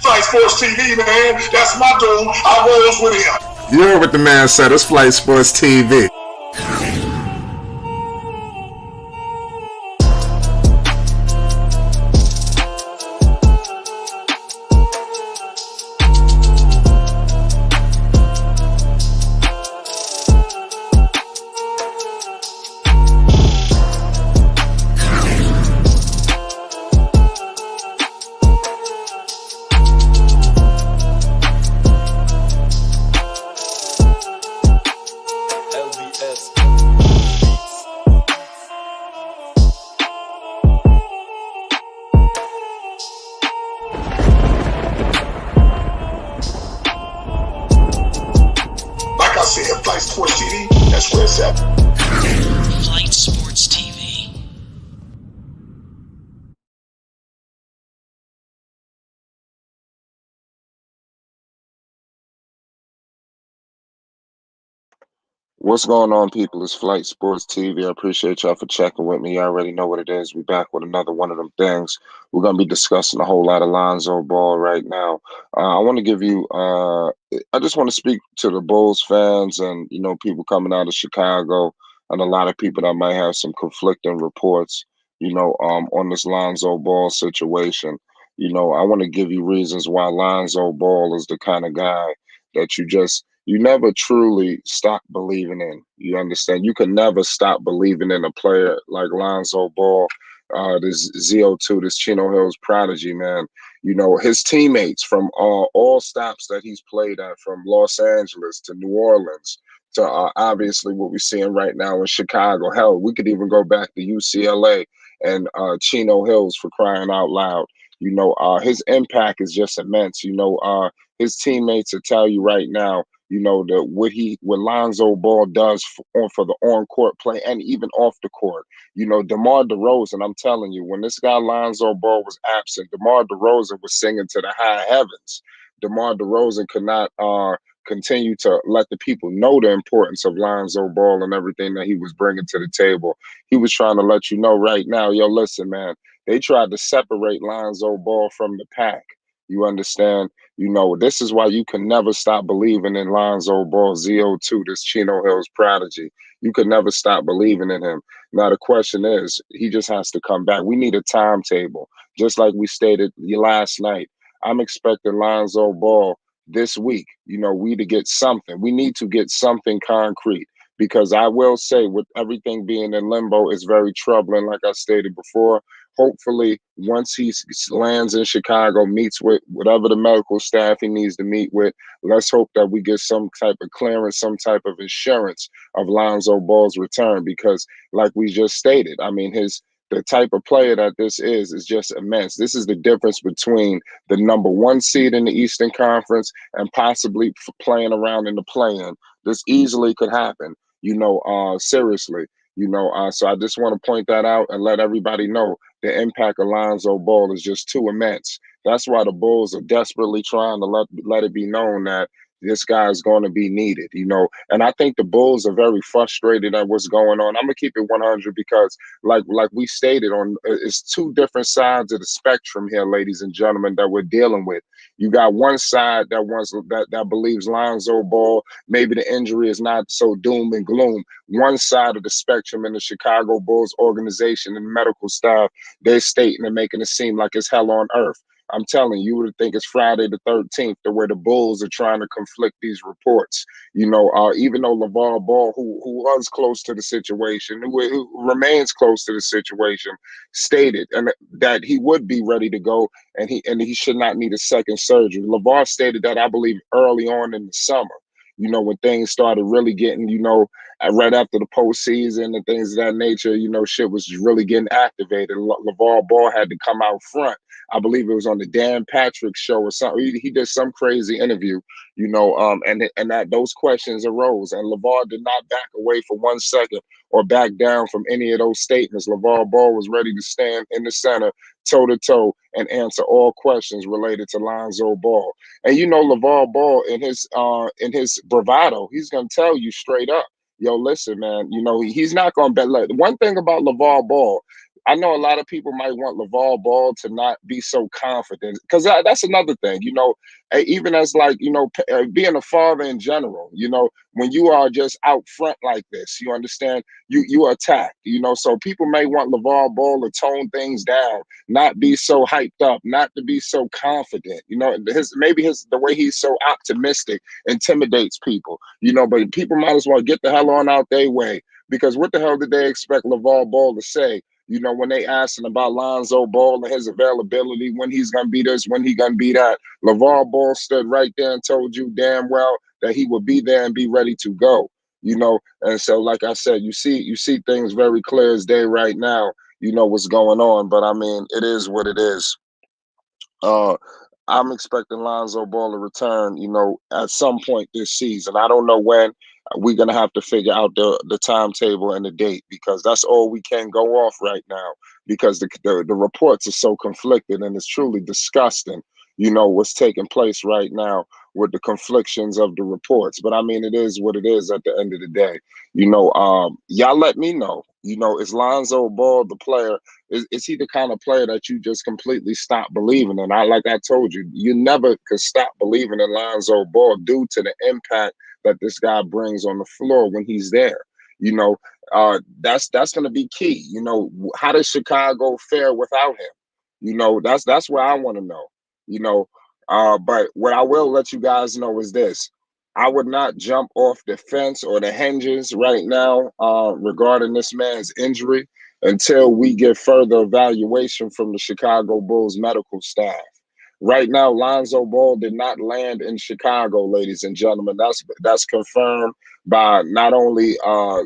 Flight Sports TV, man. That's my dude. I rolls with him. You heard what the man said. It's Flight Sports TV. Like I said, Flight Sports TV, that's where it's at. Flight Sports TV. What's going on, people? It's Flight Sports TV. I appreciate y'all for checking with me. You already know what it is. We're back with another one of them things. We're going to be discussing a whole lot of Lonzo Ball right now. I want to give you, I just want to speak to the Bulls fans and, people coming out of Chicago and a lot of people that might have some conflicting reports, on this Lonzo Ball situation. I want to give you reasons why Lonzo Ball is the kind of guy that you never truly stop believing in. You understand? You can never stop believing in a player like Lonzo Ball, this ZO2, this Chino Hills prodigy, man. His teammates from all stops that he's played at, from Los Angeles to New Orleans to obviously what we're seeing right now in Chicago. Hell, we could even go back to UCLA and Chino Hills, for crying out loud. His impact is just immense. His teammates will tell you right now, that what Lonzo Ball does for the on-court play and even off the court. DeMar DeRozan, I'm telling you, when this guy Lonzo Ball was absent, DeMar DeRozan was singing to the high heavens. DeMar DeRozan could not continue to let the people know the importance of Lonzo Ball and everything that he was bringing to the table. He was trying to let you know right now, yo, listen, man, they tried to separate Lonzo Ball from the pack. You understand? This is why you can never stop believing in Lonzo Ball, ZO2, this Chino Hills prodigy. You can never stop believing in him. Now, the question is, he just has to come back. We need a timetable. Just like we stated last night, I'm expecting Lonzo Ball this week. We to get something. We need to get something concrete, because I will say, with everything being in limbo, it's very troubling, like I stated before. Hopefully, once he lands in Chicago, meets with whatever the medical staff he needs to meet with, let's hope that we get some type of clearance, some type of insurance of Lonzo Ball's return. Because, like we just stated, I mean, the type of player that this is just immense. This is the difference between the number one seed in the Eastern Conference and possibly playing around in the play-in. This easily could happen, seriously. So I just want to point that out and let everybody know the impact of Lonzo Ball is just too immense. That's why the Bulls are desperately trying to let it be known that this guy is going to be needed, And I think the Bulls are very frustrated at what's going on. I'm gonna keep it 100 because, like we stated, it's two different sides of the spectrum here, ladies and gentlemen, that we're dealing with. You got one side that believes Lonzo Ball, maybe the injury is not so doom and gloom. One side of the spectrum in the Chicago Bulls organization and medical staff, they're stating and making it seem like it's hell on earth. I'm telling you, would think it's Friday the 13th, the way the Bulls are trying to conflict these reports. Even though LeVar Ball, who was close to the situation, who remains close to the situation, stated and that he would be ready to go and he should not need a second surgery. LeVar stated that, I believe, early on in the summer. When things started really getting, right after the postseason and things of that nature, shit was really getting activated. LeVar Ball had to come out front. I believe it was on the Dan Patrick show or something. He did some crazy interview, and that those questions arose. And LeVar did not back away for 1 second or back down from any of those statements. LeVar Ball was ready to stand in the center, toe-to-toe, and answer all questions related to Lonzo Ball. And LeVar Ball, in his bravado, he's gonna tell you straight up, yo, listen, man, he's not gonna bet. One thing about LeVar Ball, I know a lot of people might want LeVar Ball to not be so confident because that's another thing, even as like, being a father in general, when you are just out front like this, you understand, you are attacked, so people may want LeVar Ball to tone things down, not be so hyped up, not to be so confident, the way he's so optimistic intimidates people, but people might as well get the hell on out their way. Because what the hell did they expect LeVar Ball to say? When they asked him about Lonzo Ball and his availability, when he's going to be this, when he going to be that, LeVar Ball stood right there and told you damn well that he would be there and be ready to go. And so, like I said, you see things very clear as day right now. You know what's going on, but I mean, it is what it is. Uh, I'm expecting Lonzo Ball to return, at some point this season. I don't know when. We're gonna have to figure out the timetable and the date because that's all we can go off right now. Because the reports are so conflicted and it's truly disgusting. What's taking place right now with the conflictions of the reports. But I mean, it is what it is at the end of the day. Y'all let me know. Is Lonzo Ball the player? Is he the kind of player that you just completely stop believing in? Like I told you, you never could stop believing in Lonzo Ball due to the impact that this guy brings on the floor when he's there. That's going to be key. How does Chicago fare without him? That's what I want to know. But what I will let you guys know is this: I would not jump off the fence or the hinges right now regarding this man's injury until we get further evaluation from the Chicago Bulls medical staff. Right now, Lonzo Ball did not land in Chicago, ladies and gentlemen. That's confirmed by not only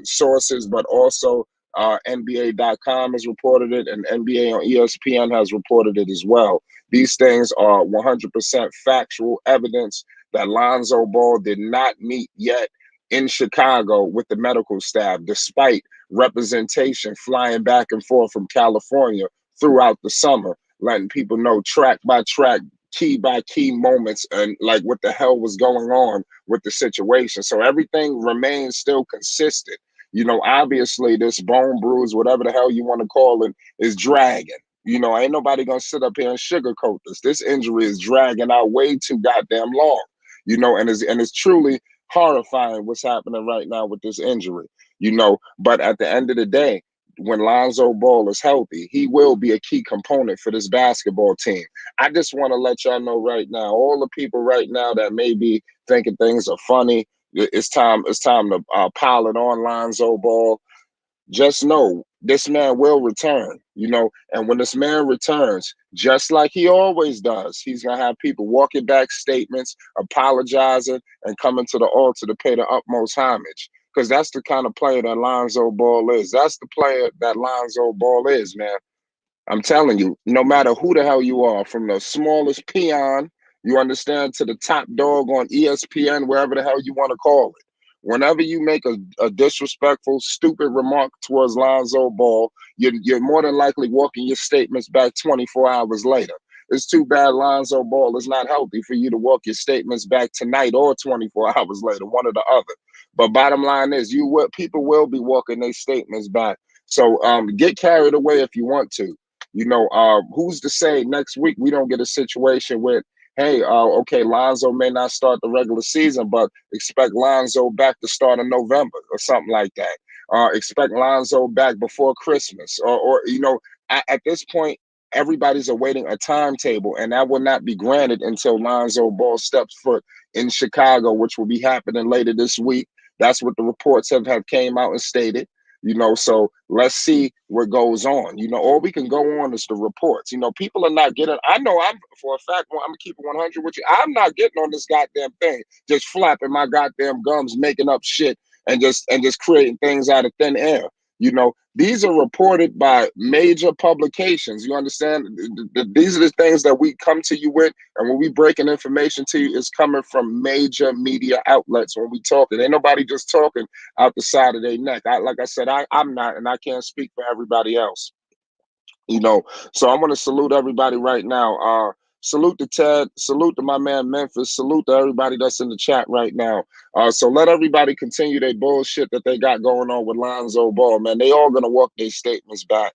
sources, but also NBA.com has reported it, and NBA on ESPN has reported it as well. These things are 100% factual evidence that Lonzo Ball did not meet yet in Chicago with the medical staff, despite representation flying back and forth from California throughout the summer, letting people know track by track, key by key moments, and like what the hell was going on with the situation. So everything remains still consistent. Obviously, this bone bruise, whatever the hell you want to call it, is dragging. Ain't nobody gonna sit up here and sugarcoat this. This injury is dragging out way too goddamn long. And it's truly horrifying what's happening right now with this injury. But at the end of the day, when Lonzo Ball is healthy, he will be a key component for this basketball team. I just want to let y'all know right now, all the people right now that may be thinking things are funny, it's time to pile it on Lonzo Ball. Just know this man will return, and when this man returns, just like he always does, he's going to have people walking back statements, apologizing, and coming to the altar to pay the utmost homage. Because that's the kind of player that Lonzo Ball is. That's the player that Lonzo Ball is, man. I'm telling you, no matter who the hell you are, from the smallest peon, you understand, to the top dog on ESPN, wherever the hell you want to call it. Whenever you make a disrespectful, stupid remark towards Lonzo Ball, you're more than likely walking your statements back 24 hours later. It's too bad Lonzo Ball is not healthy for you to walk your statements back tonight or 24 hours later, one or the other. But bottom line is, people will be walking their statements back. So get carried away if you want to. Who's to say next week we don't get a situation where, hey, okay, Lonzo may not start the regular season, but expect Lonzo back to start in November or something like that. Expect Lonzo back before Christmas, or at this point, everybody's awaiting a timetable, and that will not be granted until Lonzo Ball steps foot in Chicago, which will be happening later this week. That's what the reports have came out and stated. So let's see what goes on. All we can go on is the reports. People are not getting. I know I'm for a fact. I'm gonna keep it 100 with you. I'm not getting on this goddamn thing, just flapping my goddamn gums, making up shit, and just creating things out of thin air. These are reported by major publications. You understand? These are the things that we come to you with, and when we breaking information to you, it's coming from major media outlets. When we talk, it ain't nobody just talking out the side of their neck. Like I said, I'm not, and I can't speak for everybody else. So I want to salute everybody right now. Salute to Ted. Salute to my man Memphis. Salute to everybody that's in the chat right now. So let everybody continue their bullshit that they got going on with Lonzo Ball, man. They all gonna walk their statements back.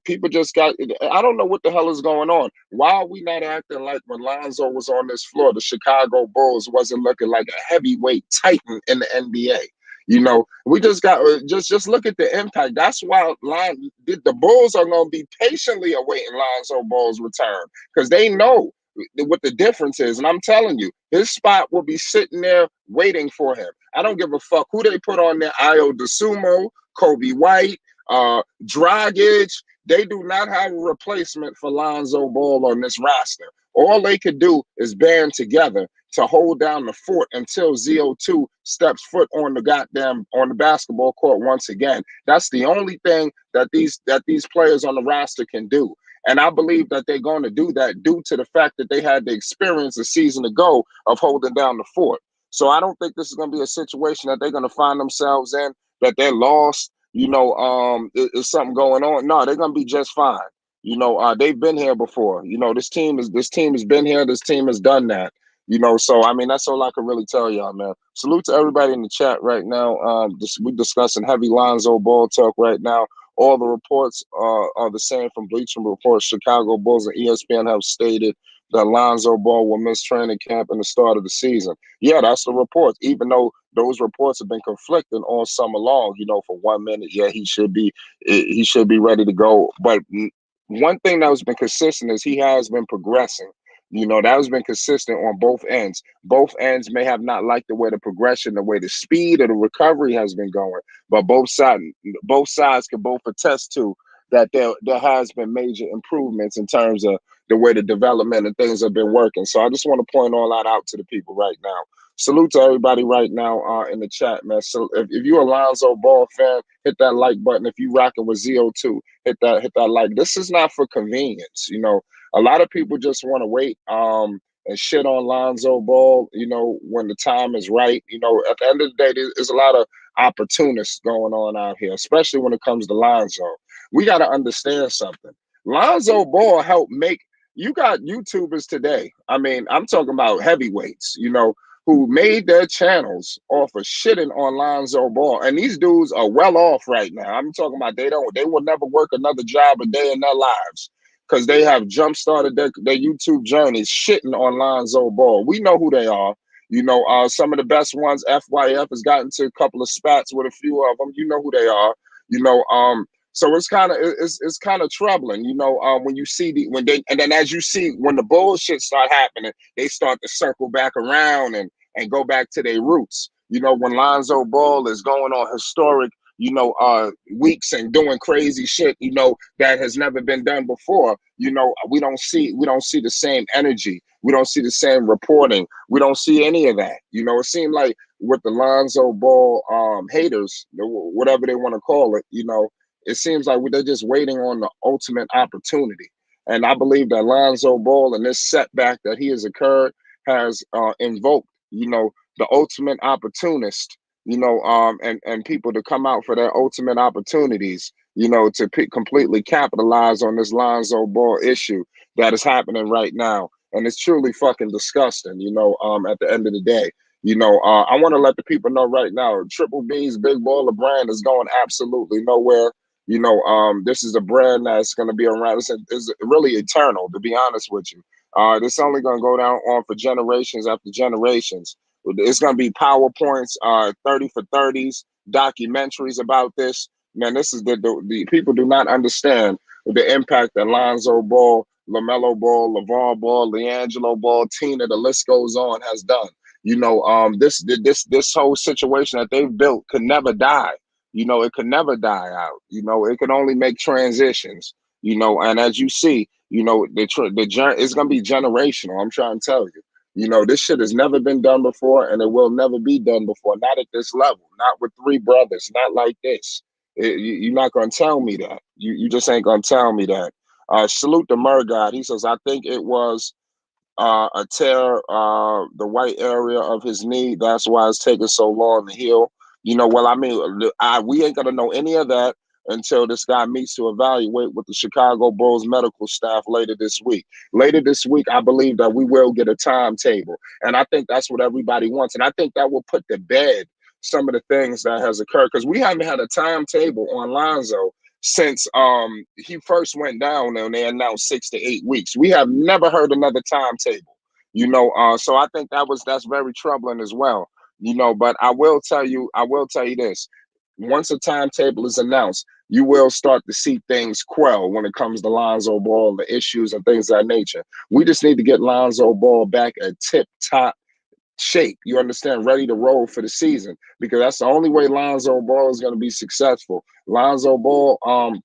People just got. I don't know what the hell is going on. Why are we not acting like when Lonzo was on this floor, the Chicago Bulls wasn't looking like a heavyweight titan in the NBA? We just got just look at the impact. That's why the Bulls are going to be patiently awaiting Lonzo Ball's return because they know what the difference is. And I'm telling you, his spot will be sitting there waiting for him. I don't give a fuck who they put on there. Io DeSumo, Kobe White, Dragic. They do not have a replacement for Lonzo Ball on this roster. All they could do is band together to hold down the fort until ZO2 steps foot on the basketball court once again. That's the only thing that these players on the roster can do. And I believe that they're going to do that due to the fact that they had the experience a season ago of holding down the fort. So I don't think this is going to be a situation that they're going to find themselves in, that they're lost. Is something going on? No, they're going to be just fine. They've been here before. This team has been here. This team has done that. So I mean, that's all I can really tell y'all, man. Salute to everybody in the chat right now. We're discussing heavy Lonzo Ball talk right now. All the reports are the same from Bleacher Report. Chicago Bulls and ESPN have stated that Lonzo Ball will miss training camp in the start of the season. Yeah, that's the reports. Even though those reports have been conflicting all summer long. For 1 minute, yeah, he should be ready to go. But one thing that has been consistent is he has been progressing. That has been consistent on both ends. Both ends may have not liked the way the progression, the way the speed of the recovery has been going, but both sides can both attest to that there has been major improvements in terms of the way the development and things have been working. So I just want to point all that out to the people right now. Salute to everybody right now in the chat, man. So if you're a Lonzo Ball fan, hit that like button. If you rocking with ZO2, hit that like. This is not for convenience. A lot of people just want to wait and shit on Lonzo Ball, when the time is right. At the end of the day, there's a lot of opportunists going on out here, especially when it comes to Lonzo. We got to understand something. Lonzo Ball helped make, you got YouTubers today. I mean, I'm talking about heavyweights, who made their channels off of shitting on Lonzo Ball. And these dudes are well off right now. I'm talking about they will never work another job a day in their lives because they have jump started their YouTube journeys shitting on Lonzo Ball. We know who they are. Some of the best ones, FYF has gotten to a couple of spats with a few of them. You know who they are. So it's kind of troubling, when you see and then as you see when the bullshit start happening, they start to circle back around and go back to their roots. When Lonzo Ball is going on historic, weeks and doing crazy shit, that has never been done before. We don't see the same energy. We don't see the same reporting. We don't see any of that. It seemed like with the Lonzo Ball haters, whatever they want to call it, it seems like they're just waiting on the ultimate opportunity. And I believe that Lonzo Ball and this setback that he has occurred has invoked, the ultimate opportunist, and people to come out for their ultimate opportunities, to completely capitalize on this Lonzo Ball issue that is happening right now. And it's truly fucking disgusting, at the end of the day. I want to let the people know right now, Triple B's Big Baller brand is going absolutely nowhere. This is a brand that's going to be around. It's really eternal, to be honest with you. This only going to go down on for generations after generations. It's going to be PowerPoints, 30 for 30s, documentaries about this. Man, this is the people do not understand the impact that Lonzo Ball, LaMelo Ball, LeVar Ball, LiAngelo Ball, Tina, the list goes on, has done. This whole situation that they've built could never die. It could never die out. It can only make transitions. And as you see, it's gonna be generational. I'm trying to tell you. This shit has never been done before, and it will never be done before. Not at this level. Not with three brothers. Not like this. You're not gonna tell me that. You just ain't gonna tell me that. Salute the Murgod. He says, I think it was a tear, the white area of his knee. That's why it's taking so long to heal. Well, I mean, we ain't gonna know any of that. until this guy meets to evaluate with the Chicago Bulls medical staff later this week. Later this week, I believe that we will get a timetable. And I think that's what everybody wants. And I think that will put to bed some of the things that has occurred, because we haven't had a timetable on Lonzo since he first went down and they announced 6 to 8 weeks. We have never heard another timetable, so I think that's very troubling as well. But I will tell you this. Once a timetable is announced, you will start to see things quell when it comes to Lonzo Ball, the issues and things of that nature. We just need to get Lonzo Ball back at tip top shape, you understand, ready to roll for the season, because that's the only way Lonzo Ball is going to be successful. Lonzo Ball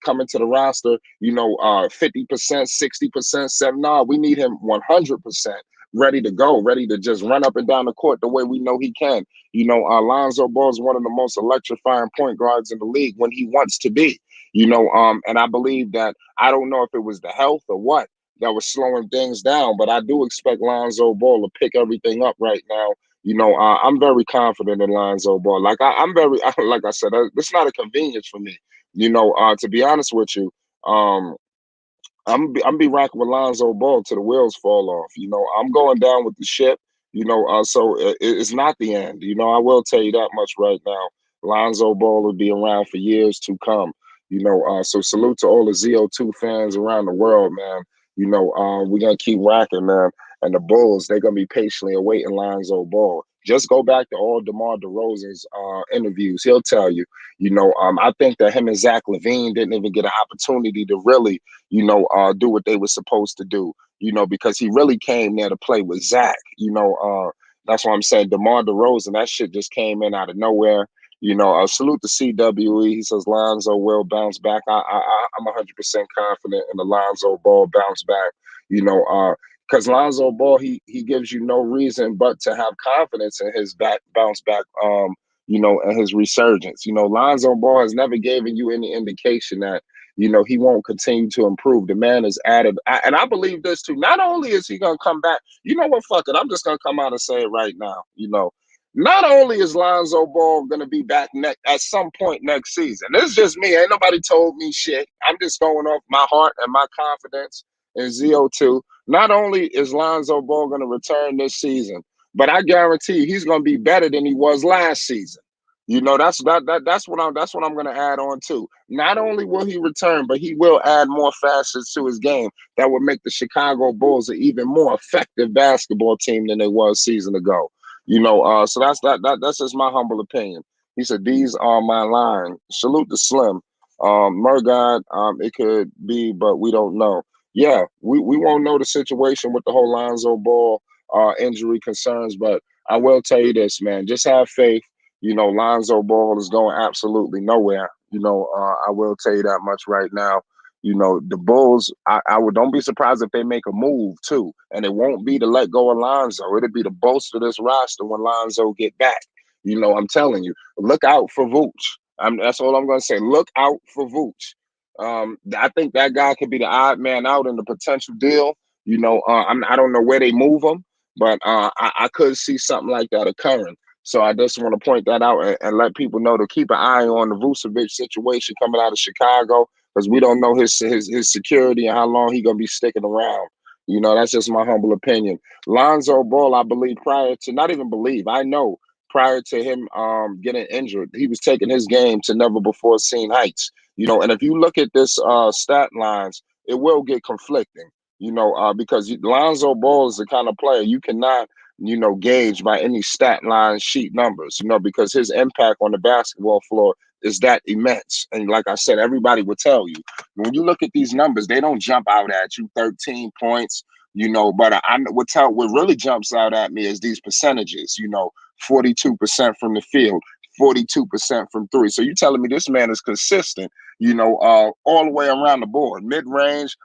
coming to the roster, 50%, 60%, seven. No, we need him 100% ready to go, ready to just run up and down the court the way we know he can. Lonzo Ball is one of the most electrifying point guards in the league when he wants to be. And I believe that, I don't know if it was the health or what that was slowing things down, but I do expect Lonzo Ball to pick everything up right now. I'm very confident in Lonzo Ball. I'm very, like I said, it's not a convenience for me. To be honest with you, um, I'm be rocking with Lonzo Ball till the wheels fall off. I'm going down with the ship. So it's not the end. I will tell you that much right now. Lonzo Ball will be around for years to come. So salute to all the ZO2 fans around the world, man. We're gonna keep rocking, man. And the Bulls, they're gonna be patiently awaiting Lonzo Ball. Just go back to all DeMar DeRozan's interviews. He'll tell you. I think that him and Zach LaVine didn't even get an opportunity to really do what they were supposed to do, because he really came there to play with Zach. That's why I'm saying DeMar DeRozan, that shit just came in out of nowhere. Salute to CWE. He says Lonzo will bounce back. I'm 100% confident in the Lonzo Ball bounce back. Because Lonzo Ball, he gives you no reason but to have confidence in his bounce back. And his resurgence. Lonzo Ball has never given you any indication that he won't continue to improve. The man is added, and I believe this too. Not only is he gonna come back, you know what? Fuck it, I'm just gonna come out and say it right now. Not only is Lonzo Ball gonna be back at some point next season. This is just me. Ain't nobody told me shit. I'm just going off my heart and my confidence in ZO2. Not only is Lonzo Ball gonna return this season, but I guarantee he's gonna be better than he was last season. That's what I'm gonna add on to. Not only will he return, but he will add more facets to his game that would make the Chicago Bulls an even more effective basketball team than they was season ago. So that's just my humble opinion. He said, "These are my line." Salute to Slim. Murgod, it could be, but we don't know. Yeah, we won't know the situation with the whole Lonzo Ball injury concerns, but I will tell you this, man. Just have faith. Lonzo Ball is going absolutely nowhere. I will tell you that much right now. The Bulls, I would don't be surprised if they make a move too. And it won't be to let go of Lonzo. It'll be to bolster this roster when Lonzo get back. I'm telling you, look out for Vooch. That's all I'm going to say. Look out for Vooch. I think that guy could be the odd man out in the potential deal. I don't know where they move him, but I could see something like that occurring. So I just want to point that out and let people know to keep an eye on the Vucevic situation coming out of Chicago, because we don't know his security and how long he's gonna be sticking around. That's just my humble opinion. Lonzo Ball, I believe prior to, not even believe, I know prior to him getting injured, he was taking his game to never before seen heights. And if you look at this stat lines, it will get conflicting. Because Lonzo Ball is the kind of player you cannot gauge by any stat line sheet numbers, because his impact on the basketball floor is that immense. And like I said, everybody will tell you, when you look at these numbers, they don't jump out at you 13 points, but what really jumps out at me is these percentages, 42% from the field, 42% from three. So you're telling me this man is consistent, all the way around the board, mid-range.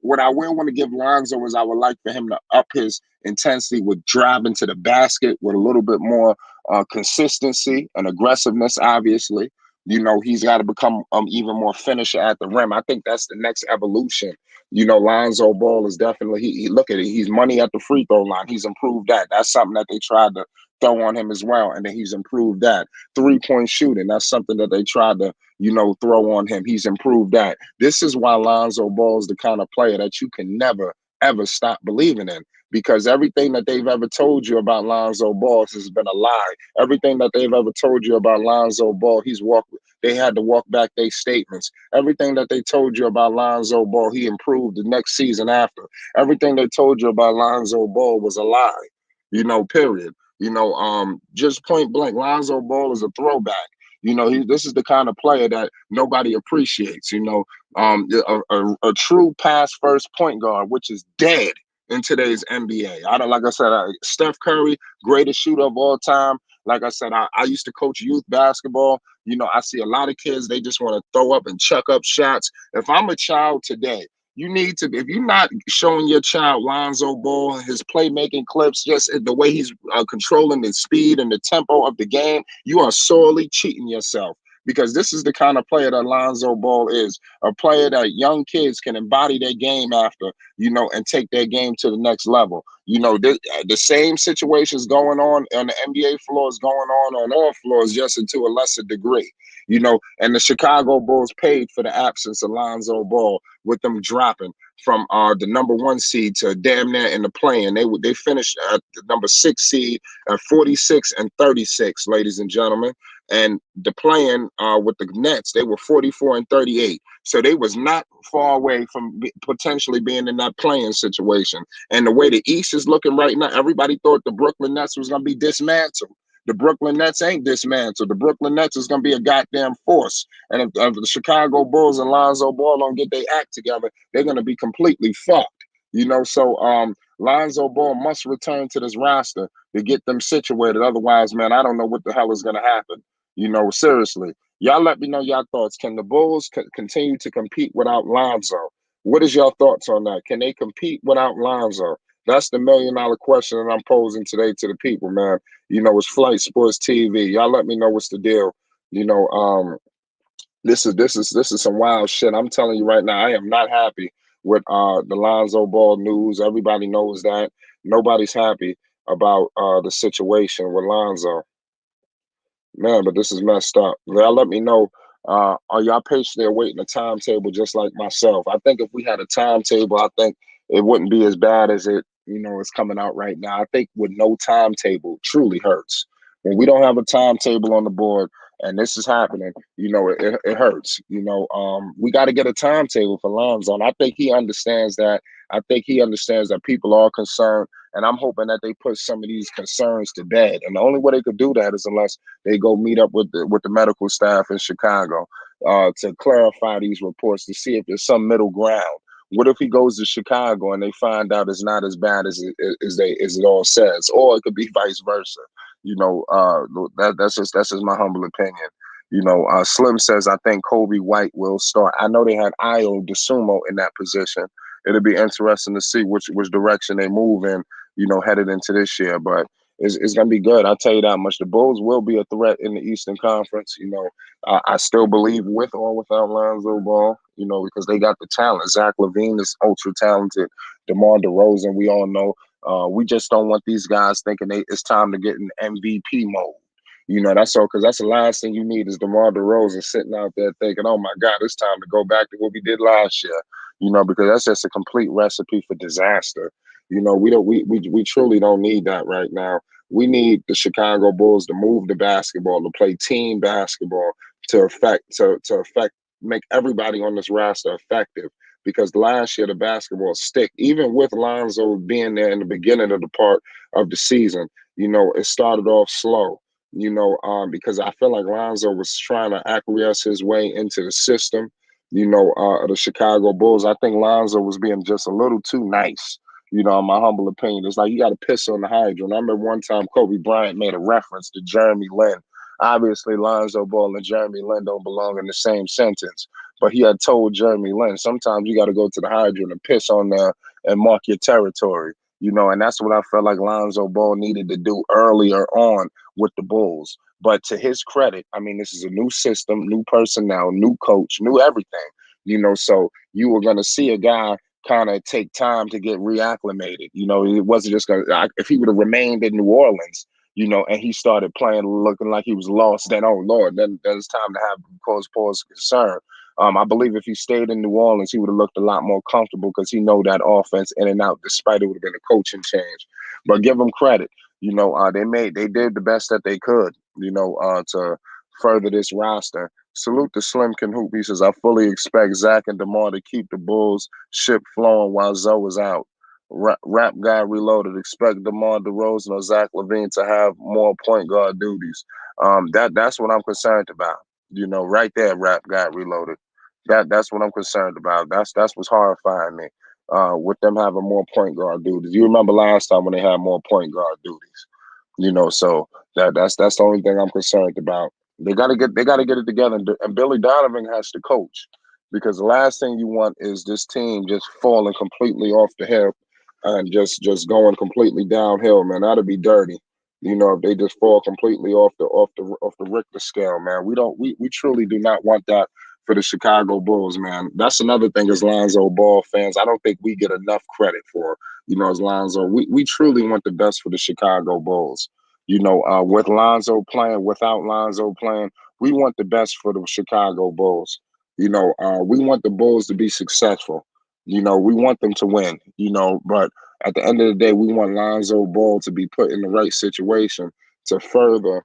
What I will want to give Lonzo is I would like for him to up his intensity with driving to the basket with a little bit more consistency and aggressiveness, obviously. He's got to become even more finisher at the rim. I think that's the next evolution Lonzo Ball is definitely he look at it. He's money at the free throw line. He's improved that. That's something that they tried to throw on him as well, and then he's improved that. 3-point shooting. That's something that they tried to throw on him. He's improved that. This is why Lonzo Ball is the kind of player that you can never ever stop believing in. Because everything that they've ever told you about Lonzo Ball has been a lie. Everything that they've ever told you about Lonzo Ball, they had to walk back their statements. Everything that they told you about Lonzo Ball, he improved the next season after. Everything they told you about Lonzo Ball was a lie, period. Just point blank, Lonzo Ball is a throwback. This is the kind of player that nobody appreciates, a true pass first point guard, which is dead in today's NBA. Like I said, Steph Curry, greatest shooter of all time. Like I said, I used to coach youth basketball. I see a lot of kids, they just want to throw up and chuck up shots. If I'm a child today, you need to, if you're not showing your child Lonzo Ball, his playmaking clips, just the way he's controlling the speed and the tempo of the game, you are sorely cheating yourself. Because this is the kind of player that Lonzo Ball is, a player that young kids can embody their game after, and take their game to the next level. The same situations going on the NBA floors going on all floors, just to a lesser degree. And the Chicago Bulls paid for the absence of Lonzo Ball with them dropping from the number 1 seed to damn near in the play-in. They finished at the number 6 seed at 46-36, ladies and gentlemen. And the play-in with the Nets, they were 44-38. So they was not far away from potentially being in that play-in situation. And the way the East is looking right now, everybody thought the Brooklyn Nets was going to be dismantled. The Brooklyn Nets ain't dismantled. The Brooklyn Nets is going to be a goddamn force. And if the Chicago Bulls and Lonzo Ball don't get their act together, they're going to be completely fucked. So Lonzo Ball must return to this roster to get them situated. Otherwise, man, I don't know what the hell is going to happen. Seriously. Y'all let me know your thoughts. Can the Bulls continue to compete without Lonzo? What is your thoughts on that? Can they compete without Lonzo? That's the $1 million question that I'm posing today to the people, man. It's Flight Sports TV. Y'all let me know what's the deal. This is some wild shit. I'm telling you right now, I am not happy with the Lonzo Ball news. Everybody knows that. Nobody's happy about the situation with Lonzo. Man, but this is messed up. Y'all let me know. Are y'all patiently awaiting a timetable just like myself? I think if we had a timetable, I think it wouldn't be as bad as it, is coming out right now. I think with no timetable truly hurts. When we don't have a timetable on the board and this is happening, it hurts. We got to get a timetable for Lonzo. And I think he understands that. I think he understands that people are concerned. And I'm hoping that they put some of these concerns to bed. And the only way they could do that is unless they go meet up with the medical staff in Chicago to clarify these reports to see if there's some middle ground. What if he goes to Chicago and they find out it's not as bad as it all says, or it could be vice versa. That's just my humble opinion. Slim says I think Kobe White will start. I know they had Io DeSumo in that position. It'll be interesting to see which direction they move in, headed into this year. But it's going to be good. I'll tell you that much. The Bulls will be a threat in the Eastern Conference. I still believe with or without Lonzo Ball, because they got the talent. Zach LaVine is ultra talented. DeMar DeRozan, we all know. We just don't want these guys thinking it's time to get in MVP mode. That's all, because that's the last thing you need is DeMar DeRozan sitting out there thinking, oh my God, it's time to go back to what we did last year. Because that's just a complete recipe for disaster. We truly don't need that right now. We need the Chicago Bulls to move the basketball, to play team basketball, to make everybody on this roster effective. Because last year the basketball stick, even with Lonzo being there in the beginning of the part of the season, it started off slow. Because I feel like Lonzo was trying to acquiesce his way into the system, the Chicago Bulls. I think Lonzo was being just a little too nice, in my humble opinion. It's like you got to piss on the hydrant. I remember one time Kobe Bryant made a reference to Jeremy Lin. Obviously, Lonzo Ball and Jeremy Lin don't belong in the same sentence, but he had told Jeremy Lin, sometimes you got to go to the hydrant and piss on there and mark your territory. And that's what I felt like Lonzo Ball needed to do earlier on with the Bulls. But to his credit, I mean, this is a new system, new personnel, new coach, new everything. So you were going to see a guy kind of take time to get reacclimated. It wasn't just gonna. If he would have remained in New Orleans, and he started playing looking like he was lost, then oh Lord, then it's time to have cause concern. I believe if he stayed in New Orleans, he would have looked a lot more comfortable because he know that offense in and out. Despite it would have been a coaching change, but give them credit. They did the best that they could. To further this roster. Salute to Slim Can Hoop. He says, I fully expect Zach and DeMar to keep the Bulls ship flowing while Zoe is out. Rap Guy Reloaded. Expect DeMar DeRozan or Zach LaVine to have more point guard duties. That's what I'm concerned about. Right there, Rap Guy Reloaded. That's what I'm concerned about. That's what's horrifying me. With them having more point guard duties. You remember last time when they had more point guard duties. So that's the only thing I'm concerned about. They gotta get it together, and Billy Donovan has to coach, because the last thing you want is this team just falling completely off the hip and just going completely downhill, man. That'd be dirty. If they just fall completely off the Richter scale, man. We truly do not want that for the Chicago Bulls, man. That's another thing as Lonzo Ball fans. I don't think we get enough credit for, as Lonzo. We truly want the best for the Chicago Bulls. With Lonzo playing, without Lonzo playing, we want the best for the Chicago Bulls. We want the Bulls to be successful. We want them to win, but at the end of the day, we want Lonzo Ball to be put in the right situation to further,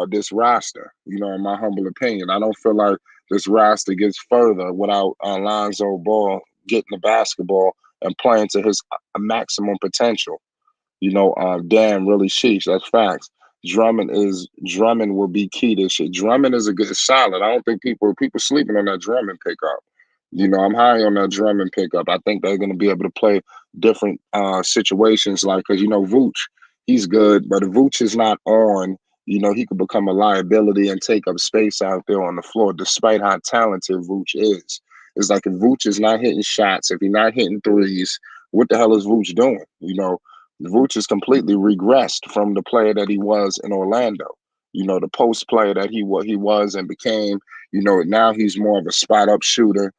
this roster, in my humble opinion. I don't feel like this roster gets further without Lonzo Ball getting the basketball and playing to his maximum potential. Dan, really sheesh. That's facts. Drummond will be key this year. Drummond is a good solid. I don't think people sleeping on that Drummond pickup. I'm high on that Drummond pickup. I think they're going to be able to play different situations, like, because Vooch, he's good, but if Vooch is not on, he could become a liability and take up space out there on the floor, despite how talented Vooch is. It's like if Vooch is not hitting shots, if he's not hitting threes, what the hell is Vooch doing? Vooch has completely regressed from the player that he was in Orlando. The post player that he was and became. Now he's more of a spot up shooter.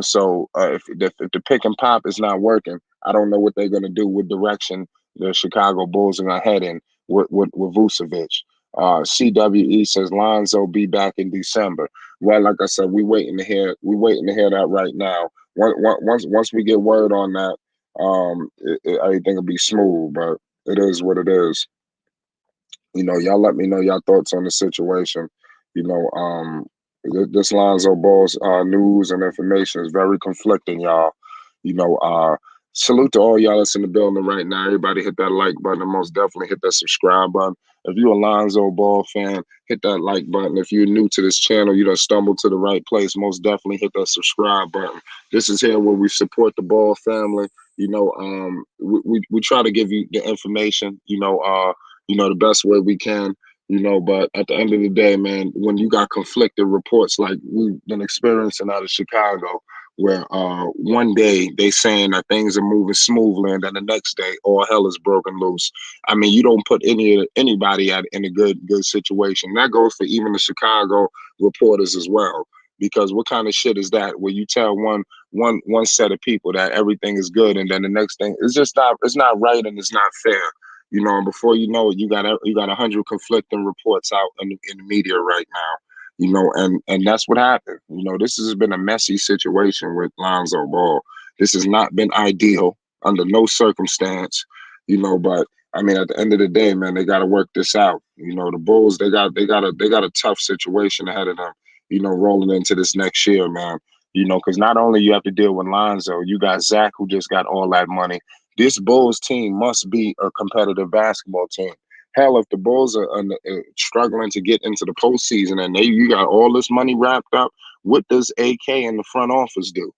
So if the pick and pop is not working, I don't know what they're going to do, what direction the Chicago Bulls are going to head in with Vucevic. CWE says Lonzo be back in December. Well, like I said, we waiting to hear that right now. Once we get word on that, everything will be smooth. But it is what it is. Y'all let me know your thoughts on the situation. This Lonzo Ball's news and information is very conflicting, y'all. Salute to all y'all that's in the building right now. Everybody hit that like button and most definitely hit that subscribe button. If you're a Lonzo Ball fan, hit that like button. If you're new to this channel, you done stumbled to the right place. Most definitely hit that subscribe button. This is here where we support the Ball family. We try to give you the information, the best way we can, but at the end of the day, man, when you got conflicted reports like we've been experiencing out of Chicago, where one day they saying that things are moving smoothly and then the next day all hell is broken loose. I mean, you don't put anybody in a good situation. That goes for even the Chicago reporters as well. Because what kind of shit is that where you tell one set of people that everything is good and then the next thing it's not right and it's not fair. And before you know it, you got 100 conflicting reports out in the media right now. And that's what happened. This has been a messy situation with Lonzo Ball. This has not been ideal under no circumstance. But I mean, at the end of the day, man, they got to work this out. The Bulls, they got a tough situation ahead of them. Rolling into this next year, man. Because not only you have to deal with Lonzo, you got Zach who just got all that money. This Bulls team must be a competitive basketball team. Hell, if the Bulls are struggling to get into the postseason and you got all this money wrapped up, what does AK in the front office do?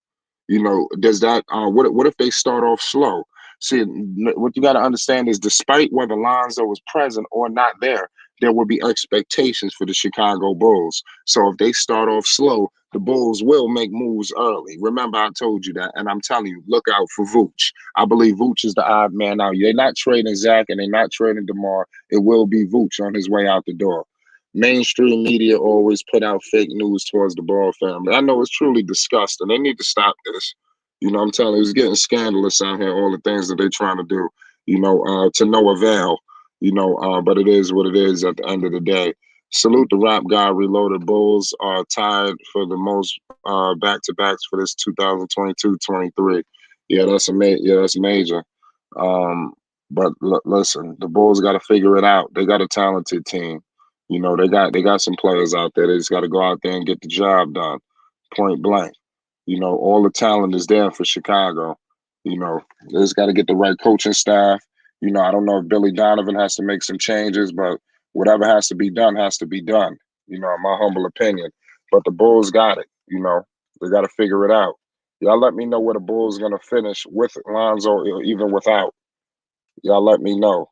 Does that what if they start off slow? See, what you got to understand is despite whether Lonzo is present or not there will be expectations for the Chicago Bulls. So if they start off slow, the Bulls will make moves early. Remember, I told you that, and I'm telling you, look out for Vooch. I believe Vooch is the odd man out. They're not trading Zach and they're not trading DeMar. It will be Vooch on his way out the door. Mainstream media always put out fake news towards the Ball family. I know it's truly disgusting. They need to stop this. I'm telling you, it's getting scandalous out here, all the things that they're trying to do, to no avail, but it is what it is at the end of the day. Salute the Rap God Reloaded. Bulls are tied for the most back-to-backs for this 2022-23. Yeah, that's major. Um, but listen, the Bulls got to figure it out. They got a talented team. They got some players out there. They just got to go out there and get the job done, point blank. All the talent is there for Chicago. They just got to get the right coaching staff. I don't know if Billy Donovan has to make some changes, but whatever has to be done has to be done. In my humble opinion. But the Bulls got it. They got to figure it out. Y'all let me know where the Bulls gonna finish with Lonzo, or even without. Y'all let me know.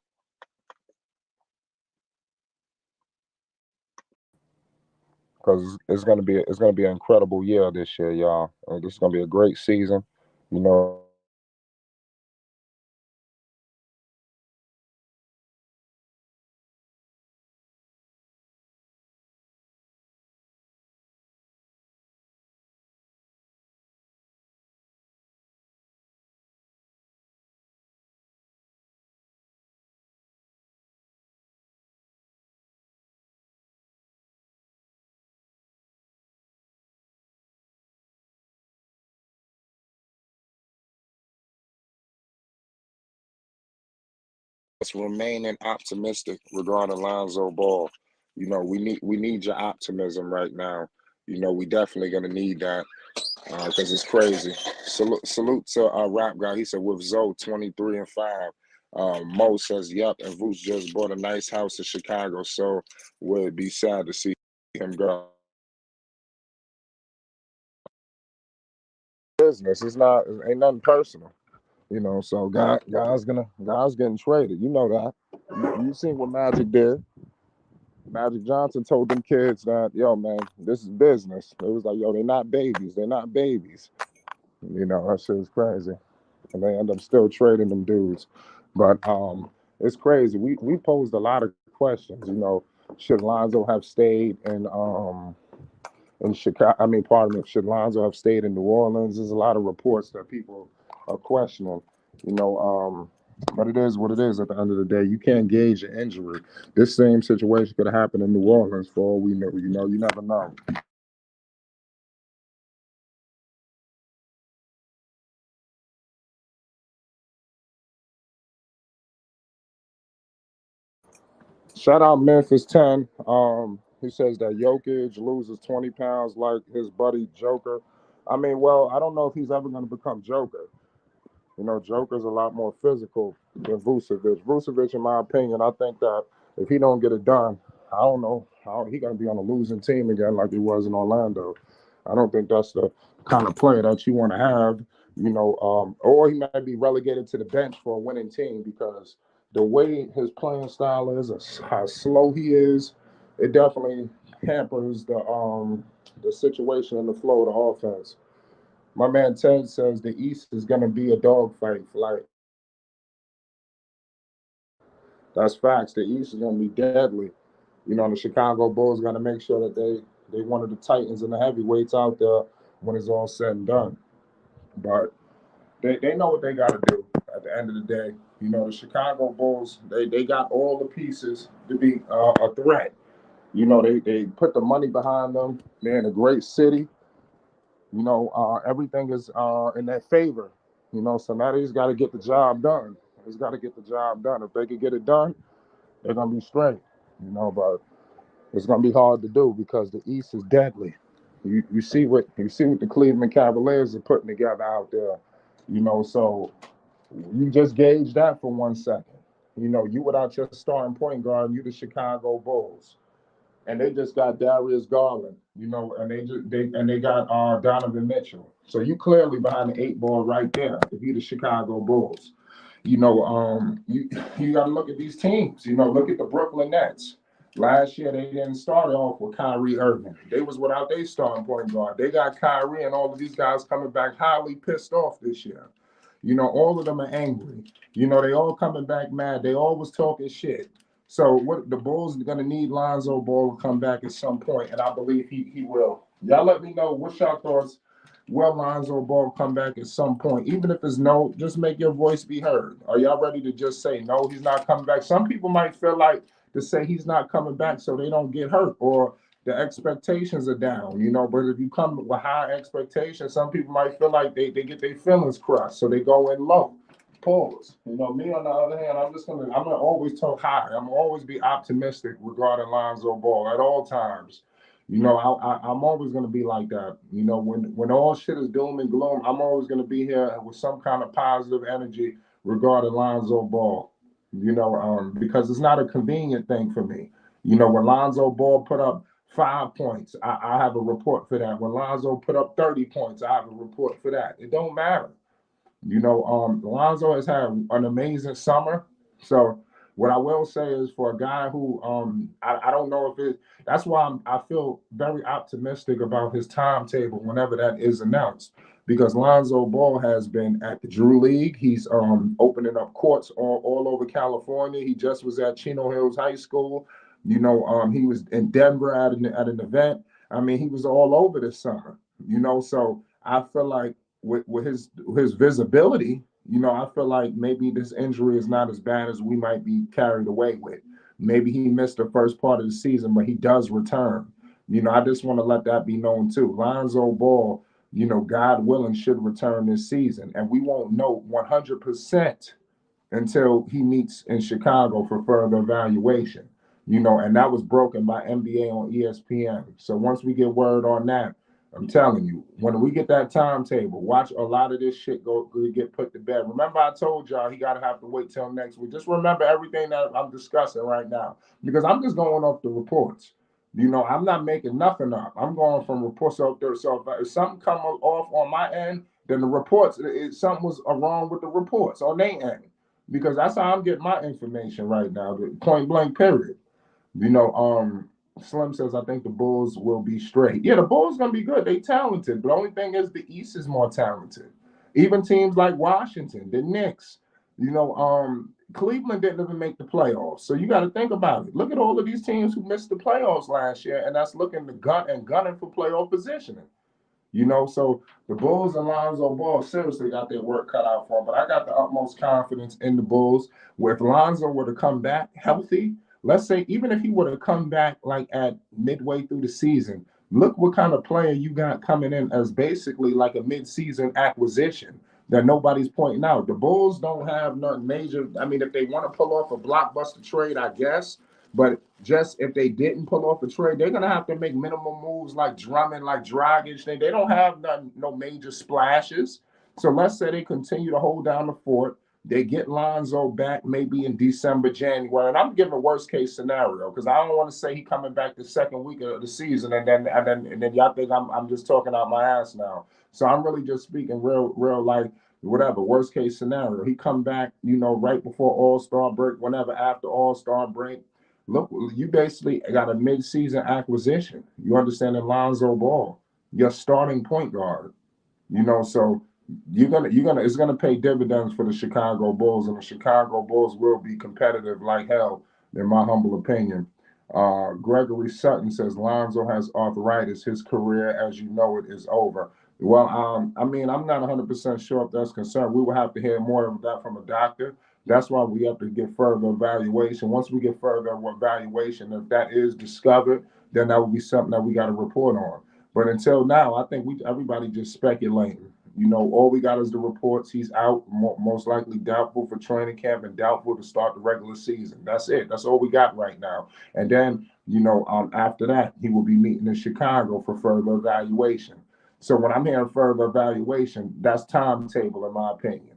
Because it's gonna be an incredible year this year, y'all. This is gonna be a great season. Let's remaining optimistic regarding Lonzo Ball. We need your optimism right now. We definitely gonna need that because it's crazy. Salute to Rap Guy. He said with Zoe 23-5. Mo says, "Yep," and Vooch just bought a nice house in Chicago, so would be sad to see him go. Business. It ain't nothing personal. So guys getting traded. You know that. You seen what Magic did. Magic Johnson told them kids that, yo, man, this is business. It was like, yo, they're not babies. They're not babies. That shit is crazy. And they end up still trading them dudes. But it's crazy. We posed a lot of questions. Should Lonzo have stayed in Chicago? I mean, pardon me. Should Lonzo have stayed in New Orleans? There's a lot of reports that people are questioning. You know, but it is what it is. At the end of the day, you can't gauge an injury. This same situation could have happened in New Orleans for all we know. You never know. Shout out Memphis 10. He says that Jokic loses 20 pounds like his buddy Joker. I mean, well, I don't know if he's ever going to become Joker. Joker's a lot more physical than Vucevic. Vucevic, in my opinion, I think that if he don't get it done, I don't know how he gonna be on a losing team again like he was in Orlando. I don't think that's the kind of player that you want to have. Or he might be relegated to the bench for a winning team because the way his playing style is, how slow he is, it definitely hampers the situation and the flow of the offense. My man Ted says the East is going to be a dogfight. Like, that's facts. The East is going to be deadly. The Chicago Bulls got to make sure that they one of the Titans and the heavyweights out there when it's all said and done. But they know what they got to do at the end of the day. The Chicago Bulls, they got all the pieces to be a threat. They put the money behind them. They're in a great city. Everything is in their favor. So now they just got to get the job done. They just got to get the job done. If they can get it done, they're gonna be straight. But it's gonna be hard to do because the East is deadly. You see what the Cleveland Cavaliers are putting together out there. So you just gauge that for 1 second. You without your starting point guard, you the Chicago Bulls and they just got Darius Garland, and they got Donovan Mitchell. So you clearly behind the eight ball right there if you the Chicago Bulls. You got to look at these teams. Look at the Brooklyn Nets. Last year they didn't start off with Kyrie Irving. They was without their starting point guard. They got Kyrie and all of these guys coming back highly pissed off this year. All of them are angry. They all coming back mad. They all was talking shit. So what the Bulls are gonna need Lonzo Ball to come back at some point, and I believe he will. Y'all let me know what's your thoughts will Lonzo Ball come back at some point? Even if it's no, just make your voice be heard. Are y'all ready to just say no, he's not coming back? Some people might feel like to say he's not coming back so they don't get hurt or the expectations are down, but if you come with high expectations, some people might feel like they get their feelings crushed, so they go in low. Pause. Me on the other hand, I'm gonna always talk high. I'm gonna always be optimistic regarding Lonzo Ball at all times. I'm always gonna be like that. When all shit is doom and gloom, I'm always gonna be here with some kind of positive energy regarding Lonzo Ball. Because it's not a convenient thing for me. When Lonzo Ball put up 5 points, I have a report for that. When Lonzo put up 30 points, I have a report for that. It don't matter. Lonzo has had an amazing summer. So what I will say is for a guy who I don't know if it that's why I feel very optimistic about his timetable whenever that is announced. Because Lonzo Ball has been at the Drew League. He's opening up courts all over California. He just was at Chino Hills High School. He was in Denver at an event. I mean, he was all over this summer. So I feel like with his visibility, I feel like maybe this injury is not as bad as we might be carried away with. Maybe he missed the first part of the season, but he does return. I just want to let that be known too. Lonzo Ball, God willing, should return this season, and we won't know 100% until he meets in Chicago for further evaluation. And that was broken by NBA on ESPN. So once we get word on that, I'm telling you, when we get that timetable, watch a lot of this shit go get put to bed. Remember, I told y'all he got to have to wait till next week. Just remember everything that I'm discussing right now, because I'm just going off the reports. I'm not making nothing up. I'm going from reports out there. So if something come off on my end, then the reports, something was wrong with the reports on their end, because that's how I'm getting my information right now. Point blank, period. Slim says, I think the Bulls will be straight. Yeah, the Bulls going to be good. They talented. But the only thing is the East is more talented. Even teams like Washington, the Knicks, Cleveland didn't even make the playoffs. So you got to think about it. Look at all of these teams who missed the playoffs last year, and that's looking to gunning for playoff positioning. So the Bulls and Lonzo Ball seriously got their work cut out for them. But I got the utmost confidence in the Bulls. Where if Lonzo were to come back healthy, let's say even if he were to come back like at midway through the season, look what kind of player you got coming in as basically like a mid-season acquisition that nobody's pointing out. The Bulls don't have nothing major. I mean, if they want to pull off a blockbuster trade, I guess. But just if they didn't pull off a trade, they're gonna have to make minimum moves like Drummond, like Dragic. They don't have no major splashes. So let's say they continue to hold down the fort. They get Lonzo back maybe in December, January, and I'm giving a worst case scenario because I don't want to say he coming back the second week of the season, and then y'all think I'm just talking out my ass now. So I'm really just speaking real like whatever worst case scenario. He come back, right before All-Star break, whenever after All-Star break. Look, you basically got a mid-season acquisition. You understand Lonzo Ball, your starting point guard. So it's gonna pay dividends for the Chicago Bulls, and the Chicago Bulls will be competitive like hell, in my humble opinion. Gregory Sutton says Lonzo has arthritis. His career, as you know it, is over. Well, I mean, I'm not 100% sure if that's concerned. We will have to hear more of that from a doctor. That's why we have to get further evaluation. Once we get further evaluation, if that is discovered, then that will be something that we got to report on. But until now, I think everybody just speculating. All we got is the reports. He's out, most likely doubtful for training camp and doubtful to start the regular season. That's it. That's all we got right now. And then, after that, he will be meeting in Chicago for further evaluation. So when I'm hearing further evaluation, that's timetable, in my opinion.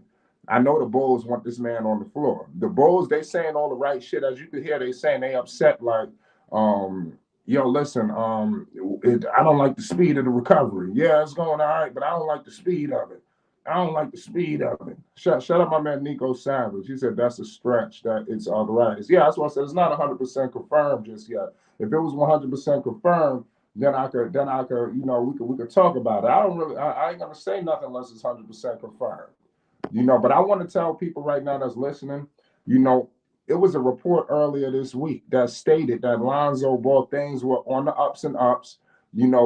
I know the Bulls want this man on the floor. The Bulls, they saying all the right shit. As you can hear, they saying they upset like, listen, I don't like the speed of the recovery. Yeah, it's going all right, but I don't like the speed of it. I don't like the speed of it. Shut up, my man Nico Savage. He said that's a stretch, that it's arthritis. Yeah, that's what I said. It's not 100% confirmed just yet. If it was 100% confirmed, then I could, we could talk about it. I ain't gonna say nothing unless it's 100% confirmed. But I want to tell people right now that's listening, it was a report earlier this week that stated that Lonzo Ball things were on the ups and ups.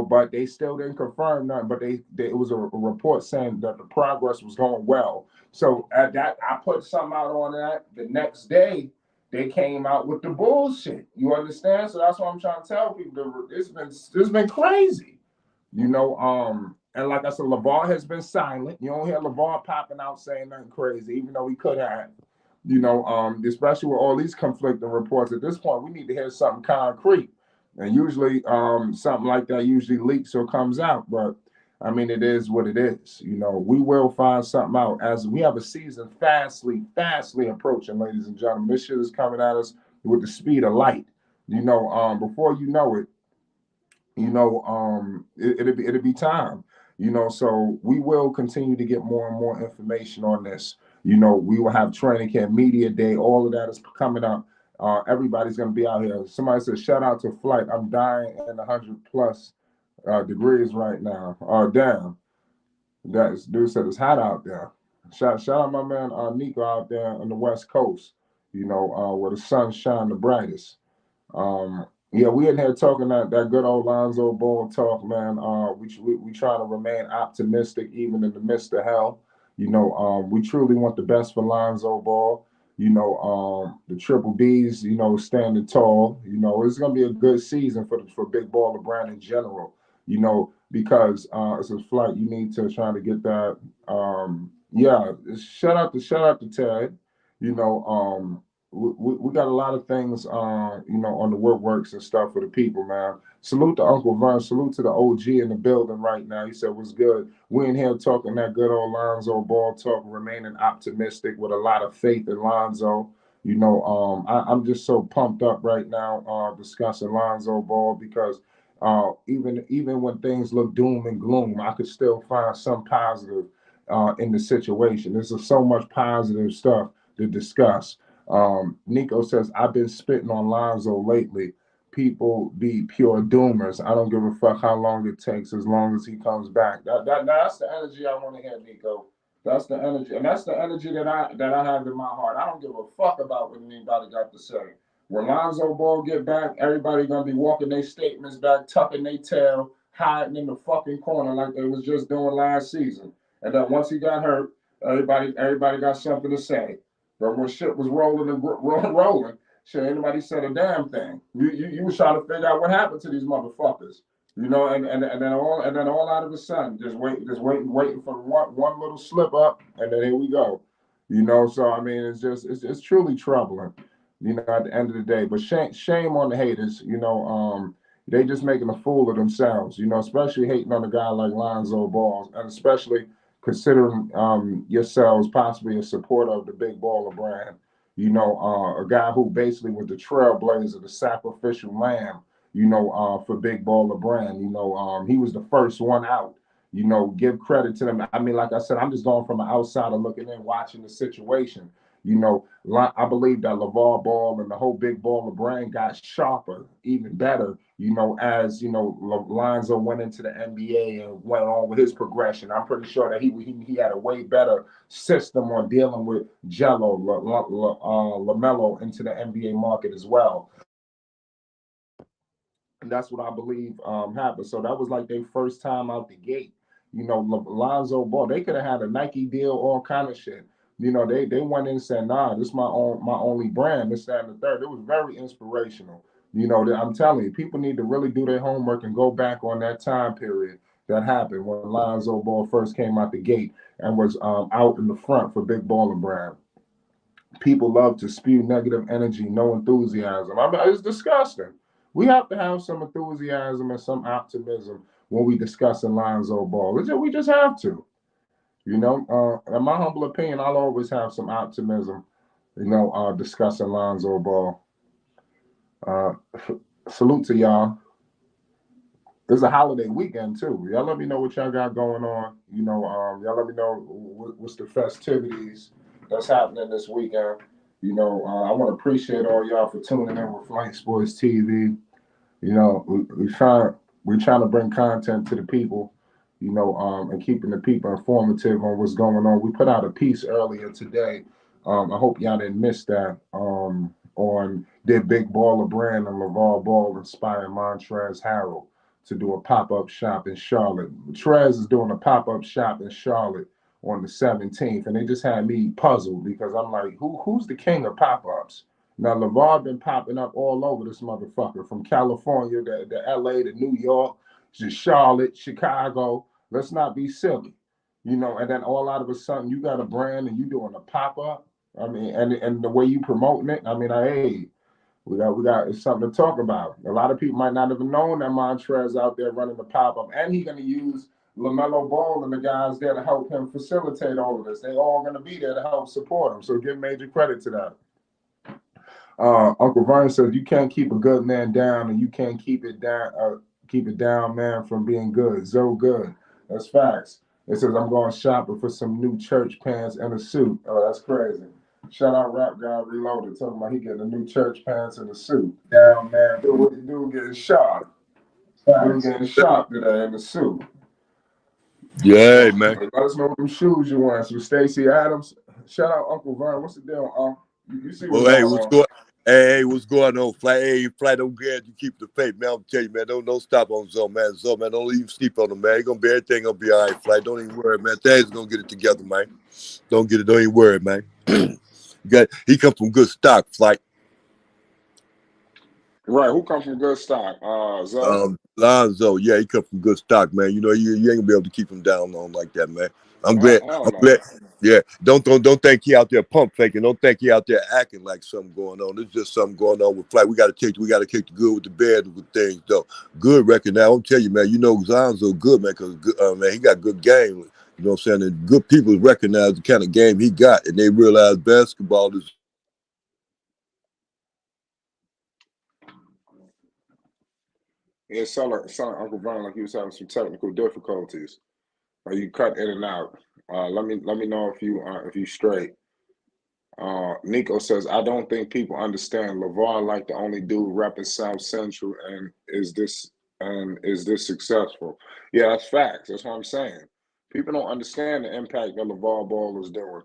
but they still didn't confirm nothing. But it was a report saying that the progress was going well. So at that, I put something out on that. The next day, they came out with the bullshit. You understand? So that's what I'm trying to tell people. It's been crazy. And like I said, LeVar has been silent. You don't hear LeVar popping out saying nothing crazy, even though he could have. Especially with all these conflicting reports. At this point, we need to hear something concrete. And usually, something like that usually leaks or comes out. But I mean, it is what it is. We will find something out as we have a season fastly approaching, ladies and gentlemen. This shit is coming at us with the speed of light. Before you know it, it'll be time. So we will continue to get more and more information on this. We will have training camp, media day, all of that is coming up. Everybody's going to be out here. Somebody said, shout out to Flight. I'm dying in 100 plus degrees right now. Damn. That dude said it's hot out there. Shout out my man Nico out there on the West Coast, where the sun shine the brightest. Yeah, we in here talking that good old Lonzo Ball talk, man. We trying to remain optimistic even in the midst of hell. We truly want the best for Lonzo Ball. The Triple B's, standing tall. It's gonna be a good season for Big Baller Brand in general. Because it's a Flight. You need to try to get that. Yeah, shout out to Ted. We got a lot of things, on the works and stuff for the people, man. Salute to Uncle Vern. Salute to the OG in the building right now. He said, what's good? We in here talking that good old Lonzo Ball talk, remaining optimistic with a lot of faith in Lonzo. I'm just so pumped up right now discussing Lonzo Ball because even when things look doom and gloom, I could still find some positive in the situation. There's so much positive stuff to discuss. Nico says, I've been spitting on Lonzo lately. People be pure doomers. I don't give a fuck how long it takes as long as he comes back. That's the energy I want to hear, Nico. That's the energy. And that's the energy that I have in my heart. I don't give a fuck about what anybody got to say. When Lonzo Ball get back, everybody gonna be walking their statements back, tucking their tail, hiding in the fucking corner like they was just doing last season. And then once he got hurt, everybody got something to say. But when shit was rolling and rolling, shit, anybody said a damn thing. You was trying to figure out what happened to these motherfuckers, and then all out of a sudden, just waiting for one little slip up, and then here we go, So I mean, it's truly troubling, at the end of the day. But shame on the haters, they just making a fool of themselves, especially hating on a guy like Lonzo Ball, and especially considering yourselves possibly a supporter of the Big Baller Brand. A guy who basically was the trailblazer, the sacrificial lamb, for Big Baller Brand. He was the first one out. Give credit to them. I mean, like I said, I'm just going from an outsider looking in, watching the situation. I believe that LeVar Ball and the whole Big Baller Brand got sharper, even better, as Lonzo went into the NBA and went on with his progression. I'm pretty sure that he had a way better system on dealing with Jello, LaMelo into the NBA market as well. And that's what I believe happened. So that was like their first time out the gate. Lonzo Ball, they could have had a Nike deal, all kind of shit. They went in and said, nah, this is my only brand, this, that, and the third. It was very inspirational. I'm telling you, people need to really do their homework and go back on that time period that happened when Lonzo Ball first came out the gate and was out in the front for Big Baller Brand. People love to spew negative energy, no enthusiasm. I mean, it's disgusting. We have to have some enthusiasm and some optimism when we discussing Lonzo Ball. We just have to. In my humble opinion, I'll always have some optimism, discussing Lonzo Ball. Salute to y'all. It's a holiday weekend too. Y'all let me know what y'all got going on. Y'all let me know what's the festivities that's happening this weekend. I want to appreciate all y'all for tuning in with Flight Sports TV. We're trying to bring content to the people, and keeping the people informative on what's going on. We put out a piece earlier today. I hope y'all didn't miss that. On their Big Baller Brand and LeVar Ball inspired Montrezl Harrell. to do a pop-up shop in Charlotte. Trez is doing a pop-up shop in Charlotte on the 17th, and they just had me puzzled because I'm like, who's the king of pop-ups? Now, LeVar been popping up all over this motherfucker, from California to LA to New York to Charlotte, Chicago. Let's not be silly, and then all out of a sudden you got a brand and you doing a pop-up. I mean, and the way you promoting it, I mean, hey, we got it's something to talk about. A lot of people might not have known that Montrez out there running the pop-up, and he's gonna use LaMelo Ball and the guys there to help him facilitate all of this. They all gonna be there to help support him. So give major credit to that. Uncle Vern says you can't keep a good man down, and you can't keep it down, man, from being good. So good. That's facts. It says I'm going shopping for some new church pants and a suit. Oh, that's crazy. Shout out Rap God Reloaded, talking about he getting a new church pants and a suit. Down, man. Dude getting shot. Dude getting shot today in the suit. Yeah, man. Let us know what them shoes you want. So Stacey Adams, shout out Uncle Vern. What's the deal, You see what's Well, hey, going on. Hey, what's going on, Flat? Hey, Flat, I'm glad you keep the faith, man. I'm telling you, man, don't stop on Zo, man. Zo, man, don't even sleep on him, man. Everything gonna be all right, Flat. Don't even worry, man. Things gonna get it together, man. Don't even worry, man. He come from good stock, Flat. Right, who comes from good stock? Zo? Lonzo, yeah, he come from good stock, man. You ain't gonna be able to keep him down on like that, man. I'm glad. Yeah, don't think he out there pump faking. Don't think he out there acting like something going on. There's just something going on with Flight. We got to take the good with the bad with things, though. Good record now. I'll tell you, man. Lonzo good, man, because man, he got good game. You know what I'm saying? And good people recognize the kind of game he got, and they realize basketball is. Yeah, sound Uncle Vern like he was having some technical difficulties. You cut in and out. Let me know if you straight. Nico says, I don't think people understand LeVar like the only dude repping South Central, and is this successful? Yeah, that's facts. That's what I'm saying. People don't understand the impact that LeVar Ball is doing.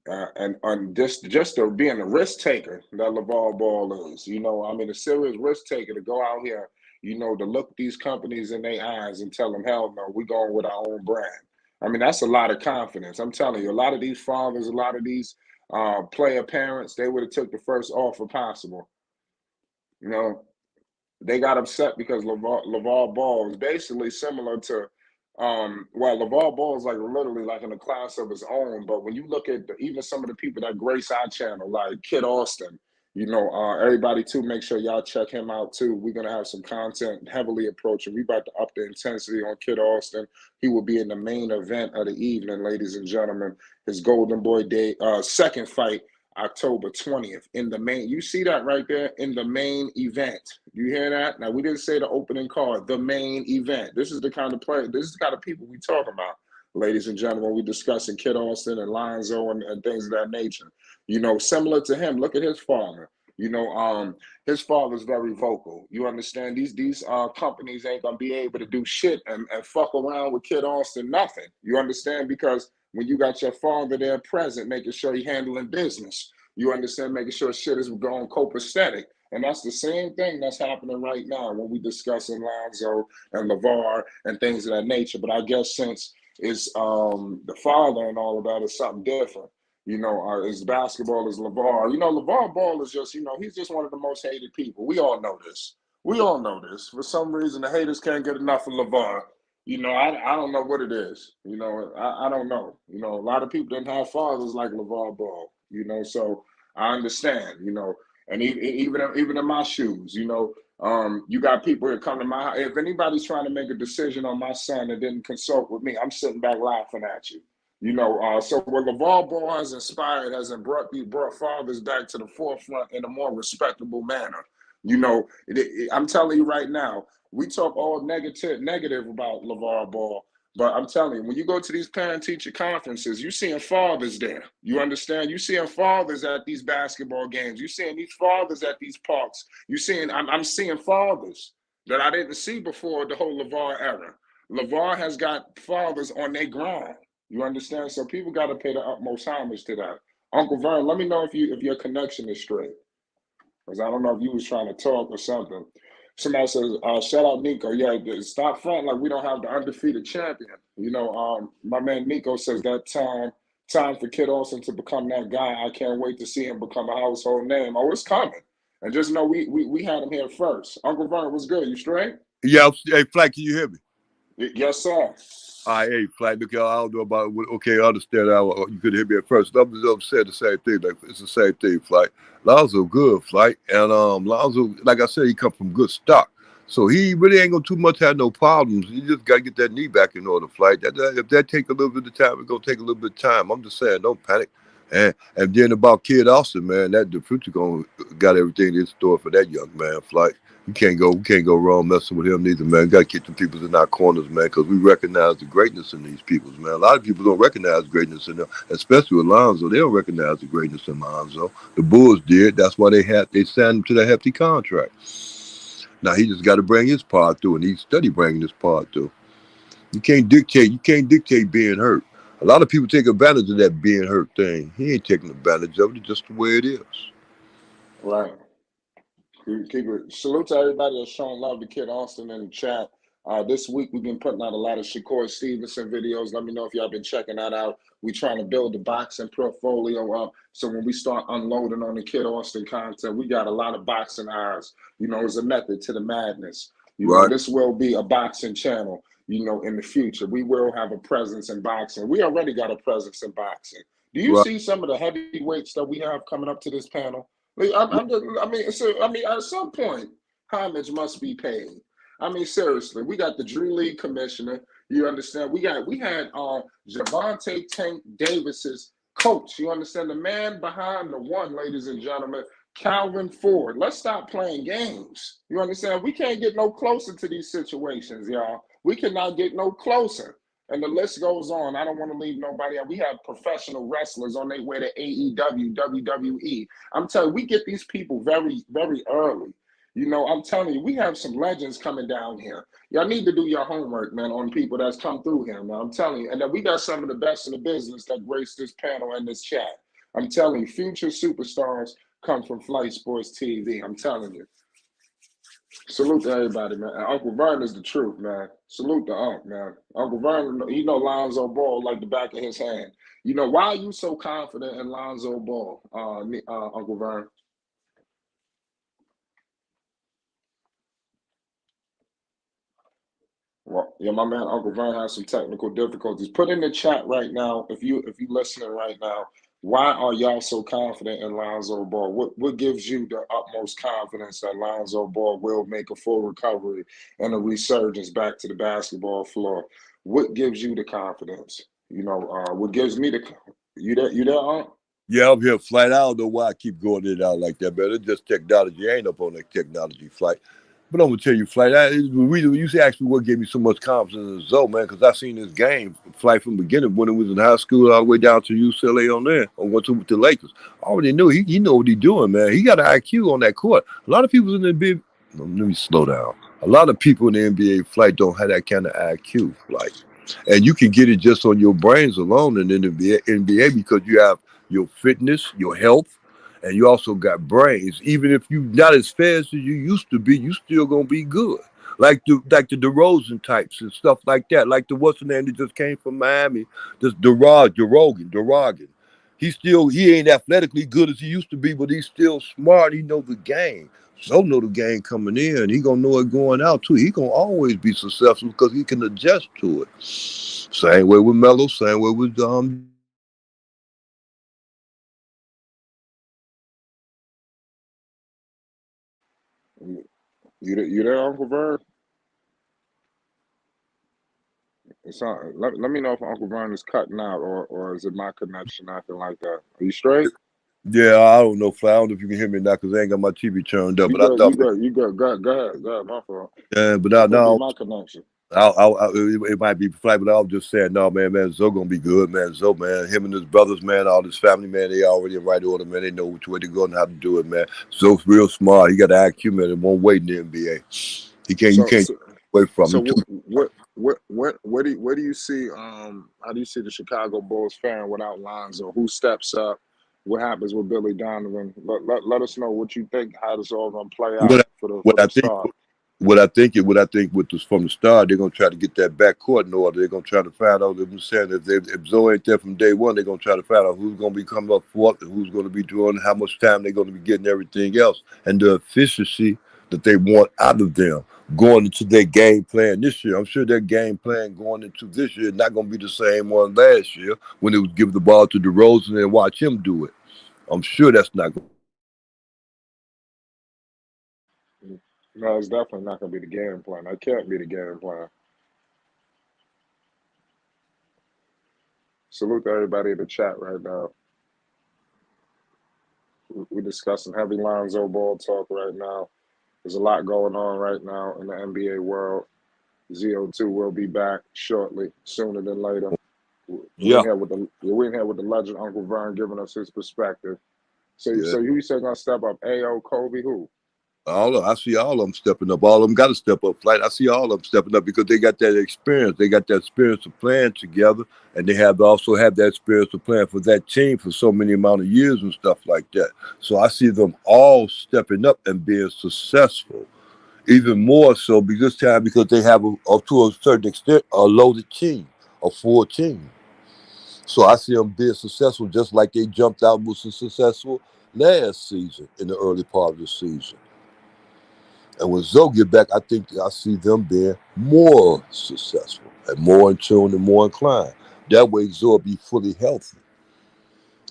And just to being a risk taker that LeVar Ball is, I mean, a serious risk taker to go out here, to look these companies in their eyes and tell them, hell no, we're going with our own brand. I mean, that's a lot of confidence. I'm telling you, a lot of these fathers, a lot of these player parents, they would have took the first offer possible. They got upset because LeVar Ball is basically similar to LeVar Ball is like literally like in a class of his own. But when you look at even some of the people that grace our channel, like Kid Austin, everybody too, make sure y'all check him out too. We're gonna have some content heavily approaching. We about to up the intensity on Kid Austin. He will be in the main event of the evening, ladies and gentlemen. His Golden Boy Day second fight, October 20th. In the main, you see that right there in the main event. You hear that? Now, we didn't say the opening card, the main event. This is the kind of player, this is the kind of people we talk about, ladies and gentlemen. We discussing Kid Austin and Lonzo and things of that nature. Similar to him, look at his father. His father's very vocal. You understand? These companies ain't gonna be able to do shit and fuck around with Kid Austin, nothing. You understand? Because when you got your father there present, making sure he handling business, you understand, making sure shit is going copacetic. And that's the same thing that's happening right now when we discussing Lonzo and LeVar and things of that nature. But I guess since it's the father and all of that is something different. His basketball is LeVar. LeVar Ball is just, he's just one of the most hated people. We all know this. For some reason, the haters can't get enough of LeVar. I don't know what it is. I don't know. A lot of people didn't have fathers like LeVar Ball. So I understand. And even in my shoes, you got people that come to my house. If anybody's trying to make a decision on my son that didn't consult with me, I'm sitting back laughing at you. So what LeVar Ball has inspired has brought fathers back to the forefront in a more respectable manner. I'm telling you right now, we talk all negative about LeVar Ball, but I'm telling you, when you go to these parent-teacher conferences, you're seeing fathers there. You understand? You're seeing fathers at these basketball games. You're seeing these fathers at these parks. I'm seeing fathers that I didn't see before the whole LeVar era. LeVar has got fathers on their grind. You understand? So people got to pay the utmost homage to that. Uncle Vern, let me know if your connection is straight, because I don't know if you was trying to talk or something. Somebody says, shout out Nico. Yeah, stop front like we don't have the undefeated champion. You know, my man Nico says that time for Kid Austin to become that guy. I can't wait to see him become a household name. Oh, it's coming. And just know we had him here first. Uncle Vern, what's good? You straight? Yeah, hey, Flack, can you hear me? Yes, sir. Hey, Flack, look, I don't know about it. Okay, I understand how you could hear me at first. I'm just saying the same thing. Like, it's the same thing, Flack. Lonzo good, Flack. And Lonzo, like I said, he come from good stock. So he really ain't gonna too much have no problems. You just gotta get that knee back in order, Flack. If that take a little bit of time, it's gonna take a little bit of time. I'm just saying, don't panic. And then about Kid Austin, man, that the future got everything in store for that young man, Flack. You can't go wrong messing with him neither, man. Got to keep the people in our corners, man, because we recognize the greatness in these people, man. A lot of people don't recognize greatness in them, especially with Lonzo. They don't recognize the greatness in Lonzo. The Bulls did. That's why they signed him to that hefty contract. Now he just got to bring his part through, and he's steady bringing his part through. You can't dictate being hurt. A lot of people take advantage of that being hurt thing. He ain't taking advantage of it. It's just the way it is. Right. Keep it. Salute to everybody that's showing love to Kid Austin in the chat. This week we've been putting out a lot of Shakur Stevenson videos. Let me know if y'all been checking that out. We trying to build the boxing portfolio up. So when we start unloading on the Kid Austin content, we got a lot of boxing eyes. You know, it's a method to the madness. You know, this will be a boxing channel, you know, in the future. We will have a presence in boxing. We already got a presence in boxing. Do you see some of the heavyweights that we have coming up to this panel? I mean, at some point, homage must be paid. I mean, seriously, we got the Drew League commissioner. You understand? We had Javante Tank Davis's coach. You understand? The man behind the one, ladies and gentlemen, Calvin Ford. Let's stop playing games. You understand? We can't get no closer to these situations, y'all. We cannot get no closer. And the list goes on. I don't want to leave nobody out. We have professional wrestlers on their way to AEW, WWE. I'm telling you, we get these people very, very early. You know, I'm telling you, we have some legends coming down here. Y'all need to do your homework, man, on people that's come through here, man. I'm telling you. And then we got some of the best in the business that grace this panel and this chat. I'm telling you, future superstars come from Flight Sports TV. I'm telling you. Salute to everybody, man. And Uncle Vern is the truth, man. Salute to Unc, man. Uncle Vern, you know Lonzo Ball like the back of his hand. You know, why are you so confident in Lonzo Ball, Uncle Vern? Well, yeah, my man Uncle Vern has some technical difficulties. Put in the chat right now, if you listening right now, why are y'all so confident in Lonzo Ball? What gives you the utmost confidence that Lonzo Ball will make a full recovery and a resurgence back to the basketball floor? What gives you the confidence? You know, what gives me the you there, Unc? Yeah, I'm here, Flight. I don't know why I keep going in and out like that, man. It's just technology. I ain't up on that technology, Flight. But I'm gonna tell you, Flight. You say actually what gave me so much confidence in Zoe, man, because I seen this game, Flight, from the beginning when it was in high school all the way down to UCLA on there, on went to the Lakers. I already knew he know what he doing, man. He got an IQ on that court. A lot of people in the NBA. Let me slow down. A lot of people in the NBA, Flight, don't have that kind of IQ, Flight. And you can get it just on your brains alone in the NBA because you have your fitness, your health, and you also got brains. Even if you're not as fast as you used to be, you still gonna be good. Like the DeRozan types and stuff like that. Like the what's the name that just came from Miami, this DeRogan. He ain't athletically good as he used to be, but he's still smart. He know the game. So know the game coming in. He gonna know it going out too. He gonna always be successful because he can adjust to it. Same way with Melo. Same way with You there, Uncle Vern? Let me know if Uncle Vern is cutting out or is it my connection, nothing like that. Are you straight? Yeah, I don't know, Fly. I don't know if you can hear me now because I ain't got my TV turned up. You But I good, thought, you good. Go ahead, my fault. yeah, but It could be now my connection. it might be Fly, but I was just saying, no, man, Zoe gonna be good, man. Zoe, man, him and his brothers, man, all his family, man, they already in right order, man. They know which way to go and how to do it, man. Zoe's real smart. He got an IQ, man. It won't wait in the NBA. You So, can't so, get away from so him. where do you see how do you see the Chicago Bulls faring without Lonzo? Who steps up? What happens with Billy Donovan? Let us know what you think. How this all gonna play out What for what I the think start. what I think with this from the start, they're gonna try to get that backcourt in order. They're gonna try to find out. I'm saying if Zoe ain't there from day one, they're gonna try to find out who's gonna be coming up for it, and who's gonna be doing, how much time they're gonna be getting, everything else, and the efficiency that they want out of them going into their game plan this year. I'm sure their game plan going into this year is not gonna be the same one last year when they was give the ball to DeRozan and watch him do it. I'm sure that's not going. No, it's definitely not going to be the game plan. That can't be the game plan. Salute to everybody in the chat right now. We're discussing heavy Lonzo ball talk right now. There's a lot going on right now in the NBA world. ZO2 will be back shortly, sooner than later. We're Yeah. in here with the legend Uncle Vern giving us his perspective. So Yeah. who you say gonna step up? AO, Kobe, who? I see all of them stepping up. All of them got to step up. Flight. I see all of them stepping up because they got that experience. They got that experience of playing together, and they also have that experience of playing for that team for so many amount of years and stuff like that. So I see them all stepping up and being successful, even more so this time because they have, to a certain extent, a loaded team, a full team. So I see them being successful just like they jumped out and was successful last season in the early part of the season. And when Zoe get back, I think I see them being more successful and more in tune and more inclined. That way, Zoe be fully healthy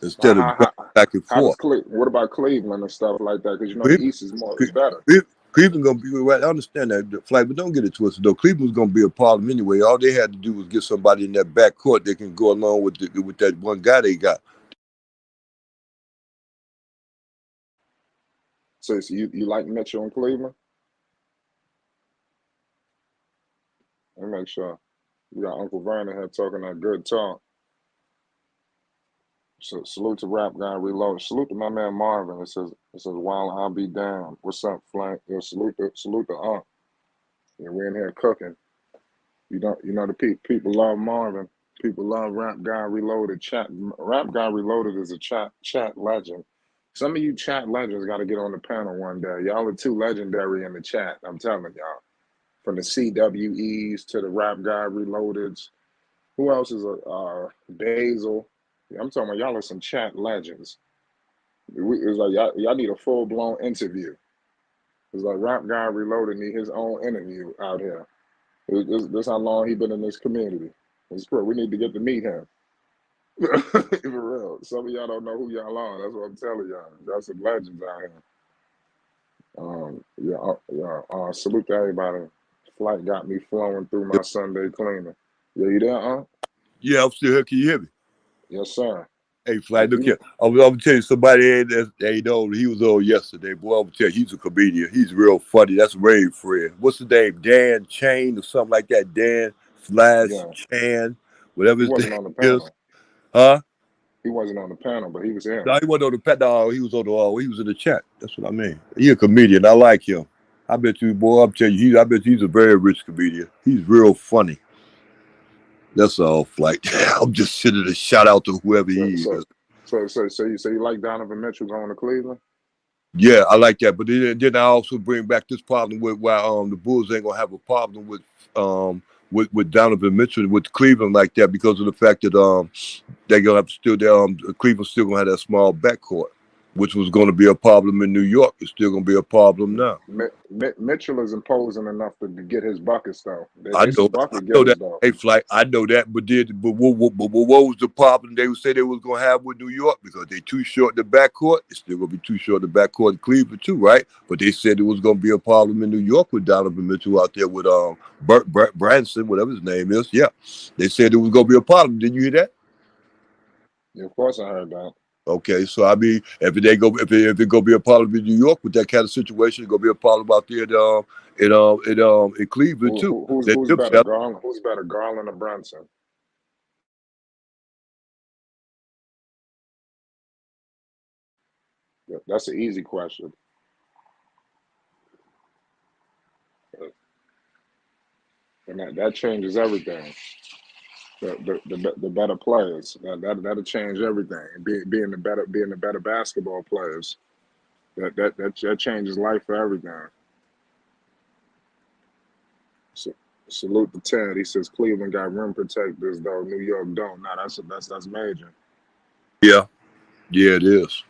instead of jumping back and How does forth. what about Cleveland and stuff like that? Because the Cleveland, East is better. Cleveland gonna be right. I understand that flight, but don't get it twisted though. Cleveland's gonna be a problem anyway. All they had to do was get somebody in that back court that can go along with that one guy they got. So you like Mitchell in Cleveland? Let me make sure. We got Uncle Vernon here talking that good talk. So salute to Rap Guy Reload. Salute to my man Marvin. It says while I'll be damned. What's up, Flank? Yeah, salute to Unc. Yeah, we're in here cooking. You know the people love Marvin. People love Rap Guy Reloaded. Rap Guy Reloaded is a chat legend. Some of you chat legends got to get on the panel one day. Y'all are too legendary in the chat. I'm telling y'all. From the CWEs to the Rap Guy Reloadeds. Who else is Basil? Yeah, I'm talking about y'all are some chat legends. It's like y'all need a full-blown interview. It's like Rap Guy Reloaded need his own interview out here. This how long he been in this community. It's true. We need to get to meet him. For real. Some of y'all don't know who y'all are. That's what I'm telling y'all. Y'all some legends out here. Salute to everybody. Flight got me flowing through my Sunday cleaning. Yeah, you there, huh? Yeah, I'm still here. Can you hear me? Yes, sir. Hey, Flight, look here. I'm gonna tell you somebody that they know he was on yesterday. Boy, I'm gonna tell you, he's a comedian. He's real funny. That's Ray Fred. What's his name? Dan Chain or something like that. Dan Flash Chan, whatever He his wasn't name on the is. panel. Huh? He wasn't on the panel, but he was here. No, he wasn't on the pet. No, he was on the. He was in the chat. That's what I mean. He a comedian. I like him. I bet you, boy. I'm telling you, I bet he's a very rich comedian. He's real funny. That's all, Flight. I'm just sending a shout out to whoever he is. So you like Donovan Mitchell going to Cleveland? Yeah, I like that. But then I also bring back this problem with why the Bulls ain't gonna have a problem with Donovan Mitchell with Cleveland like that because of the fact that they're gonna have to Cleveland's still gonna have that small backcourt, which was gonna be a problem in New York. It's still gonna be a problem now. Mitchell is imposing enough to get his buckets though. I They know, some bucket I know getters that. though. Hey, Flight, I know that, but what was the problem they would say they was gonna have with New York because they too short in the backcourt? It's still gonna be too short in the backcourt in Cleveland too, right? But they said it was gonna be a problem in New York with Donovan Mitchell out there with Bert Branson, whatever his name is. Yeah, they said it was gonna be a problem. Didn't you hear that? Yeah, of course I heard that. Okay, so I mean, if it gonna be a problem in New York with that kind of situation, it's gonna be a problem out there in Cleveland too. Who's better, Garland? Who's better, Garland or Brunson? Yeah, that's an easy question. And that changes everything. The better players that'll change everything. Being the better basketball players that changes life for everything. Salute to Ted. He says Cleveland got rim protectors though. New York don't. Nah, that's major. Yeah, yeah, it is.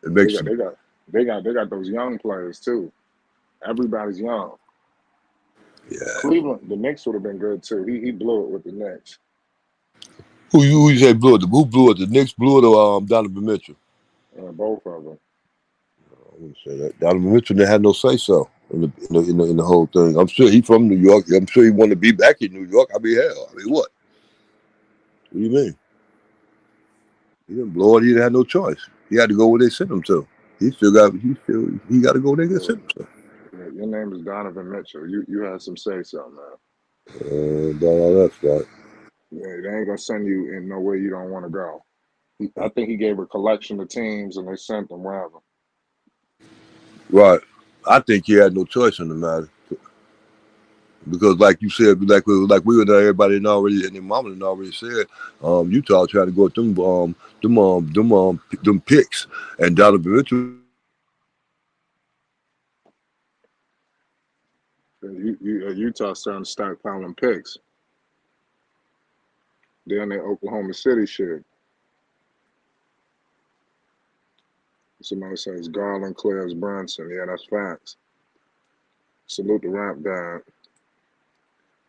It They makes got they got they got those young players too. Everybody's young. yeah. Cleveland, the Knicks would have been good too. He blew it with the Knicks. Who you say blew it? Who blew it? The Knicks blew it, or Donovan Mitchell? Both of them. I wouldn't say that. Donovan Mitchell didn't have no say so in the whole thing. I'm sure he from New York. I'm sure he wanted to be back in New York. I mean, hell, I mean, what? What do you mean? He didn't blow it. He didn't have no choice. He had to go where they sent him to. He got to go where they sent him to. Your name is Donovan Mitchell. You had some say so, man. All that stuff. Yeah, they ain't gonna send you in nowhere you don't want to go. I think he gave a collection of teams and they sent them wherever. Right. I think he had no choice in the matter. Because, like you said, like we were everybody and already, and their mama and already said, Utah tried to go with them picks, and Donovan Mitchell. Utah starting to stockpiling picks. They're in their Oklahoma City shit. Somebody says Garland clears Brunson. Yeah, that's facts. Salute the rap god.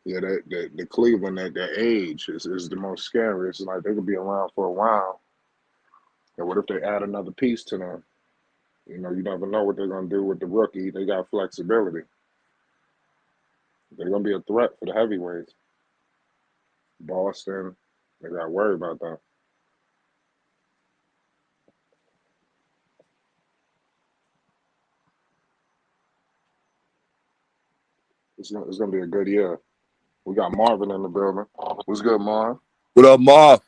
Yeah, the Cleveland at their age is the most scary. It's like they could be around for a while. And what if they add another piece to them? You know, you never know what they're gonna do with the rookie. They got flexibility. They're gonna be a threat for the heavyweights. Boston, they got to worry about that. It's gonna be a good year. We got Marvin in the building. What's good, Marv? What up, Marv?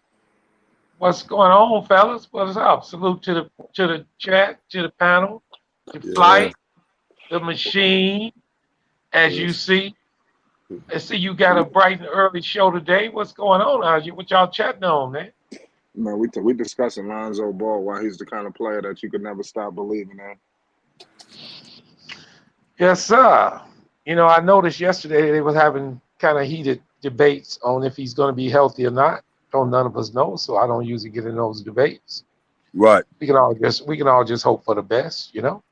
What's going on, fellas? What's up? Salute to the chat, to the panel, the Yeah. flight, the machine. As you Yes. see, I see you got a bright and early show today. What's going on? What y'all chatting on, man? Man, we discussing Lonzo Ball, why he's the kind of player that you could never stop believing in. Yes, sir. You know, I noticed yesterday they was having kind of heated debates on if he's going to be healthy or not. Don't none of us know, so I don't usually get in those debates. Right. We can all just hope for the best, you know.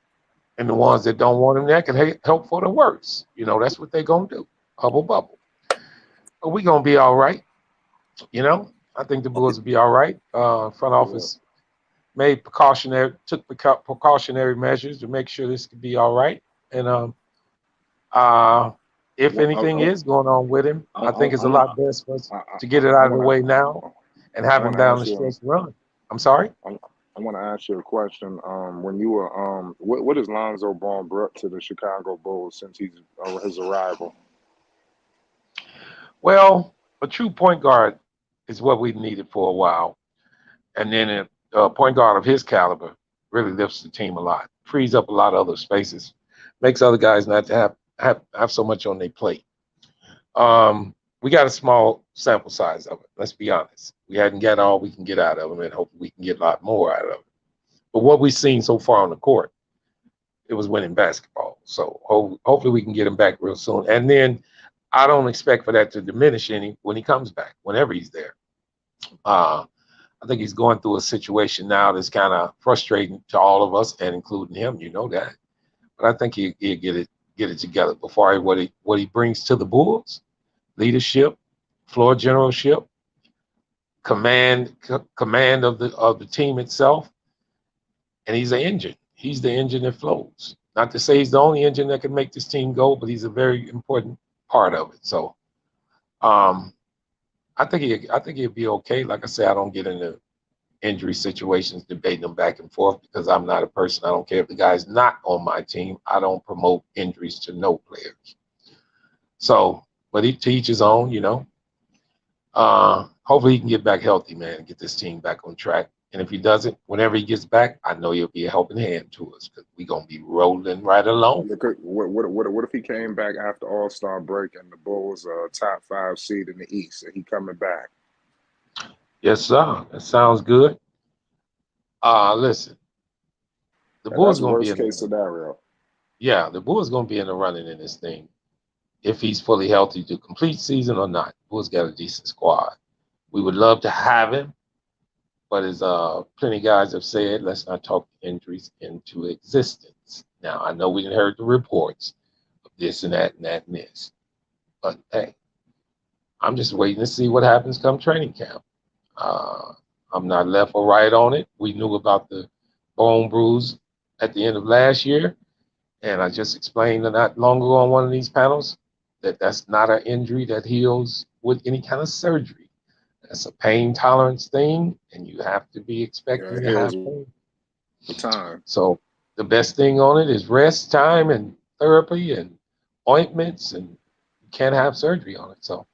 And the ones that don't want him there can help for the worst. You know, that's what they're going to do. Hubble bubble. But we're going to be all right. You know, I think the Bulls will be all right. Front office took precautionary measures to make sure this could be all right. And if anything is going on with him, I think it's a lot best for us to get it out of the way now and have him down the stretch run. I'm sorry? I want to ask you a question. When you were, what has Lonzo Ball brought to the Chicago Bulls since his arrival? Well, a true point guard is what we've needed for a while. And then a point guard of his caliber really lifts the team a lot, frees up a lot of other spaces, makes other guys not to have so much on their plate. We got a small sample size of it. Let's be honest. We hadn't got all we can get out of him, and hopefully we can get a lot more out of it. But what we've seen so far on the court, it was winning basketball. So hopefully we can get him back real soon. And then I don't expect for that to diminish any when he comes back, whenever he's there. I think he's going through a situation now that's kind of frustrating to all of us, and including him. You know that. But I think he'll get it together before what he brings to the Bulls: leadership, floor generalship, command of the team itself, and he's an engine. He's the engine that flows. Not to say he's the only engine that can make this team go, but he's a very important part of it. So, I think he'll be okay. Like I say, I don't get into injury situations, debating them back and forth, because I'm not a person. I don't care if the guy's not on my team. I don't promote injuries to no players. So, but to each his own, you know. Hopefully he can get back healthy, man, and get this team back on track. And if he doesn't, whenever he gets back, I know he'll be a helping hand to us, because we're gonna be rolling right along. What if he came back after All-Star break and the Bulls top 5 seed in the East, and he coming back? Yes, sir. That sounds good. Listen, the And Bulls that's gonna be worst in case scenario. the Bulls gonna be in the running in this thing. if he's fully healthy to complete season or not. Bulls got a decent squad. We would love to have him, but as plenty of guys have said, let's not talk injuries into existence. Now, I know we didn't heard the reports of this and that and that and this, but hey, I'm just waiting to see what happens come training camp. Uh, I'm not left or right on it. We knew about the bone bruise at the end of last year, and I just explained not long ago on one of these panels that that's not an injury that heals with any kind of surgery. That's a pain tolerance thing, and you have to be Yeah, expecting it to have heals pain. with time. So the best thing on it is rest time and therapy and ointments, and you can't have surgery on it. So,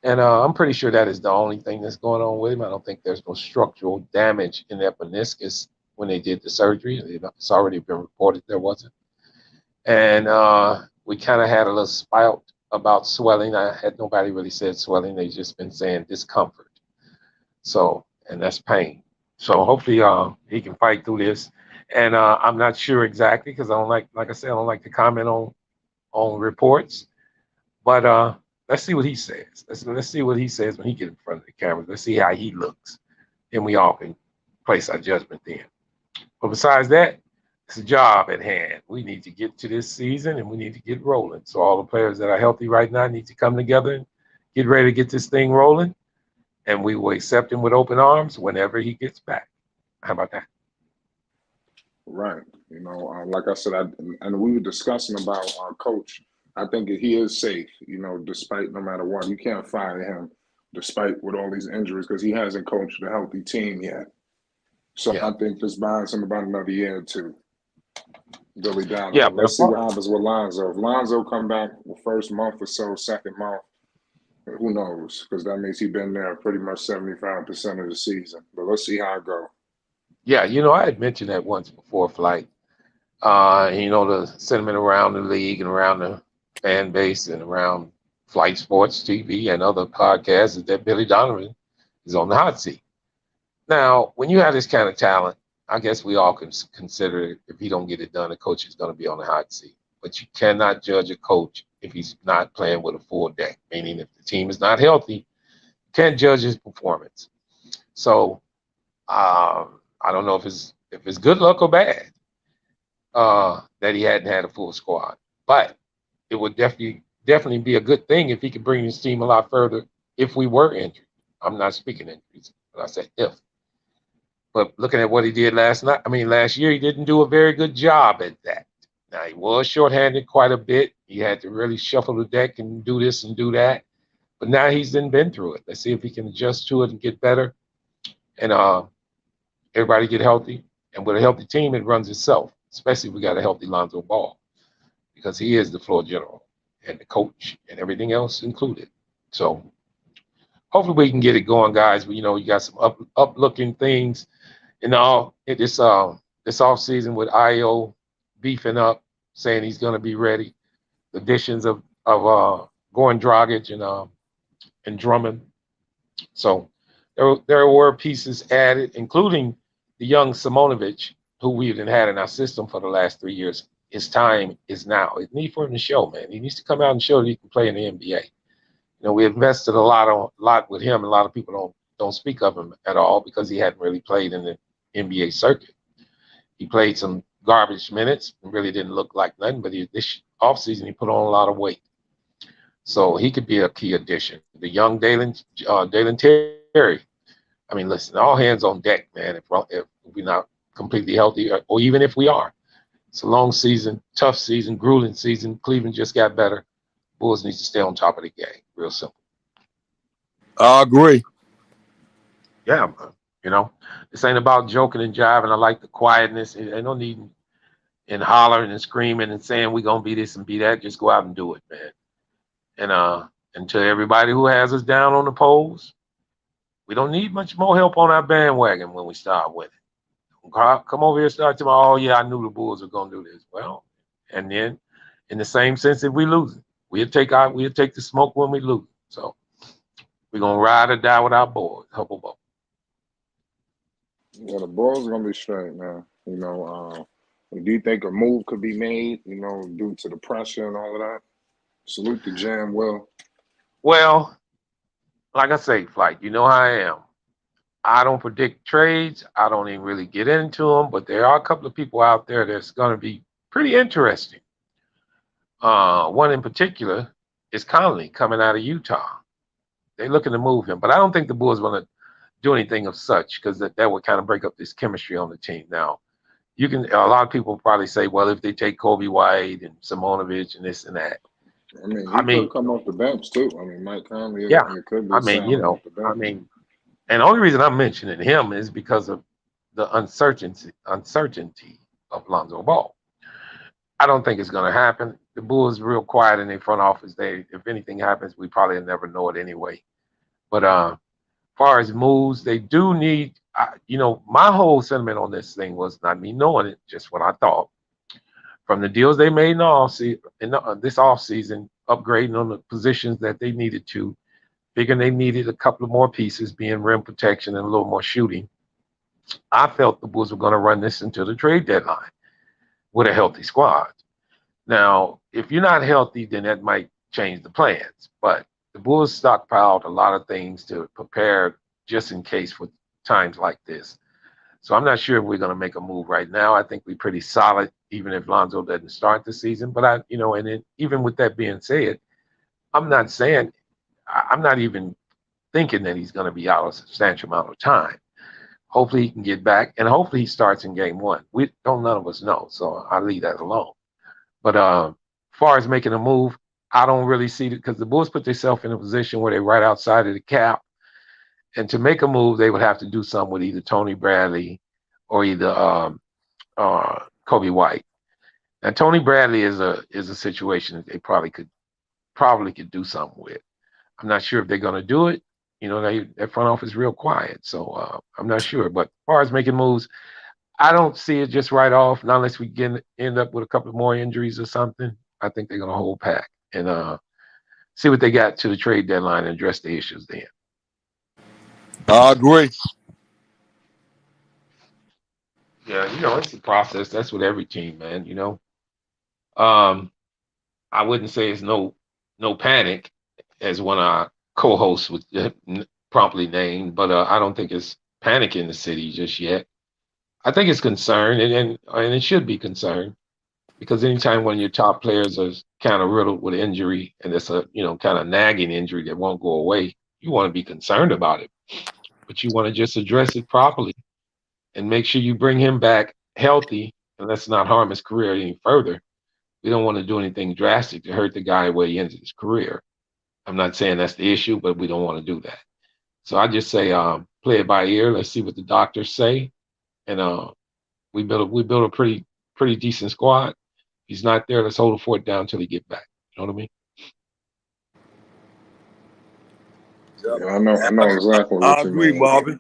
and I'm pretty sure that is the only thing that's going on with him. I don't think there's no structural damage in that meniscus when they did the surgery. It's already been reported there wasn't. And we kind of had a little spout about swelling. I had nobody really said swelling. They just been saying discomfort. So, and that's pain. So hopefully he can fight through this. And I'm not sure exactly because I don't like I said, I don't like to comment on reports. But let's see what he says. Let's see what he says when he gets in front of the cameras. Let's see how he looks. Then we all can place our judgment then. But besides that, it's a job at hand. We need to get to this season and we need to get rolling. So all the players that are healthy right now need to come together and get ready to get this thing rolling. And we will accept him with open arms whenever he gets back. How about that? Right. Like I said, and we were discussing about our coach. I think he is safe, despite no matter what. You can't fire him despite with all these injuries because he hasn't coached a healthy team yet. So Yeah. I think this buys him about another year or two. Billy Donovan. Yeah, Let's see what happens with Lonzo. If Lonzo come back the first month or so, second month, who knows? Because that means he's been there pretty much 75% of the season. But let's see how it goes. Yeah, I had mentioned that once before, Flight. The sentiment around the league and around the fan base and around Flight Sports TV and other podcasts is that Billy Donovan is on the hot seat. Now, when you have this kind of talent, I guess we all can consider if he don't get it done, the coach is going to be on the hot seat. But you cannot judge a coach if he's not playing with a full deck, meaning if the team is not healthy, you can't judge his performance. So I don't know if it's good luck or bad that he hadn't had a full squad, but it would definitely be a good thing if he could bring his team a lot further if we were injured. I'm not speaking injuries, but I said if. But looking at what he did last year, he didn't do a very good job at that. Now, he was shorthanded quite a bit. He had to really shuffle the deck and do this and do that. But now he's been through it. Let's see if he can adjust to it and get better. And everybody get healthy. And with a healthy team, it runs itself, especially if we got a healthy Lonzo Ball, because he is the floor general and the coach and everything else included. So hopefully we can get it going, guys. But, you got some up-looking things. This off season with Io beefing up, saying he's going to be ready. The additions of Goran Dragic and Drummond. So there were pieces added, including the young Simonovic, who we've had in our system for the last 3 years. His time is now. It's need for him to show, man. He needs to come out and show that he can play in the NBA. We invested a lot with him. A lot of people don't speak of him at all because he hadn't really played in the NBA circuit. He played some garbage minutes and really didn't look like nothing, but this offseason he put on a lot of weight. So he could be a key addition. The young Dalen Terry. I mean, listen, all hands on deck, man, if we're not completely healthy, or even if we are. It's a long season, tough season, grueling season. Cleveland just got better. Bulls needs to stay on top of the game. Real simple. I agree. Yeah, this ain't about joking and jiving. I like the quietness. Ain't no need in hollering and screaming and saying we're gonna be this and be that. Just go out and do it, man. And to everybody who has us down on the polls, we don't need much more help on our bandwagon when we start winning. Come over here and start to oh yeah, I knew the Bulls were gonna do this. Well, and then in the same sense, if we lose it, we'll take the smoke when we lose. So we're gonna ride or die with our boys. Hubble. Yeah, the Bulls are gonna be straight, man. Do you think a move could be made, due to the pressure and all of that? Salute the jam. Well, Well, like I say, Flight, you know how I am. I don't predict trades. I don't even really get into them, but there are a couple of people out there that's going to be pretty interesting. One in particular is Conley coming out of Utah. They're looking to move him, but I don't think the Bulls want to do anything of such because that would kind of break up this chemistry on the team. Now, you can a lot of people probably say, well, if they take Kobe White and Simonovic and this and that. I mean, I he mean, could come off the bench too. I mean, Mike Conley, yeah. it could I be mean, sounding off the I bench. mean, and the only reason I'm mentioning him is because of the uncertainty of Lonzo Ball. I don't think it's going to happen. The Bulls real quiet in their front office. If anything happens, we probably never know it anyway. But far as moves, they do need. My whole sentiment on this thing was not me knowing it, just what I thought from the deals they made this off season, upgrading on the positions that they needed to, figuring they needed a couple of more pieces, being rim protection and a little more shooting. I felt the Bulls were going to run this until the trade deadline with a healthy squad. Now, if you're not healthy, then that might change the plans. But the Bulls stockpiled a lot of things to prepare just in case for times like this. So I'm not sure if we're going to make a move right now. I think we're pretty solid, even if Lonzo doesn't start the season. But and then even with that being said, I'm not saying, I'm not even thinking that he's going to be out a substantial amount of time. Hopefully he can get back, and hopefully he starts in game one. We don't, none of us know, so I'll leave that alone. But as far as making a move, I don't really see it because the Bulls put themselves in a position where they're right outside of the cap. And to make a move, they would have to do something with either Tony Bradley or either Kobe White. Now Tony Bradley is a situation that they probably could do something with. I'm not sure if they're going to do it. Their front office is real quiet, so I'm not sure. But as far as making moves, I don't see it just right off, not unless we end up with a couple more injuries or something. I think they're going to hold back and see what they got to the trade deadline and address the issues then. I agree. Yeah, it's a process. That's with every team, man. Um, I wouldn't say it's no panic, as one of our co-hosts was promptly named, but I don't think it's panic in the city just yet. I think it's concern, and it should be concern because anytime one of your top players is kind of riddled with injury and it's a kind of nagging injury that won't go away, you want to be concerned about it, but you want to just address it properly and make sure you bring him back healthy and let's not harm his career any further. We don't want to do anything drastic to hurt the guy where he ends his career. I'm not saying that's the issue, but we don't want to do that. So I just say play it by ear. Let's see what the doctors say, and we built a pretty decent squad. He's not there. Let's hold the fort down until he get back. You know what I mean? Yeah, I know exactly I what you agree, mean. Marvin.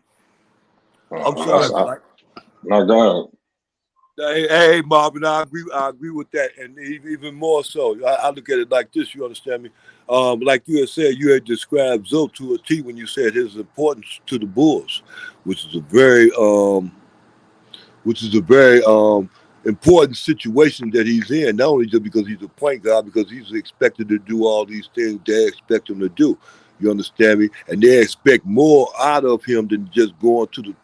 I'm sorry. No, go ahead. Hey, Marvin, I agree with that, and even more so. I look at it like this. You understand me? Like you had said, you had described Zoe to a T when you said his importance to the Bulls, which is a very important situation that he's in. Not only just because he's a point guard, because he's expected to do all these things they expect him to do. You understand me? And they expect more out of him than just going to the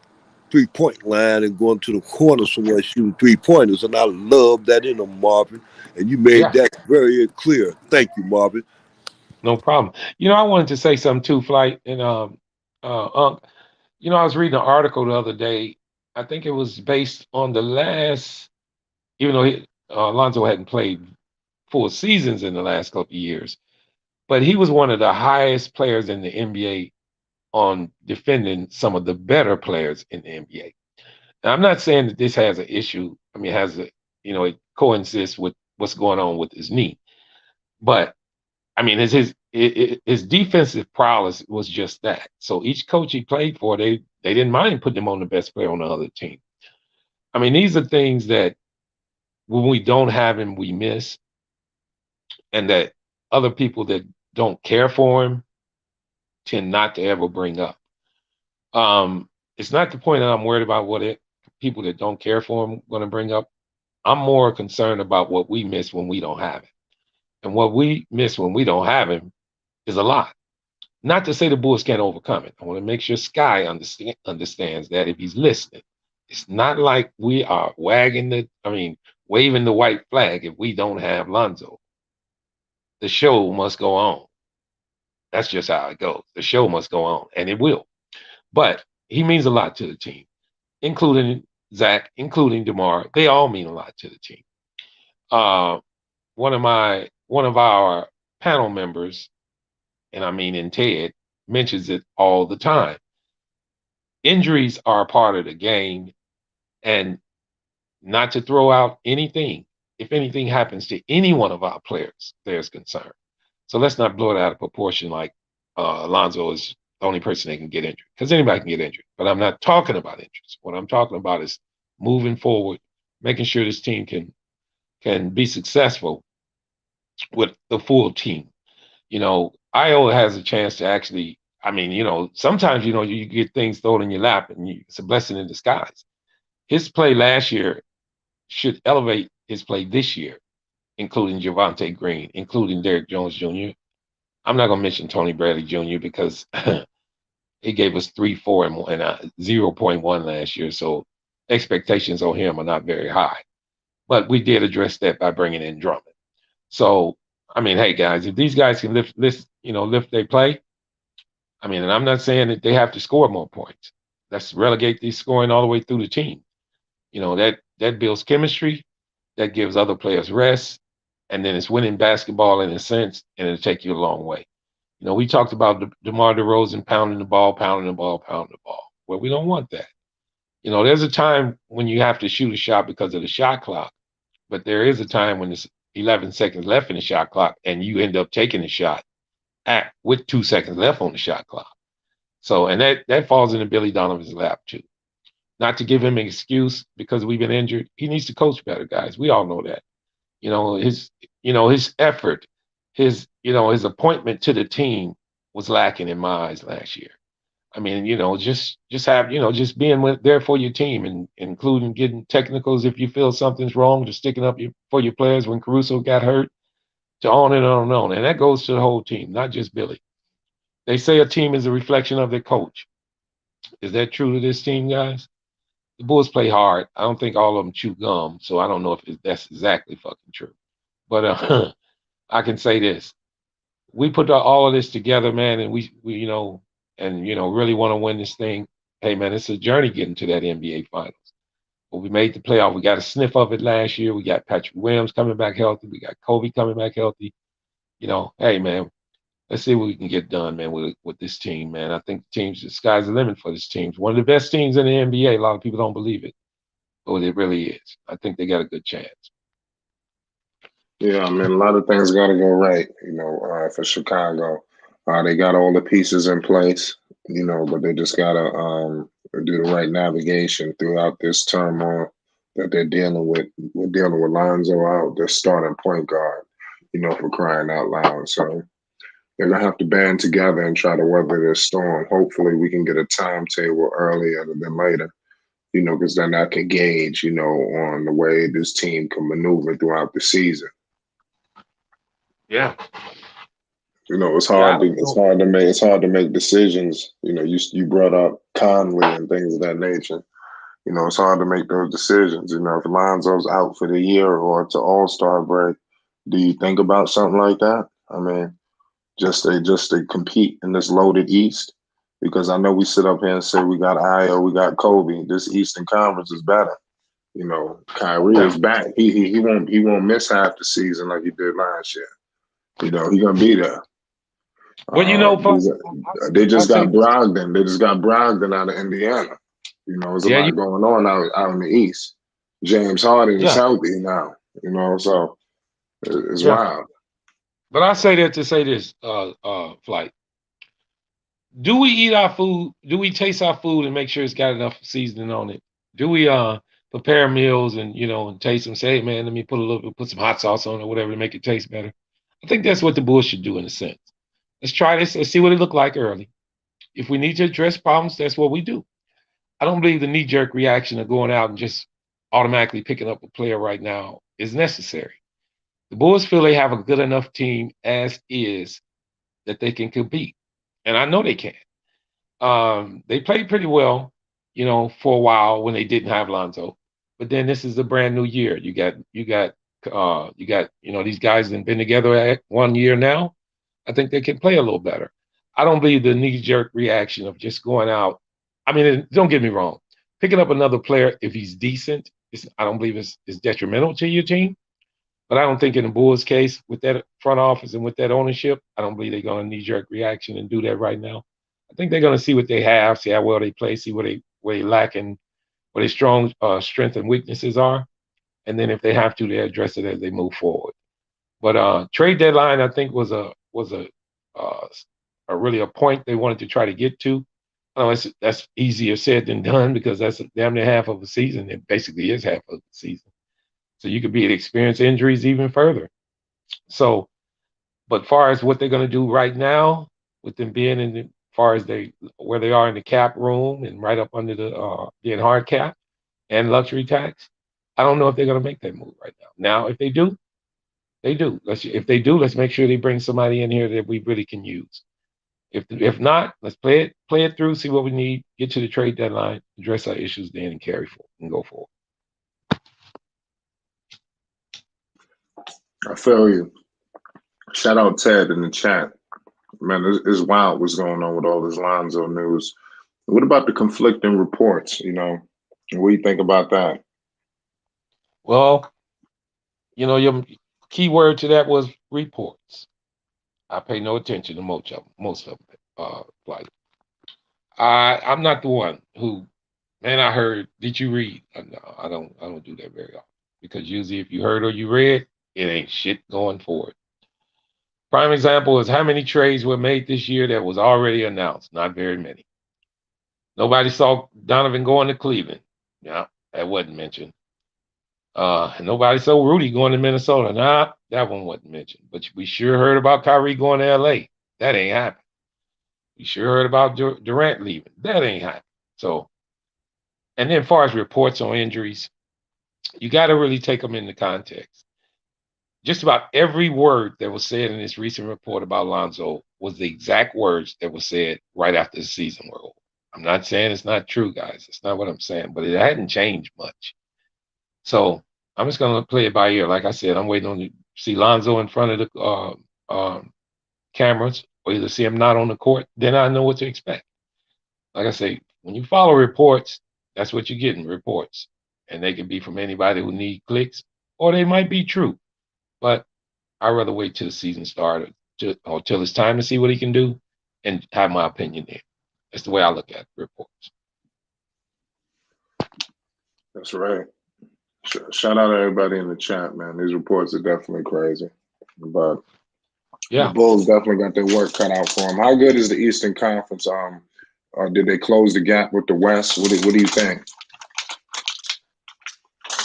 3-point line and going to the corner somewhere shooting 3-pointers. And I love that in him, Marvin. And you made Yeah, that very clear. Thank you, Marvin. no problem. I wanted to say something too, Flight and Unc. I was reading an article the other day. I think it was based on the last, even though Lonzo hadn't played full seasons in the last couple of years, but he was one of the highest players in the NBA on defending some of the better players in the NBA. Now, I'm not saying that this has an issue. I mean, it coincides with what's going on with his knee, but I mean, his defensive prowess was just that. So each coach he played for, they didn't mind putting him on the best player on the other team. I mean, these are things that when we don't have him, we miss, and that other people that don't care for him tend not to ever bring up. It's not the point that I'm worried about people that don't care for him going to bring up. I'm more concerned about what we miss when we don't have it. And what we miss when we don't have him is a lot. Not to say the Bulls can't overcome it. I want to make sure Sky understands that if he's listening. It's not like we are waving the white flag if we don't have Lonzo. The show must go on. That's just how it goes. The show must go on, and it will. But he means a lot to the team, including Zach, including DeMar. They all mean a lot to the team. One of our panel members, and I mean in Ted, mentions it all the time. Injuries are a part of the game, and not to throw out anything. If anything happens to any one of our players, there's concern. So let's not blow it out of proportion like Lonzo is the only person that can get injured, because anybody can get injured. But I'm not talking about injuries. What I'm talking about is moving forward, making sure this team can be successful with the full team. Io has a chance to actually, sometimes, you get things thrown in your lap and it's a blessing in disguise. His play last year should elevate his play this year, including Javonte Green, including Derrick Jones Jr. I'm not going to mention Tony Bradley Jr. because he gave us 3, 4, and 0.1 last year. So expectations on him are not very high. But we did address that by bringing in Drummond. So, hey, guys, if these guys can lift their play, and I'm not saying that they have to score more points. Let's relegate these scoring all the way through the team. That builds chemistry, that gives other players rest, and then it's winning basketball in a sense, and it'll take you a long way. We talked about DeMar DeRozan pounding the ball. Well, we don't want that. There's a time when you have to shoot a shot because of the shot clock, but there is a time when there's 11 seconds left in the shot clock and you end up taking a shot with 2 seconds left on the shot clock. So, and that falls into Billy Donovan's lap too. Not to give him an excuse because we've been injured. He needs to coach better, guys. We all know that. His effort, his appointment to the team was lacking in my eyes last year. Just being there for your team and including getting technicals if you feel something's wrong, to sticking up for your players when Caruso got hurt, to on and on and on. And that goes to the whole team, not just Billy. They say a team is a reflection of their coach. Is that true to this team, guys? The Bulls play hard. I don't think all of them chew gum, so I don't know if that's exactly fucking true. But I can say this: we put all of this together, man, and we really want to win this thing. Hey, man, it's a journey getting to that NBA Finals. But we made the playoff. We got a sniff of it last year. We got Patrick Williams coming back healthy. We got Kobe coming back healthy. Hey, man, let's see what we can get done, man, with this team, man. I think the sky's the limit for this team. It's one of the best teams in the NBA. A lot of people don't believe it, but it really is. I think they got a good chance. Yeah, a lot of things got to go right, for Chicago. They got all the pieces in place, but they just got to do the right navigation throughout this turmoil that they're dealing with. We're dealing with Lonzo out, their starting point guard, for crying out loud. So they're going to have to band together and try to weather this storm. Hopefully we can get a timetable earlier than later, because then I can gauge, on the way this team can maneuver throughout the season. Yeah. It's hard to make decisions. You brought up Conley and things of that nature. It's hard to make those decisions. If Lonzo's out for the year or to All-Star break, do you think about something like that? Just to compete in this loaded East, because I know we sit up here and say we got Io, we got Kobe. This Eastern Conference is better. Kyrie is back. He won't miss half the season like he did last year. He's gonna be there. Well, they just got Brogdon. They just got Brogdon out of Indiana. There's a lot going on out in the East. James Harden is healthy now. So it's wild. But I say that to say this, Flight. Do we eat our food? Do we taste our food and make sure it's got enough seasoning on it? Do we prepare meals and and taste them? Say, hey, man, let me put some hot sauce on it or whatever to make it taste better. I think that's what the Bulls should do in a sense. Let's try this. Let's see what it looked like early. If we need to address problems, that's what we do. I don't believe the knee-jerk reaction of going out and just automatically picking up a player right now is necessary. The Bulls feel they have a good enough team as is that they can compete, and I know they can. They played pretty well, for a while when they didn't have Lonzo, but then this is a brand new year. You got these guys that have been together at 1 year now. I think they can play a little better. I don't believe the knee-jerk reaction of just going out. I mean, don't get me wrong. Picking up another player if he's decent, I don't believe it's detrimental to your team. But I don't think in the Bulls' case, with that front office and with that ownership, I don't believe they're going to knee-jerk reaction and do that right now. I think they're going to see what they have, see how well they play, see where they lack and what their strong strengths and weaknesses are, and then if they have to, they address it as they move forward. But trade deadline, I think, was uh, a really a point they wanted to try to get to. I know that's easier said than done because that's damn near half of a season. It basically is half of the season. So you could be at experience injuries even further. So, but far as what they're going to do right now, with them being far as where they are in the cap room and right up under the being hard cap and luxury tax, I don't know if they're going to make that move right now. Now, if they do, they do. Let's make sure they bring somebody in here that we really can use. If not, let's play it through, see what we need, get to the trade deadline, address our issues then, and carry forward and go forward. I feel you. Shout out Ted in the chat. Man, it's wild what's going on with all this Lonzo news. What about the conflicting reports? What do you think about that? Well, your key word to that was reports. I pay no attention to most of them. Like I'm not the one who, man, I heard. Did you read? No, I don't do that very often because usually if you heard or you read, it ain't shit going forward. Prime example is how many trades were made this year that was already announced. Not very many. Nobody saw Donovan going to Cleveland. Yeah, that wasn't mentioned. Nobody saw Rudy going to Minnesota. Nah, that one wasn't mentioned. But we sure heard about Kyrie going to LA. That ain't happened. We sure heard about Durant leaving. That ain't happened. So, and then as far as reports on injuries, you got to really take them into context. Just about every word that was said in this recent report about Lonzo was the exact words that were said right after the season were over. I'm not saying it's not true, guys. It's not what I'm saying, but it hadn't changed much. So I'm just going to play it by ear. Like I said, I'm waiting on to see Lonzo in front of the cameras or either see him not on the court. Then I know what to expect. Like I say, when you follow reports, that's what you're getting, reports. And they can be from anybody who need clicks or they might be true. But I'd rather wait till the season started or till it's time to see what he can do and have my opinion there. That's the way I look at reports. That's right. Shout out to everybody in the chat, man. These reports are definitely crazy. But yeah, the Bulls definitely got their work cut out for them. How good is the Eastern Conference? Did they close the gap with the West? What do you think?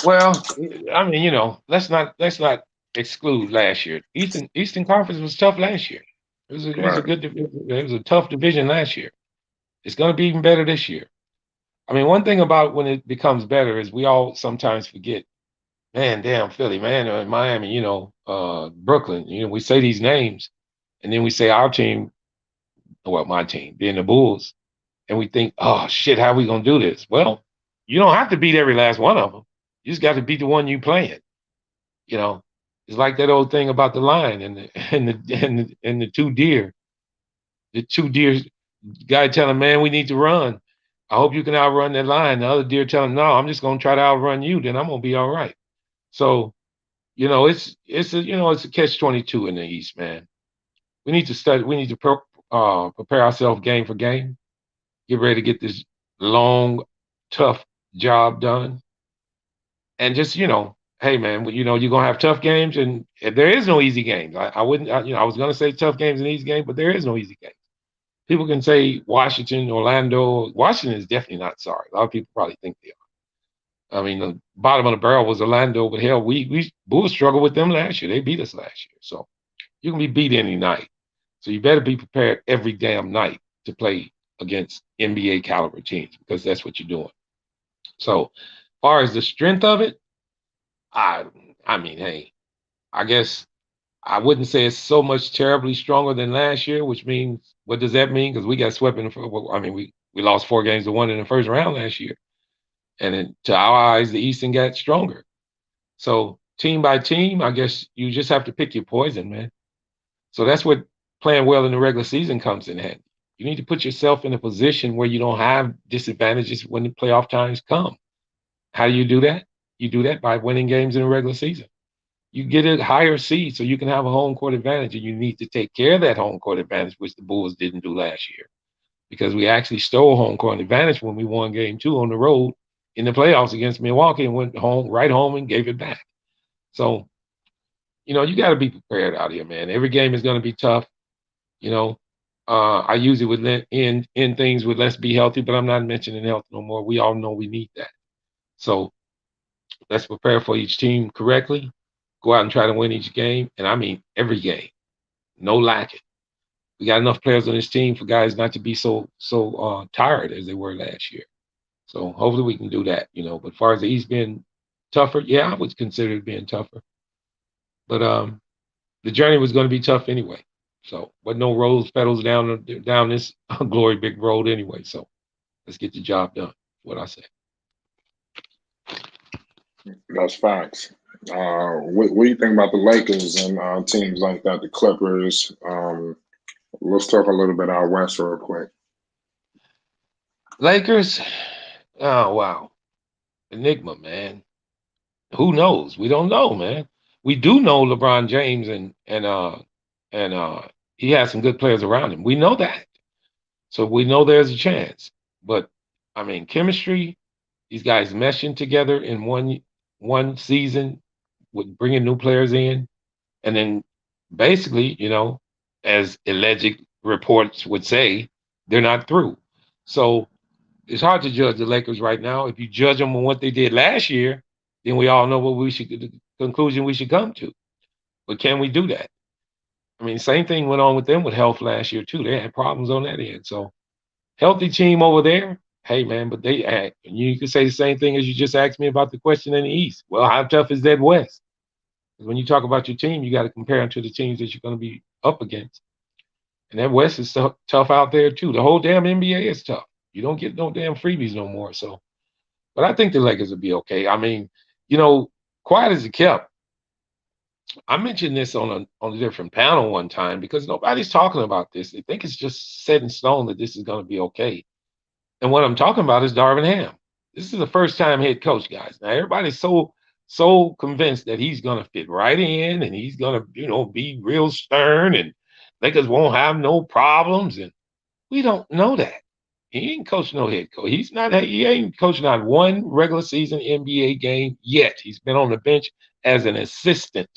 Well, I mean, let's not exclude last year. Eastern Conference was tough last year. It was a good division. It was a tough division last year. It's going to be even better this year. I mean, one thing about when it becomes better is we all sometimes forget, man, damn Philly, man, Miami, Brooklyn. We say these names, and then we say our team, well, my team, being the Bulls, and we think, oh shit, how are we gonna do this? Well, you don't have to beat every last one of them. You just got to beat the one you playing. It's like that old thing about the lion and the two deer. The two deer guy telling, man, we need to run. I hope you can outrun that lion. The other deer telling, no, I'm just gonna try to outrun you. Then I'm gonna be all right. So, it's a catch-22 in the East, man. We need to study. We need to prepare ourselves game for game. Get ready to get this long, tough job done. And just, hey, man, you're going to have tough games, and there is no easy games. I wouldn't, I was going to say tough games and easy games, but there is no easy games. People can say Washington, Orlando. Washington is definitely not sorry. A lot of people probably think they are. I mean, the bottom of the barrel was Orlando, but hell, we Bulls struggled with them last year. They beat us last year. So you can be beat any night. So you better be prepared every damn night to play against NBA caliber teams because that's what you're doing. So as far as the strength of it, I mean, hey, I guess I wouldn't say it's so much terribly stronger than last year, which means, what does that mean? Because we got swept in I mean, we lost 4 games to 1 in the first round last year. And then to our eyes, the Eastern got stronger. So team by team, I guess you just have to pick your poison, man. So that's what playing well in the regular season comes in handy. You need to put yourself in a position where you don't have disadvantages when the playoff times come. How do you do that? You do that by winning games in the regular season. You get a higher seed so you can have a home court advantage, and you need to take care of that home court advantage, which the Bulls didn't do last year, because we actually stole home court advantage when we won game 2 on the road in the playoffs against Milwaukee and went right home and gave it back. So, you got to be prepared out here, man. Every game is going to be tough. I usually would end things with let's be healthy, but I'm not mentioning health no more. We all know we need that. So let's prepare for each team correctly. Go out and try to win each game, and I mean every game, no lacking. We got enough players on this team for guys not to be so tired as they were last year. So hopefully we can do that, But as far as the East being tougher, yeah, I would consider it being tougher. But the journey was going to be tough anyway. So, but no rose petals down this glory big road anyway. So let's get the job done. What I say. That's facts. What do you think about the Lakers and teams like that, the Clippers? Let's talk a little bit out West real quick. Lakers, oh wow, enigma, man. Who knows? We don't know, man. We do know LeBron James and he has some good players around him. We know that, so we know there's a chance. But I mean, chemistry, these guys meshing together in one season with bringing new players in, and then basically, as alleged reports would say, they're not through. So it's hard to judge the Lakers right now. If you judge them on what they did last year, then we all know the conclusion we should come to. But can we do that? I mean, same thing went on with them with health last year too. They had problems on that end. So healthy team over there. Hey man, but they act. And you could say the same thing as you just asked me about the question in the East. Well, how tough is that West? When you talk about your team, you got to compare them to the teams that you're going to be up against. And that West is tough out there too. The whole damn NBA is tough. You don't get no damn freebies no more. So, but I think the Lakers will be okay. I mean, quiet as it kept. I mentioned this on a different panel one time because nobody's talking about this. They think it's just set in stone that this is going to be okay. And what I'm talking about is Darvin Ham. This is the first-time head coach, guys. Now everybody's so convinced that he's going to fit right in and he's going to, be real stern and Lakers won't have no problems. And we don't know that. He ain't coached no head coach. He ain't coached not one regular season NBA game yet. He's been on the bench as an assistant.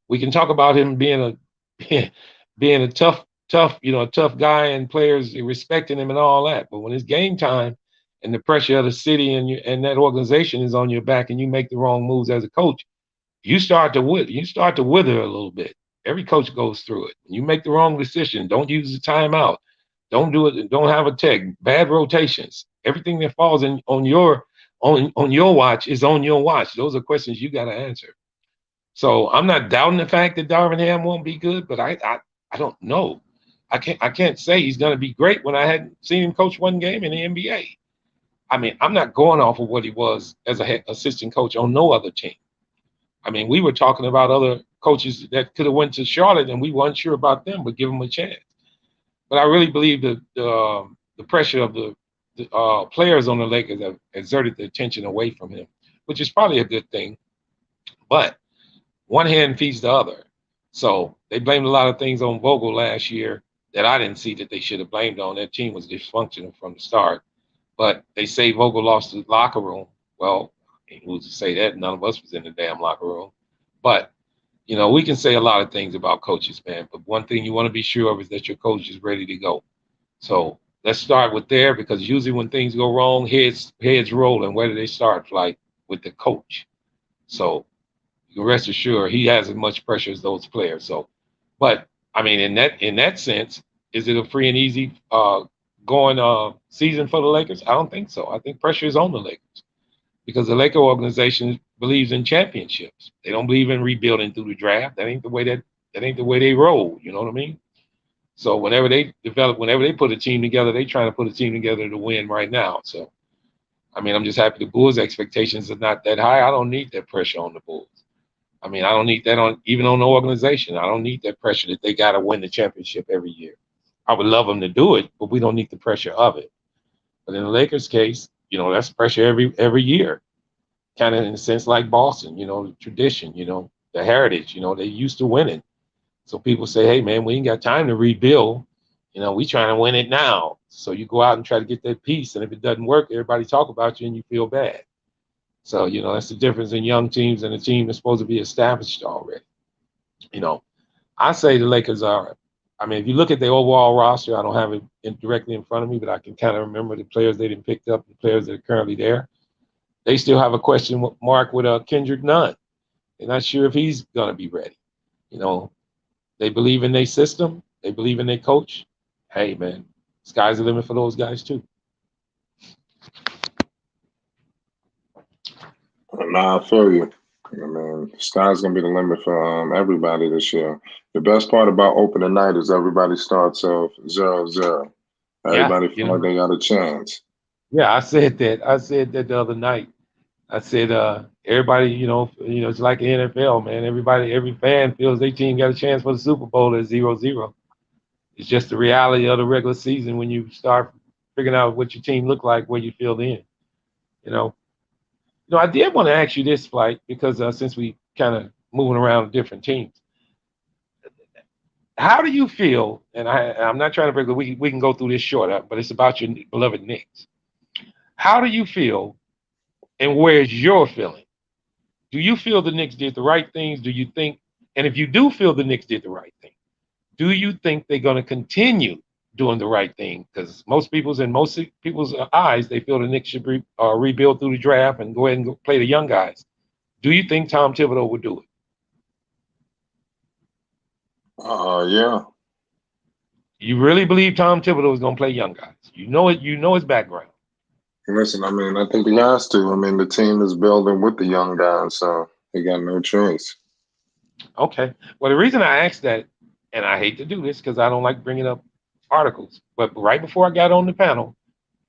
We can talk about him being a tough, a tough guy and players respecting him and all that. But when it's game time and the pressure of the city and that organization is on your back and you make the wrong moves as a coach, you start to wither a little bit. Every coach goes through it. You make the wrong decision. Don't use the timeout. Don't do it. Don't have a tech. Bad rotations. Everything that falls on your watch is on your watch. Those are questions you got to answer. So I'm not doubting the fact that Darvin Ham won't be good, but I don't know. I can't say he's going to be great when I hadn't seen him coach one game in the NBA. I mean, I'm not going off of what he was as a head assistant coach on no other team. I mean, we were talking about other coaches that could have went to Charlotte and we weren't sure about them, but give them a chance. But I really believe that the pressure of the players on the Lakers have exerted the attention away from him, which is probably a good thing. But one hand feeds the other. So they blamed a lot of things on Vogel last year that I didn't see that they should have blamed on. That team was dysfunctional from the start. But they say Vogel lost the locker room. Well, who's to say that? None of us was in the damn locker room. But, we can say a lot of things about coaches, man. But one thing you want to be sure of is that your coach is ready to go. So let's start with there, because usually when things go wrong, heads roll. And where do they start? Like with the coach. So you can rest assured he has as much pressure as those players. So, but I mean, in that sense, is it a free and easy going season for the Lakers? I don't think so. I think pressure is on the Lakers because the Laker organization believes in championships. They don't believe in rebuilding through the draft. That ain't the way they roll. You know what I mean? So whenever they put a team together, they trying to put a team together to win right now. So I mean, I'm just happy the Bulls' expectations are not that high. I don't need that pressure on the Bulls. I mean, I don't need that on the organization. I don't need that pressure that they got to win the championship every year. I would love them to do it, but we don't need the pressure of it. But in the Lakers' case, that's pressure every year, kind of in a sense like Boston. The tradition, the heritage. They used to winning. So people say, hey, man, we ain't got time to rebuild. We trying to win it now. So you go out and try to get that piece. And if it doesn't work, everybody talk about you and you feel bad. So, that's the difference in young teams and a team that's supposed to be established already. I say the Lakers are, if you look at the overall roster, I don't have it directly in front of me, but I can kind of remember the players they didn't pick up, the players that are currently there. They still have a question mark with Kendrick Nunn. They're not sure if he's going to be ready. They believe in their system. They believe in their coach. Hey, man, sky's the limit for those guys, too. Nah, I feel you. Sky's going to be the limit for everybody this year. The best part about opening night is everybody starts off 0-0. Everybody feels like they got a chance. Yeah, I said that. I said that the other night. I said, everybody, it's like the NFL, man. Every fan feels their team got a chance for the Super Bowl at 0-0. It's just the reality of the regular season when you start figuring out what your team look like, where you feel in. I did want to ask you this, Flight, because since we kind of moving around different teams, how do you feel? And I'm not trying to break, we can go through this short, but it's about your beloved Knicks. How do you feel, and where's your feeling? Do you feel the Knicks did the right things? Do you think, and if you do feel the Knicks did the right thing, do you think they're going to continue doing the right thing? Because most people's eyes, they feel the Knicks should rebuild through the draft and go ahead and play the young guys. Do you think Tom Thibodeau would do it? Yeah. You really believe Tom Thibodeau is going to play young guys? You know it. You know his background. Listen, I think he has to. The team is building with the young guys, so they got no choice. Okay. Well, the reason I asked that, and I hate to do this because I don't like bringing up articles, but right before I got on the panel,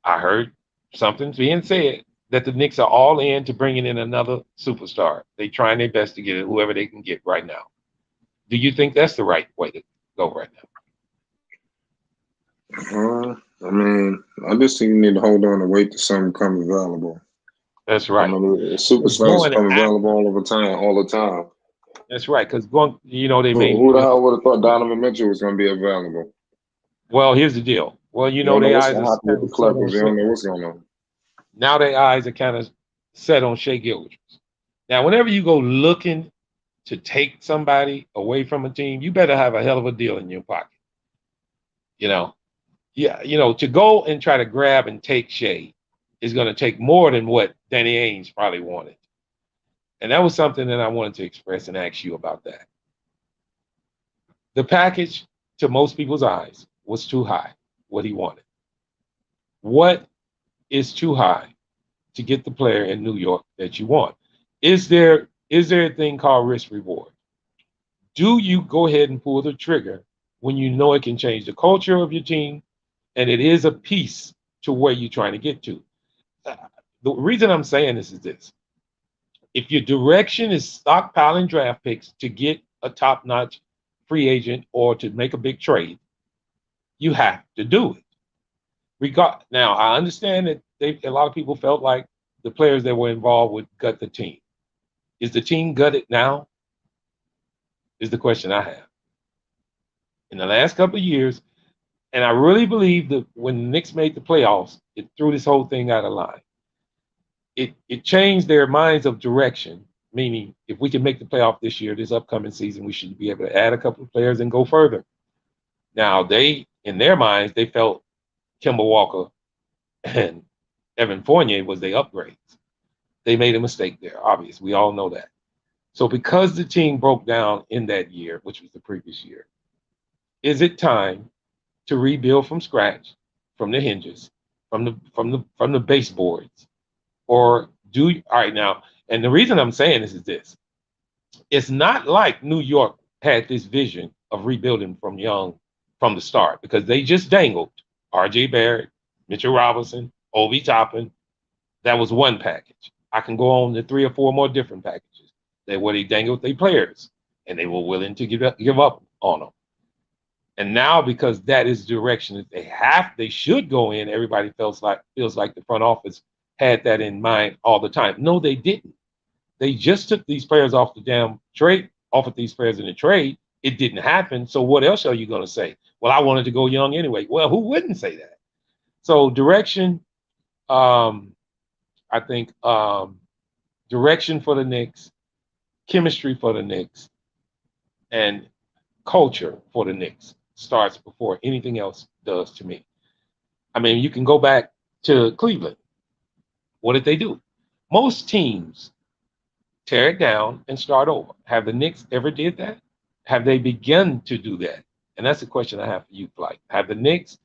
I heard something being said that the Knicks are all in to bringing in another superstar. They trying their best to get it, whoever they can get right now. Do you think that's the right way to go right now? I just think you need to hold on and wait till something comes available. That's right. Superstars come available all the time. That's right, because they made. Who the hell would have thought Donovan Mitchell was going to be available? Well, here's the deal. Well, their eyes are with the Clippers. You don't know what's going on. Now their eyes are kind of set on Shea Gilgeous. Now, whenever you go looking to take somebody away from a team, you better have a hell of a deal in your pocket. To go and try to grab and take Shea is going to take more than what Danny Ainge probably wanted. And that was something that I wanted to express and ask you about that. The package, to most people's eyes, was too high, what he wanted. What is too high to get the player in New York that you want? Is there a thing called risk reward? Do you go ahead and pull the trigger when you know it can change the culture of your team and it is a piece to where you're trying to get to? The reason I'm saying this is this. If your direction is stockpiling draft picks to get a top-notch free agent or to make a big trade, you have to do it. Now, I understand that a lot of people felt like the players that were involved would gut the team. Is the team gutted now? Is the question I have. In the last couple of years, and I really believe that when the Knicks made the playoffs, it threw this whole thing out of line. It changed their minds of direction, meaning if we can make the playoff this year, this upcoming season, we should be able to add a couple of players and go further. Now, in their minds, they felt Kemba Walker and Evan Fournier was their upgrades. They made a mistake there, obviously. We all know that. So because the team broke down in that year, which was the previous year, is it time to rebuild from scratch, from the hinges, from the baseboards? Or All right now, and the reason I'm saying this is this: it's not like New York had this vision of rebuilding from young from the start because they just dangled R.J. Barrett, Mitchell Robinson, Obi Toppin. That was one package. I can go on to 3 or 4 more different packages that where they dangled their players and they were willing to give up on them. And now because that is the direction that they should go in, everybody feels like the front office had that in mind all the time. No, they didn't. They just took these players off the damn trade, offered these players in the trade. It didn't happen. So what else are you going to say? Well, I wanted to go young anyway. Well, who wouldn't say that? So direction, I think direction for the Knicks, chemistry for the Knicks, and culture for the Knicks starts before anything else does to me. I mean, you can go back to Cleveland. What did they do? Most teams tear it down and start over. Have the Knicks ever did that? Have they begun to do that? And that's the question I have for you, Flight. Have the Knicks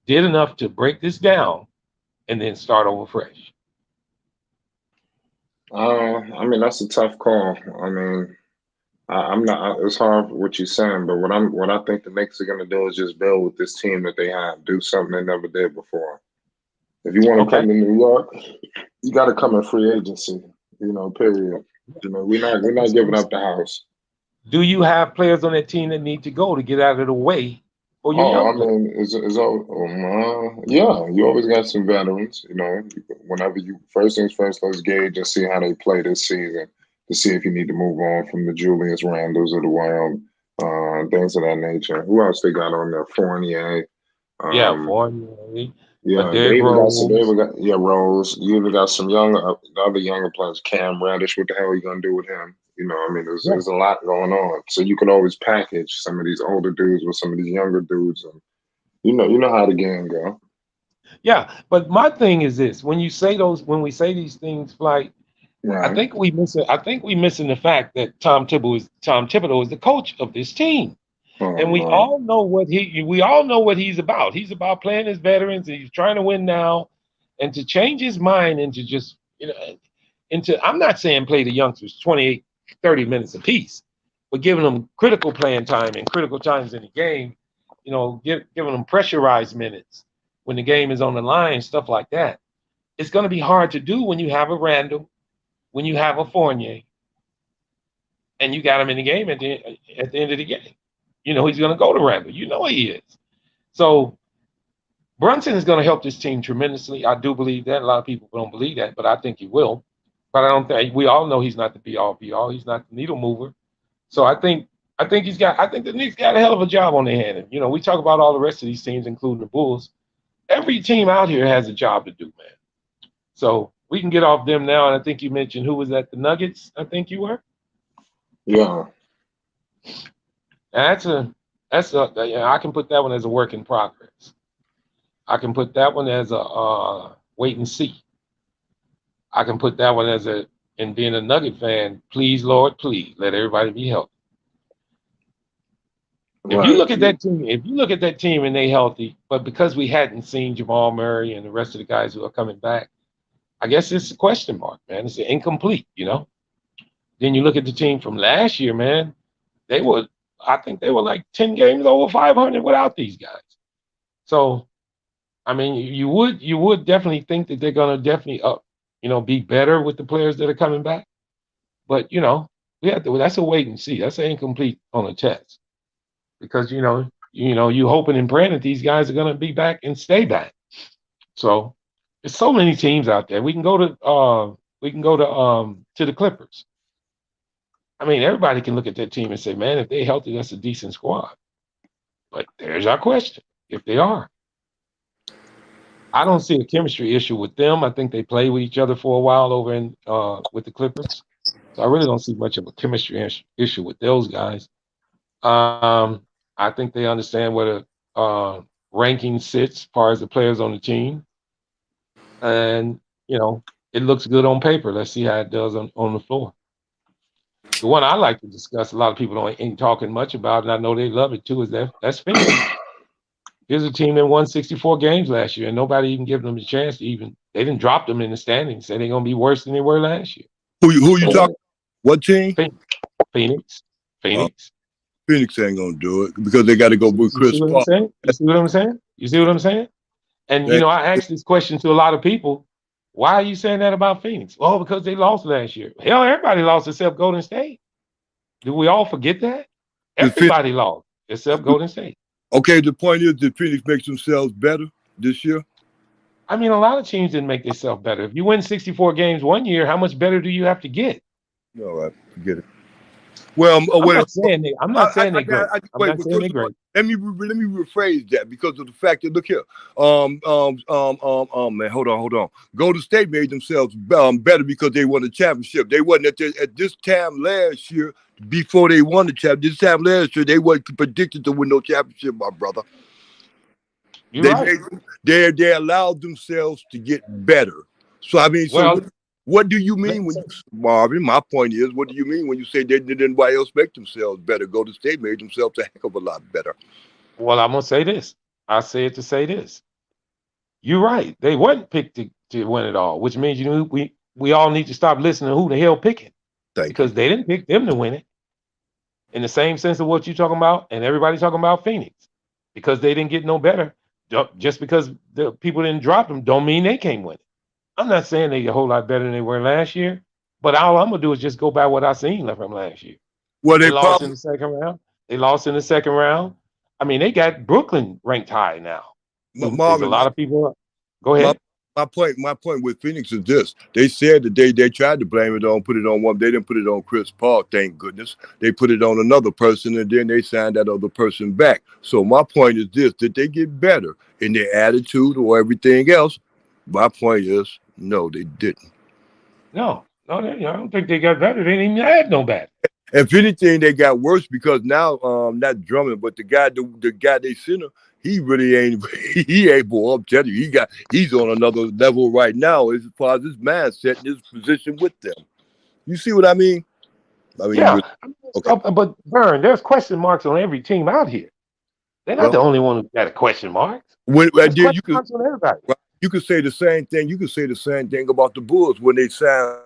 did enough to break this down and then start over fresh? I mean, that's a tough call. I mean, I'm not. It's hard what you're saying, but what I think the Knicks are going to do is just build with this team that they have, do something they never did before. If you want to come to New York, you got to come in free agency. Period. We're not giving up the house. Do you have players on that team that need to go to get out of the way for your young players? Yeah, you always got some veterans. Whenever first things first, let's gauge and see how they play this season to see if you need to move on from the Julius Randles of the world, things of that nature. Who else they got on there? Fournier. Fournier. Yeah, they even got Rose. You even got some other younger players. Cam Reddish. What the hell are you gonna do with him? There's a lot going on. So you can always package some of these older dudes with some of these younger dudes, and you know how the game go. Yeah, but my thing is this: when we say these things, like right. I think we missing the fact that Tom Thibodeau is the coach of this team. And we all know what he's about. He's about playing his veterans, and he's trying to win now, and to change his mind into just I'm not saying play the youngsters 28, 30 minutes apiece, but giving them critical playing time and critical times in the game, giving them pressurized minutes when the game is on the line, stuff like that. It's going to be hard to do when you have a Randall, when you have a Fournier, and you got him in the game at the end of the game. He's going to go to Randall. He is. So Brunson is going to help this team tremendously. I do believe that. A lot of people don't believe that, but I think he will. But I don't think we all know he's not the be-all, be-all. He's not the needle mover. So I think the Knicks got a hell of a job on their hand. And, we talk about all the rest of these teams, including the Bulls. Every team out here has a job to do, man. So we can get off them now. And I think you mentioned who was at the Nuggets. I think you were. Yeah. I can put that one as a work in progress. I can put that one as a wait and see. I can put that one as and being a Nugget fan, please, Lord, please let everybody be healthy. If you look at that team and they healthy, but because we hadn't seen Jamal Murray and the rest of the guys who are coming back, I guess it's a question mark, man. It's incomplete, Then you look at the team from last year, man. I think they were like 10 games over 500 without these guys. So, I mean, you would definitely think that they're going to definitely be better with the players that are coming back. But, that's a wait and see. That's an incomplete on the test. Because, you hoping and praying that these guys are going to be back and stay back. So, there's so many teams out there. We can go to the Clippers. I mean, everybody can look at that team and say, man, if they're healthy, that's a decent squad. But there's our question, if they are. I don't see a chemistry issue with them. I think they played with each other for a while over in with the Clippers. So I really don't see much of a chemistry issue with those guys. I think they understand where the ranking sits as far as the players on the team. And, it looks good on paper. Let's see how it does on the floor. The one I like to discuss, a lot of people ain't talking much about, and I know they love it too, is that's Phoenix. Here's a team that won 64 games last year, and nobody even gave them a chance to even They didn't drop them in the standings. Say they're gonna be worse than they were last year. Who you talking? What team? Phoenix. Phoenix. Phoenix ain't gonna do it because they got to go with You see Chris what I'm Paul. saying? You see what I'm saying? You see what I'm saying? And you know, I asked this question to a lot of people. Why are you saying that about Phoenix? Oh, because they lost last year. Hell, everybody lost except Golden State. Do we all forget that? Everybody lost except Golden State. Okay, the point is, did Phoenix make themselves better this year? I mean, a lot of teams didn't make themselves better. If you win 64 games one year, how much better do you have to get? All right, forget it. Well, I'm not saying they. I'm not saying they're great. I'm wait, not saying they're great. let me rephrase that because of the fact that look here, man, hold on. Golden State made themselves better because they won the championship. They wasn't at this time last year before they won the championship. This time last year they wasn't predicted to win no championship, my brother. You're right. They allowed themselves to get better. So I mean, Well, what do you mean when you, Marvin? My point is, what do you mean when you say they did anybody else make themselves better? Golden State made themselves a heck of a lot better. well, I'm gonna say this. I say it to say this. You're right. They wasn't picked to win it all, which means we all need to stop listening to who the hell picking because they didn't pick them to win it. In the same sense of what you're talking about, and everybody talking about Phoenix, because they didn't get no better. Just because the people didn't drop them, don't mean they can't win it. I'm not saying they a whole lot better than they were last year, but all I'm gonna do is just go by what I seen from last year. Well, They lost in the second round. They lost in the second round. I mean, they got Brooklyn ranked high now. There's a lot of people. Go ahead. My point with Phoenix is this: they said that they tried to blame it on, put it on one. They didn't put it on Chris Paul, thank goodness. They put it on another person, and then they signed that other person back. So my point is this: did they get better in their attitude or everything else? My point is, no, they didn't. No, I don't think they got better. They didn't even have no bad. If anything, they got worse because now, not Drummond, but the guy they center, he really ain't he ain't boy. I'm telling you, he's on another level right now as far as his mindset and his position with them. You see what I mean? Yeah. Okay. But Vern, there's question marks on every team out here. They're not the only one who got a question mark. When There's question marks on everybody. You could say the same thing. You could say the same thing about the Bulls when they signed.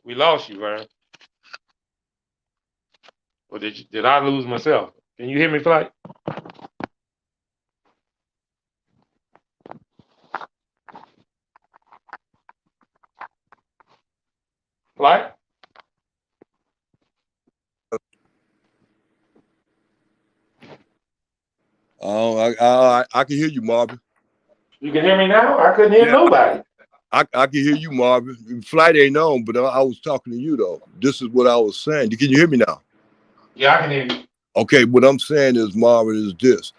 We lost you, Vern. Or did I lose myself? Can you hear me, Flight? Flight? Oh, I can hear you, Marvin. You can hear me now? I couldn't hear nobody. I can hear you, Marvin. Flight ain't on, but I was talking to you though. This is what I was saying. Can you hear me now? Yeah, I can hear you. Okay, what I'm saying is, Marvin, is this.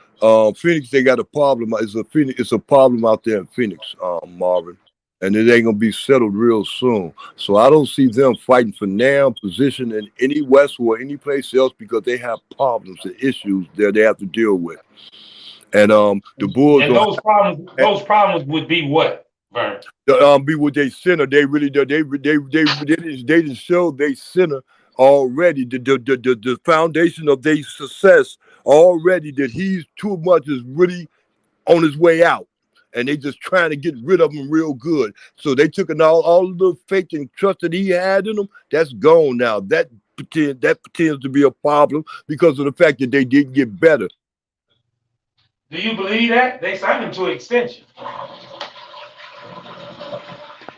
Phoenix, they got a problem. It's a problem out there in Phoenix, Marvin. And it ain't gonna be settled real soon. So I don't see them fighting for now position in any West or any place else because they have problems and issues that they have to deal with. And the Bulls and those problems would be what, Vern? Be with their center. They really they didn't show their center already the foundation of their success already that he's too much is really on his way out. And they just trying to get rid of him real good. So they took all of the faith and trust that he had in them. That's gone now. That pretends to be a problem because of the fact that they didn't get better. Do you believe that? They signed him to an extension.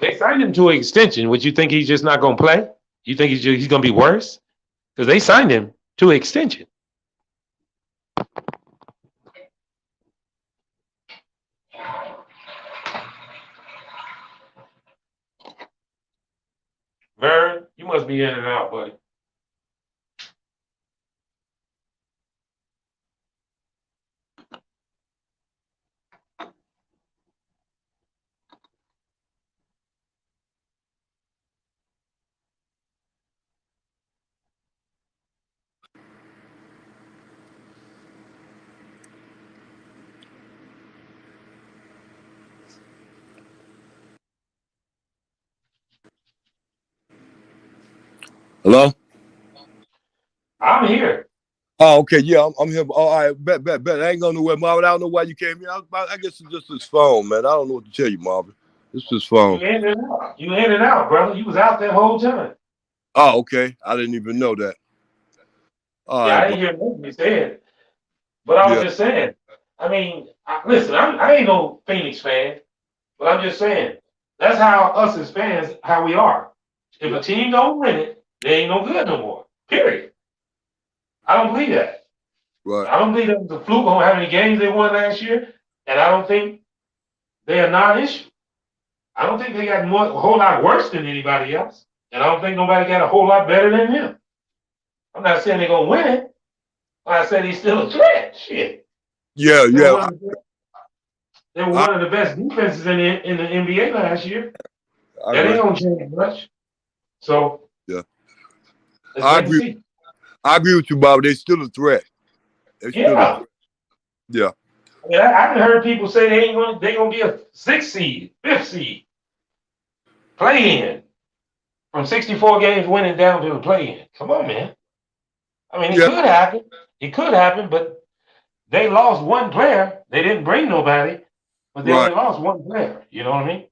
They signed him to an extension. Would you think he's just not going to play? You think he's going to be worse? Because they signed him to an extension. Vern, you must be in and out, buddy. Hello? I'm here. Oh, okay, yeah, I'm here. Oh, all right, bet. I ain't going nowhere, Marvin. I don't know why you came here. I guess it's just his phone, man. I don't know what to tell you, Marvin. It's his phone. You in and out. You in and out, brother. You was out that whole time. Oh, okay. I didn't even know that. All Yeah, right, I bro. didn't hear nothing you said. But I was Yeah, just saying. I mean, listen, I ain't no Phoenix fan, but I'm just saying that's how us as fans, how we are. If a yeah, team don't win it, they ain't no good no more. Period. I don't believe that. right. I don't believe that was a fluke on how many games they won last year, and I don't think they are non-issue. I don't think they got more, a whole lot worse than anybody else, and I don't think nobody got a whole lot better than them. I'm not saying they're gonna win it, but I said he's still a threat. Shit, Yeah, they were yeah. one of the, they were I, one of the best defenses in the NBA last year. I That ain't agree. gonna change much. So Yeah, let's I wait and agree. see. I agree with you, Bob. They still a threat. They still a Yeah, threat. Yeah, I mean, I haven't heard people say they gonna be a 6th seed, 5th seed, play in from 64 games winning down to the play in. Come on, man. I mean, it yeah. could happen. It could happen, but they lost one player. They didn't bring nobody, but they Right. only lost one player. You know what I mean?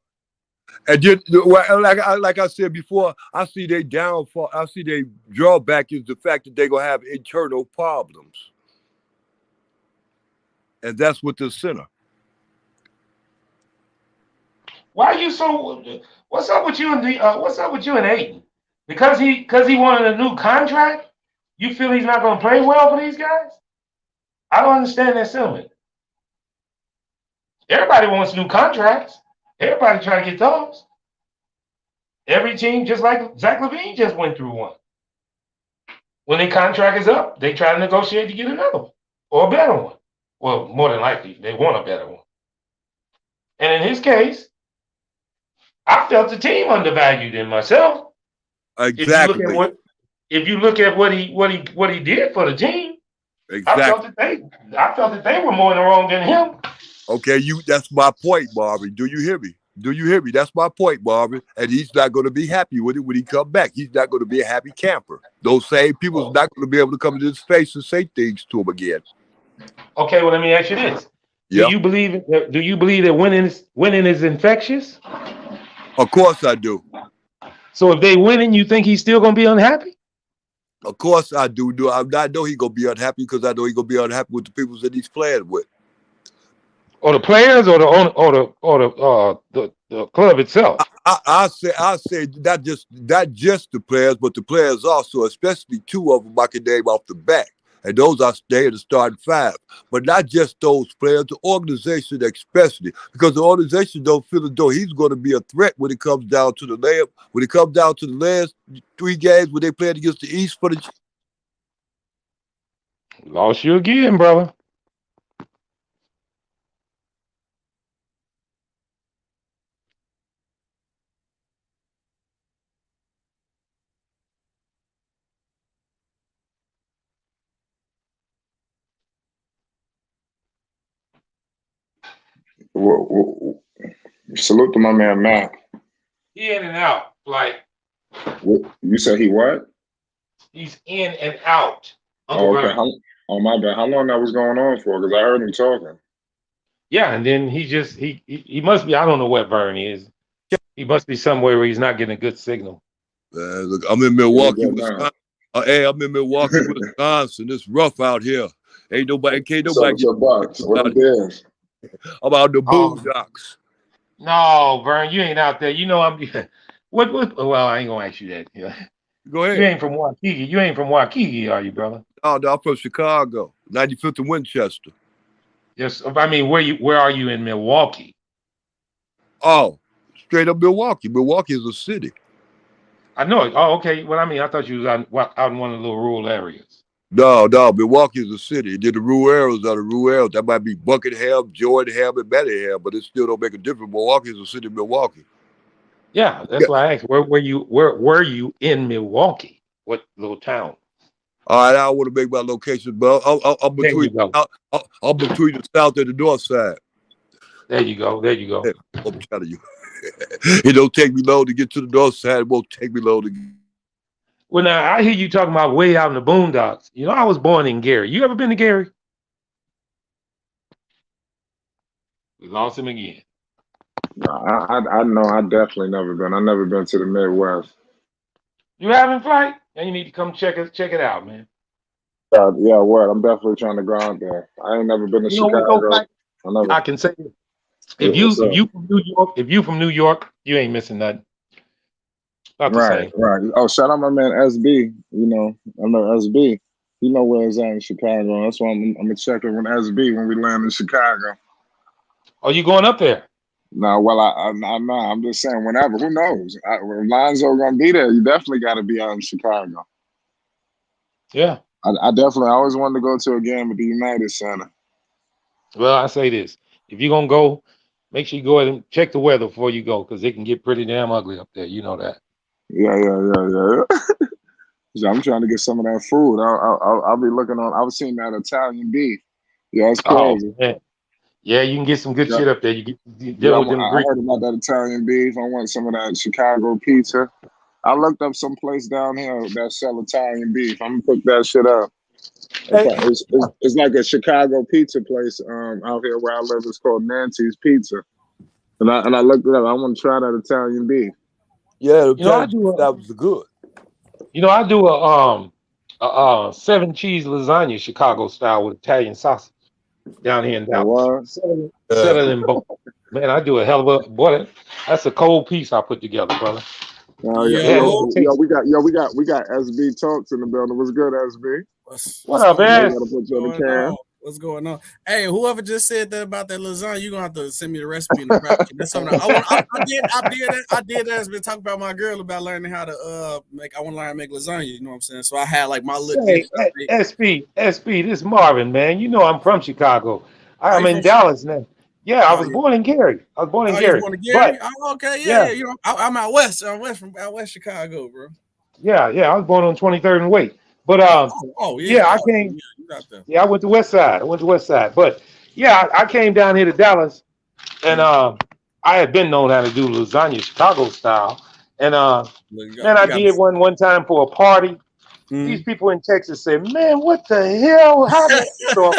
And just well, like I said before, I see they downfall. I see they drawback is the fact that they're gonna have internal problems, and that's with the center. Why are you so? What's up with you and what's up with you and Aiden? Because he wanted a new contract. You feel he's not going to play well for these guys? I don't understand that sentiment. Everybody wants new contracts. Everybody trying to get those. Every team, just like Zach LaVine, just went through one. When their contract is up, they try to negotiate to get another one or a better one. Well, more than likely, they want a better one. And in his case, I felt the team undervalued in myself. If you look at Exactly. what if you look at what he did for the team, I felt Exactly. that they were more in the wrong than him. Okay, you. That's my point, Barbie. Do you hear me? Do you hear me? That's my point, Barbie. And he's not going to be happy with it when he come back. He's not going to be a happy camper. Those same people's Oh, not going to be able to come to his face and say things to him again. okay, well let me ask you this: Yeah, Do you believe that winning is infectious? of course I do. So if they winning, you think he's still gonna be unhappy? Of course I do. I know he gonna be unhappy because I know he gonna be unhappy with the people that he's playing with. Or the players, or the club itself? I say not just the players, but the players also, especially two of them I can name off the back. And those are staying the starting five. But not just those players, the organization especially. Because the organization don't feel as though he's going to be a threat when it comes down to the layup. When it comes down to the last 3 games when they played against the East for the Lost you again, brother. Salute to my man Matt. He in and out. Like You said he what? he's in and out, Uncle Oh, okay. Vern. Oh, my bad. How long that was going on for? Because I heard him talking. Yeah, and then he must be. I don't know what Vern is. He must be somewhere where he's not getting a good signal. look, I'm in Here we Milwaukee, go now. Wisconsin. Hey, I'm in Milwaukee, Wisconsin. It's rough out here. Can't What's up nobody with get your Bucks? What out them here. Bears? I'm out the Oh boondocks. no, Vern, you ain't out there. You know I'm. What? Well, I ain't gonna ask you that. Yeah. Go You ahead. ain't from Waukee. You ain't from Waukee, are you, brother? Oh, no, I'm from Chicago, 95th and Winchester. Yes. I mean, where are you in Milwaukee? Oh, straight up Milwaukee. Milwaukee is a city. I know it. Oh, okay. Well, I mean, I thought you was out in one of the little rural areas. No, Milwaukee is a city. Then the rural areas are the rural areas. That might be Buckingham, Jordanham, and Bellingham, but it still don't make a difference. Milwaukee is a city of Milwaukee. Yeah, Yeah. that's why I asked. Where were you in Milwaukee? What little town? All right, I don't want to make my location, but I'm There between you go. I'm between the south and the north side. There you go. There you go. Yeah, I'm telling you. It don't take me long to get to the north side. It won't take me long to get. Well, now I hear you talking about way out in the boondocks. You know, I was born in Gary. You ever been to Gary? We lost him again. No, I know. I definitely never been. I never been to the Midwest. You having flight? And you need to come check it out, man. Yeah, what? I'm definitely trying to go out there. I ain't never been to You know what though, Chicago. Frank? I never. I can say this. What's If up? you from New York, you ain't missing nothing. About the Right, same. right. Oh, shout out my man SB. You know, I know SB. You know where it's at in Chicago. That's why I'm gonna check in with SB when we land in Chicago. Are you going up there? No, well, I'm just saying, whenever. Who knows? If Lonzo gonna be there, you definitely got to be out in Chicago. Yeah. I definitely always wanted to go to a game at the United Center. Well, I say this: if you're gonna go, make sure you go ahead and check the weather before you go, because it can get pretty damn ugly up there. You know that. Yeah. So I'm trying to get some of that food. I'll be looking on. I've seen that Italian beef. Yeah, it's Oh crazy. man. Yeah, you can get some good Yeah, shit up there. You get yeah. deal with them I Greek. heard about that Italian beef. I want some of that Chicago pizza. I looked up some place down here that sell Italian beef. I'm gonna pick that shit up. Hey, It's like a Chicago pizza place out here where I live. It's called Nancy's Pizza, and I looked it up. I want to try that Italian beef. Yeah, the you know I Italian do a that was good. I do a 7 cheese lasagna Chicago style with Italian sausage down here in Oh, Dallas. what? Sell it in bulk. Man, I do a hell of a boy. That's a cold piece I put together, brother. Oh yeah, It hadn't Yo, even tasted. we got SB Talks in the building. What's good, SB? What what's up, going I on? man? gotta put you on the What's going cam. on? What's going on? Hey, whoever just said that about that lasagna, you're gonna have to send me the recipe in the private chat. That's something I did that. I've been talking about my girl about learning how to make. I want to learn how to make lasagna. You know what I'm saying? So I had like my little dish. Hey, SP, this is Marvin, man. You know I'm from Chicago. Are I'm you in from? Dallas now. Yeah, I Oh was yeah. born in Gary. Oh, you born in Gary? But Oh, okay, yeah. yeah, You know, I'm out west. I'm west from out west Chicago, bro. yeah, I was born on 23rd and Wait. But Yeah. yeah, I Oh came. yeah, you got there. Yeah, I went to West Side. I went to West Side. But yeah, I came down here to Dallas, and I had been known how to do lasagna Chicago style. And Look, man, I you got. did one time for a party. These Mm. people in Texas said, "Man, what the hell? How did so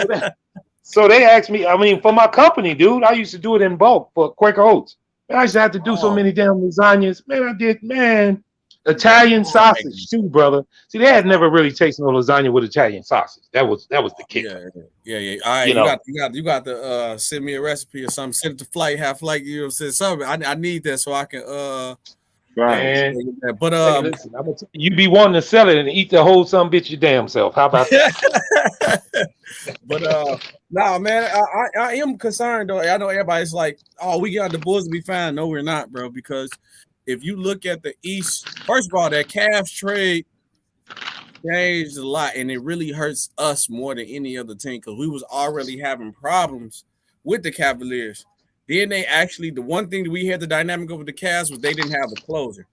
that so they asked me? I mean, for my company, dude, I used to do it in bulk for Quaker Oats. Man, I used to have to do so Oh, many damn lasagnas. Man, I did. Man, that's Italian what I'm making. sausage too, brother. See, they had never really tasted no lasagna with Italian sausage. That was the Yeah, kicker. yeah. All right, You know. you got to send me a recipe or something. Send it to flight, have flight. You know, send something. I need that so I can Facts. Man, But hey, listen, I'm gonna tell you, you be wanting to sell it and eat the whole some bitch your damn self. How about that? but nah, man, I am concerned though. I know everybody's like, oh, we got the Bulls to be fine. No, we're not, bro. Because if you look at the East, first of all, that Cavs trade changed a lot, and it really hurts us more than any other team because we was already having problems with the Cavaliers. Then they actually, the one thing that we had the dynamic over the Cavs was they didn't have a closer.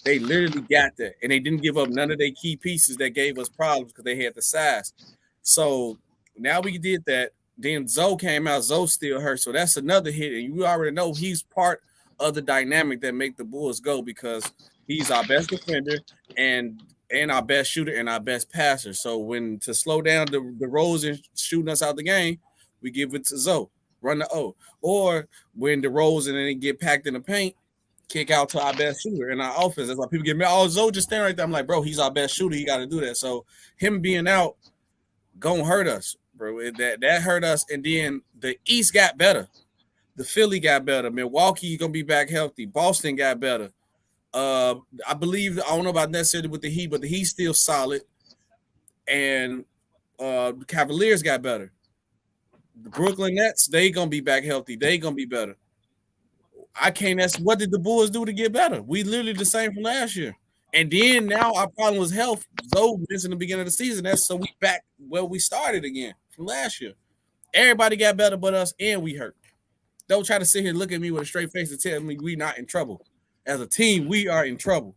They literally got that, and they didn't give up none of their key pieces that gave us problems because they had the size. So now we did that. Then Zoe came out. Zoe still hurt, so that's another hit, and you already know he's part of the dynamic that make the Bulls go because he's our best defender and our best shooter and our best passer. So when to slow down the Rose and shooting us out the game, we give it to Zoe, run the O. Or when the Rose and then get packed in the paint, kick out to our best shooter in our offense. That's why people get me. Oh, Zoe just standing right there. I'm like, bro, he's our best shooter. He got to do that. So him being out gonna hurt us, bro. That hurt us. And then the East got better. The Philly got better. Milwaukee gonna be back healthy. Boston got better. I believe I don't know about necessarily with the Heat, but the Heat's still solid. And the Cavaliers got better. The Brooklyn Nets, they gonna be back healthy. They gonna be better. I can't ask what did the Bulls do to get better? We literally the same from last year. And then now our problem was health. Zoe missed in the beginning of the season. That's so we back where we started again from last year. Everybody got better but us, and we hurt. Don't try to sit here and look at me with a straight face and tell me we not in trouble. As a team, we are in trouble.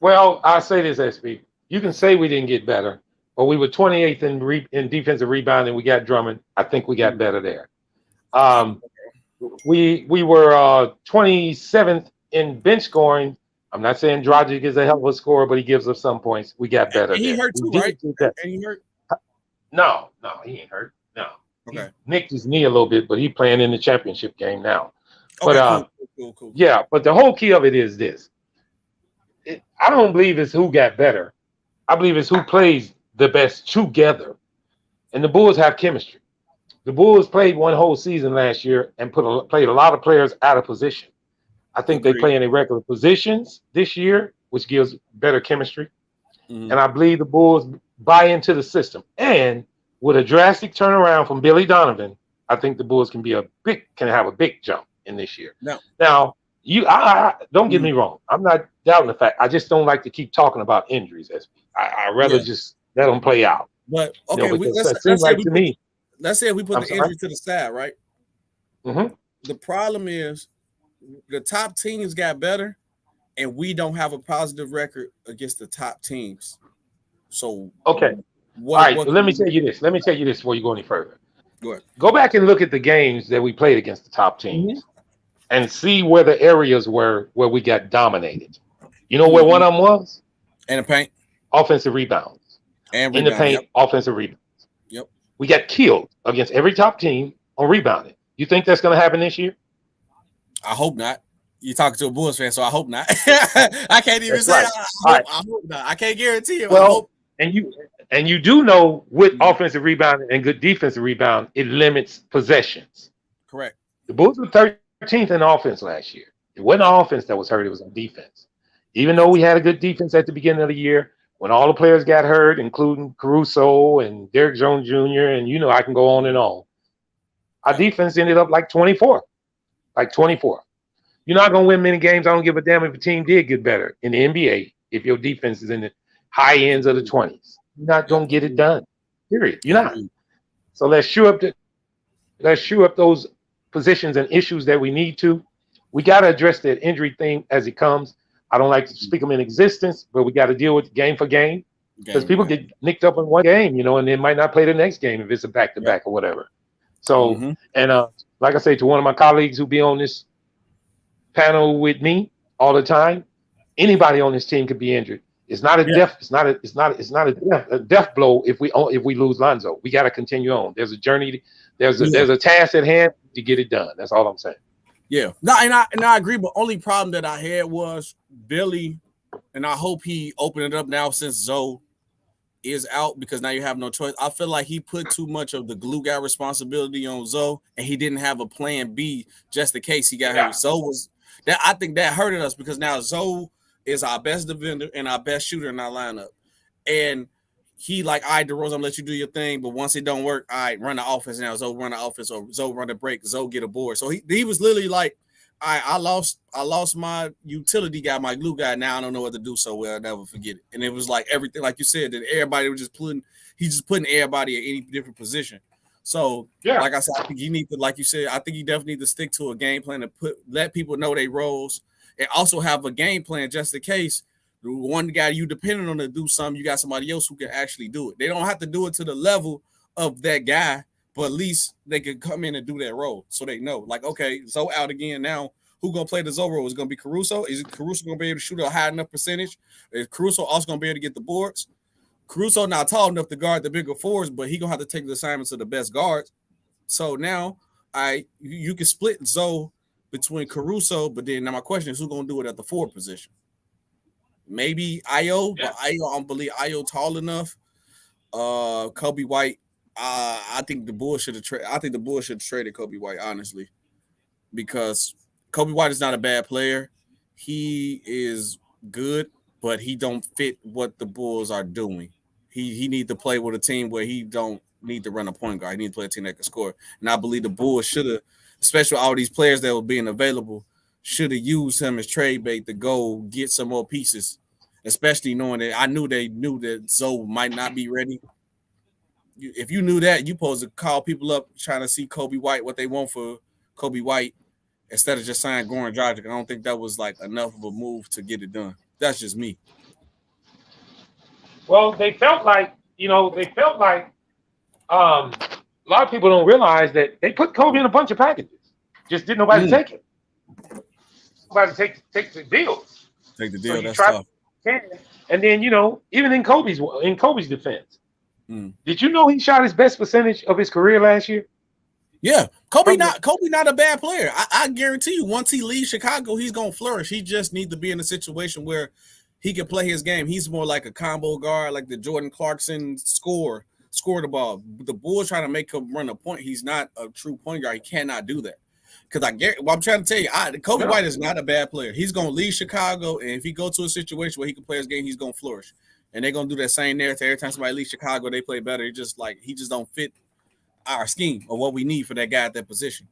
Well, I say this, SB. You can say we didn't get better, but we were 28th in defensive rebounding. We got Drummond. I think we got better there. We were 27th in bench scoring. I'm not saying Dragic is a hell of a scorer, but he gives us some points. We got better And he there. hurt We too, did right? get that. And he hurt. No, he ain't hurt. No, he Okay. nicked his knee a little bit, but he playing in the championship game now. But Okay. Cool. yeah. But the whole key of it is this: I don't believe it's who got better. I believe it's who plays the best together. And the Bulls have chemistry. The Bulls played one whole season last year and played a lot of players out of position. I think they play in their regular positions this year, which gives better chemistry. Mm-hmm. And I believe the Bulls buy into the system. And with a drastic turnaround from Billy Donovan, I think the Bulls can have a big jump in this year. Now, I don't get me wrong. I'm not doubting the fact. I just don't like to keep talking about injuries. I rather just let them play out. But okay, let's say we put the injury to the side, right? Mm-hmm. The problem is the top teams got better, and we don't have a positive record against the top teams. So okay, all right. Let me tell you this. Let me tell you this before you go any further. Go ahead. Go back and look at the games that we played against the top teams, and see where the areas were where we got dominated. You know where one of them was? In the paint, offensive rebounds. And in the paint, offensive rebounds. Yep. We got killed against every top team on rebounding. You think that's going to happen this year? I hope not. You're talking to a Bulls fan, so I hope not. I can't even say I hope not. I can't guarantee it. Well, and you do know with offensive rebounding and good defensive rebound, it limits possessions. Correct. The Bulls were 13th in offense last year. It wasn't offense that was hurt; it was on defense. Even though we had a good defense at the beginning of the year, when all the players got hurt, including Caruso and Derrick Jones Jr., and I can go on and on, our defense ended up like 24. You're not going to win many games. I don't give a damn if a team did get better in the NBA if your defense is in the high ends of the 20s. You're not going to get it done. Period. You're not. So let's shore up those positions and issues that we need to. We got to address that injury thing as it comes. I don't like to speak them in existence, but we got to deal with it game for game because people get nicked up in one game, and they might not play the next game if it's a back-to-back or whatever. So, and like I say to one of my colleagues who be on this panel with me all the time, anybody on this team could be injured. It's not a death. It's not a death blow if we lose Lonzo. We got to continue on. There's a journey. There's a task at hand to get it done. That's all I'm saying. Yeah, no, and I agree. But only problem that I had was Billy, and I hope he opened it up now since Zoe is out because now you have no choice. I feel like he put too much of the glue guy responsibility on Zoe, and he didn't have a plan B just in case he got hurt. Zoe was that. I think that hurted us because now Zoe is our best defender and our best shooter in our lineup, and he like, all right, DeRozan, I'm gonna let you do your thing, but once it don't work, all right, run the offense now. Zoe run the offense, or Zoe run the break. Zoe get a board. So he was literally like, all right, I lost my utility guy, my glue guy. Now I don't know what to do. So well, I'll never forget it. And it was like everything, like you said, that everybody was just putting everybody at any different position. So like I said, I think you need to, like you said, I think you definitely need to stick to a game plan and let people know their roles, and also have a game plan just in case. The one guy you depending on to do something, you got somebody else who can actually do it. They don't have to do it to the level of that guy, but at least they can come in and do that role so they know. Like, okay, Zoe out again now. Who gonna play the Zoe role? Is it gonna be Caruso? Is Caruso gonna be able to shoot a high enough percentage? Is Caruso also gonna be able to get the boards? Caruso not tall enough to guard the bigger fours, but he gonna have to take the assignments of the best guards. So now you can split Zoe between Caruso, but then now my question is who's gonna do it at the forward position? Maybe Io, but I don't believe Io tall enough. Kobe White. I think the Bulls should have traded Kobe White, honestly, because Kobe White is not a bad player. He is good, but he don't fit what the Bulls are doing. He need to play with a team where he don't need to run a point guard. He need to play a team that can score. And I believe the Bulls should have, especially all these players that were being available, should have used him as trade bait to go get some more pieces, especially knowing that they knew that Zoe might not be ready. If you knew that, you supposed to call people up trying to see Kobe White, what they want for Kobe White, instead of just signing Goran Dragic. I don't think that was like enough of a move to get it done. That's just me. Well, they felt like a lot of people don't realize that they put Kobe in a bunch of packages. Just didn't nobody take it. Nobody take the deals. Take the So deal. you That's try tough. and then even in Kobe's defense, Mm. did you know he shot his best percentage of his career last year? Yeah, Kobe not a bad player. I guarantee you, once he leaves Chicago, he's gonna flourish. He just needs to be in a situation where he can play his game. He's more like a combo guard, like the Jordan Clarkson score the ball. The Bulls trying to make him run a point. He's not a true point guard. He cannot do that. Because I'm trying to tell you, Kobe White is not a bad player. He's gonna leave Chicago, and if he go to a situation where he can play his game, he's gonna flourish. And they're gonna do that same narrative every time somebody leaves Chicago, they play better. He just don't fit our scheme of what we need for that guy at that position.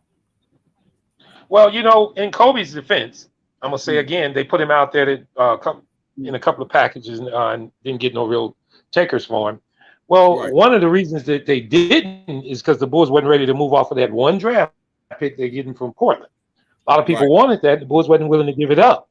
Well, in Kobe's defense, I'm gonna say again, they put him out there in a couple of packages and didn't get no real takers for him. Well, one of the reasons that they didn't is because the Bulls wasn't ready to move off of that one draft pick they're getting from Portland. A lot of people wanted that. The Bulls wasn't willing to give it up.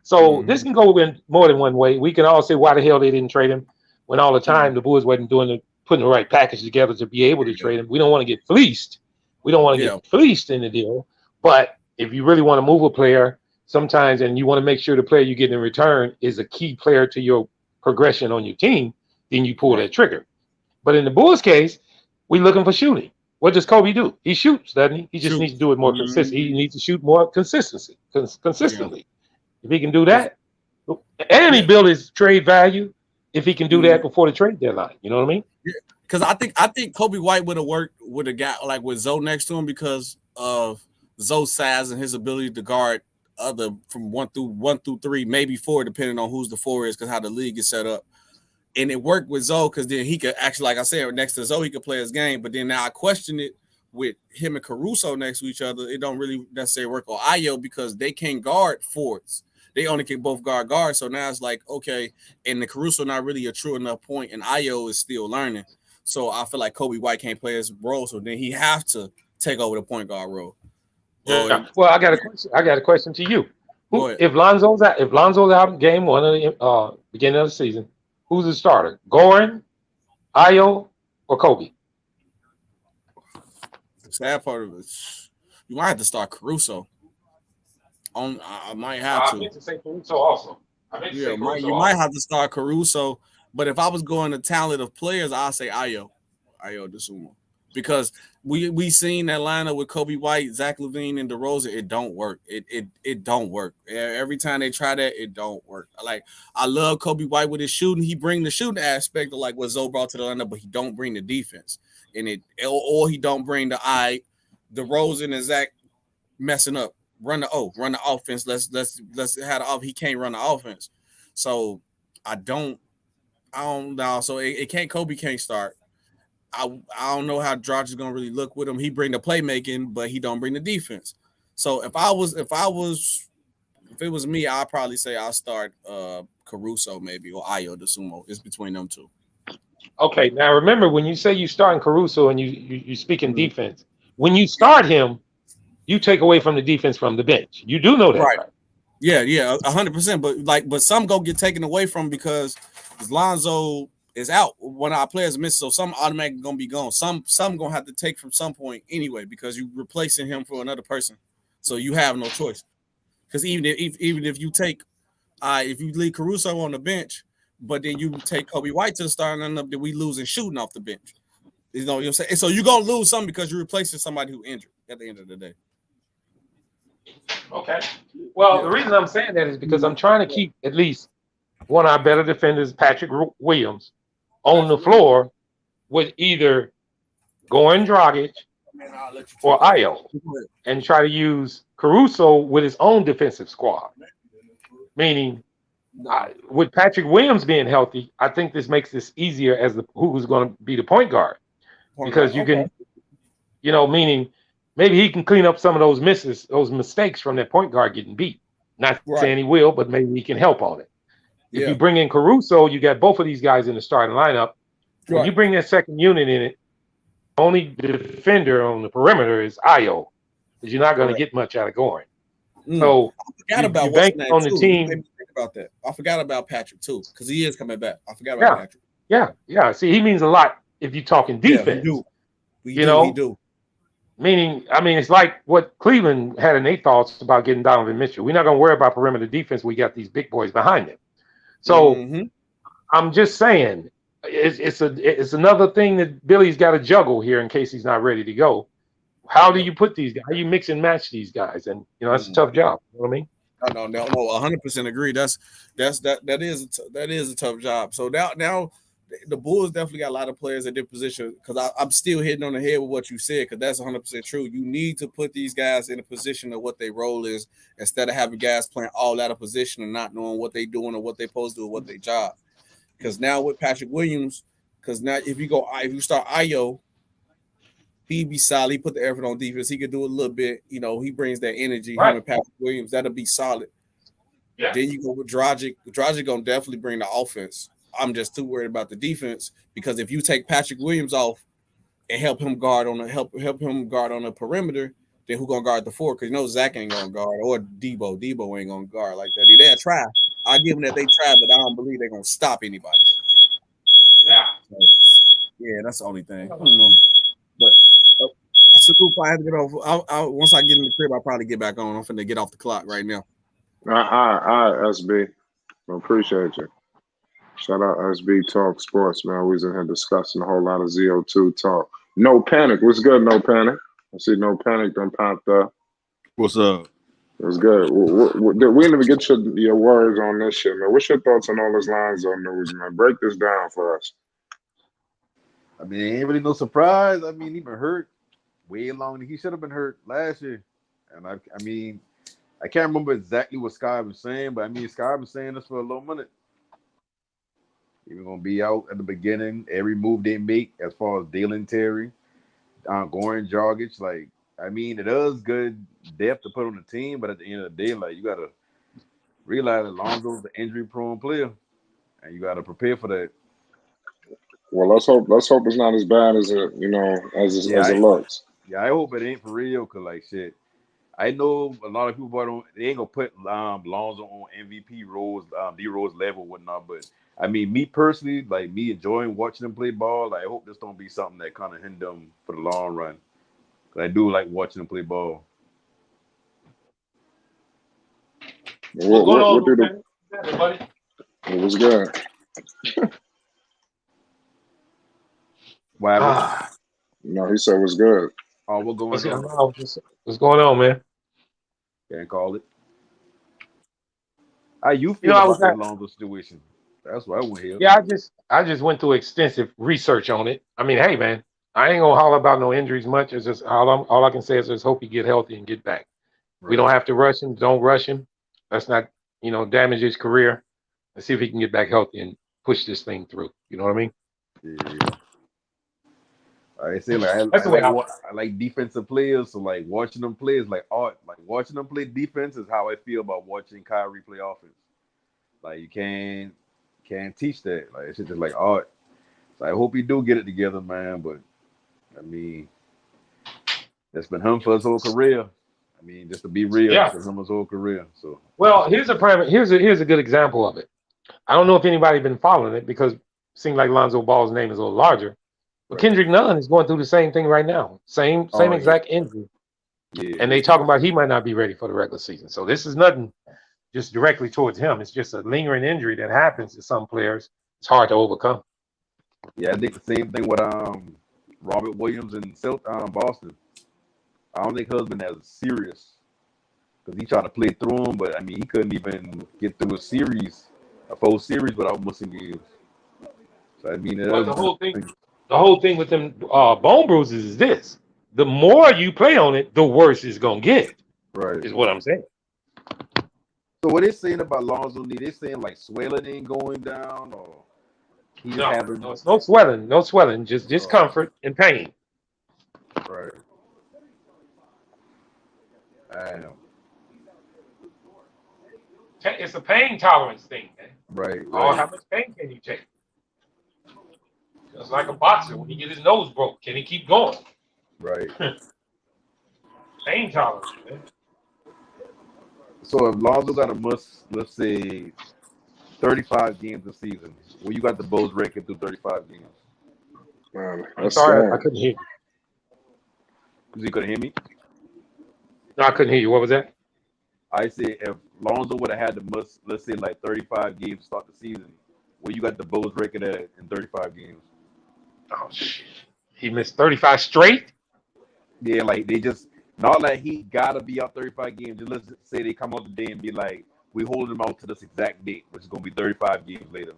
So this can go in more than one way. We can all say why the hell they didn't trade him when all the time the Bulls wasn't putting the right package together to be able to trade him. We don't want to get fleeced. We don't want to get fleeced in the deal. But if you really want to move a player sometimes and you want to make sure the player you get in return is a key player to your progression on your team, then you pull that trigger. But in the Bulls case, we're looking for shooting. What does Kobe do? He shoots, doesn't he? He just needs to do it more consistently. He needs to shoot more consistently. If he can do that, and he built his trade value, if he can do that before the trade deadline, you know what I mean? Because I think Kobe White would have worked with a guy like with Zoe next to him because of Zoe's size and his ability to guard other from one through three, maybe four, depending on who's the four is, because how the league is set up. And it worked with Zoe because then he could actually, like I said, next to Zoe, he could play his game. But then now I question it with him and Caruso next to each other. It don't really necessarily work on Ayo because they can't guard forwards. They only can both guard guards. So now it's like, okay, and the Caruso not really a true enough point, and Ayo is still learning. So I feel like Kobe White can't play his role. So then he have to take over the point guard role. Well, I got a question. I got a question to you. If Lonzo's out in game one of the beginning of the season, who's the starter? Goran, Ayo, or Kobe? The sad part of it, you might have to start Caruso. I might have to. I meant to say Caruso also. You might have to start Caruso. But if I was going to talent of players, I'll say Ayo DeSumo. Because we seen that lineup with Kobe White, Zach LaVine, and DeRozan. It don't work. It don't work. Every time they try that, it don't work. Like I love Kobe White with his shooting. He bring the shooting aspect of like what Zoe brought to the lineup, but he don't bring the defense. And or he don't bring the DeRozan and Zach messing up. Run the offense. Let's have the off. He can't run the offense. So I don't know. So Kobe can't start. I don't know how George is gonna really look with him. He bring the playmaking, but he don't bring the defense. So if it was me, I'd probably say I'll start Caruso maybe or Ayo DeSumo. It's between them two. Okay, now remember when you say you starting Caruso and you speak in defense, when you start him, you take away from the defense from the bench. You do know that, right? Yeah, 100%. But some go get taken away from because Lonzo is out. One of our players missed, so some automatically gonna be gone. Some gonna have to take from some point anyway because you replacing him for another person, so you have no choice. Because even if you take, if you leave Caruso on the bench, but then you take Kobe White to the starting lineup, then we losing shooting off the bench. You know what I'm saying? So you're gonna lose something because you're replacing somebody who injured at the end of the day. Okay. Well, the reason I'm saying that is because I'm trying to keep at least one of our better defenders, Patrick Williams, on the floor with either Goran Dragic or Ayo, and try to use Caruso with his own defensive squad. Meaning, with Patrick Williams being healthy, I think this makes this easier as who's going to be the point guard, because you can, meaning maybe he can clean up some of those mistakes from that point guard getting beat. Not saying he will, but maybe he can help on it. If you bring in Caruso, you got both of these guys in the starting lineup. When you bring that second unit in it, only defender on the perimeter is Ayo, because you're not going to get much out of Goran. So I forgot about you bank on the team. Think about that. I forgot about Patrick too, because he is coming back. I forgot about Patrick. Yeah. See, he means a lot if you're talking defense. He do. Meaning, I mean, it's like what Cleveland had in their thoughts about getting Donovan Mitchell. We're not going to worry about perimeter defense. We got these big boys behind him. So I'm just saying, it's another thing that Billy's got to juggle here in case he's not ready to go. How do you put these guys? How you mix and match these guys? And that's a tough job. You know what I mean? No, 100% agree. That is a tough job. So now the Bulls definitely got a lot of players at their position because I'm still hitting on the head with what you said because that's 100% true. You need to put these guys in a position of what their role is instead of having guys playing all out of position and not knowing what they're doing or what they're supposed to do or what their job. Because now with Patrick Williams, because now if you start Ayo, he'd be solid. He put the effort on defense. He could do a little bit. He brings that energy. Right. Him and Patrick Williams, that'll be solid. Yeah. Then you go with Dragic. Dragic gonna definitely bring the offense. I'm just too worried about the defense because if you take Patrick Williams off and help him guard on the perimeter, then who gonna guard the four? Because Zach ain't gonna guard or Debo. Debo ain't gonna guard like that. They'll try. I give them that they try, but I don't believe they're gonna stop anybody. Yeah. So, yeah, that's the only thing. I don't know. But salute, I have to get off. Once I get in the crib, I'll probably get back on. I'm finna get off the clock right now. All right, SB. I appreciate you. Shout out SB Talk Sports, man. We was in here discussing a whole lot of ZO2 talk. No Panic. What's good, No Panic? I see No Panic done popped up. What's up? What's good? We didn't even get your words on this shit, man. What's your thoughts on all this Lonzo news, man? Break this down for us. I mean, ain't really no surprise. I mean, he been hurt way longer than he should have been hurt last year. And I mean, I can't remember exactly what Sky was saying, but I mean, Sky was saying this for a little minute. He was gonna be out at the beginning. Every move they make, as far as Dalen Terry, Goran Dragic, like I mean, it is good depth to put on the team, but at the end of the day, like you gotta realize that Lonzo's an injury-prone player, and you gotta prepare for that. Well, let's hope it's not as bad as it looks. Yeah, I hope it ain't for real, cause like shit. I know a lot of people they ain't gonna put Lonzo on MVP roles, D Rose level, whatnot. But I mean, me personally, like me enjoying watching them play ball. Like, I hope this don't be something that kind of hinder them for the long run. Cause I do like watching them play ball. What buddy? It was good. Wow. No, he said it was good. Oh, what's going on? What's going on, man? Can't call it. How you feel about that Lonzo situation? That's what I want to hear. Yeah, I just went through extensive research on it. I mean, hey, man, I ain't gonna holler about no injuries much. It's just all I can say is just hope he get healthy and get back. Right. We don't have to rush him. Don't rush him. Let's not, damage his career. Let's see if he can get back healthy and push this thing through. You know what I mean? Yeah. I say I like defensive players, so like watching them play is like art. Like watching them play defense is how I feel about watching Kyrie play offense. Like you can't teach that. Like it's just like art. So I hope he do get it together, man. But I mean, that's been him for his whole career. I mean, just to be real, it's been him his whole career. So here's a good example of it. I don't know if anybody's been following it because it seems like Lonzo Ball's name is a little larger. But Kendrick Nunn is going through the same thing right now. Same exact injury. Yeah. And they talking about he might not be ready for the regular season. So this is nothing just directly towards him. It's just a lingering injury that happens to some players. It's hard to overcome. Yeah, I think the same thing with Robert Williams in Boston. I don't think husband as serious because he tried to play through him, but I mean he couldn't even get through a full series without missing games. So I mean, the whole thing with them bone bruises is this: the more you play on it, the worse it's gonna get. Right, is what I'm saying. So what they saying about Lonzo? They saying like swelling ain't going down, or no, it's no swelling, just discomfort and pain. Right. Damn. It's a pain tolerance thing, man. Right. Oh, how much pain can you take? It's like a boxer when he get his nose broke. Can he keep going? Right. Pain tolerance, man. So if Lonzo got a let's say 35 games a season, well, you got the Bulls record through 35 games. Man, I'm sorry, I couldn't hear you. You couldn't hear me? No, I couldn't hear you. What was that? I said if Lonzo would have had to miss, let's say, like 35 games to start the season, where you got the Bulls record at in 35 games? Oh shit! He missed 35 straight. Yeah, like they just not like he gotta be out 35 games. Just let's say they come out today and be like, we holding him out to this exact date, which is gonna be 35 games later.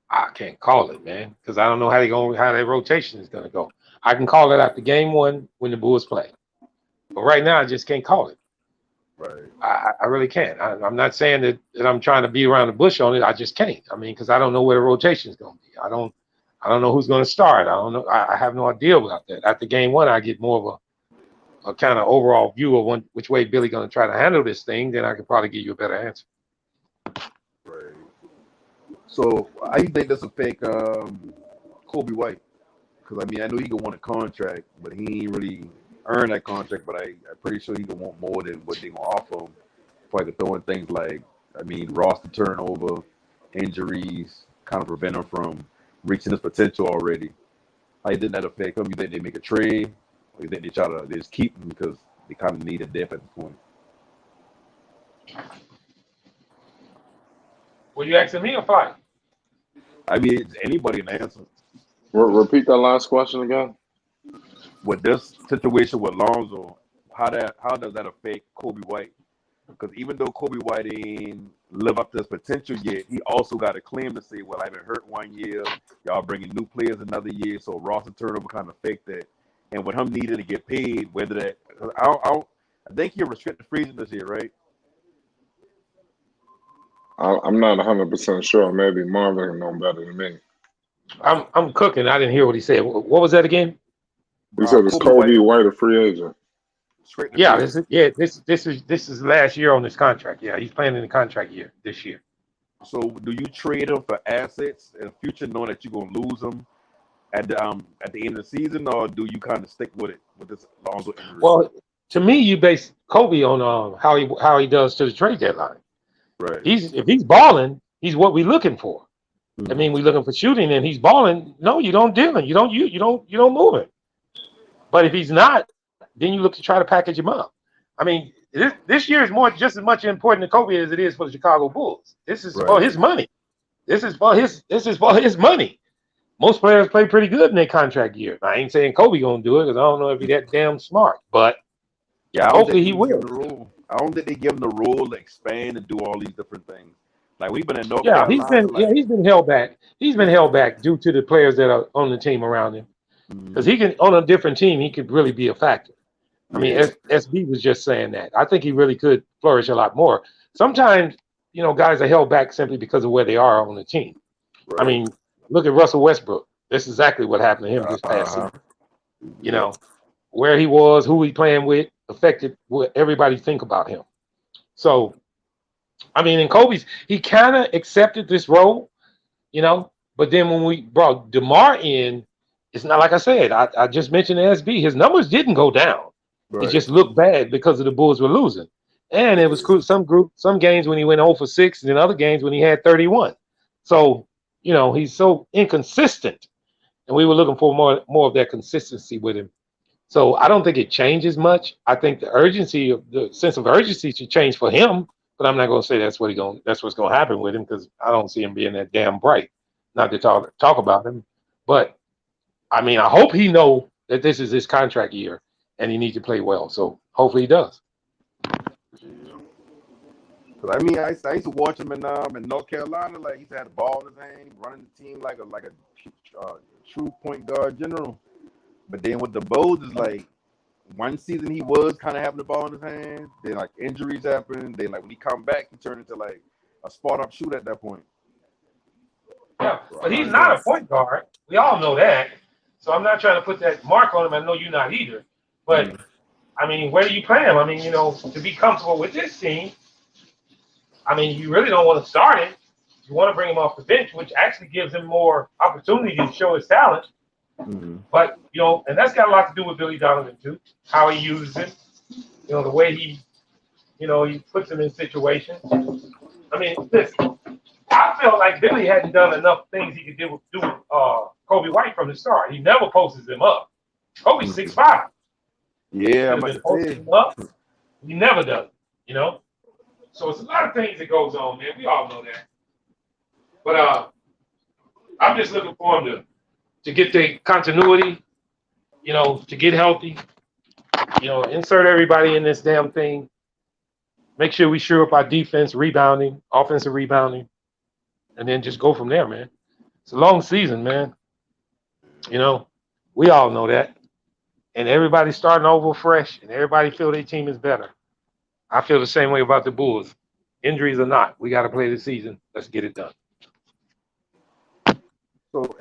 I can't call it, man, because I don't know how their rotation is gonna go. I can call it after game one when the Bulls play, but right now I just can't call it. Right. I really can't. I'm not saying that I'm trying to beat around the bush on it. I just can't. I mean, because I don't know where the rotation is going to be. I don't know who's going to start. I don't know. I have no idea about that. After game one, I get more of a kind of overall view of which way Billy going to try to handle this thing. Then I could probably give you a better answer. Right. So how do you think this affect Kobe White? Because I mean, I know he could want a contract, but he ain't really earn that contract, but I'm pretty sure he can want more than what they're gonna offer him. Probably throwing things like, I mean, roster turnover, injuries, kind of prevent him from reaching his potential already. How did that affect him? You think they make a trade, or you think they just keep him because they kind of need a depth at this point? Were you asking me or Fly? I mean, anybody can answer. Repeat that last question again. With this situation with Lonzo, how does that affect Kobe White? Because even though Kobe White ain't live up to his potential yet, he also got a claim to say, well, I've been hurt 1 year. Y'all bringing new players another year, so roster turnover kind of affect that. And with him needing to get paid, whether that I think you're restricted free agent this year, right? I'm not 100% sure. Maybe Marvin know better than me. I'm cooking. I didn't hear what he said. What was that again? He said it's Kobe White, a free agent. Yeah, this is last year on this contract. Yeah, he's playing in the contract year this year. So do you trade him for assets in the future, knowing that you're gonna lose him at the end of the season, or do you kind of stick with it with this Lonzo injury? Well, to me, you base Kobe on how he does to the trade deadline. Right. If he's balling, he's what we're looking for. I mean, we're looking for shooting, and he's balling. No, you don't deal him. You don't move him. But if he's not, then you look to try to package him up. I mean, this year is just as much important to Kobe as it is for the Chicago Bulls. This is for his money. This is for his money. Most players play pretty good in their contract year. I ain't saying Kobe gonna do it because I don't know if he's that damn smart, but yeah, hopefully he will. I don't think they give him the role to expand and do all these different things. Like we've been in North Carolina. He's been held back. He's been held back due to the players that are on the team around him. Because he can, on a different team, he could really be a factor. I mean, SB was just saying that. I think he really could flourish a lot more. Sometimes, guys are held back simply because of where they are on the team. Right. I mean, look at Russell Westbrook. That's exactly what happened to him this past season. Where he was, who he playing with, affected what everybody think about him. So, I mean, in Kobe's, he kind of accepted this role, but then when we brought DeMar in, it's not like I said. I just mentioned SB. His numbers didn't go down. Right. It just looked bad because of the Bulls were losing. And it was cool. Some games when he went 0 for 6, and then other games when he had 31. So, he's so inconsistent. And we were looking for more of that consistency with him. So I don't think it changes much. I think the sense of urgency should change for him, but I'm not going to say that's what's going to happen with him because I don't see him being that damn bright. Not to talk about him, but I mean, I hope he know that this is his contract year and he needs to play well. So hopefully he does. Because I mean, I used to watch him in North Carolina. Like he's had the ball in his hand, running the team like a true point guard general. But then with the Bulls, it's like one season he was kind of having the ball in his hand. Then like injuries happen. Then like when he come back, he turned into like a spot up shooter at that point. Yeah, but he's not a point guard. We all know that. So I'm not trying to put that mark on him. I know you're not either. But, I mean, where do you play him? I mean, to be comfortable with this team, I mean, you really don't want to start him. You want to bring him off the bench, which actually gives him more opportunity to show his talent. Mm-hmm. But, and that's got a lot to do with Billy Donovan, too, how he uses him, the way he puts him in situations. I mean, listen, I felt like Billy hadn't done enough things he could do with Kobe White from the start. He never posts him up. Kobe's 6'5". Yeah, I'm Could have about been to posting say. him up. He never does, you know. So it's a lot of things that goes on, man. We all know that. But I'm just looking for him to get the continuity, you know, to get healthy, you know, insert everybody in this damn thing. Make sure we shore up our defense, rebounding, offensive rebounding, and then just go from there, man. It's a long season, man. You know, we all know that. And everybody's starting over fresh, and everybody feel their team is better. I feel the same way about the Bulls. Injuries or not, we got to play the season. Let's get it done. So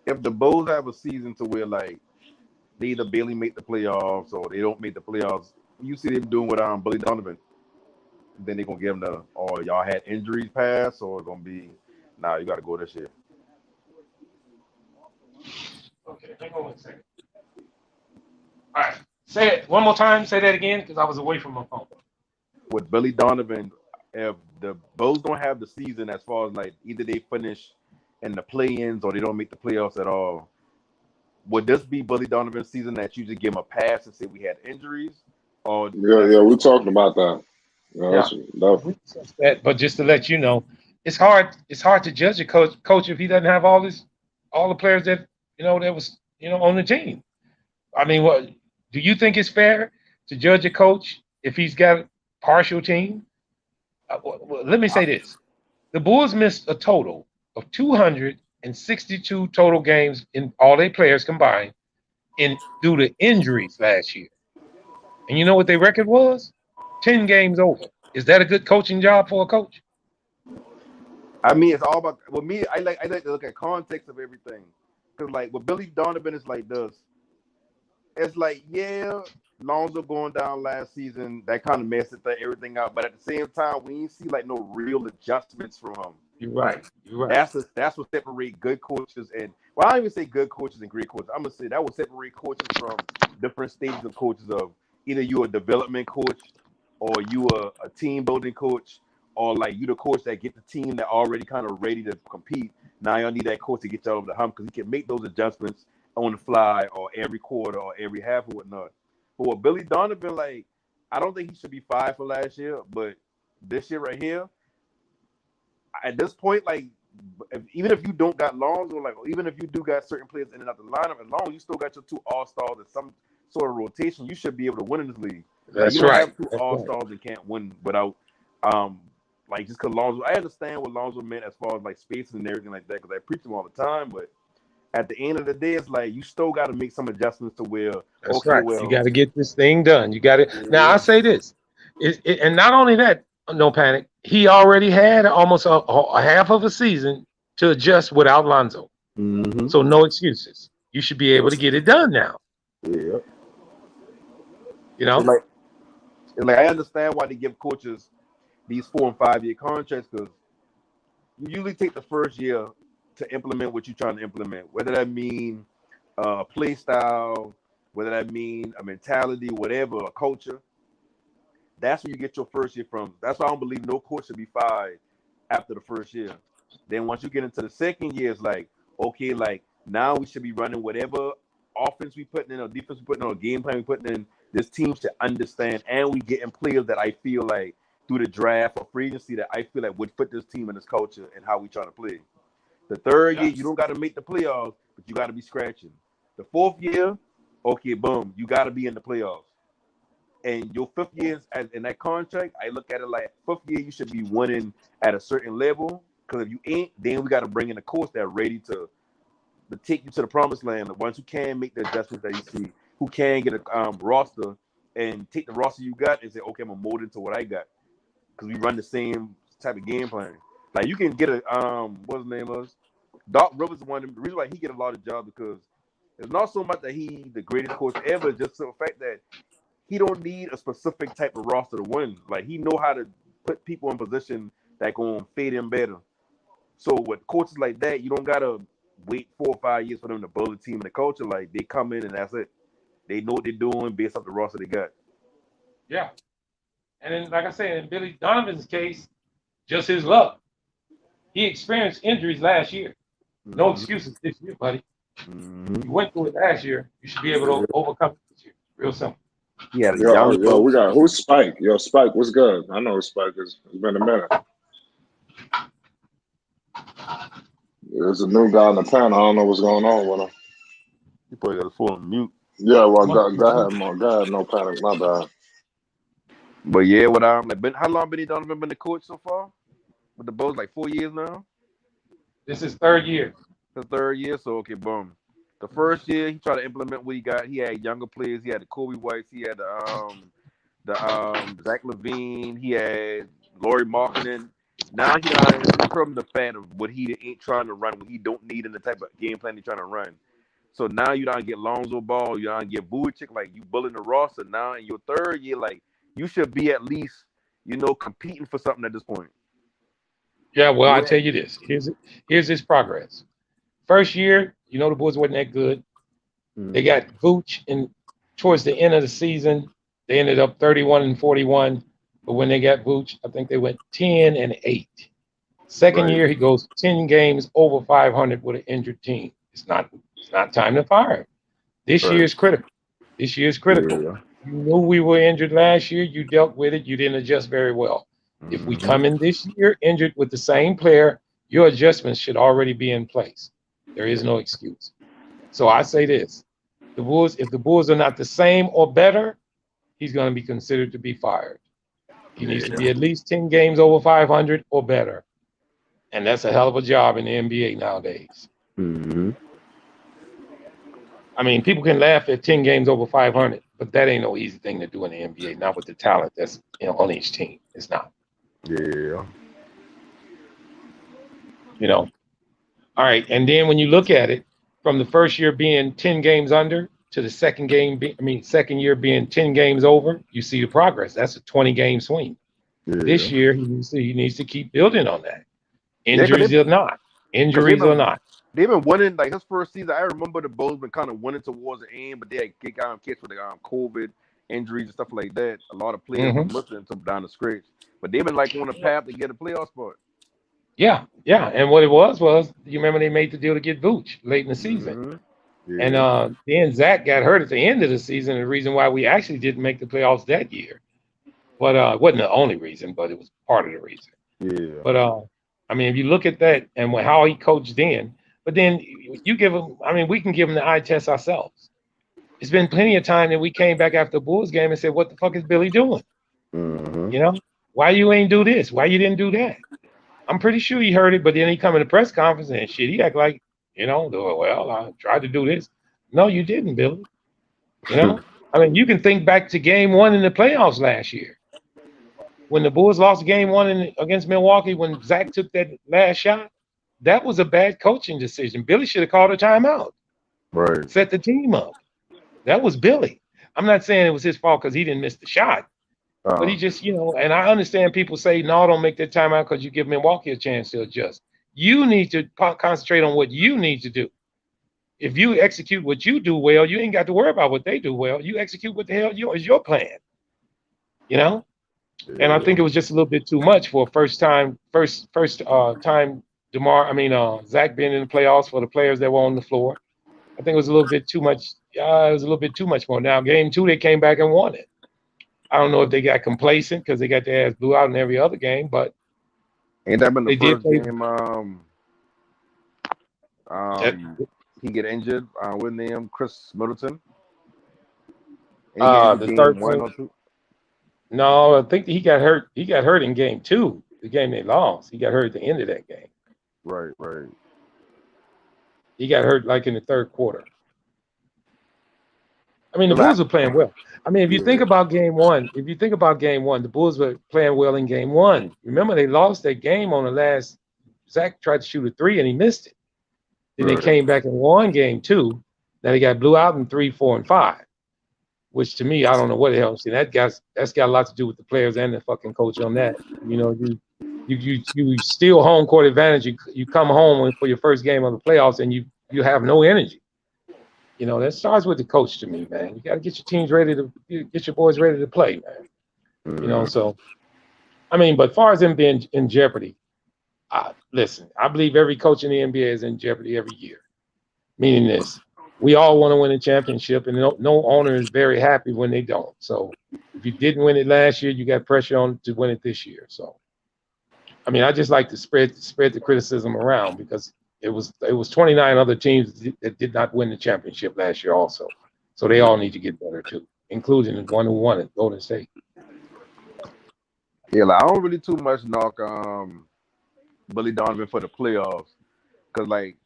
if the Bulls have a season to where like they either barely make the playoffs or they don't make the playoffs, you see them doing with Billy Donovan, then they're gonna give them y'all had injuries pass, or it's gonna be nah, you gotta go this year. Okay, hang on one second. All right, say it one more time. Say that again, because I was away from my phone. With Billy Donovan, if the Bulls don't have the season as far as like either they finish in the play-ins or they don't make the playoffs at all, would this be Billy Donovan's season that you just give him a pass and say we had injuries? Or Yeah, we're talking about that. You know, Yeah, we discussed that, but just to let you know, it's hard. It's hard to judge a coach if he doesn't have all the players that that was on the team. I mean, what do you think is fair to judge a coach if he's got a partial team? Let me say this: the Bulls missed a total of 262 total games in all their players combined, due to injuries last year. And you know what their record was? 10 games over. Is that a good coaching job for a coach? I mean, it's all about with me. I like to look at context of everything, because like with Billy Donovan is like this. It's like Lonzo going down last season that kind of messed everything out, but at the same time, we ain't see like no real adjustments from him. You're right. You're right. That's what separate good coaches and I don't even say good coaches and great coaches. I'm gonna say that will separate coaches from different stages of coaches. Of either you a development coach, or you a team building coach, or like you the coach that get the team that already kind of ready to compete. Now y'all need that coach to get y'all over the hump because he can make those adjustments on the fly or every quarter or every half or whatnot. But with Billy Donovan, like I don't think he should be fired for last year, but this year right here, at this point, like even if you don't got Lonzo, like even if you do got certain players in and out the lineup, as long as you still got your two all-stars and some sort of rotation, you should be able to win in this league. That's you don't right. have two all-stars and can't win without like just because Lonzo. I understand what Lonzo meant as far as like spacing and everything like that, because I preach him all the time, but at the end of the day, it's like you still got to make some adjustments to where That's right. Well, you got to get this thing done. You got to. Now I say this, and not only that, no panic. He already had almost a half of a season to adjust without Lonzo. Mm-hmm. So no excuses. You should be able to get it done now. Yeah. You know, it's like I understand why they give coaches these 4 and 5 year contracts, because you usually take the first year to implement what you're trying to implement, whether that mean play style, whether that mean a mentality, whatever, a culture. That's where you get your first year from. That's why I don't believe no coach should be fired after the first year. Then once you get into the second year, it's like, okay, like now we should be running whatever offense we putting in or defense we putting in or game plan we putting in. This team should understand, and we getting players that I feel like through the draft or free agency that I feel like would fit this team and this culture and how we trying to play. The third year, you don't got to make the playoffs, but you got to be scratching. The fourth year, okay, boom, you got to be in the playoffs. And your fifth year in that contract, I look at it like fifth year, you should be winning at a certain level. Because if you ain't, then we got to bring in a coach that's ready to take you to the promised land. The ones who can make the adjustments that you see, who can get a roster and take the roster you got and say, okay, I'm going to mold into what I got. Because we run the same type of game plan. Like you can get a what's his name was Doc Rivers is one of the reason why he get a lot of jobs, because it's not so much that he the greatest coach ever, just the fact that he don't need a specific type of roster to win. Like he know how to put people in position that gonna fit in better. So with coaches like that, you don't gotta wait 4 or 5 years for them to build a team and the culture. Like they come in and that's it. They know what they're doing based off the roster they got. Yeah. And then, like I said, in Billy Donovan's case, just his luck. He experienced injuries last year. No excuses this year, buddy. Mhm. You went through it last year. You should be able to overcome it this year. Real simple. He had a Yo, young yo, we coach. got who's Spike? Yo, Spike, what's good? I know Spike is. It's been a minute. There's a new guy in the panel. I don't know what's going on with him. He probably got a full on mute. Yeah, well, Come on. go ahead, Mo. Go ahead, no panic. My bad. But yeah, what like, been how long been Donovan been the coach so far? With the Bulls, like 4 years now. This is third year. The third year, so okay, boom. The first year he tried to implement what he got. He had younger players. He had the Kobe Whites. He had the Zach Levine. He had Laurie Markkinen. Now he done from the fact of what he ain't trying to run, what he don't need in the type of game plan he's trying to run. So now you don't get Lonzo Ball, you don't get Vujic, like you bullying the roster. Now in your third year, like you should be at least, competing for something at this point. Yeah, well, I tell you this. Here's his progress. First year, the Bulls wasn't that good. They got Vooch, and towards the end of the season, they ended up 31-41. But when they got Vooch, I think they went 10-8. Second year, he goes 10 games over 500 with an injured team. It's not time to fire him. This year is critical. This year is critical. Yeah. You knew we were injured last year. You dealt with it. You didn't adjust very well. If we come in this year injured with the same player, your adjustments should already be in place. There is no excuse. So I say this. If the Bulls are not the same or better, he's going to be considered to be fired. He needs to be at least 10 games over 500 or better. And that's a hell of a job in the NBA nowadays. Mm-hmm. I mean, people can laugh at 10 games over 500, but that ain't no easy thing to do in the NBA, not with the talent that's on each team. It's not. Yeah. All right. And then when you look at it, from the first year being 10 games under to the second year being 10 games over, you see the progress. That's a 20-game swing. Yeah. This year, he needs to keep building on that. Injuries or not. They've been winning, like his first season. I remember the Bulls been kind of winning towards the end, but they had got kids with the COVID injuries and stuff like that. A lot of players were missing until down the stretch. But they've been like on a path to get a playoff spot. Yeah. And what it was, you remember they made the deal to get Vooch late in the season. And then Zach got hurt at the end of the season, the reason why we actually didn't make the playoffs that year. But it wasn't the only reason, but it was part of the reason. Yeah. But if you look at that and how he coached then, but then you give him, we can give him the eye test ourselves. It's been plenty of time that we came back after the Bulls game and said, what the fuck is Billy doing? Mm-hmm. Why you ain't do this? Why you didn't do that? I'm pretty sure he heard it, but then he come in the press conference and shit. He act like, well, I tried to do this. No, you didn't, Billy. You can think back to game one in the playoffs last year. When the Bulls lost game one against Milwaukee, when Zach took that last shot, that was a bad coaching decision. Billy should have called a timeout. Right. Set the team up. That was Billy. I'm not saying it was his fault because he didn't miss the shot. But he just, and I understand people say, no, don't make that timeout because you give Milwaukee a chance to adjust. You need to concentrate on what you need to do. If you execute what you do well, you ain't got to worry about what they do well. You execute what the hell is your plan. And I think it was just a little bit too much for first time Zach being in the playoffs for the players that were on the floor. I think it was a little bit too much. It was a little bit too much more. Now, game two, they came back and won it. I don't know if they got complacent because they got their ass blew out in every other game, but ain't that been the first game? He get injured with him, Chris Middleton. The third one. No, I think he got hurt. He got hurt in game two, the game they lost. He got hurt at the end of that game. Right. He got hurt like in the third quarter. The Bulls were playing well. If you think about game one, the Bulls were playing well in game one. Remember, they lost that game on the last. Zach tried to shoot a three and he missed it. Then they came back and won game two. Now they got blew out in 3, 4, and 5. Which to me, I don't know what the hell. See, that's got a lot to do with the players and the fucking coach on that. You steal home court advantage. You come home for your first game of the playoffs and you have no energy. That starts with the coach to me, man. You got to get your teams get your boys ready to play, man. So, but as far as them being in jeopardy, listen, I believe every coach in the NBA is in jeopardy every year. Meaning this, we all want to win a championship, and no owner is very happy when they don't. So if you didn't win it last year, you got pressure on to win it this year. So I mean, I just like to spread the criticism around because it was 29 other teams that did not win the championship last year also. So they all need to get better too, including the one who won it, Golden State. Yeah, like I don't really too much knock Billy Donovan for the playoffs. Cause like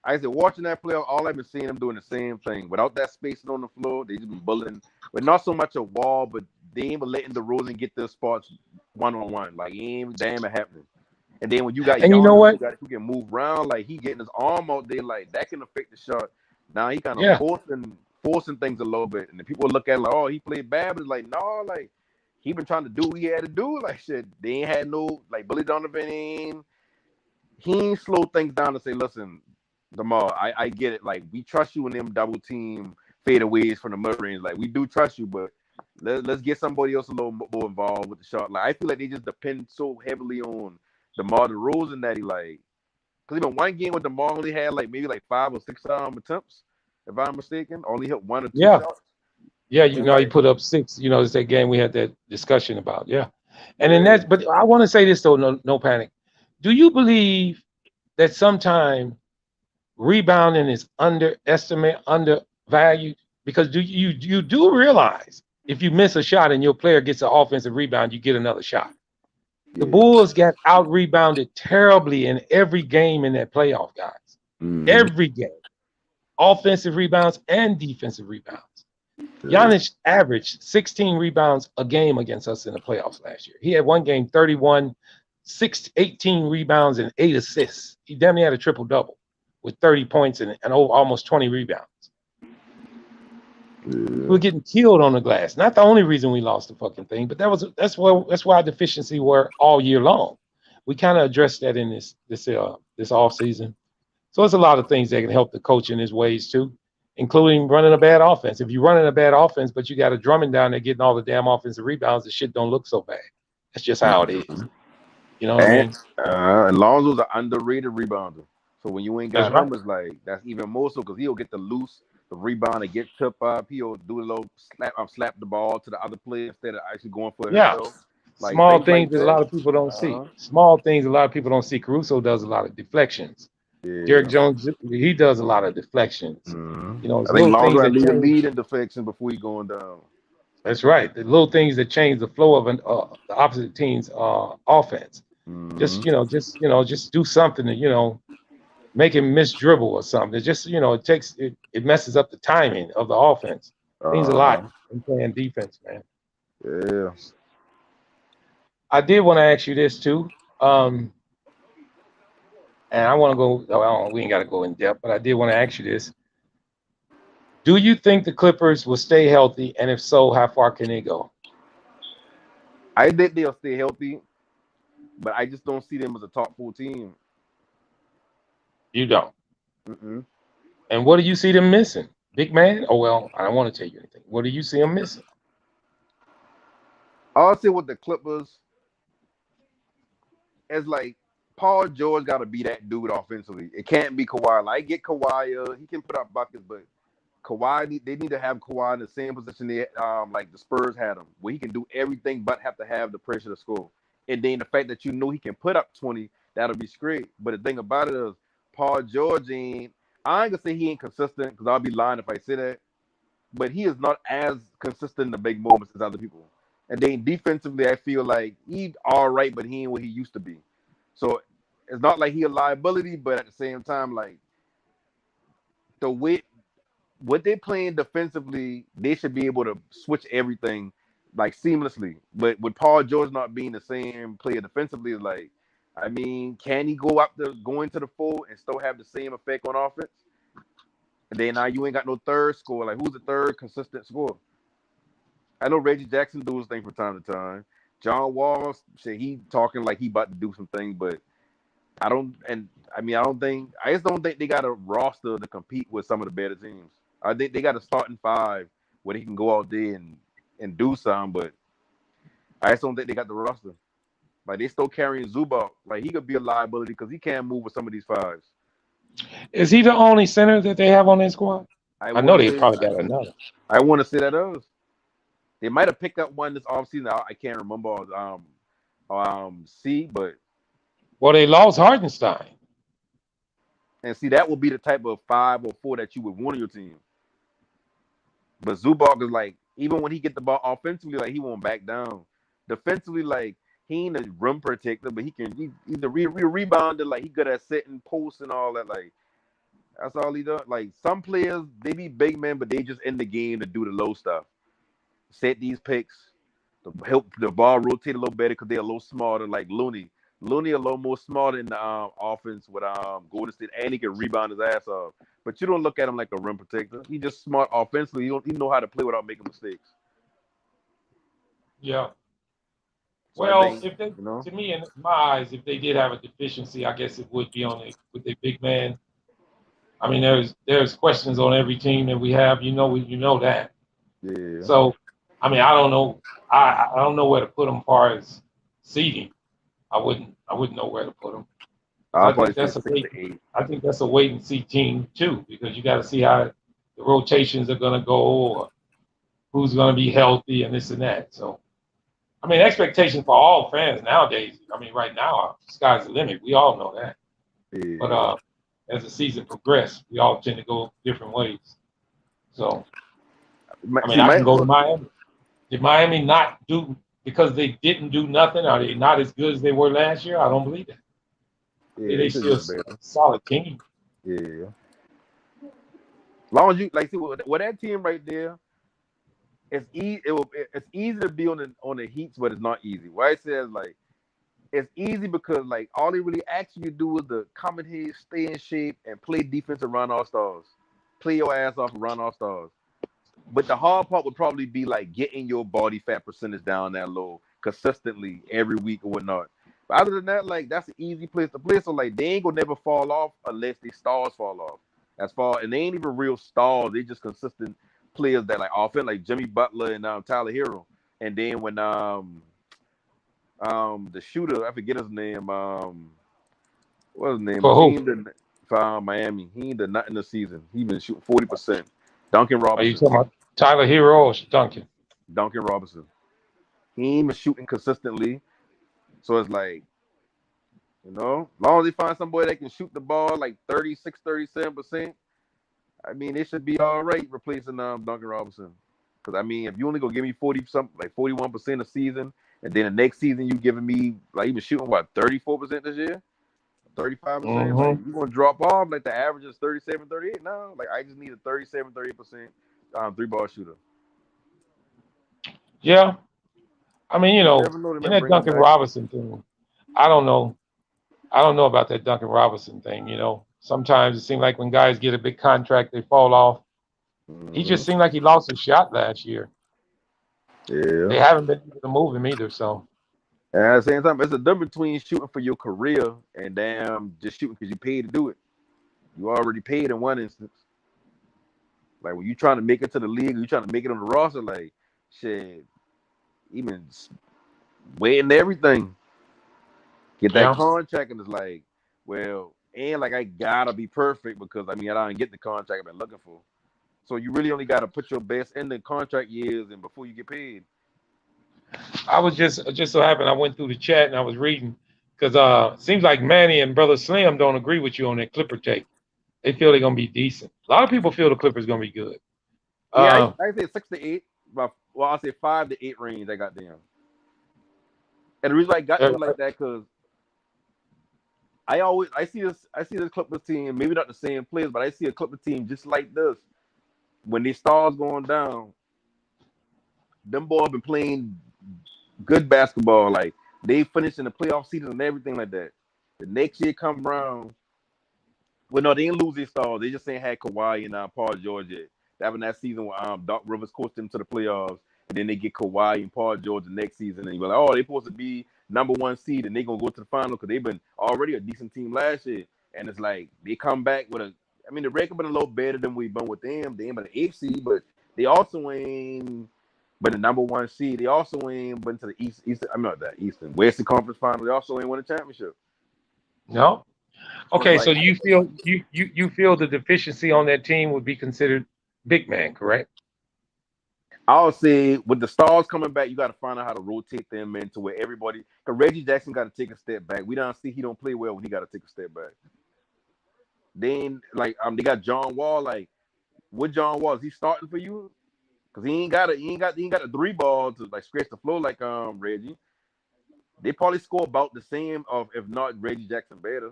I said, watching that playoff, all I've been seeing them doing the same thing. Without that spacing on the floor, they just been bullying, but not so much a wall, but they ain't been letting DeRozan get their spots 1-on-1. Like it ain't damn it happening. And then when you got And you know Giannis, what? who can move around, like he getting his arm out there, like that can affect the shot. Now he kind of Yeah. forcing things a little bit, and then people look at it like, oh, he played bad, but it's like, no, like he been trying to do what he had to do. Like shit, they ain't had no like Billy Donovan he ain't slow things down to say, listen, DeMar, I get it. Like we trust you in them double team fadeaways from the mid range. Like we do trust you, but let's get somebody else a little more involved with the shot. Like I feel like they just depend so heavily on DeMar DeRozan that he like, because even one game with DeMar only had like maybe like 5 or 6 attempts, if I'm mistaken, only hit 1 or 2 Yeah. shots. Yeah, you And know, he like, put up 6. You know, it's that game we had that discussion about. Yeah. And then that's, but I want to say this though, no panic. Do you believe that sometime rebounding is undervalued? Because you do realize if you miss a shot and your player gets an offensive rebound, you get another shot. The Bulls got out rebounded terribly in every game in that playoff, guys. Every game. Offensive rebounds and defensive rebounds. Giannis averaged 16 rebounds a game against us in the playoffs last year. He had one game, 31, 18 rebounds and 8 assists. He damn near had a triple-double with 30 points and almost 20 rebounds. We're getting killed on the glass. Not the only reason we lost the fucking thing, but that's why our deficiency were all year long. We kind of addressed that in this off season. So it's a lot of things that can help the coach in his ways too, including running a bad offense. If you're running a bad offense, but you got a Drummond down there getting all the damn offensive rebounds, the shit don't look so bad. That's just how it is. You know what I mean? And Lonzo's an underrated rebounder. So when you ain't got That's right. him, it's like that's even more so because he'll get the rebound and get tripped up. He'll do a little slap the ball to the other player instead of actually going for it himself. Like Small things things like that a that. lot of people don't see. Small things a lot of people don't see. Caruso does a lot of deflections. Derek Jones, he does a lot of deflections. You know, it's I think little Lonzo things had that change. lead in deflection before he going down. That's right. The little things that change the flow of the opposite team's offense. Just do something to make him miss dribble or something. It just it messes up the timing of the offense. Means a lot in playing defense, man. Yeah. I did want to ask you this too, and I want to go. We ain't got to go in depth, but I did want to ask you this. Do you think the Clippers will stay healthy, and if so, how far can they go? I think they'll stay healthy, but I just don't see them as a top 4 team. You don't. And what do you see them missing? Big man? Oh, well, I don't want to tell you anything. What do you see them missing? I'll say with the Clippers, it's like Paul George got to be that dude offensively. It can't be Kawhi. Like, I get Kawhi, he can put up buckets, but Kawhi, they need to have Kawhi in the same position like the Spurs had him, where he can do everything but have to have the pressure to score. And then the fact that he can put up 20, that'll be great. But the thing about it is, Paul George I ain't gonna say he ain't consistent because I'll be lying if I say that, but he is not as consistent in the big moments as other people. And then defensively, I feel like he's all right, but he ain't what he used to be. So it's not like he a liability, but at the same time, like the way what they're playing defensively, they should be able to switch everything like seamlessly. But with Paul George not being the same player defensively, like, I mean, can he go into the full and still have the same effect on offense? And then now you ain't got no third scorer. Like, who's the third consistent scorer? I know Reggie Jackson do his thing from time to time. John Wall, he talking like he about to do some things, but I just don't think they got a roster to compete with some of the better teams. I think they got a starting 5 where they can go out there and do something, but I just don't think they got the roster. Like, they still carrying Zubac. Like, he could be a liability because he can't move with some of these 5s. Is he the only center that they have on their squad? I I know want they to say probably got another. I want to say that is. They might have picked up one this offseason. I can't remember. C, but Well, they lost Hartenstein. and see that would be the type of 5 or 4 that you would want on your team. But Zubac is like, even when he get the ball offensively, like he won't back down. Defensively, like he ain't a rim protector, but he's a rebounder. Like he good at setting posts and all that. Like that's all he does. Like some players, they be big men, but they just in the game to do the low stuff. Set these picks, to help the ball rotate a little better because they're a little smarter. Like Looney a little more smarter in the offense with Golden State, and he can rebound his ass off. But you don't look at him like a rim protector. He just smart offensively. He know how to play without making mistakes. Yeah. So I Well, think, if they, you know, to me, in my eyes, if they did have a deficiency, I guess it would be on with the big man. I mean, there's questions on every team that we have. You know that. yeah. So, I mean, I don't know. I don't know where to put them as far as seeding. I wouldn't know where to put them. I'll I probably think say that's a 6 wait. to 8. I think that's a wait and see team too, because you got to see how the rotations are going to go, or who's going to be healthy, and this and that. So, I mean, expectation for all fans nowadays. I mean, right now, sky's the limit. We all know that. Yeah. But as the season progresses, we all tend to go different ways. So, I mean, I can go to Miami. Did Miami not do because they didn't do nothing? Are they not as good as they were last year? I don't believe that. Yeah, They should still do better. a solid team. Yeah. As long as you like, see with that team right there, it's easy to be on the Heats, but it's not easy. Why I says like it's easy because like all they really ask you to do is to come in here, stay in shape, and play defense around all stars. Play your ass off around all stars. But the hard part would probably be like getting your body fat percentage down that low consistently every week or whatnot. But other than that, like that's an easy place to play. So like they ain't gonna never fall off unless the stars fall off. As far and they ain't even real stars. They just consistent players that like often like Jimmy Butler and Tyler Hero. And then when the shooter, I forget his name, what's his name? For He who? ain't done for Miami. He ain't done nothing this season. He been shooting 40%. Duncan Are you Robinson. talking about Tyler Hero or Duncan? Duncan Robinson. He ain't been shooting consistently. So it's like, as long as they find somebody that can shoot the ball like 36, 37%, I mean, they should be all right replacing Duncan Robinson. Because, I mean, if you only go give me 40-something, like 41% a season, and then the next season you giving me, like, you been shooting, 34% this year? 35%? Mm-hmm. Like, you're going to drop off, like, the average is 37, 38 now. Like, I just need a 37, 38% three-ball shooter. Yeah. I mean, You never know, they in might that bring him Duncan back. Robinson thing, I don't know. I don't know about that Duncan Robinson thing. Sometimes it seems like when guys get a big contract, they fall off. He just seemed like he lost his shot last year. Yeah. They haven't been able to move him either. So, And at the same time, it's a difference between shooting for your career and damn just shooting because you paid to do it. You already paid in one instance. Like when you trying to make it to the league, you trying to make it on the roster, like shit, even waiting everything. Get that yeah. contract, and it's like, well, and like I gotta be perfect because I mean I don't get the contract I've been looking for. So you really only gotta put your best in the contract years and before you get paid. I was just so happened I went through the chat and I was reading because it seems like Manny and Brother Slim don't agree with you on that Clipper take. They feel they're gonna be decent. A lot of people feel the Clippers gonna be good. Yeah, I say 6 to 8. Well, I'll say 5 to 8 range. I got them. And the reason I got them like that because I see this Clippers team, maybe not the same players, but I see a Clippers team just like this. When these stars going down, them boys been playing good basketball. Like they finished in the playoff season and everything like that. The next year come around, well, no, they didn't lose their stars. They just ain't had Kawhi and Paul George yet. That was that season where Doc Rivers coached them to the playoffs, and then they get Kawhi and Paul George the next season, and you're like, oh, they're supposed to be number 1 seed, and they're gonna go to the final because they've been already a decent team last year. And it's like they come back with the record been a little better than we've been with them. They ain't been an 8th seed, but they also ain't been the number 1 seed. They also ain't been to the Western Conference Final. They also ain't won a championship. No. Okay, so Like you feel the deficiency on that team would be considered big man, correct? I'll say with the stars coming back, you got to find out how to rotate them into where everybody. Cause Reggie Jackson got to take a step back. We don't see he don't play well when he got to take a step back. Then like they got John Wall. Like what John Wall is he starting for you? Cause he ain't got a three ball to like scratch the floor like Reggie. They probably score about the same of if not Reggie Jackson better.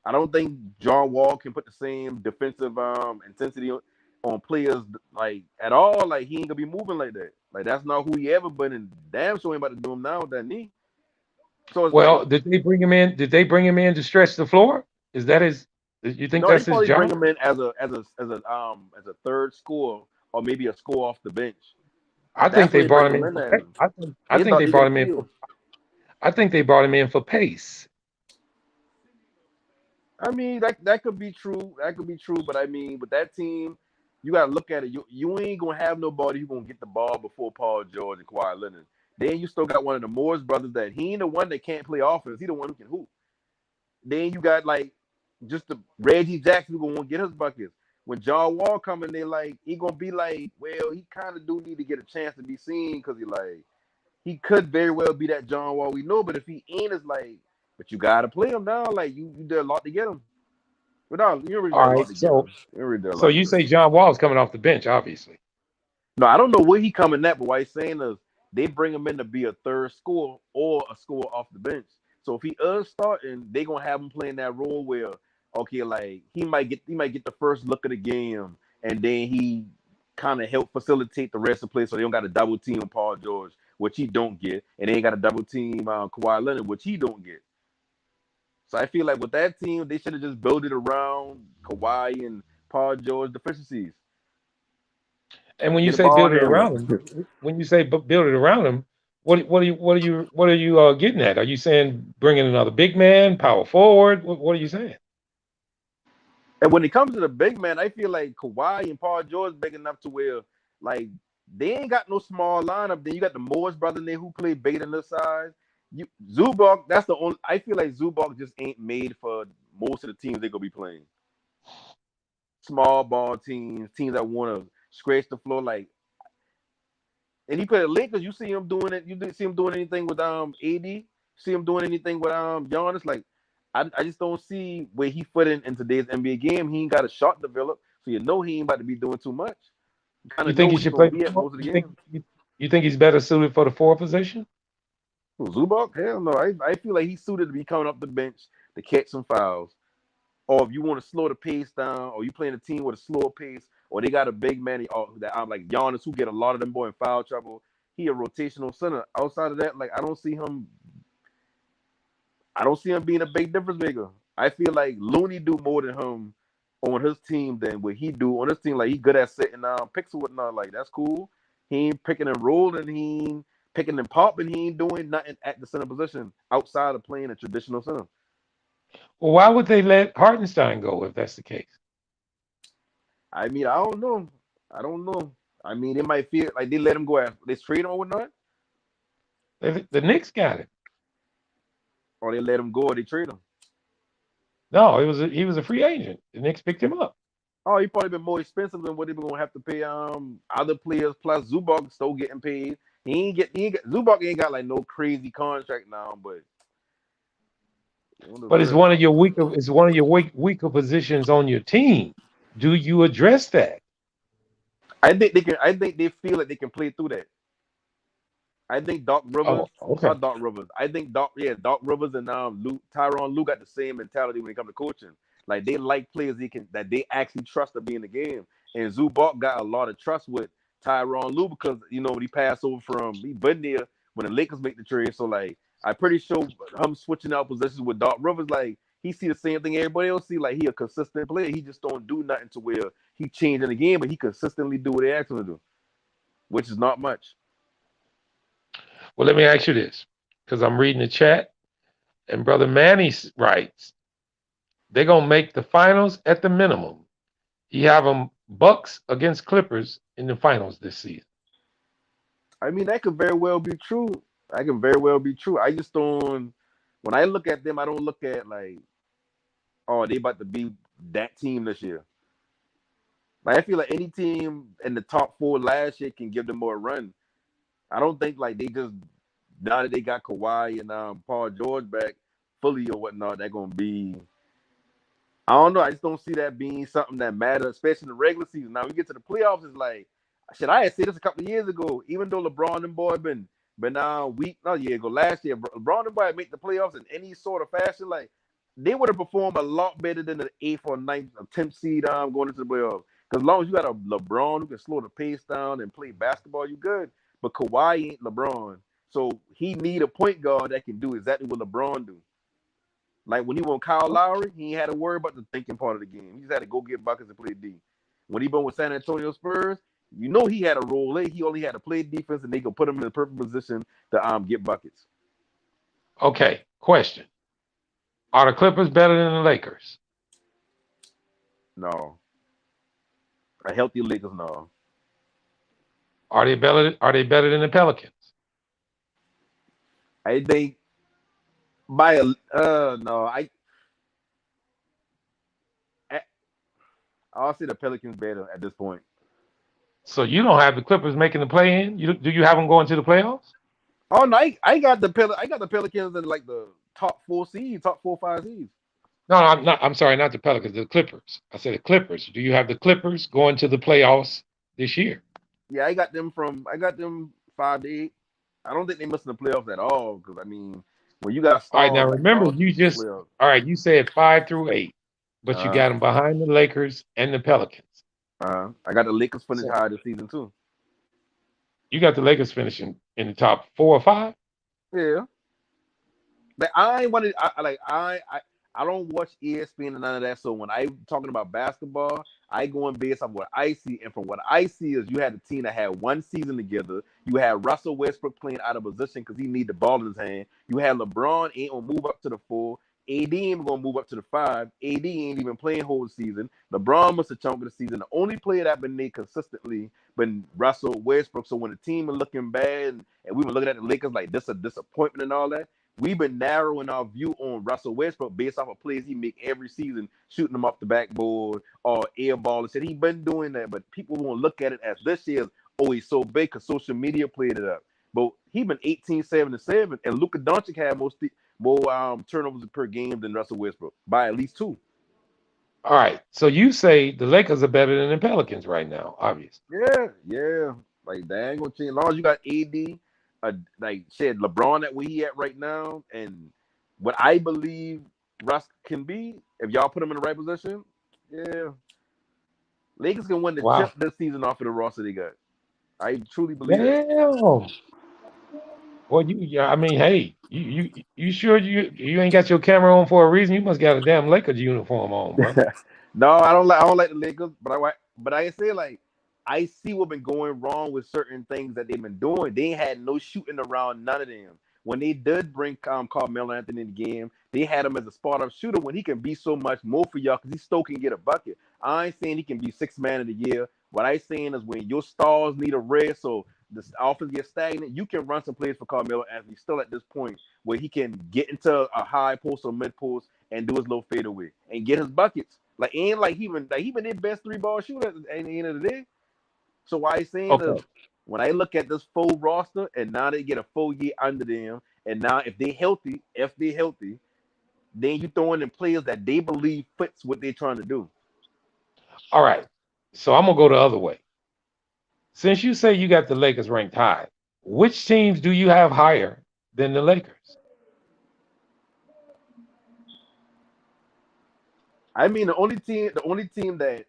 I don't think John Wall can put the same defensive intensity on players like at all. Like he ain't gonna be moving like that. Like that's not who he ever been, and damn sure ain't about to do him now with that knee. So it's like Well, did they bring him in? Did they bring him in to stretch the floor? Is that his? You think no, they that's his probably bring job? him in as a third scorer or maybe a score off the bench. I think That's what they they bring brought him him in in for. as. I They think thought they they brought gonna him in steal. for. I think they brought him in for pace. I mean, that could be true. That could be true. But I mean, with that team, you gotta look at it. You ain't gonna have nobody who's gonna get the ball before Paul George and Kawhi Leonard. Then you still got one of the Morris brothers that he ain't the one that can't play offense. He the one who can hoop. Then you got like just the Reggie Jackson who gonna want to get his buckets. When John Wall coming, they like he gonna be like, well, he kind of do need to get a chance to be seen because he could very well be that John Wall we know. But if he ain't, it's like, but you gotta play him now. Like you did a lot to get him. But no, you really did All a right. lot to get So him. You really did a so lot to you get him. say John Wall's coming off the bench, obviously. No, I don't know where he coming at, but what he's saying is they bring him in to be a third scorer or a scorer off the bench. So if he is starting, they gonna have him playing that role where okay, like he might get the first look of the game, and then he kind of help facilitate the rest of the play, so they don't got to double team Paul George, which he don't get, and they ain't got to double team Kawhi Leonard, which he don't get. So I feel like with that team, they should have just built it around Kawhi and Paul George deficiencies. And when you Get the say ball build in it him. around him, when you say build it around him, what are you getting at? Are you saying bringing another big man, power forward? What are you saying? And when it comes to the big man, I feel like Kawhi and Paul George big enough to where like they ain't got no small lineup. Then you got the Morris brother in there who play bigger than this size. Zubac, that's the only. I feel like Zubac just ain't made for most of the teams they gonna be playing. Small ball teams that want to scratch the floor. Like, and he played the Lakers. You see him doing it. You didn't see him doing anything with AD. See him doing anything with Giannis. Like, I just don't see where he fit in today's NBA game. He ain't got a shot developed, so you know he ain't about to be doing too much. You kind You of know think he where he's should gonna play be the at four? most of the You think game. you think he's better suited for the fourth position? Who, Zubac? Hell no. I feel like he's suited to be coming up the bench to catch some fouls. Or if you want to slow the pace down, or you playing a team with a slower pace, or they got a big man that I'm like Giannis who get a lot of them boy in foul trouble. He a rotational center. Outside of that, like I don't see him. I don't see him being a big difference maker. I feel like Looney do more than him on his team than what he do on his team. Like he good at setting picks and whatnot. Like that's cool. He ain't picking and rolling. He ain't picking and popping. He ain't doing nothing at the center position outside of playing a traditional center. Well, why would they let Hartenstein go if that's the case? I mean, I don't know. I don't know. I mean, they might feel like they let him go after they trade him or whatnot, The Knicks got it. or they let him go or they trade him. No, he was a free agent. The Knicks picked him up. Oh, he probably been more expensive than what they were gonna have to pay other players. Plus, Zubac still getting paid. Zubac ain't got like no crazy contract now, but But it's one of your weaker positions on your team. Do you address that? I think they can. I think they feel like they can play through that. I think Doc Oh, Rivers, okay. not Doc Rivers. I think Doc Rivers and Tyronn Lue got the same mentality when it comes to coaching. Like they like players that they actually trust to be in the game. And Zubac got a lot of trust with Tyronn Lue because when he passed over he been there when the Lakers make the trade. So like I'm pretty sure him switching out positions with Doc Rivers, like he see the same thing everybody else see. Like he a consistent player. He just don't do nothing to where he changing the game, but he consistently do what they ask him to do, which is not much. Well, let me ask you this, because I'm reading the chat, and Brother Manny writes, they're gonna make the finals at the minimum. He have them Bucks against Clippers in the finals this season. I mean, that could very well be true. That can very well be true. I just don't. When I look at them, I don't look at like oh, they about to be that team this year. Like I feel like any team in the top 4 last year can give them more run. I don't think like they just now that they got Kawhi and Paul George back fully or whatnot, they're gonna be. I don't know. I just don't see that being something that matters, especially in the regular season. Now we get to the playoffs, it's like shit. I had said this a couple of years ago. Even though LeBron and boy been week, not a year ago, last year, LeBron and boy make the playoffs in any sort of fashion, like they would have performed a lot better than the 8th or 9th or 10th seed going into the playoffs. Because as long as you got a LeBron who can slow the pace down and play basketball, you good. But Kawhi ain't LeBron, so he need a point guard that can do exactly what LeBron do. Like when he won Kyle Lowry, he ain't had to worry about the thinking part of the game. He just had to go get buckets and play D. When he been with San Antonio Spurs, you know he had a role there. He only had to play defense, and they could put him in the perfect position to get buckets. Okay, question. Are the Clippers better than the Lakers? No. A healthy Lakers, no. Are they better than the Pelicans? I think by no, I'll say the Pelicans better at this point. So you don't have the Clippers making the play-in? Do you have them going to the playoffs? Oh no, I got the Pelicans in like the top 4 seeds, top 4 5 seeds. No, I'm not. I'm sorry, not the Pelicans, the Clippers. I said the Clippers. Do you have the Clippers going to the playoffs this year? Yeah, I got them 5 to 8. I don't think they missing the playoffs at all because I mean, when you got all right, now remember you said 5 through 8, but you got them behind the Lakers and the Pelicans. I got the Lakers finish high this season too. You got the Lakers finishing in the top 4 or 5? Yeah. But I ain't wanted I don't watch ESPN and none of that. So when I'm talking about basketball, I go in based on what I see. And from what I see is you had a team that had one season together. You had Russell Westbrook playing out of position because he need the ball in his hand. You had LeBron ain't gonna move up to the 4. AD ain't gonna move up to the 5. AD ain't even playing whole season. LeBron must have chunk of the season. The only player that been there consistently been Russell Westbrook. So when the team is looking bad and we've been looking at the Lakers like this a disappointment and all that, we've been narrowing our view on Russell Westbrook based off of plays he make every season, shooting them off the backboard or air ball and shit. He been doing that, but people won't look at it as this year's, oh, he's so big because social media played it up. But he been 18-7-7, and Luka Doncic had more turnovers per game than Russell Westbrook by at least 2. All right, so you say the Lakers are better than the Pelicans right now, obviously. Yeah. Like, that ain't gonna change. As long as you got AD, like said, LeBron at where he at right now, and what I believe Russ can be, if y'all put him in the right position, yeah, Lakers can win the chip this season off of the roster they got. I truly believe that. Well, I mean, hey, you sure you ain't got your camera on for a reason? You must got a damn Lakers uniform on, bro. No, I don't like the Lakers, but I say like I see what been going wrong with certain things that they've been doing. They ain't had no shooting around none of them. When they did bring Carmelo Anthony in the game, they had him as a spot-up shooter when he can be so much more for y'all because he still can get a bucket. I ain't saying he can be 6th man of the year. What I saying is when your stars need a rest, so the offense gets stagnant, you can run some plays for Carmelo Anthony still at this point where he can get into a high post or mid post and do his little fadeaway and get his buckets. Like ain't like he been their best 3-ball shooter at the end of the day. So why I saying is when I look at this full roster and now they get a full year under them, and now if they're healthy, then you throwing in players that they believe fits what they're trying to do. All right. So I'm gonna go the other way. Since you say you got the Lakers ranked high, which teams do you have higher than the Lakers? I mean, the only team that,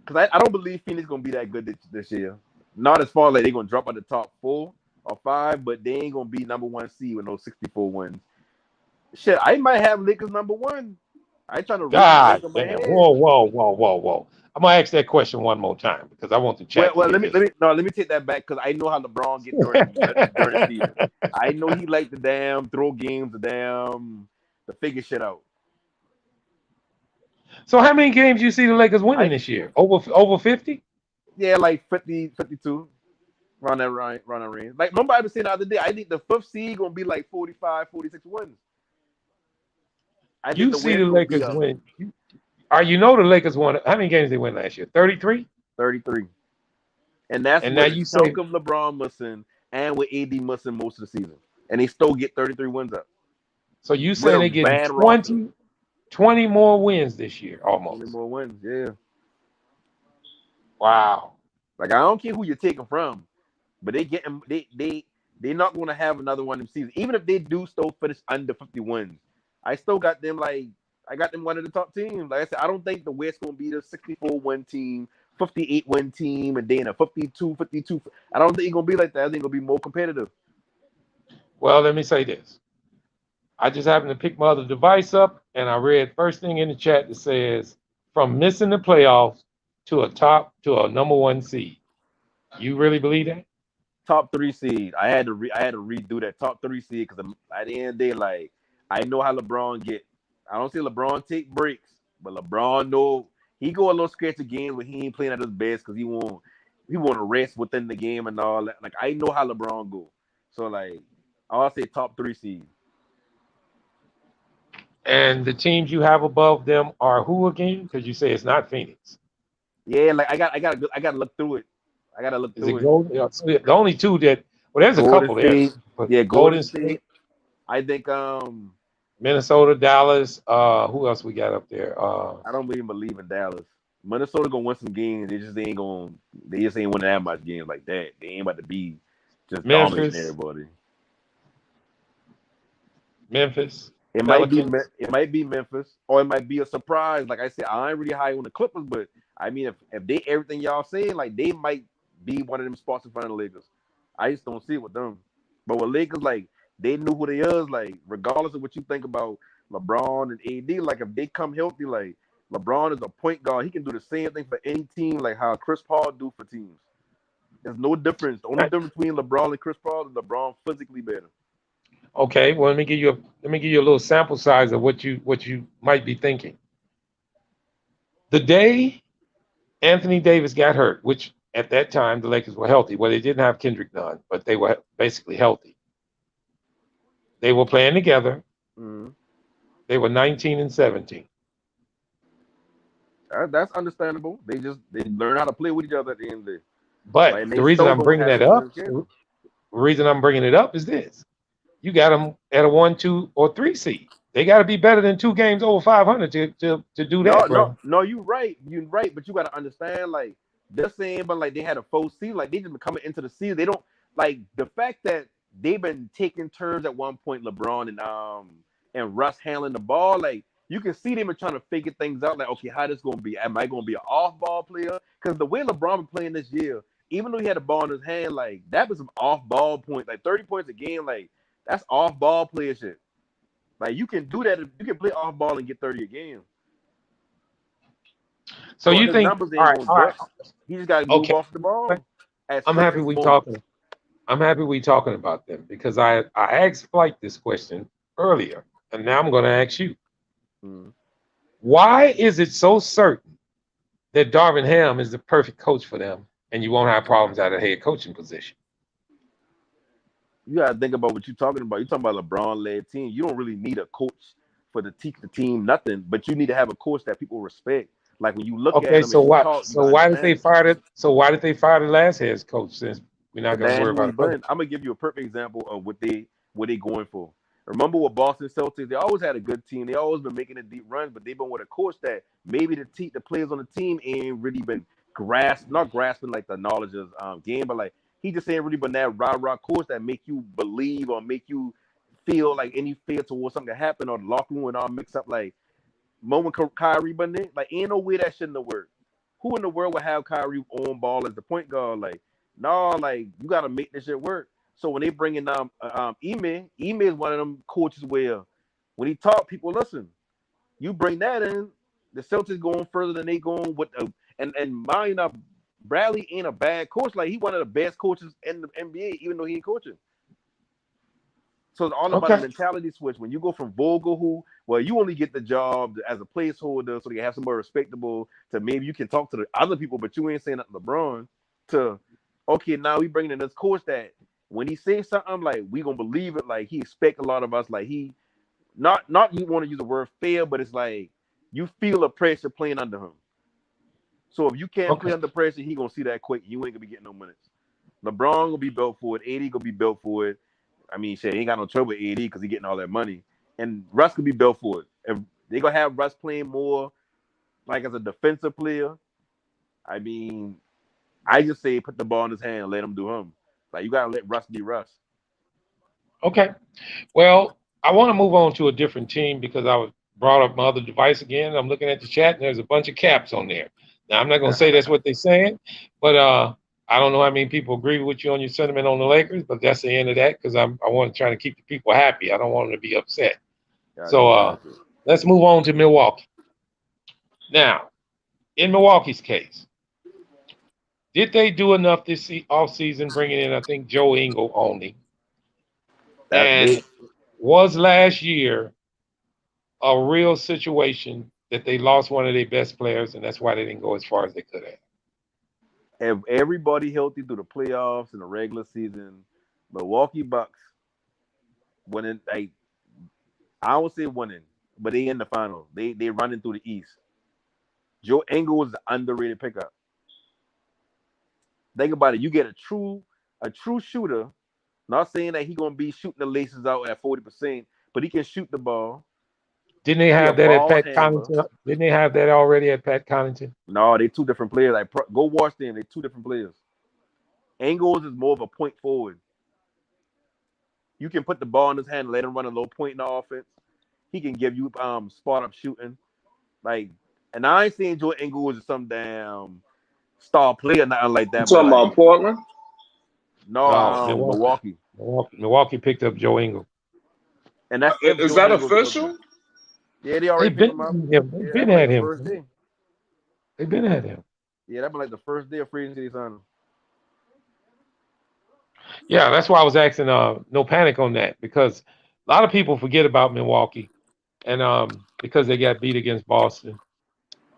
because I don't believe Phoenix gonna be that good this year. Not as far like they're gonna drop out the top 4 or 5, but they ain't gonna be number 1 seed with no 64 wins. Shit, I might have Lakers number 1. I trying to God damn! Whoa! I'm gonna ask that question one more time because I want to chat. Well, let me take that back because I know how LeBron get during the season. I know he like the damn throw games, the figure shit out. So how many games you see the Lakers winning this year? Over 50? Yeah, like 50, 52. Run that range. Like remember I was saying the other day, I think the 5th seed gonna be like 45, 46 wins. I think You the see the West will be Lakers win. You know the Lakers won. How many games they win last year? 33. 33, and that's And now with a you chunk say of LeBron missing and with AD missing most of the season, and they still get 33 wins up so. You with saying a they getting bad roster. 20 more wins this year, 20 almost. more wins, yeah. Wow. Like I don't care who you're taking from, but they not going to have another one of them seasons. Even if they do still finish under 50 wins, I still got them I got them one of the top teams. Like I said, I don't think the West going to be the 64 win team, 58 win team, and then a 52. I don't think it's going to be like that. I think it'll be more competitive. Well, let me say this. I just happened to pick my other device up, and I read first thing in the chat that says, "From missing the playoffs to a number one seed." You really believe that? Top 3 seed. I had to redo that top 3 seed because at the end of the day, like I know how LeBron get. I don't see LeBron take breaks, but LeBron know he go a little sketchy game when he ain't playing at his best because he want to rest within the game and all that. Like I know how LeBron go. So like I'll say top 3 seed. And the teams you have above them are who again? Because you say it's not Phoenix. Yeah, like I gotta look through it. I gotta look Is it through it. Golden? So the only two that there's a Golden couple there, State. but Yeah, Golden Golden State, State. I think Minnesota, Dallas. Who else we got up there? I don't even believe in Dallas. Minnesota gonna win some games. They just ain't winning that much games like that. They ain't about to be just dominating Memphis, everybody. Memphis, It might be Pelicans. Memphis, or it might be a surprise. Like I said, I ain't really high on the Clippers, but I mean, if they everything y'all saying, like they might be one of them spots in front of the Lakers. I just don't see it with them. But with Lakers, like they knew who they is. Like regardless of what you think about LeBron and AD, like if they come healthy, like LeBron is a point guard, he can do the same thing for any team, like how Chris Paul do for teams. There's no difference. The only difference between LeBron and Chris Paul is LeBron physically better. Okay, well let me give you a little sample size of what you might be thinking. The day Anthony Davis got hurt, which at that time the Lakers were healthy. Well, they didn't have Kendrick Nunn, but they were basically healthy. They were playing together. Mm-hmm. They were 19 and 17. That's understandable. They learn how to play with each other at the end of the day. But Like, the reason I'm bringing that up, is this: you got them at a 1, 2, or 3 seed. They got to be better than 2 games over 500 to do that, bro. No, you're right. You're right, but you got to understand, like they're saying, but like they had a full season, like they just been coming into the season. They don't like the fact that they've been taking turns at one point, LeBron and Russ handling the ball. Like you can see them trying to figure things out. Like, okay, how this gonna be? Am I gonna be an off-ball player? Because the way LeBron been playing this year, even though he had the ball in his hand, like that was some off-ball points, like 30 points a game, like that's off-ball player shit. Like you can do that. You can play off-ball and get 30 a game. So you think? Numbers ain't All right. He just got to move off the ball. I'm happy we talking. I'm happy we talking about them because I asked Flight this question earlier, and now I'm going to ask you. Mm-hmm. Why is it so certain that Darvin Ham is the perfect coach for them, and you won't have problems at a head coaching position? You got to think about what you're talking about. You're talking about LeBron-led team. You don't really need a coach to teach the team nothing, but you need to have a coach that people respect. Like when you look at him, why did they fire it? So why did they fire the last head coach? Since we're not going to worry about it. I'm gonna give you a perfect example of what they going for. Remember with Boston Celtics, they always had a good team. They always been making a deep run, but they've been with a coach that maybe the players on the team ain't really been not grasping like the knowledge of game, but like he just ain't really been that rah-rah coach that make you believe or make you feel like any fear towards something to happen or the locker room and all mixed up like moment Kyrie but then like ain't no way that shouldn't have worked. Who in the world would have Kyrie on ball as the point guard? Like, no, like you gotta make this shit work. So when they bring in Ime is one of them coaches where when he talk, people listen. You bring that in, the Celtics going further than they going with and mind up, Bradley ain't a bad coach. Like he one of the best coaches in the NBA, even though he ain't coaching. So it's all about a mentality switch. When you go from Vogel, you only get the job as a placeholder so they have somebody respectable to maybe you can talk to the other people, but you ain't saying nothing to LeBron to, okay, now we bringing in this coach that when he says something, like, we going to believe it. Like, he expect a lot of us. Like, not you want to use the word fair, but it's like you feel the pressure playing under him. So if you can't play under pressure, he gonna see that quick. You ain't gonna be getting no minutes. LeBron gonna be built for it. AD gonna be built for it. I mean, shit, he ain't got no trouble with AD because he getting all that money. And Russ gonna be built for it. If they gonna have Russ playing more like as a defensive player, I mean, I just say put the ball in his hand and let him do him. Like you gotta let Russ be Russ. Okay. Well, I want to move on to a different team because I was brought up my other device again. I'm looking at the chat and there's a bunch of caps on there. Now I'm not gonna say that's what they're saying, but I don't know how many people agree with you on your sentiment on the Lakers, but that's the end of that because I want to try to keep the people happy. I don't want them to be upset. So let's move on to Milwaukee. Now, in Milwaukee's case, did they do enough this offseason bringing in, I think, Joe Ingles only? And was last year a real situation that they lost one of their best players, and that's why they didn't go as far as they could have? If everybody healthy through the playoffs and the regular season, Milwaukee Bucks winning, like, I would say winning, but they in the final. They running through the East. Joe Ingles was an underrated pickup. Think about it. You get a true shooter. Not saying that he's gonna be shooting the laces out at 40%, but he can shoot the ball. Didn't they have that at Pat Connaughton? Didn't they have that already at Pat Connaughton? No, they two different players. Like, go watch them. They're two different players. Ingles is more of a point forward. You can put the ball in his hand and let him run a low point in the offense. He can give you spot up shooting. Like, and I ain't saying Joe Ingles is some damn star player, nothing like that. You talking about Portland? No, Milwaukee. Milwaukee picked up Joe Ingles. And that's is that official? Yeah, they already picked him up. They've been at him. They've been at him. Yeah, that been like the first day of free agency signing. Yeah, that's why I was asking no panic on that, because a lot of people forget about Milwaukee and because they got beat against Boston.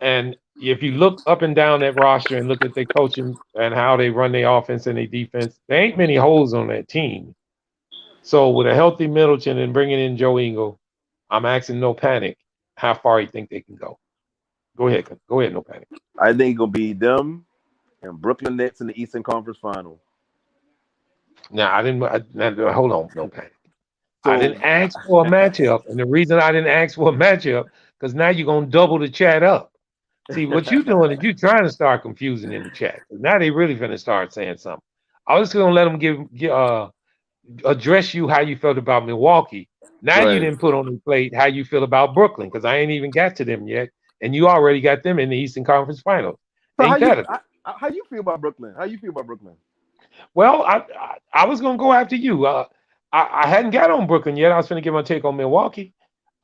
And if you look up and down that roster and look at their coaching and how they run their offense and their defense, there ain't many holes on that team. So with a healthy Middleton and bringing in Joe Ingles, I'm asking no panic how far you think they can go. Go ahead, no panic. I think it'll be them and Brooklyn Nets in the Eastern Conference Final. Now, hold on, no panic. So, I didn't ask for a matchup, and the reason I didn't ask for a matchup, because now you're going to double the chat up. See, what you're doing is you're trying to start confusing in the chat. Now they really finna start saying something. I was just going to let them address you how you felt about Milwaukee. Now you didn't put on the plate how you feel about Brooklyn, because I ain't even got to them yet, and you already got them in the Eastern Conference Finals. So how you feel about Brooklyn? How you feel about Brooklyn? Well, I was going to go after you. I hadn't got on Brooklyn yet. I was going to give my take on Milwaukee.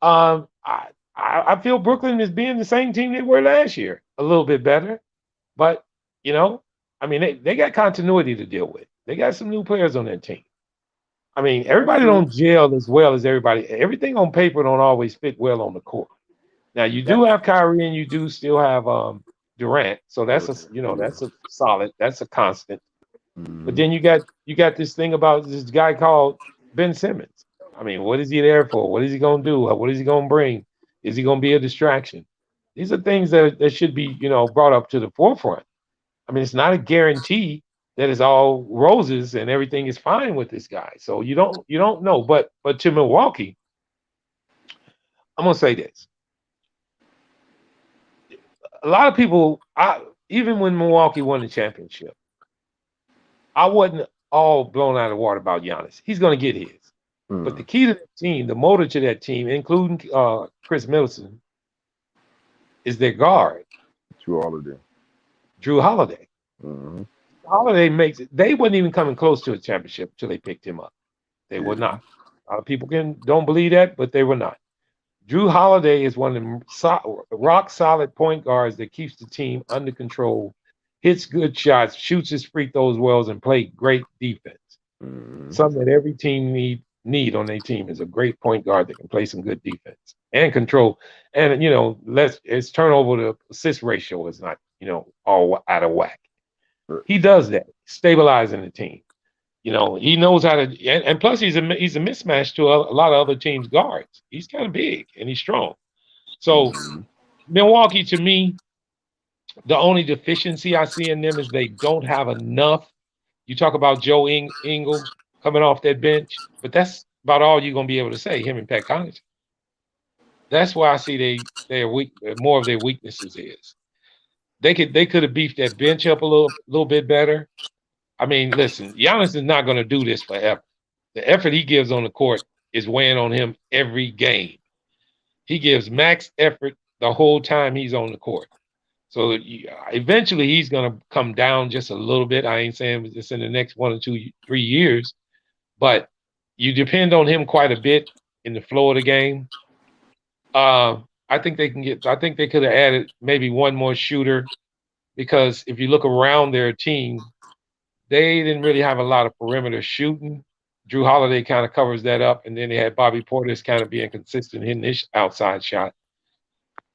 I feel Brooklyn is being the same team they were last year, a little bit better. But, I mean, they got continuity to deal with. They got some new players on their team. I mean, everybody don't gel as well as everybody. Everything on paper don't always fit well on the court. Now, you do have Kyrie and you do still have Durant. So that's a solid, that's a constant. But then you got this thing about this guy called Ben Simmons. I mean, what is he there for? What is he going to do? What is he going to bring? Is he going to be a distraction? These are things that should be, brought up to the forefront. I mean, it's not a guarantee that it's all roses and everything is fine with this guy. So you don't know. But to Milwaukee, I'm gonna say this. A lot of people, even when Milwaukee won the championship, I wasn't all blown out of the water about Giannis. He's gonna get his. But the key to the team, the motor to that team, including Chris Middleton, is their guard. Drew Holiday. Holiday makes it. They wasn't even coming close to a championship until they picked him up. They were not. A lot of people don't believe that, but they were not. Drew Holiday is one of the rock solid point guards that keeps the team under control, hits good shots, shoots his free throws well, and play great defense. Something that every team need on their team is a great point guard that can play some good defense and control. And his turnover to assist ratio is not all out of whack. He does that, stabilizing the team. He knows how to, and plus he's a mismatch to a lot of other teams' guards. He's kind of big and he's strong. So Milwaukee, to me, the only deficiency I see in them is they don't have enough. You talk about Joe Ingles coming off that bench, but that's about all you're gonna be able to say. Him and Pat Connaughton. That's why I see their weak. More of their weaknesses is they could have beefed that bench up a little bit better. I mean, listen, Giannis is not going to do this forever. The effort he gives on the court is weighing on him every game. He gives max effort the whole time he's on the court. So eventually he's going to come down just a little bit. I ain't saying it's in the next 1 or 2, 3 years, but you depend on him quite a bit in the flow of the game. I think they could have added maybe one more shooter, because if you look around their team, they didn't really have a lot of perimeter shooting. Drew Holiday kind of covers that up, and then they had Bobby Portis kind of being consistent hitting his outside shot.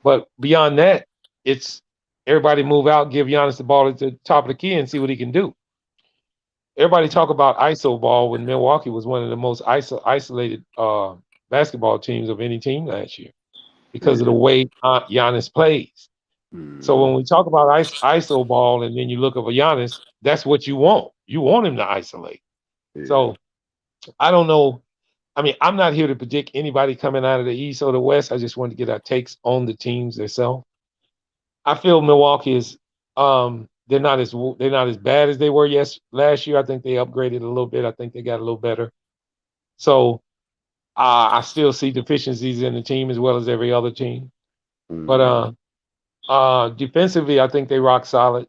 But beyond that, it's everybody move out, give Giannis the ball at the top of the key, and see what he can do. Everybody talk about ISO ball when Milwaukee was one of the most isolated basketball teams of any team last year because of the way Giannis plays. So when we talk about ISO ball and then you look at Giannis, that's what you want. You want him to isolate. Yeah. So I don't know. I mean, I'm not here to predict anybody coming out of the East or the West. I just want to get our takes on the teams themselves. I feel Milwaukee is they're not as bad as they were last year. I think they upgraded a little bit. I think they got a little better. So I still see deficiencies in the team as well as every other team. But defensively, I think they rock solid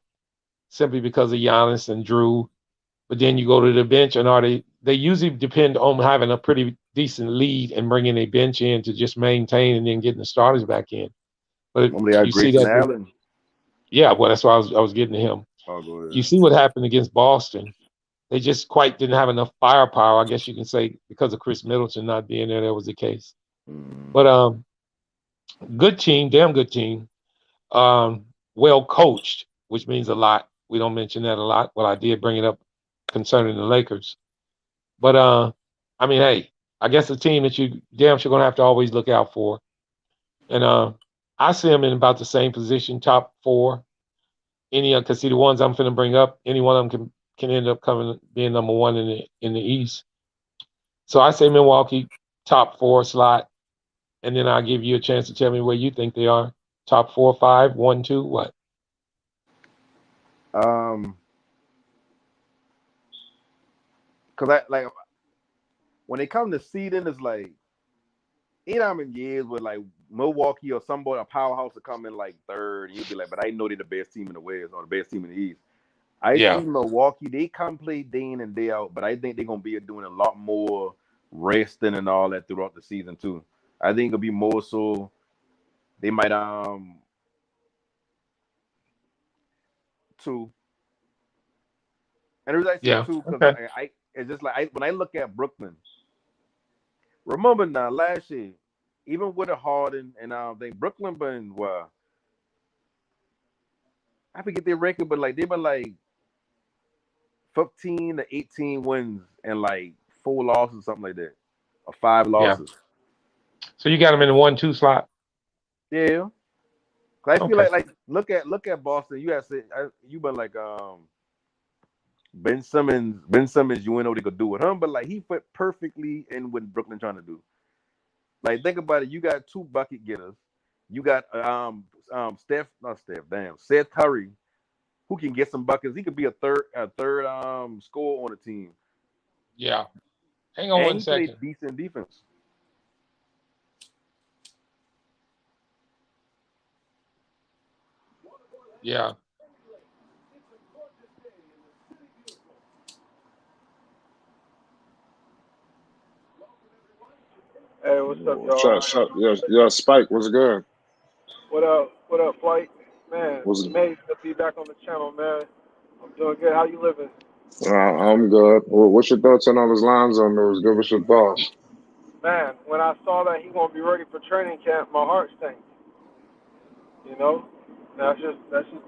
simply because of Giannis and Drew. But then you go to the bench, and they usually depend on having a pretty decent lead and bringing a bench in to just maintain and then getting the starters back in. But you see that. Allen. Yeah, well, that's why I was getting to him. Oh, go ahead. You see what happened against Boston. They just quite didn't have enough firepower, I guess you can say, because of Chris Middleton not being there. That was the case. But good team, damn good team. Well coached, which means a lot. We don't mention that a lot. Well, I did bring it up concerning the Lakers. But I mean, hey, I guess a team that you damn sure gonna have to always look out for. And I see them in about the same position, top 4. Because see the ones I'm finna bring up, any one of them can end up being number 1 in the East. So I say Milwaukee top 4 slot, and then I'll give you a chance to tell me where you think they are. Top 4, 5, 1, 2, what? Because I when it comes to seeding, it's like I'm in years with like Milwaukee or somebody, a powerhouse, to come in like 3rd, and you'll be like, but I know they're the best team in the West or the best team in the East. I think Milwaukee, they come play day in and day out, but I think they're gonna be doing a lot more resting and all that throughout the season too. I think it'll be more so they might two. And the reason I say two because it's just like when I look at Brooklyn. Remember now, last year, even with a Harden and they Brooklyn been I forget their record, but like they've been like 15 to 18 wins and like 4 losses, something like that, or 5 losses. Yeah. So you got them in the 1-2 slot. Yeah, I feel like look at Boston. You have said you've been like Ben Simmons. You know what they could do with him, but like he fit perfectly in what Brooklyn trying to do. Like think about it. You got 2 bucket getters. You got Seth Curry, who can get some buckets. He could be a third scorer on the team. Yeah. Hang on 1 second. Decent defense. Yeah. Hey, what's up, y'all? Yo, Spike, what's good? What up, Flight? Man, amazing to be back on the channel, man. I'm doing good. How you living? I'm good. What's your thoughts on all those Lonzo news? Give us your thoughts. Man, when I saw that he won't be ready for training camp, my heart sank. You know, that's just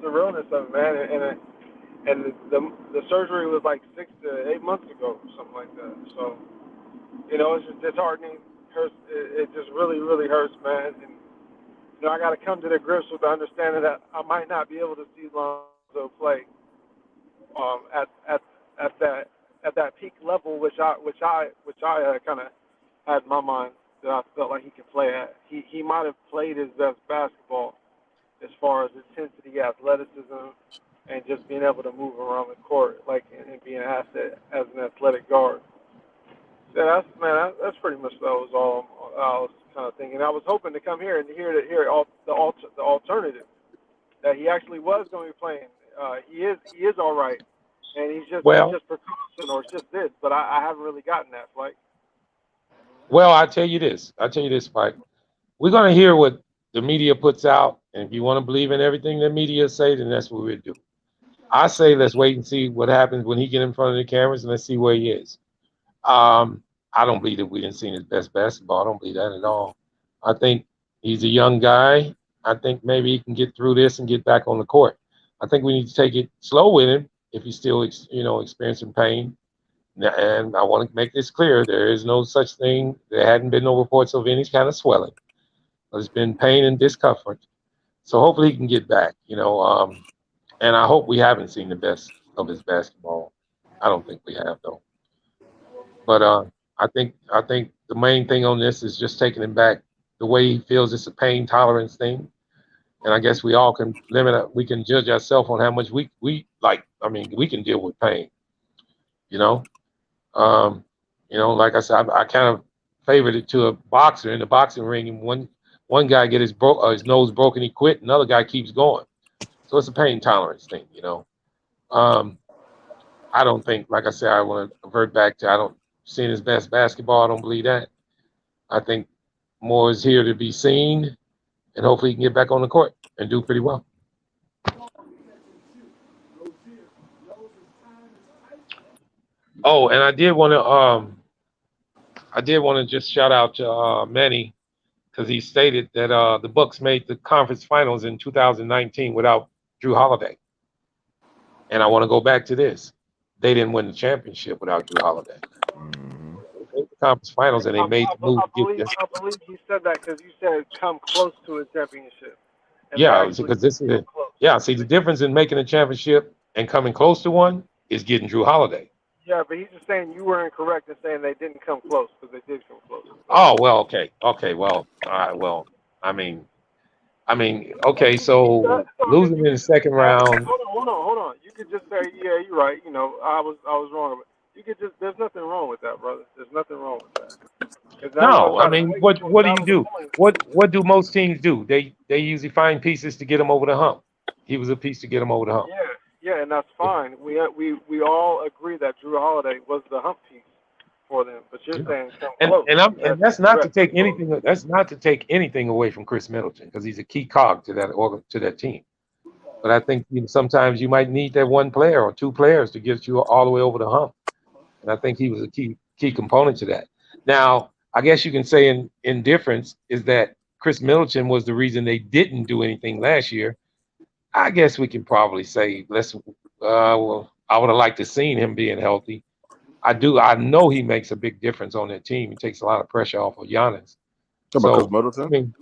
the realness of it, man. and the surgery was like 6 to 8 months ago, something like that. So it's just disheartening. Hurts. It just really, really hurts, man. And I got to come to the grips with the understanding that I might not be able to see Lonzo play at that peak level, which I kind of had in my mind that I felt like he could play at. He might have played his best basketball as far as intensity, athleticism, and just being able to move around the court, like and being an asset as an athletic guard. Yeah, that's pretty much that was all I was kind of thinking. I was hoping to come here and hear all the alternative that he actually was going to be playing. He is all right, and it's Well, just precaution or it's just this, but I haven't really gotten that. Like, I tell you this, Mike. We're gonna hear what the media puts out, and if you want to believe in everything the media say, then that's what we do. I say let's wait and see what happens when he get in front of the cameras, and let's see where he is. I don't believe that we didn't see his best basketball. I don't believe that at all. I think he's a young guy. I think maybe he can get through this and get back on the court. I think we need to take it slow with him if he's still, experiencing pain. And I want to make this clear: there is no such thing. There hadn't been no reports of any kind of swelling. There's been pain and discomfort. So hopefully he can get back. And I hope we haven't seen the best of his basketball. I don't think we have though. But I think the main thing on this is just taking him back the way he feels it's a pain tolerance thing. And I guess we all can we can judge ourselves on how much we like. I mean, we can deal with pain, you know. Like I said, I kind of favored it to a boxer in the boxing ring, and one guy get his nose broken, he quit, another guy keeps going. So it's a pain tolerance thing. I don't think, like I said, I want to revert back to I don't seeing his best basketball. I don't believe that. I think more is here to be seen, and hopefully he can get back on the court and do pretty well. Oh, and I did want to just shout out to Manny because he stated that the Bucks made the conference finals in 2019 without Drew Holiday. And I want to go back to this. They didn't win the championship without Drew Holiday. Mm-hmm. They made the conference finals and they made the move to get there. I believe he said that because you said come close to a championship. And Yeah, because this is it. Yeah, see, the difference in making a championship and coming close to one is getting Drew Holiday. Yeah, but he's just saying you were incorrect in saying they didn't come close because they did come close. Oh, well, okay, well, all right, well, I mean, okay, so losing in the second round. Hold on. You could just say, yeah, you're right. I was wrong. You could just. There's nothing wrong with that, brother. There's nothing wrong with that. No, I mean, what do you do? What do most teams do? They usually find pieces to get them over the hump. He was a piece to get him over the hump. Yeah, and that's fine. We all agree that Drew Holiday was the hump piece for them. But you're saying and that's not to take anything. That's not to take anything away from Chris Middleton because he's a key cog to that team. But I think sometimes you might need that one player or two players to get you all the way over the hump. And I think he was a key component to that. Now, I guess you can say in difference is that Chris Middleton was the reason they didn't do anything last year. I guess we can probably say well, I would have liked to seen him being healthy. I know he makes a big difference on that team. He takes a lot of pressure off of Giannis. Chris Middleton? I mean,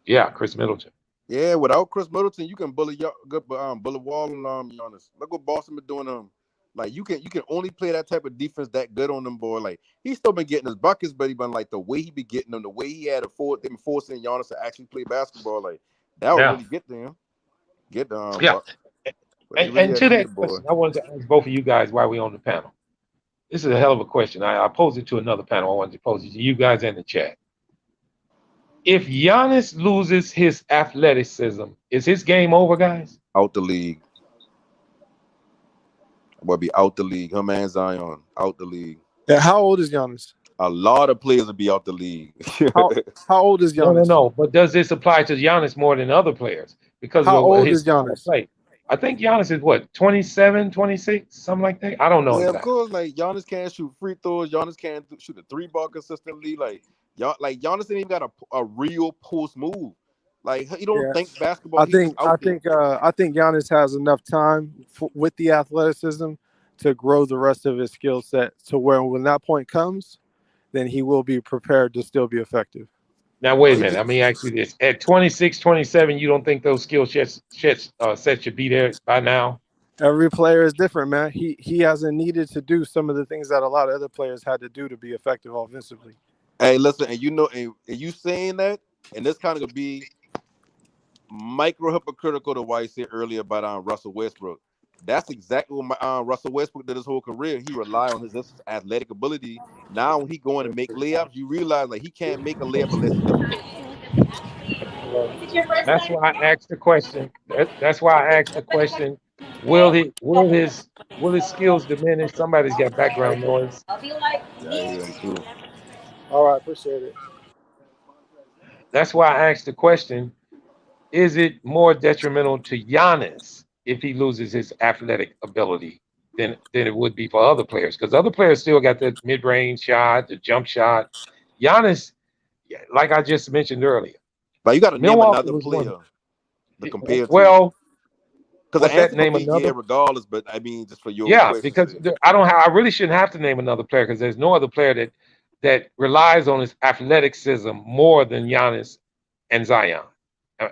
yeah, Chris Middleton. Yeah, without Chris Middleton, you can bully Wall and Giannis. Look what Boston been doing. Like you can only play that type of defense that good on them, boy. Like he's still been getting his buckets, but he been like the way he be getting them, the way he had been forcing Giannis to actually play basketball, like that would really get them. Yeah. And to that question, I wanted to ask both of you guys while we're on the panel. This is a hell of a question. I posed it to another panel. I wanted to pose it to you guys in the chat. If Giannis loses his athleticism, is his game over, guys? Out the league. Will be out the league. Him and Zion out the league. Yeah, how old is Giannis? A lot of players will be out the league. how old is Giannis? No. But does this apply to Giannis more than other players? Because how old is Giannis? Play? I think Giannis is what, 27, 26, something like that. I don't know. Yeah, exactly. Of course. Like Giannis can't shoot free throws. Giannis can't shoot a 3-ball consistently. Like Giannis ain't even got a real post move. Like you don't Yeah, think basketball. He just out there. I think Giannis has enough time with the athleticism to grow the rest of his skill set to where when that point comes, then he will be prepared to still be effective. Now, wait Oh, a he minute. just Let me ask you this. At 26, 27, you don't think those sets should be there by now? Every player is different, man. He hasn't needed to do some of the things that a lot of other players had to do to be effective offensively. hey, listen, and you know, and you saying that, and this kind of gonna be micro hypocritical to what I said earlier about Russell Westbrook. That's exactly what Russell Westbrook did his whole career. He relied on his athletic ability. Now when he going to make layups, you realize like he can't make a layup unless it's difficult. Well, that's why I asked the question. That's why I asked the question. Will his skills diminish? Somebody's got background noise. Yeah, I hear him too. All right, appreciate it. That's why I asked the question. Is it more detrimental to Giannis if he loses his athletic ability than it would be for other players? Because other players still got the mid-range shot, the jump shot. Giannis, like I just mentioned earlier, Like you got to name Milwaukee another was one. player to compare to. Well, Because what's the that? answer gonna Name be yeah, another. regardless. But I mean, just for your Yeah, question's because sake. I really shouldn't have to name another player because there's no other player that relies on his athleticism more than Giannis and Zion.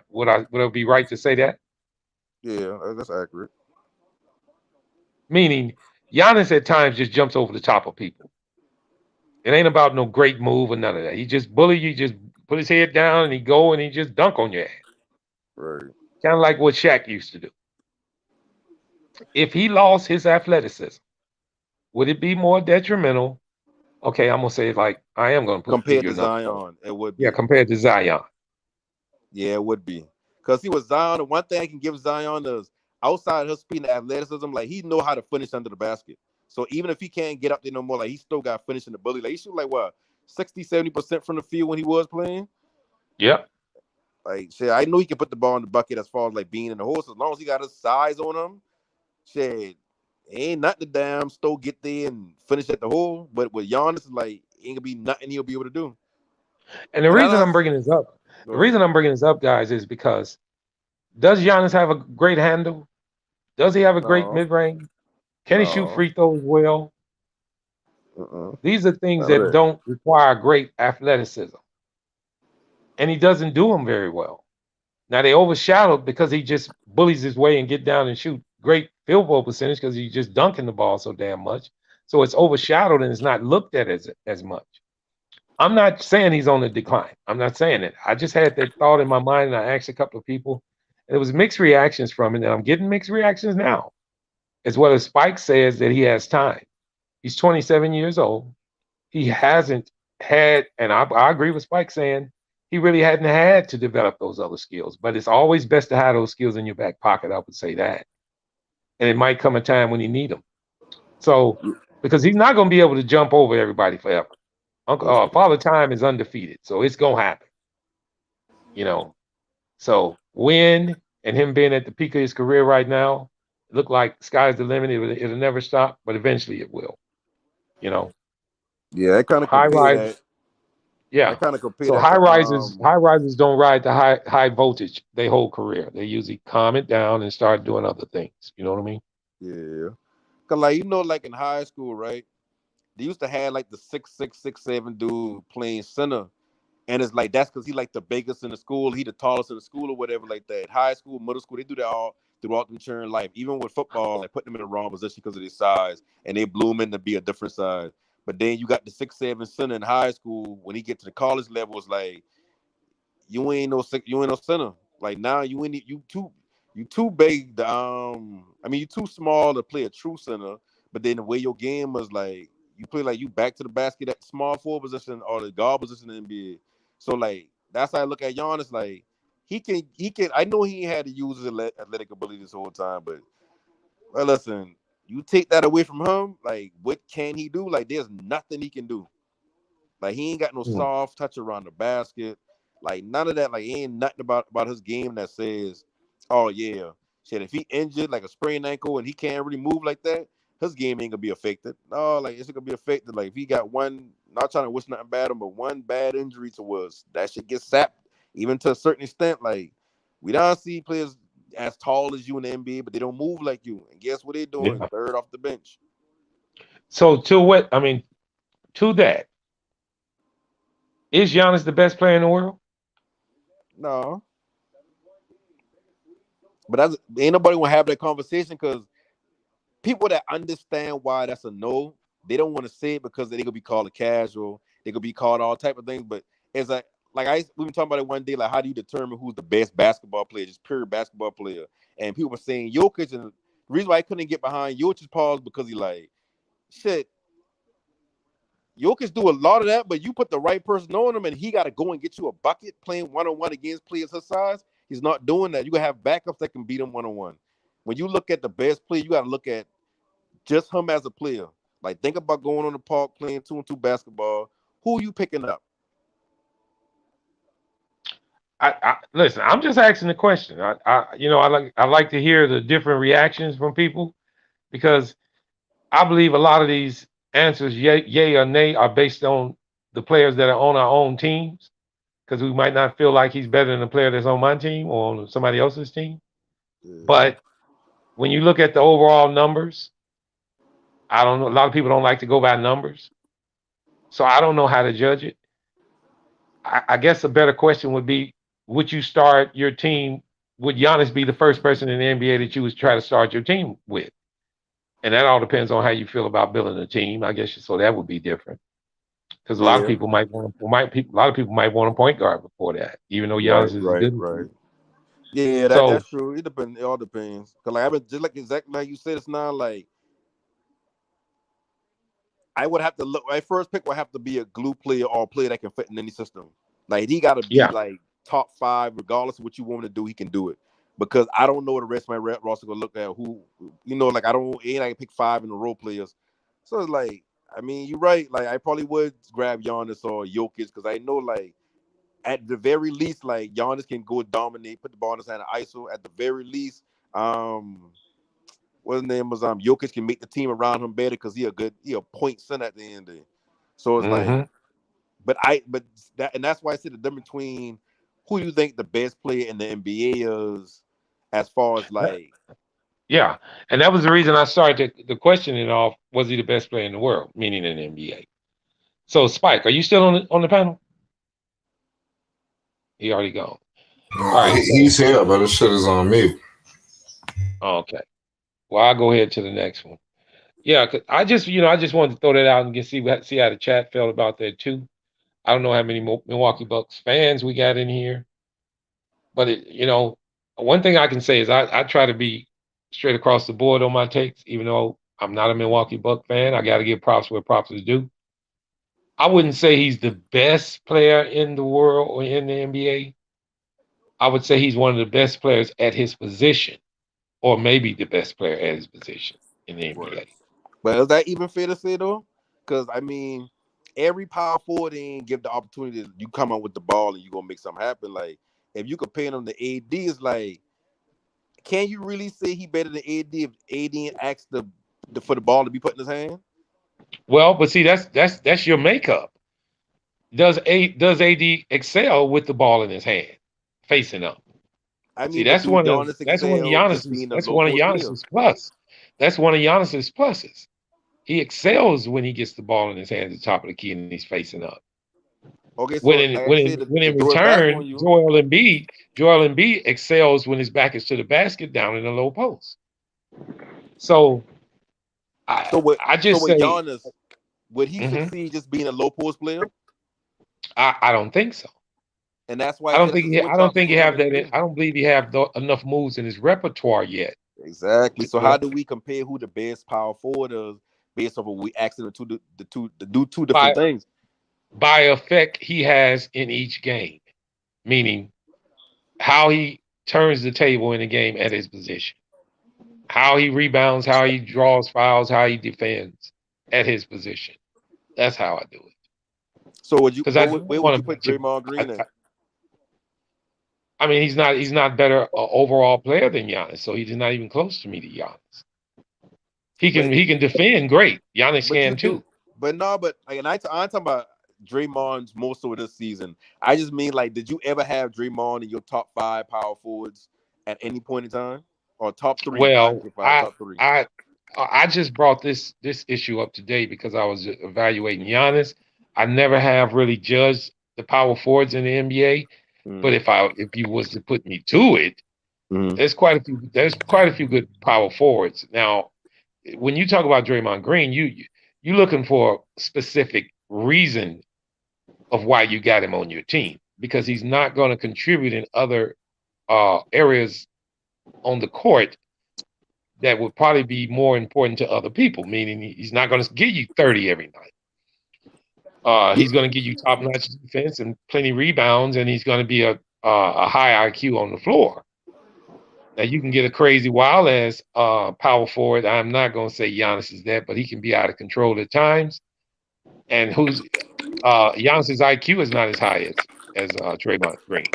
Would I be right to say that? Yeah, that's accurate. Meaning, Giannis at times just jumps over the top of people. It ain't about no great move or none of that. He just bully you, just put his head down and he go and he just dunk on your ass. Right. Kind of like what Shaq used to do. If he lost his athleticism, would it be more detrimental? Okay, I'm gonna say it like I am gonna give Compared you to another point. Zion, it would Yeah, be. compared to Zion. Yeah, it would be. Because he was Zion. The one thing I can give Zion is outside her speed and athleticism, like he know how to finish under the basket. So even if he can't get up there no more, like he still got finishing ability. Like he shoot like what 60-70% from the field when he was playing. Yep. Like shit, I know he can put the ball in the bucket as far as like being in the horse. As long as he got his size on him, shit, ain't nothing to damn still get there and finish at the hole. But with Giannis, like ain't gonna be nothing he'll be able to do. And the And reason I I'm bringing this up, go ahead. guys, is because does Giannis have a great handle? Does he have a great No, mid range? Can he shoot no, free throws well? uh-uh. These are things None of that that. don't require great athleticism, and he doesn't do them very well. Now they overshadowed because he just bullies his way and get down and shoot great field goal percentage because he's just dunking the ball so damn much. So it's overshadowed and it's not looked at as much. I'm not saying he's on the decline. I'm not saying it. I just had that thought in my mind and I asked a couple of people. And it was mixed reactions from it, and I'm getting mixed reactions now. As well as Spike says that he has time. He's 27 years old. He hasn't had, and I agree with Spike saying he really hadn't had to develop those other skills. But it's always best to have those skills in your back pocket. I would say that, and it might come a time when you need them. So because he's not going to be able to jump over everybody forever. Father Time is undefeated, so it's gonna happen. You know. So when and him being at the peak of his career right now, it look like sky's the limit. It'll never stop, but eventually it will. You know. Yeah, I kind of High compare rise. that. I Yeah. kind of compare So that high to rises, high rises don't ride the high voltage their whole career. They usually calm it down and start doing other things. You know what I mean? yeah, cause like like in high school, right? They used to have like the 6'6", 6'7" dude playing center, and it's like that's because he like the biggest in the school. He the tallest in the school or whatever like that. High school, middle school, they do that all throughout their entire life. Even with football, like putting them in the wrong position because of their size, and they bloom in to be a different size. But then you got the 6'7" center in high school. When he get to the college level, it's like you ain't no center. Like now you too big to I mean you too small to play a true center, but then the way your game was like you play like you back to the basket at small forward position or the guard position in the NBA. So like that's how I look at Giannis. Like he can I know he had to use his athletic ability this whole time, but well listen, you take that away from him, like what can he do? Like there's nothing he can do. Like he ain't got no Mm. soft touch around the basket. Like none of that. Like ain't nothing about his game that says, oh yeah, shit. If he injured like a sprained ankle and he can't really move like that, his game ain't gonna be affected. No, like it's gonna be affected. Like if he got one, not trying to wish nothing bad on, but one bad injury to us, that shit gets sapped even to a certain extent, like we don't see players as tall as you in the NBA, but they don't move like you. And guess what they're doing? Yeah. Third off the bench. So to that, is Giannis the best player in the world? No, but that's, ain't nobody gonna have that conversation because people that understand why that's a no, they don't want to say it because they could be called a casual, they could be called all type of things. But it's we been talking about it one day, like how do you determine who's the best basketball player, just pure basketball player? And people were saying Jokic, and the reason why I couldn't get behind Jokic's pause because he like shit. Jokic do a lot of that, but you put the right person on him, and he got to go and get you a bucket playing one-on-one against players his size. He's not doing that. You gotta have backups that can beat him one-on-one. When you look at the best player, you got to look at just him as a player. Like, think about going on the park playing 2-on-2 basketball. Who are you picking up? Listen. I'm just asking the question. I like to hear the different reactions from people because I believe a lot of these answers, yay or nay, are based on the players that are on our own teams. Because we might not feel like he's better than the player that's on my team or on somebody else's team. But when you look at the overall numbers, I don't know. A lot of people don't like to go by numbers. So I don't know how to judge it. I guess a better question would be, would you start your team? Would Giannis be the first person in the NBA that you would try to start your team with? And that all depends on how you feel about building a team. I guess so that would be different. Because a lot of people might want a lot of people might want a point guard before that, even though Giannis is good. Right. Yeah, So that's true. It depends. It all depends. Cause like I've been just like exactly like you said, it's not like I would have to look. My first pick would have to be a glue player or a player that can fit in any system. Like he got to be yeah, like top 5, regardless of what you want him to do. He can do it because I don't know what the rest of my roster gonna look at. Who like I don't ain't I can pick 5 in the role players. So it's like I mean you're right. Like I probably would grab Giannis or Jokic because I know like at the very least like Giannis can go dominate, put the ball in his hand, and ISO. At the very least, what his name was Jokic can make the team around him better because he a point center at the end of it. So it's like, but that's why I said the difference between who you think the best player in the NBA is, as far as like, yeah, and that was the reason I started the questioning off. Was he the best player in the world, meaning in the NBA? So Spike, are you still on the panel? He already gone. All right, He's here, but his shit is on mute. okay. Well, I'll go ahead to the next one. Yeah, 'cause I just wanted to throw that out and see how the chat felt about that too. I don't know how many Milwaukee Bucks fans we got in here, but one thing I can say is I try to be straight across the board on my takes, even though I'm not a Milwaukee Buck fan. I got to give props where props is due. I wouldn't say he's the best player in the world or in the NBA. I would say he's one of the best players at his position, or maybe the best player at his position in the NBA. but is that even fair to say though? Because I mean, every power forward ain't give the opportunity to, you come out with the ball and you gonna make something happen. Like if you compare him to AD, it's like, can you really say he better than AD if AD asks for the ball to be put in his hand? Well, but see, that's your makeup. Does AD excel with the ball in his hand, facing up? I See, mean, but do Giannis excel just being a That's low one of post player? Giannis's plus. That's one of Giannis's pluses. He excels when he gets the ball in his hand at the top of the key and he's facing up. Okay, so like I said, When to in throw it back on return, you. Joel Embiid excels when his back is to the basket down in the low post. So I just with say Giannis, would he succeed just being a low post player? I don't think so. And that's why I said it's a switch up think he between him have and that. AD. I don't believe he have enough moves in his repertoire yet. Exactly. So how do we compare who the best power forward is based off of we asking the do two different things? By effect he has in each game, meaning how he turns the table in a game at his position, how he rebounds, how he draws fouls, how he defends at his position. That's how I do it. So where would you put to. Draymond Green at? I mean, he's not better overall player than Giannis, so he's not even close to me to Giannis. He can defend great. Giannis can too. But no, but like, and I'm talking about Draymond's more so this season. I just mean like, did you ever have Draymond in your top 5 power forwards at any point in time, or top 3? Not Well, top 5, top 3. I just brought this issue up today because I was evaluating Giannis. I never have really judged the power forwards in the NBA, but if you was to put me to it, there's quite a few good power forwards. Now, when you talk about Draymond Green, you're looking for a specific reason of why you got him on your team, because he's not going to contribute in other areas on the court that would probably be more important to other people, meaning he's not going to give you 30 every night. He's going to give you top-notch defense and plenty rebounds, and he's going to be a high IQ on the floor. Now, you can get a crazy wild-ass power forward. I'm not going to say Giannis is that, but he can be out of control at times. And Giannis's IQ is not as high as Draymond Green.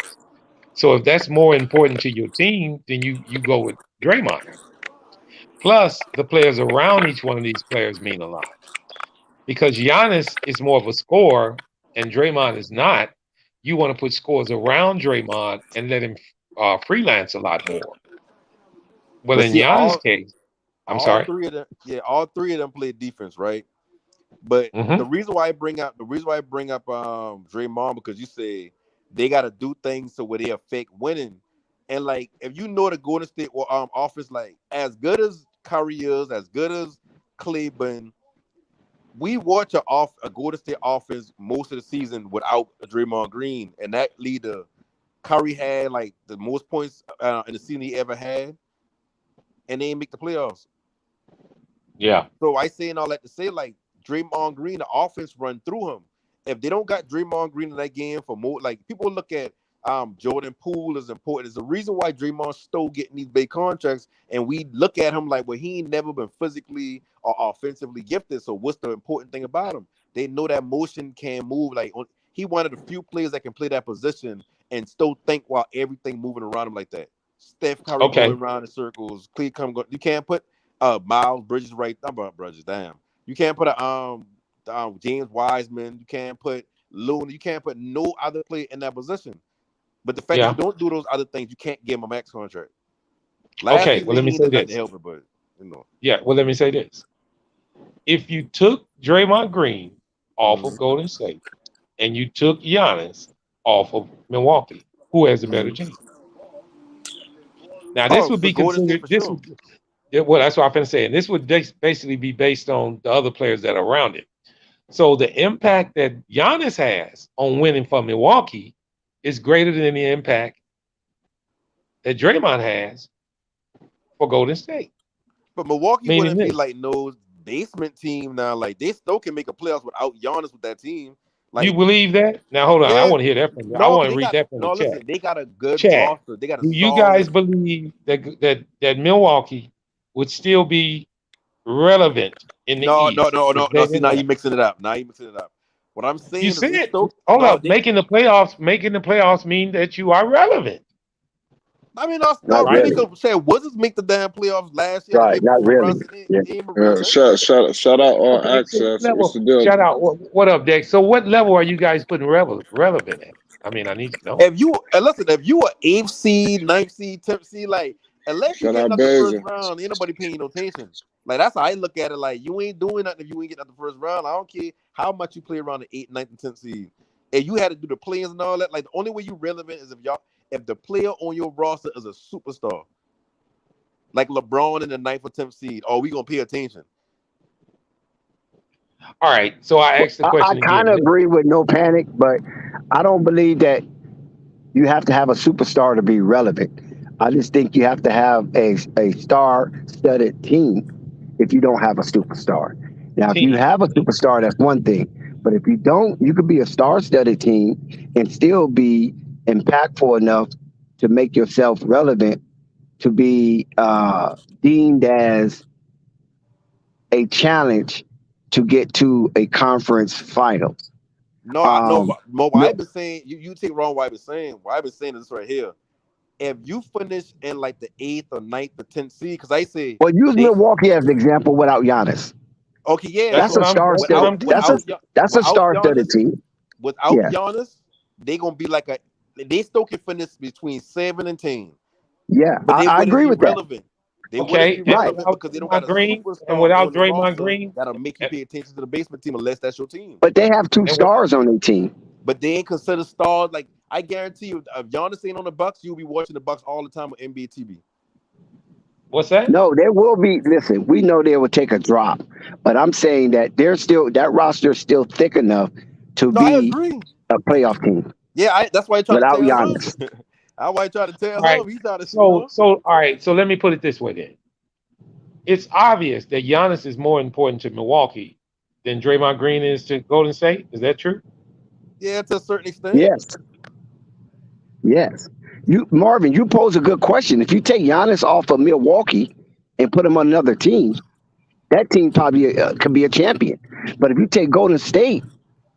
So if that's more important to your team, then you go with Draymond. Plus, the players around each one of these players mean a lot. Because Giannis is more of a scorer and Draymond is not, you want to put scores around Draymond and let him freelance a lot more. Well, But in see, Giannis' case, all 3 of them, all 3 of them play defense, right? But the reason why I bring up Draymond, because you say they got to do things so where they affect winning. And like, if you know the Golden State offense, like as good as Curry is, as good as Cleveland, we watch a Golden State offense most of the season without Draymond Green, and that lead to Curry had like the most points in the season he ever had, and they didn't make the playoffs. Yeah. So I saying all that to say, like, Draymond Green, the offense run through him. If they don't got Draymond Green in that game for more, like people look at Jordan Poole is important. There's a reason why Draymond's still getting these big contracts, and we look at him like, well, he ain't never been physically or offensively gifted. So what's the important thing about him? They know that motion can move. Like he one of the few players that can play that position and still think while everything moving around him like that. Steph Curry going around in circles. You can't put Miles Bridges damn. You can't put a James Wiseman. You can't put Looney. You can't put no other player in that position. But the fact that you don't do those other things, you can't give him a max contract. Last season, let me say this. To help it, but Yeah, well, let me say this. If you took Draymond Green off of Golden State and you took Giannis off of Milwaukee, who has a better team? Now, this would be considered. Well, that's what I'm going to say. And this would basically be based on the other players that are around him. So the impact that Giannis has on winning for Milwaukee is greater than the impact that Draymond has for Golden State. But Milwaukee wouldn't be like no basement team now. Like they still can make a playoffs without Giannis with that team. Like, you believe that? Now hold on, I want to hear that from you. I want to read that from the chat. Listen, they got a good roster. They got a. Do you guys believe that Milwaukee would still be relevant in the East? No. See, now you mixing it up. What I'm saying you is, said, hold up, making the playoffs mean that you are relevant. I mean, really. Wizards make the damn playoffs last year. Right, not really. Shout out on Access. What's the deal? Shout out. What up, Dex? So what level are you guys putting relevant at? I mean, I need to know. If you an 8th seed, 9th seed, 10th seed, like, unless you get out the first round, ain't nobody paying no attention. Like, that's how I look at it. Like, you ain't doing nothing if you ain't get out the first round. I don't care how much you play around the 8th, 9th, and 10th seed. And you had to do the play-ins and all that. Like, the only way you relevant is if the player on your roster is a superstar. Like LeBron in the 9th or 10th seed. Oh, we gonna pay attention. All right. So I asked the question. I kind of agree with no panic, but I don't believe that you have to have a superstar to be relevant. I just think you have to have a star-studded team if you don't have a superstar. Now, if you have a superstar, that's one thing. But if you don't, you could be a star-studded team and still be impactful enough to make yourself relevant to be deemed as a challenge to get to a conference final. No, what I've been saying, you take wrong what I've been saying. What I've been saying is this right here. If you finish in like the 8th or 9th or 10th seed, because I say, well, use Milwaukee as an example without Giannis. Okay, yeah, that's a star-studded. That's a star-studded team. without Yeah, Giannis, they gonna be like they still can finish between 7 and 10, yeah, but they I wouldn't agree be with that. relevant. They wouldn't Okay, be and Right. relevant without because they don't got Draymond a Green superstar on the Draymond roster Green, that'll make you and, pay attention to the basement team unless that's your team. But they have two and with, stars on their team. But they ain't considered stars. Like I guarantee you, if Giannis ain't on the Bucks, you'll be watching the Bucks all the time on NBA TV. what's that? No, there will be. Listen, we know they will take a drop, but I'm saying that they're still that roster is still thick enough to No, I be agree. a playoff team Yeah, that's why he trying to without tell him. Giannis. That's why he trying to All tell right. him. He's trying to, So all right. So let me put it this way then. It's obvious that Giannis is more important to Milwaukee than Draymond Green is to Golden State. Is that true? Yeah, to a certain extent. Yes, yes. You, Marvin, you pose a good question. If you take Giannis off of Milwaukee and put him on another team, that team probably could be a champion. But if you take Golden State,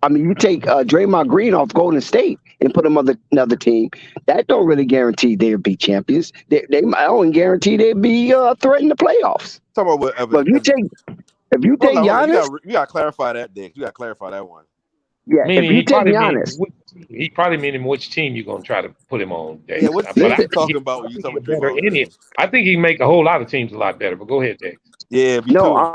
I mean, you take Draymond Green off Golden State and put him on another team, that don't really guarantee they'll be champions. They might only guarantee they'll be threatening the playoffs. Talk about whatever. But if you Hold take on, hold on. Giannis, You got to clarify that, Dick. You got to clarify that one. yeah, if Meaning you take Giannis, he probably meaning which team you're gonna try to put him on, Yeah, Dex. what But team you talking about when you talking about better Draymond in Green? it. I think he can make a whole lot of teams a lot better. But go ahead, Dex. Yeah, me no, too.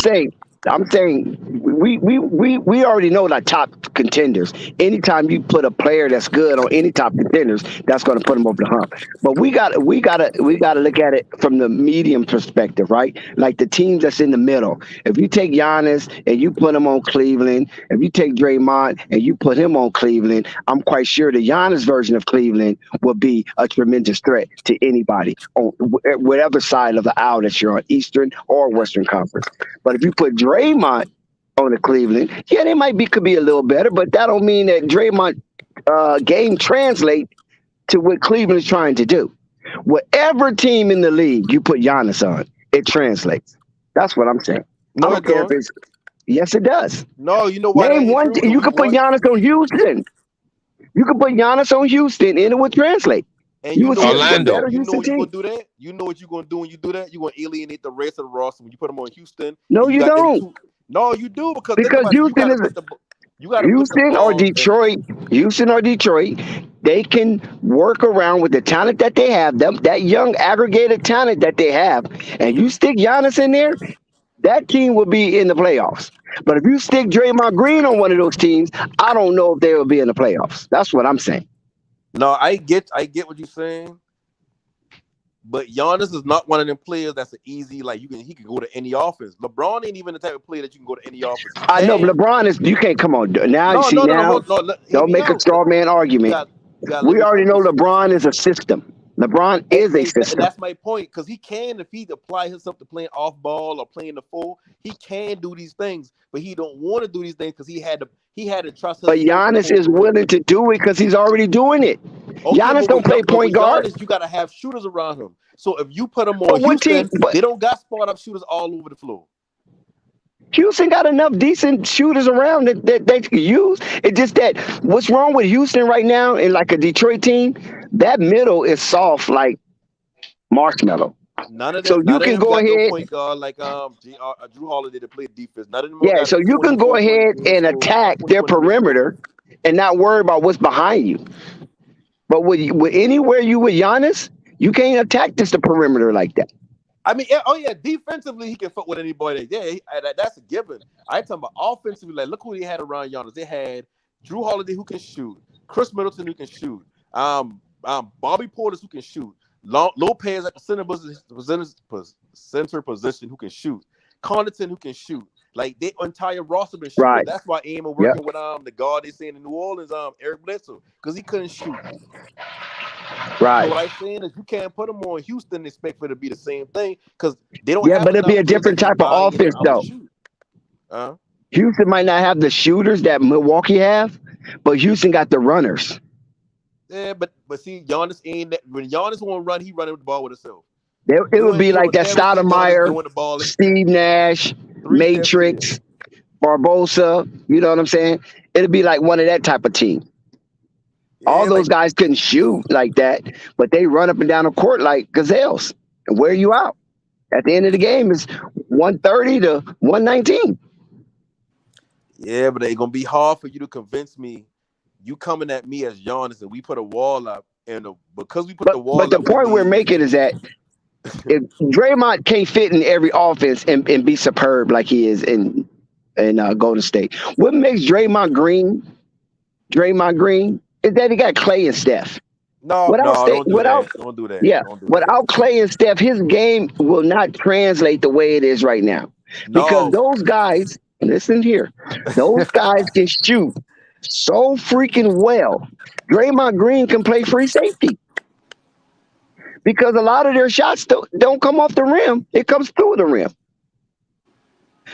I'm saying we already know the top contenders. Anytime you put a player that's good on any top contenders, that's going to put them over the hump. But we gotta look at it from the medium perspective, right? Like the teams that's in the middle. If you take Giannis and you put him on Cleveland, if you take Draymond and you put him on Cleveland, I'm quite sure the Giannis version of Cleveland will be a tremendous threat to anybody on whatever side of the aisle that you're on, Eastern or Western Conference. But if you put Draymond on the Cleveland, yeah, they could be a little better, but that don't mean that Draymond game translate to what Cleveland is trying to do. Whatever team in the league you put Giannis on, it translates. That's what I'm saying. No, I don't it care if don't. it's yes, it does. No, you know why that Name ain't one. true? Because You could put Giannis on Houston. You could put Giannis on Houston, and it would translate. And You you would know see what a you're Orlando. better you know Houston what you're team. gonna do that? You know what you're gonna do when you do that? You're gonna alienate the rest of the roster when you put them on Houston. No, And you you got them don't, two. No, you do because think because about it. Houston is You gotta put the Houston or ball in. Detroit, they can work around with the talent that they have, that young aggregated talent that they have, and you stick Giannis in there, that team will be in the playoffs. But if you stick Draymond Green on one of those teams, I don't know if they will be in the playoffs. That's what I'm saying. No, I get what you're saying. But Giannis is not one of them players that's an easy, like he can go to any offense. LeBron ain't even the type of player that you can go to any offense. He I know, but can. LeBron is. You can't come on now. You No, see no, no, no, now. hear Don't me make a out. straw man You argument. got let We me already know finish. LeBron is a system. LeBron is a And system. that's my point, because he can, if he apply himself to playing off ball or playing the full, he can do these things, but he don't want to do these things because he had to trust But himself to Giannis hold is the rim. willing to do it because he's already doing it. Okay, Giannis don't play point with guard. Giannis, you got to have shooters around him. So if you put him But on what team? Houston, But they don't got spot up shooters all over the floor. Houston got enough decent shooters around that they could use. It's just that what's wrong with Houston right now, and like a Detroit team, that middle is soft like marshmallow. None of So them, you none of can them go got no ahead. point guard like Drew Holiday to play defense. None of them Yeah, got so a you can go 20 ahead mid and score, attack 20 their mid score. perimeter and not worry about what's behind you. But with anywhere you with Giannis, you can't attack just the perimeter like that. I mean, defensively he can fuck with anybody. Yeah, that's a given. I talking about offensively. Like, look who they had around Giannis. They had Drew Holiday who can shoot, Chris Middleton who can shoot, Bobby Portis who can shoot, Lopez at the center position who can shoot, Connaughton who can shoot. Like, their entire roster been shooting. Right. That's why Aim Yep. working with the guard they saying in New Orleans, Eric Bledsoe, because he couldn't shoot. Right. So what I'm saying is you can't put them on Houston and expect for it to be the same thing, because they don't Yeah, have but it'd enough be a players that different can type buy of in and offense out though. shoot. Houston might not have the shooters that Milwaukee have, but Houston got the runners. Yeah, but see, Giannis ain't that. When Giannis want to run, he running with the ball with himself. It would be like that Stoudemire, The ball Steve Nash, Matrix, Barbosa. You know what I'm saying? It'd be like one of that type of team. Yeah, all those guys couldn't shoot like that, but they run up and down the court like gazelles and wear you out. At the end of the game, it's 130 to 119. Yeah, but it's gonna be hard for you to convince me you coming at me as Giannis, and we put a wall up, and because we put the wall But the up, we point we're need. making is that if Draymond can't fit in every offense and be superb like he is in Golden State, what makes Draymond Green is that he got Clay and Steph. No, don't do that. Don't do that. Yeah, Don't do without Clay and Steph, his game will not translate the way it is right now. Because No. those guys, listen here, those guys can shoot so freaking well. Draymond Green can play free safety. Because a lot of their shots don't come off the rim. It comes through the rim.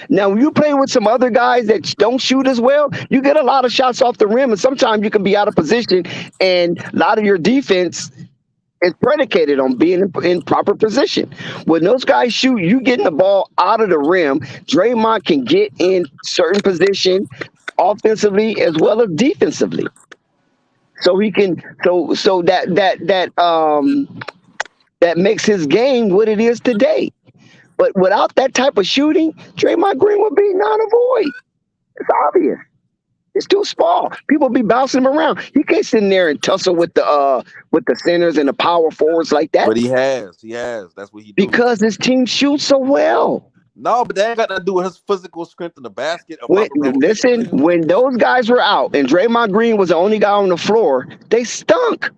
Now, when you play with some other guys that don't shoot as well, you get a lot of shots off the rim, and sometimes you can be out of position, and a lot of your defense is predicated on being in proper position. When those guys shoot, you getting the ball out of the rim. Draymond can get in certain position offensively as well as defensively. So he can so that makes his game what it is today. But without that type of shooting, Draymond Green would be non-void. It's obvious. It's too small. People be bouncing him around. He can't sit in there and tussle with the centers and the power forwards like that. But he has. That's what he do. Because his team shoots so well. No, but that ain't got nothing to do with his physical strength in the basket. When those guys were out and Draymond Green was the only guy on the floor, they stunk.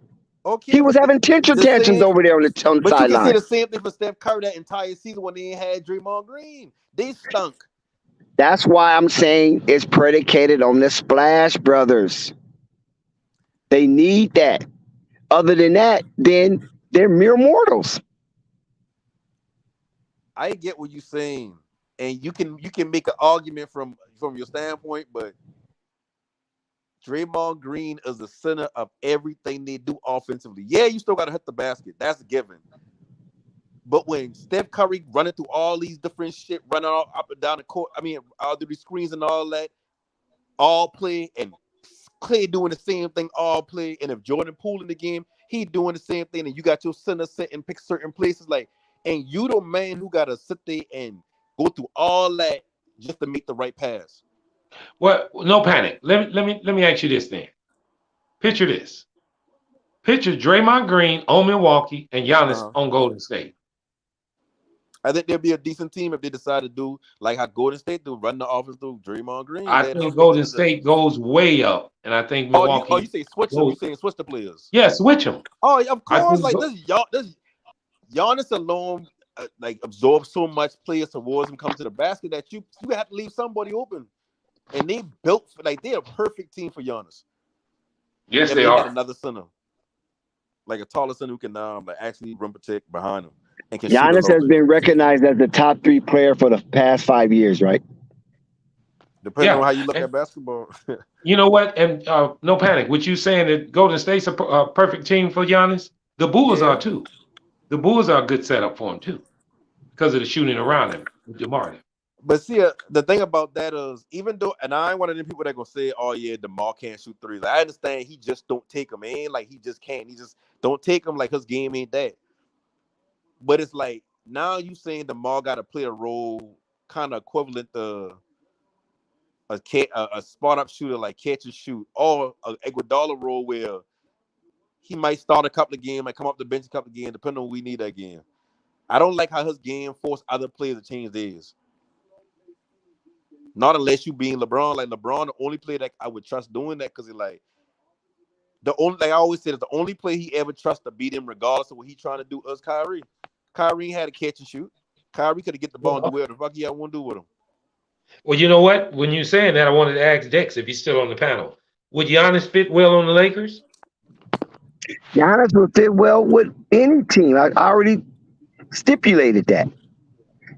Okay, he was having tantrums over there on the sideline. But you can say the same thing for Steph Curry that entire season when they ain't had Draymond Green. They stunk. That's why I'm saying it's predicated on the Splash Brothers. They need that. Other than that, then they're mere mortals. I get what you're saying, and you can make an argument from your standpoint, but Draymond Green is the center of everything they do offensively. Yeah, you still got to hit the basket. That's a given. But when Steph Curry running through all these different shit, running all up and down the court, all through the screens and all that, all play, and Clay doing the same thing, all play, and if Jordan Poole in the game, he doing the same thing, and you got your center set and pick certain places, and you the man who got to sit there and go through all that just to make the right pass. Well, no panic. Let me ask you this then. Picture this. Picture Draymond Green on Milwaukee and Giannis on Golden State. I think there'll be a decent team if they decide to do like how Golden State do, run the offense through Draymond Green. I think Golden State goes way up, and I think Milwaukee. You say switch them? You saying switch the players? Yeah, switch them. Oh, of course. Like this Giannis alone, absorbs so much players towards him, comes to the basket that you have to leave somebody open. And they built they're a perfect team for Giannis. Yes, they are. Had another center, like a taller center who can actually rim protect behind him. And can Giannis has been recognized as the top 3 player for the past 5 years, right? Depending on how you look at basketball. You know what? And no panic. What you saying that Golden State's a perfect team for Giannis? The Bulls are too. The Bulls are a good setup for him too, because of the shooting around him with DeMar. But see, the thing about that is, even though, and I ain't one of them people that gonna say, "Oh yeah, DeMar can't shoot threes." I understand he just don't take them. It ain't like he just can't. He just don't take them. Like his game ain't that. But it's like now you saying DeMar got to play a role kind of equivalent to a spot up shooter like catch and shoot, or a Iguodala role where he might start a couple of games, might come off the bench a couple of games, depending on what we need that game. I don't like how his game forced other players to change theirs. Not unless you being LeBron. Like LeBron, the only player that I would trust doing that, because I always said, the only player he ever trusts to beat him regardless of what he's trying to do is Kyrie. Kyrie had a catch and shoot. Kyrie could have get the ball and do whatever the fuck he want to do with him. Well, you know what? When you're saying that, I wanted to ask Dex if he's still on the panel. Would Giannis fit well on the Lakers? Giannis would fit well with any team. I already stipulated that.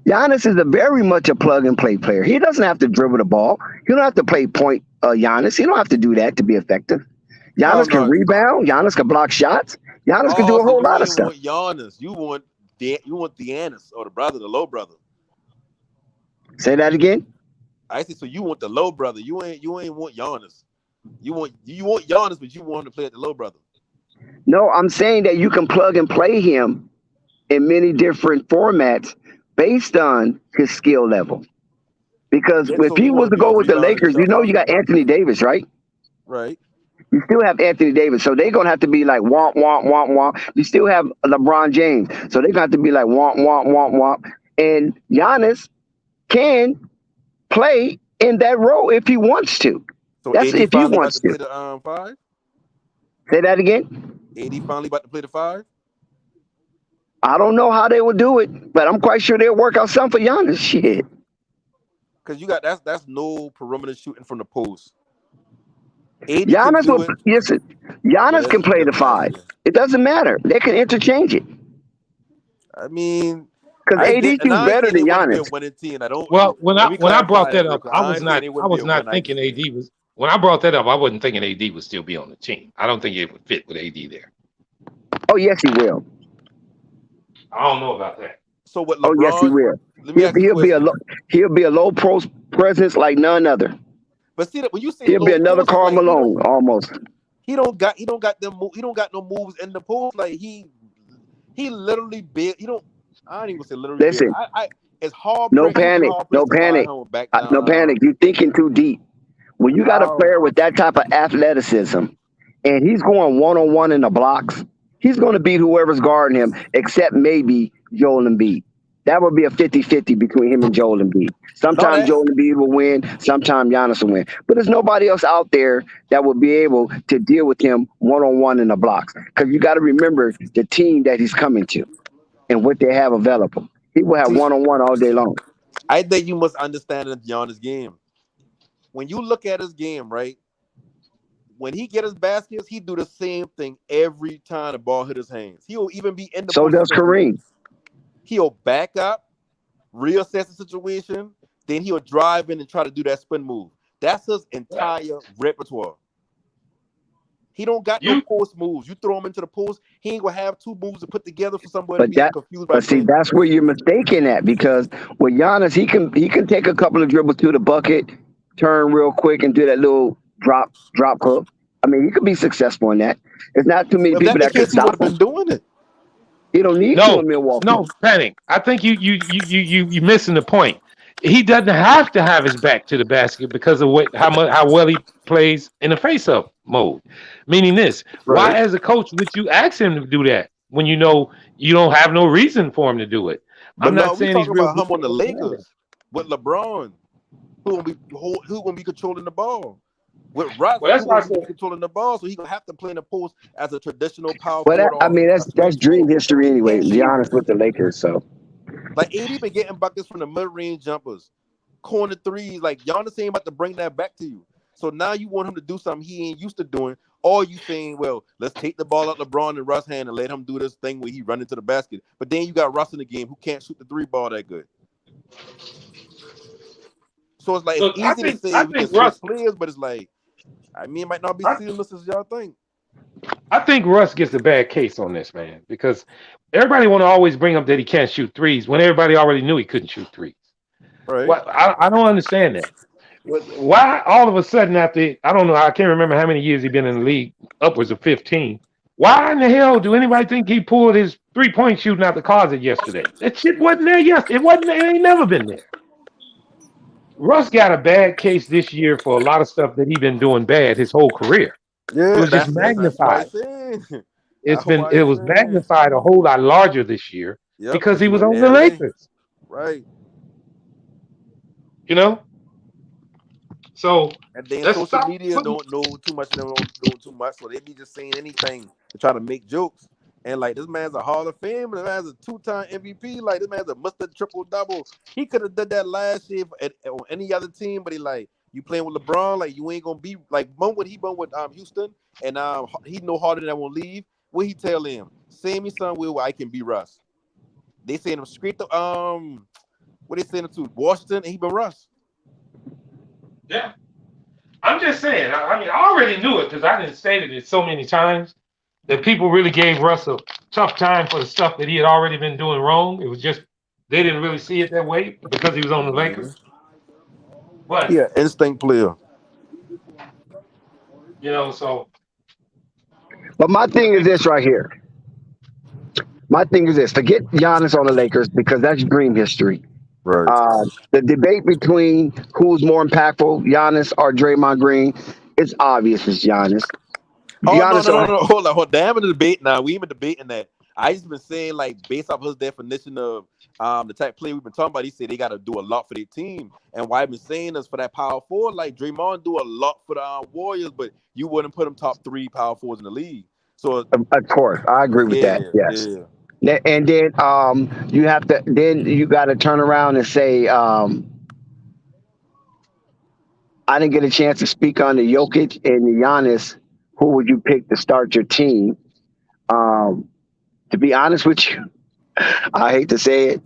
Giannis is very much a plug-and-play player. He doesn't have to dribble the ball. He don't have to play point Giannis. He don't have to do that to be effective. Giannis can rebound. Giannis can block shots. Giannis can do a whole lot of stuff. You want Giannis. You want Giannis or the low brother. Say that again. I said, so you want the low brother. You ain't want Giannis. You want Giannis, but you want him to play at the low brother. No, I'm saying that you can plug and play him in many different formats based on his skill level. Because if he was to go with the Lakers, you got Anthony Davis, right? Right. You still have Anthony Davis, so they're gonna have to be like womp womp womp womp. You still have LeBron James, so they're gonna have to be like womp womp womp womp. And Giannis can play in that role if he wants to. So That's AD if he finally about wants to play to. the 5. Say that again. AD finally about to play the 5. I don't know how they will do it, but I'm quite sure they'll work out something for Giannis. Shit. Because you got that's no perimeter shooting from the post. AD can Giannis do will. it. Listen, Well, Giannis that's can just play the different. That's 5. it. It doesn't matter. They can interchange it I mean, because AD and shoots I ain't better saying they than wouldn't be a Giannis. winning team. I don't. Well, when Let I me when I brought clarify that that real up, quick. I I was ain't saying not they I wouldn't be was a not win. I thinking just AD was when I brought that up, I wasn't thinking AD would still be on the team. I don't think it would fit with AD there. Oh yes, he will. I don't know about that. so with Oh yes, he LeBron. will. Let me ask you a question. He'll be a low post presence like none other. But see that when you say He'll be low another post, it's Karl like Malone almost. he don't got them he don't got no moves in the post. Like he literally big. He don't. I ain't even say literally big. Listen, I it's hard no press. You'll be panic, hard no pressed to find panic, him back no down. panic. You're thinking too deep. When you got a How? player with that type of athleticism and he's going one on one in the blocks, he's going to beat whoever's guarding him, except maybe Joel Embiid. That would be a 50-50 between him and Joel Embiid. No, Sometimes that Joel Embiid will win, sometimes Giannis will win. But there's nobody else out there that will be able to deal with him one on one in the blocks. Because you got to remember the team that he's coming to and what they have available. He will have see. one on one all day long. I think you must understand it beyond his game. When you look at his game, right? When he get his baskets, he do the same thing every time the ball hit his hands. He'll even be in the So does position where Kareem. he'll back up, reassess the situation, then he'll drive in and try to do that spin move. That's his entire repertoire. He don't got no You post moves. You throw him into the post, he ain't gonna have two moves to put together for somebody to But be that, confused by but see, playing defense. that's where you're mistaken at because with Giannis, he can take a couple of dribbles to the bucket, turn real quick, and do that little drop hook. I mean, he could be successful in that. There's not too many If that people the that can case, he would stop have him. been doing it. He don't need to no in Milwaukee. no panic. I think you missing the point. He doesn't have to have his back to the basket because of how well he plays in the face-up mode. Meaning this, why Right. as a coach would you ask him to do that when you know you don't have no reason for him to do it? But I'm no, not we saying he's talking real about good him on the at doing that. Lakers with LeBron, who gonna be controlling the ball. With Russ, Well, that's who why I gonna said be controlling the ball, so he gonna have to play in the post as a traditional power But forward I or mean, a that's swing dream forward. history He anyway. can't To be shoot. honest with the Lakers, so Like AD been getting buckets from the mid-range jumpers, corner threes. Like Giannis ain't about to bring that back to you. So now you want him to do something he ain't used to doing, or you saying, well, let's take the ball out LeBron and Russ hand and let him do this thing where he run into the basket. But then you got Russ in the game who can't shoot the three ball that good. So it's like it's so. I easy to think say I we can think switch Russ. players, but it's like I mean it might not be I, seamless as y'all think. I think Russ gets a bad case on this, man, because everybody want to always bring up that he can't shoot threes when everybody already knew he couldn't shoot threes. Right? What I don't understand that. Why all of a sudden after I don't know, I can't remember how many years he's been in the league, upwards of 15. Why in the hell do anybody think he pulled his 3-point shooting out the closet yesterday? That shit wasn't there yesterday. It wasn't there. It ain't never been there. Russ got a bad case this year for a lot of stuff that he been doing bad his whole career. It Yeah, was just that's why I magnified. saying that's why I It was saying. magnified a whole lot larger this year Yep, because because he he was went on to the LA. Lakers. Right. You know? So And then let's social stop media putting don't know too much, and they don't know too much, so they be just saying anything to try to make jokes. And like this man's a Hall of Fame, and this man's a 2-time MVP. Like this man's a Mr. Triple Double. He could have done that last year on any other team, but he like you playing with LeBron, like you ain't gonna be like when he won with Houston, and he know harder than won't leave. What he tell him? Send me somewhere where I can be Russ. They send him straight to what they send him to Washington, and he been Russ. Yeah. I'm just saying. I mean, I already knew it because I didn't stated it so many times that people really gave Russ a tough time for the stuff that he had already been doing wrong. It was just they didn't really see it that way because he was on the Mhm. Lakers. But Yeah, instinct player. so but my I thing is think this right here. My thing is this: forget Giannis on the Lakers because that's dream history. Right. The debate between who's more impactful, Giannis or Draymond Green, it's obvious it's Giannis. Oh no, Giannis, no, no, no. Hold on, hold on. Damn the debate now. We even debating that. I just been saying, like, based off his definition of the type of play we've been talking about, he said they gotta do a lot for their team. And why I've been saying is for that power forward, like Draymond do a lot for the Warriors, but you wouldn't put him top 3 power forwards in the league. So of course, I agree with that. yeah, Yes. yeah. And then you got to turn around and say, I didn't get a chance to speak on the Jokic and the Giannis. Who would you pick to start your team? To be honest with you, I hate to say it,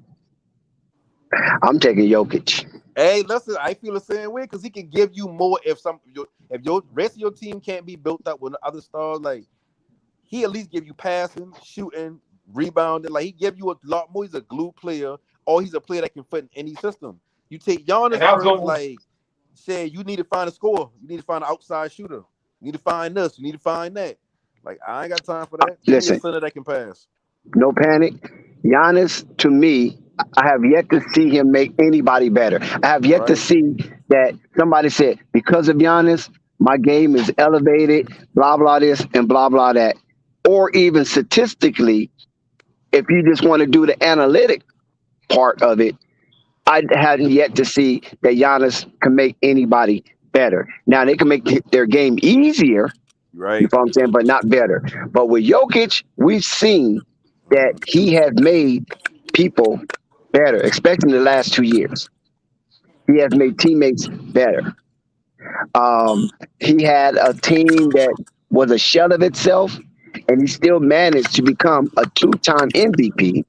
I'm taking Jokic. Hey, listen, I feel the same way because he can give you more if your rest of your team can't be built up with other stars. Like he at least give you passing, shooting, rebounding. Like he give you a lot more. He's a glue player, or he's a player that can fit in any system. You take Giannis first, like say you need to find a scorer, you need to find an outside shooter, you need to find this, you need to find that. Like I ain't got time for that. Give me a center that can pass. No panic. Giannis, to me, I have yet to see him make anybody better. I have yet to see that somebody said, because of Giannis, my game is elevated, blah, blah, this and blah, blah, that. Or even statistically, if you just want to do the analytic part of it, I hadn't yet to see that Giannis can make anybody better. Now, they can make their game easier, right? You know what I'm saying, but not better. But with Jokic, we've seen that he has made people better, especially in the last 2 years. He has made teammates better. He had a team that was a shell of itself, and he still managed to become a 2-time MVP.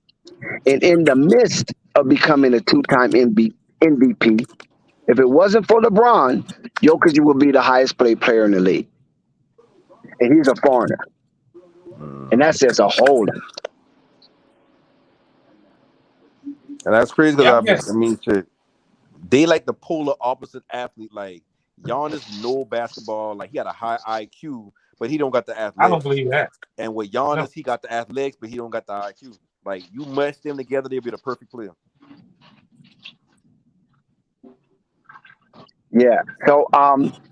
And in the midst of becoming a 2-time MVP, if it wasn't for LeBron, Jokic would be the highest paid player in the league. And he's a foreigner. And that says a whole lot. And that's crazy because I mean, shit, they like the polar opposite athlete. Like Giannis, no basketball. Like he had a high IQ, but he don't got the athletics. I don't believe that. And with Giannis, he got the athletics, but he don't got the IQ. Like you mesh them together, they'll be the perfect player. Yeah. So,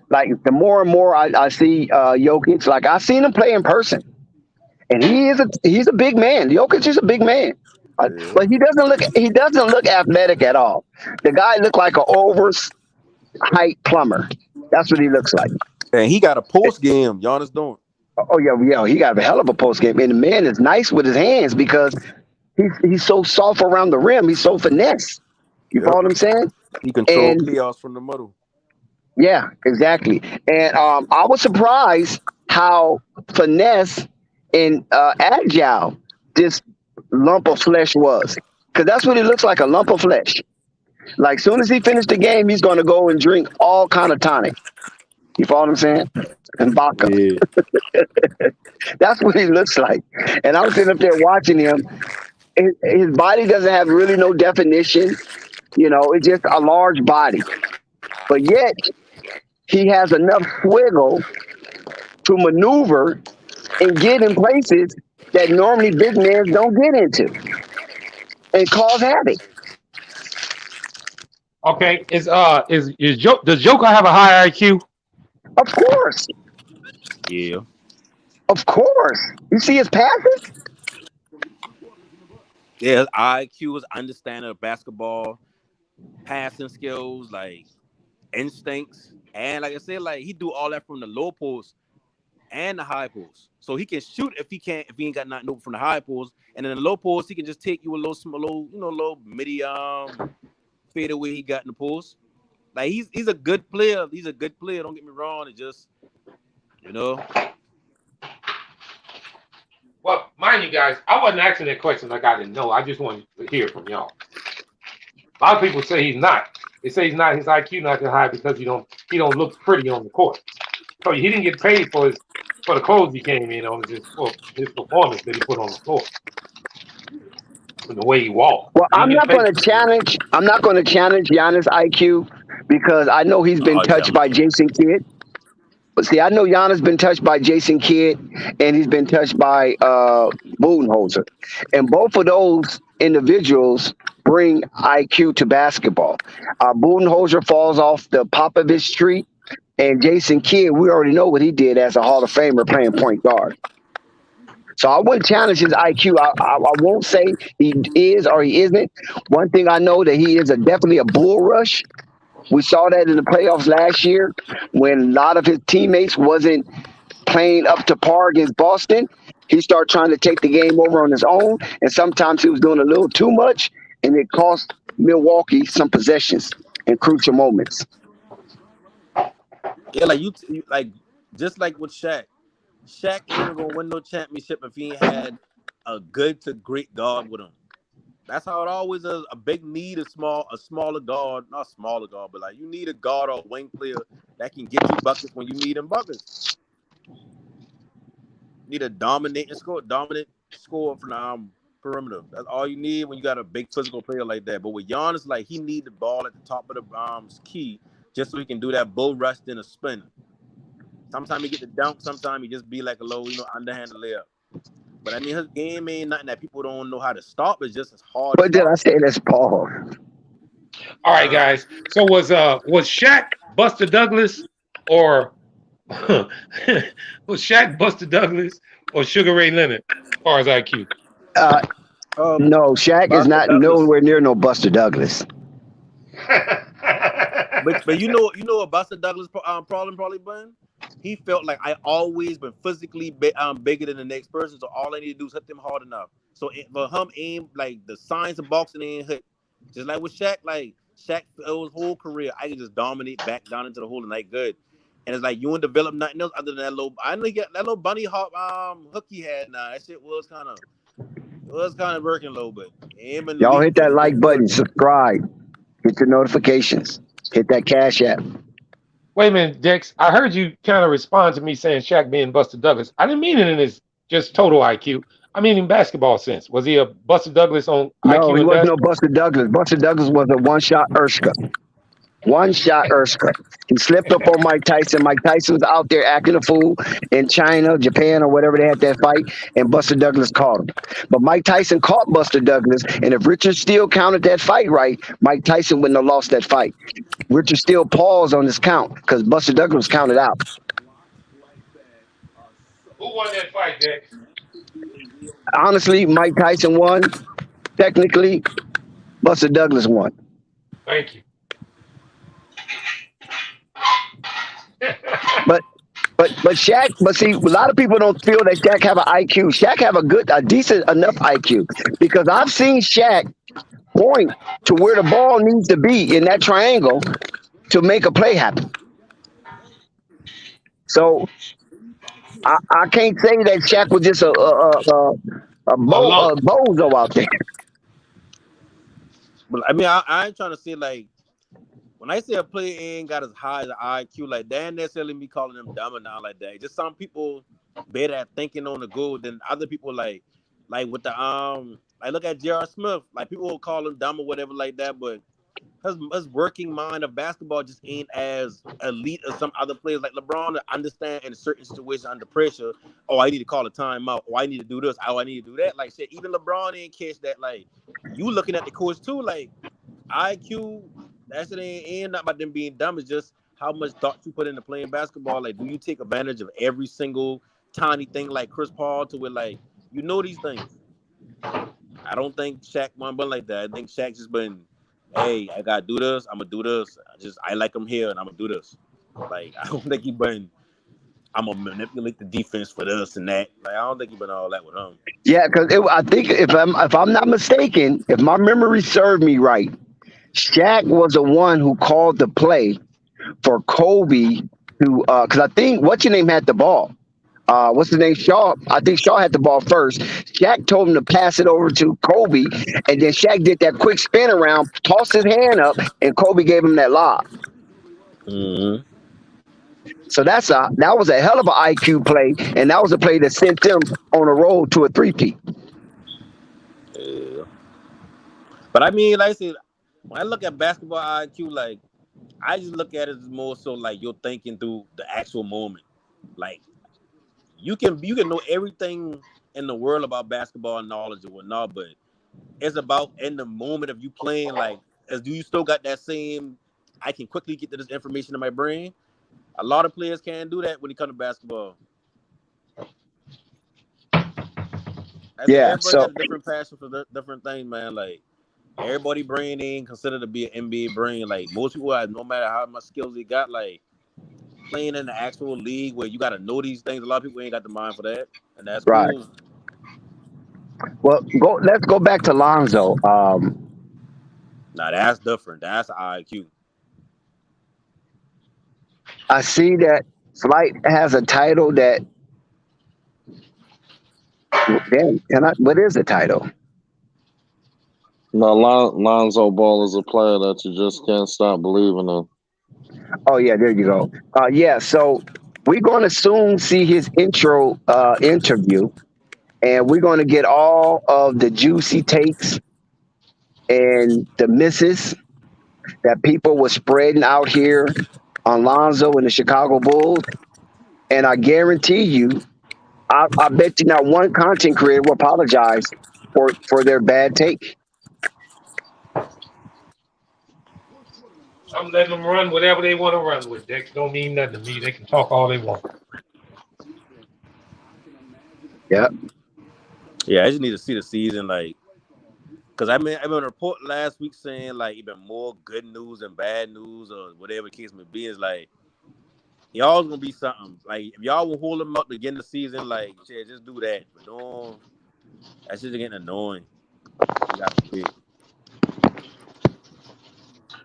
like the more and more I see Jokic, like I've seen him play in person, and he's a big man. Jokic is a big man, but he doesn't look athletic at all. The guy looked like an height plumber. That's what he looks like. And he got a post game. Giannis don't. Oh yeah, he got a hell of a post game, and the man is nice with his hands because he's so soft around the rim. He's so finesse. You follow what I'm saying? He control chaos from the middle. Yeah, exactly. And I was surprised how finesse and agile this lump of flesh was, because that's what he looks like, a lump of flesh. Like soon as he finished the game, he's going to go and drink all kind of tonic. You follow what I'm saying? And vodka. Yeah. That's what he looks like. And I was sitting up there watching him. His body doesn't have really no definition. You know, it's just a large body. But yet, he has enough swiggle to maneuver and get in places that normally big men don't get into and cause havoc. Okay, does Joker have a high IQ? Of course. Yeah. Of course. You see his passes? Yeah, his IQ is understanding of basketball, passing skills, like instincts, and like I said, like he do all that from the low post and the high post. So he can shoot if he ain't got nothing open from the high post, and in the low post he can just take you a little midi fadeaway he got in the post. Like he's a good player. He's a good player. Don't get me wrong. It just Well, mind you guys, I wasn't asking that question like I didn't know. I just wanted to hear from y'all. A lot of people say he's not. They say he's not. His IQ not that high because he don't look pretty on the court. So he didn't get paid for the clothes he came in on, just for his performance that he put on the floor. And the way he walked. Well, I'm not going to challenge Giannis' IQ because I know he's been touched by Jason Kidd. But see, I know Giannis been touched by Jason Kidd and he's been touched by Budenholzer. And both of those individuals bring IQ to basketball. Budenholzer falls off the Popovich tree And Jason Kidd, we already know what he did as a Hall of Famer playing point guard. So I wouldn't challenge his IQ. I won't say he is or he isn't. One thing I know that he is definitely a bull rush. We saw that in the playoffs last year when a lot of his teammates wasn't playing up to par against Boston. He started trying to take the game over on his own, and sometimes he was doing a little too much, and it cost Milwaukee some possessions in crucial moments. Yeah, like like just like with Shaq. Shaq ain't even gonna win no championship if he ain't had a good to great guard with him. That's how it always is. A big need a smaller guard, not smaller guard, but like you need a guard or a wing player that can get you buckets when you need them buckets. You need a dominant score from the perimeter. That's all you need when you got a big physical player like that. But with Giannis, like he need the ball at the top of the key just so he can do that bull rush and a spin. Sometimes he get the dunk, sometimes he just be like a low, underhanded layup. But I mean, his game ain't nothing that people don't know how to stop. It's just as hard to What did I stop. say? That's Paul. All right, guys. So was Shaq Buster Douglas or was Shaq Buster Douglas or Sugar Ray Leonard as far as IQ? No, Shaq is Buster not Douglas. nowhere near no Buster Douglas. But you know what Buster Douglas problem probably been? He felt like I always been physically bigger than the next person, so all I need to do is hit them hard enough. So for him, aim like the science of boxing ain't hit. Just like with Shaq, his whole career, I can just dominate back down into the hole and like good. And it's like you ain't develop nothing else other than that little. I know you get that little bunny hop hook he had. Now that shit was kind of working a little bit. Ain't been Y'all elite hit that like good. button, subscribe, hit the notifications, hit that Cash App. Wait a minute, Dex. I heard you kind of respond to me saying Shaq being Buster Douglas. I didn't mean it in his just total IQ. I mean in basketball sense. Was he a Buster Douglas on No, IQ he in wasn't no basketball? Buster Douglas. Buster Douglas was a one-shot Erskine. One-shot Erskine. He slipped up on Mike Tyson. Mike Tyson was out there acting a fool in China, Japan, or whatever they had that fight, and Buster Douglas caught him. But Mike Tyson caught Buster Douglas, and if Richard Steele counted that fight right, Mike Tyson wouldn't have lost that fight. Richard Steele paused on his count because Buster Douglas counted out. Who won that fight, Dex? Honestly, Mike Tyson won. Technically, Buster Douglas won. Thank you. But Shaq, but see, a lot of people don't feel that Shaq have an IQ. Shaq have a decent enough IQ because I've seen Shaq point to where the ball needs to be in that triangle to make a play happen. So I can't say that Shaq was just a lump. bozo out there. But I mean, I ain't trying to say like when I say a player ain't got as high as an IQ, like that ain't necessarily me calling them dumb or not like that. Just some people better at thinking on the go than other people. Like with the I look at J.R. Smith. Like people will call him dumb or whatever like that, but his working mind of basketball just ain't as elite as some other players. Like LeBron to understand in certain situations under pressure. Oh, I need to call a timeout. Oh, I need to do this. Oh, I need to do that. Like shit, even LeBron ain't catch that. Like you looking at the coach too. Like IQ, that shit ain't not about them being dumb. It's just how much thought you put into playing basketball. Like, do you take advantage of every single tiny thing like Chris Paul to where like these things? I don't think Shaq won but like that. I think Shaq just been, hey, I gotta do this. I'm gonna do this. I like him here, and I'm gonna do this. Like I don't think he been. I'm gonna manipulate the defense for this and that. Like I don't think he been all that with him. Yeah, because I think if I'm not mistaken, if my memory served me right, Shaq was the one who called the play for Kobe to because I think what's your name had the ball. What's his name? Shaw. I think Shaw had the ball first. Shaq told him to pass it over to Kobe, and then Shaq did that quick spin around, tossed his hand up, and Kobe gave him that lob. Mm-hmm. So that was a hell of an IQ play, and that was a play that sent them on a roll to a three-peat. Yeah. But I mean, like I said, when I look at basketball IQ, like I just look at it as more so like you're thinking through the actual moment. Like you can know everything in the world about basketball knowledge or whatnot, but it's about in the moment of you playing. Like, do you still got that same? I can quickly get to this information in my brain. A lot of players can't do that when it comes to basketball. I think Yeah. everybody So got a different passion for different things, man. Like everybody brain ain't considered to be an NBA brain. Like most people, no matter how much skills they got, like playing in the actual league where you got to know these things. A lot of people ain't got the mind for that, and that's right. cool. Well, let's go back to Lonzo. Now that's different. That's IQ. I see that Flight has a title that. Damn, what is the title? No, Lonzo Ball is a player that you just can't stop believing in. Oh yeah, there you go. Yeah, so we're going to soon see his intro interview, and we're going to get all of the juicy takes and the misses that people were spreading out here on Lonzo and the Chicago Bulls. And I guarantee you, I bet you not one content creator will apologize for their bad take. I'm letting them run whatever they want to run with. Dex don't mean nothing to me. They can talk all they want. Yeah. Yeah, I just need to see the season, like, because I mean, a report last week saying like even more good news and bad news or whatever the case may be. Is like y'all's gonna be something. Like if y'all will hold them up to get in the season, like shit, just do that. But don't. That's just getting annoying. You got to quit.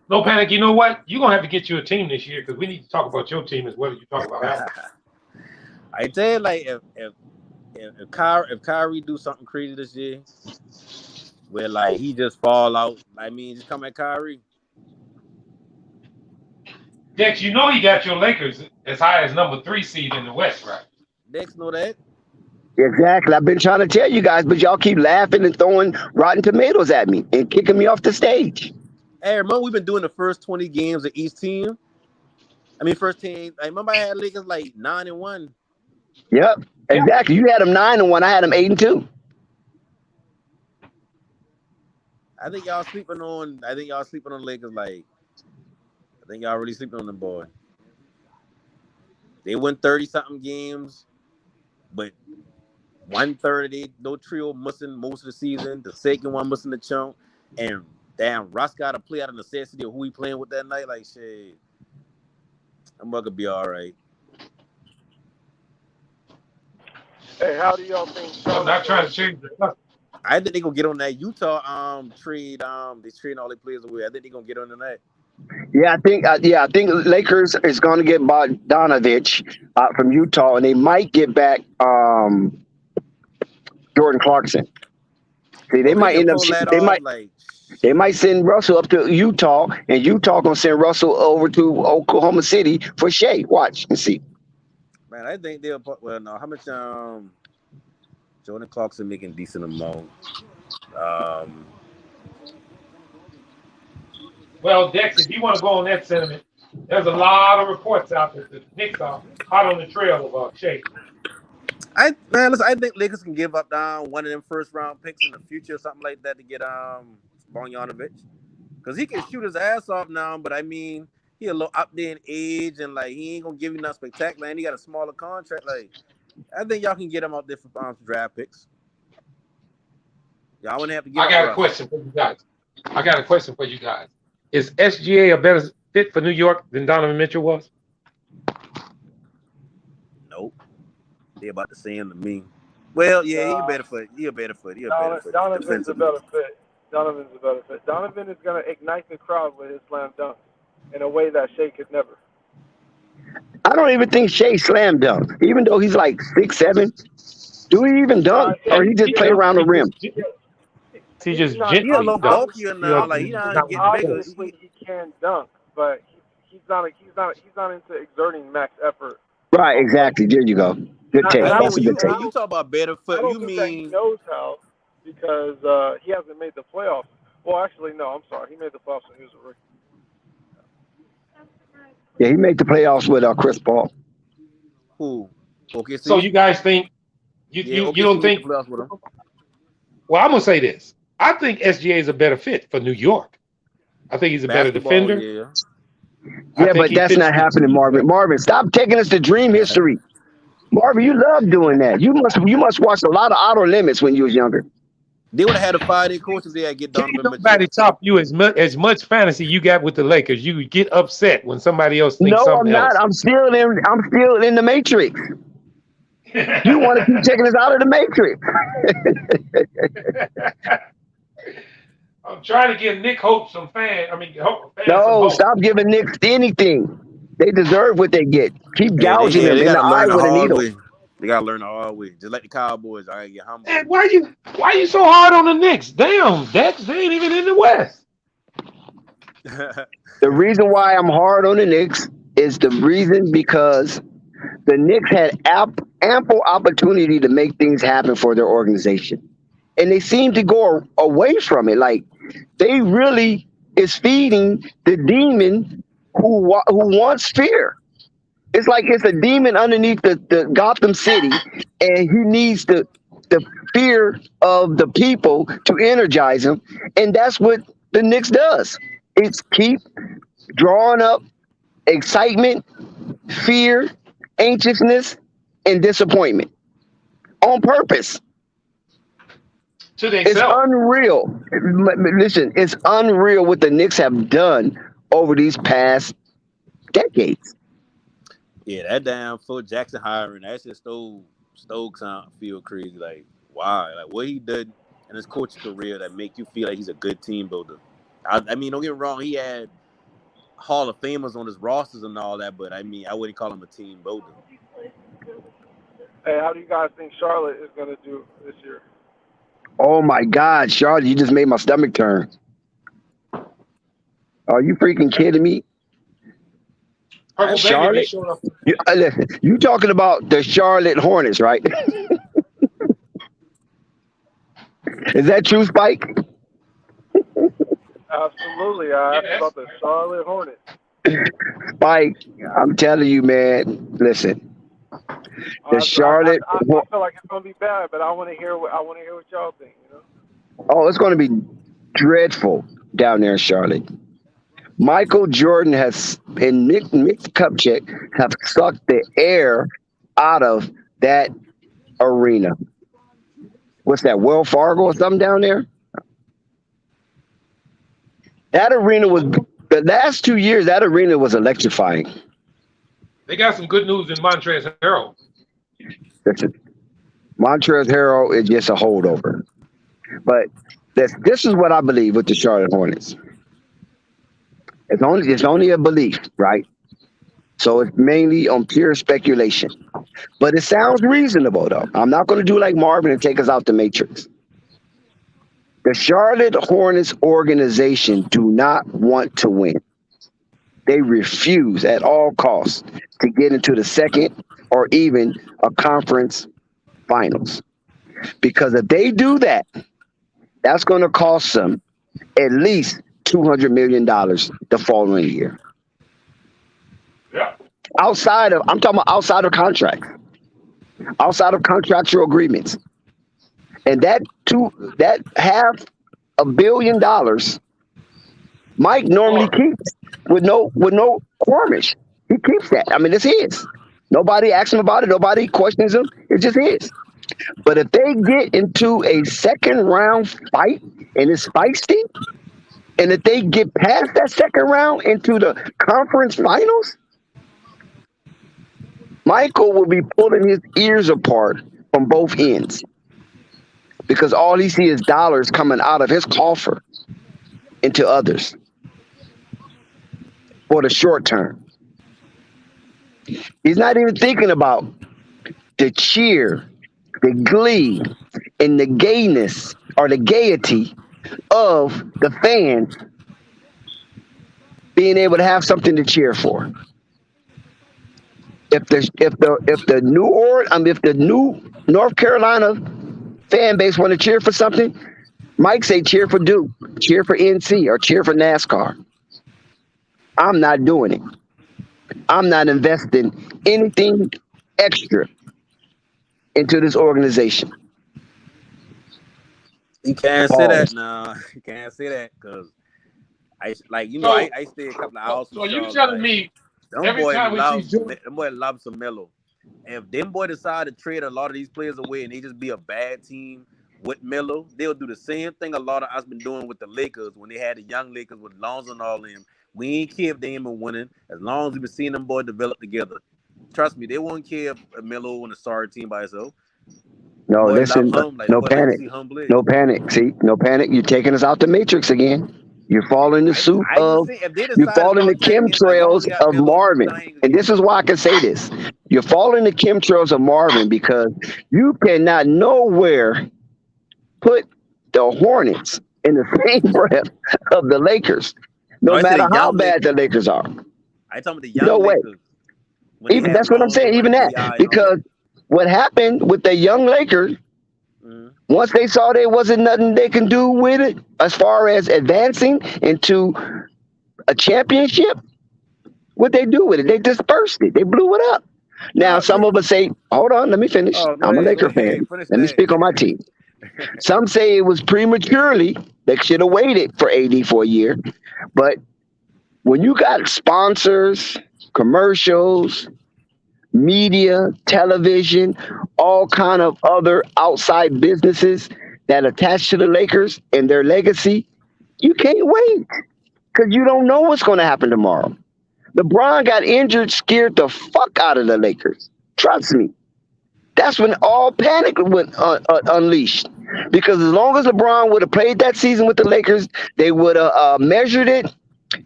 No panic. You know what? You're gonna have to get you a team this year because we need to talk about your team as well as you talk about ours. I tell you, like if Kyrie do something crazy this year, where like he just fall out, I mean, just come at Kyrie. Dex, you know he got your Lakers as high as number 3 seed in the West, right? Dex know that. Exactly. I've been trying to tell you guys, but y'all keep laughing and throwing rotten tomatoes at me and kicking me off the stage. Hey, remember we've been doing the first 20 games of each team. I mean, first team. I remember I had Lakers like 9-1. Yep, exactly. You had them 9-1. I had them 8-2. I think y'all sleeping on. Lakers. Like, I think y'all really sleeping on them boy. They win 30-something games, but 1/3 of they no trio missing most of the season. The second one missing the chunk, and damn, Russ got to play out of necessity of who he playing with that night. Like shit, I'm gonna be all right. Hey, how do y'all think? I'm not trying to change it. I think they gonna get on that Utah trade. They trading all their players away. I think they gonna get on that. Yeah, I think Lakers is going to get Bogdanovich from Utah, and they might get back Jordan Clarkson. See, they might end up. They might send Russell up to Utah, and Utah gonna send Russell over to Oklahoma City for Shea. Watch and see. Man, I think they'll. Well, no, how much? Jordan Clarkson making decent amount. Well, Dex, if you want to go on that sentiment, there's a lot of reports out there that the Knicks are hot on the trail of Shea. I think Lakers can give up one of them first round picks in the future or something like that to get Bogdanovich, because he can shoot his ass off now. But I mean, he a little up there in age, and like he ain't gonna give you nothing spectacular. And he got a smaller contract. Like I think y'all can get him out there for draft picks. Y'all wouldn't have to get. I got a question for you guys. Is SGA a better fit for New York than Donovan Mitchell was? Nope. They about the same to me. Well, yeah, he a better fit. Donovan's a better fit. Donovan is going to ignite the crowd with his slam dunk in a way that Shea could never. I don't even think Shea slam dunk, even though he's like 6'7". Do he even dunk, or he just play around the rim? He just a little bulkier now. Like he's not getting bigger. Obviously, he can dunk, but he's not into exerting max effort. Right, exactly. There you go. Good take. That's a good take. You talk about better foot. You mean that he knows how because he hasn't made the playoffs. Well, actually, no. I'm sorry. He made the playoffs when he was a rookie. Yeah, he made the playoffs with Chris Paul. Who? Okay. So you guys think you don't think? Well, I'm gonna say this. I think SGA is a better fit for New York. I think he's a better defender. Yeah. Yeah, but that's not happening, Marvin. Marvin, stop taking us to dream history. Marvin, you love doing that. You must watch a lot of Outer Limits when you was younger. They would have had a 5-day coach if they had get Can't Donovan Mitchell. nobody top you as much fantasy you got with the Lakers. You get upset when somebody else thinks No, something I'm not. else. I'm still in the Matrix. You want to keep taking us out of the Matrix. I'm trying to give Nick Hope some fans some No, hope. stop giving Knicks anything. They deserve what they get. Keep Yeah, gouging them they in got the to eye learn the with a hard needle. way. They got to learn the hard way. Just like the Cowboys, I get humble. Man, why you so hard on the Knicks? Damn, Dex, they ain't even in the West. The reason why I'm hard on the Knicks is the reason because the Knicks had ample opportunity to make things happen for their organization. And they seem to go away from it. Like they really is feeding the demon who wants fear. It's like it's a demon underneath the Gotham City, and he needs the fear of the people to energize him. And that's what the Knicks does. It's keep drawing up excitement, fear, anxiousness, and disappointment on purpose. To It's themselves. unreal. Listen, it's unreal what the Knicks have done over these past decades. Yeah, that damn Phil Jackson hiring, that shit Stokes feel crazy. Like, why? Like, what he did in his coaching career that make you feel like he's a good team builder. I mean, don't get me wrong, he had Hall of Famers on his rosters and all that, but I mean, I wouldn't call him a team builder. Hey, how do you guys think Charlotte is going to do this year? Oh my God, Charlotte, you just made my stomach turn. Are you freaking kidding me? Purple Baby Charlotte? be showing up. You talking about the Charlotte Hornets, right? Is that true, Spike? Absolutely. I asked about the Charlotte Hornets. Spike, I'm telling you, man. Listen, the Charlotte. I feel like it's going to be bad, but I want to hear what y'all think. You know? Oh, it's going to be dreadful down there in Charlotte. Michael Jordan and Nick Kupchak have sucked the air out of that arena. What's that, Wells Fargo or something down there? That arena was, the last 2 years, that arena was electrifying. They got some good news in Montrezl Harrell. Listen, Montrezl Harrell is just a holdover. But this is what I believe with the Charlotte Hornets. It's only a belief, right? So it's mainly on pure speculation. But it sounds reasonable, though. I'm not going to do like Marvin and take us out the Matrix. The Charlotte Hornets organization do not want to win. They refuse at all costs to get into the second or even a conference finals. Because if they do that, that's going to cost them at least $200 million the following year. Yeah. I'm talking about outside of contract, outside of contractual agreements. And that $500 million, Mike normally keeps with no quormish. He keeps that. I mean, it's his. Nobody asks him about it. Nobody questions him. It's just his. But if they get into a second round fight and it's feisty, and if they get past that second round into the conference finals, Michael will be pulling his ears apart from both ends because all he sees is dollars coming out of his coffer into others for the short term. He's not even thinking about the cheer, the glee, and the gayness or the gaiety of the fans being able to have something to cheer for. If the new North Carolina fan base want to cheer for something, Mike say cheer for Duke, cheer for NC, or cheer for NASCAR. I'm not doing it. I'm not investing anything extra into this organization. You can't say that now. You can't say that because So, I stay a couple of so, hours from so you Charlotte. telling Like me them every boys time we see love Jordan, some Melo. If them boy decide to trade a lot of these players away and they just be a bad team with Melo, they'll do the same thing a lot of us been doing with the Lakers when they had the young Lakers with Lonzo and all them. We ain't care if they ain't been winning as long as we been seeing them boys develop together. Trust me, they won't care if Melo on a sorry team by himself. No, Boy love listen, him like the no boy like to panic. see him play. No panic. See, no panic. You're taking us out the matrix again. You're following the suit I ain't of, saying if they you're decide to following the start tanking, as long as chemtrails they got of Melo, Marvin. thing gonna And get this is done. why I can say this. You're following the chemtrails of Marvin because you cannot nowhere put the Hornets in the same breath of the Lakers, No, no I said the matter how young bad the Lakers. Lakers are. I talking about the No young way. Lakers when they Even had that's what I'm saying. Lonzo Even and that, Bi and all because them. what happened with the young Lakers, Mhm. once they saw there wasn't nothing they can do with it as far as advancing into a championship, what they do with it? They dispersed it. They blew it up. Now, No, some of us say, hold on, let me finish. oh, I'm a go Laker fan. ahead, finish Let me that. speak on my team. Some say it was prematurely. They should have waited for AD for a year. But when you got sponsors, commercials, media, television, all kind of other outside businesses that attach to the Lakers and their legacy, you can't wait because you don't know what's going to happen tomorrow. LeBron got injured, scared the fuck out of the Lakers. Trust me. That's when all panic went unleashed. Because as long as LeBron would have played that season with the Lakers, they would have measured it,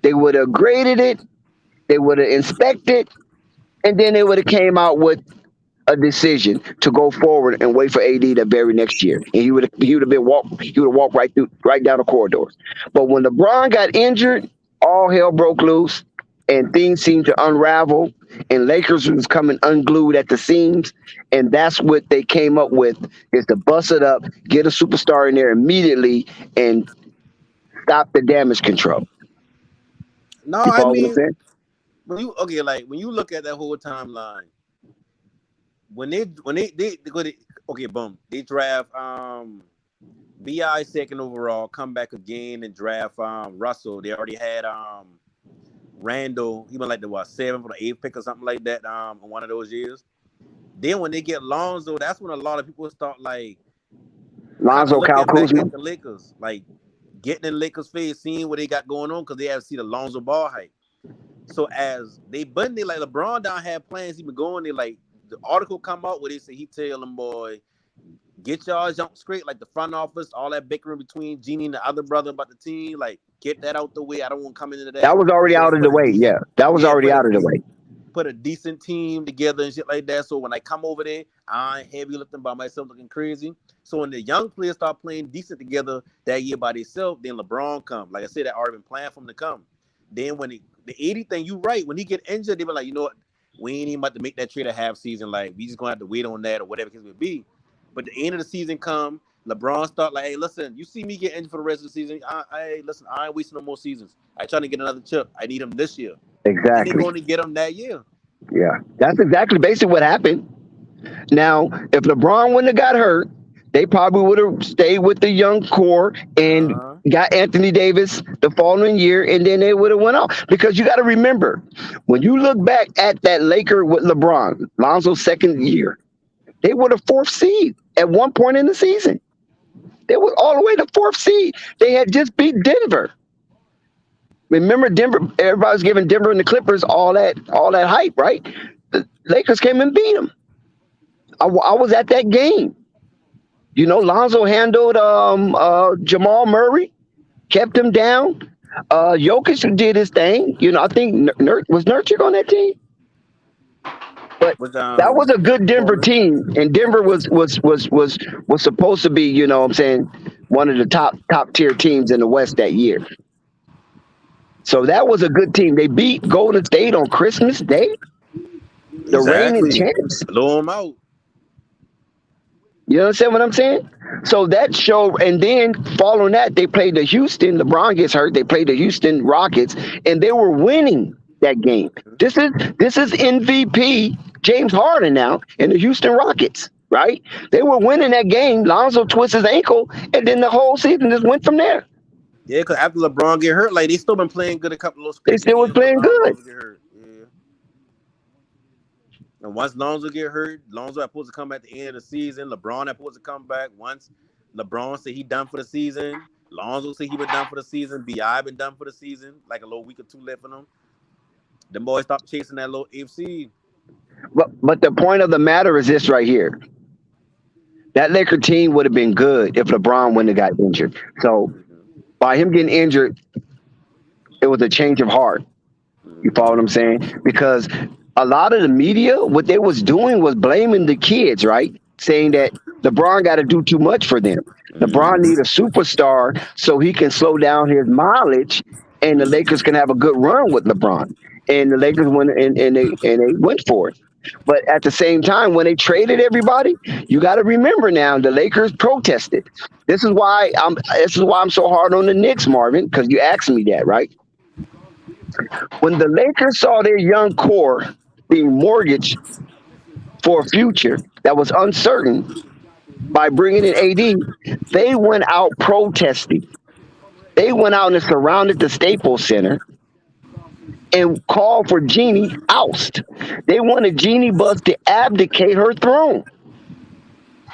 they would have graded it, they would have inspected, and then they would have came out with a decision to go forward and wait for AD the very next year, and he would have walked right down the corridors. But when LeBron got injured, all hell broke loose, and things seemed to unravel, and Lakers was coming unglued at the seams, and that's what they came up with is to bust it up, get a superstar in there immediately, and stop the damage control. No, You I follow what I'm mean saying? when you look at that whole timeline, they go to, okay, boom, they draft Bi second overall, come back again and draft Russell. They already had Randall, he went like the seventh or the eighth pick or something like that in one of those years. Then when they get Lonzo, that's when a lot of people start like kind of Lonzo, Cal looking back Kuzma. at the Lakers, like getting in Lakers' face, seeing what they got going on because they have to see the Lonzo ball hype. So as they like LeBron down had plans, he been going there. Like the article come out where they say he tell them boy, get y'all jump straight, like the front office, all that bickering between Jeannie and the other brother about the team, like get that out the way. I don't want to come into that. That was already So out of the way. Yeah, that was already out of the way. put a decent team together and shit like that. So when I come over there, I ain't heavy lifting by myself looking crazy. So when the young players start playing decent together that year by themselves, then LeBron come. Like I said, I already been planning for him to come. Then when the 80 thing, you right, when he get injured, they be like, you know what, we ain't even about to make that trade a half season. Like we just gonna have to wait on that or whatever it would be. But the end of the season come, LeBron start like, hey, listen, you see me get injured for the rest of the season. Listen, I ain't wasting no more seasons. I trying to get another chip. I need him this year. Exactly. And they're going to get him that year. Yeah, that's exactly basically what happened. Now, if LeBron wouldn't have got hurt, they probably would have stayed with the young core and got Anthony Davis the following year, and then they would have went off. Because you got to remember, when you look back at that Laker with LeBron, Lonzo's second year, they were the fourth seed at one point in the season. They were all the way to fourth seed. They had just beat Denver. Remember Denver? Everybody was giving Denver and the Clippers all that hype, right? The Lakers came and beat them. I was at that game. You know, Lonzo handled Jamal Murray, kept him down. Jokic did his thing. You know, I think was Nurkic on that team, but that was a good Denver team, and Denver was supposed to be, you know what I'm saying, one of the top tier teams in the West that year. So that was a good team. They beat Golden State on Christmas Day, the reigning champs. Blow them out. You understand what I'm saying? So that show, and then following that, they played the Houston. LeBron gets hurt. They played the Houston Rockets, and they were winning that game. This is MVP James Harden now in the Houston Rockets, right? They were winning that game. Lonzo twists his ankle, and then the whole season just went from there. Yeah, because after LeBron get hurt, like they still been playing good a couple of They stretch of still was games. playing LeBron good. Lonzo get hurt. Yeah. And once Lonzo get hurt, Lonzo supposed to come at the end of the season. LeBron supposed to come back. Once LeBron said he done for the season, Lonzo said he been done for the season. Bi been done for the season. Like a little week or two left for them. The boys stopped chasing that little AFC. But the point of the matter is this right here. That Laker team would have been good if LeBron wouldn't have got injured. So by him getting injured, it was a change of heart. You follow what I'm saying? Because a lot of the media, what they was doing was blaming the kids, right? Saying that LeBron got to do too much for them. LeBron need a superstar so he can slow down his mileage, and the Lakers can have a good run with LeBron. And the Lakers went and they went for it. But at the same time, when they traded everybody, you got to remember now the Lakers protested. This is why I'm so hard on the Knicks, Marvin, because you asked me that, right? When the Lakers saw their young core being mortgaged for a future that was uncertain by bringing in AD, they went out protesting. They went out and surrounded the Staples Center and called for Jeannie oust. They wanted Jeannie Buss to abdicate her throne.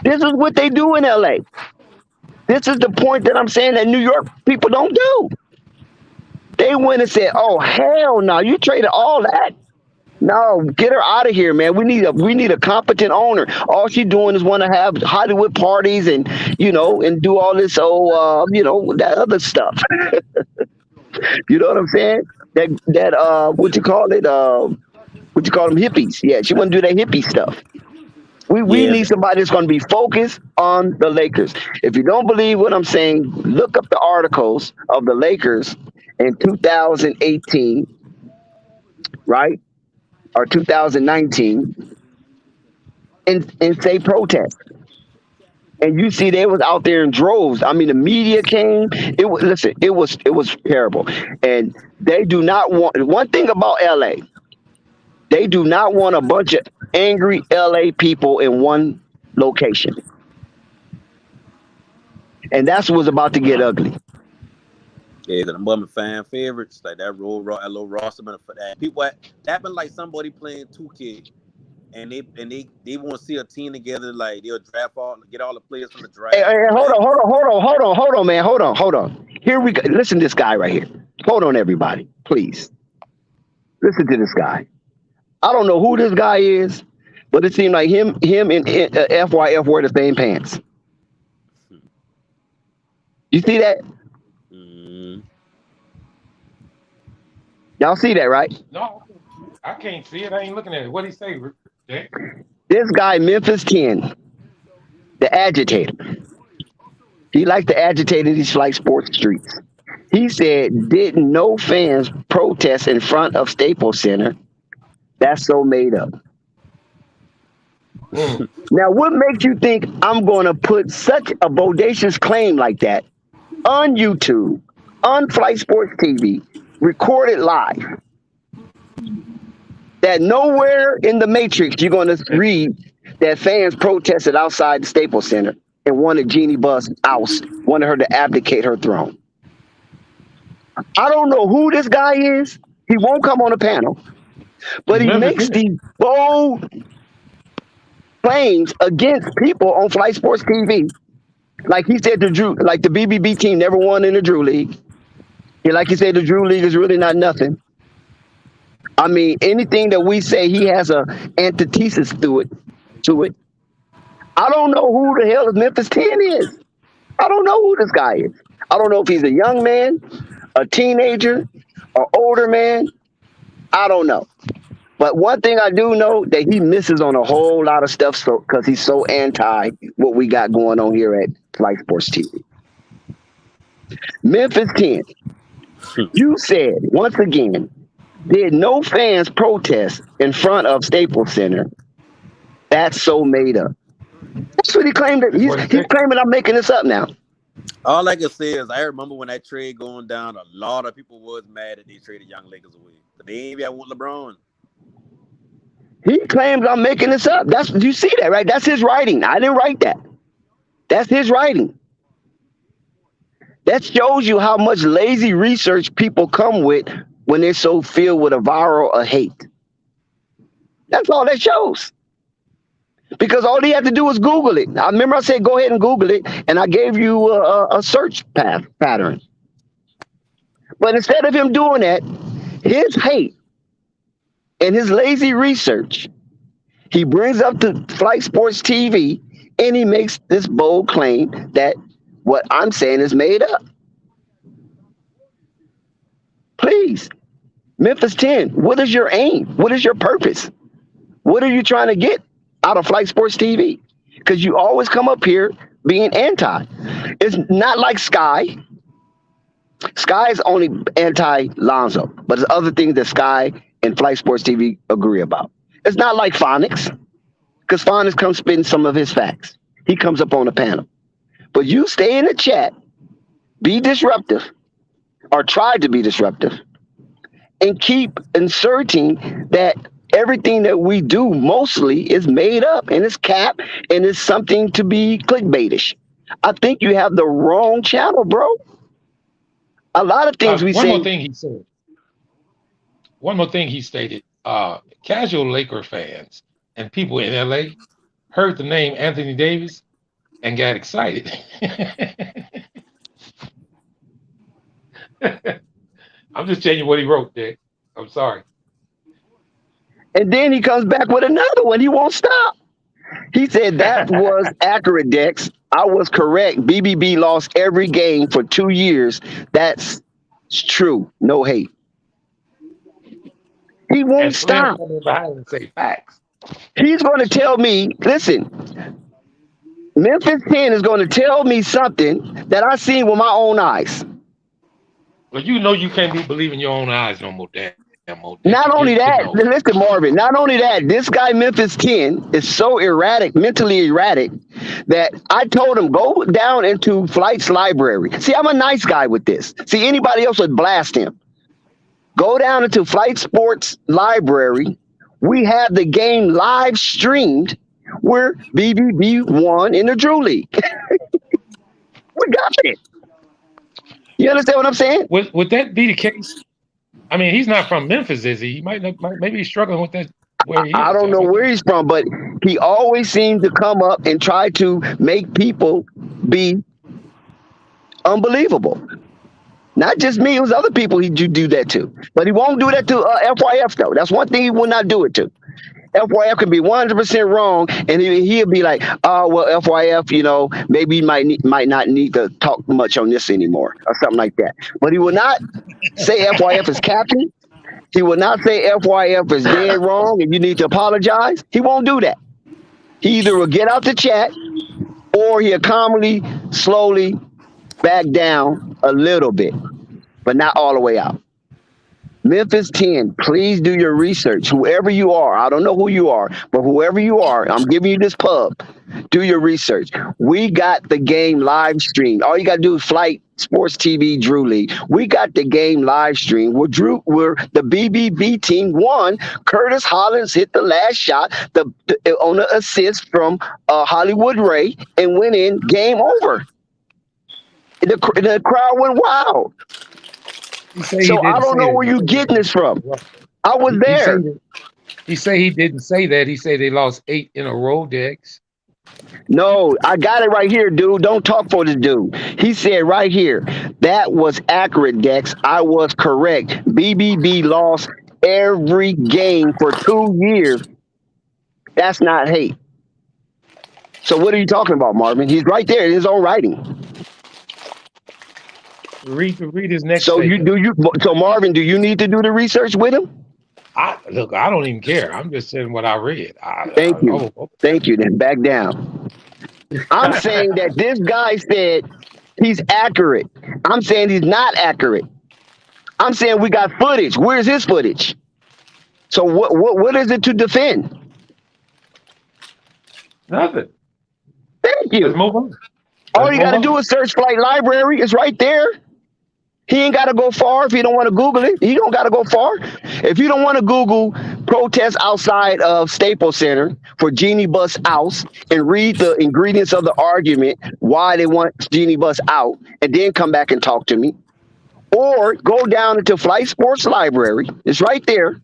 This is what they do in LA. This is the point that I'm saying that New York people don't do. They went and said, "Oh hell no! You traded all that. No, get her out of here, man. We need a competent owner. All she's doing is want to have Hollywood parties and and do all this that other stuff. You know what I'm saying? That what you call it? What you call them hippies? Yeah, she want to do that hippie stuff. We Yeah, need somebody that's going to be focused on the Lakers. If you don't believe what I'm saying, look up the articles of the Lakers in 2018, right? Or 2019 and say protest. And you see they was out there in droves. I mean, the media came. It was terrible. And they do not want one thing about LA. They do not want a bunch of angry LA people in one location. And that's what's about to get ugly. yeah, because I'm my fan favorites like that. That little roster been for that. That been like somebody playing 2K. And they want to see a team together. Like they'll get all the players from the Hey, draft. hey, hold Like, on, man. Hold on. Here we go. Listen to this guy right here. Hold on, everybody. Please. Listen to this guy. I don't know who this guy is, but it seemed like him and FYF wear the same pants. You see that? mm, Y'all see that, right? No, I can't see it. I ain't looking at it. What did he say, Jay? This guy, Memphis 10, the agitator. He likes to agitate in these flight sports streets. He said, didn't no fans protest in front of Staples Center? That's so made up. Now, what makes you think I'm going to put such a bodacious claim like that on YouTube, on Flight Sports TV, recorded live, that nowhere in the Matrix you're going to read that fans protested outside the Staples Center and wanted Jeannie Buss oust, wanted her to abdicate her throne? I don't know who this guy is. He won't come on the panel, but he makes these bold claims against people on Flight Sports TV. Like he said, like the BBB team never won in the Drew League. Like he said, the Drew League is really not nothing. I mean, anything that we say, he has a antithesis to it. I don't know who the hell this Memphis 10 is. I don't know who this guy is. I don't know if he's a young man, a teenager, or older man. I don't know. But one thing I do know that he misses on a whole lot of stuff because he's so anti what we got going on here at Flight Sports TV. Memphis 10, you said, once again, did no fans protest in front of Staples Center? That's so made up. That's what he claimed. He's claiming I'm making this up now. all I can say is I remember when that trade going down, a lot of people was mad that they traded young Lakers away. But they ain't even want LeBron. He claims I'm making this up. You see that, right? That's his writing. I didn't write that. That's his writing. That shows you how much lazy research people come with when they're so filled with a viral of hate. That's all that shows. Because all he had to do was Google it. I remember I said, go ahead and Google it, and I gave you a search pattern. But instead of him doing that, his hate and his lazy research, he brings up to Flight Sports TV, and he makes this bold claim that what I'm saying is made up. Please, Memphis 10, what is your aim? What is your purpose? What are you trying to get out of Flight Sports TV? Because you always come up here being anti. It's not like Sky. Sky is only anti-Lonzo, but there's other things that Sky and Flight Sports TV agree about. It's not like Phonics, because Phonics comes spitting some of his facts. He comes up on the panel. But you stay in the chat, be disruptive, or try to be disruptive, and keep inserting that everything that we do mostly is made up and it's cap and it's something to be clickbaitish. I think you have the wrong channel, bro. A lot of things we One say. more thing he said. One more thing he stated. Casual Laker fans and people in LA heard the name Anthony Davis and got excited. I'm just telling you what he wrote there. I'm sorry. And then he comes back with another one. He won't stop. He said that was accurate, Dex. I was correct. BBB lost every game for 2 years. That's true. No hate. He won't And Slim stop. come in behind and say facts. He's going to tell me, listen, Memphis 10 is going to tell me something that I seen with my own eyes. Well, you know you can't be believing your own eyes no more, damn. Not only that, listen, Marvin, not only that, this guy Memphis 10 is so erratic, mentally erratic, that I told him, go down into Flight's library. See, I'm a nice guy with this. See, anybody else would blast him. Go down into Flight Sports library. We have the game live streamed where BBB won in the Drew League. We got it. You understand what I'm saying? Would that be the case? I mean, he's not from Memphis, is he? He maybe he's struggling with that where he is. I don't know where he's from, but he always seems to come up and try to make people be unbelievable. Not just me, it was other people he do that to. But he won't do that to FYF, though. That's one thing he will not do it to. FYF could be 100% wrong, and he'll be like, "Oh, well, FYF, you know, maybe he might not need to talk much on this anymore," or something like that. But he will not say FYF is captain. He will not say FYF is dead wrong and you need to apologize. He won't do that. He either will get out the chat or he'll calmly, slowly back down a little bit, but not all the way out. Memphis 10, please do your research. Whoever you are, I don't know who you are, but whoever you are, I'm giving you this pub. Do your research. We got the game live streamed. All you got to do is Flight Sports TV Drew League. We got the game live streamed where the BBB team won. Curtis Hollins hit the last shot on an assist from Hollywood Ray and went in. Game over. The crowd went wild. So I don't know where you're getting this from. I was there. He say he didn't say that. He said they lost 8 in a row, Dex. No, I got it right here, dude. Don't talk for this dude. He said right here, that was accurate, Dex. I was correct. BBB lost every game for 2 years. That's not hate. So what are you talking about, Marvin? He's right there in his own writing. Read his next. So So Marvin, do you need to do the research with him? Look, I don't even care. I'm just saying what I read. Thank you. Thank you. Then back down. I'm saying that this guy said he's accurate. I'm saying he's not accurate. I'm saying we got footage. Where's his footage? So what is it to defend? Nothing. Thank you. Let's move on. All you got to do is search Flight Library. It's right there. He ain't got to go far if he don't want to Google it. He don't got to go far. If you don't want to Google protest outside of Staples Center for Jeannie Buss out and read the ingredients of the argument why they want Jeannie Buss out, and then come back and talk to me. Or go down into Flight Sports Library. It's right there.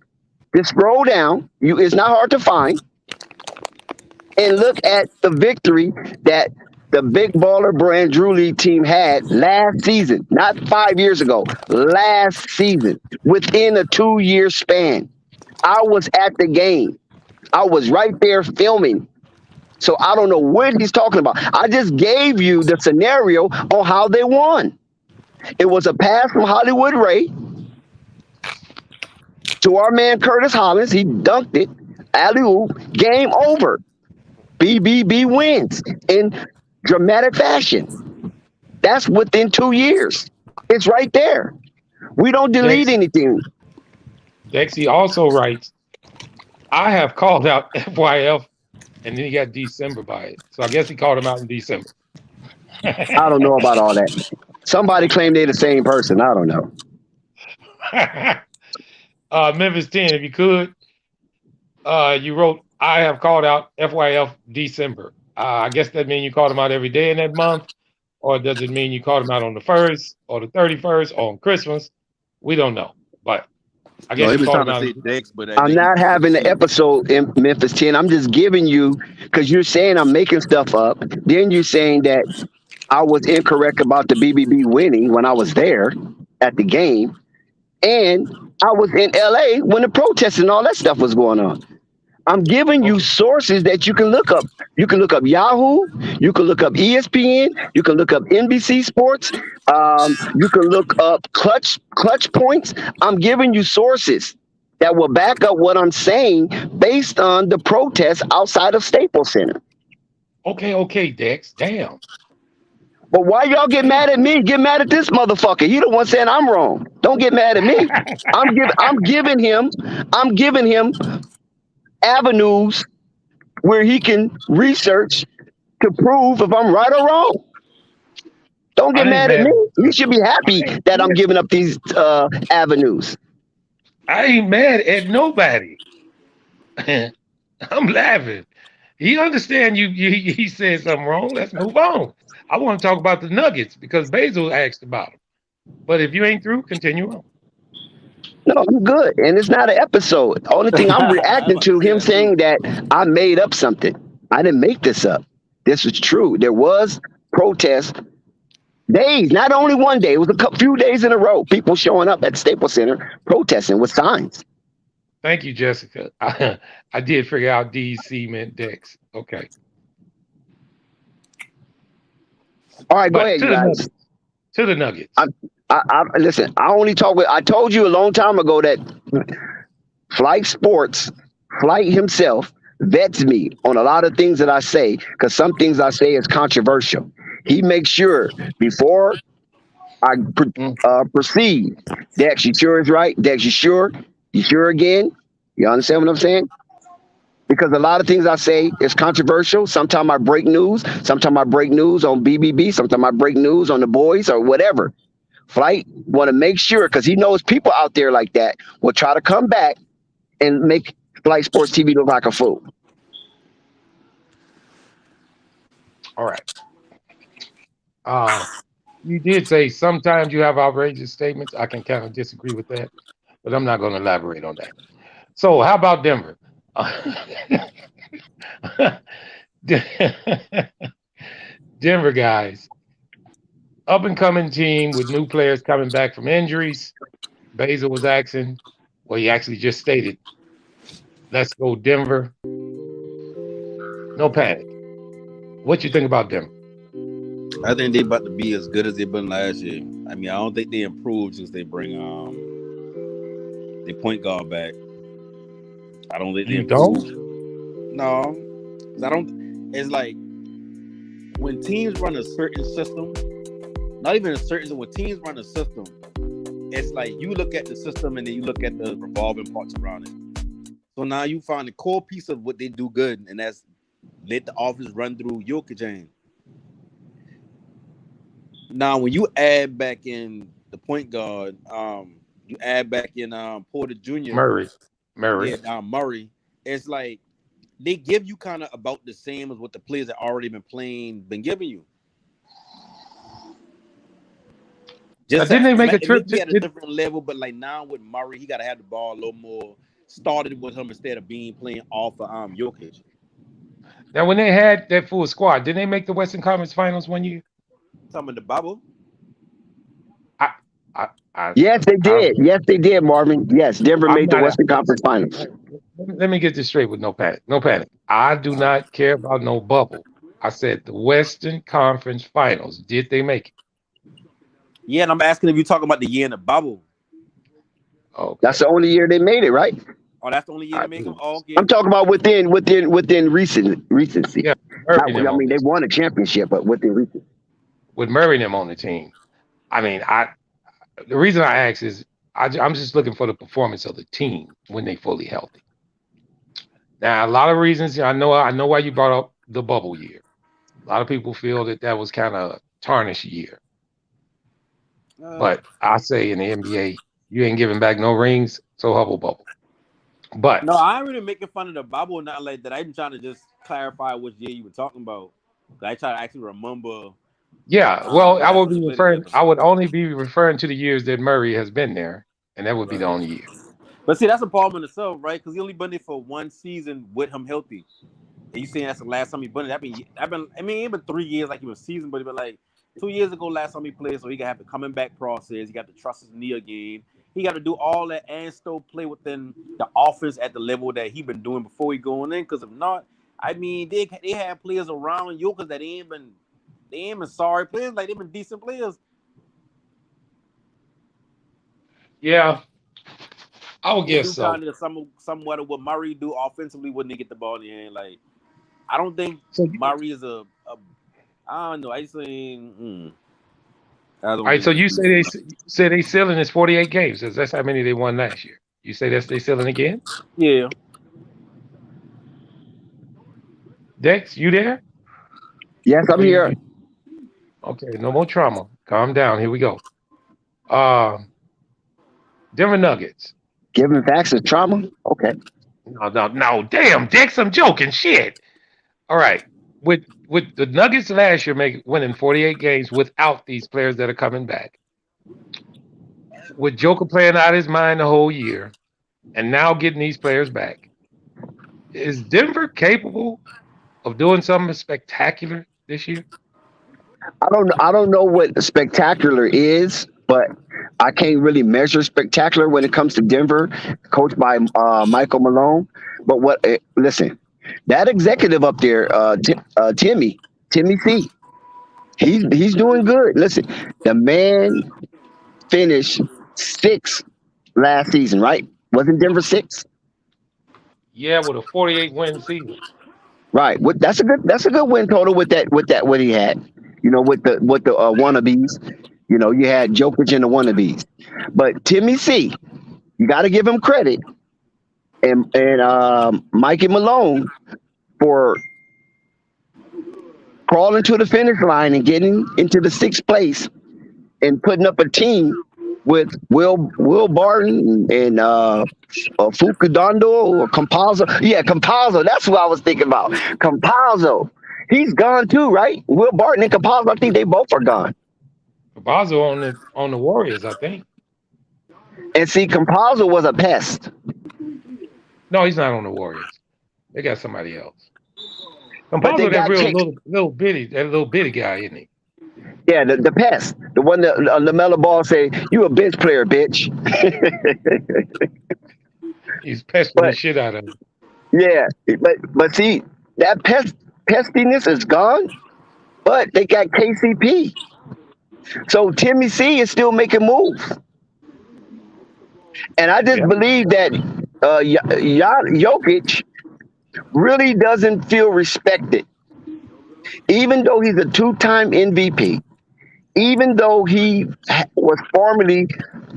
Just scroll down. It's not hard to find. And look at the victory that the Big Baller Brand Drew League team had last season, not 5 years ago, last season, within a 2-year span. I was at the game. I was right there filming. So I don't know what he's talking about. I just gave you the scenario on how they won. It was a pass from Hollywood Ray to our man Curtis Hollins. He dunked it. Alley-oop. Game over. BBB wins in dramatic fashion. That's within 2 years. It's right there. We don't delete anything. Dexy also writes, I have called out FYF, and then he got December by it. So I guess he called him out in December. I don't know about all that. Somebody claimed they're the same person. I don't know. Memphis 10, if you could, you wrote, I have called out FYF December. I guess that means you called him out every day in that month, or does it mean you called him out on the 1st or the 31st or on Christmas? We don't know, but I guess you called him out. I'm not having the episode in Memphis 10. I'm just giving you, because you're saying I'm making stuff up. Then you're saying that I was incorrect about the BBB winning when I was there at the game. And I was in LA when the protests and all that stuff was going on. I'm giving you sources that you can look up. You can look up Yahoo. You can look up ESPN. You can look up NBC Sports. You can look up Clutch Points. I'm giving you sources that will back up what I'm saying based on the protests outside of Staples Center. Okay, Dex. Damn. But why y'all get mad at me? Get mad at this motherfucker. He the one saying I'm wrong. Don't get mad at me. I'm giving him avenues where he can research to prove if I'm right or wrong. Don't get mad at me. You should be happy that I'm giving up these avenues. I ain't mad at nobody. I'm laughing. He understand he said something wrong. Let's move on. I want to talk about the Nuggets because Basil asked about them. But if you ain't through, continue on. No, I'm good. And it's not an episode. The only thing I'm reacting to him saying that I made up something. I didn't make this up. This is true. There was protest days, not only one day. It was a few days in a row. People showing up at Staples Center protesting with signs. Thank you, Jessica. I did figure out DC meant Dex. Okay. All right, go ahead, you guys. To the Nuggets. Listen, I told you a long time ago that Flight himself vets me on a lot of things that I say, because some things I say is controversial. He makes sure before I proceed, Dex, you sure is right? Dex, you sure? You sure again? You understand what I'm saying? Because a lot of things I say is controversial. Sometimes I break news. Sometimes I break news on BBB. Sometimes I break news on the boys or whatever. Flight want to make sure, because he knows people out there like that will try to come back and make Flight Sports TV look like a fool. All right. You did say sometimes you have outrageous statements. I can kind of disagree with that, but I'm not going to elaborate on that. So how about Denver? Denver guys, up and coming team with new players coming back from injuries. Basil was asking, well, he actually just stated, let's go Denver. No panic. What you think about Denver? I think they about to be as good as they've been last year. I mean, I don't think they improved since they bring the point guard back. I don't think they improved. No, I don't. It's like when teams run a certain system, not even a certain. When teams run a system, it's like you look at the system and then you look at the revolving parts around it. So now you find the core piece of what they do good, and that's let the offense run through Jokic chain. Now, when you add back in the point guard, you add back in Porter Jr. Murray. Murray. Murray. It's like they give you kind of about the same as what the players that already been playing been giving you. Just Didn't they make a it may trip? be at a different level, but like now with Murray, he got to have the ball a little more started with him instead of being playing off of Jokic. Now, when they had that full squad, didn't they make the Western Conference Finals one year? Some in the bubble. Yes, they did. Yes, they did, Marvin. Yes, Denver made the Western Conference Finals. Let me get this straight with no panic. No panic. I do not care about no bubble. I said the Western Conference Finals. Did they make it? Yeah, and I'm asking if you're talking about the year in the bubble. Okay. That's the only year they made it, right? Oh, that's the only year they make them. Oh, okay. I'm talking about within recency. Yeah, I mean, they won a championship, but within recency. With Murray and them on the team. I mean, the reason I ask is I'm just looking for the performance of the team when they fully healthy. Now, a lot of reasons. I know why you brought up the bubble year. A lot of people feel that was kind of a tarnished year. But I say in the NBA, you ain't giving back no rings, so hubble bubble. But no, I ain't really making fun of the bubble, not like that. I'm trying to just clarify which year you were talking about. I try to actually remember. Yeah, well, I would only be referring to the years that Murray has been there, and that would be the only year. But see, that's a problem in itself, right? Because he only been there for one season with him healthy. And you saying that's the last time he been there. I mean, it been 3 years like he was season, but it been like 2 years ago last time he played, so he got to have the coming back process. He got to trust his knee again. He got to do all that and still play within the offense at the level that he been doing before he going in. Because if not, I mean, they have players around Jokic that they ain't been sorry players. Like, they've been decent players. Yeah, I would guess so. Kind of somewhat of what Murray do offensively when they get the ball in the hand. Like, I don't think Murray is a I don't know. I just think. All right, so you say they ceiling is 48 games. That's how many they won last year. You say that's they ceiling again? Yeah. Dex, you there? Yes, I'm here. Okay, no more trauma. Calm down. Here we go. Denver Nuggets. Giving facts is trauma? Okay. No. Damn, Dex, I'm joking. Shit. All right. With the Nuggets last year winning 48 games without these players that are coming back. With Joker playing out his mind the whole year and now getting these players back. Is Denver capable of doing something spectacular this year? I don't know what spectacular is, but I can't really measure spectacular when it comes to Denver, coached by Michael Malone. But listen, that executive up there, Timmy C, he's doing good. Listen, the man finished 6th last season, right? Wasn't Denver 6th? Yeah, with a 48 win season. Right. That's a good win total with what he had. You know, with the wannabes. You know, you had Jokic and the wannabes. But Timmy C, you got to give him credit, and Mikey Malone for crawling to the finish line and getting into the 6th place and putting up a team with Will Barton and Fukudondo or Campazzo. Yeah, Campazzo. That's what I was thinking about. Campazzo. He's gone too, right? Will Barton and Campazzo, I think they both are gone. Campazzo on the Warriors, I think. And see, Campazzo was a pest. No, he's not on the Warriors. They got somebody else. Campazzo, that little bitty guy, isn't he? Yeah, the pest. The one that LaMelo Ball say, "You a bench player, bitch." He's pesting the shit out of him. Yeah, but see, that pestiness is gone. But they got KCP. So Timmy C is still making moves. And I just believe that Jokic really doesn't feel respected. Even though he's a 2-time MVP, even though he was formerly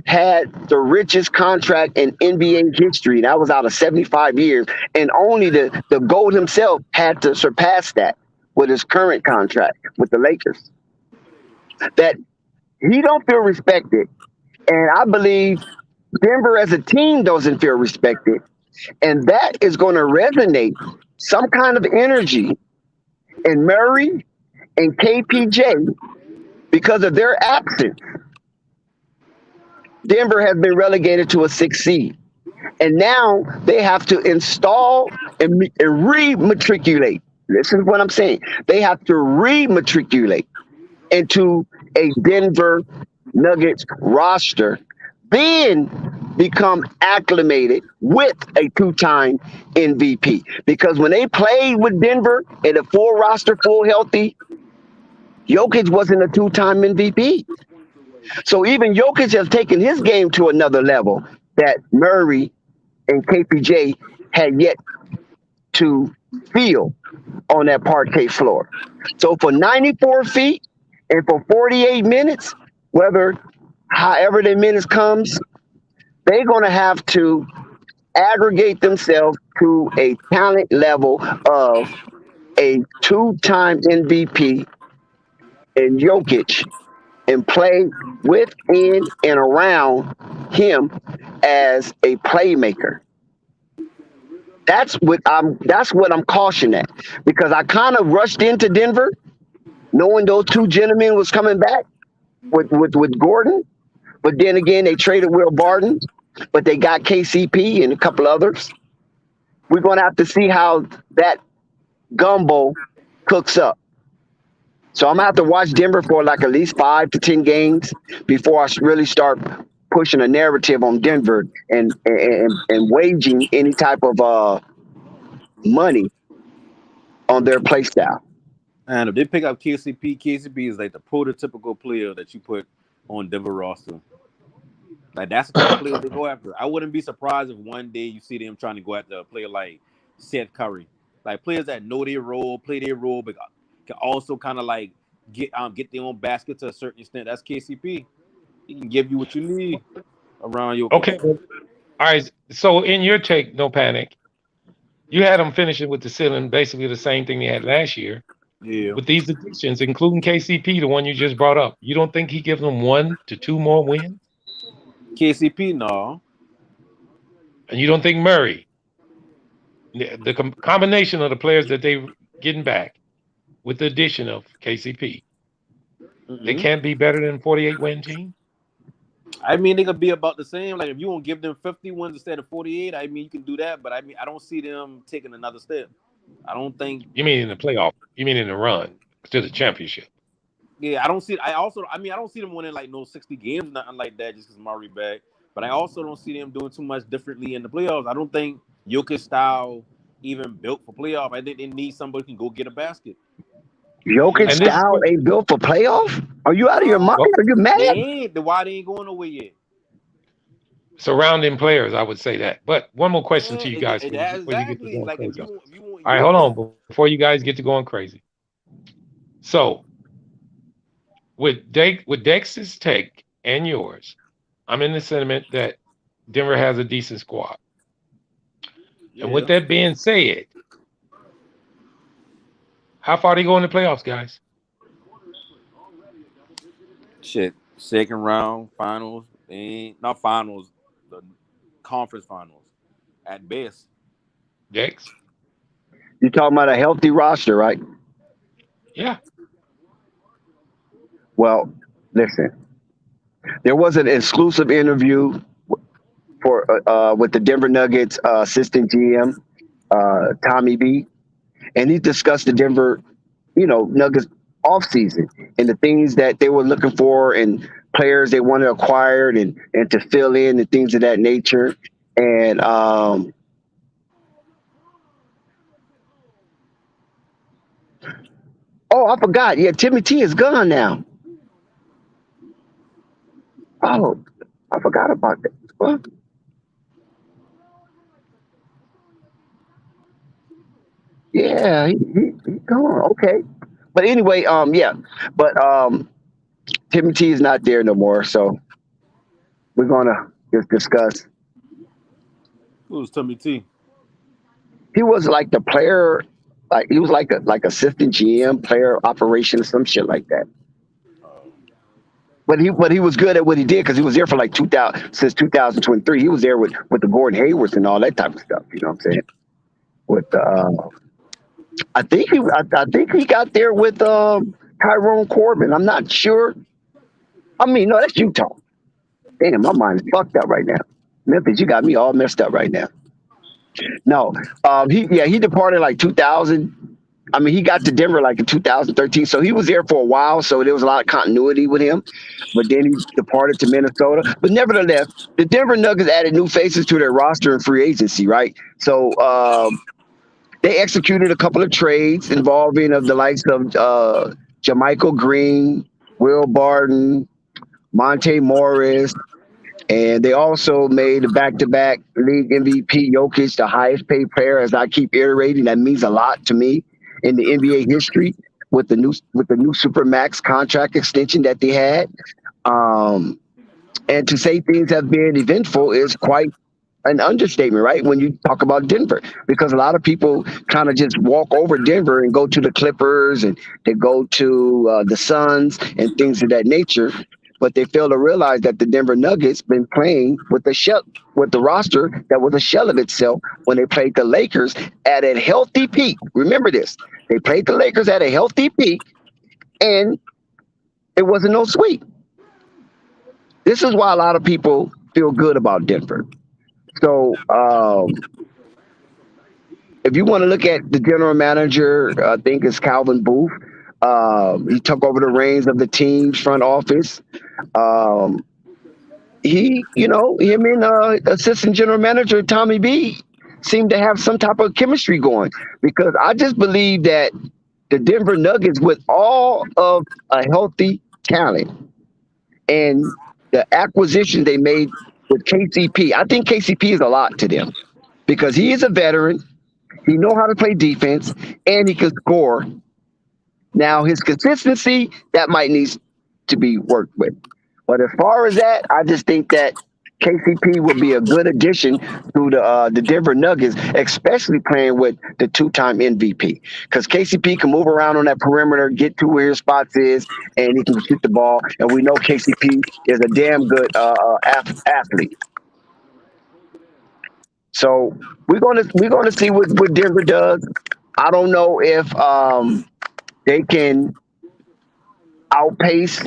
had the richest contract in NBA history, that was out of 75 years, and only the GOAT himself had to surpass that with his current contract with the Lakers. That he don't feel respected, and I believe Denver as a team doesn't feel respected. And that is going to resonate some kind of energy in Murray and KPJ because of their absence. Denver has been relegated to a 6 seed. And now they have to install and rematriculate. This is what I'm saying. They have to rematriculate into a Denver Nuggets roster, then become acclimated with a two-time MVP. Because when they played with Denver in a full roster, full healthy, Jokic wasn't a two-time MVP. So even Jokic has taken his game to another level that Murray and KPJ had yet to feel on that parquet floor. So for 94 feet and for 48 minutes, however the minutes comes, they're going to have to aggregate themselves to a talent level of a two-time MVP in Jokic and play within and around him as a playmaker. That's what I'm cautioning at, because I kind of rushed into Denver knowing those two gentlemen was coming back with Gordon, but then again they traded Will Barton, but they got KCP and a couple others. We're gonna have to see how that gumbo cooks up. So I'm gonna have to watch Denver for like at least 5 to 10 games before I really start pushing a narrative on Denver and waging any type of money on their play style. And if they pick up KCP is like the prototypical player that you put on Denver roster. Like that's the type of player they go after. I wouldn't be surprised if one day you see them trying to go after a player like Seth Curry, like players that know their role, play their role, but can also kind of like get their own basket to a certain extent. That's KCP. He can give you what you need around your. Okay. All right. So in your take, no panic. You had them finishing with the ceiling, basically the same thing they had last year. Yeah. With these additions, including KCP, the one you just brought up, you don't think he gives them 1 to 2 more wins? KCP, no. And you don't think Murray, the combination of the players that they getting back with the addition of KCP, they can't be better than 48-win team? I mean, they could be about the same. Like if you won't give them 50 wins instead of 48, I mean, you can do that. But I mean, I don't see them taking another step. I don't think. You mean in the playoff? You mean in the run to the championship? Yeah, I don't see. I don't see them winning like no 60 games, nothing like that, just because Murray back. But I also don't see them doing too much differently in the playoffs. I don't think Jokic style even built for playoff. I think they need somebody who can go get a basket. Jokic style ain't built for playoff? Are you out of your mind? Are you mad? They ain't. Why they ain't going nowhere yet? Surrounding players, I would say that. But one more question to you guys before you get to going crazy. All right, hold on before you guys get to going crazy. So, with Dex's take and yours, I'm in the sentiment that Denver has a decent squad. Yeah. And with that being said, how far they go in the playoffs, guys? Shit, second round, finals, not finals, the conference finals at best. Dex? You're talking about a healthy roster, right? Yeah. Well, listen. There was an exclusive interview with the Denver Nuggets assistant GM, Tommy B, and he discussed the Denver, Nuggets offseason and the things that they were looking for and players they wanted acquired and to fill in and things of that nature. And I forgot. Yeah, Timmy T is gone now. Oh, I forgot about that. What? Yeah, he gone. Okay. But anyway, yeah. But Timmy T is not there no more, so we're gonna just discuss. Who's Timmy T? He was like the player, like he was like assistant GM, player operations, some shit like that. But he was good at what he did because he was there for like 2000 since 2023. He was there with the Gordon Haywards and all that type of stuff. You know what I'm saying? With I think he got there with Tyrone Corbin. I'm not sure. I mean, no, that's Utah. Damn, my mind is fucked up right now. Memphis, you got me all messed up right now. No, he departed like 2000. I mean, he got to Denver like in 2013, so he was there for a while. So there was a lot of continuity with him. But then he departed to Minnesota. But nevertheless, the Denver Nuggets added new faces to their roster in free agency, right? So they executed a couple of trades involving of the likes of Jermichael Green, Will Barton, Monte Morris, and they also made a back-to-back league MVP Jokic, the highest paid player. As I keep iterating, that means a lot to me in the NBA history with the new Supermax contract extension that they had. And to say things have been eventful is quite an understatement, right? When you talk about Denver, because a lot of people kind of just walk over Denver and go to the Clippers and they go to the Suns and things of that nature, but they fail to realize that the Denver Nuggets been playing with the roster that was a shell of itself when they played the Lakers at a healthy peak. Remember this: they played the Lakers at a healthy peak, and it wasn't no sweep. This is why a lot of people feel good about Denver. So if you want to look at the general manager, I think it's Calvin Booth. He took over the reins of the team's front office. Um, him and assistant general manager Tommy B seem to have some type of chemistry going because I just believe that the Denver Nuggets, with all of a healthy talent and the acquisition they made with KCP, I think KCP is a lot to them because he is a veteran. He know how to play defense and he can score. Now his consistency that might need to be worked with. But as far as that, I just think that KCP would be a good addition to the Denver Nuggets, especially playing with the two-time MVP. Because KCP can move around on that perimeter, get to where his spots is, and he can shoot the ball. And we know KCP is a damn good athlete. So we're gonna see what Denver does. I don't know if they can outpace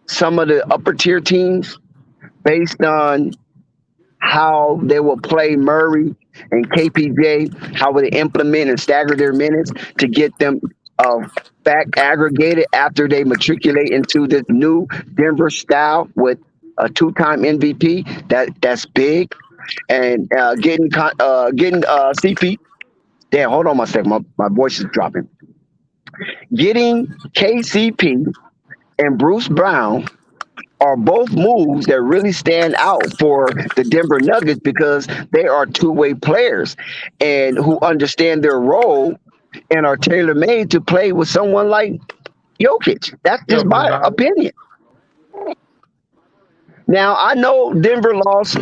some of the upper tier teams based on how they will play Murray and KPJ, how will they implement and stagger their minutes to get them back aggregated after they matriculate into this new Denver style with a two-time MVP. That's big, and getting CP. Damn, hold on one second. My voice is dropping. Getting KCP and Bruce Brown are both moves that really stand out for the Denver Nuggets because they are two-way players and who understand their role and are tailor-made to play with someone like Jokic. That's just my opinion. Now, I know Denver lost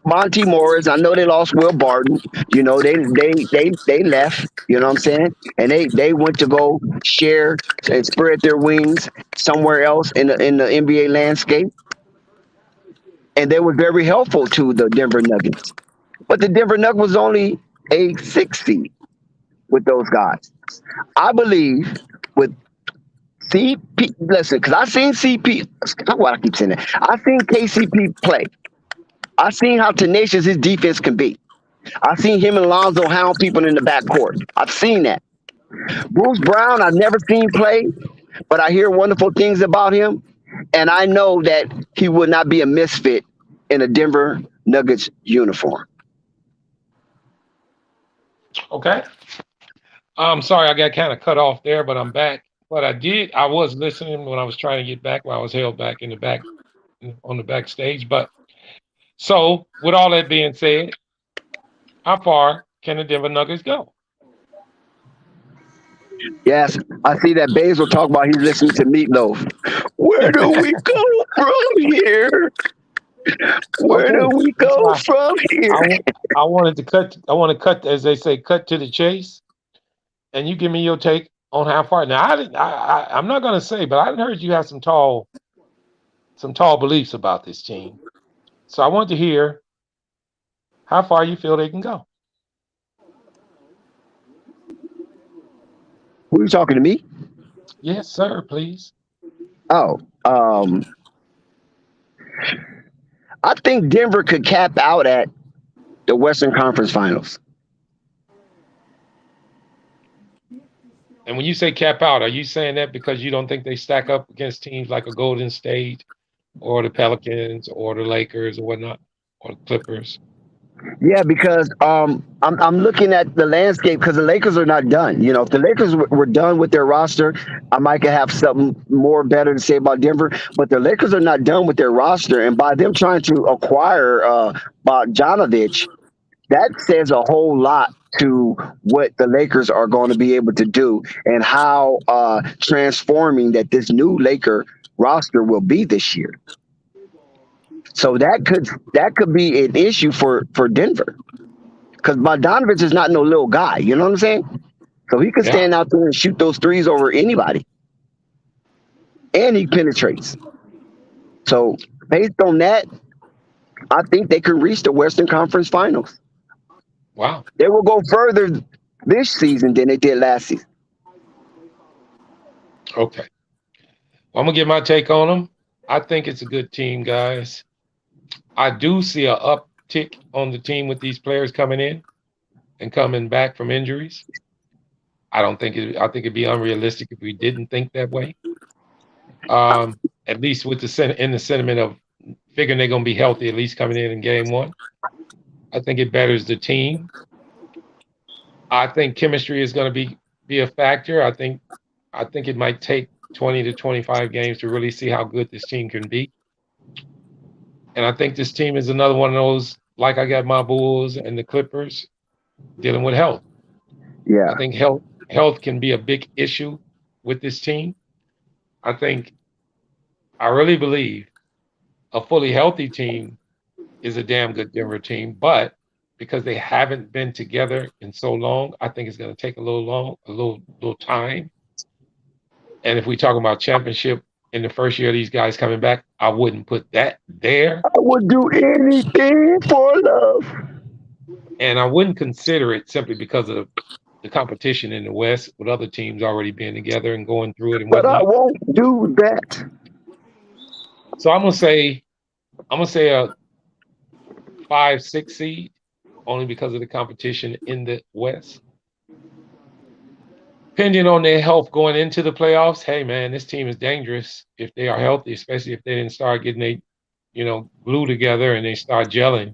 Monty Morris. I know they lost Will Barton. You know, they left, you know what I'm saying? And they went to go share and spread their wings somewhere else in the NBA landscape. And they were very helpful to the Denver Nuggets. But the Denver Nuggets was only a 6 seed with those guys. I believe with CP, listen, because I seen CP, what I keep saying that. I seen KCP play. I seen how tenacious his defense can be. I seen him and Lonzo hound people in the backcourt. I've seen that. Bruce Brown, I've never seen play, but I hear wonderful things about him. And I know that he would not be a misfit in a Denver Nuggets uniform. Okay. I'm sorry I got kind of cut off there, but I'm back. But I was listening when I was trying to get back, while I was held back in the back on the backstage. But so with all that being said, how far can the Denver Nuggets go? Yes, I see that Basil talk about he's listening to Meatloaf. Where do we go from here? Where do we go from here? I want to cut, as they say, cut to the chase. And you give me your take on how far. Now, I'm not going to say, but I heard you have some tall beliefs about this team. So I want to hear how far you feel they can go. Who are you talking to me? Yes, sir, please. Oh, I think Denver could cap out at the Western Conference Finals. And when you say cap out, are you saying that because you don't think they stack up against teams like a Golden State or the Pelicans or the Lakers or whatnot, or the Clippers? Yeah, because I'm looking at the landscape because the Lakers are not done. If the Lakers were done with their roster, I might have something more better to say about Denver. But the Lakers are not done with their roster, and by them trying to acquire Bogdanovich, that says a whole lot to what the Lakers are going to be able to do and how transforming that this new Laker roster will be this year. So that could be an issue for Denver because Bogdanovich is not no little guy. You know what I'm saying? So he can Yeah. stand out there and shoot those threes over anybody, and he penetrates. So based on that, I think they can reach the Western Conference Finals. Wow. They will go further this season than they did last season. Okay. I'm going to give my take on them. I think it's a good team, guys. I do see an uptick on the team with these players coming in and coming back from injuries. I think it'd be unrealistic if we didn't think that way. At least with the sentiment of figuring they're going to be healthy, at least coming in game one. I think it betters the team. I think chemistry is going to be a factor. I think it might take 20 to 25 games to really see how good this team can be. And I think this team is another one of those, like I got my Bulls and the Clippers, dealing with health. Yeah. I think health can be a big issue with this team. I really believe a fully healthy team is a damn good Denver team, but because they haven't been together in so long, I think it's going to take a little time. And if we talk about championship in the first year of these guys coming back, I wouldn't put that there. I would do anything for love. And I wouldn't consider it simply because of the competition in the West with other teams already being together and going through it and But I whatnot. won't do that. So I'm gonna say a 5-6 seed, only because of the competition in the West. Depending on their health going into the playoffs, hey man, this team is dangerous if they are healthy, especially if they didn't start getting glue together and they start gelling.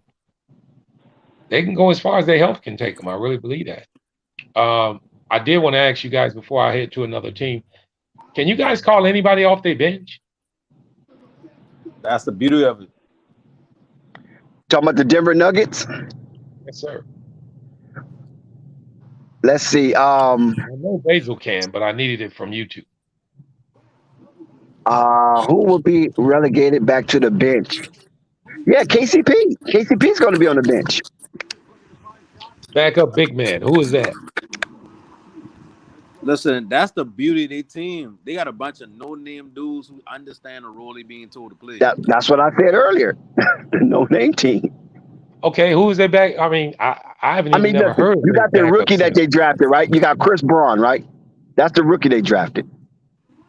They can go as far as their health can take them. I really believe that. I did want to ask you guys before I head to another team. Can you guys call anybody off their bench? That's the beauty of it. Talking about the Denver Nuggets? Yes, sir. Let's see. I know Basil can, but I needed it from you two. Who will be relegated back to the bench? Yeah, KCP. KCP's going to be on the bench. Backup big man. Who is that? Listen, that's the beauty of their team. They got a bunch of no-name dudes who understand the role they're being told to play. That's what I said earlier. The no-name team. Okay, who is their back? I mean, I haven't never heard of. You got the rookie that they drafted, right? You got Chris Braun, right? That's the rookie they drafted.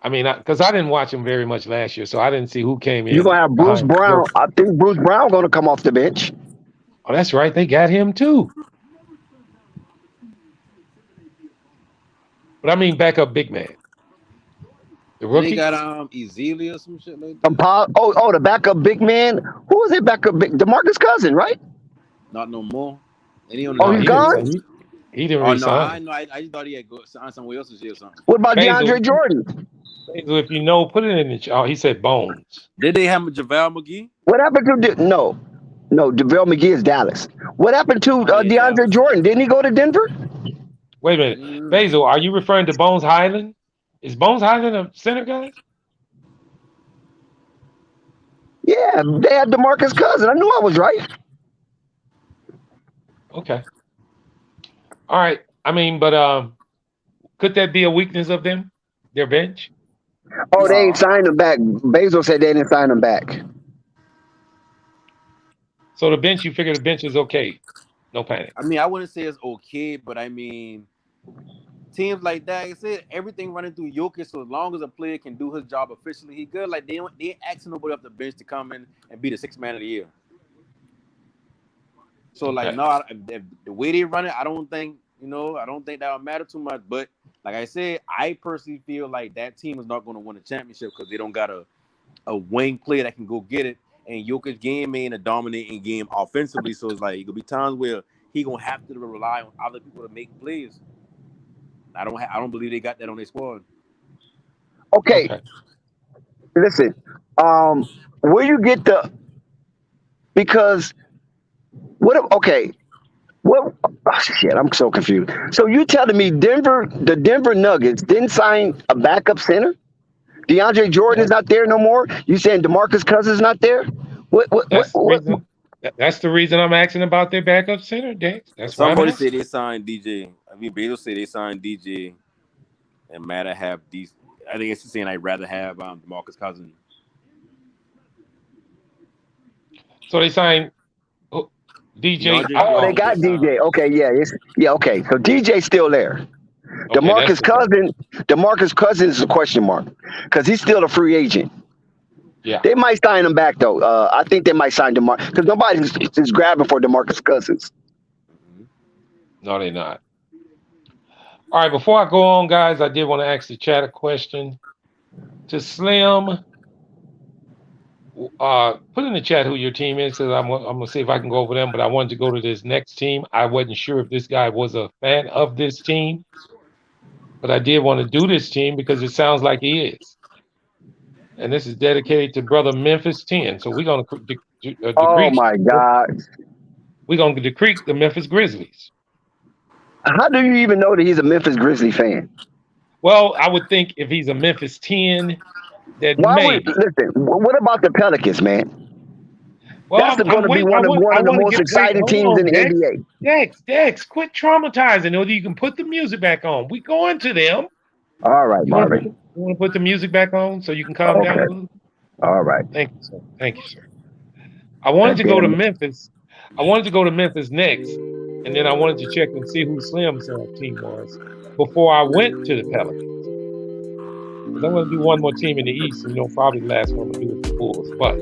I mean, because I didn't watch him very much last year, so I didn't see who came in. You're going to have Bruce Brown. I think Bruce Brown going to come off the bench. Oh, that's right. They got him too. But I mean, backup big man. The rookie. They got Ezelia or some shit like that. The backup big man. Who is it? Backup big DeMarcus Cousins, right? Not no more. He's gone. He didn't resign. No, I just thought he had go sign somewhere else this year or something. What about DeAndre Jordan? If you know, put it in the. Oh, he said Bones. Did they have JaVale McGee? What happened to no? JaVale McGee is Dallas. What happened to DeAndre Jordan? Didn't he go to Denver? Wait a minute, Basil. Are you referring to Bones Highland? Is Bones Highland a center, guys? Yeah, they had DeMarcus Cousins. I knew I was right. Okay. All right. I mean, but Could that be a weakness of them, their bench? Oh, they ain't No, signed him back. Basil said they didn't sign him back. So the bench, you figure the bench is okay. No panic. I mean, I wouldn't say it's okay, but I mean, teams like that, like I said, everything running through Jokic. So as long as a player can do his job efficiently, he good. Like they ain't asking nobody off the bench to come in and be the sixth man of the year. So like, Okay. no, the way they run it, I don't think that would matter too much. But like I said, I personally feel like that team is not going to win a championship because they don't got a wing player that can go get it. And Jokic game ain't a dominating game offensively, so it's like it could be times where he gonna have to rely on other people to make plays. I don't believe they got that on their squad. Okay, Okay. listen. Where you get the because okay. What? Oh, shit, I'm so confused. So you telling me the Denver Nuggets didn't sign a backup center? DeAndre Jordan Yeah. is not there no more. You saying DeMarcus Cousins not there? That's the What? reason. That's the reason I'm asking about their backup center, Dex. That's why I'm Somebody said asking. they signed DJ. I mean, Bezos said they signed DJ, and Matter have these. I think it's saying I'd rather have DeMarcus Cousins. So they signed DJ. DeAndre Oh, they Jordan got just DJ. signed. Okay, yeah, okay. So DJ's still there. Okay, that's the thing. DeMarcus Cousins is a question mark because he's still a free agent. Yeah. They might sign him back though. I think they might sign DeMarcus because nobody's is grabbing for DeMarcus Cousins. No, they're not. All right. Before I go on, guys, I did want to ask the chat a question. To Slim, put in the chat who your team is, because I'm gonna see if I can go over them. But I wanted to go to this next team. I wasn't sure if this guy was a fan of this team, but I did want to do this team because it sounds like he is. And this is dedicated to brother Memphis 10. So we're gonna Oh my God! we're gonna decree the Memphis Grizzlies. How do you even know that he's a Memphis Grizzly fan? Well, I would think if he's a Memphis 10, that Why would maybe. listen? What about the Pelicans, man? Well, That's going I'm to be waiting. one of the most exciting Hold teams in on, the Dex. NBA. Dex, quit traumatizing. Or you can put the music back on. We going to them. All right, You want Marvin. to put the music back on so you can calm down a Okay. little? All right. Thank you, sir. Thank you, sir. I wanted to go to Goddamn. Memphis. I wanted to go to Memphis next, and then I wanted to check and see who Slim's team was before I went to the Pelicans. Because I'm going to do one more team in the East, and probably the last one I'm going to do is the Bulls. But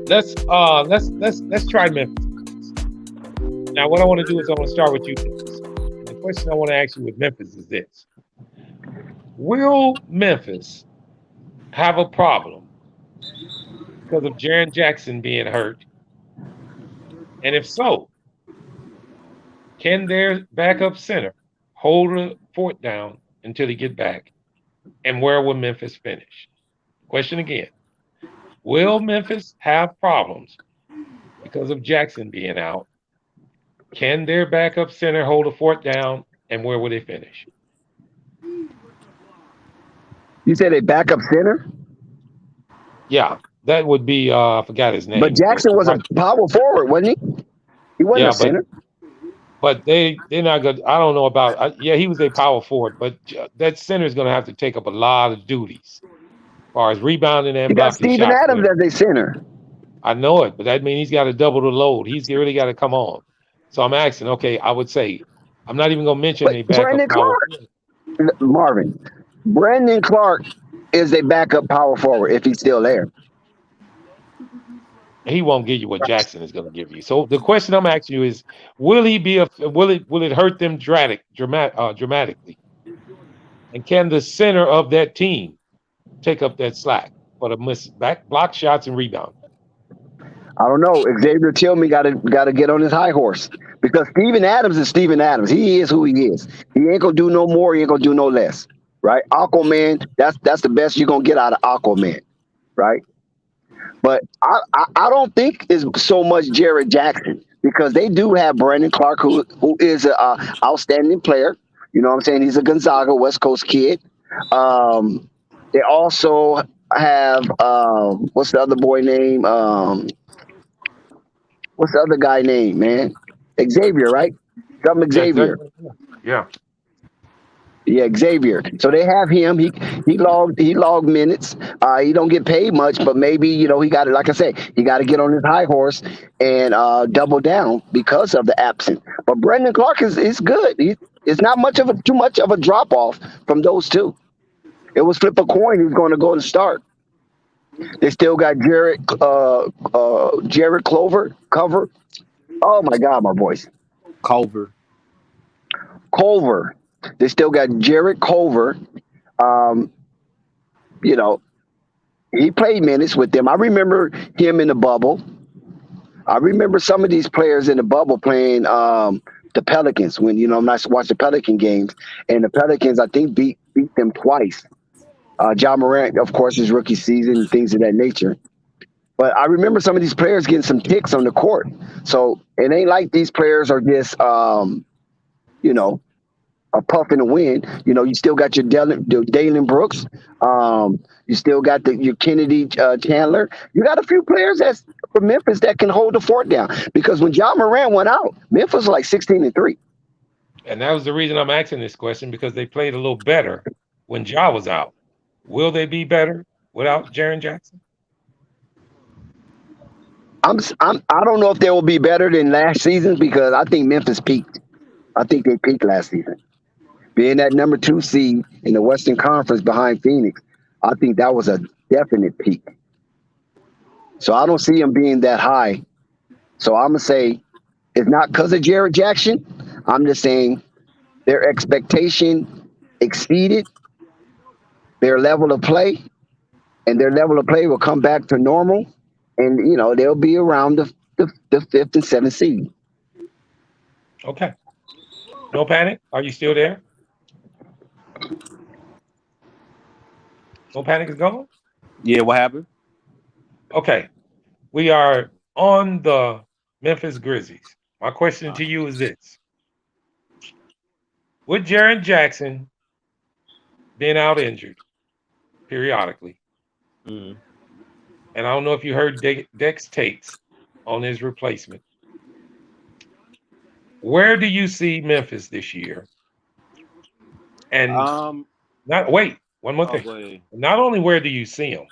let's try Memphis. Now, what I want to do is I want to start with you, Memphis. And the question I want to ask you with Memphis is this: will Memphis have a problem because of Jaren Jackson being hurt? And if so, can their backup center hold the fort down until he get back? And where will Memphis finish? Question again: will Memphis have problems because of Jackson being out? Can their backup center hold the fort down? And where will they finish? You said a backup center? Yeah, that would be I forgot his name. But Jackson was a power forward, wasn't he? He wasn't a center. But they're not good. I don't know about. He was a power forward, but that center is going to have to take up a lot of duties, as far as rebounding and You got blocking Steven shots. Adams as a center. I know it, but that means he's got to double the load. He's really got to come on. So I'm asking. Okay, I would say I'm not even going to mention a backup Brandon power Clark. Marvin, Brandon Clark is a backup power forward if he's still there. He won't give you what Jackson is going to give you. So the question I'm asking you is: will he be will it hurt them dramatically? And can the center of that team take up that slack for the miss back block shots and rebound? I don't know. Xavier Tillman got to get on his high horse because Steven Adams is Steven Adams. He is who he is. He ain't gonna do no more. He ain't gonna do no less. Right? Aquaman. That's the best you're gonna get out of Aquaman. Right? But I don't think it's so much Jared Jackson because they do have Brandon Clark, who is an outstanding player. You know what I'm saying? He's a Gonzaga West Coast kid. They also have what's the other boy name? What's the other guy name, man? Xavier, right? Something Yeah, Xavier. yeah. Yeah, Xavier. So they have him. He logged minutes. He don't get paid much, but maybe he got to, like I said, he got to get on his high horse and double down because of the absence. But Brendan Clark is good. It's not too much of a drop off from those two. It was flip a coin who's going to go and start. They still got Jared Clover cover. Oh my God, my voice. Culver. Culver. They still got Jared Culver. Um, you know, he played minutes with them. I remember him in the bubble. I remember some of these players in the bubble playing the Pelicans when I'm not watching the Pelican games, and the Pelicans I think beat them twice. John Morant, of course, his rookie season and things of that nature. But I remember some of these players getting some ticks on the court. So it ain't like these players are just you know a puff in the wind. You still got your Dalen Brooks. You still got your Kennedy Chandler. You got a few players that's from Memphis that can hold the fort down. Because when John Morant went out, Memphis was like 16-3. And that was the reason I'm asking this question, because they played a little better when Ja was out. Will they be better without Jaren Jackson? I don't know if they will be better than last season because I think Memphis peaked. I think they peaked last season. Being that number 2 seed in the Western Conference behind Phoenix, I think that was a definite peak. So I don't see them being that high. So I'm going to say it's not because of Jared Jackson. I'm just saying their expectation exceeded their level of play, and their level of play will come back to normal, and they'll be around the 5th and 7th seed. Okay. No panic. Are you still there? No panic is gone? Yeah, what happened? Okay. We are on the Memphis Grizzlies. My question to you is this. With Jaren Jackson being out injured periodically, Mm. and I don't know if you heard Dex takes on his replacement, where do you see Memphis this year? And one more thing. Go ahead. Not only where do you see them,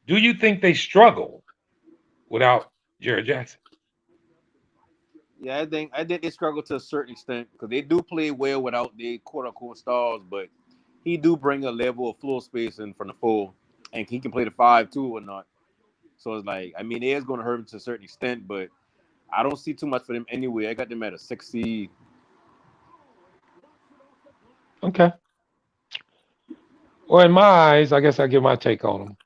do you think they struggle without Jared Jackson? Yeah, I think they struggle to a certain extent because they do play well without the quote unquote stars, but he do bring a level of floor spacing from the full, and he can play the 5 too or not. So it's like, I mean, it is going to hurt him to a certain extent, but I don't see too much for them anyway. I got them at a 6 seed. Okay. Well, in my eyes, I guess I give my take on them.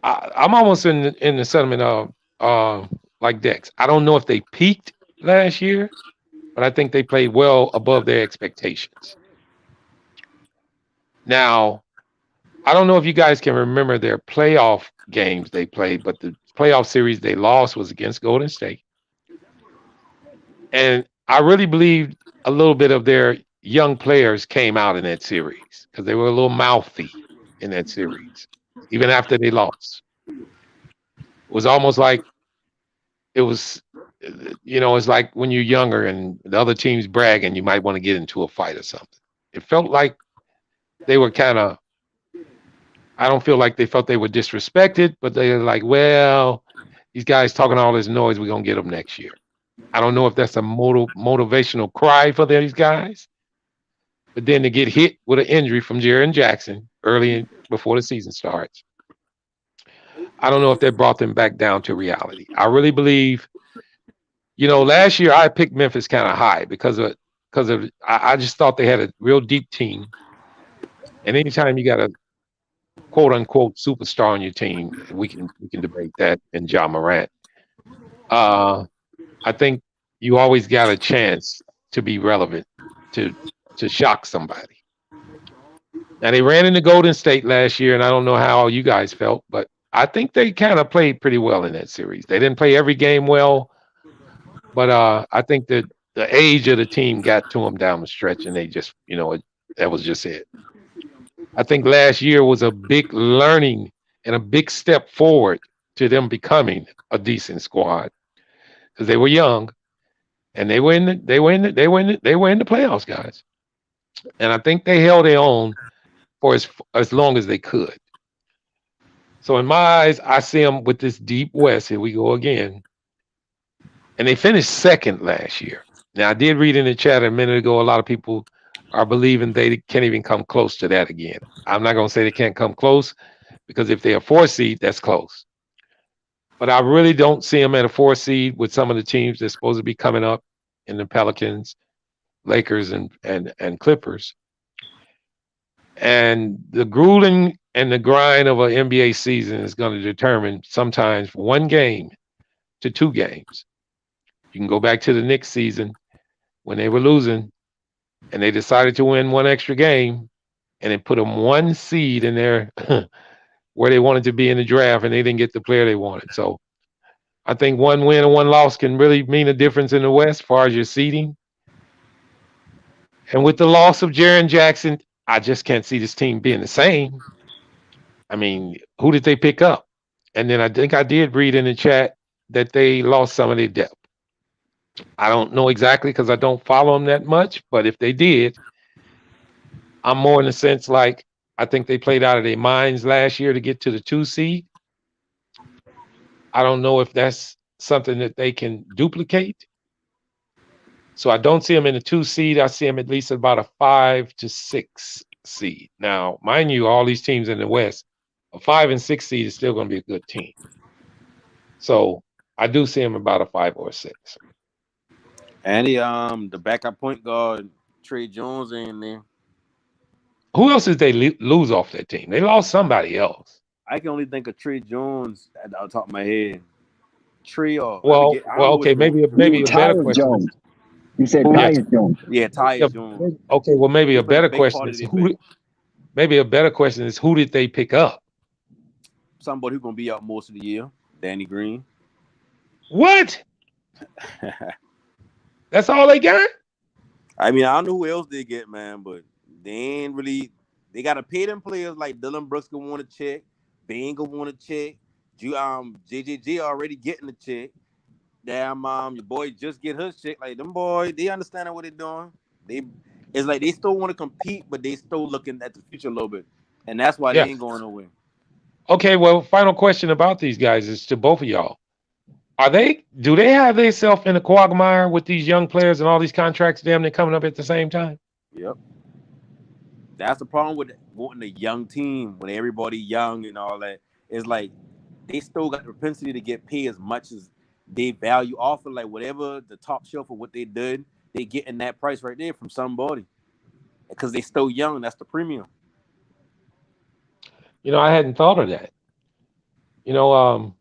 I'm almost in the sentiment of like Dex. I don't know if they peaked last year, but I think they played well above their expectations. Now, I don't know if you guys can remember their playoff games they played, but the playoff series they lost was against Golden State. And I really believe a little bit of their young players came out in that series because they were a little mouthy in that series, even after they lost. It was almost like it was, it's like when you're younger and the other team's bragging, you might want to get into a fight or something. It felt like they were I don't feel like they felt they were disrespected, but they were like, well, these guys talking all this noise, we're going to get them next year. I don't know if that's a motivational cry for these guys, but then to get hit with an injury from Jaren Jackson before the season starts, I don't know if that brought them back down to reality. I really believe, last year I picked Memphis kind of high because I just thought they had a real deep team. And anytime you got a quote unquote superstar on your team, we can debate that, and Ja Morant. I think you always got a chance to be relevant, to shock somebody. Now they ran into Golden State last year, and I don't know how you guys felt, but I think they kind of played pretty well in that series. They didn't play every game well, but I think that the age of the team got to them down the stretch, and they just, that was just it. I think last year was a big learning and a big step forward to them becoming a decent squad. because they were young and they were in the playoffs, guys. And I think they held their own for as long as they could. So in my eyes, I see them with this deep West. Here we go again. And they finished second last year. Now I did read in the chat a minute ago, a lot of people are believing they can't even come close to that again. I'm not going to say they can't come close because if they're a 4 seed, that's close. But I really don't see them at a 4 seed with some of the teams that's supposed to be coming up in the Pelicans, Lakers, and Clippers. And the grueling and the grind of an NBA season is going to determine sometimes 1 game to 2 games. You can go back to the Knicks season when they were losing and they decided to win 1 extra game and it put them 1 seed in there where they wanted to be in the draft and they didn't get the player they wanted. So I think 1 win and 1 loss can really mean a difference in the West as far as your seeding. And with the loss of Jaren Jackson, I just can't see this team being the same. I mean, who did they pick up? And then I think I did read in the chat that they lost some of their depth. I don't know exactly because I don't follow them that much, but if they did, I'm more in the sense like I think they played out of their minds last year to get to the 2 seed. I don't know if that's something that they can duplicate. So I don't see them in the 2 seed. I see them at least about a 5 to 6 seed. Now, mind you, all these teams in the West, a 5 and 6 seed is still going to be a good team. So I do see them about a 5 or a 6. And the backup point guard, Trey Jones, in there. Who else did they lose off that team? They lost somebody else. I can only think of Trey Jones at the top of my head. Trey or well, okay, maybe a better question. Jones. You said Tyus Jones. Yeah, Tyus Jones. Okay, well, maybe He a played better big question part of is their who. bench. Maybe a better question is who did they pick up? Somebody who's gonna be out most of the year, Danny Green. What? That's all they got? I mean, I don't know who else they get, man, but they ain't really. They gotta pay them players like Dylan Brooks gonna want a check, Bane gonna want a check. JJJ already getting the check. Damn, your boy just get his check. Like them boys, they understand what they're doing. It's like they still want to compete, but they still looking at the future a little bit, and that's why they ain't going nowhere. Okay, well, final question about these guys is to both of y'all. Do they have themselves in a quagmire with these young players and all these contracts damn near coming up at the same time? Yep. That's the problem with wanting a young team when everybody young and all that. It's like they still got the propensity to get paid as much as they value off of like whatever the top shelf of what they did, they getting that price right there from somebody. Because they still young, that's the premium. You know, I hadn't thought of that. You know,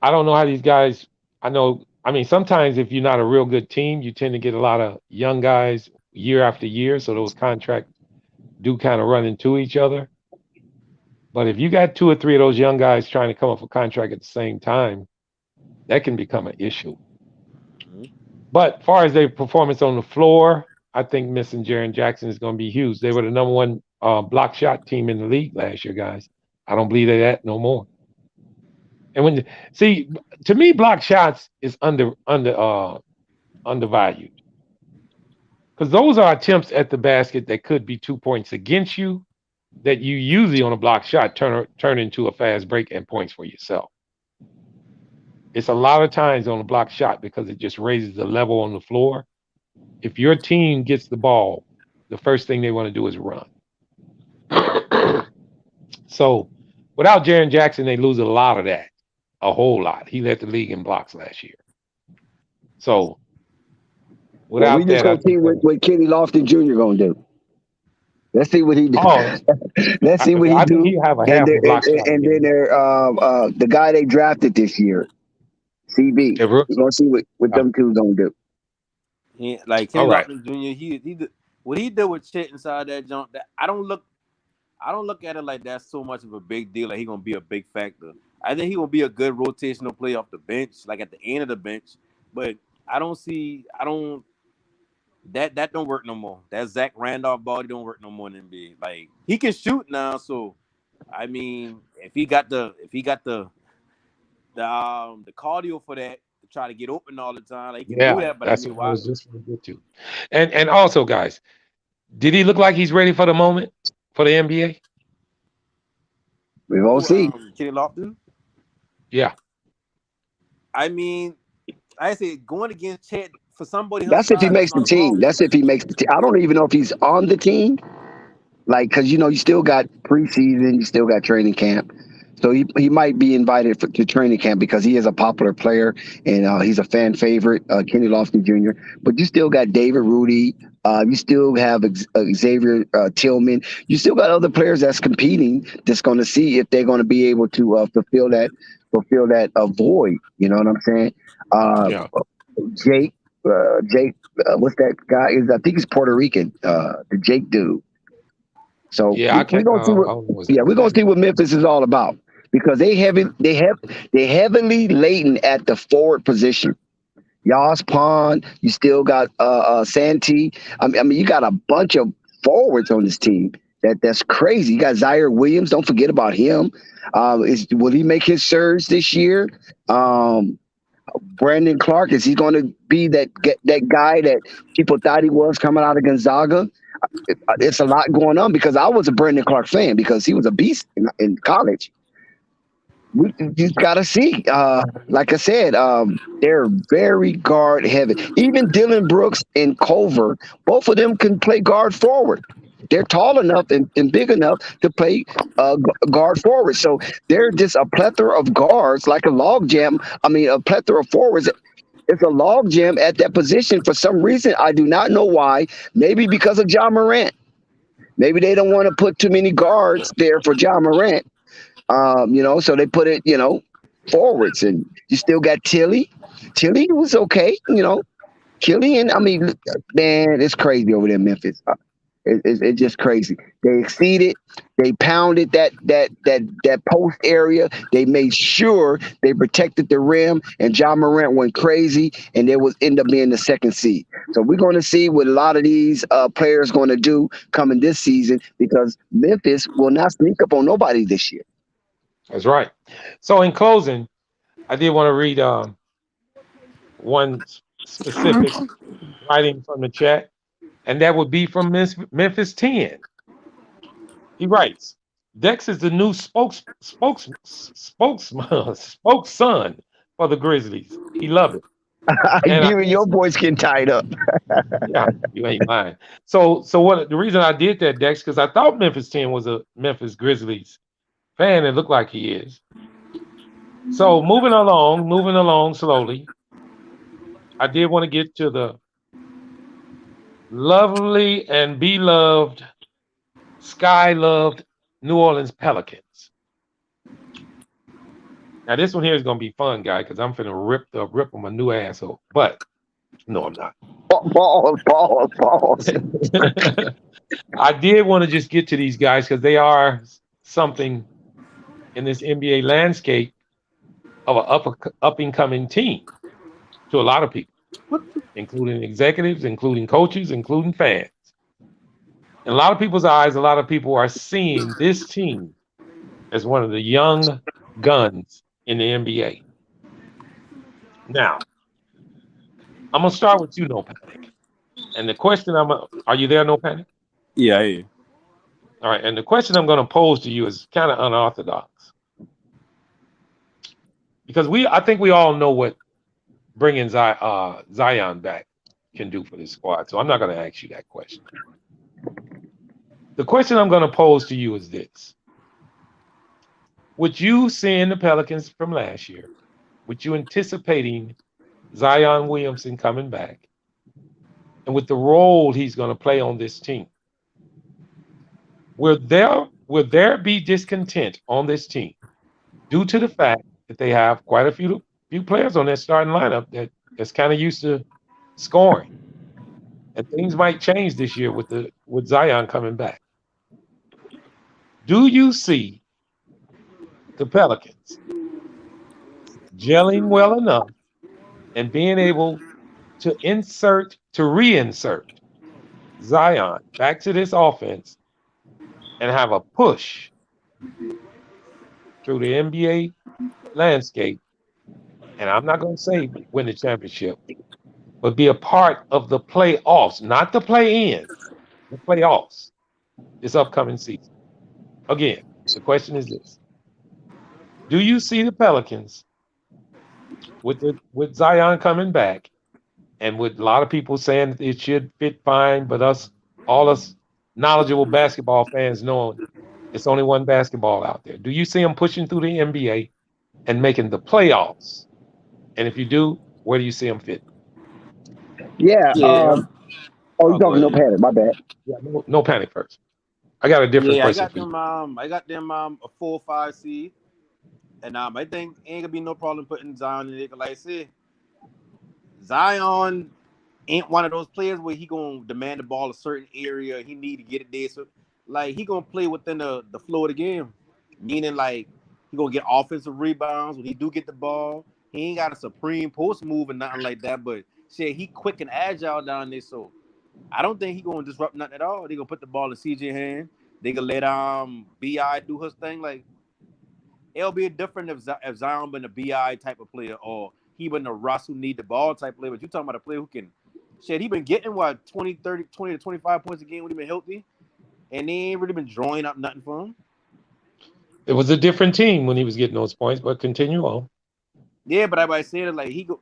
I don't know how these guys. I mean, sometimes if you're not a real good team, you tend to get a lot of young guys year after year. So those contracts do kind of run into each other. But if you got 2 or 3 of those young guys trying to come up for contract at the same time, that can become an issue. Mm-hmm. But as far as their performance on the floor, I think missing Jaren Jackson is going to be huge. They were the number 1 block shot team in the league last year, guys. I don't believe they're that no more. And to me, block shots is undervalued because those are attempts at the basket that could be 2 points against you that you usually on a block shot turn into a fast break and points for yourself. It's a lot of times on a block shot because it just raises the level on the floor. If your team gets the ball, the first thing they want to do is run. So without Jaren Jackson, they lose a lot of that. A whole lot. He led the league in blocks last year. So, without we just gonna see what Kenny Lofton Jr. gonna do. Let's see what he do. Let's see what he do. He have a half a block shot. And then the guy they drafted this year, CB. We're gonna see what them two gonna do. Like Kenny Lofton Jr. What he did with Chet inside that jump. I don't look at it like that's so much of a big deal. Like he gonna be a big factor. I think he will be a good rotational player off the bench, like at the end of the bench. But that don't work no more. That Zach Randolph body don't work no more in the NBA. Like he can shoot now, so I mean, if he got the cardio for that, the try to get open all the time. Like, he can do Yeah, that, but I that's mean, what I why? was just going to get to. And also, guys, did he look like he's ready for the moment for the NBA? We won't see. Kenny Lofton. Yeah. I mean, I say going against Chet for somebody his That's if he size, that's makes the not a team. problem. That's if he makes the team. I don't even know if he's on the team. Like, because you still got preseason, you still got training camp. So he might be invited to training camp because he is a popular player and he's a fan favorite, Kenny Lofton Jr. But you still got David Rudy. You still have Xavier Tillman. You still got other players that's competing. That's going to see if they're going to be able to fulfill that void. You know what I'm saying? Uh, Yeah. Jake, what's that guy? I think he's Puerto Rican. The Jake dude. So Yeah, I we're can't. gonna see I what, don't know his yeah, we're gonna name. see what Memphis is all about because they heavily laden at the forward position. Yas Pond, you still got Santee. I mean, you got a bunch of forwards on this team that's crazy. You got Zaire Williams. Don't forget about him. Will he make his surge this year? Brandon Clark, is he going to be that guy that people thought he was coming out of Gonzaga? It's a lot going on because I was a Brandon Clark fan because he was a beast in college. We just gotta see. Like I said, they're very guard heavy. Even Dylan Brooks and Culver, both of them can play guard forward. They're tall enough and big enough to play guard forward. So they're just a plethora of guards, like a log jam. I mean, a plethora of forwards. It's a log jam at that position for some reason. I do not know why. Maybe because of John Morant. Maybe they don't want to put too many guards there for John Morant. So they put it, forwards, and you still got Tilly. Tilly was okay, Killian. I mean, man, it's crazy over there in Memphis. It's just crazy. They exceeded. They pounded that post area. They made sure they protected the rim, and John Morant went crazy, and it was end up being the second seed. So we're going to see what a lot of these players going to do coming this season because Memphis will not sneak up on nobody this year. That's right. So in closing, I did want to read one specific writing from the chat, and that would be from Memphis 10. He writes, Dex is the new spokesman spokesson for the Grizzlies. He loved it. And I You and your guess, boys getting tied up. yeah, you ain't lying. So what the reason I did that, Dex, because I thought Memphis 10 was a Memphis Grizzlies fan. It looked like he is. So moving along slowly. I did want to get to the lovely and beloved, sky loved New Orleans Pelicans. Now this one here is gonna be fun, guy, because I'm finna rip on my new asshole. But no, I'm not. Balls. I did want to just get to these guys because they are something in this NBA landscape of an up and coming team to a lot of people, including executives, including coaches, including fans. In a lot of people's eyes, a lot of people are seeing this team as one of the young guns in the NBA. Now, I'm gonna start with you, No Panic. And the question are you there, No Panic? Yeah, yeah. All right. And the question I'm gonna pose to you is kind of unorthodox. Because I think we all know what bringing Zion back can do for this squad. So I'm not gonna ask you that question. The question I'm gonna pose to you is this. With you seeing the Pelicans from last year, with you anticipating Zion Williamson coming back, and with the role he's going to play on this team, will there be discontent on this team due to the fact that they have quite a few players on their starting lineup that's kind of used to scoring, and things might change this year with Zion coming back? Do you see the Pelicans gelling well enough and being able to reinsert Zion back to this offense and have a push through the NBA landscape and I'm not going to say win the championship, but be a part of the playoffs, not the play-in, the playoffs this upcoming season. Again, the question is this: do you see the Pelicans with Zion coming back, and with a lot of people saying it should fit fine, but all us knowledgeable basketball fans knowing it's only one basketball out there. Do you see them pushing through the NBA and making the playoffs? And if you do, where do you see them fit? Yeah. Yeah. Oh, you Oh, go talking no ahead. panic? My bad. Yeah, no panic first. I got a different Yeah, I question got for you. them. I got them. A 4 or 5 seed, and I think ain't gonna be no problem putting Zion in it. Like I said, Zion ain't one of those players where he gonna demand the ball a certain area. He need to get it there. So like he gonna play within the flow of the game. Meaning like he gonna get offensive rebounds when he do get the ball. He ain't got a supreme post move and nothing like that. But shit, he quick and agile down there. So I don't think he gonna disrupt nothing at all. They gonna put the ball in CJ hand. They gonna let Bi do his thing. Like it'll be different if Zion been a Bi type of player or he been a Russ who need the ball type player. But you talking about a player who can shit, he been getting what 20, 30, 20 to 25 points a game when he been healthy. And they ain't really been drawing up nothing for him. It was a different team when he was getting those points, but continue on. Yeah, but everybody said it like he do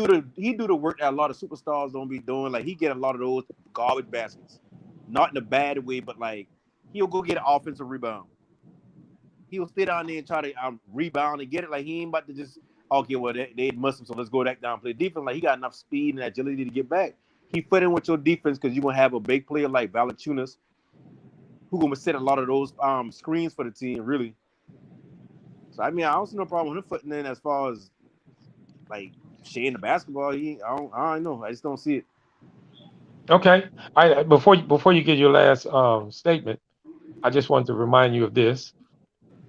the work that a lot of superstars don't be doing. Like he get a lot of those garbage baskets. Not in a bad way, but like he'll go get an offensive rebound. He'll stay down there and try to rebound and get it. Like he ain't about to just okay, well they must him, so let's go back down and play defense. Like he got enough speed and agility to get back. He fit in with your defense because you're gonna have a big player like Valanciunas who gonna set a lot of those screens for the team, really. So I mean, I don't see no problem with him footing in as far as like sharing the basketball. I don't know. I just don't see it. Okay. Before you give your last statement, I just want to remind you of this,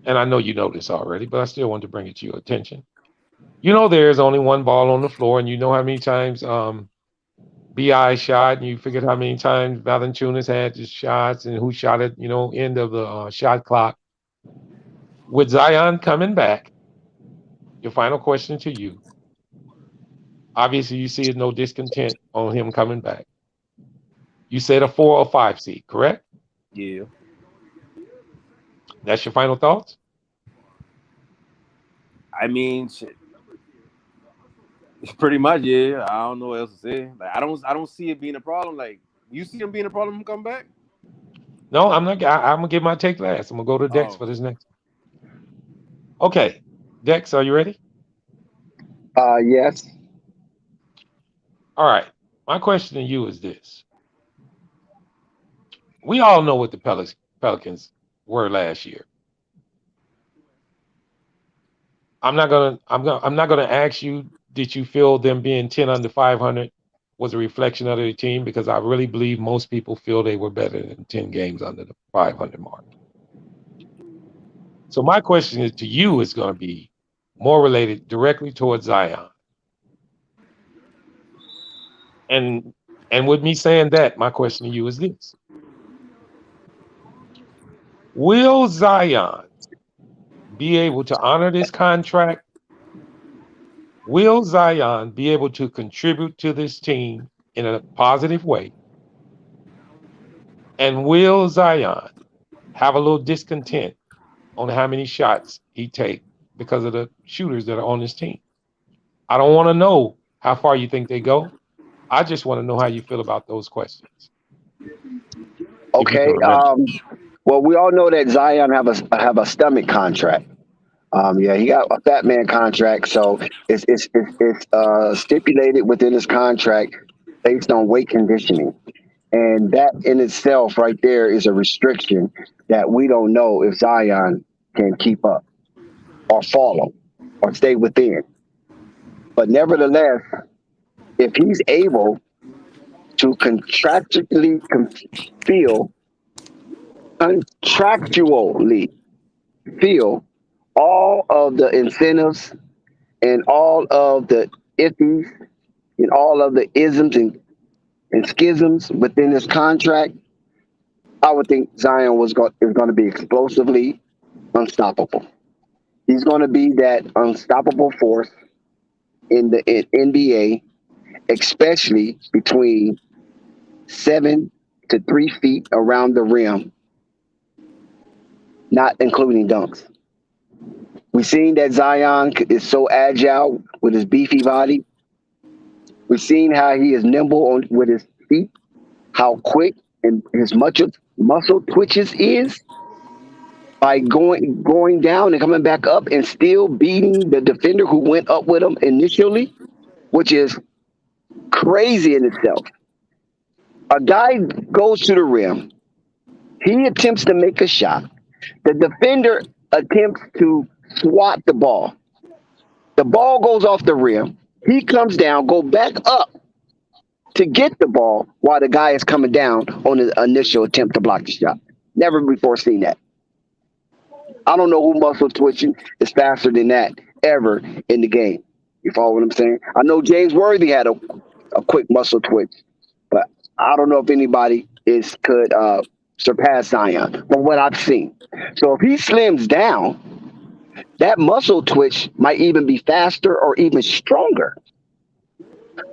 and I know you know this already, but I still want to bring it to your attention. You know there is only one ball on the floor, and you know how many times Bi shot, and you figured how many times Valanciunas had his shots, and who shot it. End of the shot clock. With Zion coming back, your final question to you. Obviously, you see no discontent on him coming back. You said a 4 or 5 seed, correct? Yeah. That's your final thoughts? I mean, shit, pretty much. Yeah. I don't know what else to say. Like I don't see it being a problem. Like you see him being a problem when he come back. No, I'm not. I'm gonna give my take last. I'm gonna go to Dex Oh, for this next. Okay, Dex, are you ready? Yes. All right. My question to you is this: we all know what the Pelicans were last year. I'm not gonna ask you. Did you feel them being 10 under 500 was a reflection of their team? Because I really believe most people feel they were better than 10 games under the 500 mark. So my question is to you is going to be more related directly towards Zion. And with me saying that, my question to you is this: will Zion be able to honor this contract? Will Zion be able to contribute to this team in a positive way? And will Zion have a little discontent on how many shots he take because of the shooters that are on his team? I don't want to know how far you think they go. I just want to know how you feel about those questions, if you can Okay. remember. Well, we all know that Zion have a stomach contract. Yeah, he got a fat man contract, so it's stipulated within his contract based on weight conditioning, and that in itself, right there, is a restriction that we don't know if Zion can keep up or follow or stay within. But nevertheless, if he's able to feel contractually feel all of the incentives and all of the ifs and all of the isms and schisms within this contract, I would think Zion is going to be explosively unstoppable. He's going to be that unstoppable force in the NBA, especially between 7 to 3 feet around the rim, not including dunks. We've seen that Zion is so agile with his beefy body. We've seen how he is nimble with his feet, how quick and his muscle twitches is by going down and coming back up and still beating the defender who went up with him initially, which is crazy in itself. A guy goes to the rim. He attempts to make a shot. The defender attempts to swat the ball. The ball goes off the rim. He comes down, go back up to get the ball while the guy is coming down on his initial attempt to block the shot. Never before seen that. I don't know who muscle twitching is faster than that ever in the game. You follow what I'm saying? I know James Worthy had a quick muscle twitch, but I don't know if anybody could surpass Zion from what I've seen. So if he slims down, that muscle twitch might even be faster or even stronger.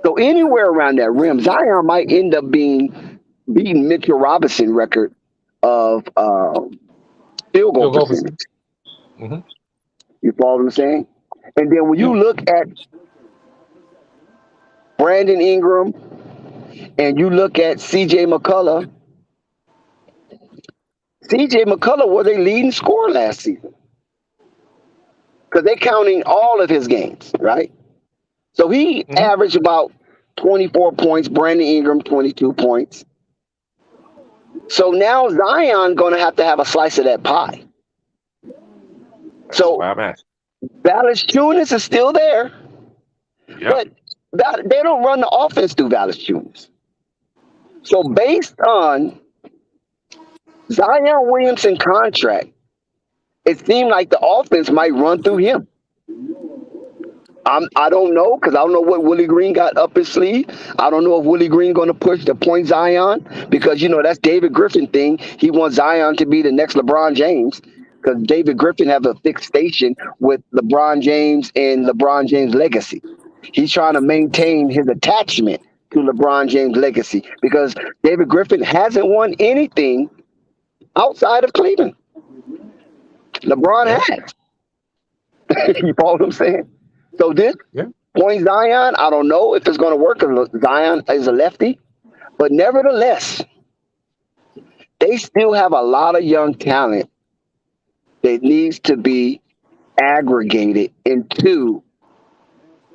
So anywhere around that rim, Zion might end up beating Mitchell Robinson record of field goal percentage. Mm-hmm. You follow what I'm saying? And then when you look at Brandon Ingram and you look at C.J. McCullough was a leading scorer last season because they're counting all of his games, right? So he averaged about 24 points. Brandon Ingram, 22 points. So now Zion going to have a slice of that pie. So Valanciunas is still there, but they don't run the offense through Valanciunas. So based on Zion Williamson's contract, it seemed like the offense might run through him. I don't know because I don't know what Willie Green got up his sleeve. I don't know if Willie Green going to push the point Zion because, that's David Griffin thing. He wants Zion to be the next LeBron James because David Griffin have a fixation with LeBron James and LeBron James' legacy. He's trying to maintain his attachment to LeBron James' legacy because David Griffin hasn't won anything outside of Cleveland. LeBron has. You follow what I'm saying? So this point Zion, I don't know if it's going to work because Zion is a lefty. But nevertheless, they still have a lot of young talent that needs to be aggregated into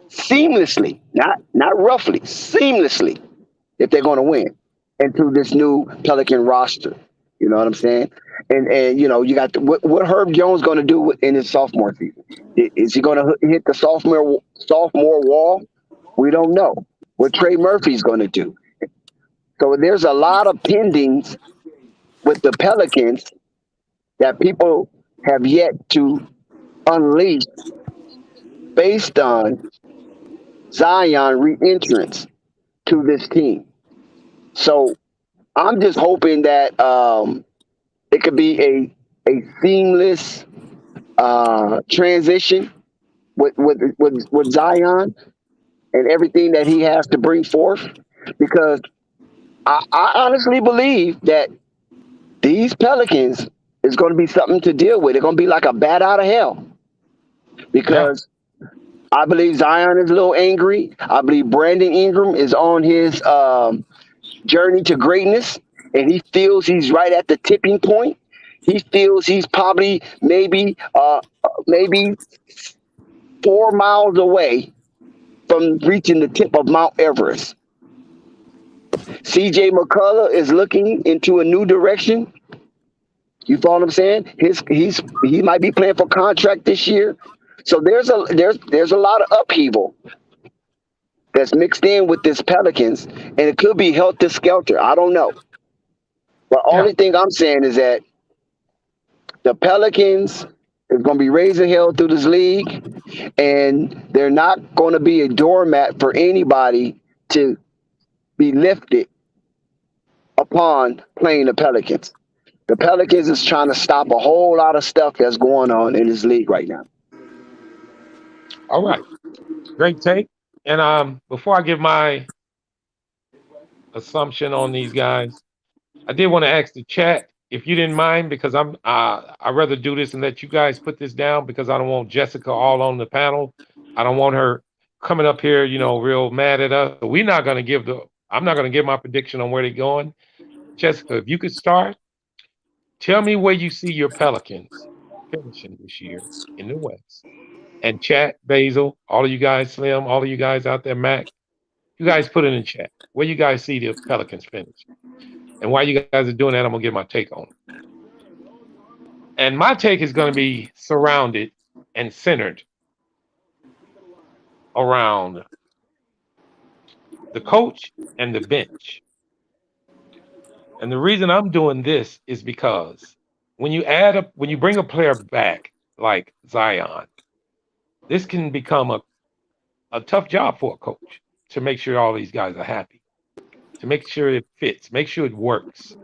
seamlessly, not roughly, seamlessly, if they're going to win, into this new Pelican roster. You know what I'm saying? And you got what Herb Jones going to do in his sophomore season? Is he going to hit the sophomore wall? We don't know. What Trey Murphy's going to do. So there's a lot of pendings with the Pelicans that people have yet to unleash based on Zion re-entrance to this team. So I'm just hoping that it could be a seamless transition with Zion and everything that he has to bring forth, because I honestly believe that these Pelicans is going to be something to deal with. They're going to be like a bat out of hell because I believe Zion is a little angry. I believe Brandon Ingram is on his journey to greatness, and he feels he's right at the tipping point. He feels he's probably maybe 4 miles away from reaching the tip of Mount Everest. C.J. McCullough is looking into a new direction. You follow what I'm saying? He might be playing for contract this year. So there's a lot of upheaval that's mixed in with this Pelicans, and it could be helter skelter. I don't know. But only thing I'm saying is that the Pelicans is going to be raising hell through this league, and they're not going to be a doormat for anybody to be lifted upon playing the Pelicans. The Pelicans is trying to stop a whole lot of stuff that's going on in this league right now. All right. Great take. And before I give my assumption on these guys, I did want to ask the chat if you didn't mind, because I'd rather do this and let you guys put this down, because I don't want Jessica all on the panel. I don't want her coming up here, real mad at us. We're not going to give I'm not going to give my prediction on where they're going. Jessica, if you could start, tell me where you see your Pelicans finishing this year in the West. And chat, Basil, all of you guys, Slim, all of you guys out there, Mac, you guys put it in chat. Where you guys see the Pelicans finish. And while you guys are doing that, I'm going to give my take on it. And my take is going to be surrounded and centered around the coach and the bench. And the reason I'm doing this is because when you bring a player back like Zion, this can become a tough job for a coach to make sure all these guys are happy, to make sure it fits, make sure it works.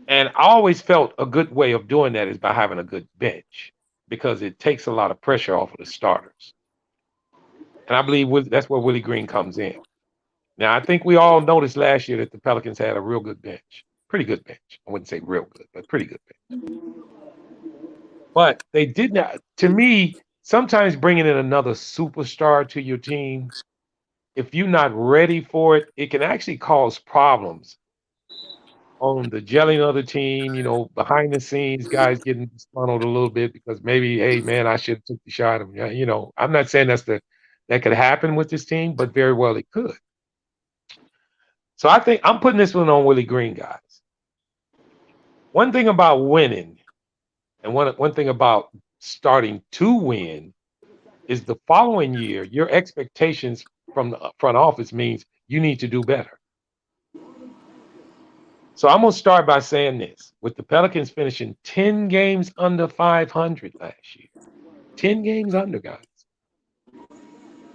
And I always felt a good way of doing that is by having a good bench, because it takes a lot of pressure off of the starters. And I believe that's where Willie Green comes in. Now, I think we all noticed last year that the Pelicans had a real good bench, pretty good bench. I wouldn't say real good, but pretty good bench. But they did not, to me, sometimes bringing in another superstar to your team, if you're not ready for it, it can actually cause problems on the gelling of the team, behind the scenes, guys getting funneled a little bit because maybe, hey man, I should have took the shot. I'm not saying that could happen with this team, but very well it could. So I think I'm putting this one on Willie Green, guys. One thing about winning, and one thing about starting to win, is the following year, your expectations from the front office means you need to do better. So I'm going to start by saying this. With the Pelicans finishing 10 games under 500 last year, 10 games under, guys.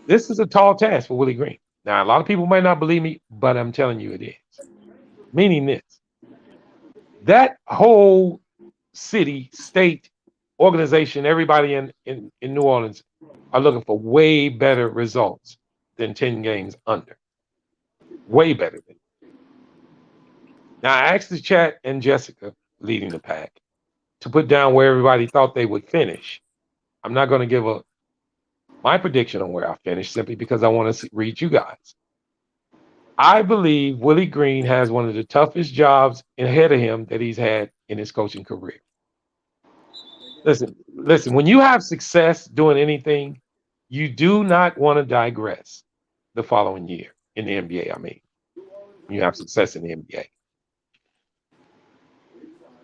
This is a tall task for Willie Green. Now, a lot of people might not believe me, but I'm telling you it is. Meaning this. That whole city, state, organization, everybody in New Orleans are looking for way better results than 10 games under. Way better than. Now, I asked the chat and Jessica, leading the pack, to put down where everybody thought they would finish. I'm not going to give my prediction on where I finish simply because I want to read you guys. I believe Willie Green has one of the toughest jobs ahead of him that he's had in his coaching career. Listen, when you have success doing anything, you do not want to digress the following year in the NBA. I mean, when you have success in the NBA.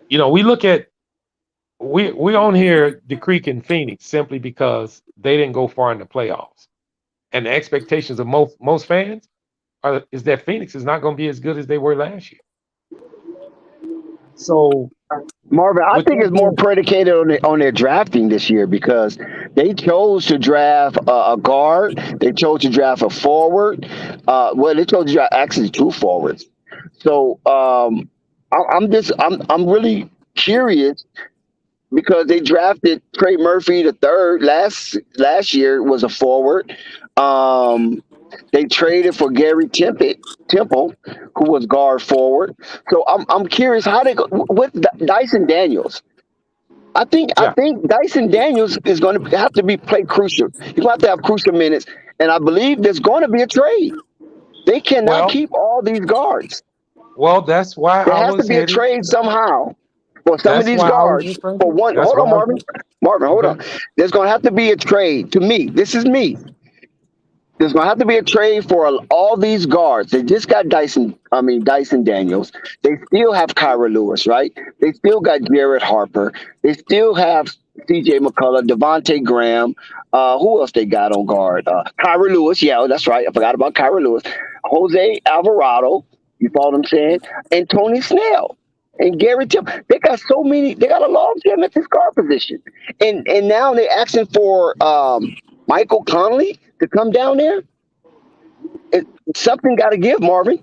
We look at, we're on here decreasing Phoenix simply because they didn't go far in the playoffs. And the expectations of most fans is that Phoenix is not going to be as good as they were last year. So, Marvin, I think it's more predicated on their drafting this year, because they chose to draft a guard. They chose to draft a forward. They chose to draft actually two forwards. So I'm really curious, because they drafted Trey Murphy the third last year, was a forward. They traded for Gary Temple, who was guard forward. So I'm curious how they go with Dyson Daniels. I think Dyson Daniels is going to have to play crucial. He's going to have to have crucial minutes, and I believe there's going to be a trade. They cannot keep all these guards. Well, that's why there has to be a trade somehow for some of these guards. For one, hold on, Marvin. Marvin, hold on. There's going to have to be a trade. To me, this is me. There's going to have to be a trade for all these guards. They just got Dyson Daniels. They still have Kyra Lewis, right? They still got Jared Harper. They still have CJ McCullough, Devontae Graham. Who else they got on guard? Kyra Lewis. Yeah, that's right. I forgot about Kyra Lewis. Jose Alvarado. You follow what I'm saying? And Tony Snell. And Gary Temple. They got so many. They got a long time at this guard position. And now they're asking for Michael Conley to come down there. Something got to give, Marvin.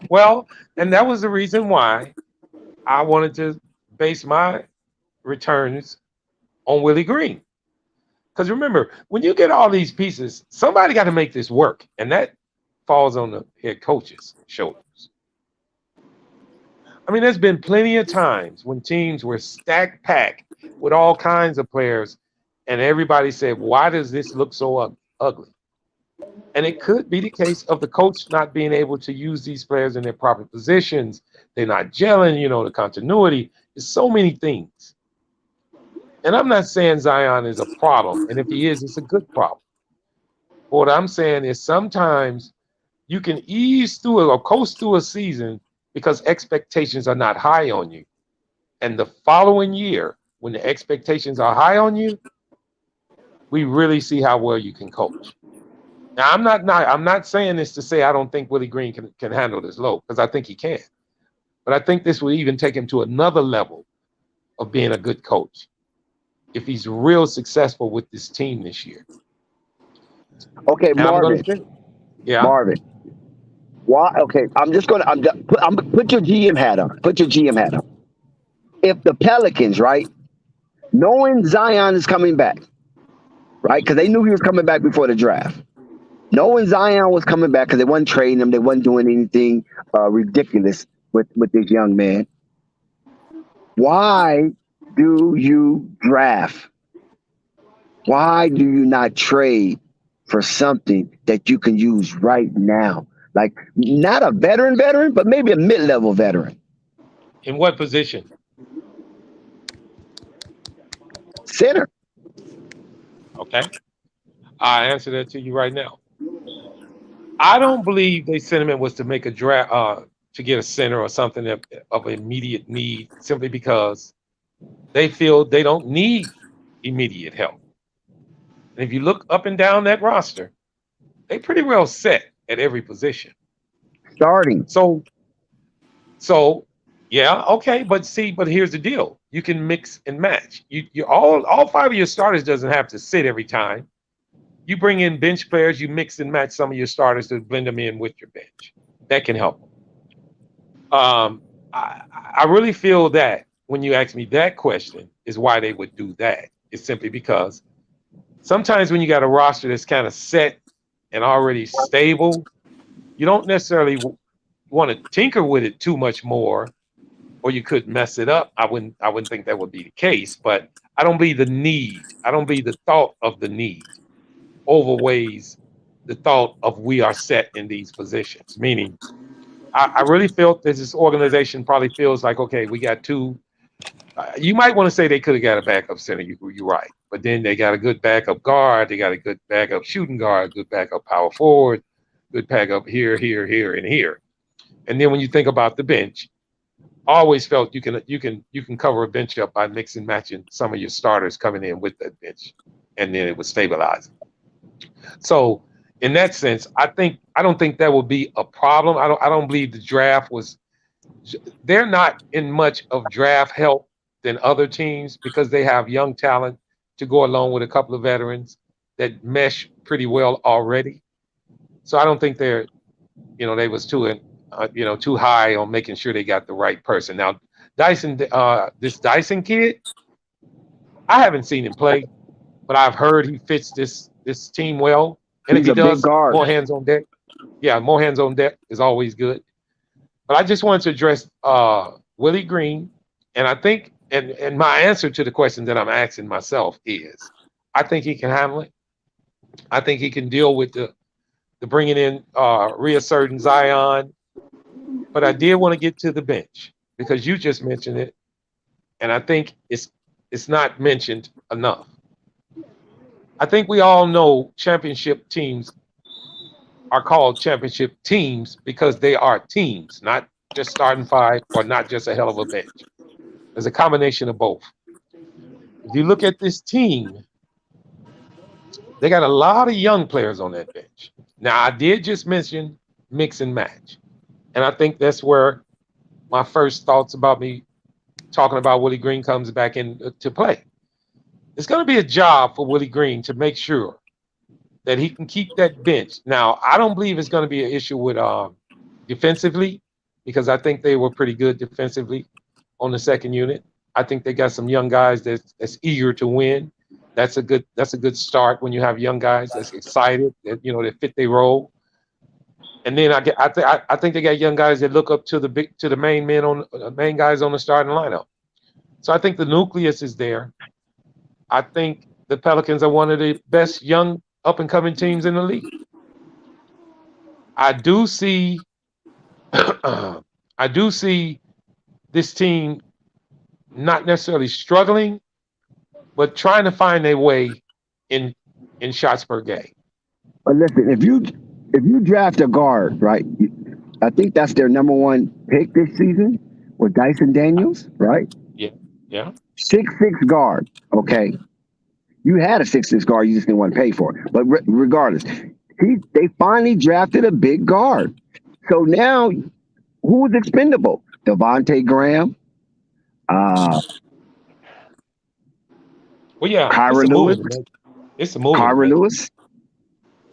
Well, and that was the reason why I wanted to base my returns on Willie Green. Because remember, when you get all these pieces, somebody got to make this work, and that falls on the head coach's shoulders. I mean, there's been plenty of times when teams were stacked packed with all kinds of players, and everybody said, "Why does this look so ugly?" And it could be the case of the coach not being able to use these players in their proper positions. They're not gelling, the continuity. There's so many things. And I'm not saying Zion is a problem. And if he is, it's a good problem. But what I'm saying is sometimes you can ease through it or coast through a season because expectations are not high on you. And the following year, when the expectations are high on you, we really see how well you can coach. Now, I'm not saying this to say I don't think Willie Green can handle this load, because I think he can. But I think this will even take him to another level of being a good coach if he's real successful with this team this year. Okay, Now, Marvin. yeah. Marvin. Why? Okay, I'm put your GM hat on. Put your GM hat on. If the Pelicans, right, knowing Zion is coming back, right, because they knew he was coming back before the draft. Knowing Zion was coming back because they wasn't trading him, they wasn't doing anything ridiculous with this young man. Why do you draft? Why do you not trade for something that you can use right now? Like not a veteran, but maybe a mid-level veteran. In what position? Center. Okay. I answer that to you right now. I don't believe their sentiment was to make a draft to get a center or something of immediate need, simply because they feel they don't need immediate help. And if you look up and down that roster, they pretty well set at every position. Starting. So yeah, okay, but here's the deal: you can mix and match. You all five of your starters doesn't have to sit every time. You bring in bench players, you mix and match some of your starters to blend them in with your bench. That can help. I really feel that when you ask me that question is why they would do that. It's simply because sometimes when you got a roster that's kind of set and already stable, you don't necessarily want to tinker with it too much more, or you could mess it up. I wouldn't think that would be the case, but I don't believe the need. I don't believe the thought of the need overweighs the thought of we are set in these positions. Meaning, I really felt that this organization probably feels like, okay, we got two. You might want to say they could have got a backup center. You're right, but then they got a good backup guard. They got a good backup shooting guard, good backup power forward, good backup here, and here. And then when you think about the bench, I always felt you can cover a bench up by mixing and matching some of your starters coming in with that bench, and then it would stabilize. So in that sense, I don't think that would be a problem. I don't believe the draft was. They're not in much of draft help than other teams because they have young talent to go along with a couple of veterans that mesh pretty well already. So I don't think they was too high on making sure they got the right person. Now, this Dyson kid, I haven't seen him play, but I've heard he fits this team well. And He's if he a big does, guard. more hands on deck. Yeah, more hands on deck is always good. But I just wanted to address Willie Green, and I think, and my answer to the question that I'm asking myself is, I think he can handle it. I think he can deal with the bringing in reasserting Zion. But I did want to get to the bench because you just mentioned it, and I think it's not mentioned enough. I think we all know championship teams are called championship teams because they are teams, not just starting five or not just a hell of a bench. There's a combination of both. If you look at this team, they got a lot of young players on that bench. Now, I did just mention mix and match. And I think that's where my first thoughts about me talking about Willie Green comes back into play. It's going to be a job for Willie Green to make sure that he can keep that bench. Now, I don't believe it's going to be an issue with defensively, because I think they were pretty good defensively on the second unit. I think they got some young guys that's eager to win. That's a good start when you have young guys that's excited, that that fit their role. And then I think they got young guys that look up to the main men on main guys on the starting lineup. So I think the nucleus is there. I think the Pelicans are one of the best young up and coming teams in the league. I do see I do see this team not necessarily struggling, but trying to find their way in shots per game. But listen, if you draft a guard, right? I think that's their number one pick this season with Dyson Daniels, right? Yeah, yeah. 6'6" guard. Okay, you had a 6'6" guard, you just didn't want to pay for it. But regardless, they finally drafted a big guard. So now, who is expendable? Devontae Graham, Well, yeah, Kyra Lewis, It's a move. Kyra Lewis,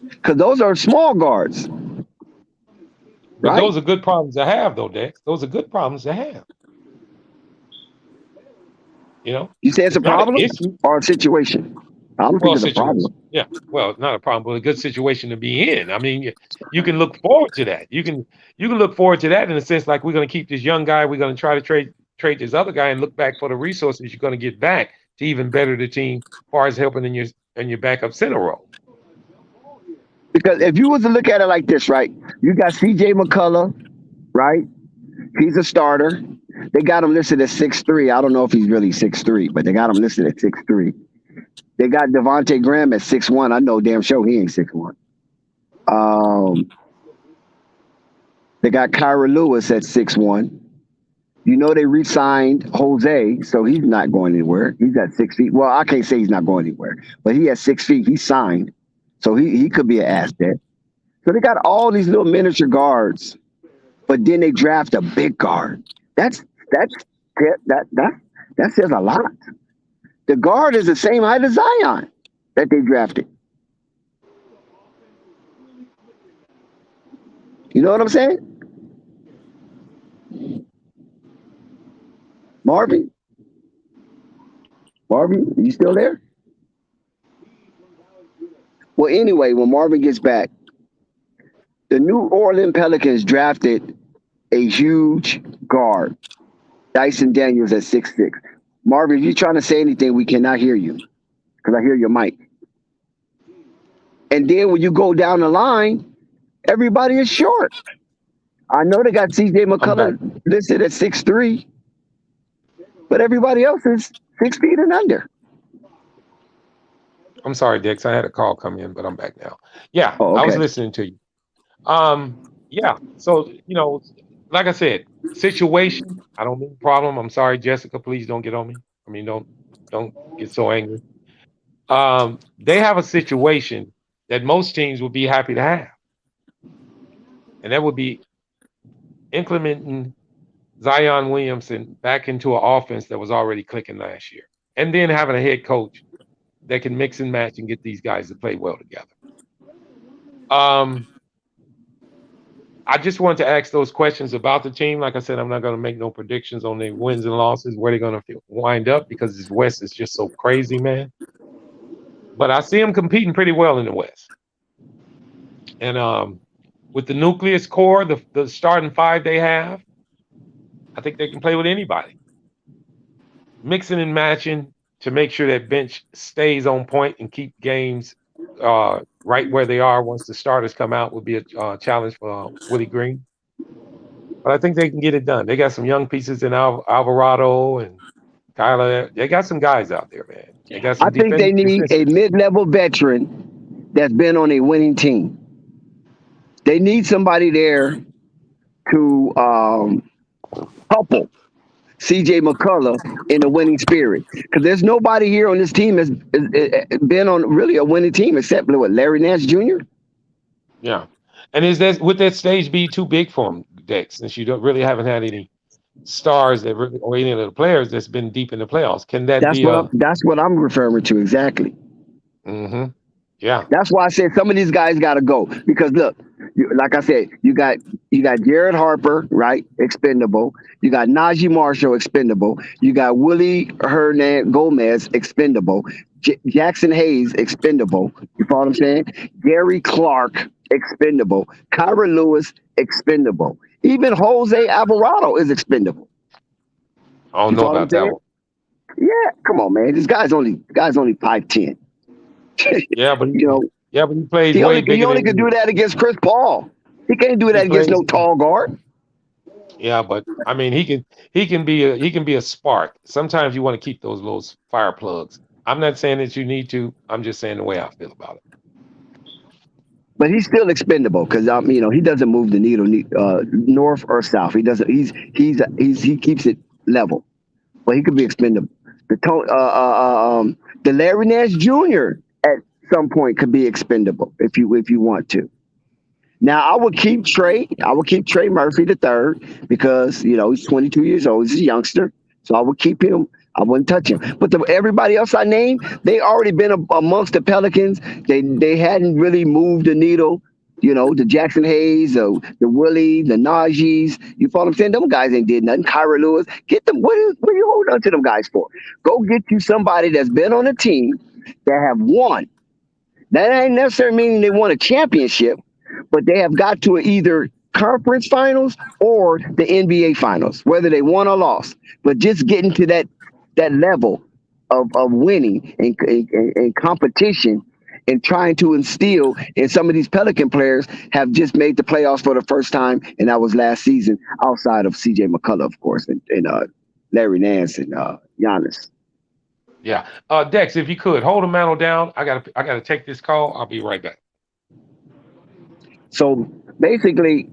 because those are small guards. But right? those are good problems to have, though, Dex. Those are good problems to have. You say it's a not an problem issue. or a situation? I don't think it's a problem. Yeah, well, not a problem, but a good situation to be in. I mean, you can look forward to that. You can look forward to that in a sense, like we're going to keep this young guy. We're going to try to trade this other guy and look back for the resources you're going to get back to even better the team as far as helping in your backup center role. Because if you was to look at it like this, right? You got C.J. McCullough, right? He's a starter. They got him listed at 6'3". I don't know if he's really 6'3", but they got him listed at 6'3". They got Devontae Graham at 6'1". I know damn sure he ain't 6'1". They got Kyra Lewis at 6'1". You know they re-signed Jose, so he's not going anywhere. He's at 6 feet. Well, I can't say he's not going anywhere, but he at 6 feet. He's signed, so he could be an asset. So they got all these little miniature guards, but then they draft a big guard. That says a lot. The guard is the same height as Zion that they drafted. You know what I'm saying? Marvin, you still there? Well, anyway, when Marvin gets back, the New Orleans Pelicans drafted a huge guard, Dyson Daniels at 6'6". Marvin, if you're trying to say anything, we cannot hear you because I hear your mic. And then when you go down the line, everybody is short. I know they got C.J. McCullough listed at 6'3", but everybody else is 6 feet and under. I'm sorry, Dix. I had a call come in, but I'm back now. Yeah, Oh, okay. I was listening to you. Yeah. So like I said, situation. I don't mean problem. I'm sorry, Jessica. Please don't get on me. I mean, don't get so angry. They have a situation that most teams would be happy to have, and that would be implementing Zion Williamson back into an offense that was already clicking last year, and then having a head coach that can mix and match and get these guys to play well together. I just wanted to ask those questions about the team. Like I said, I'm not going to make no predictions on their wins and losses, where they're going to wind up, because this West is just so crazy, man. But I see them competing pretty well in the West. And with the nucleus core, the starting five they have, I think they can play with anybody. Mixing and matching to make sure that bench stays on point and keep games right where they are once the starters come out would be a challenge for Willie Green. But I think they can get it done. They got some young pieces in Alvarado and Kyler. They got some guys out there, man. They got some I think they need a mid-level veteran that's been on a winning team. They need somebody there to couple C.J. McCullough in the winning spirit, because there's nobody here on this team that's been on really a winning team except Larry Nance Jr. Yeah, and would that stage be too big for him, Dex? Since you haven't had any stars that really, or any of the players that's been deep in the playoffs, can that That's what I'm referring to exactly. Mm-hmm. Yeah. That's why I said some of these guys got to go, because look, Like I said, you got Jared Harper, right? Expendable. You got Najee Marshall, expendable. You got Willie Hernan Gomez, expendable. Jackson Hayes, expendable. You follow what I'm saying? Gary Clark, expendable. Kyra Lewis, expendable. Even Jose Alvarado is expendable. I don't You know follow what I'm about that saying? one. Yeah, come on, man. This guy's only 5'10". Yeah, but You know, he plays way he bigger only than could you. do that against Chris Paul. He can't do He that against plays. no tall guard. Yeah, but I mean, he can be a spark. Sometimes you want to keep those little fire plugs. I'm not saying that you need to. I'm just saying the way I feel about it. But he's still expendable because he doesn't move the needle north or south. He doesn't. He keeps it level, but he could be expendable. The Larry Nance Jr. at some point could be expendable if you want to. Now I would keep Trey. I would keep Trey Murphy the third because he's 22 years old. He's a youngster, so I would keep him. I wouldn't touch him. But everybody else I named, they already been amongst the Pelicans. They hadn't really moved the needle. The Jackson Hayes, the Willie, the Najees. You follow what I'm saying? Them guys ain't did nothing. Kyra Lewis, get them. What are you holding on to them guys for? Go get you somebody that's been on a team that have won. That ain't necessarily meaning they won a championship, but they have got to either conference finals or the NBA finals, whether they won or lost. But just getting to that level of winning and competition and trying to instill in some of these Pelican players have just made the playoffs for the first time, and that was last season, outside of CJ McCullough, of course, and Larry Nance and Giannis. Yeah. Dex, if you could hold the mantle down, I gotta take this call. I'll be right back. So basically,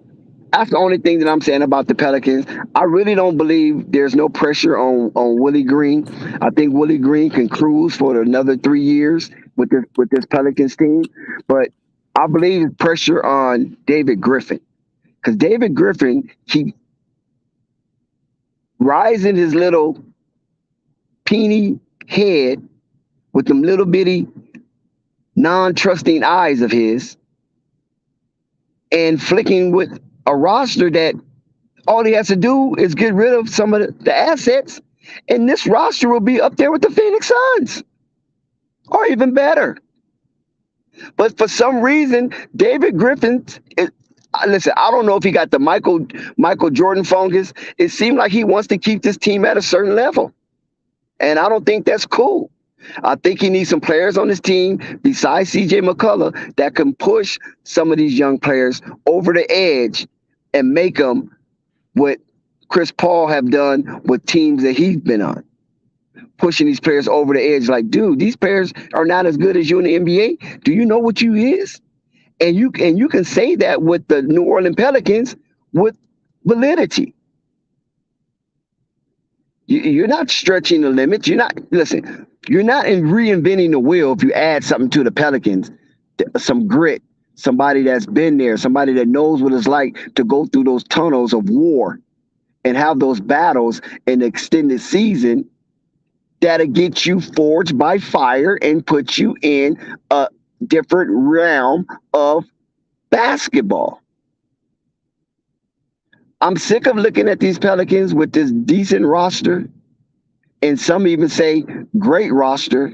that's the only thing that I'm saying about the Pelicans. I really don't believe there's no pressure on Willie Green. I think Willie Green can cruise for another 3 years with this Pelicans team. But I believe pressure on David Griffin because David Griffin keep rising his little peeny head with them little bitty non-trusting eyes of his and flicking with a roster that all he has to do is get rid of some of the assets, and this roster will be up there with the Phoenix Suns, or even better. But for some reason, David Griffin, listen, I don't know if he got the Michael Jordan fungus. It seemed like he wants to keep this team at a certain level, and I don't think that's cool. I think he needs some players on his team besides CJ McCullough that can push some of these young players over the edge and make them what Chris Paul have done with teams that he's been on, pushing these players over the edge. Like, dude, these players are not as good as you in the NBA. Do you know what you is? And you can say that with the New Orleans Pelicans with validity. You're not stretching the limits. You're not reinventing the wheel if you add something to the Pelicans, some grit, somebody that's been there, somebody that knows what it's like to go through those tunnels of war and have those battles in the extended season that'll get you forged by fire and put you in a different realm of basketball. I'm sick of looking at these Pelicans with this decent roster, and some even say great roster,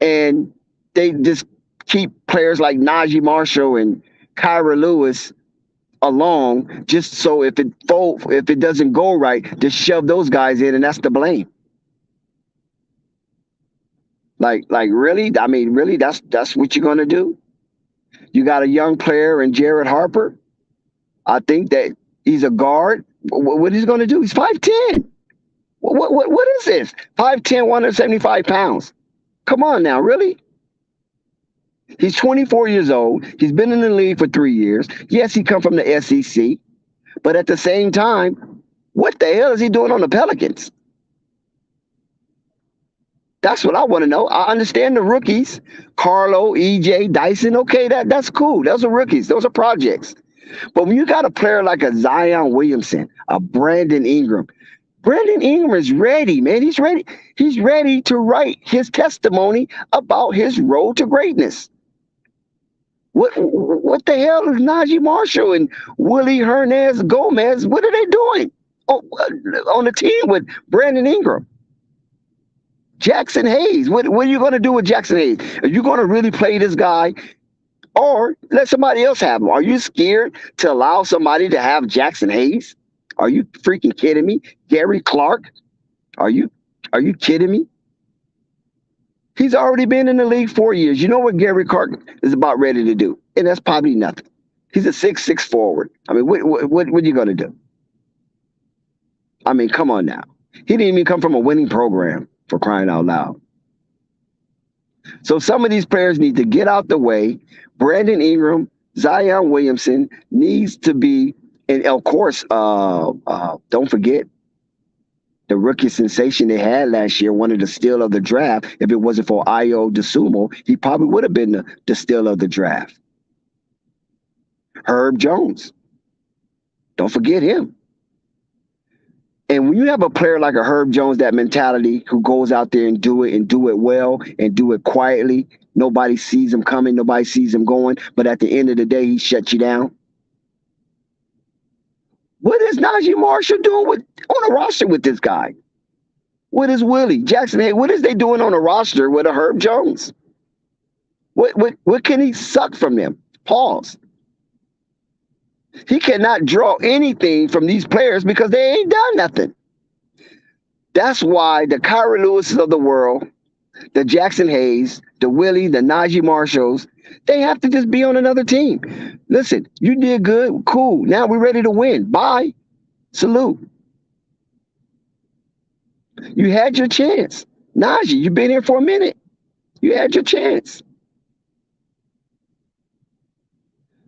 and they just keep players like Najee Marshall and Kyra Lewis along just so if it doesn't go right, just shove those guys in, and that's the blame. Like really? I mean, really? That's what you're gonna do? You got a young player in Jared Harper. I think that he's a guard. What he's gonna do? He's 5'10". What is this? 5'10", 175 pounds. Come on now, really? He's 24 years old. He's been in the league for 3 years. Yes, he come from the SEC, but at the same time, what the hell is he doing on the Pelicans? That's what I want to know. I understand the rookies, Carlo, EJ, Dyson. Okay, that's cool. Those are rookies. Those are projects. But when you got a player like a Zion Williamson, a Brandon Ingram is ready, man. He's ready. He's ready to write his testimony about his road to greatness. What the hell is Najee Marshall and Willie Hernandez Gomez? What are they doing on the team with Brandon Ingram? Jackson Hayes. What are you going to do with Jackson Hayes? Are you going to really play this guy or let somebody else have him? Are you scared to allow somebody to have Jackson Hayes? Are you freaking kidding me? Gary Clark? Are you kidding me? He's already been in the league 4 years. You know what Gary Clark is about ready to do, and that's probably nothing. He's a 6'6" forward. I mean, what are you going to do? I mean, come on now. He didn't even come from a winning program, for crying out loud. So some of these players need to get out the way. Brandon Ingram, Zion Williamson needs to be, and of course, don't forget, the rookie sensation they had last year, wanted the steal of the draft. If it wasn't for Ayo DeSumo, he probably would have been the steal of the draft. Herb Jones. Don't forget him. And when you have a player like a Herb Jones, that mentality, who goes out there and do it well and do it quietly, nobody sees him coming, nobody sees him going, but at the end of the day, he shuts you down. What is Najee Marshall doing on a roster with this guy? What is Willie Jackson? Hey, what is they doing on a roster with a Herb Jones? What can he suck from them? Pause. He cannot draw anything from these players because they ain't done nothing. That's why the Kyrie Lewises of the world, the Jackson Hayes, the Willie, the Najee Marshalls, they have to just be on another team. Listen, you did good. Cool. Now we're ready to win. Bye. Salute. You had your chance. Najee, you've been here for a minute. You had your chance.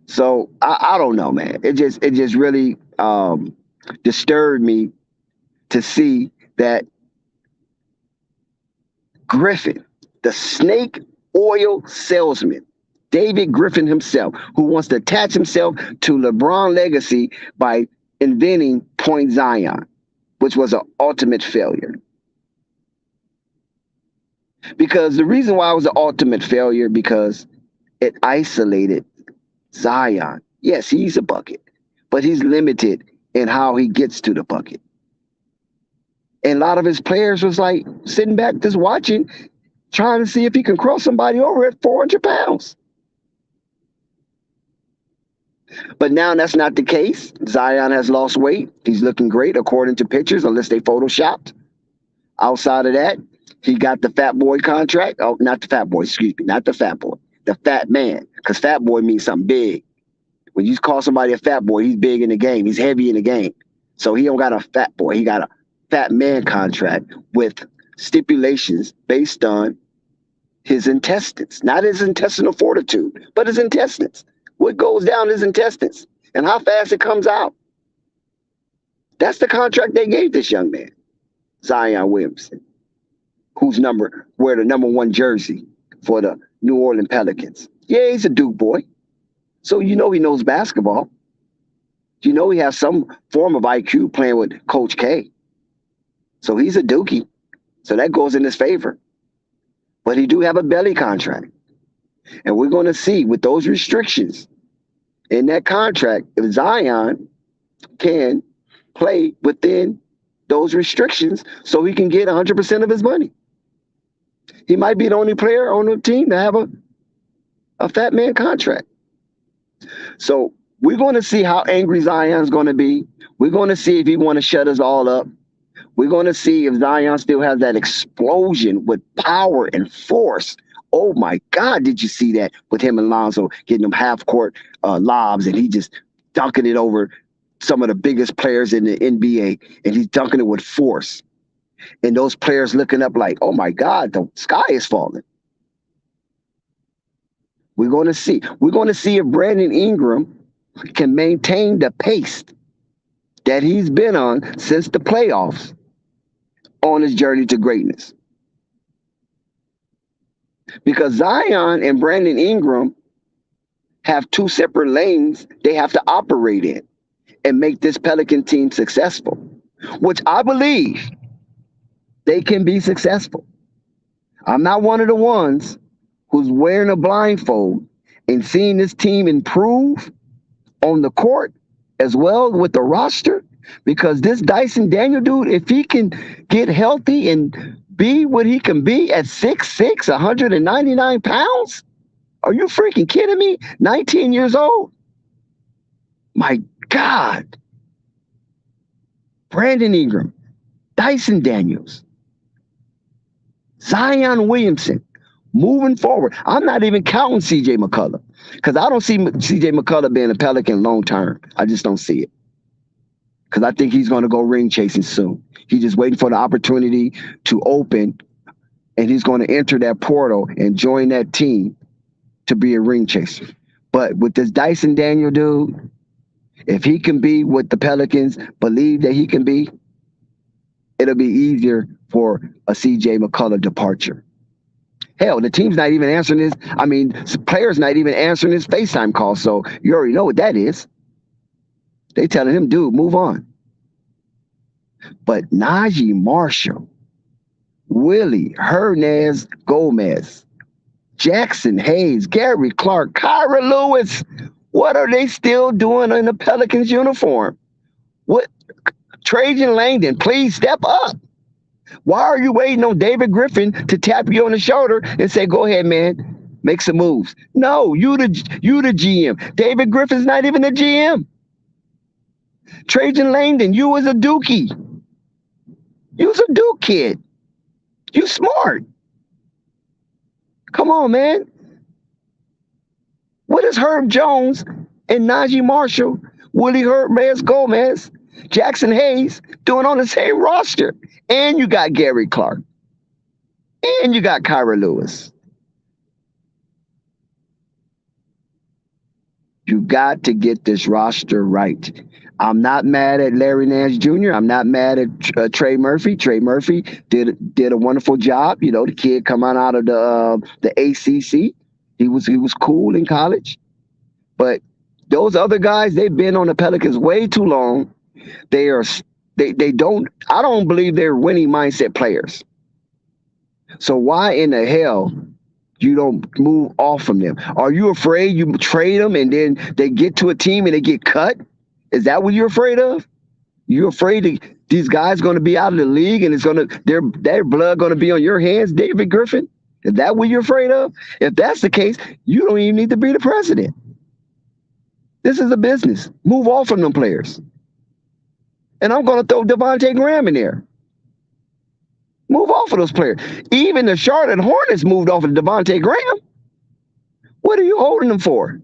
So I don't know, man. It just really disturbed me to see that Griffin, the snake oil salesman, David Griffin himself, who wants to attach himself to LeBron legacy by inventing Point Zion, which was an ultimate failure. Because the reason why it was an ultimate failure, because it isolated Zion. Yes, he's a bucket, but he's limited in how he gets to the bucket. And a lot of his players was like sitting back just watching, trying to see if he can cross somebody over at 400 pounds. But now that's not the case. Zion has lost weight. He's looking great according to pictures, unless they photoshopped. Outside of that, he got the fat boy contract. Oh, not the fat boy, excuse me, not the fat boy, the fat man, because fat boy means something big. When you call somebody a fat boy, he's big in the game. He's heavy in the game. So he don't got a fat boy. He got a fat man contract with stipulations based on his intestines, not his intestinal fortitude, but his intestines. What goes down his intestines and how fast it comes out. That's the contract they gave this young man, Zion Williamson, who's wear the #1 jersey for the New Orleans Pelicans. Yeah, he's a Duke boy. So you know he knows basketball. You know he has some form of IQ playing with Coach K. So he's a Dookie. So that goes in his favor. But he do have a belly contract. And we're going to see with those restrictions in that contract, if Zion can play within those restrictions so he can get 100% of his money. He might be the only player on the team to have a fat man contract. So we're going to see how angry Zion's going to be. We're going to see if he want to shut us all up. We're going to see if Zion still has that explosion with power and force. Oh, my God, did you see that with him and Lonzo getting them half-court lobs, and he just dunking it over some of the biggest players in the NBA, and he's dunking it with force. And those players looking up like, oh, my God, the sky is falling. We're going to see. We're going to see if Brandon Ingram can maintain the pace that he's been on since the playoffs on his journey to greatness. Because Zion and Brandon Ingram have two separate lanes they have to operate in and make this Pelican team successful, which I believe they can be successful. I'm not one of the ones who's wearing a blindfold and seeing this team improve on the court as well with the roster, because this Dyson Daniel dude, if he can get healthy and be what he can be at 6'6", 199 pounds, are you freaking kidding me? 19 years old? My God. Brandon Ingram, Dyson Daniels, Zion Williamson, moving forward. I'm not even counting C.J. McCullough because I don't see C.J. McCullough being a Pelican long term. I just don't see it because I think he's going to go ring chasing soon. He's just waiting for the opportunity to open, and he's going to enter that portal and join that team to be a ring chaser. But with this Dyson Daniel dude, if he can be what the Pelicans believe that he can be, it'll be easier for a C.J. McCullough departure. Hell, the team's not even answering his. I mean, players not even answering his FaceTime call. So you already know what that is. They telling him, dude, move on. But Najee Marshall, Willie Hernandez Gomez, Jackson Hayes, Gary Clark, Kyra Lewis, what are they still doing in the Pelicans uniform? What? Trajan Langdon, please step up. Why are you waiting on David Griffin to tap you on the shoulder and say, go ahead, man, make some moves? No, you the GM. David Griffin's not even the GM. Trajan Langdon, you was a Dookie. You was a Duke kid. You smart. Come on, man. What is Herb Jones and Najee Marshall, Willie Hernandez Gomez, Jackson Hayes doing on the same roster? And you got Gary Clark. And you got Kyra Lewis. You got to get this roster right. I'm not mad at Larry Nance Jr. I'm not mad at Trey Murphy. Trey Murphy did a wonderful job. You know, the kid coming out of the ACC. He was cool in college. But those other guys, they've been on the Pelicans way too long. I don't believe they're winning mindset players. So why in the hell you don't move off from them? Are you afraid you trade them and then they get to a team and they get cut? Is that what you're afraid of? You're afraid these guys going to be out of the league and their blood going to be on your hands, David Griffin? Is that what you're afraid of? If that's the case, you don't even need to be the president. This is a business. Move off from them players. And I'm going to throw Devontae Graham in there. Move off of those players. Even the Charlotte Hornets moved off of Devontae Graham. What are you holding him for?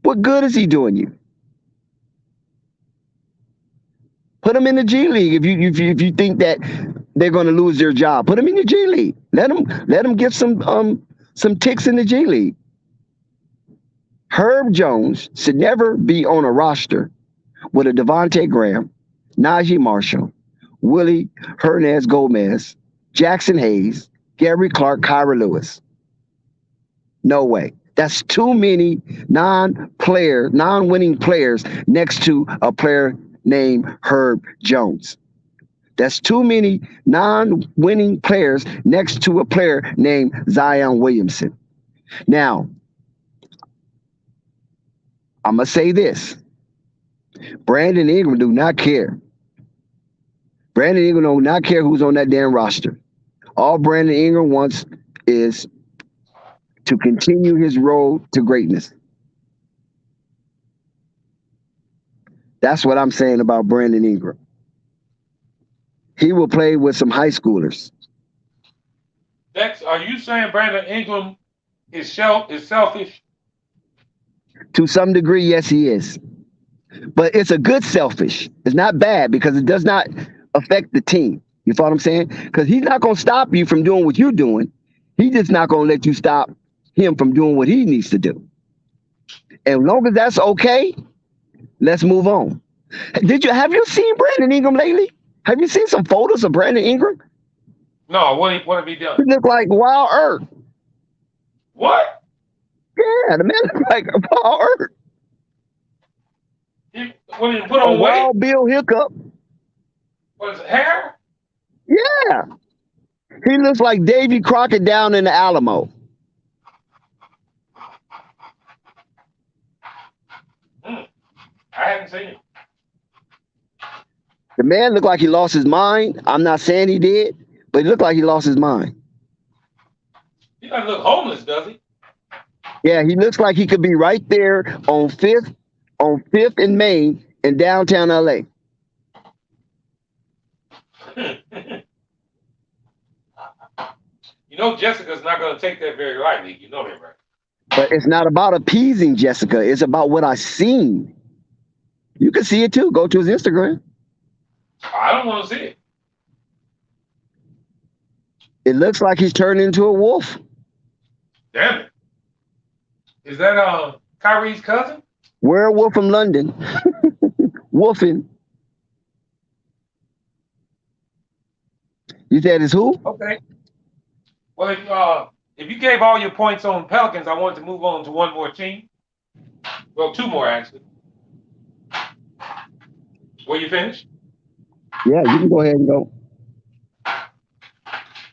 What good is he doing you? Put him in the G League if you think that they're going to lose their job. Put him in the G League. Let him get some ticks in the G League. Herb Jones should never be on a roster with a Devontae Graham, Najee Marshall, Willie Hernandez Gomez, Jackson Hayes, Gary Clark, Kyra Lewis. No way. That's too many non-winning players next to a player named Herb Jones. That's too many non-winning players next to a player named Zion Williamson. Now, I'm going to say this. Brandon Ingram do not care. Brandon Ingram do not care who's on that damn roster. All Brandon Ingram wants is to continue his road to greatness. That's what I'm saying about Brandon Ingram. He will play with some high schoolers. Dex, are you saying Brandon Ingram is selfish? To some degree, yes, he is. But it's a good selfish. It's not bad because it does not affect the team. You follow what I'm saying? Because he's not going to stop you from doing what you're doing. He's just not going to let you stop him from doing what he needs to do. And as long as that's okay, let's move on. Have you seen Brandon Ingram lately? Have you seen some photos of Brandon Ingram? No, what have he done? He look like Wild Earth. What? Yeah, the man look like Wild Earth. When he put on weight? Wild Bill Hiccup. What is it, hair? Yeah. He looks like Davy Crockett down in the Alamo. I haven't seen him. The man looked like he lost his mind. I'm not saying he did, but he looked like he lost his mind. He doesn't look homeless, does he? Yeah, he looks like he could be right there on Fifth and Main in downtown LA. You know Jessica's not going to take that very lightly. You know that, right? But it's not about appeasing Jessica. It's about what I seen. You can see it too. Go to his Instagram. I don't want to see it. It looks like he's turned into a wolf. Damn it. Is that Kyrie's cousin? Werewolf from London. Wolfing. You said it's who? Okay. Well, if you gave all your points on Pelicans, I wanted to move on to one more team. Well, two more, actually. Were you finished? Yeah, you can go ahead and go.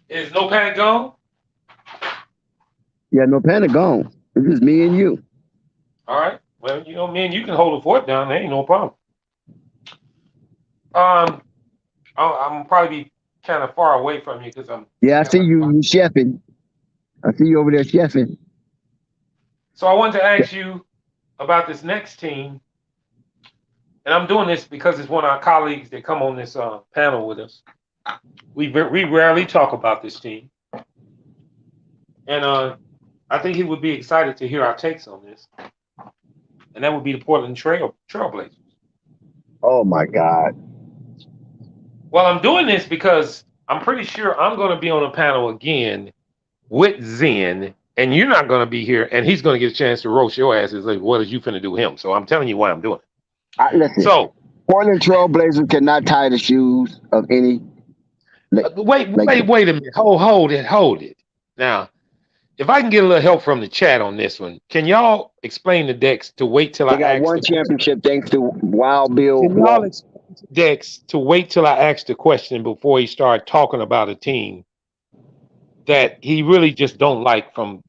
Is No Panic gone? Yeah, No Panic gone. It's just me and you. All right. Well, you know, me and you can hold the fort down. There ain't no problem. I'm probably be kind of far away from you because I'm. Yeah, I see you chefing. I see you over there chefing. So I wanted to ask you about this next team, and I'm doing this because it's one of our colleagues that come on this panel with us. We rarely talk about this team, and I think he would be excited to hear our takes on this, and that would be the Portland Trailblazers. Oh my God. Well, I'm doing this because I'm pretty sure I'm going to be on a panel again with Zen, and you're not going to be here, and he's going to get a chance to roast your ass. It's like, what is you finna do him? So I'm telling you why I'm doing it. Listen, so Portland Trailblazers cannot tie the shoes of any. Wait a minute. Hold it. Now, if I can get a little help from the chat on this one, can y'all explain the Dex to wait till I got ask one championship thanks to Wild Bill. Can y'all explain to Dex to wait till I ask the question before he start talking about a team that he really just don't like from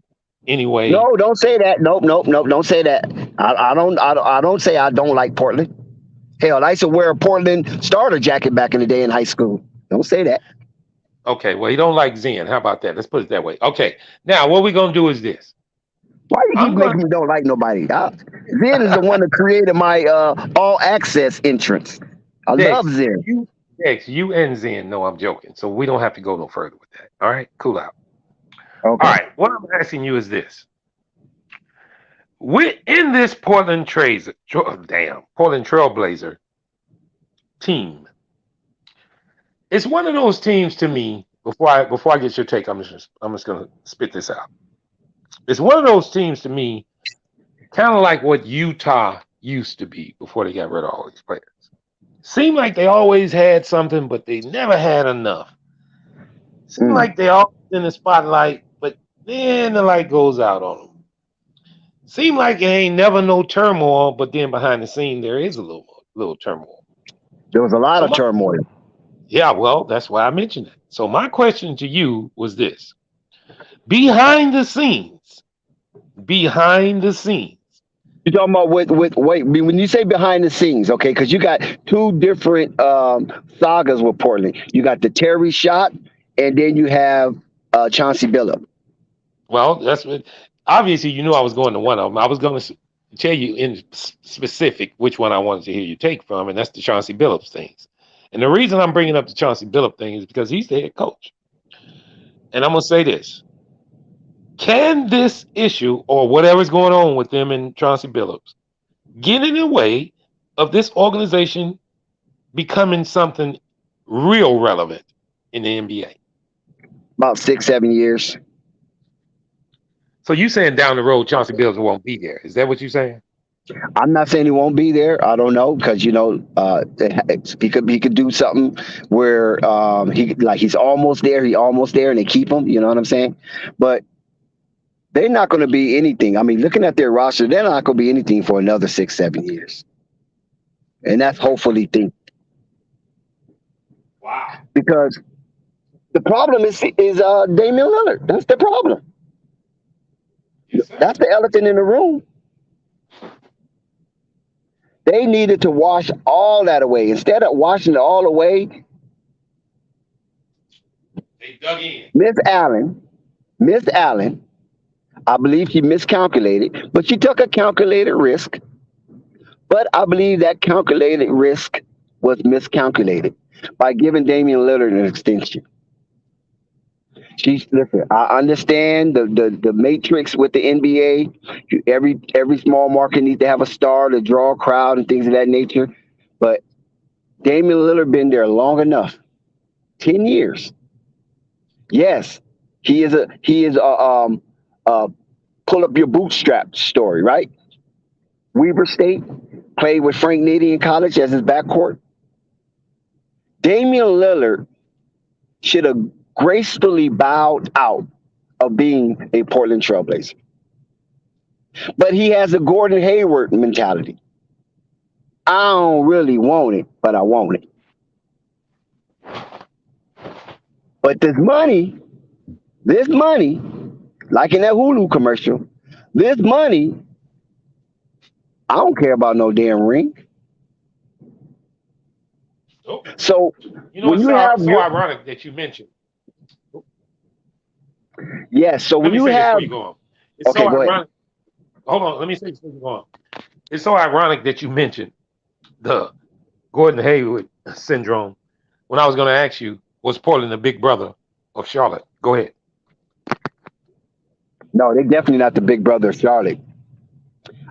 anyway? No, don't say that. Nope. Don't say that. I don't say I don't like Portland. Hell, I used to wear a Portland starter jacket back in the day in high school. Don't say that. Okay, well, he don't like Zen. How about that? Let's put it that way. Okay, now what we're gonna do is this. Why you keep making me don't like nobody? Zen is the one that created my all access entrance. I love Zen. You and Zen. No, I'm joking. So we don't have to go no further with that. All right, cool out. Okay. All right, what I'm asking you is this. In this Portland Trailblazer team, it's one of those teams to me. Before I get your take, I'm just gonna spit this out. It's one of those teams to me, kind of like what Utah used to be before they got rid of all these players. Seemed like they always had something, but they never had enough. Seemed like they all in the spotlight, but then the light goes out on them. Seemed like it ain't never no turmoil, but then behind the scene there is a little turmoil. There was a lot of turmoil. Yeah, well, that's why I mentioned it. So my question to you was this: behind the scenes. You're talking about wait, when you say behind the scenes, okay, because you got two different sagas with Portland. You got the Terry shot, and then you have Chauncey Billups. Well, that's what obviously you knew I was going to one of them. I was going to tell you in specific which one I wanted to hear you take from, and that's the Chauncey Billups things. And the reason I'm bringing up the Chauncey Billups thing is because he's the head coach. And I'm going to say this. Can this issue or whatever's going on with them and Chauncey Billups get in the way of this organization becoming something real relevant in the NBA? About 6-7 years. So you saying down the road Chauncey Billups won't be there? Is that what you're saying? I'm not saying he won't be there. I don't know because he could do something where he's almost there. And they keep him. You know what I'm saying? But they're not going to be anything. I mean, looking at their roster, they're not going to be anything for another 6-7 years, and that's hopefully think. Wow. Because the problem is Damian Lillard. That's the problem. Yes, that's the elephant in the room. They needed to wash all that away. Instead of washing it all away, They dug in. Miss Allen, I believe she miscalculated, but she took a calculated risk. But I believe that calculated risk was miscalculated by giving Damian Lillard an extension. She's listen. I understand the matrix with the NBA. Every small market needs to have a star to draw a crowd and things of that nature. But Damian Lillard been there long enough, 10 years. Yes, he is a pull up your bootstrap story, right? Weber State played with Frank Nady in college as his backcourt. Damian Lillard should have gracefully bowed out of being a Portland Trailblazer. But he has a Gordon Hayward mentality. I don't really want it, but I want it. But this money, like in that Hulu commercial, this money, I don't care about no damn ring. Oh, So you know, when it's you so, have so your ironic that you mentioned. yes, so Let when me you say this before have you go on. It's okay, so go ahead. ironic. Hold on. Let me say this before you go on. It's so ironic that you mentioned the Gordon Hayward syndrome when I was going to ask you, was Portland the big brother of Charlotte? Go ahead. No, they're definitely not the big brother of Charlotte.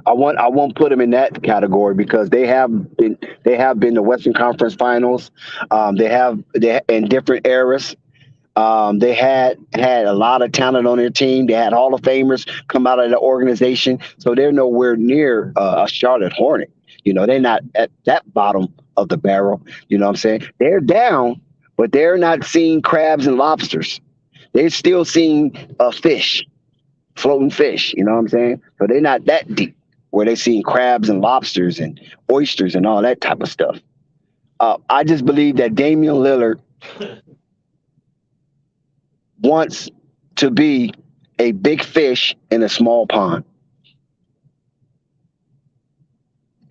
I won't put them in that category because they have been the Western Conference Finals. They in different eras. They had a lot of talent on their team. They had Hall of Famers come out of the organization, so they're nowhere near a Charlotte Hornet. You know, they're not at that bottom of the barrel. You know what I'm saying? They're down, but they're not seeing crabs and lobsters. They're still seeing a fish, floating fish. You know what I'm saying? So they're not that deep where they're seeing crabs and lobsters and oysters and all that type of stuff. I just believe that Damian Lillard wants to be a big fish in a small pond,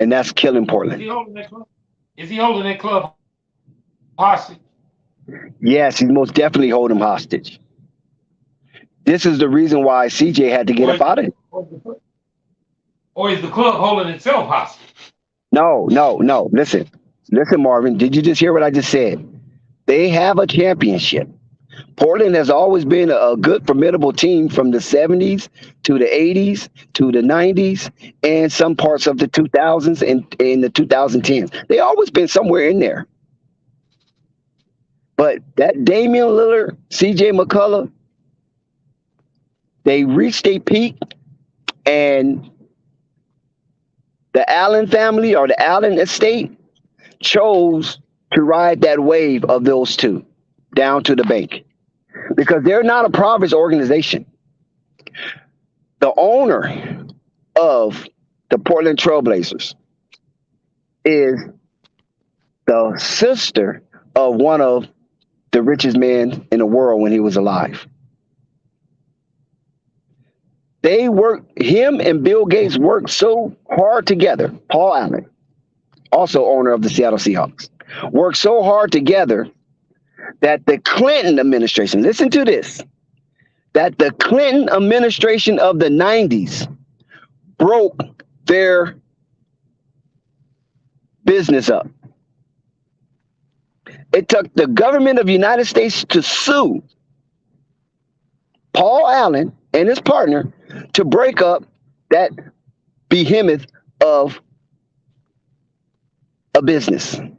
and that's killing Is Portland. he holding that club? Is he holding that club hostage? Yes, he's most definitely hold him hostage. This is the reason why CJ had to get Or up is, out of it. or is the club holding itself hostage? No. Listen, Marvin. Did you just hear what I just said? They have a championship. Portland has always been a good, formidable team from the 70s to the 80s to the 90s and some parts of the 2000s and in the 2010s. They always been somewhere in there. But that Damian Lillard, CJ McCullough, they reached a peak, and the Allen family or the Allen estate chose to ride that wave of those two down to the bank because they're not a Providence organization. The owner of the Portland Trailblazers is the sister of one of the richest men in the world when he was alive. Him and Bill Gates worked so hard together. Paul Allen, also owner of the Seattle Seahawks, worked so hard together that the Clinton administration, listen to this, that the Clinton administration of the 90s broke their business up. It took the government of the United States to sue Paul Allen and his partner to break up that behemoth of a business. And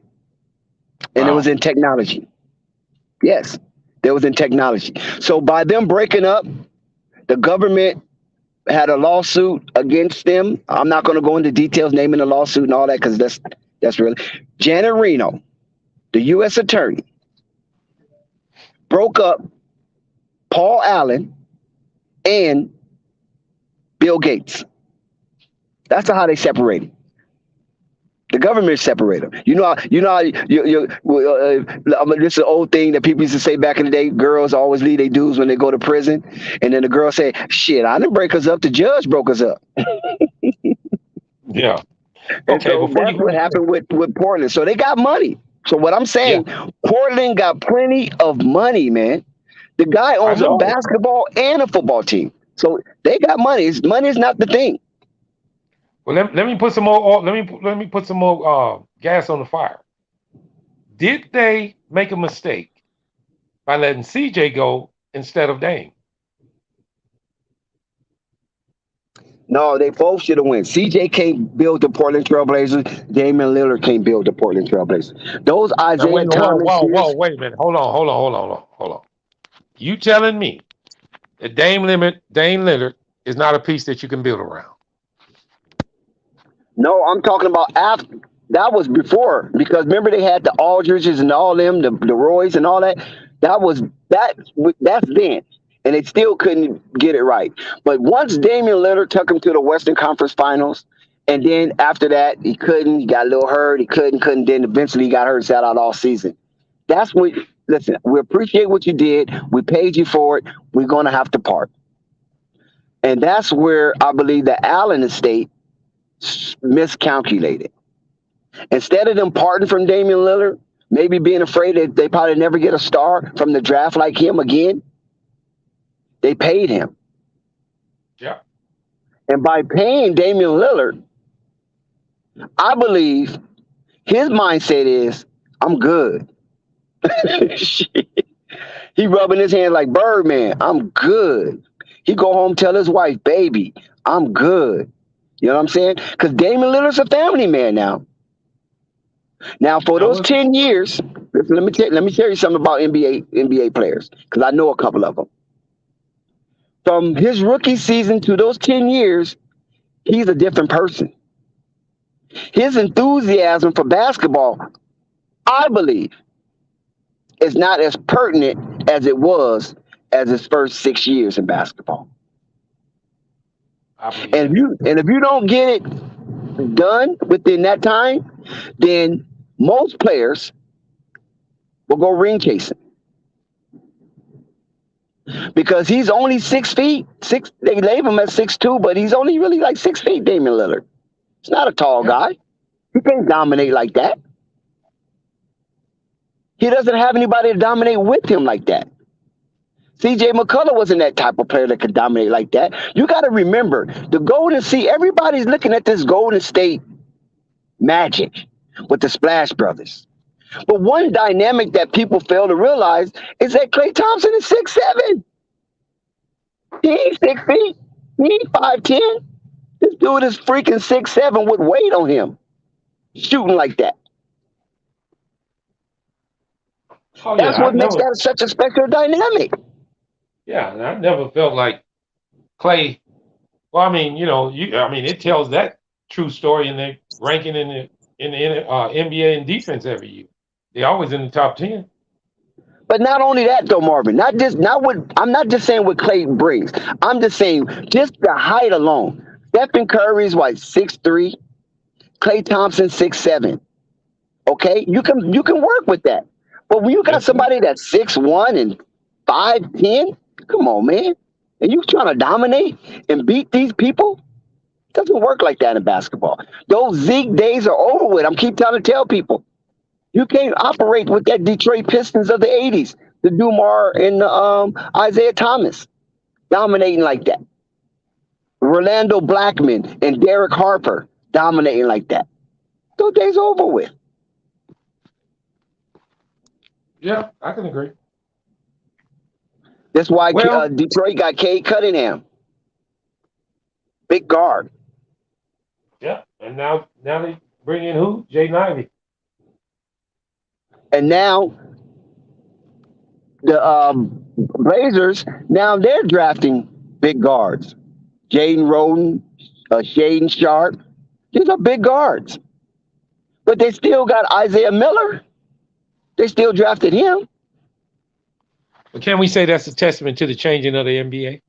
it was in technology. Yes, there was in technology. So by them breaking up, the government had a lawsuit against them. I'm not going to go into details naming the lawsuit and all that because that's really Janet Reno, the U.S. attorney, broke up Paul Allen and Bill Gates. That's how they separated. The government separated them. This is an old thing that people used to say back in the day. Girls always leave their dudes when they go to prison. And then the girl say, shit, I didn't break us up. The judge broke us up. Yeah. And Okay, so before you that's go what to happened with Portland. So they got money. So what I'm yeah, saying, Portland got plenty of money, man. The guy I owns a know. basketball and a football team. So they got money. Money is not the thing. Well, let me put some more. Let me put some more gas on the fire. Did they make a mistake by letting CJ go instead of Dame? No, they both should have won. CJ can't build the Portland Trailblazers. Damian Lillard can't build the Portland Trailblazers. Those Now wait, Isaiah whoa, Thomas whoa, whoa, years. wait a minute. Hold on. You telling me that Dame Lillard is not a piece that you can build around? No, I'm talking about after. That was before because remember they had the Aldridges and all them, the Roys and all that. That was that. That's then, and they still couldn't get it right. But once Damian Lillard took him to the Western Conference Finals, and then after that he couldn't. He got a little hurt. He couldn't. Then eventually he got hurt, sat out all season. That's what. Listen, we appreciate what you did. We paid you for it. We're gonna have to part, and that's where I believe the Allen estate miscalculated. Instead of them parting from Damian Lillard, maybe being afraid that they probably never get a star from the draft like him again, they paid him. Yeah. And by paying Damian Lillard, I believe his mindset is, I'm good. He rubbing his hands like Birdman. I'm good. He go home, tell his wife, baby, I'm good. You know what I'm saying? Because Damian Lillard's a family man now. Now, for Now those listen. 10 years, let me tell you something about NBA players, because I know a couple of them. From his rookie season to those 10 years, he's a different person. His enthusiasm for basketball, I believe, is not as pertinent as it was as his first 6 years in basketball. I believe And that. if you don't get it done within that time, then most players will go ring chasing. Because he's only 6 feet. They label him at 6'2", but he's only really like 6 feet, Damian Lillard. He's not a tall Yeah. guy. He can't dominate like that. He doesn't have anybody to dominate with him like that. CJ McCullough wasn't that type of player that could dominate like that. You got to remember, the Golden State, everybody's looking at this Golden State magic with the Splash Brothers. But one dynamic that people fail to realize is that Klay Thompson is 6'7". He ain't 6 feet. He ain't 5'10". This dude is freaking 6'7" with weight on him, shooting like that. Oh That's yeah, what makes that such a special dynamic. yeah, and I never felt like Clay. Well, I mean, it tells that true story in the ranking in the NBA in defense every year. They're always in the top 10. But not only that, though, Marvin. Not what I'm not just saying what Clay brings. I'm just saying just the height alone. Stephen Curry is what 6'3". Klay Thompson 6'7". Okay, you can work with that. But when you got Yes, sir. somebody that's 6'1" and 5'10", come on, man, and you trying to dominate and beat these people? It doesn't work like that in basketball. Those Zeke days are over with. I'm keep trying to tell people. You can't operate with that Detroit Pistons of the '80s, the Dumar and Isaiah Thomas dominating like that. Rolando Blackman and Derek Harper dominating like that. Those days are over with. Yeah, I can agree. That's why Well, Detroit got Cade Cunningham, big guard. yeah, and now they bring in who? Jay Ivey. And now the Blazers, now they're drafting big guards. Jaden Rhoden, Shaden Sharp. These are big guards. But they still got Isaiah Miller. They still drafted him. But can we say that's a testament to the changing of the NBA?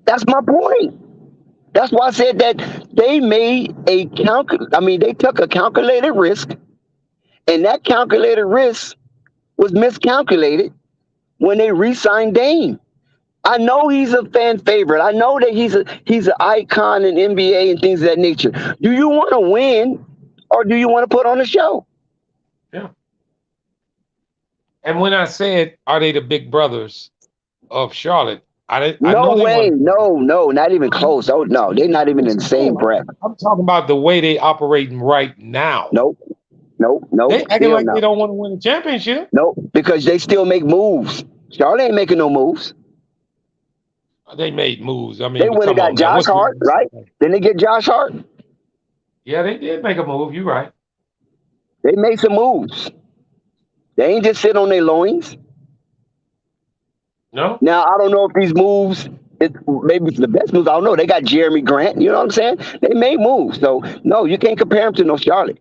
That's my point. That's why I said that they made they took a calculated risk, and that calculated risk was miscalculated when they re-signed Dame. I know he's a fan favorite. I know that he's an icon in NBA and things of that nature. Do you want to win, or do you want to put on a show? Yeah. And when I said, are they the big brothers of Charlotte? I No know they way. want to. No, no, not even close. Oh no, they're not even in the same breath. I'm talking about the way they operating right now. Nope, nope, They nope. acting Still like they no. don't want to win a championship. Nope, because they still make moves. Charlotte ain't making no moves. They made moves. I They mean, went and come got on now. Josh What's Hart, right? Didn't they get Josh Hart? Yeah, they did make a move. You're right. They made some moves. They ain't just sit on their loins. No. Now I don't know if these moves, maybe it's the best moves. I don't know. They got Jeremy Grant. You know what I'm saying? They made moves. So no, you can't compare them to no Charlotte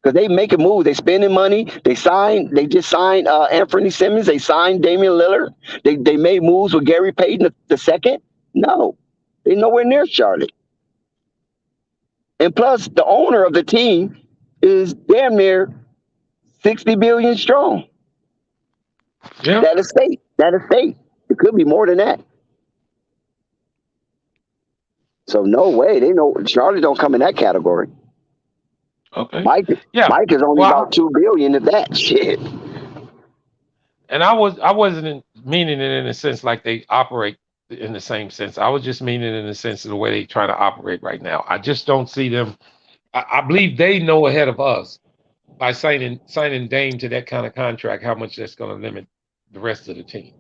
because they making moves. They spending money. They signed. They just signed Anthony Simmons. They signed Damian Lillard. They made moves with Gary Payton the second. No, they nowhere near Charlotte. And plus, the owner of the team is damn near 60 billion strong. Yeah. That estate. That estate. It could be more than that. So no way. They know Charlotte don't come in that category. Okay. Mike Yeah. Mike is only Well, about 2 billion if that shit. and I wasn't meaning it in a sense like they operate in the same sense. I was just meaning it in the sense of the way they try to operate right now. I just don't see them. I believe they know ahead of us by signing Dame to that kind of contract how much that's going to limit the rest of the team.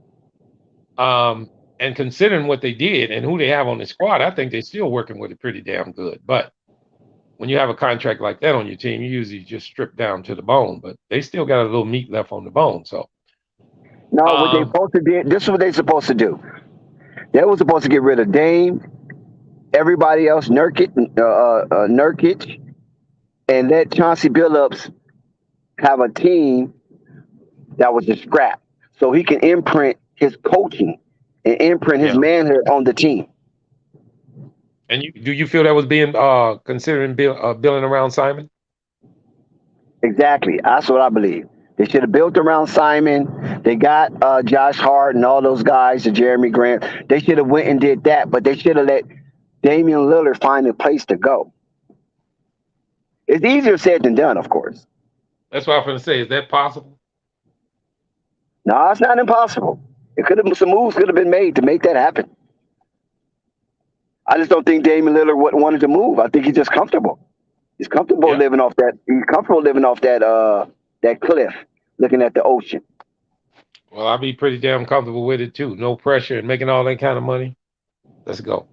And considering what they did and who they have on the squad, I think they're still working with it pretty damn good. But when you have a contract like that on your team, you usually just strip down to the bone. But they still got a little meat left on the bone. So, No, what they supposed to do, this is what they supposed to do. They were supposed to get rid of Dame, everybody else, Nurkic, and let Chauncey Billups have a team that was a scrap. So he can imprint his coaching and imprint his yeah. manhood on the team. And do you feel that was being considering billing around Simon? Exactly. That's what I believe. They should have built around Simon. They got Josh Hart and all those guys, and Jeremy Grant. They should have went and did that, but they should have let Damian Lillard find a place to go. It's easier said than done, of course. That's what I'm going to say. Is that possible? No, it's not impossible. It could have some moves could have been made to make that happen. I just don't think Damian Lillard wanted to move. I think he's just comfortable. He's comfortable Yeah. living off that. He's comfortable living off that cliff, looking at the ocean. Well, I'd be pretty damn comfortable with it too. No pressure and making all that kind of money. Let's go.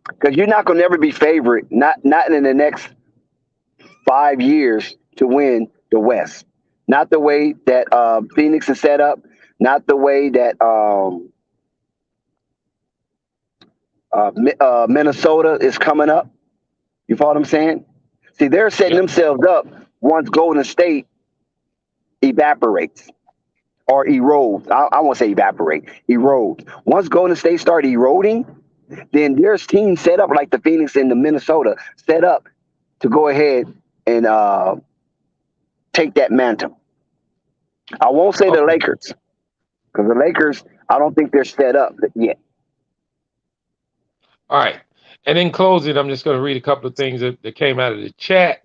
Because you're not going to ever be favorite, not in the next 5 years to win the West. Not the way that Phoenix is set up. Not the way that Minnesota is coming up. You follow what I'm saying? See, they're setting Yeah. themselves up once Golden State evaporates or erodes. I won't say evaporate, erodes. Once Golden State start eroding, then there's teams set up like the Phoenix and the Minnesota set up to go ahead and take that mantle. I won't say the Okay. Lakers because the Lakers, I don't think they're set up yet. All right. And in closing, I'm just going to read a couple of things that came out of the chat.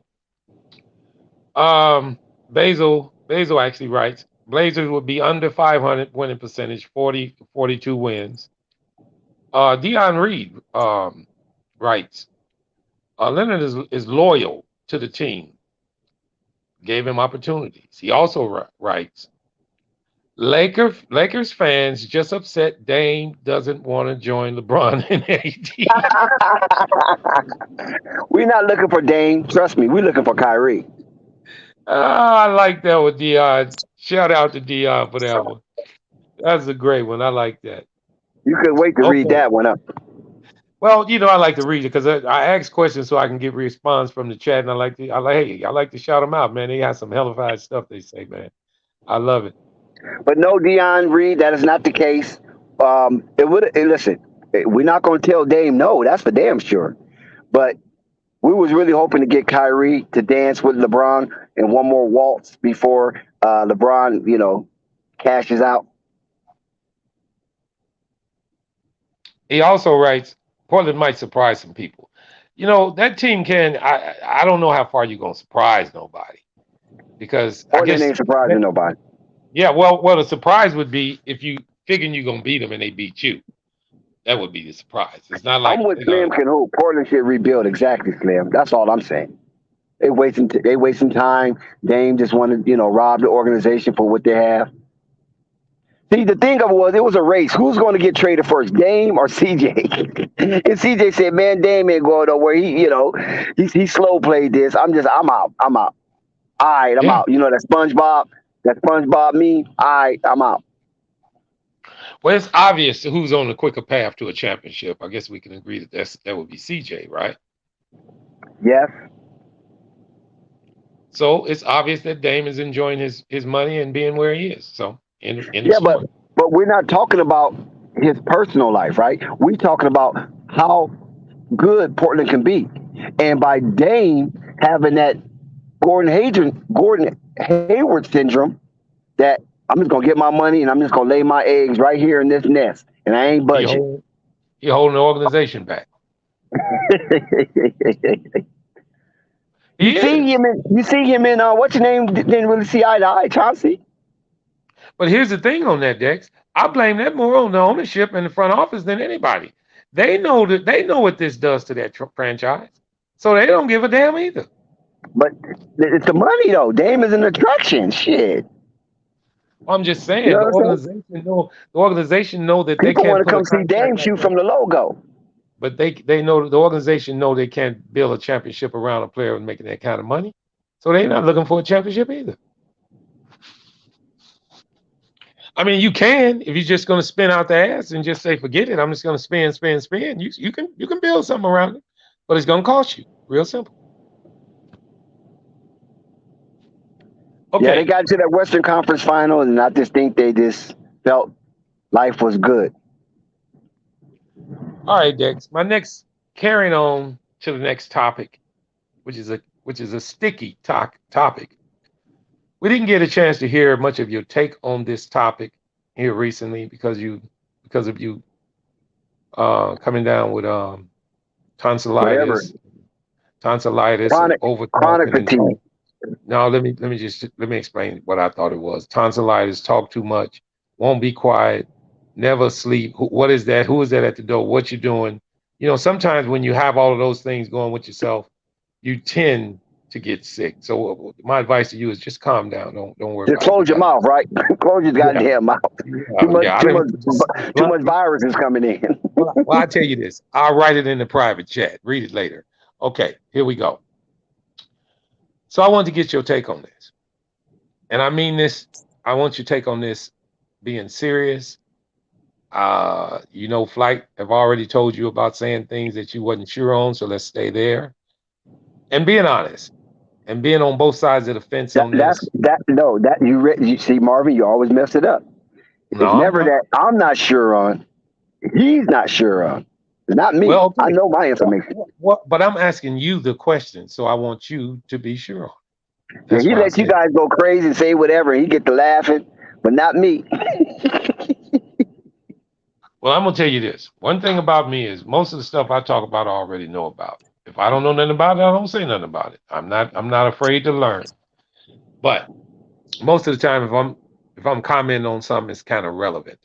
Basil actually writes, Blazers would be under 500 winning percentage, 40 to 42 wins. Dion Reed writes, Leonard is loyal to the team. Gave him opportunities. He also writes, Lakers fans just upset Dame doesn't want to join LeBron and AD. We're not looking for Dame. Trust me, we're looking for Kyrie. I like that with Dion. Shout out to Dion for that one. That's a great one. I like that. You could wait to read that one up. Well, I like to read it because I ask questions so I can get response from the chat, and I like to shout them out, man. They got some hellified stuff they say, man. I love it. But no, Dion Reed, that is not the case. Listen, we're not going to tell Dame no. That's for damn sure. But we was really hoping to get Kyrie to dance with LeBron and one more waltz before LeBron, cashes out. He also writes, Portland might surprise some people. You know, that team can, I don't know how far you're going to surprise nobody because I Portland guess, ain't surprising nobody. yeah, well, the surprise would be if you figuring you're going to beat them and they beat you. That would be the surprise. It's not I'm like with they're Slim going can hoop. Portland should rebuild exactly, Slim. That's all I'm saying. They wasting time. Dame just wanted, rob the organization for what they have. See, the thing of it was a race. Who's going to get traded first, Dame or CJ? And CJ said, "Man, Dame ain't going nowhere. He slow played this. I'm out. I'm out. All right, I'm yeah. out. You know that SpongeBob meme. All right, I'm out. Well, it's obvious who's on the quicker path to a championship. I guess we can agree that that would be CJ, right? Yes, So it's obvious that Dame is enjoying his money and being where he is. So in the yeah, but story. but we're not talking about his personal life, right? We're talking about how good Portland can be, and by Dame having that Gordon Hayward syndrome, that I'm just gonna get my money and I'm just gonna lay my eggs right here in this nest, and I ain't He budging. hold, he holding the organization back. You He see is. him in what's your name? Didn't really see eye to eye, Chauncey. But here's the thing on that, Dex. I blame that more on the ownership and the front office than anybody. They know what this does to that franchise, so they don't give a damn either. But it's the money though. Dame is an attraction. Shit. I'm just You saying know what I'm saying? the organization know that they People can't want to put a come see contract Dame like shoot that. from the logo. But they know the organization know they can't build a championship around a player making that kind of money, so they're not looking for a championship either. I mean, you can if you're just going to spin out the ass and just say, "Forget it. I'm just going to spin, spin, spin." You can build something around it, but it's going to cost you. Real simple. Yeah, they Okay, got to that Western Conference final, and I just think they just felt life was good. all right, Dex. My next carrying on to the next topic, which is a sticky topic. We didn't get a chance to hear much of your take on this topic here recently because of you coming down with Whatever. tonsillitis, tonsillitis, and Chronic over chronic talking and fatigue. talk. Now let me explain what I thought it was. Tonsillitis, talk too much, won't be quiet, never sleep. What is that? Who is that at the door? What you doing? Sometimes when you have all of those things going with yourself, you tend to get sick. So my advice to you is just calm down. Don't worry Just about it. We close your got mouth, right? Close your yeah, goddamn mouth. Too much, yeah. I too didn't much, just too much virus is coming in. well, I tell you this. I'll write it in the private chat. Read it later. Okay, here we go. So I want to get your take on this. And I mean this, I want your take on this being serious. Flight have already told you about saying things that you wasn't sure on, so let's stay there. And being honest and being on both sides of the fence That on that's this. that no that you see Marvin, you always mess it up. No, It's I'm never not. that I'm not sure on. He's not sure on. It's not me. Well, I okay. know my information. But I'm asking you the question, so I want you to be sure on. Yeah, That's he why I let you said, guys go crazy and say whatever. He get to laughing, but not me. well, I'm gonna tell you this. One thing about me is most of the stuff I talk about I already know about. If I don't know nothing about it, I don't say nothing about it. I'm not afraid to learn. But most of the time if I'm commenting on something it's kind of relevant.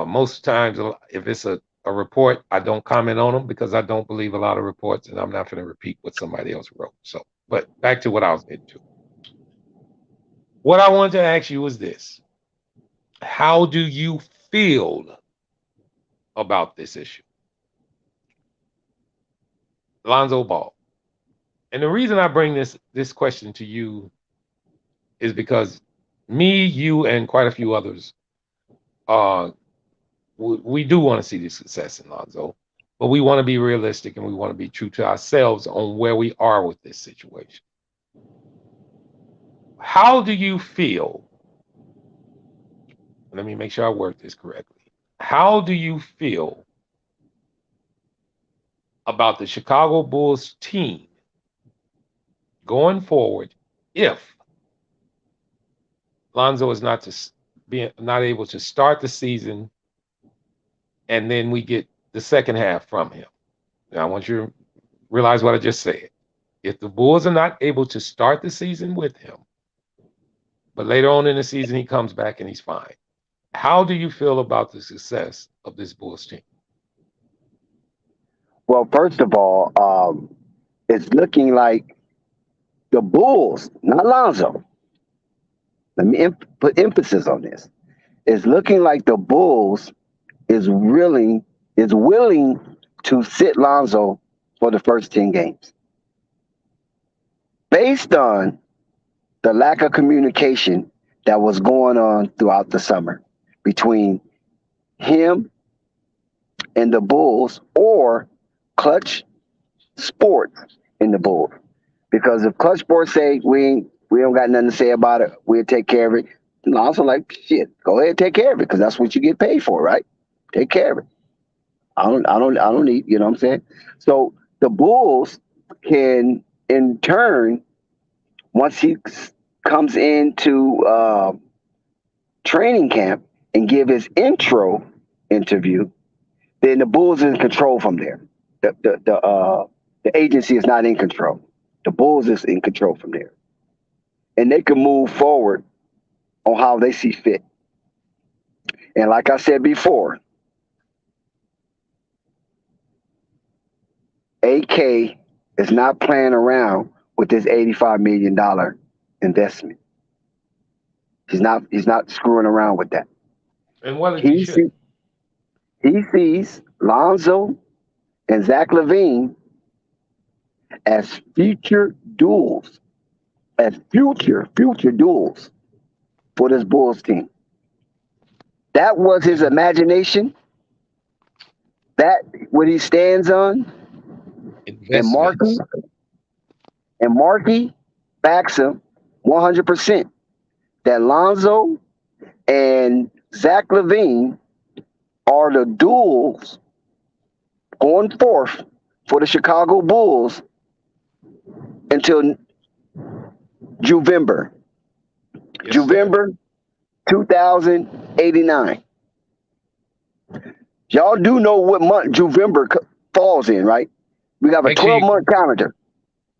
Most times if it's a report, I don't comment on them because I don't believe a lot of reports and I'm not going to repeat what somebody else wrote. So, but back to what I was getting to. What I wanted to ask you was this. How do you feel about this issue? Lonzo Ball. And the reason I bring this question to you is because me, you, and quite a few others, uh, we do want to see the success in Lonzo, but we want to be realistic and we want to be true to ourselves on where we are with this situation. How do you feel? Let me make sure I word this correctly. How do you feel about the Chicago Bulls team going forward if Lonzo is not able to start the season and then we get the second half from him. Now, I want you to realize what I just said. If the Bulls are not able to start the season with him, but later on in the season he comes back and he's fine, how do you feel about the success of this Bulls team? Well, first of all, it's looking like the Bulls, not Lonzo. Let me put emphasis on this. It's looking like the Bulls is willing to sit Lonzo for the first 10 games. Based on the lack of communication that was going on throughout the summer between him and the Bulls or Clutch Sports and the Bulls. Because if Clutch Sports say we don't got nothing to say about it, we'll take care of it. Lonzo like, shit, go ahead and take care of it because that's what you get paid for, right? Take care of it. I don't need, you know what I'm saying? So the Bulls can, in turn, once he comes into training camp and give his intro interview, then the Bulls is in control from there. The agency is not in control. The Bulls is in control from there, and they can move forward on how they see fit. And like I said before, AK is not playing around with this $85 million investment. He's not screwing around with that. And whether He you should. he sees Lonzo and Zach LaVine as future duels, as future duels for this Bulls team. That was his imagination. That what he stands on, and Investments. Markey backs him 100%. That Lonzo and Zach LaVine are the duels going forth for the Chicago Bulls until Juvember. Yes, sir. Juvember 2089. Y'all do know what month Juvember falls in, right? We have a Make sure you 12-month calendar.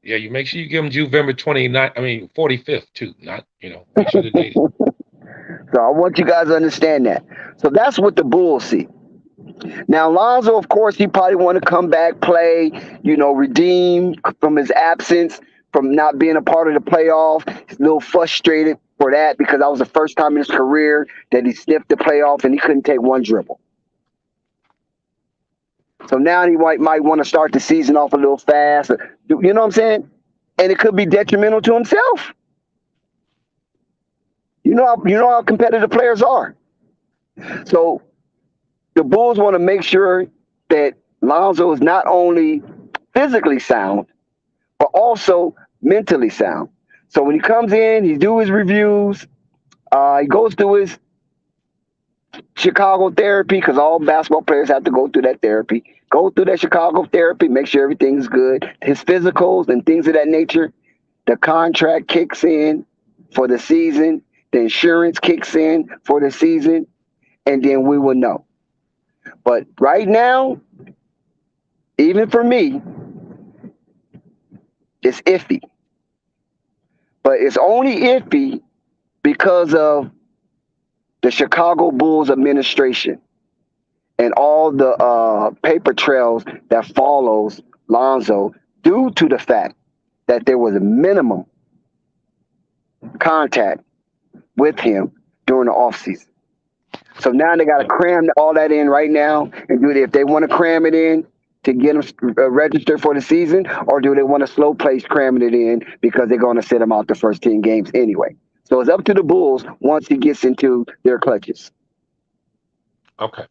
Yeah, you make sure you give them November 29th, 45th too, not, make sure the date. So I want you guys to understand that. So that's what the Bulls see. Now, Lonzo, of course, he probably want to come back, play, redeem from his absence, from not being a part of the playoff. He's a little frustrated for that because that was the first time in his career that he sniffed the playoff and he couldn't take one dribble. So now he might want to start the season off a little fast. You know what I'm saying? And it could be detrimental to himself. You know how competitive players are. So the Bulls want to make sure that Lonzo is not only physically sound, but also mentally sound. So when he comes in, he do his reviews. He goes through his Chicago therapy because all basketball players have to go through that therapy. Go through that Chicago therapy, make sure everything's good. His physicals and things of that nature. The contract kicks in for the season. The insurance kicks in for the season. And then we will know. But right now, even for me, it's iffy. But it's only iffy because of the Chicago Bulls administration and all the paper trails that follows Lonzo due to the fact that there was a minimum contact with him during the offseason. So now they got to cram all that in right now and do it if they want to cram it in to get him registered for the season, or do they want to slow place cramming it in because they're going to sit him out the first 10 games anyway. So it's up to the Bulls once he gets into their clutches. Okay.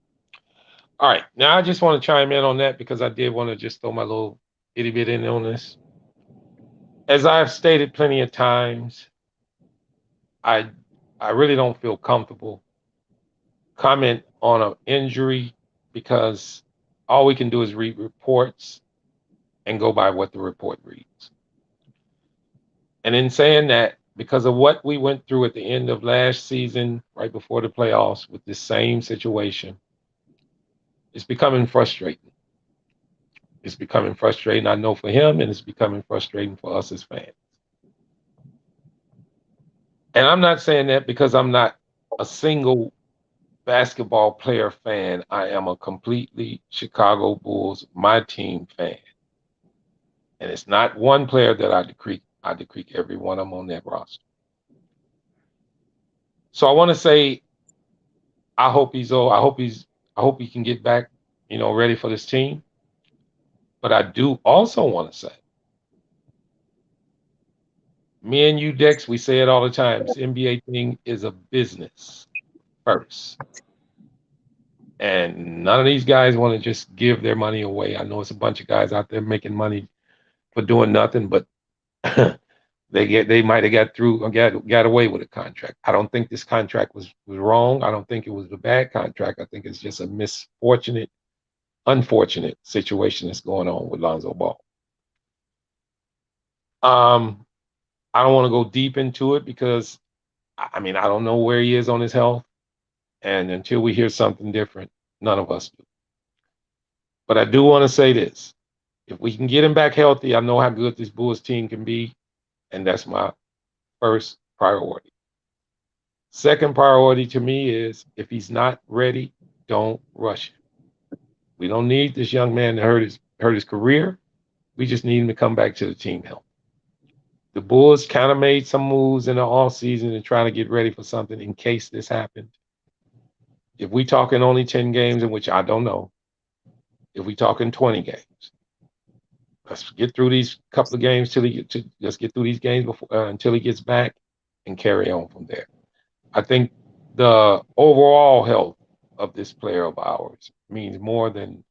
All right. Now I just want to chime in on that because I did want to just throw my little itty bit in on this. As I've stated plenty of times, I really don't feel comfortable comment on an injury because all we can do is read reports and go by what the report reads. And in saying that, because of what we went through at the end of last season, right before the playoffs with this same situation, It's becoming frustrating. It's becoming frustrating, I know, for him, and it's becoming frustrating for us as fans. And I'm not saying that because I'm not a single basketball player fan. I am a completely Chicago Bulls, my team fan. And it's not one player that I decree. I decree every one of them on that roster. So I want to say, I hope he's old. I hope he can get back, ready for this team. But I do also want to say, me and you, Dex, we say it all the time. This NBA thing is a business first. And none of these guys want to just give their money away. I know it's a bunch of guys out there making money for doing nothing, but they might have got through or got away with a contract. I don't think this contract was wrong. I don't think it was a bad contract. I think it's just a unfortunate situation that's going on with Lonzo Ball. I don't want to go deep into it because I don't know where he is on his health. And until we hear something different, none of us do. But I do want to say this. If we can get him back healthy, I know how good this Bulls team can be. And that's my first priority. Second priority to me is if he's not ready, don't rush him. We don't need this young man to hurt his career. We just need him to come back to the team health. The Bulls kind of made some moves in the offseason and trying to get ready for something in case this happened. If we talking only 10 games, in which I don't know, if we talking 20 games, let's get through these couple of games let's get through these games until he gets back and carry on from there. I think the overall health of this player of ours means more than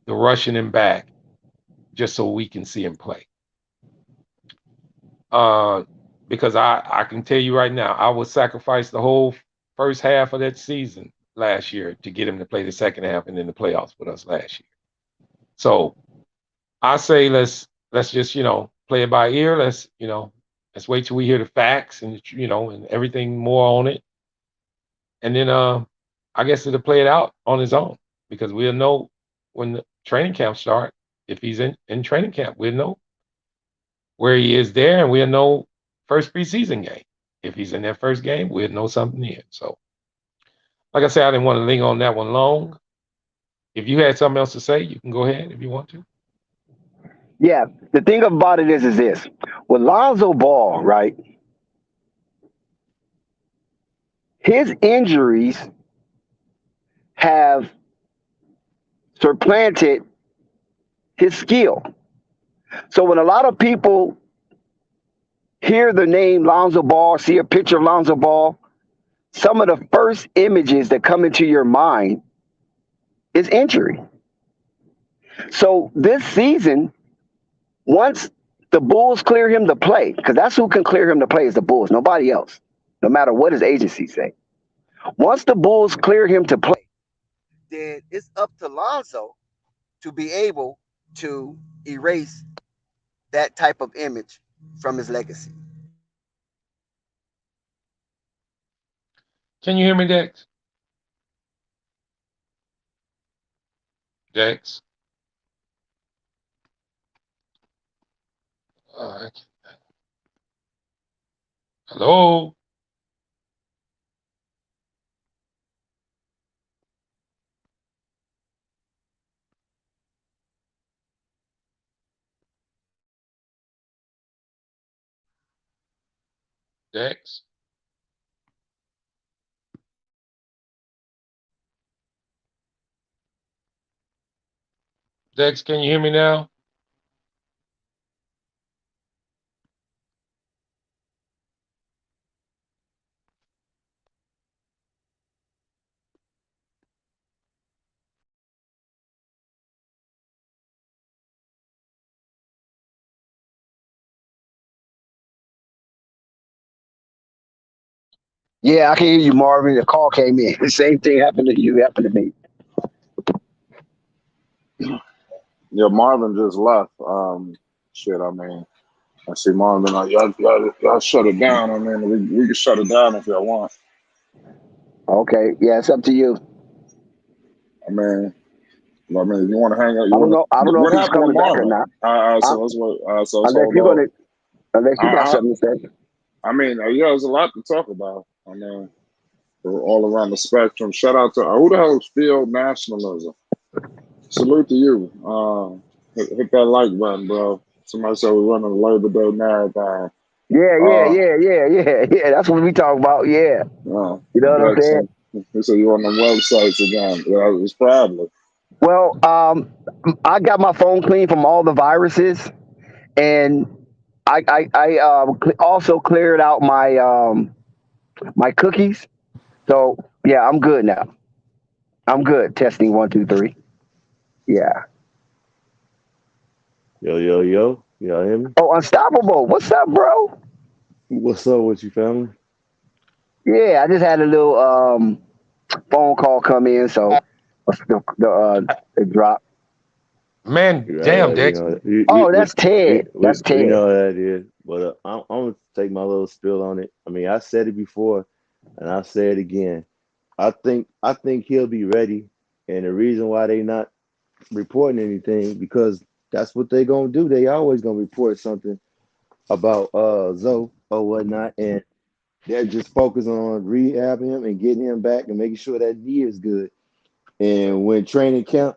the rushing him back just so we can see him play. Because I can tell you right now, I would sacrifice the whole first half of that season last year to get him to play the second half and then the playoffs with us last year. So I say let's just play it by ear. Let's wait till we hear the facts and and everything more on it, and then I guess it'll play it out on his own because we'll know when the training camp start. If he's in training camp, we'll know where he is there, and we'll know first preseason game. If he's in that first game, we'll know something there. So, like I said, I didn't want to linger on that one long. If you had something else to say, you can go ahead if you want to. Yeah, the thing about it is this: with Lonzo Ball, right? His injuries have supplanted his skill. So when a lot of people hear the name Lonzo Ball, see a picture of Lonzo Ball, some of the first images that come into your mind is injury. So this season, once the Bulls clear him to play, because that's who can clear him to play is the Bulls, nobody else, no matter what his agency say. Once the Bulls clear him to play, then it's up to Lonzo to be able to erase that type of image from his legacy. Can you hear me, Dex? Dex? Hello? Dex? Dex, can you hear me now? Yeah, I can hear you, Marvin. The call came in. The same thing happened to you, happened to me. Yeah, Marvin just left. I see Marvin. Like, y'all shut it down. We can shut it down if y'all want. Okay, yeah, it's up to you. I mean, I mean, if you want to hang out, you I don't want know. I to. don't know What if he's happened with coming back or Marlon? not. So I, let's wait. So let's unless hold you're on. gonna, unless you got I, something to say. mean, yeah, there's a lot to talk about. I mean, we're all around the spectrum. Shout out to who the hell is Field Nationalism? Salute to you. Hit that like button, bro. Somebody said we're running a Labor Day marathon. Uh, Yeah. That's what we talk about. Yeah, you know what I'm saying. Jackson. He said you on the websites again. Yeah, it's probably. Well, I got my phone clean from all the viruses, and I also cleared out my cookies. So yeah, I'm good now. I'm good. Testing 1 2 3. Yeah. Yo, yo, yo. Y'all hear me? Oh, Unstoppable. What's up, bro? What's up with you, family? Yeah, I just had a little phone call come in, so it dropped. Man, damn, Right, Dex. Oh, that's Ted. That's we Ted. know how that is. But I'm gonna take my little spill on it. I mean, I said it before, and I'll say it again. I think he'll be ready, and the reason why they not reporting anything because that's what they gonna do. They always gonna report something about Zoe or whatnot, and they're just focused on rehabbing him and getting him back and making sure that knee is good. And when training camp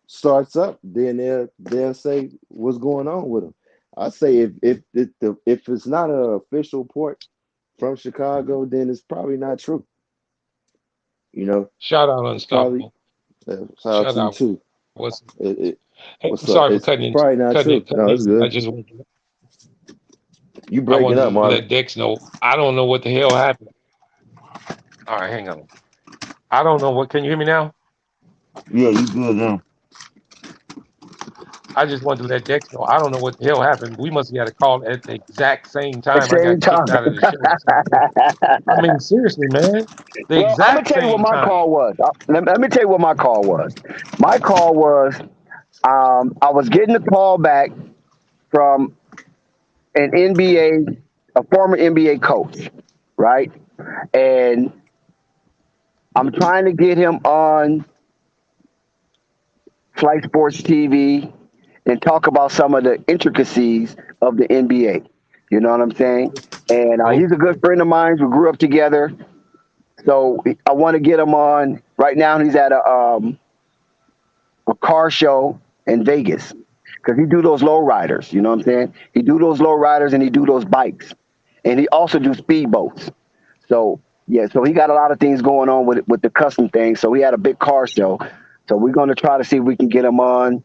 starts up, then they'll say what's going on with him. I say if it's not an official report from Chicago, then it's probably not true. You know, Shout out it's probably Unstoppable. shout out Shout to you out. too. What's Hey, I'm What's up? sorry for It's probably not true. cutting No, it's in. good. You I breaking wanted up, to Marvin? let Dex know I don't know what the hell happened. All right, hang on. I don't know what. Can you hear me now? Yeah, you good now. I just wanted to let Dex know I don't know what the hell happened. We must have got a call at the exact same At time. the I same got kicked time. out of the show. Or something. I mean, seriously, man. The Well, I'm gonna exact tell you what same my time. call was. Let me tell you what my call was. My call was I was getting a call back from an a former NBA coach, right? And I'm trying to get him on Flight Sports TV and talk about some of the intricacies of the NBA. You know what I'm saying? And he's a good Okay. friend of mine. We grew up together. So I want to get him on. Right now, he's at a car show in Vegas because he do those low riders. You know what I'm saying? He do those low riders and he do those bikes, and he also do speedboats. So yeah, so he got a lot of things going on with the custom thing. So he had a big car show. So we're going to try to see if we can get him on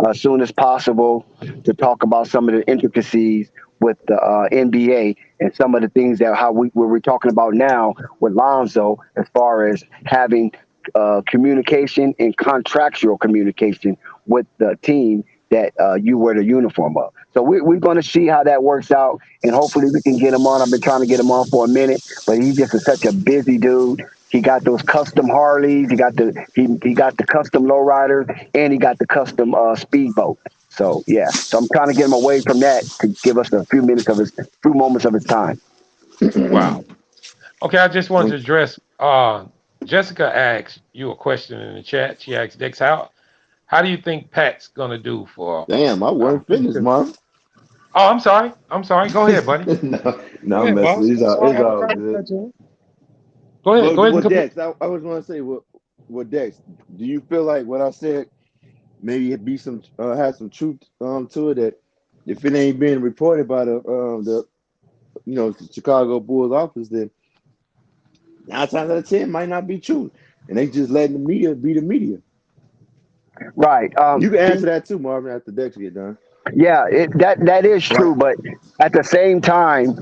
as soon as possible to talk about some of the intricacies with the NBA and some of the things that we're talking about now with Lonzo as far as having communication and contractual communication with the team that you wear the uniform of. So we're going to see how that works out, and hopefully we can get him on. I've been trying to get him on for a minute, but he just is such a busy dude. He got those custom Harleys. He got the custom lowrider, and he got the custom speedboat. So yeah, so I'm trying to get him away from that to give us a few moments of his time. Wow. Okay, I just wanted to address. Jessica asked you a question in the chat. She asked Dex, how do you think Pat's gonna do for? Damn, I wasn't finished, Marvin. Oh, I'm sorry. I'm sorry. Go ahead, buddy. No, Go I'm ahead, messing boss. with you. I'm sorry. I It's ain't all trying to good. cut you. Go ahead. Go ahead and Well, complete. Dex, I was going to say, what Dex, do you feel like what I said maybe it be some have some truth to it that if it ain't being reported by the Chicago Bulls office, then 9 times out of 10 might not be true, and they just letting the media be the media. Right. You can answer that too, Marvin, after Dex get done. Yeah, that is Right. true, but at the same time,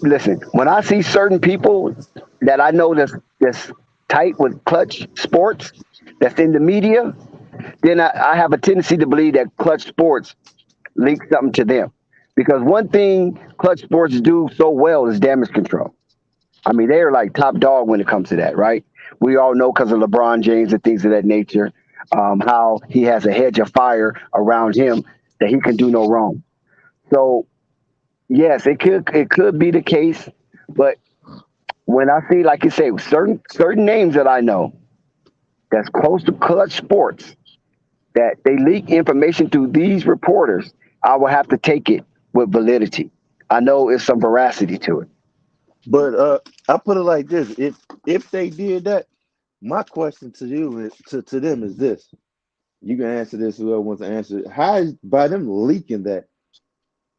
listen, when I see certain people that I know that's tight with Clutch Sports, that's in the media, then I have a tendency to believe that Clutch Sports leaks something to them, because one thing Clutch Sports do so well is damage control. I mean, they're like top dog when it comes to that, right? We all know because of LeBron James and things of that nature, how he has a hedge of fire around him that he can do no wrong. So yes, it could be the case, but when I see, like you say, certain names that I know that's close to Clutch Sports, that they leak information through these reporters, I will have to take it with validity. I know it's some veracity to it. But I put it like this: if they did that, my question to you is to them is this. You can answer this. Whoever wants to answer it. How is by them leaking that?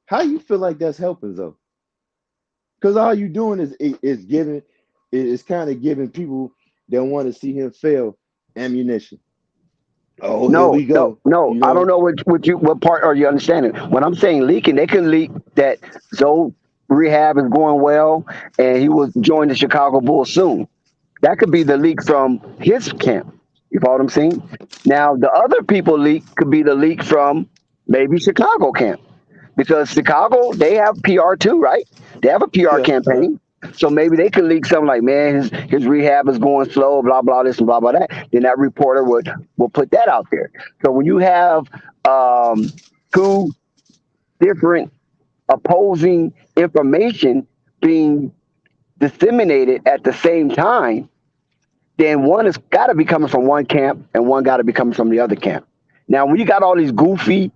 How you feel like that's helping though? Because all you doing is giving is kind of giving people that want to see him fail ammunition. Oh, here No, we no, go. no. You I don't know, know what part are you understanding. When I'm saying leaking, they can leak that Zoe rehab is going well and he will join the Chicago Bulls soon. That could be the leak from his camp. You follow what I'm saying? Now the other people leak could be the leak from maybe Chicago camp. Because Chicago, they have PR too, right? They have a PR yeah, yeah. campaign. So maybe they could leak something like, man, his rehab is going slow, blah, blah, this and blah, blah, that. Then that reporter will put that out there. So when you have two different opposing information being disseminated at the same time, then one has got to be coming from one camp and one got to be coming from the other camp. Now, when you got all these goofy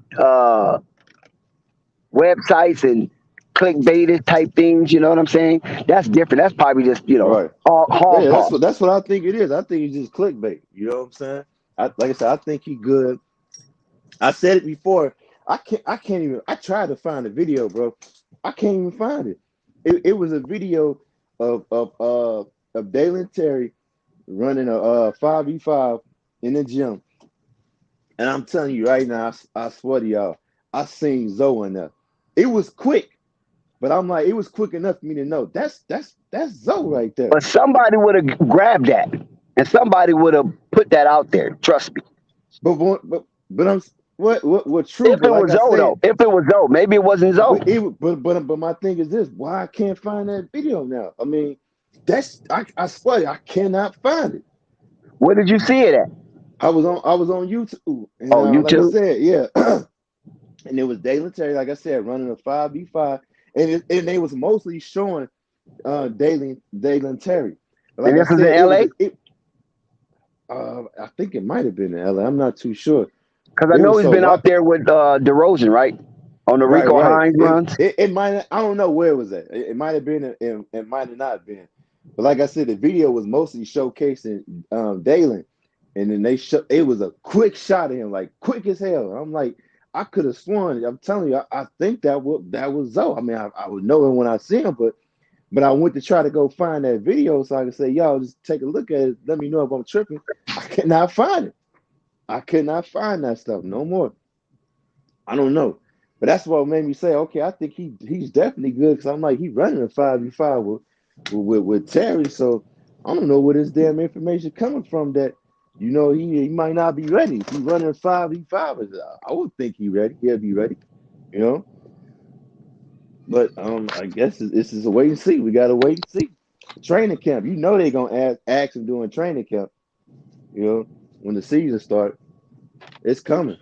websites and clickbaited type things, you know what I'm saying? That's different. That's probably just, Right. hog Yeah, talk. that's what I think it is. I think it's just clickbait. You know what I'm saying? Like I said, I think he good. I said it before. I can't even. I tried to find a video, bro. I can't even find it. It was a video of Dalen Terry running a 5v5 in the gym, and I'm telling you right now, I swear to y'all, I seen Zoe in there. It was quick, but I'm like, it was quick enough for me to know that's Zoe right there. But somebody would have grabbed that and somebody would have put that out there. Trust me. But I'm what true? If But it like was I Zoe, said, though. If it was Zoe. Maybe it wasn't Zoe. but my thing is this: why I can't find that video now? I mean, I swear I cannot find it. Where did you see it at? I was on YouTube, and Oh, like I YouTube? said, yeah, and it was Dalen Terry, like I said, running a 5v5, and they was mostly showing Dalen Terry. But like And I this was in said, LA? I think it might have been in LA. I'm not too sure. Because I It know was he's so been why out there with DeRozan, right? On the Rico right. Hines runs. It might. I don't know where it was at. It might have been. It might have not been. But like I said, the video was mostly showcasing Dalen, and then it was a quick shot of him, like quick as hell. I'm like, I could have sworn. I'm telling you, I think that was Zoe. I mean, I would know it when I see him, but I went to try to go find that video so I could say, y'all just take a look at it. Let me know if I'm tripping. I could not find it. I could not find that stuff no more. I don't know. But that's what made me say, okay, I think he's definitely good because I'm like, he running a 5v5 with Terry. So I don't know where this damn information coming from that, he might not be ready. If he's running a 5v5, I would think he'll be ready, you know. But I guess this is a wait and see. We gotta wait and see. Training camp, they're gonna ask him during training camp, when the season starts. It's coming.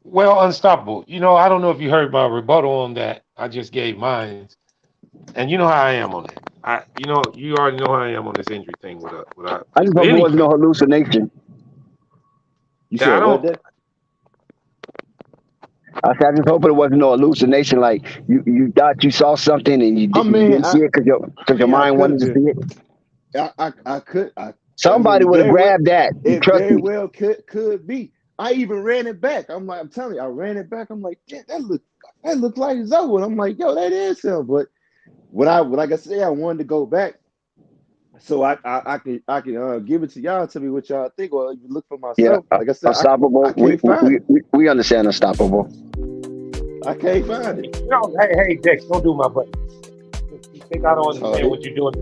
Well, unstoppable. I don't know if you heard my rebuttal on that. I just gave mine, and you know how I am on that. You already know how I am on this injury thing with I just just hope it wasn't no anything. hallucination. You Yeah, said I what, don't. Dad? I said, I just hope it wasn't no hallucination. Like you thought you saw something and you I didn't mean, see it because your I mind could wanted have to been. see it. I Somebody mean, would have very well, grabbed that. it Trust very me. well could be. I even ran it back. I'm telling you, I ran it back. I'm like, yeah, that looked like Zoe. And I'm like, yo, that is him. But like I said, I wanted to go back so I can give it to y'all. Tell me what y'all think, or look for Yeah, myself. Like I said, I unstoppable. can't find it. We understand unstoppable. I can't find it. No, hey, Dex, don't do my butt. You think I don't Oh, understand what you're doing?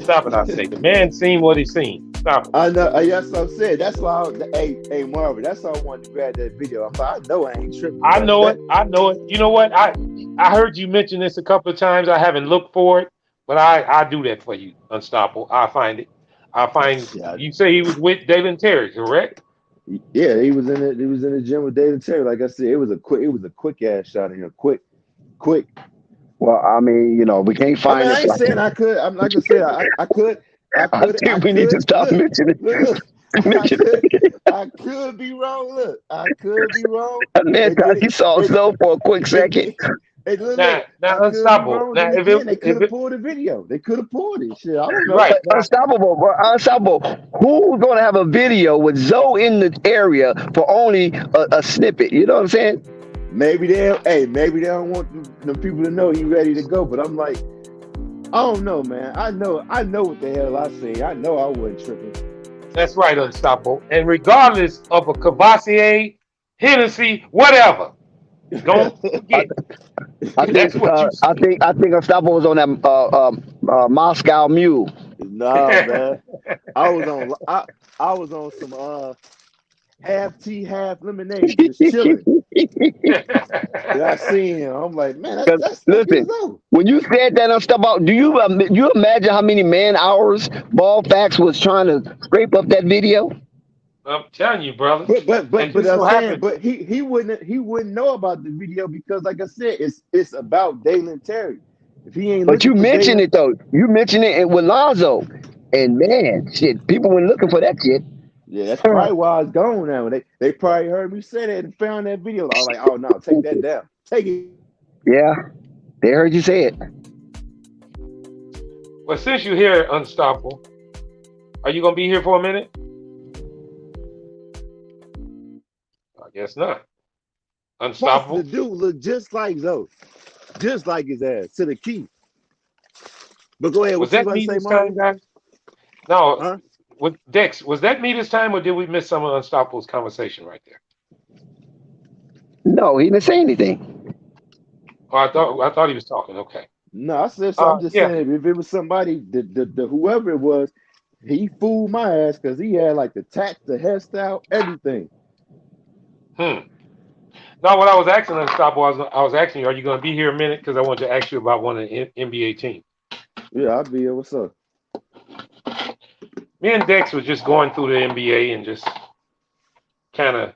Stop it! I say the man seen what he seen. Stop it. I know. That's what I'm saying. That's why. Hey, Marvin. That's why I wanted to grab that video. I know I ain't tripping. I know it. I know it. You know what? I heard you mention this a couple of times. I haven't looked for it, but I do that for you. Unstoppable. I find it. I find. Yeah, You say he was with Dalen Terry, correct? yeah. He was in it. He was in the gym with David Terry. Like I said, it was a quick ass shot in here. Quick. Well, I mean, we can't I mean, find it. I ain't saying I could. I'm like I said, I I think we need to stop look, mentioning. look, look. mentioning. I could be wrong. Look, I could be wrong. That man And then thought he saw snow for a quick and second. then, and look, Now, I could be unstoppable. wrong. Now, Then again, they could have pulled a video. They could have pulled it. Shit, I don't know. right now, Unstoppable, bro. Unstoppable. Who's gonna have a video with Zoe in the area for only a snippet? You know what I'm saying? Maybe maybe they don't want the people to know he ready to go. But I'm like, I don't know, man. I know what the hell I say. I know I wasn't tripping. that's right, unstoppable. And regardless of a Cavassier, Hennessy, whatever, don't forget. I think That's what you I say. think Unstoppable was on that Moscow Mule. Nah, man. I was on some half tea, half lemonade, just chilling. And I seen him. I'm like, man, Because that's listen, Izzo. when you said that Unstoppable, do you imagine how many man hours Ball Facts was trying to scrape up that video? I'm telling you, brother. And But just I'm so saying, happened, but he wouldn't know about the video because, like I said, it's about Dalen Terry. If he ain't But looking you for mentioned Dalen, it though. You mentioned it with Lonzo, and man, shit, people were looking for that shit. yeah, that's probably why it's gone now. They probably heard me say that and found that video. I was like, oh no, take that down, take it. Yeah, they heard you say it. well, since you're here, unstoppable, are you gonna be here for a minute? I guess not. Watch Unstoppable. the dude look just like Zoe, just like his ass to the key. But go ahead, Was what you that about to me say, this time, Marvin? guys? No. Huh? With Dex, was that me this time, or did we miss some of Unstoppable's conversation right there? No, he didn't say anything. Oh, I thought he was talking. Okay. No, I said so. I'm just Yeah. saying if it was somebody, the whoever it was, he fooled my ass because he had like the tat, the hairstyle, everything. No, what I was asking Unstoppable, I was asking you, are you going to be here a minute? Because I wanted to ask you about one of the NBA teams. Yeah, I'll be here. What's up? Me and Dex was just going through the NBA and just kind of,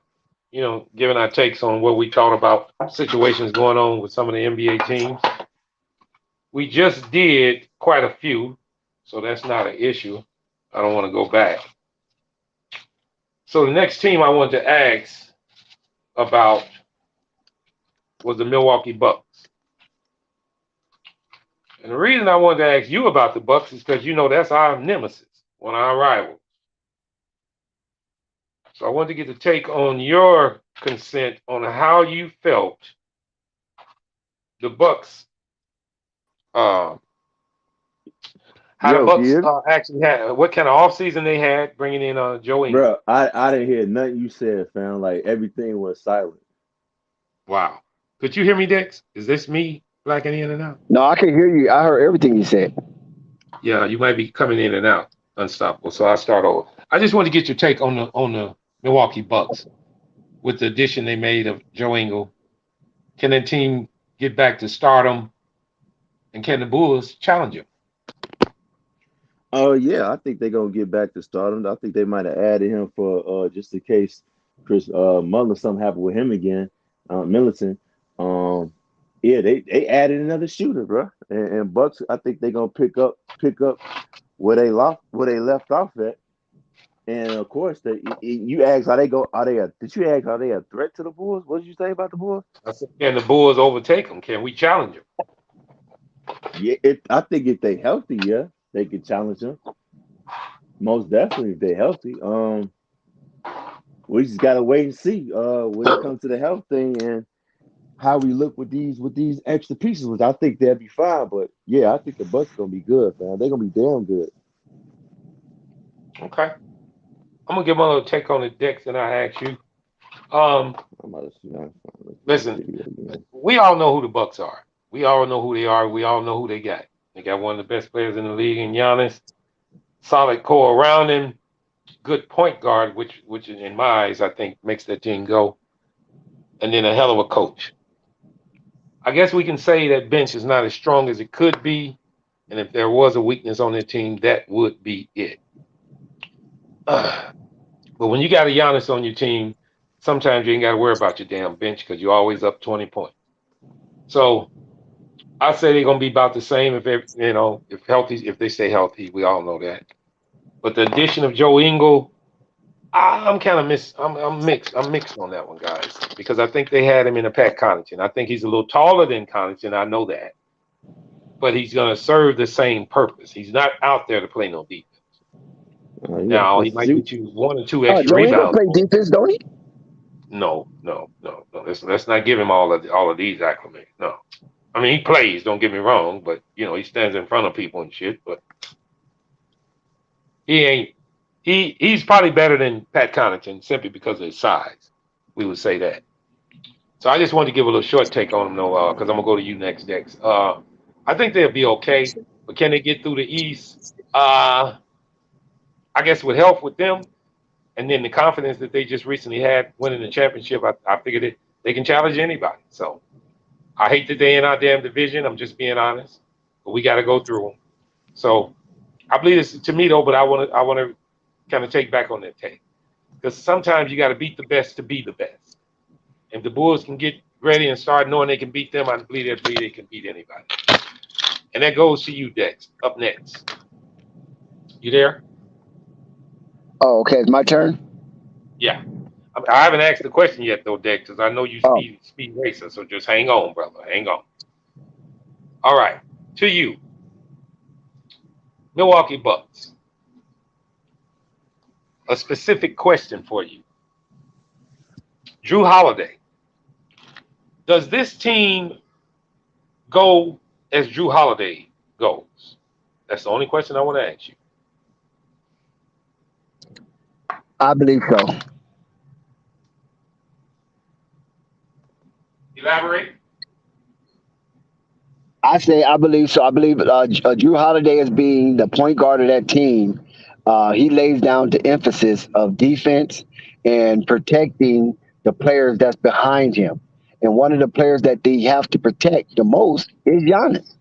giving our takes on what we thought about situations going on with some of the NBA teams. We just did quite a few, so that's not an issue. I don't want to go back. So the next team I wanted to ask about was the Milwaukee Bucks. And the reason I wanted to ask you about the Bucks is because that's our nemesis, one of our rivals. So I wanted to get the take on your consent on how you felt the Bucks, how the Yo, can you Bucks hear me? actually had, what kind of offseason they had, bringing in Joe Ingles. Bro, I didn't hear nothing you said, fam. Like everything was silent. Wow. Could you hear me, Dex? Is this me blacking in and out? No, I can hear you. I heard everything you said. Yeah, you might be coming in and out, Unstoppable. So I'll start over. I just want to get your take on the Milwaukee Bucks with the addition they made of Joe Ingles. Can that team get back to stardom, and can the Bulls challenge him? Oh yeah, I think they're gonna get back to stardom. I think they might have added him for just in case Chris Mullin something happened with him again, Middleton. Yeah, they added another shooter, bro. And Bucks, I think they're gonna pick up where they left off at. And of course, you asked how they go. Did you ask how they a threat to the Bulls? What did you say about the Bulls? I said, can the Bulls overtake them? Can we challenge them? Yeah, I think if they healthy, yeah, they could challenge them. Most definitely if they're healthy. We just gotta wait and see when it comes to the health thing and how we look with these extra pieces, which I think they'll be fine. But yeah, I think the Bucks gonna be good, man. They're gonna be damn good. Okay. I'm gonna give my little take on the Dex, and I ask you. I'm about to see. Listen, we all know who the Bucks are. We all know who they are. We all know who they got. They got one of the best players in the league in Giannis. Solid core around him. Good point guard, which in my eyes I think makes that team go. And then a hell of a coach. I guess we can say that bench is not as strong as it could be. And if there was a weakness on the team, that would be it. But when you got a Giannis on your team, sometimes you ain't got to worry about your damn bench because you're always up 20 points. So I say they're gonna be about the same if healthy, if they stay healthy. We all know that. But the addition of Joe Ingles I'm kind of I'm mixed. I'm mixed on that one, guys, because I think they had him in a Pat Connaughton. I think he's a little taller than Connaughton. I know that, but he's going to serve the same purpose. He's not out there to play no defense. Yeah, Now he let's might see. get you 1 or 2 extra Joe Ingles rebounds. play defense, don't he? No. Let's not give him all of these acclimates. No, I mean he plays. Don't get me wrong, but he stands in front of people and shit. But he ain't. He's probably better than Pat Connaughton simply because of his size. We would say that. So I just wanted to give a little short take on him, though, because I'm gonna go to you next, Dex. I think they'll be okay, but can they get through the East? I guess with help with them, and then the confidence that they just recently had winning the championship, I figured they can challenge anybody. So I hate that they're in our damn division. I'm just being honest, but we got to go through them. So I believe this to me though, but I want to kind of take back on that take because sometimes you got to beat the best to be the best. If the Bulls can get ready and start knowing they can beat them, I believe they can beat anybody. And that goes to you, Dex. Up next, you there? Oh, okay. It's my turn. Yeah. I haven't asked the question yet, though, Dex, because I know you Oh, speed racer. So just hang on, brother. Hang on. All right. To you, Milwaukee Bucks. A specific question for you. Drew Holiday. Does this team go as Drew Holiday goes? That's the only question I want to ask you. I believe so. Elaborate. I say I believe so. I believe Drew Holiday as being the point guard of that team. He lays down the emphasis of defense and protecting the players that's behind him. And one of the players that they have to protect the most is Giannis.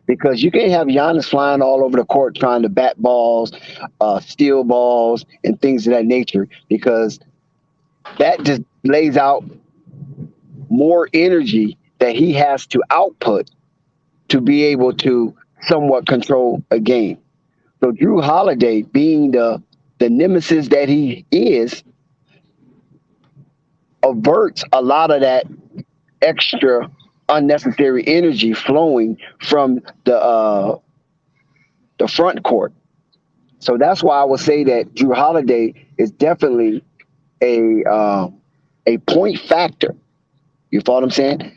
Because you can't have Giannis flying all over the court trying to bat balls, steal balls, and things of that nature. Because that just lays out more energy that he has to output to be able to somewhat control a game. So Drew Holiday, being the nemesis that he is, averts a lot of that extra unnecessary energy flowing from the front court. So that's why I would say that Drew Holiday is definitely a point factor. You follow what I'm saying?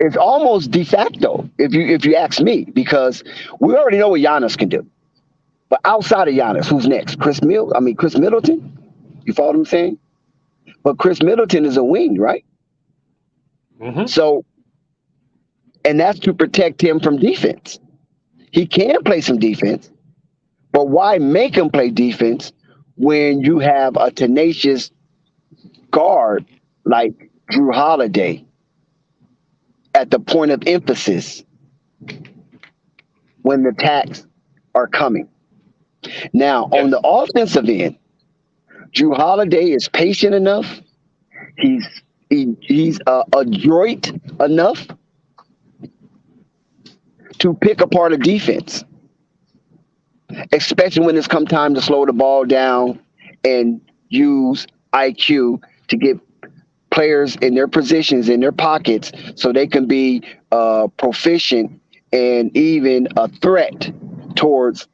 It's almost de facto if you ask me, because we already know what Giannis can do. But outside of Giannis, who's next? Chris Middleton. You follow what I'm saying? But Chris Middleton is a wing, right? Mm-hmm. So, and that's to protect him from defense. He can play some defense, but why make him play defense when you have a tenacious guard like Drew Holiday at the point of emphasis when the attacks are coming? Now, on Yes. the offensive end, Drew Holiday is patient enough. He's he's adroit enough to pick apart a defense, especially when it's come time to slow the ball down and use IQ to get players in their positions in their pockets so they can be proficient and even a threat towards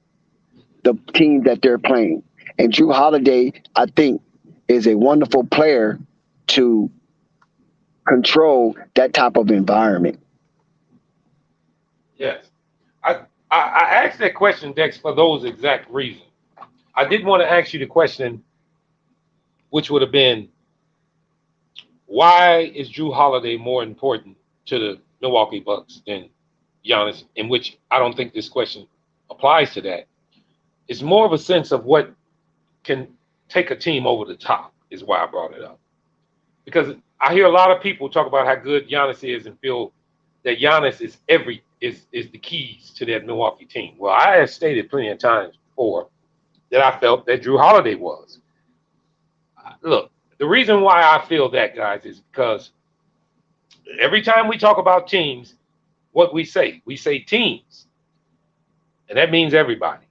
the team that they're playing. And Drew Holiday, I think, is a wonderful player to control that type of environment. Yes. I asked that question, Dex, for those exact reasons. I did want to ask you the question, which would have been, why is Drew Holiday more important to the Milwaukee Bucks than Giannis? In which I don't think this question applies to that. It's more of a sense of what can take a team over the top is why I brought it up. Because I hear a lot of people talk about how good Giannis is and feel that Giannis is the keys to that Milwaukee team. Well, I have stated plenty of times before that I felt that Drew Holiday was. Look, the reason why I feel that, guys, is because every time we talk about teams, what we say teams, and that means everybody.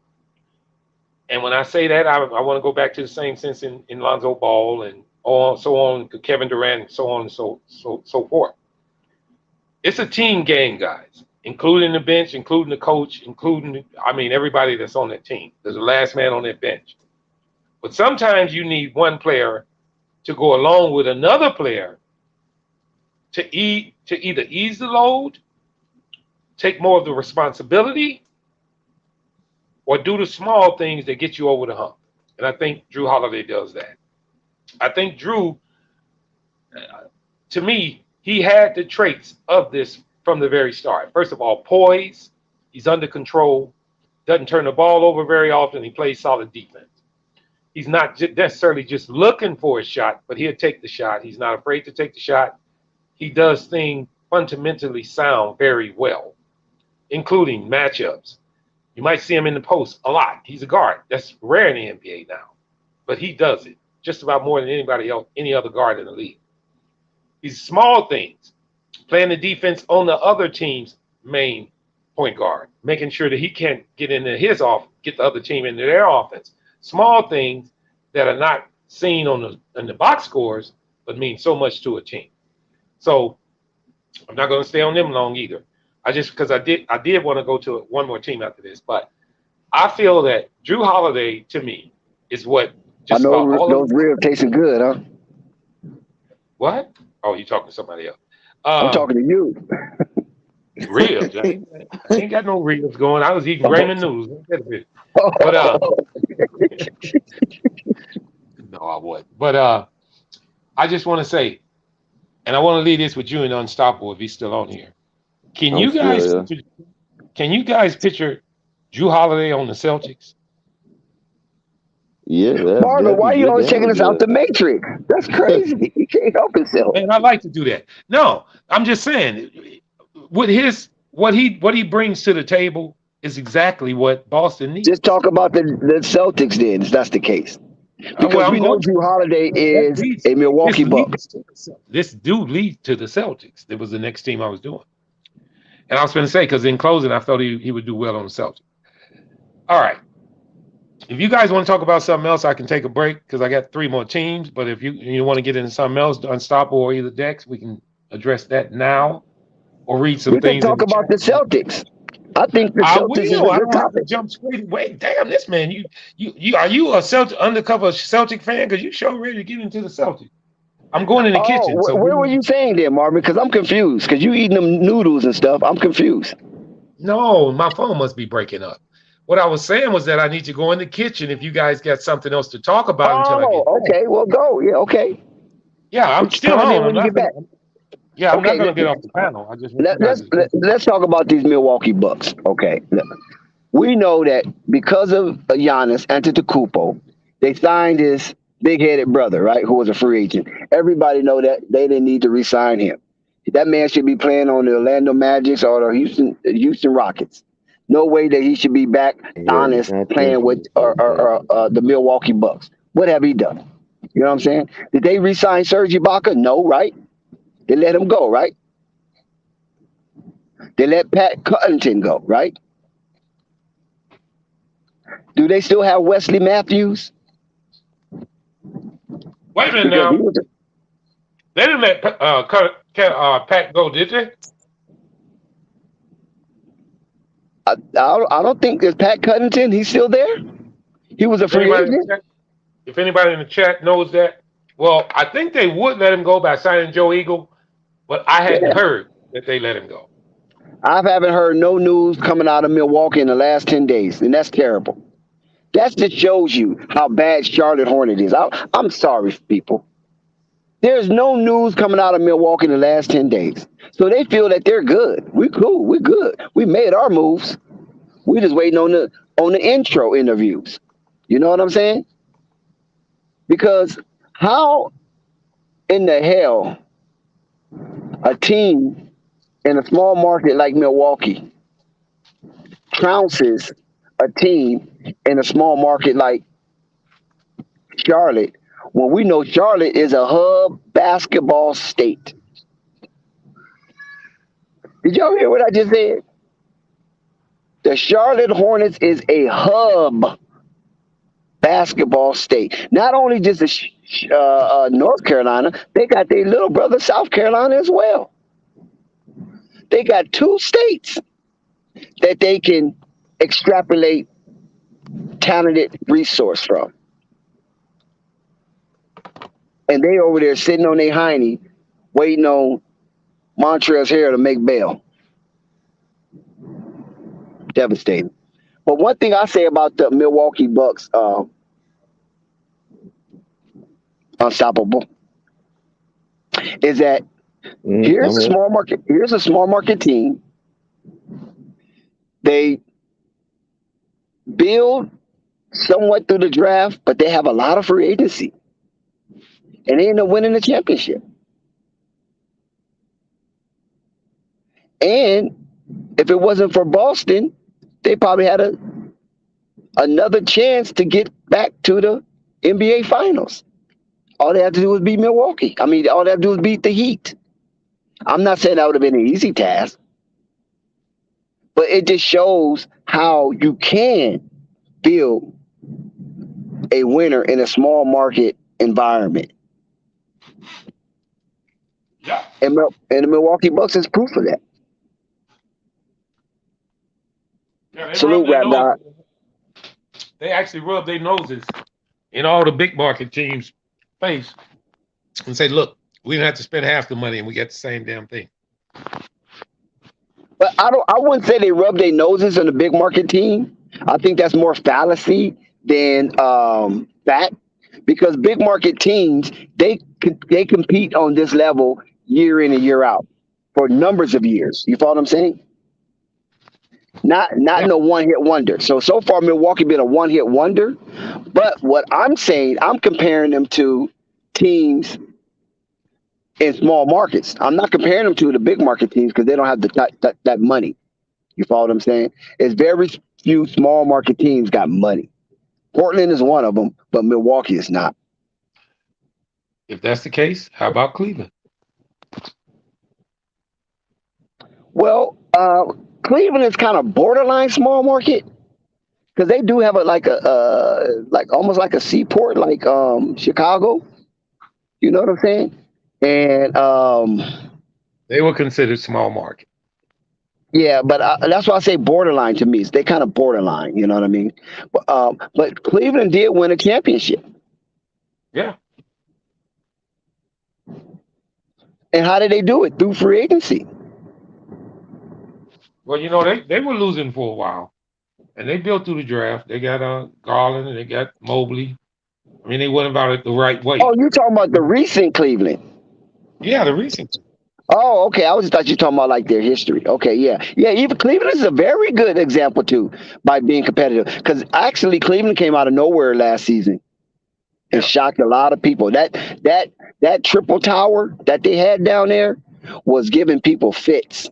And when I say that, I want to go back to the same sense in Lonzo Ball and so on, Kevin Durant, and so on and so forth. It's a team game, guys, including the bench, including the coach, everybody that's on that team. There's a last man on that bench. But sometimes you need one player to go along with another player to either ease the load, take more of the responsibility, or do the small things that get you over the hump. And I think Drew Holiday does that. I think Drew, to me, he had the traits of this from the very start. First of all, poise. He's under control. Doesn't turn the ball over very often. He plays solid defense. He's not necessarily just looking for a shot, but he'll take the shot. He's not afraid to take the shot. He does things fundamentally sound very well, including matchups. You might see him in the post a lot. He's a guard. That's rare in the NBA now, but he does it just about more than anybody else, any other guard in the league. These small things, playing the defense on the other team's main point guard, making sure that he can't get into get the other team into their offense. Small things that are not seen in the box scores, but mean so much to a team. So I'm not going to stay on them long either. Because I did want to go to one more team after this, but I feel that Drew Holiday to me is what I just know about all those ribs tasting good, huh? What? Oh, you talking to somebody else? I'm talking to you. Ribs. I ain't got no ribs going. I was eating ramen noodles. But no, I wasn't. But I just want to say, and I want to leave this with you and Unstoppable if he's still on here. Can you guys picture Drew Holiday on the Celtics? Yeah, Marvin, why are you always taking us out the good. matrix? That's crazy. He can't help himself. Man, I like to do that. No, I'm just saying, with what he brings to the table is exactly what Boston needs. Just talk about the Celtics then, if that's the case. Because we know Drew Holiday is a Milwaukee Buck. This dude leads to the Celtics. That was the next team I was doing. And I was going to say, because in closing, I felt he would do well on the Celtics. All right. If you guys want to talk about something else, I can take a break because I got 3 more teams. But if you want to get into something else, Unstoppable or either Dex, we can address that now or read some things. We can talk about the Celtics. I think the Celtics is a good I don't have topic. to jump straight away. Damn, this man, you are you a undercover Celtic fan? Because you sure ready to get into the Celtics. I'm going in the kitchen. So where were you saying there, Marvin? Because I'm confused. Because you eating them noodles and stuff. I'm confused. No, my phone must be breaking up. What I was saying was that I need to go in the kitchen if you guys got something else to talk about until I get back. Okay. Well, go. Yeah, okay. Yeah, I'm still on. When you get back. Yeah, I'm not going to get off the panel. I just let's talk about these Milwaukee Bucks. Okay. We know that because of Giannis Antetokounmpo, they signed his big-headed brother, right, who was a free agent. Everybody know that they didn't need to re-sign him. That man should be playing on the Orlando Magic or the Houston Rockets. No way that he should be back honest playing with the Milwaukee Bucks. What have he done? You know what I'm saying? Did they re-sign Serge Ibaka? No, right? They let him go, right? They let Pat Covington go, right? Do they still have Wesley Matthews? Wait a minute now. They didn't let Pat go, did they? I don't think there's Pat Covington. He's still there. He was a free agent. If anybody in the chat knows that, well, I think they would let him go by signing Joe Eagle, but I hadn't heard that they let him go. I haven't heard no news coming out of Milwaukee in the last 10 days, and that's terrible. That just shows you how bad Charlotte Hornet is. I'm sorry, people. There's no news coming out of Milwaukee in the last 10 days. So they feel that they're good. We're cool. We're good. We made our moves. We're just waiting on the intro interviews. You know what I'm saying? Because how in the hell a team in a small market like Milwaukee trounces a team in a small market like Charlotte when we know Charlotte is a hub basketball state? Did y'all hear what I just said? The Charlotte Hornets is a hub basketball state. Not only just North Carolina, they got their little brother South Carolina as well. They got two states that they can extrapolate talented resource from. And they over there sitting on their hiney waiting on Montrezl Harrell to make bail. Devastating. But one thing I say about the Milwaukee Bucks, unstoppable, is that here's I'm a here. small market. Here's a small market team. They build somewhat through the draft, but they have a lot of free agency, and they end up winning the championship. And if it wasn't for Boston, they probably had another chance to get back to the NBA Finals. All they had to do was beat Milwaukee. I mean, all they had to do was beat the Heat. I'm not saying that would have been an easy task, but it just shows how you can build a winner in a small market environment. Yeah. And the Milwaukee Bucks is proof of that. Yeah, Salute, Rap God. They actually rub their noses in all the big market teams' face and say, "Look, we didn't have to spend half the money and we get the same damn thing." But I wouldn't say they rub their noses in a big market team. I think that's more fallacy than fact, because big market teams they compete on this level year in and year out for numbers of years. You follow what I'm saying? Not Yeah. no one hit wonder. So far Milwaukee been a one hit wonder. But what I'm saying, I'm comparing them to teams in small markets. I'm not comparing them to the big market teams because they don't have that money. You follow what I'm saying? It's very few small market teams got money. Portland is one of them, but Milwaukee is not. If that's the case, how about Cleveland? Well, Cleveland is kind of borderline small market because they do have like almost like a seaport, like Chicago. You know what I'm saying? And They were considered small market. yeah, but that's why I say borderline to me. They kind of borderline. You know what I mean? But Cleveland did win a championship. Yeah. And how did they do it? Through free agency. Well, they were losing for a while, and they built through the draft. They got Garland and they got Mobley. I mean, they went about it the right way. Oh, you talking about the recent Cleveland? Yeah, the recent. Oh, okay. I just thought you talking about like their history. Okay, yeah. Even Cleveland is a very good example too by being competitive. Because actually Cleveland came out of nowhere last season and shocked a lot of people. That triple tower that they had down there was giving people fits.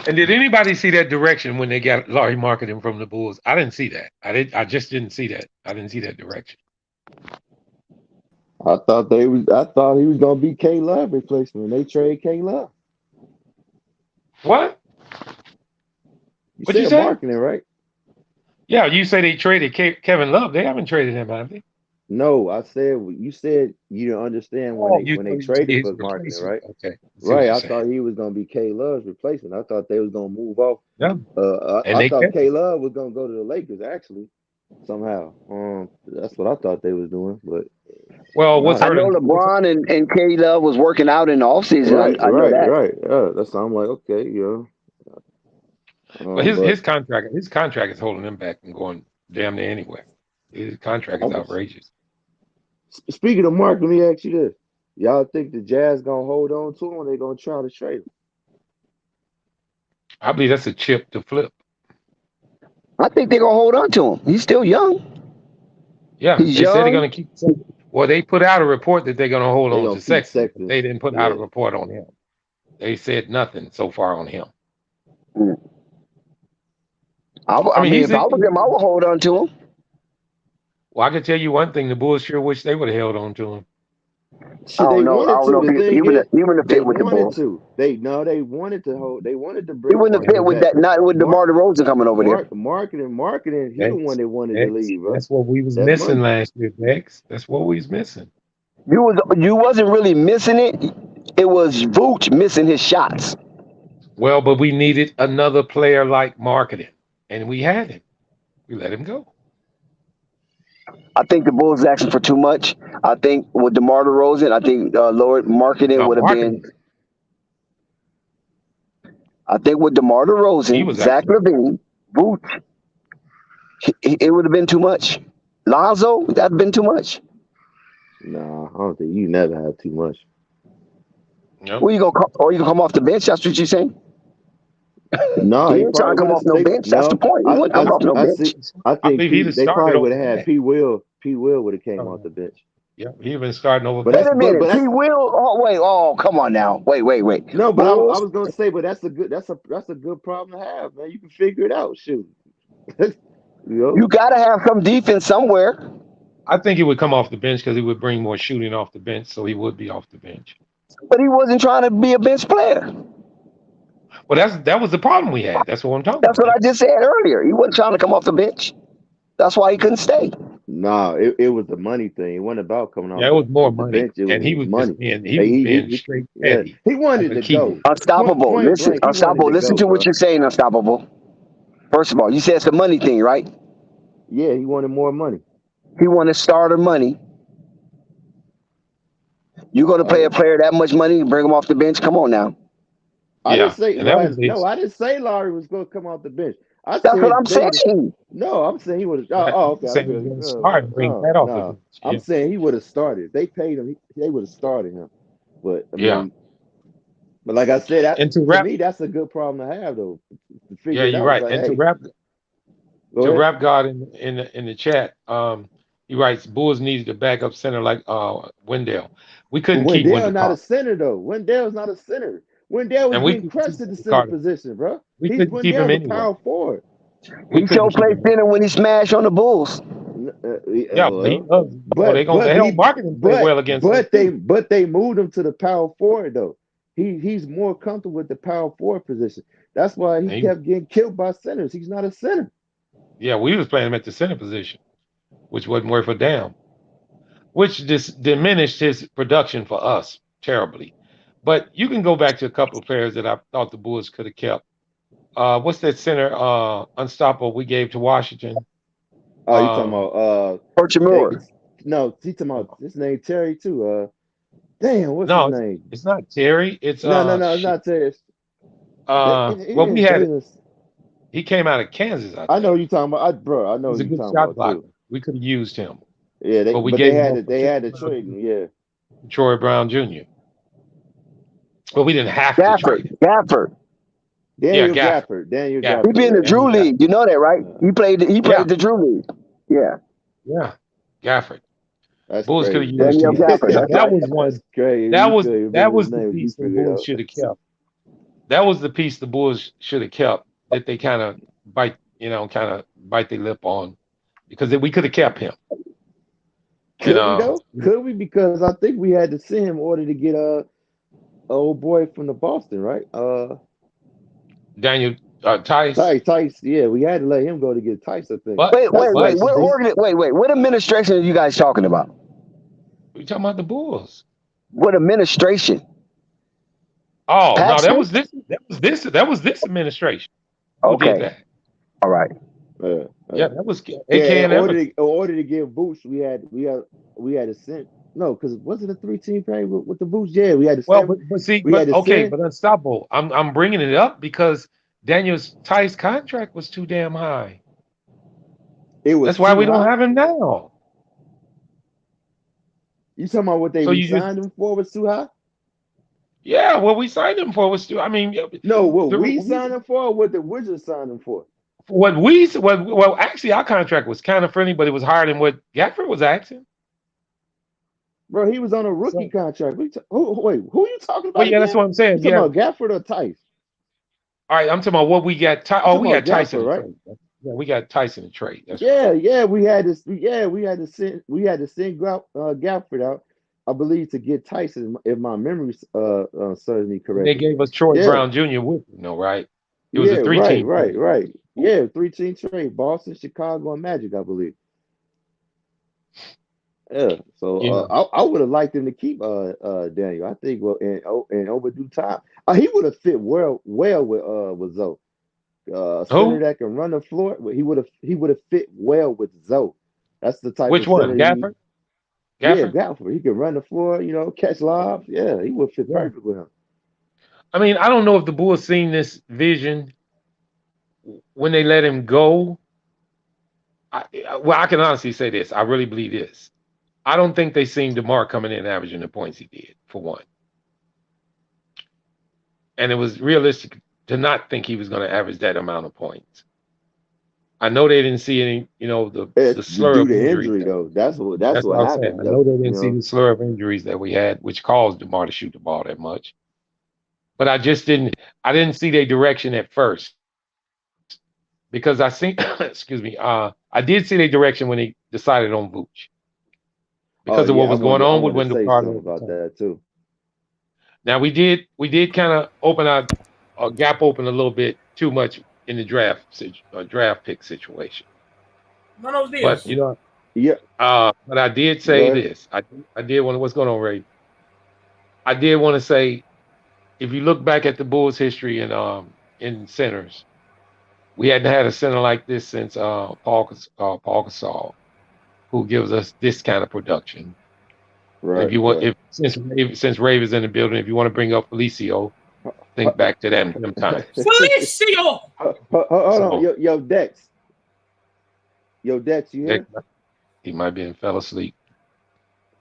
And did anybody see that direction when they got Larry Marketing from the Bulls? I didn't see that. I just didn't see that. I didn't see that direction. I thought he was gonna be K Love replacement. They trade K Love. What? You said marketing, right? Yeah, you say they traded Kevin Love. They haven't traded him, have they? No, I said you said you don't understand when they traded for marketing, right? Okay. Right. I thought he was gonna be K Love's replacement. I thought they was gonna move off. Yeah. I thought K Love was gonna go to the Lakers actually somehow. That's what I thought they was doing, but I know LeBron and K Love was working out in the offseason. Right, I know that. right. Yeah, that's I'm like, okay, yeah. But his contract is holding him back and going damn near anywhere. His contract is outrageous. Speaking of Mark, let me ask you this: y'all think the Jazz gonna hold on to him, or they gonna try to trade him? I believe that's a chip to flip. I think they're gonna hold on to him. He's still young. Yeah, he's they young. said they're gonna keep. Well, they put out a report that they're gonna hold on to Sexton. They didn't put out a report on him. They said nothing so far on him. I mean, if I was him, I would hold on to him. Well, I can tell you one thing: the Bulls sure wish they would have held on to him. I Shit, they don't know. I wanted don't to. know The if thing is, he wouldn't have they fit with the wanted Bulls. to. They wanted to hold. They wanted to He bring wouldn't have fit Marketing with back. that. Not with Mark, DeMar DeRozan coming over there. marketing. He the one That's that wanted to leave, bro. that's what we was That missing money. last year, Bex. That's what we was missing. You wasn't really missing it. It was Vooch missing his shots. Well, but we needed another player like marketing, and we had him. We let him go. I think the Bulls asking for too much. I think with DeMar DeRozan, I think lower marketing No, would have been. marketing. I think with DeMar He DeRozan, was Zach actually. LaVine, Vooch, it would have been too much. Lonzo, that'd been too much. Nah, I don't think you never have too much. No. Where you gonna or you gonna come off the bench? That's what you're saying. No, He he ain't trying probably to come would have. off no They bench. That's the no. point. He wasn't coming off no I bench. see. I I think believe he'd P. have They started probably over would have had Beck. P. Will. P. Will would have came off Uh, the bench. yeah, he been starting over But Wait Beck. that's a minute. P. that's Will. Oh wait. Oh come on now. Wait. no. But I Bulls. was gonna say, but that's a good. That's a good problem to have, man. You can figure it out. Shoot. You know. You gotta have some defense somewhere. I think he would come off the bench because he would bring more shooting off the bench, so he would be off the bench. But he wasn't trying to be a bench player. Well, that was the problem we had. That's what I'm talking That's about, what I Bex. just said earlier. He wasn't trying to come off the bench. That's why he couldn't stay. Nah, it was the money thing. It wasn't about coming Yeah, off it was more the money, bench. It and was he his was just money. being straight Yeah, petty, he like wanted a to kid. go. Unstoppable. Point Listen, blank, he wanted unstoppable. to Listen go, to what bro. you're saying, unstoppable. First of all, you said it's the money thing, right? Yeah, he wanted more money. He wanted starter money. You're gonna pay a Oh, player that much money and bring him off the bench? Come on now. I didn't Yeah, say and that well, was no, his. I didn't say Larry was going to come off the bench. I That's what said I'm they would have. saying. No, I'm saying he would have. That Oh, I'm okay. saying he was going to start and bring that off the No. bench. I'm Yeah, saying he would have started. They paid him. They would have started him. But I yeah. mean, but like I said, And to me, that's a good problem to have, though. To yeah, figure it you're out, it's right. like, And hey, go to ahead. rap God in the chat, he writes Bulls needed a backup center like Wendell. We But couldn't keep Wendell Wendell not a Carter, center though. Wendell's not a center. Wendell was and we getting couldn't keep crushed at the Wendell center Carter. position, bro. We He's couldn't keep him Wendell's a anyway. power forward. We He couldn't showed keep play him anyway. center when he smashed on the Bulls. Yeah, but he Well, does. They gonna the hell marketing play well against us too. but they moved him to the power forward though. He's more comfortable with the power forward position. That's why he And he, kept getting killed by centers. He's not a center. yeah, we was playing him at the center position, which wasn't worth a damn. Which diminished his production for us terribly. But you can go back to a couple of players that I thought the Bulls could have kept. What's that center unstoppable we gave to Washington? Oh, you talking Um, about Hachimura. no, he talking about his name Terry too. Damn, what's his no, name? it's not Terry. It's No, it's shit. not Terry. It Well, we is had Jalen. he came out of Kansas, I I know think. who you talking about. I know He's who a you good talking shot about too. blocker. We could have used him, Yeah, but we but gave him up for they had to trade him. Yeah. Troy Brown Jr. But we didn't have to trade him. Gafford. Yeah, Daniel Gafford. Gafford. Daniel Gafford. He Gafford. be in the Yeah. Daniel Drew Gafford. League. You know that, right? He played Yeah, the Drew League. Yeah. yeah. Gafford. That's Bulls could have crazy. used Daniel him. Gafford. And That's that right. was one. That's crazy. That You was couldn't that remember his was the name. You piece the figured it Bulls out. should have kept. That was the piece the Bulls should have kept that they kind of bite their lip on because we could have kept him. And Could we though? Could we? Because I think we had to send him in order to get old boy from the Boston, right? Daniel Tice, Tice. Yeah, we had to let him go to get Tice. I think but that's but What this What administration are you guys talking about? we talking about the Bulls. What administration? Oh no, Paxton? that was this administration who did Okay. that. All right. Yeah, that was AK Yeah, and Everett. in order to get Boots, we had to send no, because was it a 3-team thing with the Boots? Yeah, we had to Well, send. We had but to okay, send. but unstoppable. I'm bringing it up because Daniel Tice contract was too damn high. It was That's why too we don't high. have him now. You talking about what they So you just re-signed him for was too high? yeah, what we signed him for was too. I mean, No, what we the, signed him for, or what the Wizards signed him for? well, actually, our contract was kind of friendly, but it was higher than what Gafford was asking. Bro, he was on a rookie So, contract. Wait, who are you talking well, about yeah, that's again? what I'm You saying. talking Yeah, about Gafford or Tice? all right, I'm talking about what we got. You Oh, talking we about got Tyson Gafford, in right? trade. Yeah, we got Tyson in trade. That's right. Yeah, we had to send Gafford out I believe to get Tyson, if my memory serves me And they correctly. gave us Troy Yeah, Brown Jr. with you know, right? It was a yeah, right, three-team right, trade. right. Yeah, 3-team trade: Boston, Chicago, and Magic, I believe. Yeah, so Yeah. I would have liked him to keep Daniel. I think well in overdue time, he would have fit well with Zoe. Center Who? that can run the floor. He would have fit well with Zoe. That's the type Which of one? center he need. Gafford? Yeah, Gafford? Gafford. He can run the floor. Catch lobs. Yeah, he would fit Yeah. perfect with him. I mean, I don't know if the Bulls seen this vision when they let him go. Well, I can honestly say this. I really believe this. I don't think they seen DeMar coming in averaging the points he did, for one. And it was realistic to not think he was going to average that amount of points. I know they didn't see any, It's the slur due of to injuries. injury though. That's That's what what I'm saying. happened. I know they You didn't see know. the slur of injuries that we had, which caused DeMar to shoot the ball that much. But I didn't see their direction at first because I see, excuse me, I did see their direction when they decided on Vooch Oh because of what yeah, I was going wanted I on with wanted to Wendell say Carter something at the about time. that too. Now we did kind of open a gap open a little bit too much in the draft pick situation. No nos But días. Yeah, but I did go say ahead. this. I did want to what's going on, Ray? I did want to say if you look back at the Bulls' history in centers, we hadn't had a center like this since Paul Gasol, who gives us this kind of production. If Right, you want, right. if since Rave is in the building, if you want to bring up Felicio, think back to them times. Felicio! Hold on, So Dex, you Dick, here? he might be in fell asleep.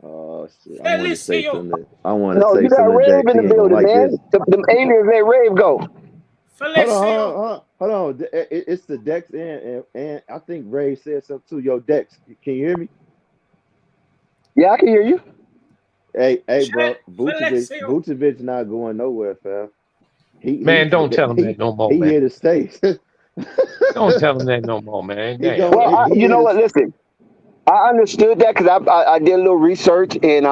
Oh shit, I wanted to say Felicio! something. I want to No, say you got something to Rave Dex. in He the ain't gonna building, like man. this. Them aliens let Rave go. Felicio! Hold on. It's the Dex and I think Ray said something too. Yo, Dex, can you hear me? Yeah, I can hear you. Hey, Chat bro, Felicio! Vucevic not going nowhere, fam. Man, don't tell him that He no more, he man. here to stay. Don't tell him that no more, man. he Damn, go Well, man. he you here know to what? Listen, I understood that because I did a little research, and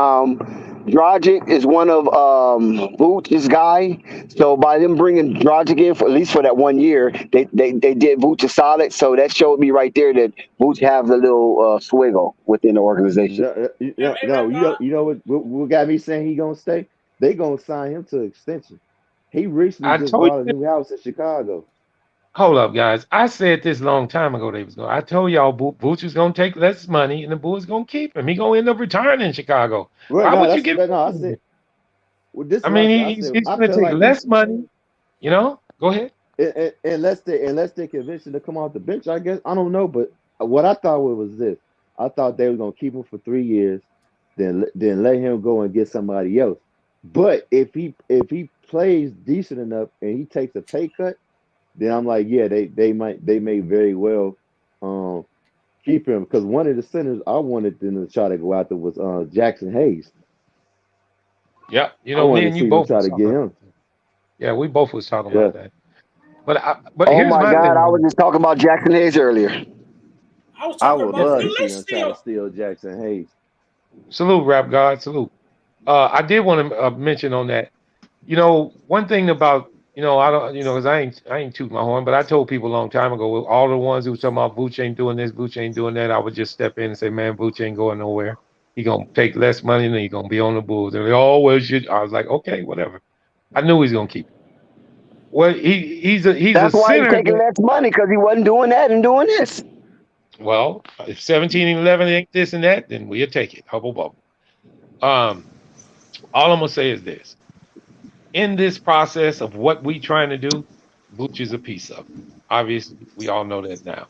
Dragic is one of Vooch's guy. So by them bringing Dragic in for at least for that 1 year, they did Vooch a solid. So that showed me right there that Vooch has a little swiggle within the organization. no, what got me saying he gonna stay? They gonna sign him to extension. He recently I just told bought a you. new house in Chicago. Hold up, guys. I said this long time ago. They was going. I told y'all Booch was going to take less money, and the Bulls going to keep him. He going to end up retiring in Chicago. Well, Why no, would you give him no. I that said, money? well, this is I what I mean, said. I he's said he's I going to feel take like he less money. Go ahead. unless they convince him to come off the bench. I guess I don't know, but what I thought was this: I thought they were gonna keep him for 3 years, then let him go and get somebody else. But if he plays decent enough and he takes a pay cut, then I'm like, yeah, they may very well um keep him because one of the centers I wanted them to try to go after was Jackson Hayes. Yeah, I me wanted to and you see them both try was to talking get about him. that. Yeah, we both was talking Yeah. about that. But Oh here's my my God, thing, I was man. just talking about Jackson Hayes earlier. I was I talking would about love Yeah. to see them try to Felicio! steal Jackson Hayes. Salute, Rap God. Salute. I did want to mention on that. One thing about I don't because I ain't toot my horn, but I told people a long time ago, all the ones who was talking about Vooch ain't doing this, Vooch ain't doing that, I would just step in and say, man, Vooch ain't going nowhere. He gonna take less money and he gonna be on the Bulls. And they always should. I was like, okay, whatever. I knew he's gonna keep it. Well, he's a That's why he's center taking that less money because he wasn't doing that and doing this. well, if 17 and 11 ain't this and that, then we'll take it. Hubble bubble. Um, all I'm gonna say is this: in this process of what we trying to do, Vooch is a piece of it. Obviously, we all know that now.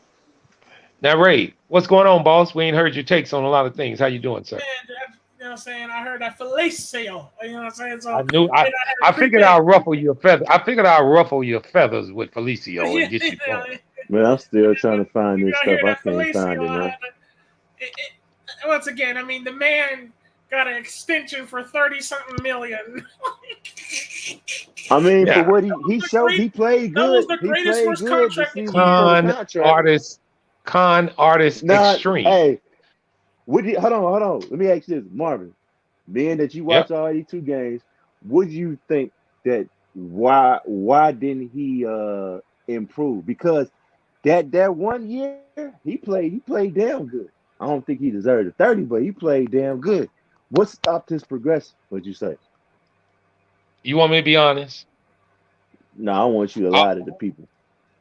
Now, Ray, what's going on, boss? We ain't heard your takes on a lot of things. How you doing, sir? Man, you know what I'm saying? I heard that Felicio. You know what I'm saying? So, I knew I, I had I to creep figured in. I'll ruffle your feather. I figured I'll ruffle your feathers with Felicio Yeah, and get you going. Man, I'm still trying to find this I hear stuff. I that can't Felicio. find it, I man. had to, once again, I mean, the man got an extension for 30-something million. I mean, for Yeah, what he showed, he played That was good. the He greatest played first good the contract in season before the years. con contract. artist, con artist Not, extreme. hey, hold on. Let me ask you this, Marvin. Being that you Yep. watch all 82 games, would you think that why didn't he improve? Because that 1 year he played damn good. I don't think he deserved the 30, but he played damn good. What stopped his progression? Would you say? You want me to be honest? No, I want you to I, lie to the people.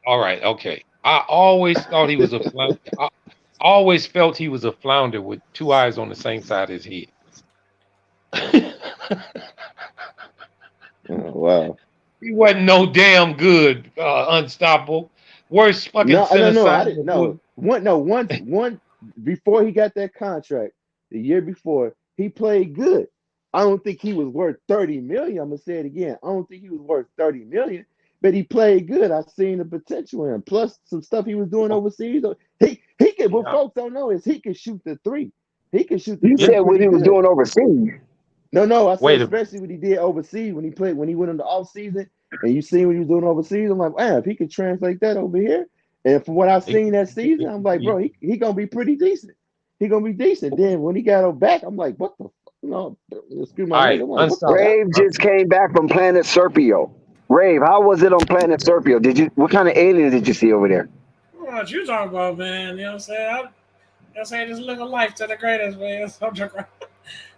all right, okay. I always thought he was a flounder. I always felt he was a flounder with two eyes on the same side of his head. Oh, wow. He wasn't no damn good, unstoppable. Worst fucking No, center no. side I in the didn't know. book. One before he got that contract, the year before, he played good. I don't think he was worth 30 million. I'm gonna say it again. I don't think he was worth 30 million, but he played good. I seen the potential in him. Plus some stuff he was doing overseas. He could what Yeah, folks don't know is he could shoot the three. He could shoot the You yeah. three said what pretty he was good. doing overseas. No, I said Wait a minute. especially what he did overseas when he went in the off season and you seen what he was doing overseas. I'm like, man, if he could translate that over here, and from what I seen that season, I'm like, bro, he gonna be pretty decent. He gonna be decent. Then when he got him back, I'm like, what the no, excuse my All language. right, I'm like, what the unstoppable. hell? Rave just came back from Planet Serpio. Rave, how was it on Planet Serpio? What kind of aliens did you see over there? What you talking about, man? You know what I'm saying? Just live a life to the greatest, man. I'm joking.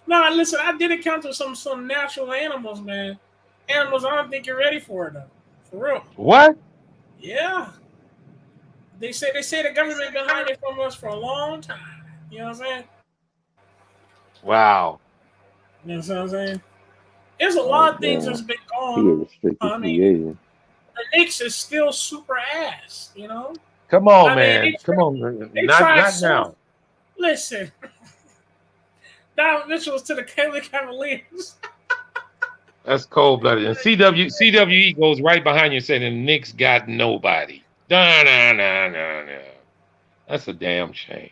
No, listen, I did encounter some natural animals, man. Animals I don't think you're ready for though. For real. What? Yeah. They say the government been hiding it from us for a long time. You know what I'm saying? Wow. You know what I'm saying? There's a Oh lot of things damn, that's been he a going. restricted I mean, free agent. the Knicks is still super ass. You know. Come on, I mean, man. Come on. they Not tried not so. now. Listen, Donovan Mitchell was to the Cleveland Cavaliers. That's cold blooded. And CWE goes right behind you saying the Knicks got nobody. Nah. That's a damn shame.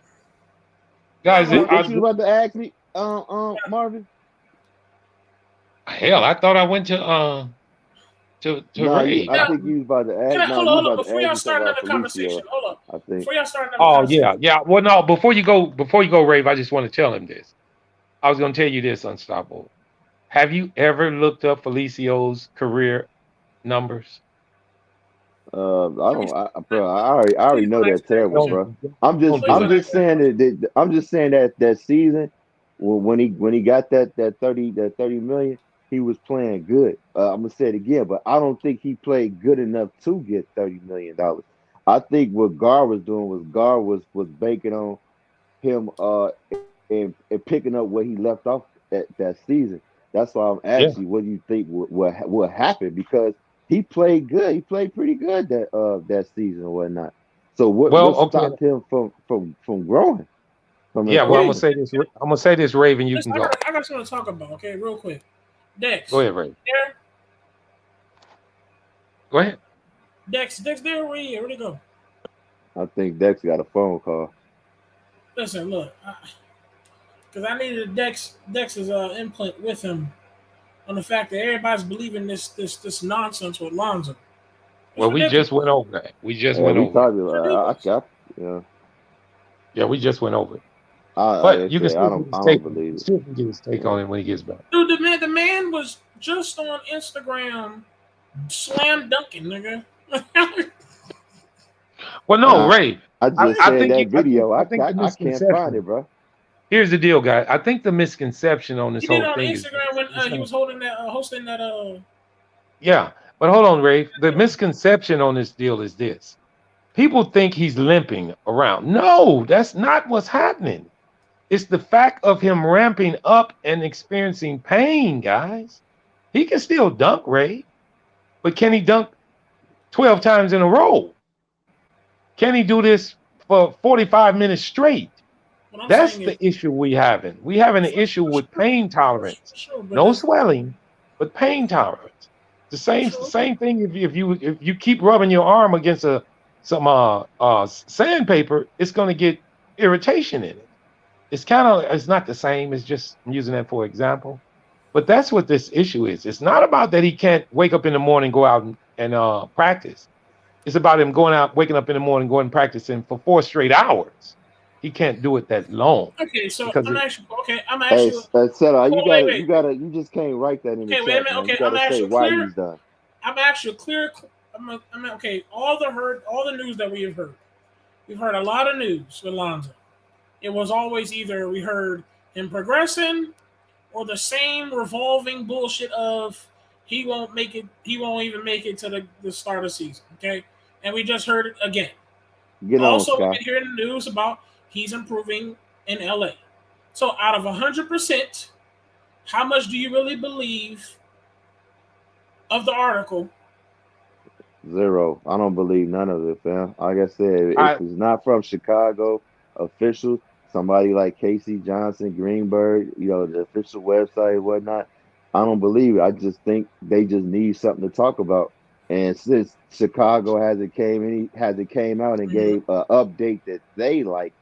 Nah, Guys, well, What you about to ask me, Marvin? hell, I thought I went to No, Ray. I think you was about to can ask. I No, hold you on, about to before ask y'all me something start about another conversation? Felicio. Hold up. I think. Before y'all start another Oh conversation. yeah. Well, no, before you go, Rave, I just want to tell him this. I was gonna tell you this, Unstoppable. Have you ever looked up Felicio's career numbers? I Let me don't, bro. I already please know don't they're ask that terrible, question. bro. Please Do don't it. ask that question. I'm just saying that season when he got that 30 million, he was playing good. I'm gonna say it again, but I don't think he played good enough to get $30 million. I think what Gar was doing was banking on him and picking up where he left off that season. That's why I'm Yeah. asking you, what do you think what happened? Because he played good. He played pretty good that season or whatnot. So Well, what okay. stopped him from growing, from Yeah. Well, I'm gonna improving? say this. I'm gonna say this, Raven. You can Listen, go. I got something to talk about, okay, real quick. Go Dex. ahead, Raven. There? Go ahead. Dex there, where you at? Where'd he go? I think Dex got a phone call. Listen, look. Because I needed Dex's input with him on the fact that everybody's believing this nonsense with Lonzo. It's Well, we just ridiculous. went over that. We just Yeah, went we over it. talked It's about. ridiculous. Yeah, Yeah, we just went over it. like But I you can said, still get his I take don't on it. believe You it. still can get his take Yeah. on it when he gets back. Dude, the man was just on Instagram slam dunking, nigga. Well, no, Ray. I just said think that video. I think the I can't find misconception. it, bro. Here's the deal, guys. I think the misconception on this He did it whole on thing is Instagram when it's he not. was hosting that Yeah, but hold on, Ray. The misconception on this deal is this: people think he's limping around. No, that's not what's happening. It's the fact of him ramping up and experiencing pain, guys. He can still dunk, Ray, but can he dunk 12 times in a row? Can he do this for 45 minutes straight? what I'm That's saying is the issue we having. We having an issue for with sure, pain tolerance. for sure, but No swelling, but pain tolerance. The for same sure. thing if you keep rubbing your arm against some sandpaper, it's going to get irritation in it. It's not the same. It's just, I'm using that for example. But that's what this issue is. It's not about that he can't wake up in the morning, go out and practice. It's about him waking up in the morning, going and practicing for 4 straight hours. he can't do it that long Okay, so because I'm it, actually okay. I'm Hey, actually. Settle, Wait, wait, wait. you just can't write that in the Okay, wait a chat, minute. man. You Okay, got I'm to say actually why clear. he's done. I'm actually clear. I'm okay. All the news that we have heard. We've heard a lot of news with Lonzo. It was always either we heard him progressing or the same revolving bullshit of he won't make it. He won't even make it to the start of the season. Okay, and we just heard it again. Get on, Also, we've Sky. been hearing the news about he's improving in LA. So, out of 100%, how much do you really believe of the article? 0. I don't believe none of it, fam. Like I said, if I it's not from Chicago officials, somebody like Casey Johnson, Greenberg, the official website and whatnot, I don't believe it. I just think they just need something to talk about. And since Chicago hasn't came out and Mhm. gave an update that they like,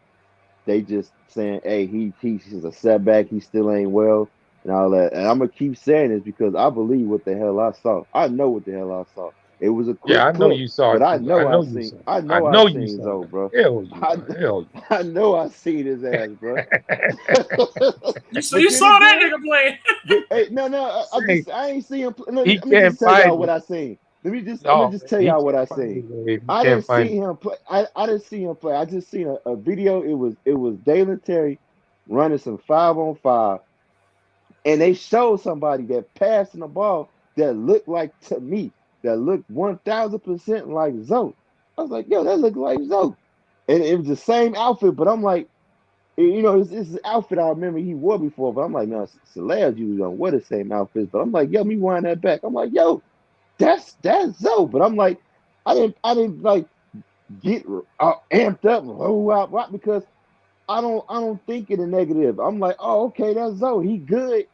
they just saying, "Hey, he's a setback. He still ain't well." And all that. And I'm gonna keep saying this because I believe what the hell I saw. I know what the hell I saw. It was a yeah, quick I know clip, you saw but it too. I know you saw it. I I know you seen saw Zoe, it. bro. Hell you I are. Hell I know I seen his ass, bro. You But then saw that again, nigga play. but hey, no, Say I ain't see him. he Let me can't just tell find y'all what it. I seen. Let me No, just tell he y'all what I can't find seen. it, Dave. He I can't didn't find see it. him play. I didn't see him play. I just seen a video. It was Dalen Terry running some 5-on-5, and they showed somebody that passing the ball that looked like to me that looked 1,000% like Zoe. I was like, yo, that looked like Zoe, and it was the same outfit. But I'm like, it's an outfit I remember he wore before, but I'm like, no, Celebs usually don't wear the same outfits. But I'm like, yo, me wind that back. I'm like, yo, that's Zoe. But I'm like, I didn't like get amped up, because I don't think in a negative. I'm like, oh, okay, that's Zoe. He good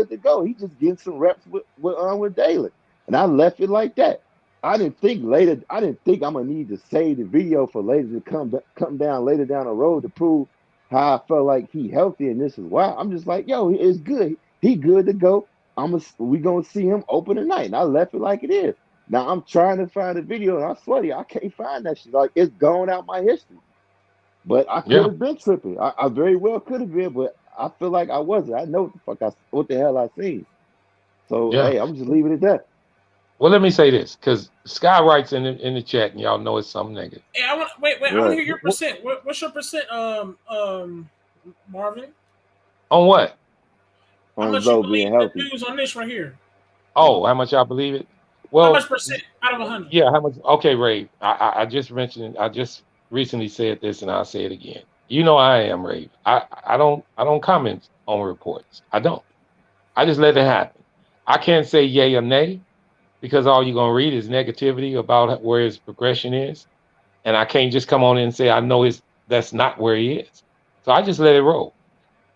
to go. He just getting some reps with Dalen, and I left it like that. I didn't think later. I didn't think I'm gonna need to save the video for later to come down later down the road to prove how I felt like he healthy and this is why. I'm just like, yo, it's good. He good to go. We gonna see him open tonight, and I left it like it is. Now I'm trying to find a video, and I swear to you, I can't find that shit. Like it's gone out my history. But I could Yeah, have been tripping. I very well could have been, but I feel like I wasn't. I know what the hell I seen. So yeah. hey, I'm just leaving it at that. Well, let me say this, because Sky writes in the chat, and y'all know it's something negative. Hey, I want wait. I want to Right. hear your percent. What's your percent, Marvin? On what? How On much you Zoe believe being the healthy. news on this right here? Oh, how much I believe it? How much Well, percent out of 100? yeah, how much? Okay, Ray. I just mentioned. I just recently said this, and I'll say it again. You know I am Ray. I don't comment on reports. I don't. I just let it happen. I can't say yay or nay because all you're gonna read is negativity about where his progression is, and I can't just come on in and say I know that's not where he is. So I just let it roll.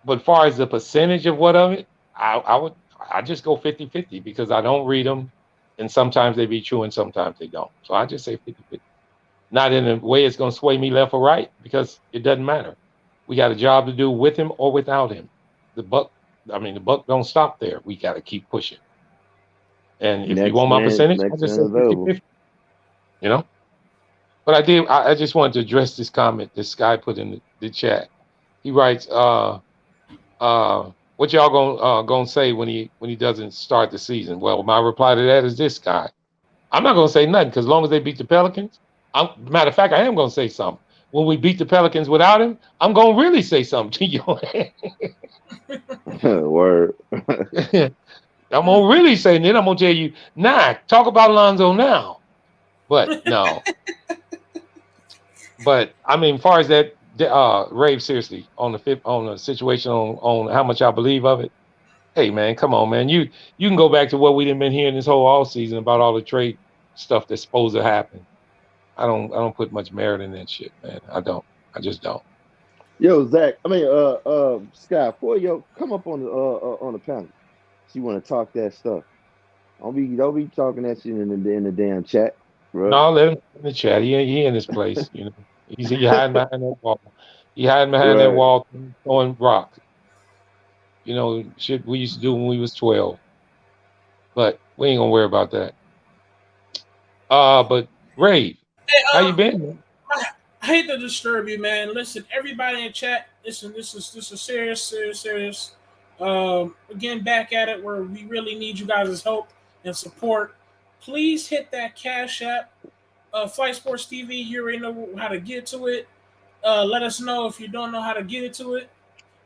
But far as the percentage of what of it, I just go 50-50 because I don't read them, and sometimes they be true and sometimes they don't. So I just say 50-50. Not in a way it's going to sway me left or right because it doesn't matter. We got a job to do with him or without him. The buck don't stop there. We got to keep pushing. And if you want my percentage, I Next just man say available. 50-50, you know? But I just wanted to address this comment this guy put in the chat. He writes, what y'all gonna say when he doesn't start the season? Well, my reply to that is this guy. I'm not gonna say nothing because as long as they beat the Pelicans, matter of fact, I am gonna say something. When we beat the Pelicans without him, I'm gonna really say something to you. Word. I'm gonna really say, and then I'm gonna tell you, nah, talk about Lonzo now. But no, but I mean, far as that, Rave, seriously, on the situation on how much I believe of it. Hey man, come on, man. You can go back to what we done been hearing this whole all season about all the trade stuff that's supposed to happen. I don't put much merit in that shit, man. I don't. I just don't. Yo, Zach. Sky, for come up on the panel. So you want to talk that stuff. Don't be talking that shit in the damn chat, bro. No, let him in the chat. He in his place, you know. He hiding behind that wall. He hiding behind that Right. wall throwing rocks. You know, shit we used to do when we was 12. But we ain't gonna worry about that. But Rave, Hey, how you been, man? hate to disturb you, man. Listen, everybody in chat. Listen, this is serious. Again, back at it where we really need you guys' help and support. Please hit that Cash App, Flight Sports TV. You already know how to get to it. Let us know if you don't know how to get to it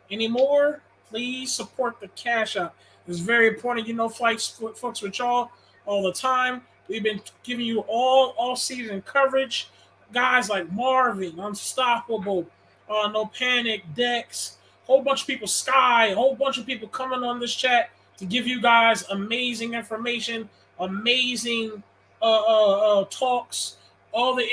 anymore. Please support the Cash App. It's very important. You know, Flights fucks with y'all all the time. We've been giving you all season coverage. Guys like Marvin, Unstoppable, No Panic, Dex, whole bunch of people, Sky, a whole bunch of people coming on this chat to give you guys amazing information, amazing talks, all the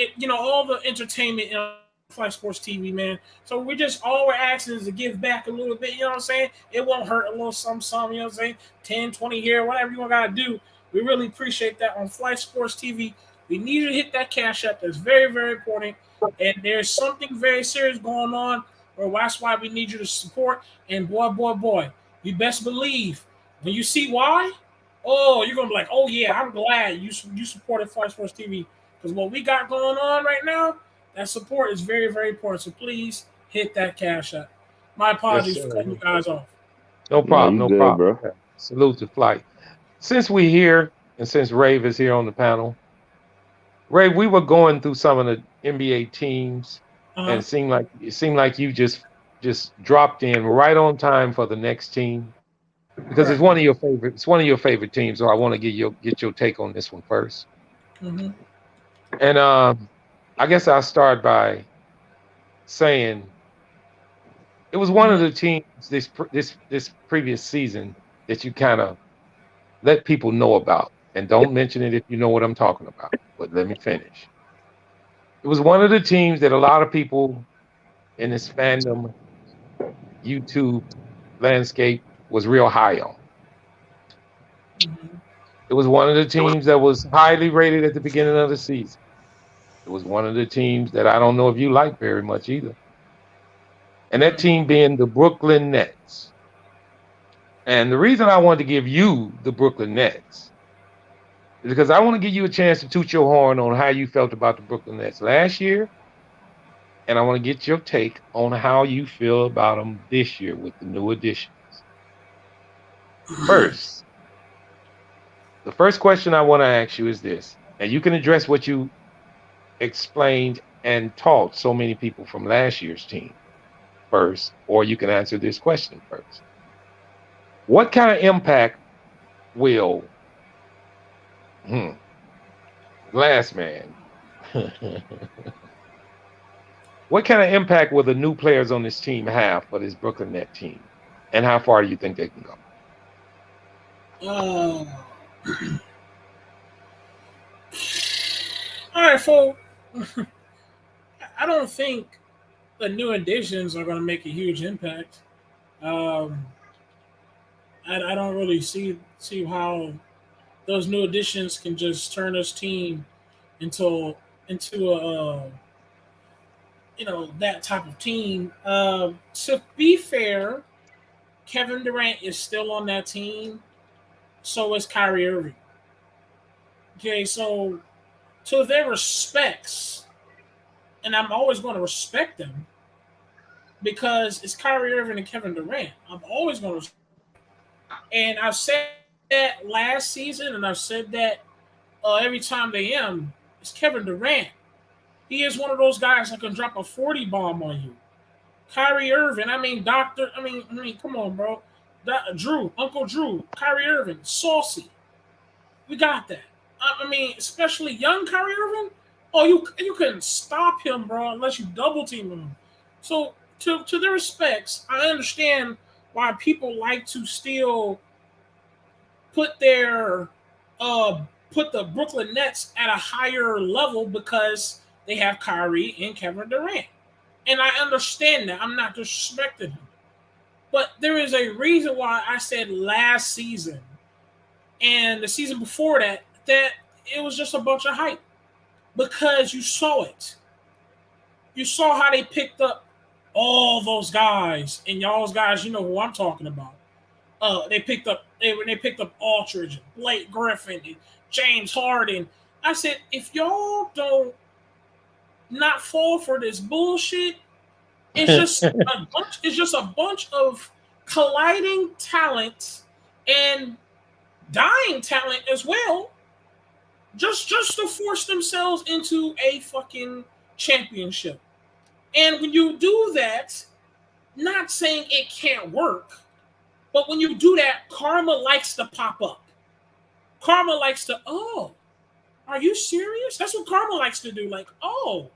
entertainment in Flight Sports TV, man. So all we're asking is to give back a little bit, you know what I'm saying? It won't hurt, a little something, you know what I'm saying? 10, 20 here, whatever you gotta do. We really appreciate that on Flight Sports TV. We need you to hit that Cash App. That's very, very important. And there's something very serious going on, or that's why we need you to support. And boy, you best believe when you see why, you're gonna be like, oh yeah, I'm glad you supported Flight Sports TV. Because what we got going on right now, that support is very, very important. So please hit that Cash App. My apologies for cutting you guys off. No problem. you No good, problem. bro. Salute to Flight. Since we're here and since Rave is here on the panel, Rave, we were going through some of the NBA teams, and it seemed like you just dropped in right on time for the next team because it's one of your favorite. It's one of your favorite teams. So I want to get your take on this one first. Mm-hmm. And I guess I'll start by saying it was one of the teams this previous season that you kind of let people know about, and don't mention it if you know what I'm talking about. But let me finish. It was one of the teams that a lot of people in this fandom YouTube landscape was real high on. Mm-hmm. It was one of the teams that was highly rated at the beginning of the season. It was one of the teams that I don't know if you like very much either. And that team being the Brooklyn Nets. And the reason I wanted to give you the Brooklyn Nets is because I want to give you a chance to toot your horn on how you felt about the Brooklyn Nets last year. And I want to get your take on how you feel about them this year with the new additions. First, the first question I want to ask you is this, and you can address what you explained and taught so many people from last year's team first, or you can answer this question first. What kind of impact will Glass Man what kind of impact will the new players on this team have for this Brooklyn Net team? And how far do you think they can go? All right, so I don't think the new additions are going to make a huge impact. I don't really see how those new additions can just turn this team into a that type of team. To be fair, Kevin Durant is still on that team. So is Kyrie Irving. Okay, so to their respects, and I'm always going to respect them because it's Kyrie Irving and Kevin Durant. I'm always going to, and I've said that last season, and I've said that every time they am. It's Kevin Durant. He is one of those guys that can drop a 40 bomb on you. Kyrie Irving, come on, bro. Uncle Drew, Kyrie Irving, saucy. We got that. Especially young Kyrie Irving. Oh, you couldn't stop him, bro, unless you double team him. So to their respects, I understand why people like to still put the Brooklyn Nets at a higher level because they have Kyrie and Kevin Durant. And I understand that. I'm not disrespecting him. But there is a reason why I said last season and the season before that it was just a bunch of hype. Because you saw it. You saw how they picked up all those guys. And y'all's guys, you know who I'm talking about. They picked up Aldridge, Blake Griffin, and James Harden. I said, if y'all don't not fall for this bullshit. It's just a bunch of colliding talent and dying talent as well, just to force themselves into a fucking championship. And when you do that, not saying it can't work, but when you do that, karma likes to pop up. Karma likes to, oh, are you serious? That's what karma likes to do. Like, oh,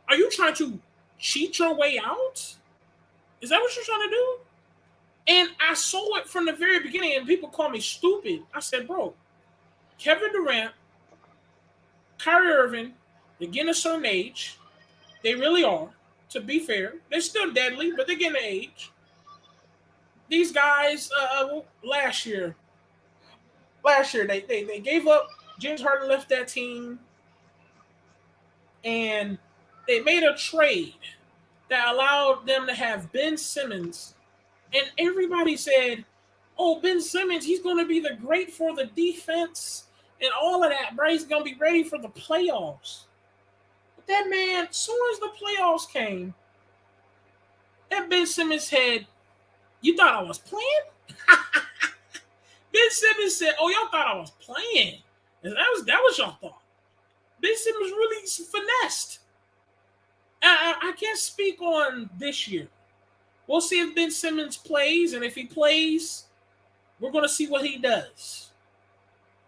are you trying to cheat your way out? Is that what you're trying to do? And I saw it from the very beginning, and people call me stupid. I said, bro, Kevin Durant, Kyrie Irving, they're getting a certain age. They really are, to be fair. They're still deadly, but they're getting an age. These guys, last year, they gave up. James Harden left that team, and they made a trade that allowed them to have Ben Simmons. And everybody said, oh, Ben Simmons, he's going to be the great for the defense and all of that, bro. He's going to be ready for the playoffs. But that man, as soon as the playoffs came, that Ben Simmons said, you thought I was playing? Ben Simmons said, oh, y'all thought I was playing. And that was y'all thought. Ben Simmons really finessed. I can't speak on this year. We'll see if Ben Simmons plays, and if he plays, we're going to see what he does.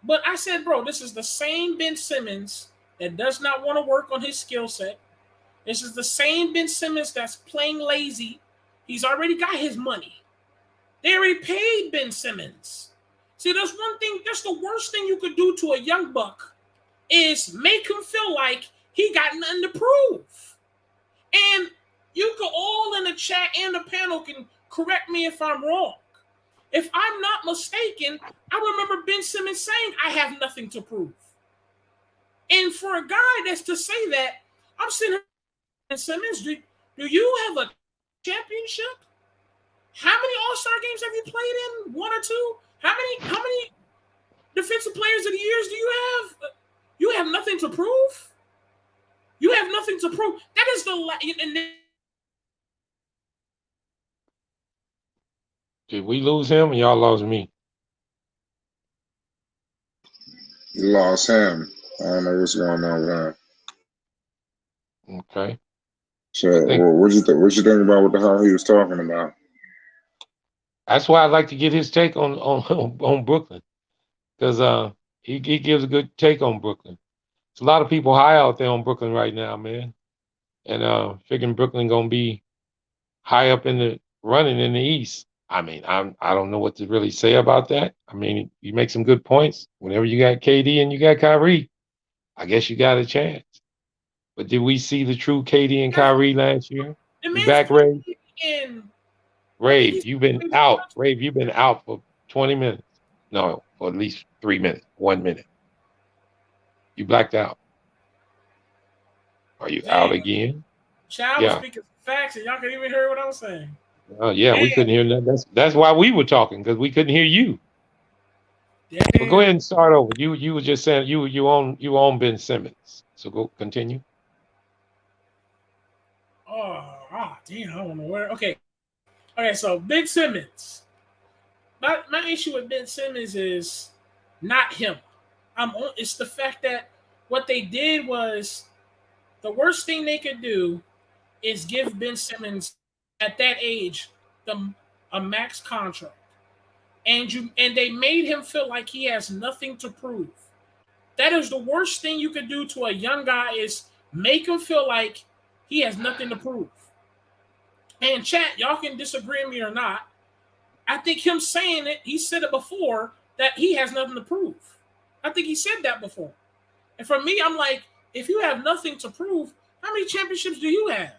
But I said, bro, this is the same Ben Simmons that does not want to work on his skill set. This is the same Ben Simmons that's playing lazy. He's already got his money. They already paid Ben Simmons. See, there's one thing, that's the worst thing you could do to a young buck is make him feel like he got nothing to prove. And you can all in the chat and the panel can correct me if I'm wrong. If I'm not mistaken, I remember Ben Simmons saying, I have nothing to prove. And for a guy that's to say that, I'm sitting here, Ben Simmons, do you have a championship? How many All-Star games have you played in? 1 or 2? How many defensive players of the years do you have? You have nothing to prove? You have nothing to prove. That is Did we lose him or y'all lost me? You lost him. I don't know what's going on with him. Okay. So, what you think about what the hell he was talking about? That's why I'd like to get his take on Brooklyn, because he gives a good take on Brooklyn. There's a lot of people high out there on Brooklyn right now, man, and figuring Brooklyn gonna be high up in the running in the East. I mean, I don't know what to really say about that. I mean, you make some good points. Whenever you got KD and you got Kyrie, I guess you got a chance. But did we see the true KD and Kyrie last year? You back, Ray? Rave, you've been out. Rave, you've been out for 20 minutes. No, for at least 3 minutes, 1 minute. You blacked out. Are you out again? Child was speaking facts, and y'all couldn't even hear what I was saying. Oh yeah, we couldn't hear nothing. That's why we were talking, because we couldn't hear you. But go ahead and start over. You were just saying you own Ben Simmons. So go continue. Damn, I don't know where. Okay, so Ben Simmons. My issue with Ben Simmons is not him. It's the fact that what they did was the worst thing they could do is give Ben Simmons at that age a max contract, and they made him feel like he has nothing to prove. That is the worst thing you could do to a young guy, is make him feel like he has nothing to prove. And chat, y'all can disagree with me or not. I think him saying it, he said it before, that he has nothing to prove. I think he said that before. And for me, I'm like, if you have nothing to prove, how many championships do you have?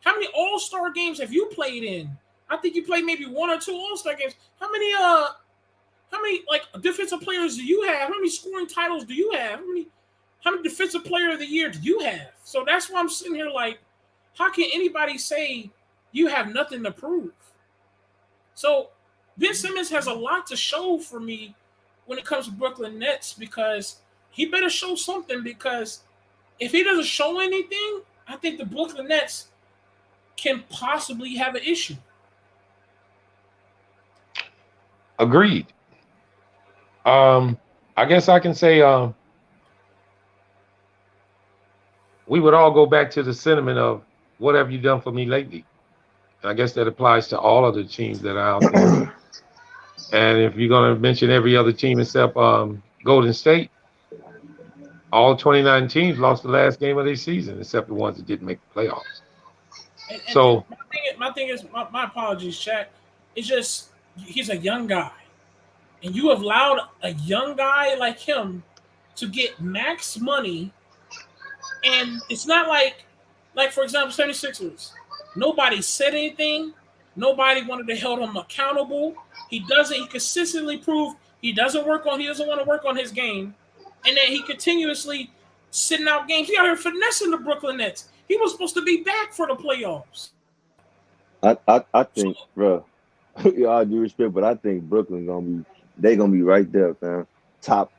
How many All-Star games have you played in? I think you played maybe 1 or 2 All-Star games. How many like defensive players do you have? How many scoring titles do you have? How many defensive player of the year do you have? So that's why I'm sitting here like, how can anybody say you have nothing to prove? So Ben Simmons has a lot to show for me when it comes to Brooklyn Nets, because he better show something, because if he doesn't show anything, I think the Brooklyn Nets can possibly have an issue. Agreed. I guess I can say we would all go back to the sentiment of what have you done for me lately? I guess that applies to all of the teams that are out there. And if you're going to mention every other team except Golden State, all 29 teams lost the last game of their season, except the ones that didn't make the playoffs. And my thing is, my apologies, Shaq. It's just he's a young guy, and you have allowed a young guy like him to get max money, and it's not like for example, 76ers. Nobody said anything. Nobody wanted to hold him accountable. He doesn't. He consistently proved he doesn't He doesn't want to work on his game, and then he continuously sitting out games. He out here finessing the Brooklyn Nets. He was supposed to be back for the playoffs. I think, bro, all due respect, but I think Brooklyn gonna be right there, man. Top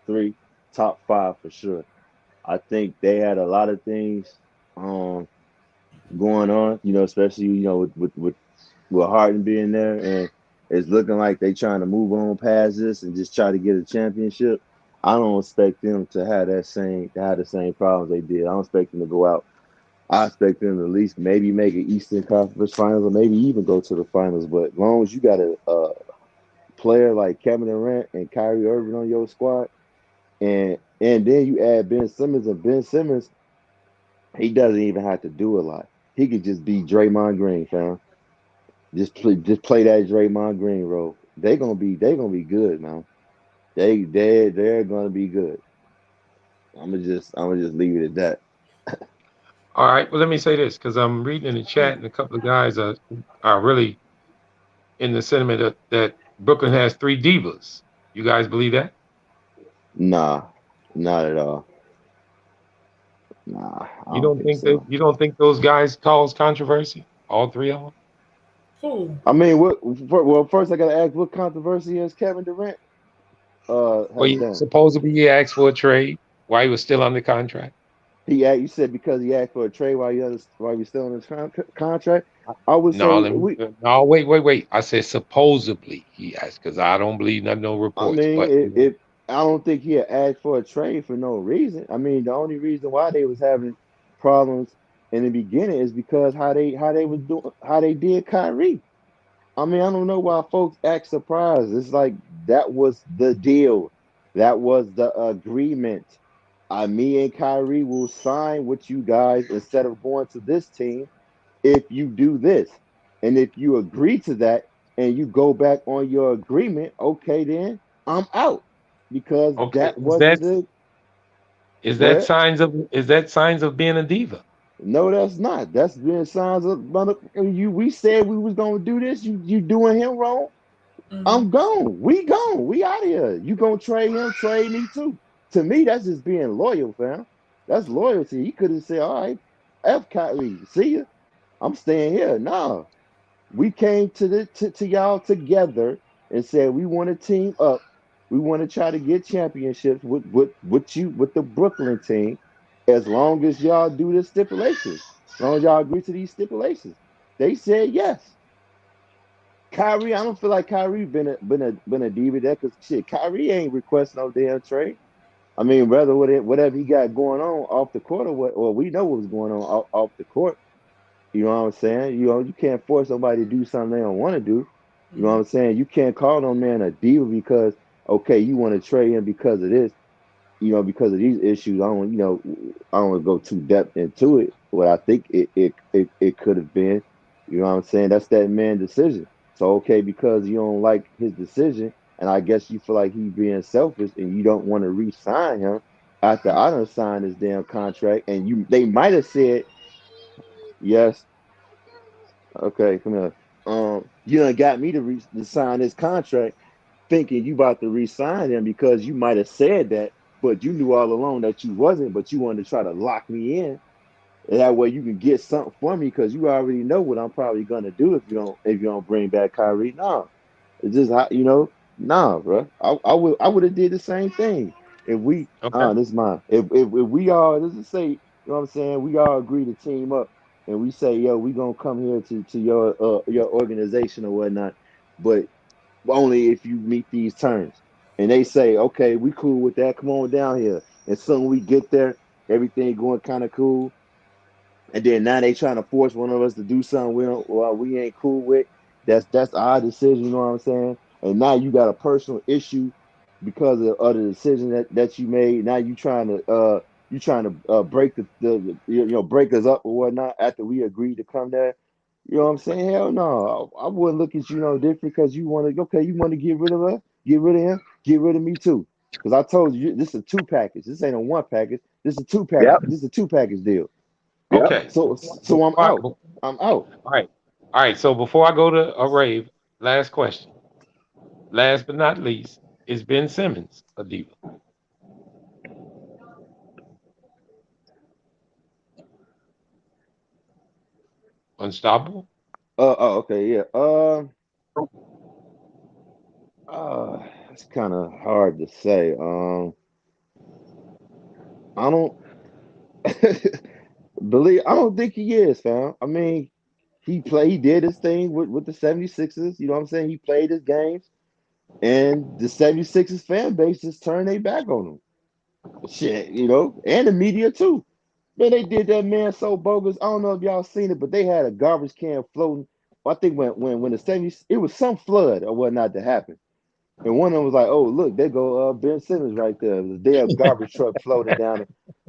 3, top 5 for sure. I think they had a lot of things going on, especially with Harden being there, and it's looking like they trying to move on past this and just try to get a championship. I don't expect them to have the same problems they did. I don't expect them to go out. I expect them to at least maybe make an Eastern Conference Finals or maybe even go to the finals. But as long as you got a player like Kevin Durant and Kyrie Irving on your squad, and then you add Ben Simmons, and Ben Simmons, he doesn't even have to do a lot. He could just be Draymond Green, fam. Just play that Draymond Green role. They're gonna be good, man. They're gonna be good. I'm gonna just leave it at that. All right. Well, let me say this because I'm reading in the chat, and a couple of guys are really in the sentiment that Brooklyn has 3 divas. You guys believe that? Nah, not at all. Nah, I You don't don't think think so. those guys cause controversy? All 3 of them? Who? I mean, well, first I gotta ask, what controversy has Kevin Durant Well, has done? supposedly he asked for a trade while he was still under contract. You said because he asked for a trade while he was still on his contract. I would No, say wait. I said supposedly he asked because I don't believe no I reports. mean, But I don't think he had asked for a trade for no reason. I mean, the only reason why they was having problems in the beginning is because how they did Kyrie. I mean, I don't know why folks act surprised. It's like that was the deal. That was the agreement. Me and Kyrie will sign with you guys instead of going to this team if you do this. And if you agree to that and you go back on your agreement, okay, then I'm out. Because okay, that wasn't the go ahead. is that signs of being a diva? No, that's not. That's been signs of we said we was gonna do this. You doing him wrong. Mm-hmm. I'm gone. We gone. We out of here. You gonna trade him? Trade me too. To me, that's just being loyal, fam. That's loyalty. He could have said, "All right, F Kyrie, see ya. I'm staying here." No, we came to y'all together and said we want to team up. We want to try to get championships with the Brooklyn team, as long as y'all do the stipulations. As long as y'all agree to these stipulations. They said yes. Kyrie, I don't feel like Kyrie been a diva there because shit, Kyrie ain't requesting no damn trade. I mean, whether whatever he got going on off the court or we know what was going on off the court. You know what I'm saying? You can't force somebody to do something they don't want to do. You know what I'm saying? You can't call no man a diva because okay, you want to trade him because of this. Because of these issues, I don't want to go too depth into it. What I think it could have been, you know what I'm saying? That's that man's decision. So okay, because you don't like his decision, and I guess you feel like he's being selfish, and you don't want to re-sign him after I done signed his damn contract, and they might have said yes. Okay, come here. You done got me to sign this contract, thinking you about to re-sign him because you might have said that, but you knew all along that you wasn't. But you wanted to try to lock me in, and that way you can get something from me because you already know what I'm probably gonna do if you don't bring back Kyrie. No, it's just nah, bro. I would have did the same thing if we Okay. this is mine. If we all let's just say You know what I'm saying? We all agree to team up, and we say, yo, we gonna come here to your organization or whatnot, but only if you meet these terms. And they say, okay, we cool with that. Come on down here. And soon we get there, everything going kind of cool. And then now they trying to force one of us to do something we ain't cool with. That's our decision, you know what I'm saying? And now you got a personal issue because of the decision that you made. Now you trying to break the break us up or whatnot after we agreed to come there. You know what I'm saying? Hell no, I wouldn't look at you no different because you want to. Okay, you want to get rid of us, get rid of him, get rid of me too. Because I told you this is a two package. This ain't a one package. This is a two package. Yep. This is a two package deal. Yep. Okay. So I'm out. I'm out. All right. All right. So before I go to a rave, last question. Last but not least, is Ben Simmons a diva? Unstoppable? Oh, okay, yeah. It's kind of hard to say. I don't I don't think he is, fam. I mean, he did his thing with the 76ers. You know what I'm saying? He played his games, and the 76ers fan base just turned their back on him. Shit, and the media too. Man, they did that man so bogus. I don't know if y'all seen it, but they had a garbage can floating. I think when the 70s, it was some flood or whatnot that happened. And one of them was like, "Oh, look, there go Ben Simmons right there. There's a damn garbage truck floating down it."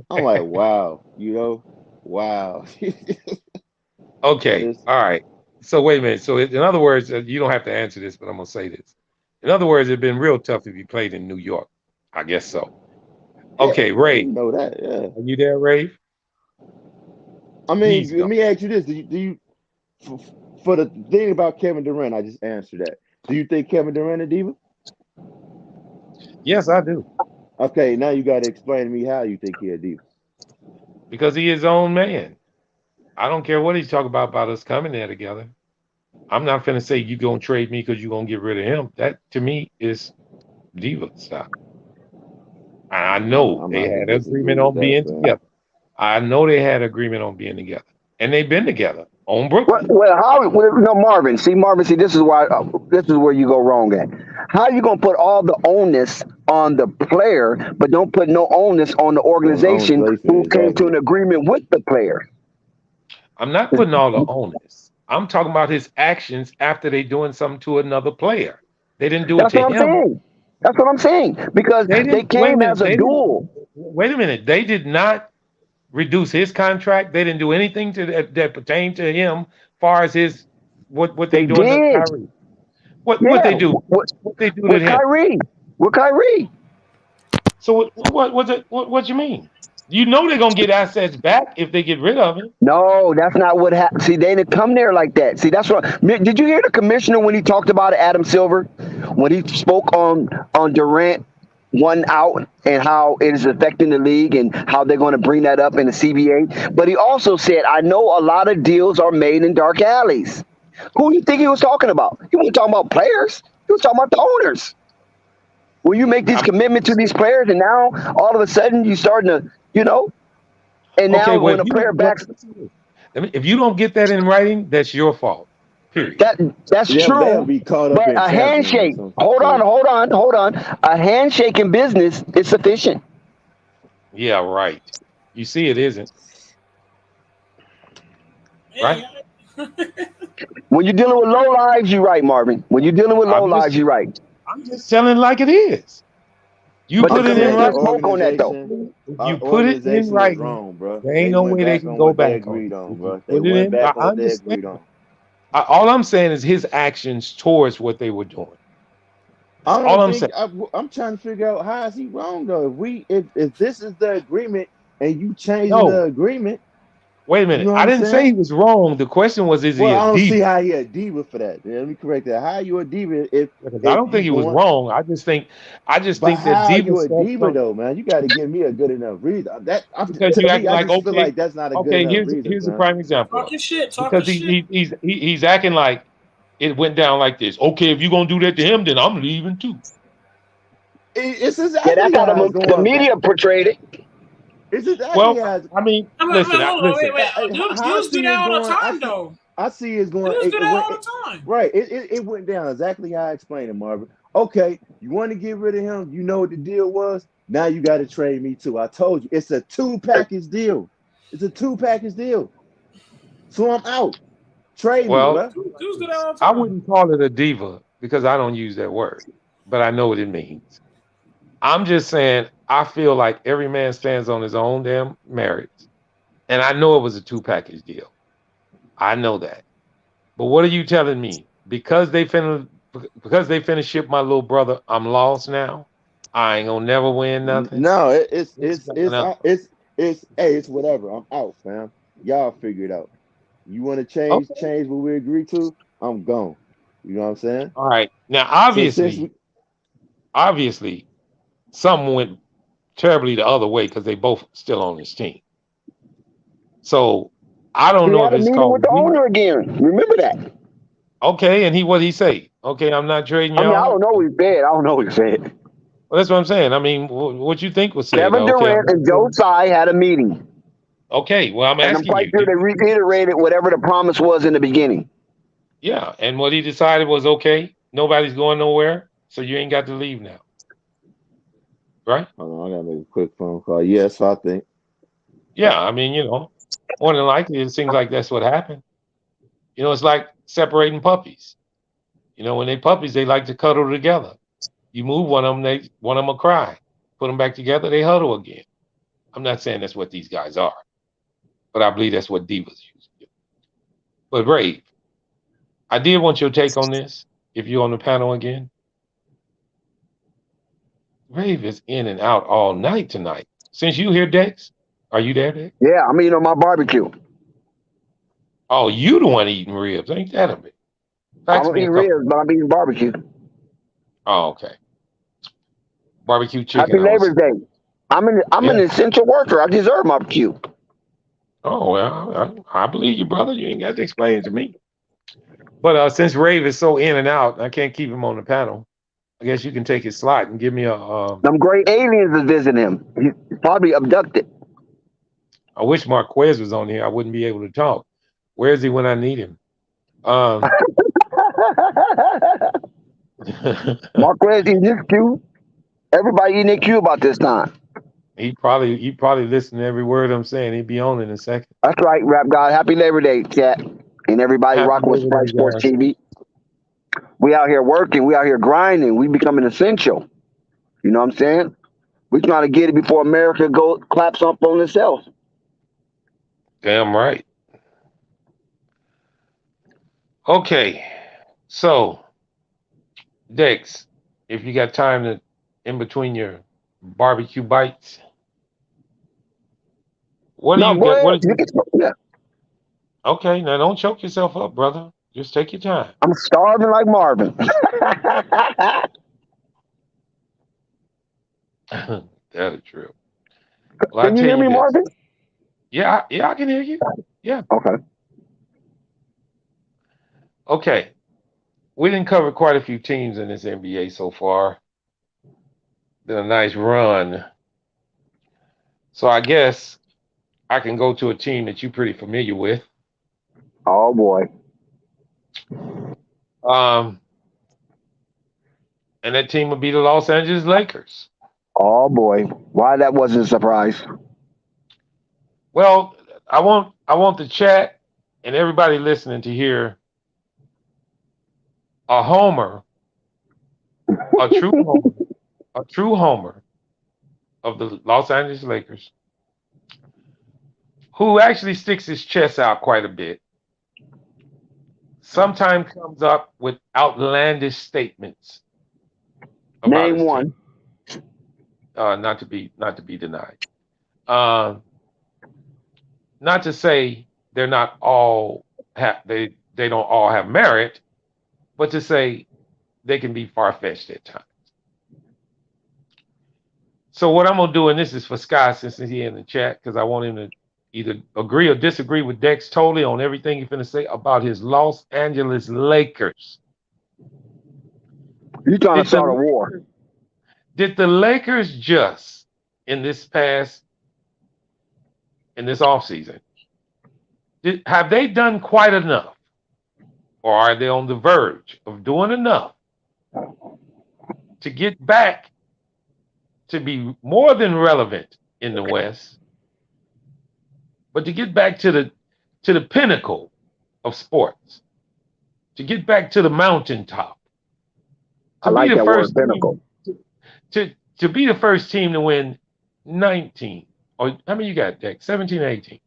I'm like, "Wow, wow." Okay. It's All right. So wait a minute. So in other words, you don't have to answer this, but I'm gonna say this. In other words, it'd been real tough if you played in New York. I guess so. yeah, Okay, man, Ray, you know that, yeah. are you there, Ray? I mean, He's let gone. me ask you this: Do you for, for the thing about Kevin Durant? I just answered that. Do you think Kevin Durant a diva? Yes, I do. Okay, now you got to explain to me how you think he a diva. Because he his own man. I don't care what he's talking about us coming there together. I'm not finna say you gonna trade me because you gonna get rid of him. That to me is diva stuff. I know I'm they gonna have to had disagree agreement with on that, being man. together. I know they had agreement on being together, and they've been together on Brooklyn. Well, how? Well, no, Marvin. See, Marvin. See, this is why. This is where you go wrong at. How you gonna put all the onus on the player, but don't put no onus on the On the own organization Jason, who came to exactly. an agreement with the player? I'm not putting all the onus. I'm talking about his actions after they doing something to another player. They didn't do it That's to what I'm him. saying. That's what I'm saying. Because They they didn't. Wait a came minute. as a They didn't. duel. Wait a minute. They did not reduce his contract. They didn't do anything to that pertained to him, far as his what they They doing to did. Kyrie. What Yeah. they do? What they do to With him? Kyrie. With Kyrie. So what you mean? You know they're gonna get assets back if they get rid of him. No, that's not what happened. See, they didn't come there like that. See, that's what. Did you hear the commissioner when he talked about it, Adam Silver, when he spoke on Durant one out and how it is affecting the league and how they're going to bring that up in the CBA? But he also said, "I know a lot of deals are made in dark alleys." Who do you think he was talking about? He wasn't talking about players. He was talking about the owners. When you make these I'm commitments to these players, and now all of a sudden you starting to, and okay. now Well, when if a you player don't, well, backs listen to this. If you don't get that in writing, that's your fault. Period. that, that's They'll true. be caught up But in a tampering or handshake, something. hold on, So hold on, hold on. A handshake in business is sufficient. Yeah, right. You see, it isn't right. Yeah, When you're dealing with low lives, you're right, Marvin. When you're dealing with low I'm lives, just, you're right. I'm just telling like it is. You But the put it in because commissioner their writing. spoke on that though. organization, If our you put it in organization is writing, wrong, bro. there ain't They no went way they back can on go what they back on agreed it. on, If you bro. They put it went in, back on I what they understand. agreed on. All I'm saying is his actions towards what they were doing. I That's all don't I'm think saying. I'm trying to figure out how is he wrong though. If this is the agreement and you changing the No, agreement, wait a you minute. know what I I'm didn't say saying? he was wrong. The question was, is he Well, a I don't see diva? how he a diva for that. Yeah, let me correct that. How you a diva Because I if don't you think he was going? wrong. I just But think that how diva you a stuff diva comes though, man? You got to give me a good enough reason. because To you me, acting I like just feel okay, like that's not a good okay. enough reason, Here's a man. prime example talking though, shit, talking because shit. he's acting like it went down like this. Okay, if you're gonna do that to him, then I'm leaving too. It's Yeah, exactly that's how how it's the going. media portrayed it. It's exactly Well, as I mean, I mean, listen, hold on, listen. wait. how I Dudes do see that it all the going. time, though. I see it's going. Dudes do It that went all the time. right. It went down exactly how I explained it, Marvin. Okay, you want to get rid of him. You know what the deal was. Now you got to trade me too. I told you it's a 2-package deal. It's a 2-package deal. So I'm out. Trade me, Well, bro. Dudes do that all the I time. wouldn't call it a diva because I don't use that word, but I know what it means. I'm just saying I feel like every man stands on his own damn merits, and I know it was a 2-package deal. I know that. But what are you telling me? Because they finished ship my little brother, I'm lost now. I ain't gonna never win nothing. No, What's going on? hey, it's whatever. I'm out, fam. Y'all figure it out. You want to Okay. change what we agree to? I'm gone. You know what I'm saying? All right. Now, So since we obviously, some went terribly the other way because they both still on this team. So I don't He know if had a it's meeting with called the deep. owner again. Remember that? Okay, and what he say? Okay, I'm not trading I mean, I don't y'all. know what he said. I don't know what he said. Well, that's what I'm saying. I mean, what you think was said? Kevin Okay, I'm Durant not and Joe trading. Tsai had a meeting, Okay, well, I'm and I'm asking quite you. sure they reiterated whatever the promise was in the beginning. Yeah, and what he decided was okay. Nobody's going nowhere, so you ain't got to leave now, right? hold on, I gotta make a quick phone call. Yes, I think. Yeah, I mean, more than likely, it seems like that's what happened. It's like separating puppies. When they puppies, they like to cuddle together. You move one of them, one of them will cry. Put them back together, they huddle again. I'm not saying that's what these guys are, but I believe that's what divas use. But Ray, I did want your take on this. If you're on the panel again, Rave is in and out all night tonight. Since you here, Dex, are you there, Dex? Yeah, I'm eating on my barbecue. Oh, you the one eating ribs, ain't that a bit? I Fax don't me eat a couple. ribs, but I'm eating barbecue. Oh, okay. Barbecue Happy chicken. I Labor was. Day. I'm an Yeah. essential worker. I deserve my Q. Oh well, I believe you, brother. You ain't got to explain it to me. But since Rave is so in and out, I can't keep him on the panel. I guess you can take his slot and give me a. Them great aliens is visiting him. He's probably abducted. I wish Marquez was on here. I wouldn't be able to talk. Where is he when I need him? Um, Marquez eating his Q. Everybody eating their Q about this time. he probably listened to every word I'm saying. He'd be on in a second. That's right, Rap God. Happy Labor Day, chat. And everybody Happy rocking with Labor Sprite Day, Sports guys. TV. We out here working. We out here grinding. We becoming essential. You know what I'm saying? We trying to get it before America go claps up on itself. Damn right. Okay, so Dex, if you got time to in between your barbecue bites, what do No, you go get? ahead. What is You it? can, yeah. Okay, now don't choke yourself up, brother. Just take your time. I'm starving like Marvin. That's true. Well, I Can you tell hear you me, this. Marvin? Yeah, I can hear you. Yeah. Okay. Okay. We didn't cover quite a few teams in this NBA so far. Been a nice run. So I guess I can go to a team that you're pretty familiar with. Oh boy. Um, and that team would be the Los Angeles Lakers. Oh boy. Why that wasn't a surprise? Well, I want the chat and everybody listening to hear a homer, a true homer, a true homer of the Los Angeles Lakers, who actually sticks his chest out quite a bit. Sometimes comes up with outlandish statements about Name his team. one. Not to be denied. Uh, Not to say they're not all they don't all have merit, but to say they can be far fetched at times. So what I'm gonna do, and this is for Scott since he's in the chat, because I want him to either agree or disagree with Dex totally on everything he's gonna say about his Los Angeles Lakers. You trying to Did the start a war? Lakers, did the Lakers just in this past in this offseason, have they done quite enough? Or are they on the verge of doing enough to get back to be more than relevant in the West, but to get back to the pinnacle of sports, to get back to the mountaintop, I to be like the that word, first pinnacle. team, to be the first team to win 19, or how many you got, Deck? 17 or 18?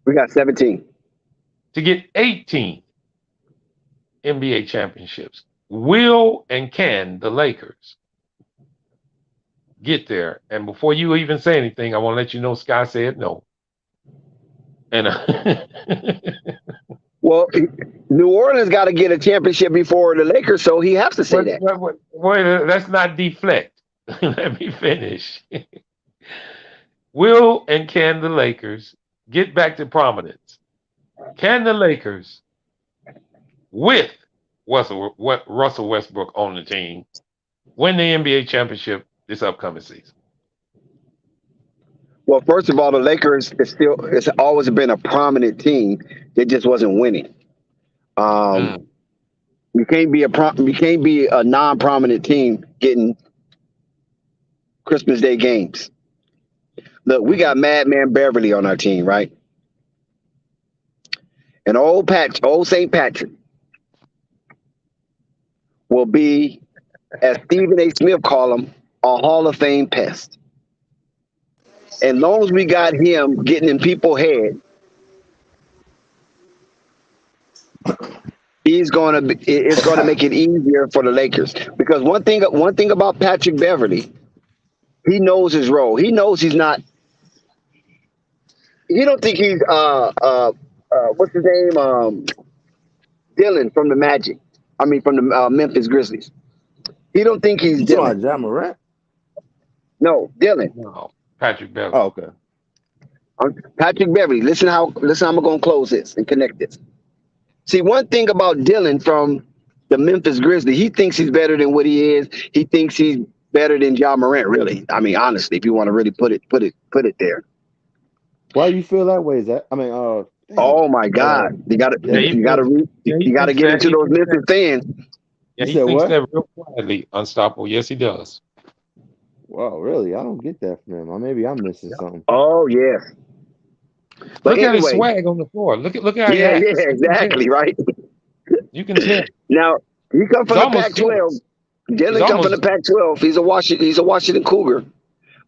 We got 17. To get 18 NBA championships. Will and can the Lakers get there? And before you even say anything, I want to let you know Sky said no. And Well, New Orleans got to get a championship before the Lakers, so he has to say that. wait, let's not deflect. Let me finish. Will and can the Lakers get back to prominence? Can the Lakers, with Russell Westbrook on the team, win the NBA championship this upcoming season? Well, first of all, the Lakers it's always been a prominent team. They just wasn't winning. You can't be a non-prominent team getting Christmas Day games. Look, we got Madman Beverly on our team, right? And old St. Patrick will be, as Stephen A. Smith call him, a Hall of Fame pest. As long as we got him getting in people's head, it's gonna make it easier for the Lakers. Because one thing about Patrick Beverly, he knows his role. He knows he's not. He don't think he's what's his name? Dylan from the Magic. I mean, from the Memphis Grizzlies. He don't think he's You talking Dylan. about Ja Morant? No, Dylan. No, Patrick Beverly. Oh, okay. Patrick Beverly. Listen how I'm gonna close this and connect this. See, one thing about Dylan from the Memphis Grizzlies, he thinks he's better than what he is. He thinks he's better than Ja Morant. Really, I mean, honestly, if you want to really put it there. Why you feel that way? Is that? I mean, damn. Oh my God, you got to get into those Memphis fans. Yeah, he said thinks what? that real quietly, unstoppable. Yes, he does. Wow, really? I don't get that from him. Or maybe I'm missing something. Oh yes. But Look at his anyway, swag on the floor. Look at how he yeah, acts. exactly, right. You can tell. Now he come from He's the almost Pac-12. He's Dylan come from almost- the Pac-12. He's a Washington Cougar,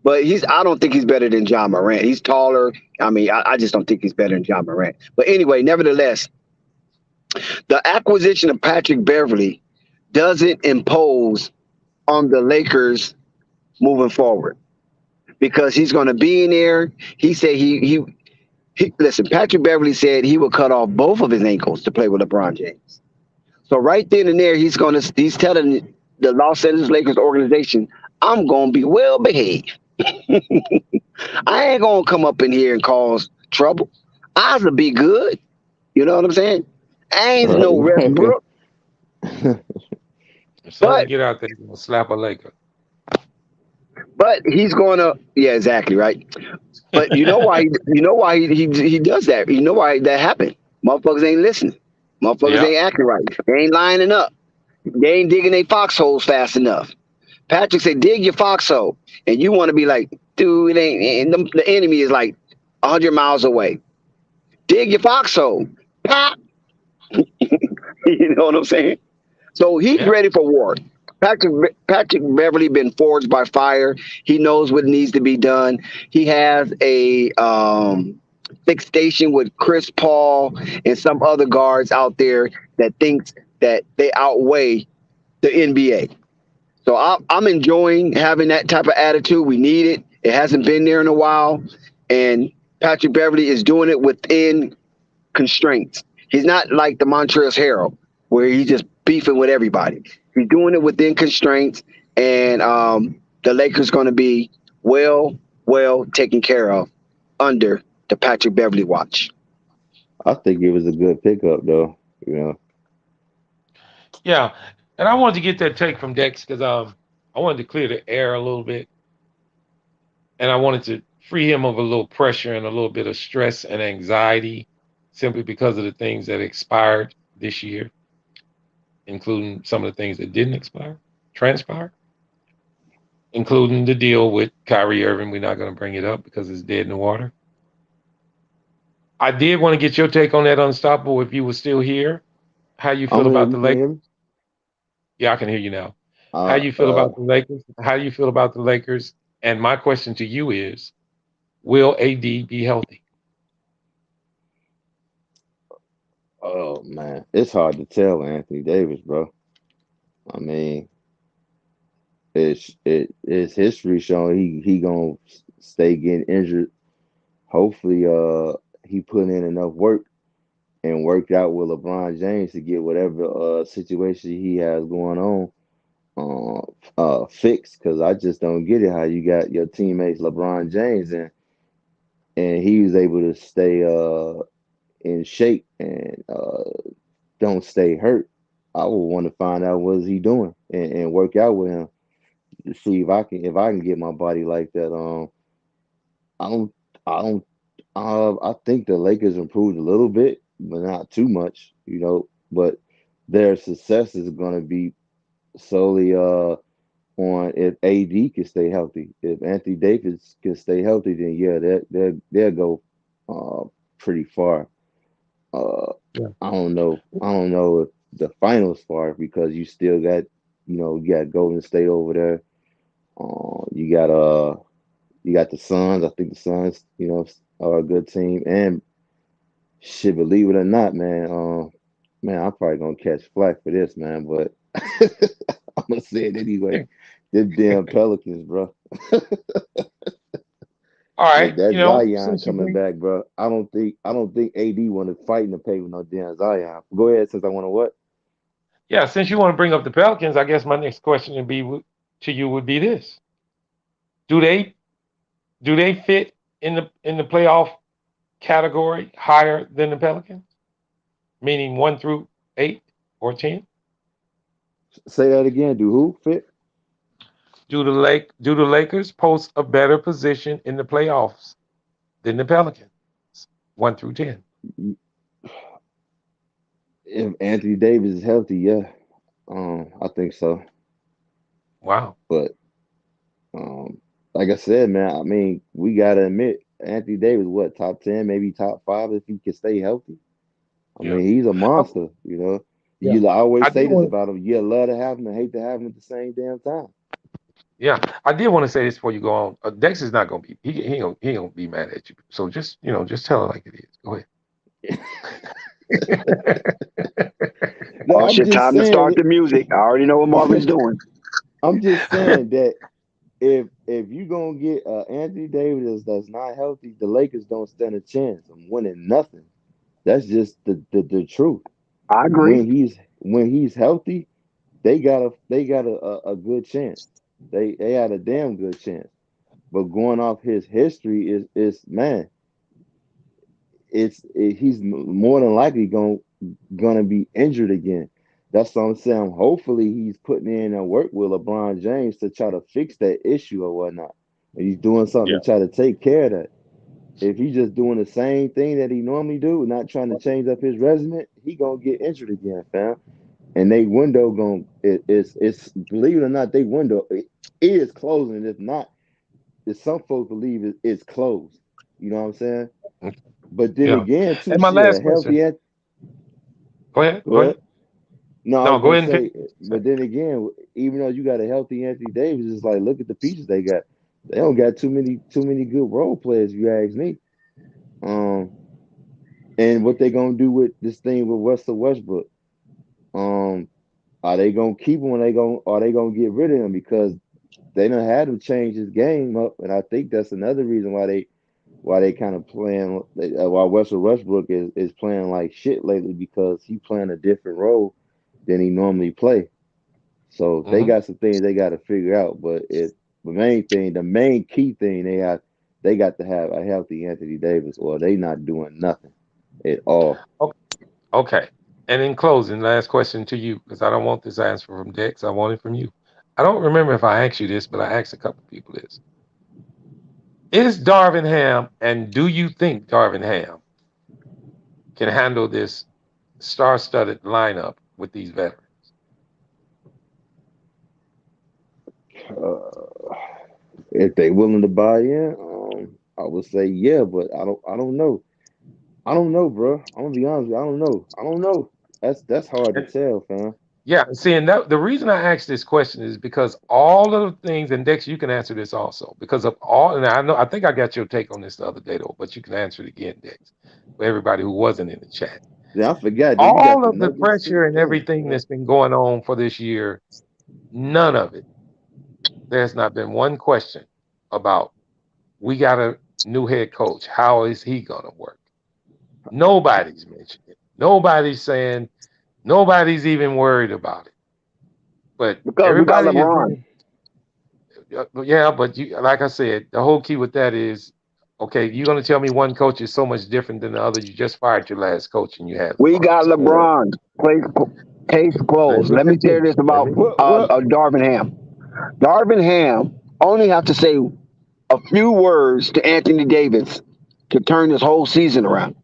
but I don't think he's better than Ja Morant. He's taller. I mean, I just don't think he's better than Ja Morant. But anyway, nevertheless, the acquisition of Patrick Beverly doesn't impose on the Lakers moving forward because he's going to be in there. He said he listen. Patrick Beverly said he would cut off both of his ankles to play with LeBron James. So right then and there, he's telling the Los Angeles Lakers organization, I'm going to be well behaved. I ain't going to come up in here and cause trouble. I will be good. You know what I'm saying? I ain't no Westbrook. If someone get out there, he's gonna slap a Laker. But he's going to, yeah, exactly, right. But you know why he does that? You know why that happened? Motherfuckers ain't listening. Motherfuckers ain't acting right. They ain't lining up. They ain't digging their foxholes fast enough. Patrick said, dig your foxhole. And you want to be like, dude, it ain't. And the enemy is like 100 miles away. Dig your foxhole. Pop. You know what I'm saying? So he's ready for war. Patrick Beverly been forged by fire. He knows what needs to be done. He has a fixation with Chris Paul and some other guards out there that thinks that they outweigh the NBA. So I'm enjoying having that type of attitude. We need it. It hasn't been there in a while. And Patrick Beverly is doing it within constraints. He's not like the Montrezl Harrell where he's just beefing with everybody. He's doing it within constraints. And the Lakers going to be well taken care of under the Patrick Beverly watch. I think it was a good pickup, though. You know. Yeah, and I wanted to get that take from Dex because I wanted to clear the air a little bit, and I wanted to free him of a little pressure and a little bit of stress and anxiety simply because of the things that expired this year, including some of the things that didn't transpire, including the deal with Kyrie Irving. We're not going to bring it up because it's dead in the water. I did want to get your take on that, Unstoppable, if you were still here. How you feel I'm here. about the You can hear Lakers? me? Yeah, I can hear you now. How Uh, you feel uh, about the Lakers? How do you feel about the Lakers? And my question to you is, will AD be healthy? oh man, it's hard to tell Anthony Davis, bro. I mean, it's history showing he gonna stay getting injured. Hopefully, he put in enough work and worked out with LeBron James to get whatever situation he has going on fixed. Because I just don't get it how you got your teammates LeBron James and he was able to stay in shape and don't stay hurt. I would want to find out what is he doing and work out with him to see if I can get my body like that. I don't I don't I think the Lakers improved a little bit, but not too much, you know. But their success is going to be solely on if AD can stay healthy. If Anthony Davis can stay healthy, then yeah, they'll go uh, pretty far. Uh, Yeah. I don't know. I don't know if the finals far because you still got you got Golden State over there. You got you got the Suns. I think the Suns are a good team. And shit, believe it or not, man, I'm probably gonna catch flack for this, man, but I'm gonna say it anyway. The damn Pelicans, bro. All right, That Zion since you coming bring, back, bro. I don't think AD want to fight in the paint with no damn Zion. Go ahead, since I want to what? yeah, since you want to bring up the Pelicans, I guess my next question to you would be this: Do they fit in the playoff category higher than the Pelicans, meaning 1 through 8 or 10? Say that again. Do who fit? Do the Lakers post a better position in the playoffs than the Pelicans, 1 through 10? If Anthony Davis is healthy, yeah. I think so. Wow. But um, like I said, man, I mean, we gotta admit, Anthony Davis, what, top 10, maybe top 5 if he can stay healthy. I Yeah. mean, he's a Oh, monster, you know. yeah. You I always did say this want about him. You love to have him and hate to have him at the same damn time. Yeah, I did want to say this before you go on. Dex is not gonna be he ain't gonna be mad at you. So just tell her like it is. Go ahead. No, I'm Shit, just time to start saying. the music. I already know what Marvin's doing. I'm just saying that if you gonna get Anthony Davis that's not healthy, the Lakers don't stand a chance of winning nothing. That's just the truth. I agree. When he's healthy, they got a good chance. They had a damn good chance. But going off his history is man, he's more than likely gonna be injured again. That's what I'm saying. Hopefully, he's putting in and work with LeBron James to try to fix that issue or whatnot. And he's doing something Yeah. to try to take care of that. If he's just doing the same thing that he normally do, not trying to change up his resume, he gonna get injured again, fam. And they window it's believe it or not, they window it is closing. If not, if some folks believe it's closed. You know what I'm saying? But then Yeah. again, too, And my shit, a last question. healthy Go ahead. go ahead. No, I No, was go gonna ahead and say, finish. but then again, even though you got a healthy Anthony Davis, it's like look at the pieces they got. They don't got too many good role players, if you ask me. Um, and what they gonna do with this thing with Russell Westbrook? Um, are they gonna keep him? Are they gonna get rid of him because they done had him change his game up? And I think that's another reason why they kind of playing why Russell Westbrook is playing like shit lately because he playing a different role than he normally play. So they Hmm. got some things they got to figure out. But the main key thing they got to have a healthy Anthony Davis, or they not doing nothing at all. Okay. And in closing, last question to you, because I don't want this answer from Dex. I want it from you. I don't remember if I asked you this, but I asked a couple people this. Is Darvin Ham, and do you think Darvin Ham can handle this star-studded lineup with these veterans? If they willing to buy in, I would say yeah, but I don't know. I don't know, bro. I'm gonna be honest with you. I don't know. That's hard to And tell, fam. yeah, seeing that the reason I asked this question is because all of the things, and Dex, you can answer this also because of all. And I think I got your take on this the other day though, but you can answer it again, Dex, for everybody who wasn't in the chat. Yeah, I forgot that we got All the of the Nuggets pressure too. and Damn. everything Yeah. that's been going on for this year, none of it. There's not been one question about we got a new head coach. How is he gonna work? Nobody's mentioned it. Nobody's saying. Nobody's even worried about it. But because we got everybody is LeBron. in. Yeah, but you, like I said, the whole key with that is, okay, you're gonna tell me one coach is so much different than the other. You just fired your last coach and you had We LeBron. got So LeBron. Case let closed. me Let me say continue. this Let about me. Darvin Ham. Darvin Ham only have to say a few words to Anthony Davis to turn this whole season around.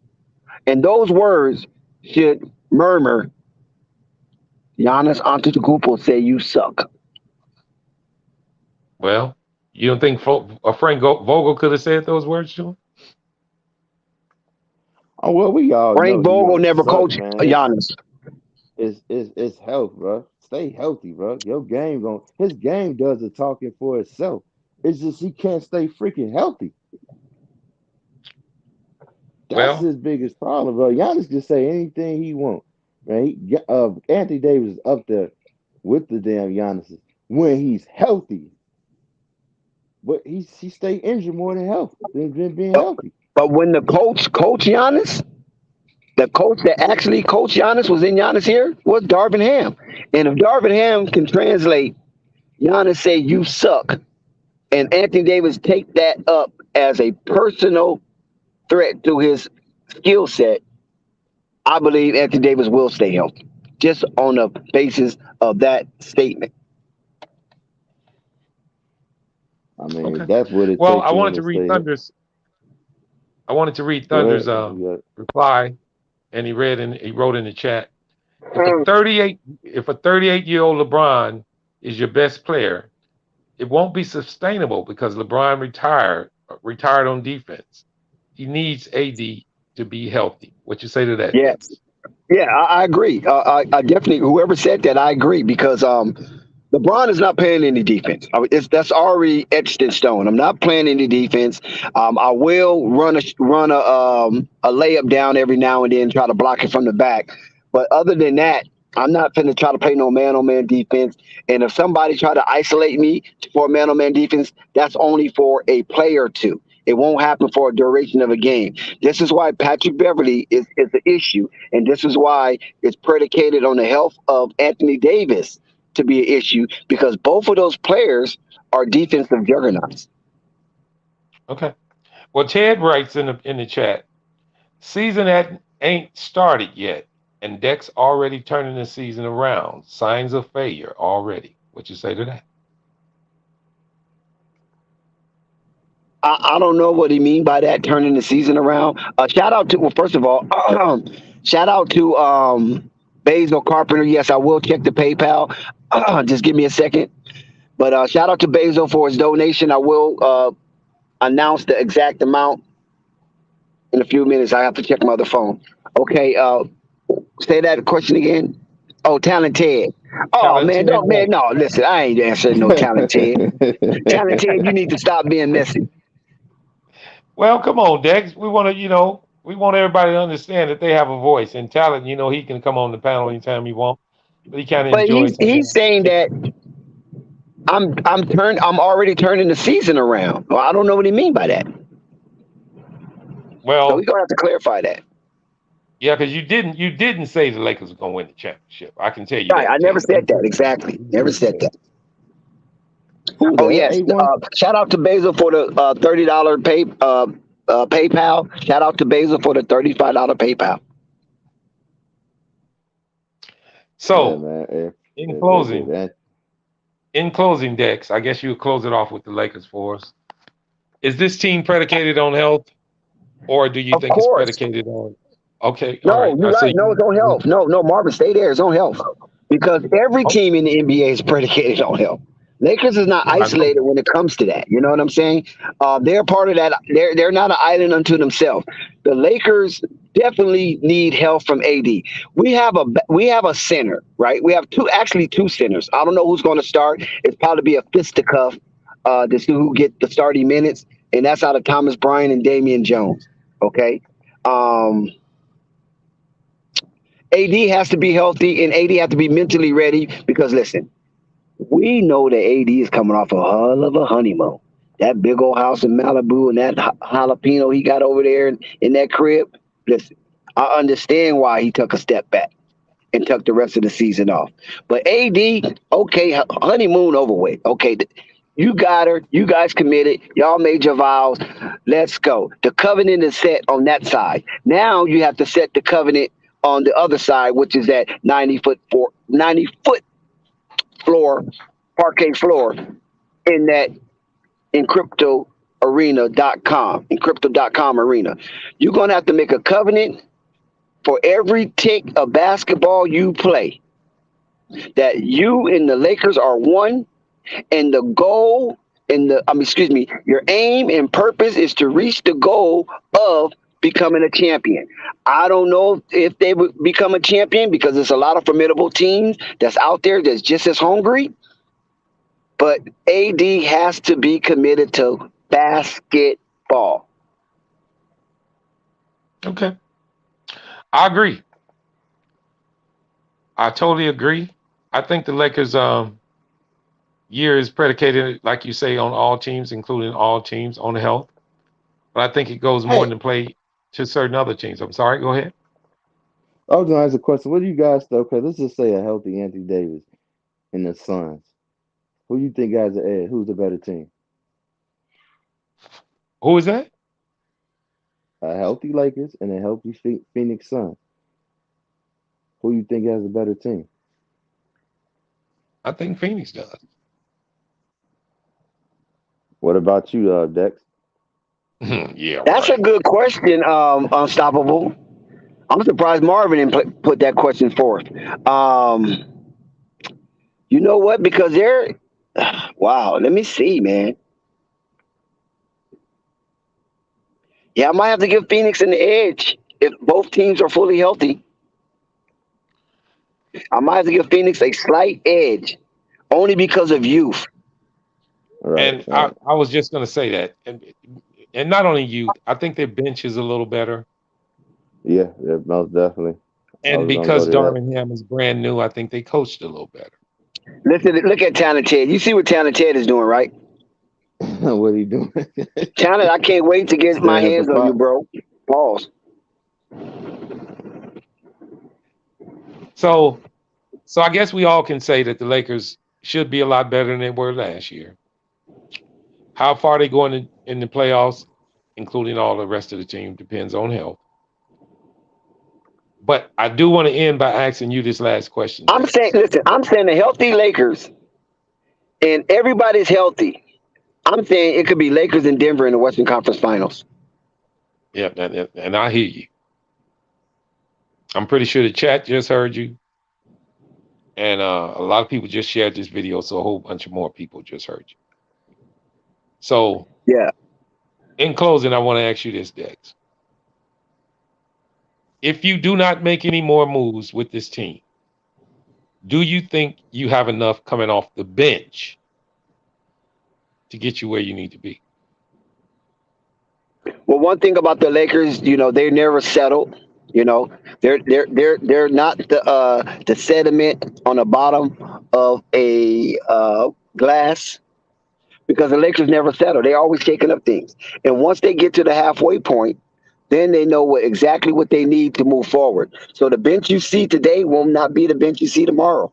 And those words should murmur, Giannis Antetokounmpo say you suck. Well, you don't think Frank Vogel could have said those words to him? Oh well, we all know Frank he Vogel don't never suck, coached man. Giannis. It's health, bro. Stay healthy, bro. Your game going his game does the talking for itself. It's just he can't stay freaking healthy. That's Well, his biggest problem, bro. Giannis can say anything he want, man. Anthony Davis is up there with the damn Giannis when he's healthy, but he stay injured more than healthy than being But, healthy. but when the coach Giannis, the coach that actually coached Giannis was in Giannis here was Darvin Ham. And if Darvin Ham can translate Giannis say you suck, and Anthony Davis take that up as a personal threat to his skill set, I believe Anthony Davis will stay healthy. Just on the basis of that statement. I mean, okay. that's what it Well, takes I for him wanted to to read stay. Thunder's. I wanted to read Go Thunder's ahead. Yeah. reply, and he wrote in the chat. If a 38-year-old LeBron is your best player, it won't be sustainable because LeBron retired on defense. He needs AD to be healthy. What you say to that, Yeah, Dex? yeah, I agree. I definitely, whoever said that, I agree because LeBron is not playing any defense. That's already etched in stone. I'm not playing any defense. I will run a layup down every now and then, try to block it from the back. But other than that, I'm not finna try to play no man-on-man defense. And if somebody try to isolate me for a man-on-man defense, that's only for a play or two. It won't happen for a duration of a game. This is why Patrick Beverly is the issue, and this is why it's predicated on the health of Anthony Davis to be an issue because both of those players are defensive juggernauts. Okay. Well, Ted writes in the chat, season ain't started yet, and Dex already turning the season around. Signs of failure already. What you say to that? I don't know what he mean by that, turning the season around. Shout out to, well, first of all, shout out to Basil Carpenter. Yes, I will check the PayPal. Just give me a second. But shout out to Basil for his donation. I will announce the exact amount in a few minutes. I have to check my other phone. Okay, say that question again. Oh, talented. Oh man, Talented don't man. Dex. No, listen, I ain't answering no talented. Talented, you need to stop being messy. Well, come on, Dex. We want everybody to understand that they have a voice and talent. He can come on the panel anytime he wants, but he kind of But enjoys he's saying that I'm already turning the season around. Well, I don't know what he mean by that. So we're Well, gonna have to clarify that. yeah, because you didn't say the Lakers are going to win the championship. I can tell you Right, I that, never Ted. said that exactly. You Never didn't said say that. Who Oh that? yes, A1? shout out to Basil for the $30 PayPal. Shout out to Basil for the $35 PayPal. Yeah, So, man. in If closing, Dex, I guess you would close it off with the Lakers for us. Is this team predicated on health, or do you Of think it's course. predicated on? Okay, all No, right. you're So right. No, it's on you health. No, Marvin, stay there. It's on health. Because every oh, team in the NBA is predicated on health. Lakers is not I know isolated that. when it comes to that. You know what I'm saying? They're part of that. They're not an island unto themselves. The Lakers definitely need help from AD. We have a center, right? We have two centers. I don't know who's going to start. It's probably be a fisticuff to see who get the starting minutes, and that's out of Thomas Bryant and Damian Jones. Okay. Um, AD has to be healthy and AD has to be mentally ready because listen, we know that AD is coming off a hell of a honeymoon. That big old house in Malibu and that jalapeno he got over there in that crib. Listen, I understand why he took a step back and took the rest of the season off. But AD, okay, honeymoon over with. Okay, you got her. You guys committed. Y'all made your vows. Let's go. The covenant is set on that side. Now you have to set the covenant on the other side, which is that 90-foot floor, parquet floor in that encrypto.com arena. You're going to have to make a covenant for every tick of basketball you play that you and the Lakers are one, and the goal and your aim and purpose is to reach the goal of becoming a champion. I don't know if they would become a champion because there's a lot of formidable teams that's out there that's just as hungry. But AD has to be committed to basketball. Okay, I agree. I totally agree. I think the Lakers year is predicated, like you say, on all teams, including all teams, on health. But I think it goes more Hey, than play to certain other teams. I'm sorry. Go ahead. I was gonna ask a question. What do you guys think? Okay, let's just say a healthy Anthony Davis and the Suns. Who you think guys are ahead? Who's the better team? Who is that? A healthy Lakers and a healthy Phoenix Suns. Who you think has a better team? I think Phoenix does. What about you, Dex? Yeah, That's a right. good question, Unstoppable. I'm surprised Marvin didn't put that question forth. Um, you know what? Because they're wow. Let me see, man. Yeah, I might have to give Phoenix an edge if both teams are fully healthy. I might have to give Phoenix a slight edge only because of youth. Right, And right. I was just going to say that, and not only youth. I think their bench is a little better, Yeah, yeah, most definitely. I and was gonna go because to that. Darvin Ham is brand new, I think they coached a little better. Listen, look at Talented Ted. You see what Talented Ted is doing, right? What are you doing? Talented, I can't wait to get my Stirring up the hands on you, pot. bro. Pause. So, so I guess we all can say that the Lakers should be a lot better than they were last year. How far they going in the playoffs, including all the rest of the team, depends on health. But I do want to end by asking you this last question, I'm saying, Dex. listen, I'm saying the healthy Lakers and everybody's healthy. I'm saying it could be Lakers and Denver in the Western Conference Finals. Yeah, and I hear you. I'm pretty sure the chat just heard you, and a lot of people just shared this video, so a whole bunch of more people just heard you. So, Yeah. in closing, I want to ask you this, Dex. If you do not make any more moves with this team, do you think you have enough coming off the bench to get you where you need to be? Well, one thing about the Lakers, they never settle. They're not the sediment on the bottom of a glass because the Lakers never settle. They always taking up things, and once they get to the halfway point, then they know exactly what they need to move forward. So the bench you see today will not be the bench you see tomorrow.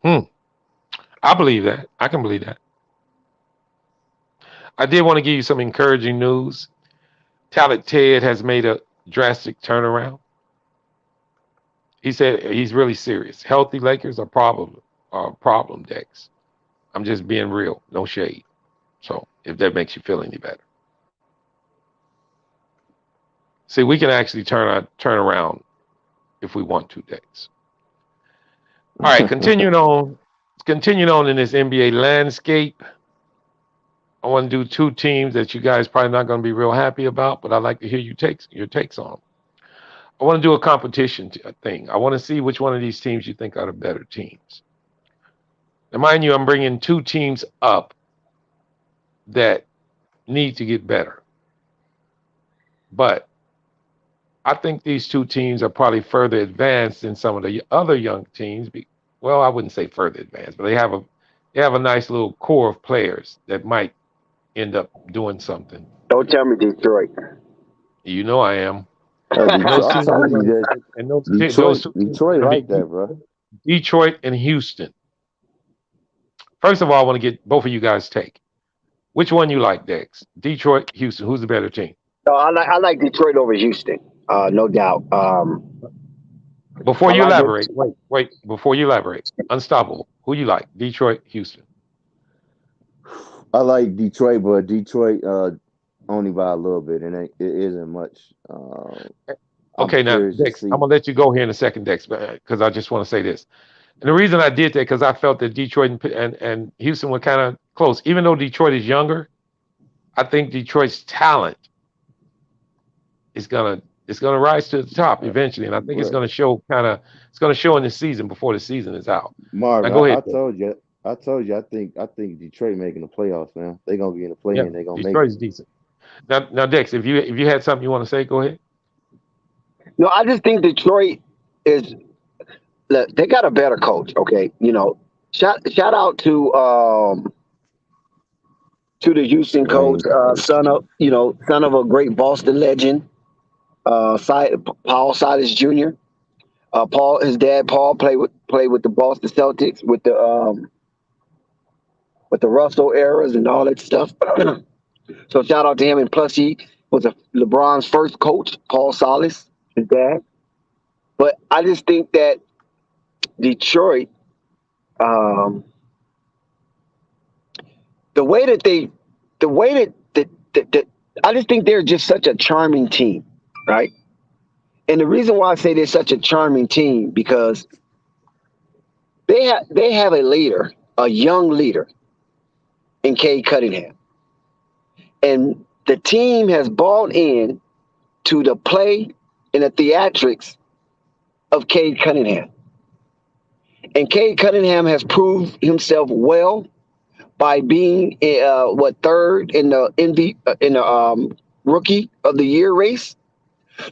Hmm. I believe that. I can believe that. I did want to give you some encouraging news. Talent Ted has made a drastic turnaround. He said he's really serious. Healthy Lakers are problem Dex. I'm just being real, no shade. So if that makes you feel any better. See, we can actually turn around if we want to, Dex. All right, continuing on in this NBA landscape. I want to do two teams that you guys probably not going to be real happy about, but I'd like to hear your takes on them. I want to do a competition thing. I want to see which one of these teams you think are the better teams. Now, mind you, I'm bringing two teams up that need to get better. But I think these two teams are probably further advanced than some of the other young teams. Well, I wouldn't say further advanced, but they have a nice little core of players that might end up doing something. Don't tell me Detroit. You know I am. Detroit, Those I'm teams telling you that and those Detroit, two teams Detroit are gonna like be that, bro. Detroit and Houston. First of all, I want to get both of you guys' take. Which one you like, Dex? Detroit, Houston. Who's the better team? No, I like Detroit over Houston, no doubt. Before I you like elaborate, it. wait. Before you elaborate, Unstoppable. Who you like? Detroit, Houston. I like Detroit, but Detroit only by a little bit, and it isn't much. I'm Okay, now curious to Dex, I'm see. gonna let you go here in a second, Dex, because I just want to say this. And the reason I did that because I felt that Detroit and Houston were kind of close. Even though Detroit is younger, I think Detroit's talent is gonna rise to the top eventually, and I think it's Right. gonna show in the season before the season is out. Now Marvin, go ahead, I Dex. told you, I think Detroit making the playoffs, man. They're gonna be in the play Yeah, in. They're gonna make it. Detroit's decent. Now, Dex, if you had something you want to say, go ahead. No, I just think Detroit is. Look, they got a better coach. Okay, shout out to the Houston coach, Lane coach. son of a great Boston legend, Paul Silas Jr. His dad Paul played with the Boston Celtics with the Russell eras and all that stuff. So shout out to him. And plus, he was LeBron's first coach, Paul Silas, his dad. But I just think that Detroit, um, the way that they, the way that I just think they're just such a charming team, right? And the reason why I say they're such a charming team because they have a leader, a young leader in Cade Cunningham, and the team has bought in to the play and the theatrics of Cade Cunningham. And Cade Cunningham has proved himself well by being third in the rookie of the year race.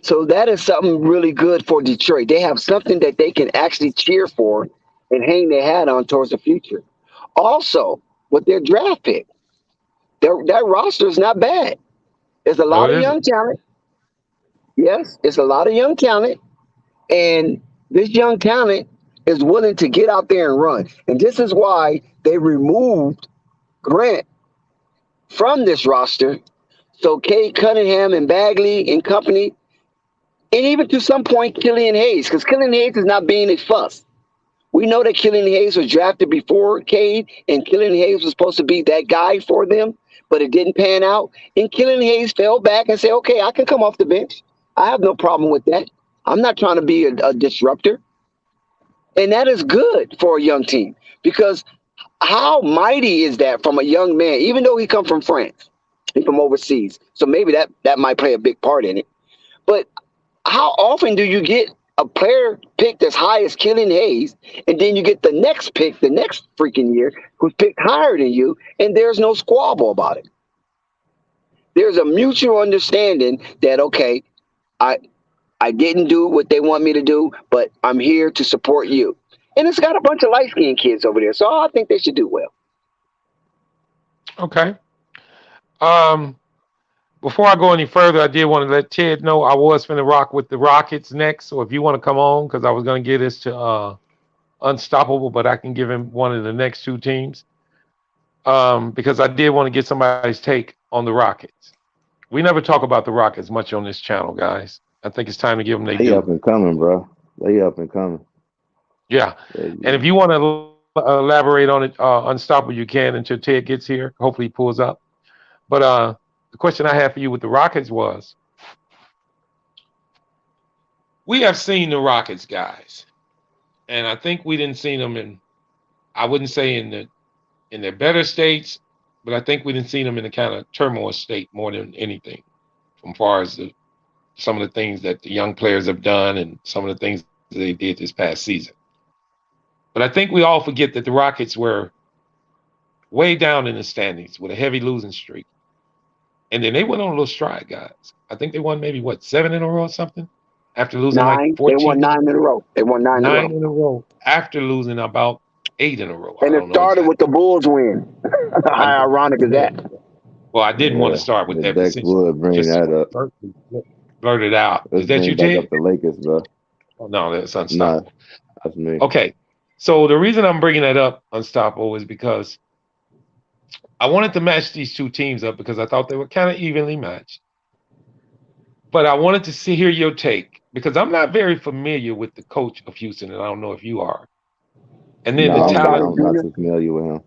So that is something really good for Detroit. They have something that they can actually cheer for and hang their hat on towards the future. Also, with their draft pick, that roster is not bad. There's a No, lot it of isn't. young talent. Yes, it's a lot of young talent. And this young talent is willing to get out there and run. And this is why they removed Grant from this roster. So Cade Cunningham and Bagley and company, and even to some point Killian Hayes, because Killian Hayes is not being a fuss. We know that Killian Hayes was drafted before Cade, and Killian Hayes was supposed to be that guy for them, but it didn't pan out. And Killian Hayes fell back and said, okay, I can come off the bench. I have no problem with that. I'm not trying to be a disruptor. And that is good for a young team because how mighty is that from a young man, even though he come from France, he from overseas. So maybe that might play a big part in it. But how often do you get a player picked as high as Killian Hayes, and then you get the next pick the next freaking year who's picked higher than you, and there's no squabble about it? There's a mutual understanding that, okay, I didn't do what they want me to do, but I'm here to support you. And it's got a bunch of light-skinned kids over there, so I think they should do well. Okay. Um, Before I go any further, I did want to let Ted know I was finna rock with the Rockets next. So if you want to come on, because I was gonna give this to Unstoppable, but I can give him one of the next two teams. Because I did want to get somebody's take on the Rockets. We never talk about the Rockets much on this channel, guys. I think it's time to give them their They due. up and coming, bro. They up and coming. Yeah. They, And if you want to elaborate on it, unstoppable you can until Ted gets here. Hopefully he pulls up. But the question I had for you with the Rockets was, we have seen the Rockets guys, and I think we didn't see them in, I wouldn't say in their better states, but I think we didn't see them in a kind of turmoil state more than anything, from far as some of the things that the young players have done and some of the things that they did this past season. But I think we all forget that the Rockets were way down in the standings with a heavy losing streak. And then they went on a little stride, guys. I think they won maybe, 7 in a row or something? After losing like 9. They won 14 9 in a row. They won 9 in a row. 9 in a row after losing about 8 in a row. I And it don't know started exactly. with the Bulls win. I How know. ironic is that? Well, I didn't want to Yeah, start with the that, but Dex since you would bring just that up. blurted out. Let's Is that bring you, back Ted? up the Lakers, bro. Oh, no, that's Nah, unstoppable. that's me. Okay. So the reason I'm bringing that up, unstoppable, is because I wanted to match these two teams up because I thought they were kind of evenly matched. But I wanted to hear your take because I'm not very familiar with the coach of Houston, and I don't know if you are. And then No, Scotty I'm not Jr. too familiar with him.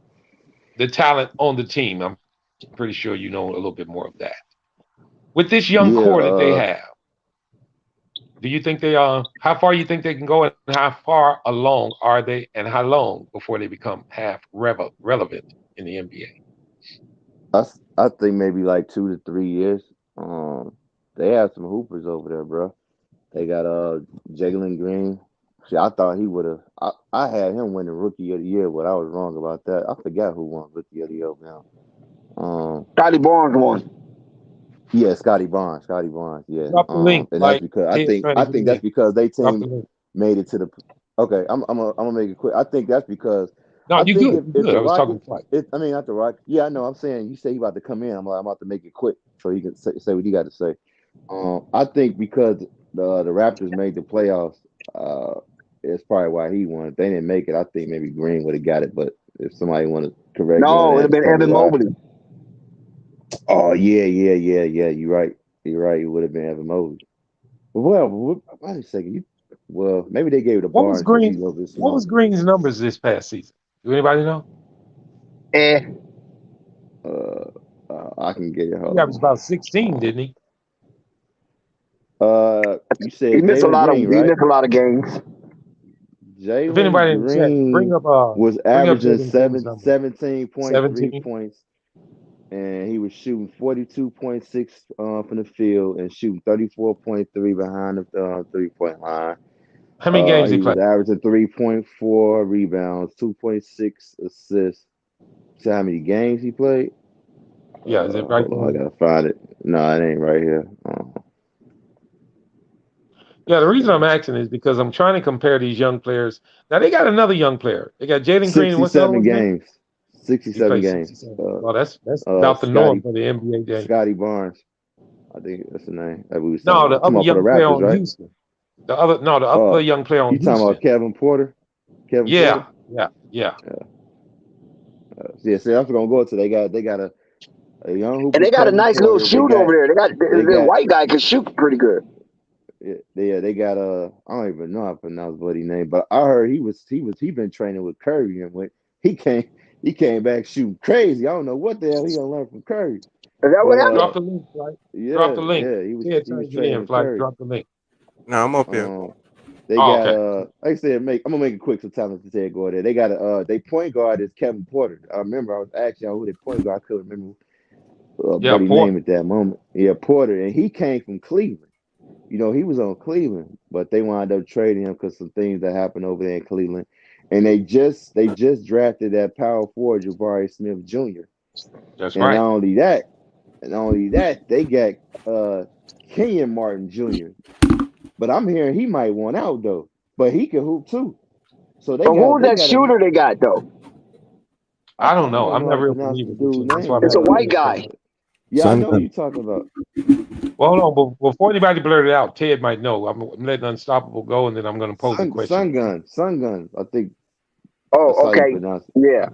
the talent on the team. I'm pretty sure you know a little bit more of that. With this young Yeah, core that they have, do you think they are? How far you think they can go, and how far along are they, and how long before they become half relevant in the NBA? I think maybe like 2 to 3 years. They have some hoopers over there, bro. They got Jalen Green. See, I thought he would have. I had him winning Rookie of the Year, but I was wrong about that. I forgot who won Rookie of the Year now. Scotty Barnes won. Yeah, Scotty Barnes. Scotty Barnes. Yeah. Drop the link, And that's like because Ted's trying to I get think in. that's because they Drop team the link. made it to the. Okay, I'm gonna make it quick. I think that's because No, I you think good. You if good. the I was talking Rockets, twice. I mean not the Rockets. Yeah, I know. I'm saying you say he about to come in. I'm about to make it quick so he can say what he got to say. I think because the Raptors made the playoffs, it's probably why he won. If they didn't make it, I think maybe Green would have got it. But if somebody want to correct me on No, it'd that have and been tell me Evan why, Mobley. oh yeah. You're right. You're right. It would have been Evan Mobley. Well, wait a second. Well, maybe they gave it to What was Barnes because he's Green? a little bit What was smaller. Green's numbers this past season? Do anybody know? I can get it. He Hold averaged about 16, on. didn't he? You He said missed a Jalen lot of Green, right? games. If Jalen anybody in the chat, Green was bring up averaging Jalen Green's number. 17.3 17. points, and he was shooting 42.6 from the field and shooting 34.3 behind the 3-point line. How many games he He was played? averaging 3.4 rebounds, 2.6 assists. See how many games he played? Yeah, is it right Hold on, I there? gotta find it. No, it ain't right here. Yeah, the reason I'm asking is because I'm trying to compare these young players. Now they got another young player. They got Jalen Green, and what's the other 67 one's name? games. He 67 played games. 67. Well, that's about the norm for the NBA game. Scotty Barnes. I think that's the name that we was No, talking the about. Talking other about for the young player Raptors, on right? Houston. The other young player on You talking Houston. about Kevin Porter? Kevin Yeah, Porter? yeah. Yeah, see, I'm gonna go to they got a young hooper. And they got a Kevin nice little Porter. shoot over there. The got white guy can shoot pretty good. they got I don't even know how to pronounce Buddy's name, but I heard he been training with Curry, and when he came back shooting crazy. I don't know what the hell he gonna learn from Curry. Is that what happened? Drop the link, right? Yeah, Drop the link. yeah, he was Get training in, with Flight. Curry. Drop the link. No, I'm up here. They got Okay. like I said, I'm gonna make it quick so Thomas can say go there. They got they point guard is Kevin Porter. I remember I was asking y'all who their point guard. I couldn't remember Buddy's name at that moment. Yeah, Porter, and he came from Cleveland. You know, he was on Cleveland, but they wound up trading him because some things that happened over there in Cleveland. And they just drafted that power forward, Jabari Smith Jr. That's And right. not only that, they got Kenyon Martin Jr. But I'm hearing he might want out though. But he can hoop too. So But who's that shooter they got though? I don't know. I'm how not to real pronounce familiar the with the dude's team. That's why name. I'm It's a asking white you. guy. Yeah, I know who you're talking about. Well, hold on. But before anybody blurt it out, Ted might know. I'm letting Unstoppable go, and then I'm going to pose a question. Sun Gun. I think that's Oh, how you okay. pronounce it. Yeah.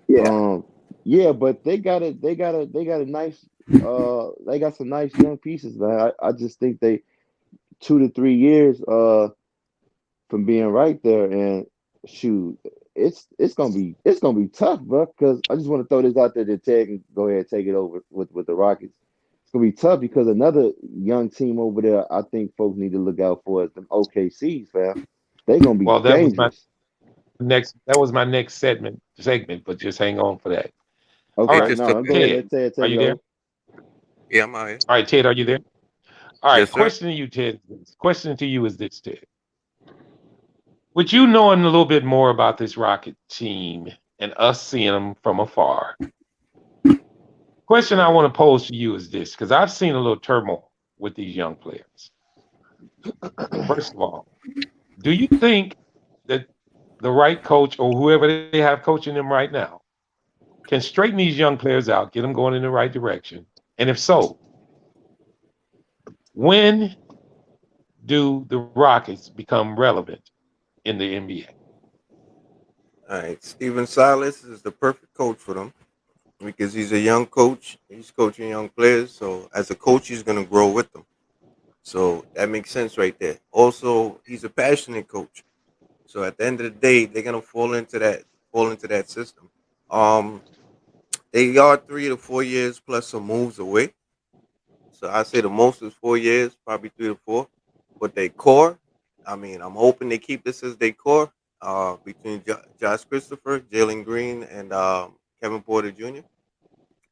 Yeah. Yeah, but they got a nice they got some nice young pieces, man. I just think they 2 to 3 years from being right there and shoot. it's gonna be tough, bro. Because I just want to throw this out there to Ted and go ahead and take it over with the Rockets. It's gonna be tough because another young team over there, I think folks need to look out for is them OKCs, fam. They're gonna be Well, dangerous. that was my next segment, but just hang on for that. All They Okay, right, just no, took no, go it. ahead, Ted, let Ted are take you it there? over. Yeah, I'm out here. All right, Ted, are you there? All right, Yes, sir. question to you, Ted. Question to you is this, Ted. With you knowing a little bit more about this Rocket team and us seeing them from afar, question I want to pose to you is this, because I've seen a little turmoil with these young players. First of all, do you think that the right coach or whoever they have coaching them right now can straighten these young players out, get them going in the right direction? And if so, when do the Rockets become relevant in the NBA? All right, Steven Silas is the perfect coach for them because he's a young coach. He's coaching young players, so as a coach, he's gonna grow with them. So that makes sense right there. Also, he's a passionate coach. So at the end of the day, they're gonna fall into that system. Um, they are 3 to 4 years plus some moves away. So I say the most is 4 years, probably 3 to 4. But they core, I mean, I'm hoping they keep this as their core. Between Josh Christopher, Jalen Green, and Kevin Porter Jr.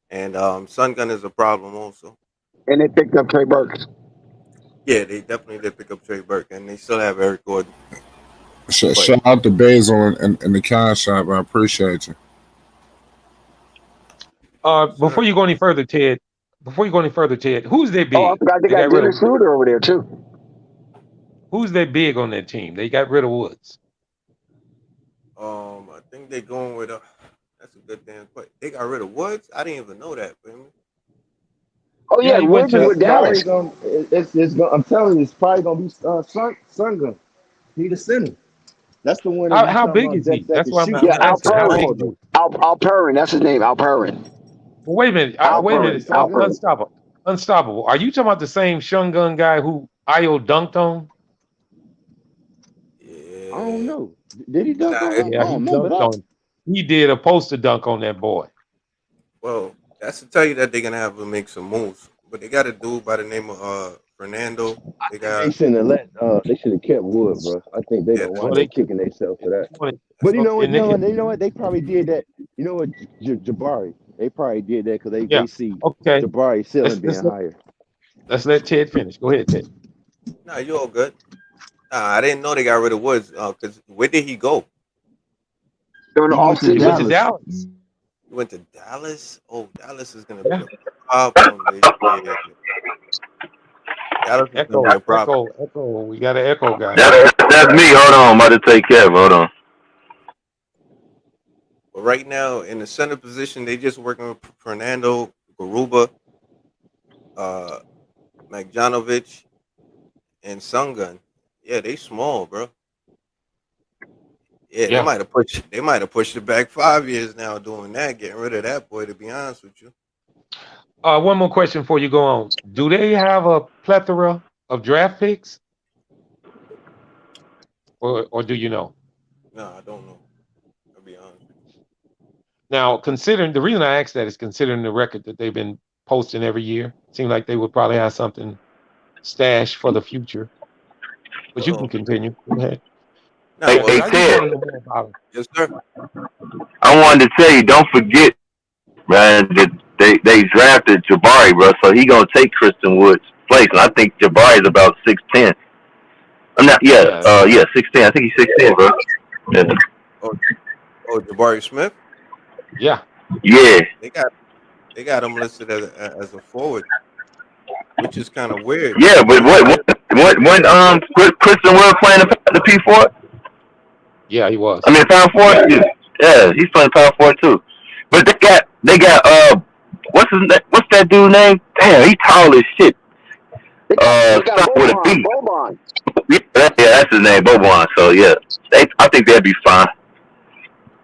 And Sun Gun is a problem also. And they picked up Trey Burks. Yeah, they definitely did pick up Trey Burke, and they still have Eric Gordon. But Shout out to Basil and the Con Shop. I appreciate you. Before sir, you go any further, Ted, who's their Oh, I big? forgot they They got got rid of Dennis Schroeder over there too. who's their big on that team? They got rid of Woods. I think they're going with that's a good damn question. They got rid of Woods. I didn't even know that. Feel Oh Yeah, yeah, he went Woods to is the. with It's probably Dallas. gonna I'm telling you, it's probably gonna be Sungun. He the center. That's the one that you How talking big about is he? that That's can why shoot. Yeah, I'm He's not asking. How big Alperin. is he? tall Alperin, that's his name, Alperin. Well, wait a minute. though. Wait a Okay, Alperin. minute. so good. Alperin. Unstoppable. Unstoppable. Are you talking about the same Shun Gun guy who Io dunked on? I don't me? know. Did he Yeah. dunk Nah. on him? I Yeah, he don't remember dunked that. on him. He did a poster dunk on that boy. Well, that's to tell you that they're gonna have to make some moves. But they got a dude by the name of Fernando. I They think they got shouldn't have they should have kept Wood, bro. I think they yeah, gonna Well, wind they up kicking themselves for that. wanted, But you that's know what? and they, You know what? They probably did that. You know what? Jabari. They probably did that because yeah. they see Okay. Jabari ceiling Let's being let's let, higher. let's let Ted finish. Go ahead, Ted. nah, you all good. Nah, I didn't know they got rid of Woods. Cause where did he go? During the He went off to He season. went to Dallas. Dallas. He went to Dallas. Oh, Dallas is gonna be Yeah. a problem this year. Dallas is gonna be a problem. Echo. We got an echo guy. That's me. Hold on, I'm about to take care of it. Hold on. But right now in the center position, they just working with Fernando Garuba, uh, Magjanovic, and Sungun. Yeah, they small, bro. Yeah, they Yeah. might have pushed. They might have pushed it back 5 years now, doing that, getting rid of that boy. To be honest with you, One more question before you go on. Do they have a plethora of draft picks, or do you know? no, I don't know. I'll be honest with Now, considering the reason I asked that is considering the record that they've been posting every year, seemed like they would probably have something stashed for the future. you. But you can continue. Go ahead. Nah, Hey, Yeah, well, hey, I just Ted. want to know more about them. yes, sir. I wanted to tell you, don't forget, man, that they drafted Jabari, bro. So he gonna take Kristen Wood's place, and I think Jabari is about 6'10". I'm not. Yeah. Yeah, 6'10". I think he's 6'10", bro. Yeah. Oh, Jabari Smith. yeah. Yeah. They got him listed as a forward, which is kind of weird Yeah. But because when Kristen Wood playing the P4? Yeah, he was. I mean power forward. Yeah, he's playing power forward too. But they got what's that dude name? Damn, he tall as shit. They got Start with a Boban. B. Boban. Yeah, that's his name, Boban. So yeah, I think they'd be fine.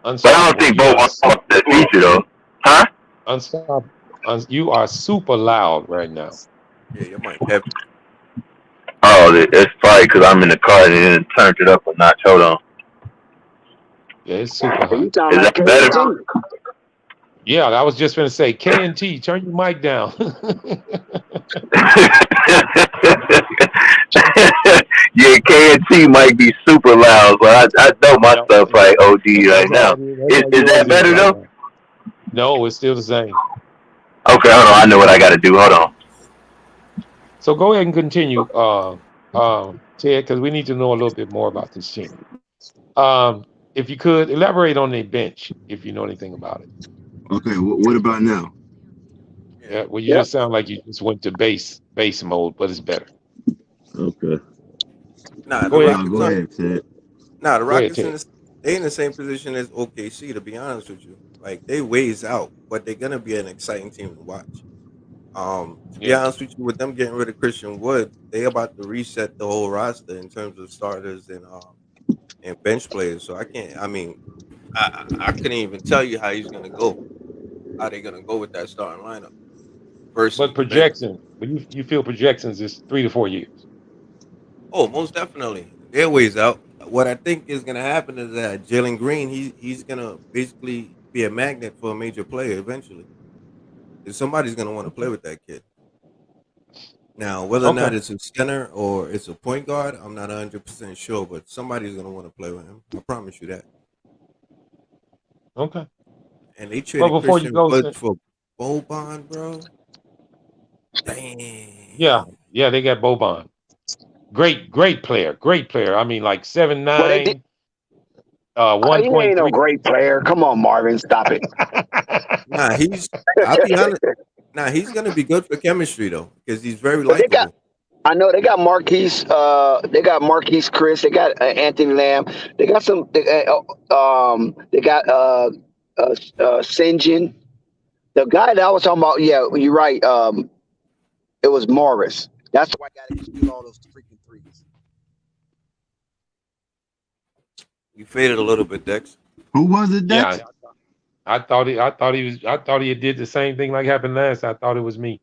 But I don't Unstoppable. think You are Boban's part of the future though. Huh? unstoppable. You are super loud right now. yeah, your mic heavy. Oh, it's probably because I'm in the car and it turned it up a notch. Hold on. Yeah, it's super You hot. sound Is like that better? KNT. Yeah, I was just gonna say KNT, turn your mic down. Yeah, K and T might be super loud, but I know my Yeah, stuff yeah. like OD right That's now. why that's Is, why is that yours is better right though? now. No, it's still the same. Okay, hold on. I know what I got to do. Hold on. So go ahead and continue, Ted, because we need to know a little bit more about this team. If you could elaborate on the bench, if you know anything about it. Okay, what about now? Yeah, well, you Yep. just sound like you just went to base mode, but it's better. Okay. Nah, the Go ahead. No, Rockets go are ahead, Ted. nah the Go ahead, Rockets in Ted. this they in the same position as OKC. To be honest with you, like they ways out, but they're gonna be an exciting team to watch. To be Yeah. honest with you, with them getting rid of Christian Wood, they about to reset the whole roster in terms of starters and bench players. So I can't. I mean, I couldn't even tell you how he's gonna go. How they gonna go with that starting lineup versus But the bench? you feel projections is 3 to 4 years. Oh, most definitely. They're ways out. What I think is gonna happen is that Jalen Green, he's gonna basically be a magnet for a major player eventually. And somebody's gonna want to play with that kid. Now, whether or Okay. not it's a center or it's a point guard, I'm not 100% sure, but somebody's gonna want to play with him. I promise you that. Okay. And they But traded before you Christian go, Wood for Boban, bro. yeah, Damn. yeah, they got Boban. Great player. Great player. I mean, like seven Well, they did. nine, He ain't no 1.3. great player. Come on, Marvin, stop it. Nah, I'll be honest. Nah, he's gonna be good for chemistry though, because he's very But they got. likable. I know they got Marquise. They got Marquise Chris. They got Anthony Lamb. They got some. They got Sinjin. The guy that I was talking about. Yeah, you're right. It was Morris. That's the white guy that can shoot all those freaking threes. You faded a little bit, Dex. Who was it, Yeah, Dex? I thought he did the same thing like happened last. I thought it was me.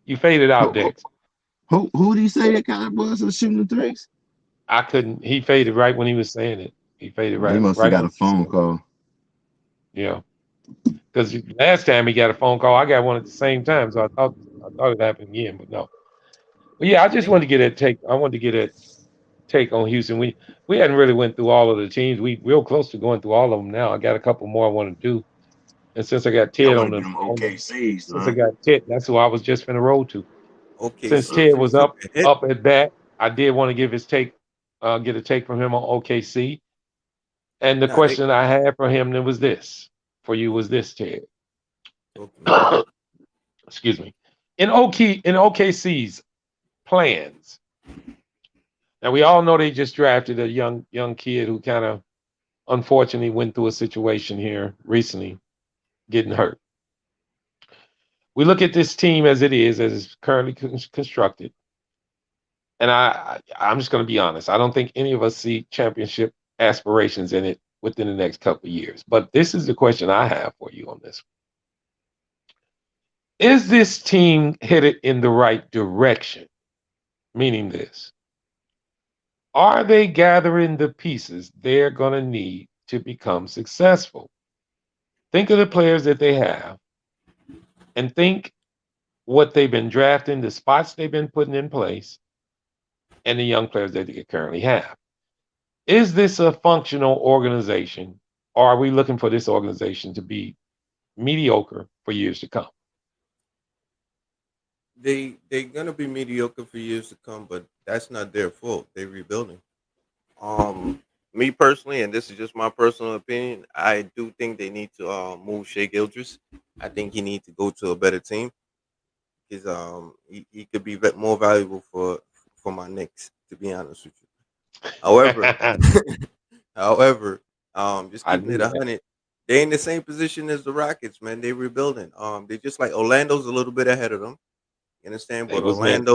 You faded out, Who, Dex. who did he say that kind of was was shooting the threes? I couldn't. He faded right when he was saying it. He faded He must have right got when a he was phone saying it. call. Yeah, because last time he got a phone call, I got one at the same time, so I thought it happened again, but no. But yeah, I just wanted to get that take. I wanted to get that take on Houston. We hadn't really went through all of the teams. We real close to going through all of them now. I got a couple more I want to do, and since I got Y'all Ted want to get them OKCs, since I huh? got Ted, that's who I was just finna roll to. Since OKC Ted is a was sleeper hit. up at bat, I did want to give his take, get a take from him on OKC. And the Nah, they question I had for him was this, for you was this, Ted. talk to me. Excuse me. In OKC's plans. Now we all know they just drafted a young kid who kind of unfortunately went through a situation here recently, getting hurt. We look at this team as it is, as it's currently constructed, and I'm just going to be honest. I don't think any of us see championship aspirations in it within the next couple of years. But this is the question I have for you on this: is this team headed in the right direction? Meaning this: are they gathering the pieces they're going to need to become successful? Think of the players that they have, and think what they've been drafting, the spots they've been putting in place, and the young players that they currently have. Is this a functional organization, or are we looking for this organization to be mediocre for years to come? They're gonna be mediocre for years to come, but that's not their fault. They're rebuilding. Me personally, and this is just my personal opinion, I do think they need to move Shea Gildress. I think he needs to go to a better team because he could be more valuable for my Knicks. To be honest with you, however, I however, just keeping it knew that. 100, they in the same position as the Rockets, man. They rebuilding. They just like Orlando's a little bit ahead of them. You understand? They But was next.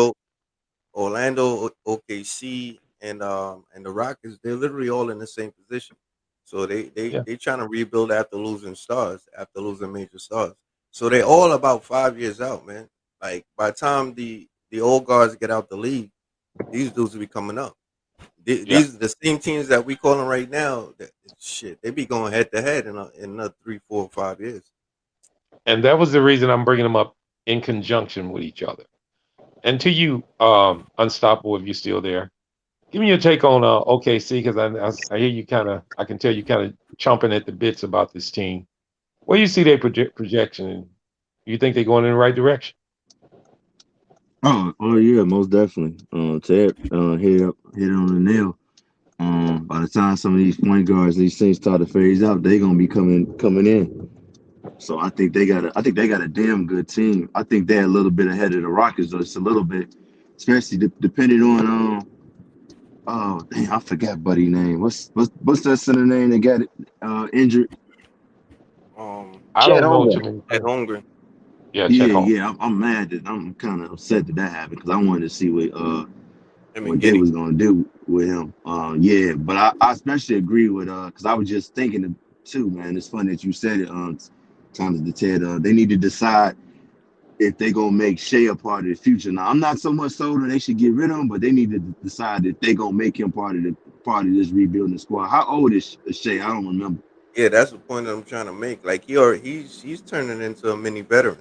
OKC, and the Rockets, they're literally all in the same position. So Yeah. they trying to rebuild after losing stars, after losing major stars. So they all about 5 years out, man. Like by the time the old guards get out the league, these dudes will be coming up. Yeah. These are the same teams that we calling right now. That shit, they be going head to head in another 3, 4, 5 years. And that was the reason I'm bringing them up in conjunction with each other. And to you, Unstoppable, if you're still there, give me your take on OKC, because I hear you kind of, I can tell you kind of chomping at the bits about this team. Where do you see their projection? You think they're going in the right direction? Oh yeah, most definitely. Ted hit it on the nail. By the time some of these point guards, these things start to phase out, they're gonna be coming in. So I think they got a damn good team. I think they're a little bit ahead of the Rockets, just a little bit, especially depending on oh dang, I forgot buddy name. What's that center name that got injured? I Chet don't know too Holmgren. many At players. Holmgren. Yeah, Chet Yeah, Holmgren. yeah. I'm mad that I'm kind of upset that happened because I wanted to see Him and what they Giddy. was gonna do with him. Yeah, but I especially agree with because I was just thinking too, man. It's funny that you said it. Thomas the Ted. They need to decide if they gonna make Shea a part of the future. Now, I'm not so much sold that they should get rid of him, but they need to decide if they gonna make him part of this rebuilding squad. How old is Shea? I don't remember. Yeah, that's the point that I'm trying to make. Like he's turning into a mini veteran.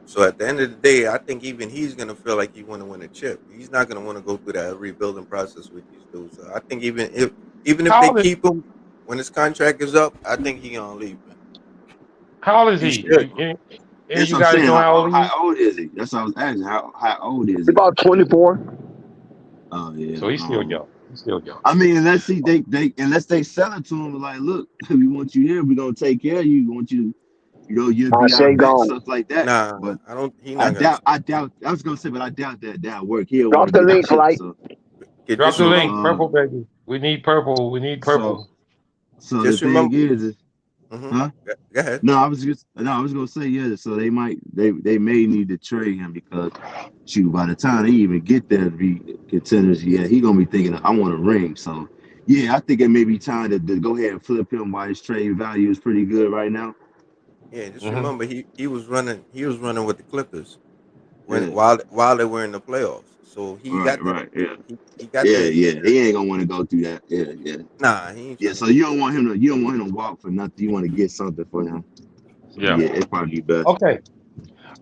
So at the end of the day, I think even he's gonna feel like he want to win a chip. He's not gonna want to go through that rebuilding process with these dudes. So I think even if How they old is keep him when his contract is up, I think he gonna leave, man. How old is He he? should. Any of That's you what I'm guys saying. know how old he How is? old is he? That's what I was asking. How old is he? About 24. Oh yeah. So he's still young. He's still young. I mean, unless they sell it to him, like, look, we want you here. We're gonna take care of you. We want you, you'll be our Shea vet, gone. stuff like that. Nah, But I don't. He I not gonna doubt. stay. I doubt. I was gonna say, but I doubt that work. He'll want Drop to the get a link, chip. Flight. So Okay, Drop just the so link, remember. purple baby. We need purple. We need so purple. so the Just thing remember. is, Mm-hmm. huh? Go ahead. No, I was gonna say yeah. So they may need to trade him because shoot, by the time they even get there to be contenders, yeah, he gonna be thinking I want a ring. So yeah, I think it may be time to go ahead and flip him while his trade value is pretty good right now. Yeah, just Hmm. remember he was running. He was running with the Clippers when Yeah, while they were in the playoffs. So he got the right, yeah, he got the. yeah. He ain't gonna want to go through that. Yeah, yeah, Nah, he ain't yeah. trying to So go. you don't want him to walk for nothing. You want to get something for him. So Yeah. yeah, it probably be best. Okay.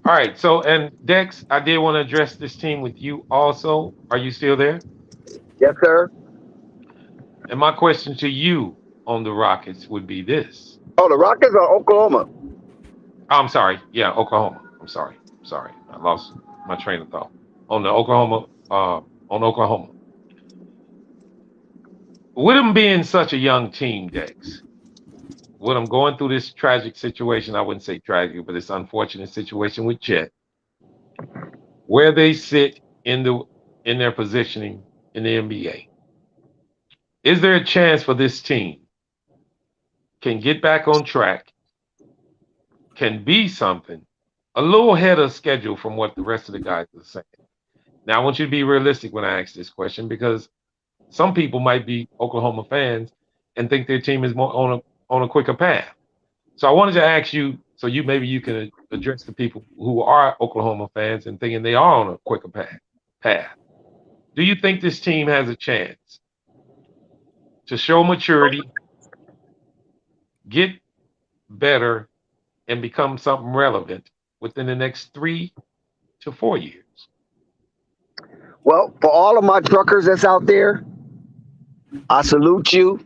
All right. So, and Dex, I did want to address this team with you also. Are you still there? Yes, sir. And my question to you on the Rockets would be this. Oh, the Rockets are Oklahoma. I'm sorry. Yeah, Oklahoma. I'm sorry. Sorry. I lost my train of thought. On the Oklahoma, on Oklahoma. With them being such a young team, Dex, with them going through this tragic situation, I wouldn't say tragic, but this unfortunate situation with Chet, where they sit in their positioning in the NBA. Is there a chance for this team can get back on track, can be something a little ahead of schedule from what the rest of the guys are saying? Now, I want you to be realistic when I ask this question because some people might be Oklahoma fans and think their team is more on a quicker path. So I wanted to ask you, so maybe you can address the people who are Oklahoma fans and thinking they are on a quicker path. Do you think this team has a chance to show maturity, get better, and become something relevant within the next 3 to 4 years? Well, for all of my truckers that's out there, I salute you.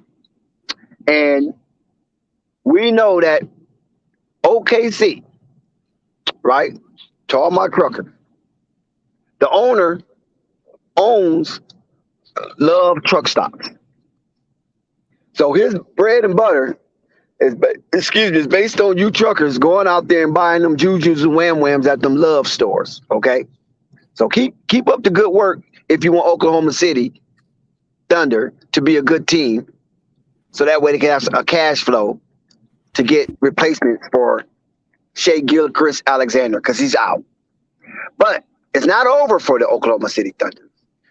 And we know that OKC, right? To all my truckers, the owner owns Love Truck Stops. So his bread and butter is based on you truckers going out there and buying them jujus and wham whams at them Love stores. Okay, so keep up the good work if you want Oklahoma City Thunder to be a good team, so that way they can have a cash flow to get replacements for Shea Gilchrist Alexander because he's out. But it's not over for the Oklahoma City Thunder.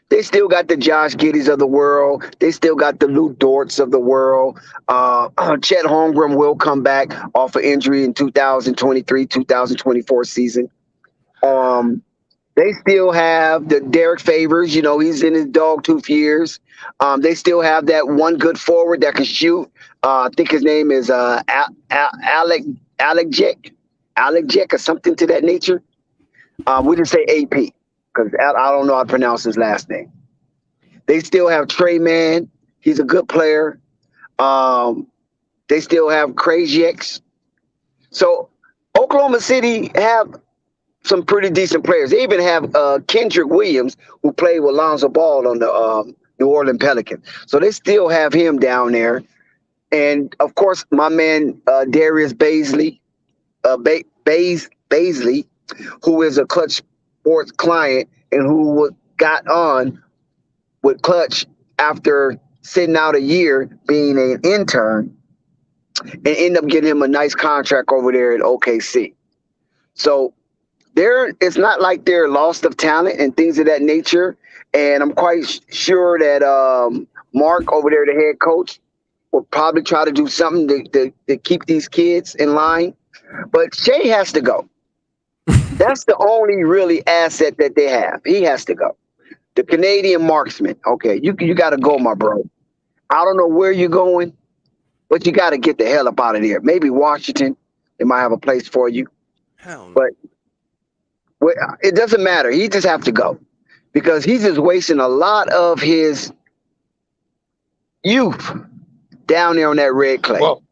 They still got the Josh Giddies of the world. They still got the Lou Dorts of the world. Chet Holmgren will come back off of injury in 2023, 2024 season. They still have the Derek Favors. You know, he's in his dog tooth years. They still have that one good forward that can shoot. I think his name is Alec Jick or something to that nature. We just say AP because I don't know how to pronounce his last name. They still have Trey Man. He's a good player. They still have Crazy X. So Oklahoma City have some pretty decent players. They even have Kendrick Williams, who played with Lonzo Ball on the New Orleans Pelicans. So they still have him down there. And of course, my man Darius Baisley, Baisley, who is a Clutch Sports client and who got on with Clutch after sitting out a year being an intern and end up getting him a nice contract over there at OKC. So it's not like they're lost of talent and things of that nature. And I'm quite sure that Mark over there, the head coach, will probably try to do something to keep these kids in line. But Shea has to go. That's the only really asset that they have. He has to go. The Canadian marksman. Okay, you got to go, my bro. I don't know where you're going, but you got to get the hell up out of there. Maybe Washington. They might have a place for you. Hell no. But it doesn't matter. He just have to go because he's just wasting a lot of his youth down there on that red clay. Well,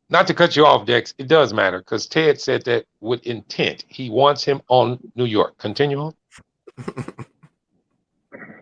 not to cut you off, Dex, it does matter because Ted said that with intent. He wants him on New York. Continue on.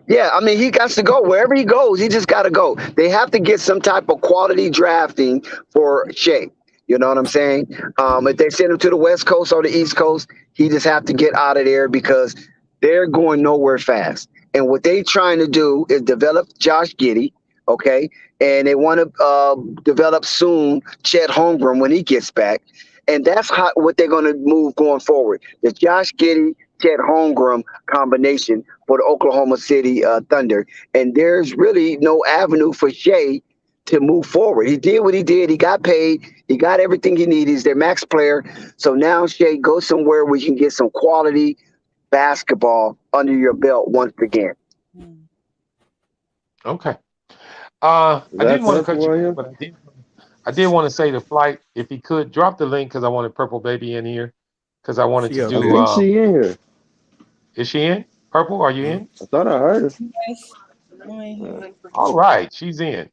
Yeah, I mean, he got to go. Wherever he goes, he just got to go. They have to get some type of quality drafting for Shea. You know what I'm saying? If they send him to the West Coast or the East Coast, he just have to get out of there because they're going nowhere fast. And what they trying to do is develop Josh Giddey, okay? And they want to develop soon Chet Holmgren when he gets back. And that's what they're going to move going forward. The Josh Giddey, Chet Holmgren combination for the Oklahoma City Thunder. And there's really no avenue for Shea to move forward. He did what he did. He got paid. He got everything he needed. He's their max player. So now, Shea, go somewhere where you can get some quality basketball under your belt once again. Okay. I didn't want to cut you, William? but I did want to say the flight, if he could, drop the link because I wanted Purple Baby in here because I wanted to I do. think she in here. Is she in? Purple, are you in? I thought I heard her. Yes. I'm in here. All right, she's in.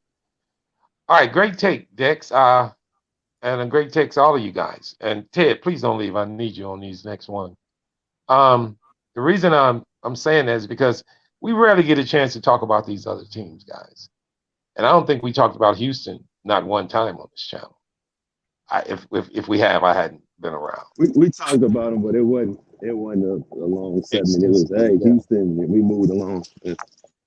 All right, great take, Dex. And a great takes all of you guys. And Ted, please don't leave. I need you on these next one. The reason I'm saying that is because we rarely get a chance to talk about these other teams, guys. And I don't think we talked about Houston not one time on this channel. If we have, I hadn't been around. We talked about them, but it wasn't a long segment. It was Houston, and we moved along.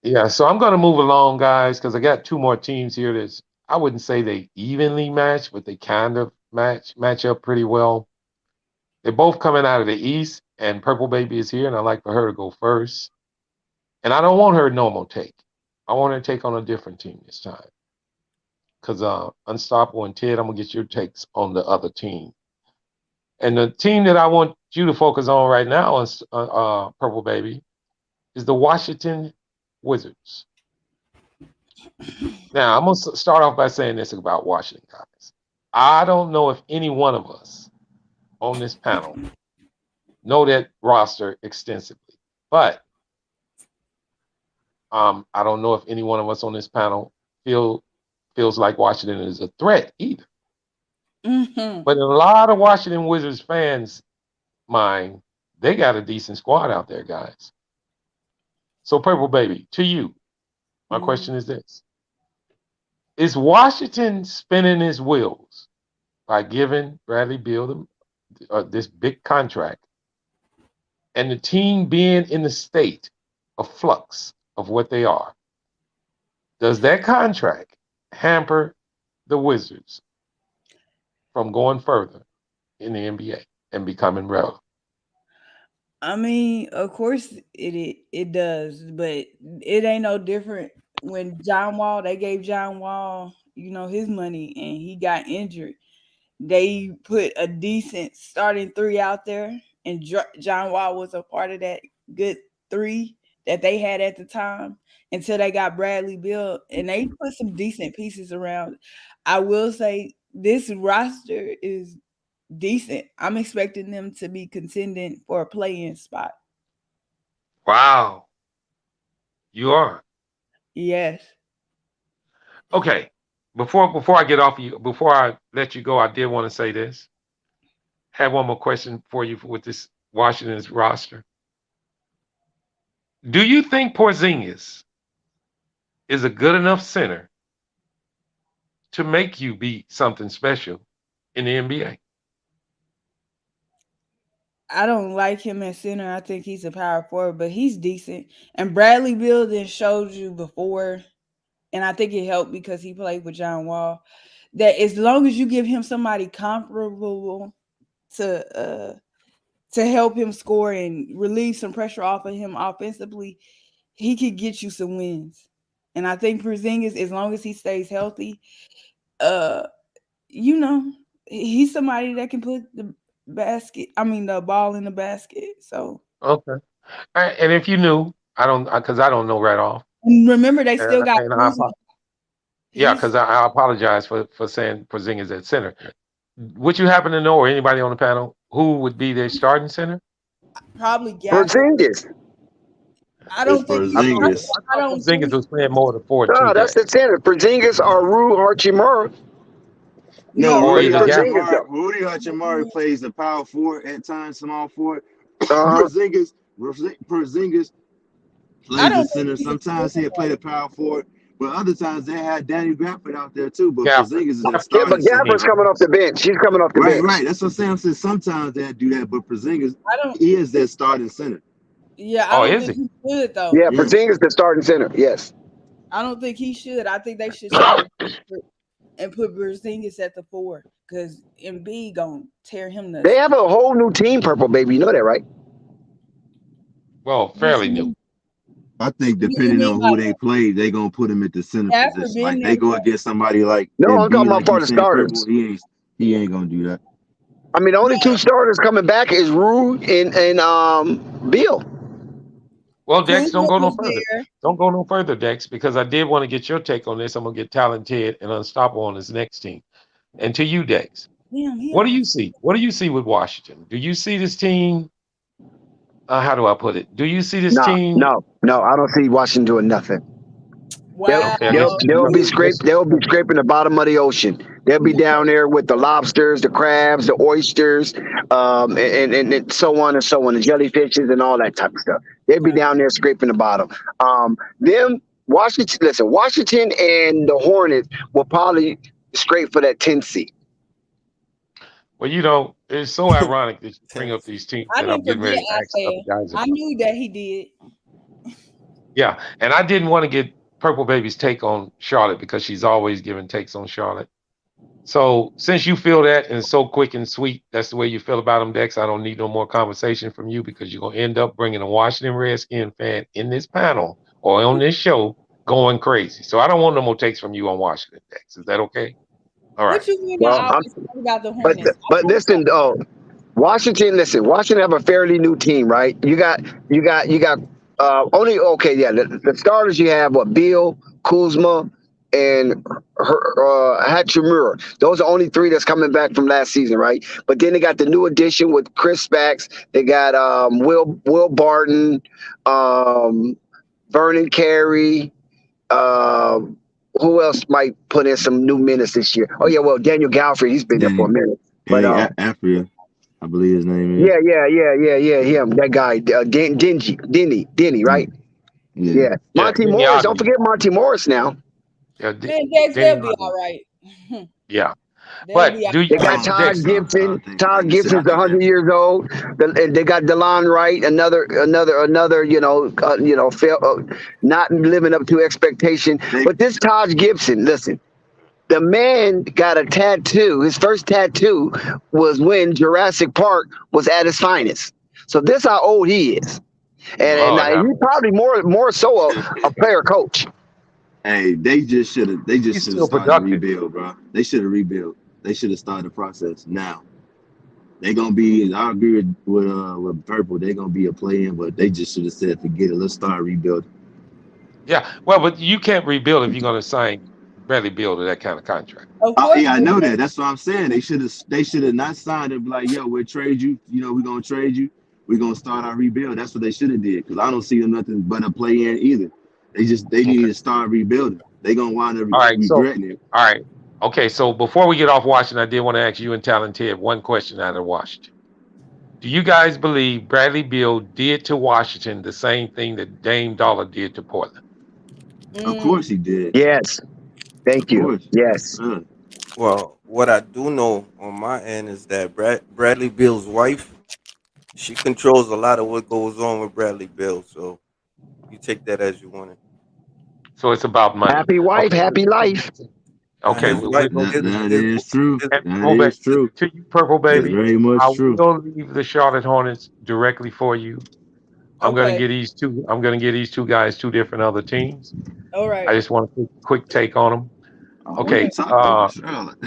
Yeah, so I'm going to move along, guys, because I got two more teams here that's, I wouldn't say they evenly match, but they kind of match up pretty well. They're both coming out of the East, and Purple Baby is here, and I'd like for her to go first. And I don't want her normal take. I want her to take on a different team this time. Because Unstoppable and Ted, I'm going to get your takes on the other team. And the team that I want you to focus on right now, is Purple Baby, is the Washington Wizards. Now, I'm going to start off by saying this about Washington, guys. I don't know if any one of us on this panel know that roster extensively, but I don't know if any one of us on this panel feels like Washington is a threat either. Mm-hmm. But in a lot of Washington Wizards fans' mind, they got a decent squad out there, guys. So, Purple Baby, to you, my question is this. Is Washington spinning his wheels by giving Bradley Beal this big contract and the team being in the state of flux of what they are? Does that contract hamper the Wizards from going further in the NBA and becoming relevant? I mean, of course it does, but it ain't no different when they gave John Wall, his money and he got injured. They put a decent starting three out there and John Wall was a part of that good three that they had at the time until they got Bradley Beal, and they put some decent pieces around. I will say this roster is decent. I'm expecting them to be contending for a play-in spot. Wow. You are. Yes. Okay. Before I get off you, before I let you go, I did want to say this. Have one more question for you with this Washington's roster. Do you think Porzingis is a good enough center to make you be something special in the NBA? I don't like him at center. I think he's a power forward, but he's decent. And Bradley Beal then showed you before, and I think it helped because he played with John Wall, that as long as you give him somebody comparable to help him score and relieve some pressure off of him offensively, he could get you some wins. And I think Porzingis, as long as he stays healthy, you know, he's somebody that can put the ball in the basket. So Okay. And if you knew, I don't, because I don't know right off. remember, they still got And Kuzma. yeah, because I apologize for saying Porzingis at center. Would you happen to know, or anybody on the panel, who would be their starting center? Probably Gafford. Porzingis. I don't think I Porzingis. thought Porzingis was playing more of the forward No, too. that's the center. Porzingis or Rui Hachimura. No, Or Rudy either Porzingis, though. Hachimura plays the power forward at times, small forward. Uh-huh. Porzingis plays the center. Sometimes he'll play the power forward, but other times they had Danny Gafford out there too. But Porzingis is a Yeah, starting but Gafford's center. coming off the bench. He's coming off the bench. Right. That's what I'm saying. Sometimes they do that, but Porzingis is their starting center. Yeah, I don't think he should though. Yeah, Porzingis the starting center. Yes. I don't think he should. I think they should start and put Porzingis at the 4 because Embiid gonna tear him nuts. They have a whole new team, Purple Baby. You know that, right? Well, fairly new. I think depending on who they play, they're gonna put him at the center position. Like they go against somebody like No, I'm Embiid, talking like about for you the said, starters. Purple, he ain't gonna do that. I mean, the only two starters coming back is Rue and Beal. Well, Dex, don't go no further. Don't go no further, Dex, because I did want to get your take on this. I'm gonna get talented and unstoppable on this next team. And to you, Dex, what do you see? What do you see with Washington? Do you see this team? How do I put it? Do you see this team? No. I don't see Washington doing nothing. Wow. They'll be scraping the bottom of the ocean. They'll be down there with the lobsters, the crabs, the oysters, and so on and so on, the jellyfishes and all that type of stuff. They'll be down there scraping the bottom. Washington and the Hornets will probably scrape for that 10th seed. Well, it's so ironic that you bring up these teams that I'm getting ready to ask other guys about. I knew that he did. Yeah, and I didn't want to get Purple Baby's take on Charlotte because she's always giving takes on Charlotte. So since you feel that and it's so quick and sweet, that's the way you feel about them, Dex, I don't need no more conversation from you because you're going to end up bringing a Washington Redskin fan in this panel or on this show going crazy. So I don't want no more takes from you on Washington, Dex. Is that okay? All right. What you mean about the Hornets? But listen, Washington have a fairly new team, right? You got the starters you have Beal, Kuzma, and Hachimura. Those are only 3 that's coming back from last season, right? But then they got the new addition with Chris Spax. They got Will Barton, Vernon Carey. Who else might put in some new minutes this year? Oh yeah, well Daniel Galfrey, he's been there for a minute. But Afria, I believe his name is. Yeah, him, that guy, Denny, right? Yeah. Monty Morris. Don't forget Monty Morris now. Yeah, man, Dex, they'll be all right. Yeah. But they got Todd Gibson. Todd Gibson's 100 years old. And they got DeLon Wright, another, not living up to expectation. But this Todd Gibson, listen, the man got a tattoo. His first tattoo was when Jurassic Park was at its finest. So this how old he is, and he's probably more so a player coach. Hey, they just should have started to rebuild, bro. They should have rebuilt. They should have started the process now. They gonna be. I agree with Purple. They gonna be a play-in, but they just should have said, "Forget it. Let's start rebuilding." Yeah, well, but you can't rebuild if you're going to sign Bradley Beal to that kind of contract. Of course, Yeah, I they know can. that. That's what I'm saying. They should have not signed it. Be like, yo, we'll trade you. You know, we're gonna trade you. We're gonna start our rebuild. That's what they should have did. Because I don't see them nothing but a play-in either. They need Okay. to start rebuilding. They gonna wind up All right. So, regretting it. all right. Okay. So before we get off Washington, I did want to ask you and Talented one question out of Washington. Do you guys believe Bradley Beal did to Washington the same thing that Dame Dollar did to Portland? Of course he did. Yes. Thank Of you. course. Yes. Well, what I do know on my end is that Bradley Beal's wife, she controls a lot of what goes on with Bradley Beal. So you take that as you want it. So it's about money. Happy wife, Okay. happy life. Okay. His wife, That is true. That Purple is Baby, true. to you, Purple That's Baby, very much I true. will leave the Charlotte Hornets directly for you. I'm gonna Okay. get these two. I'm gonna get these two guys two different other teams. All right. I just want a quick take on them. We Okay. can talk about Charlotte.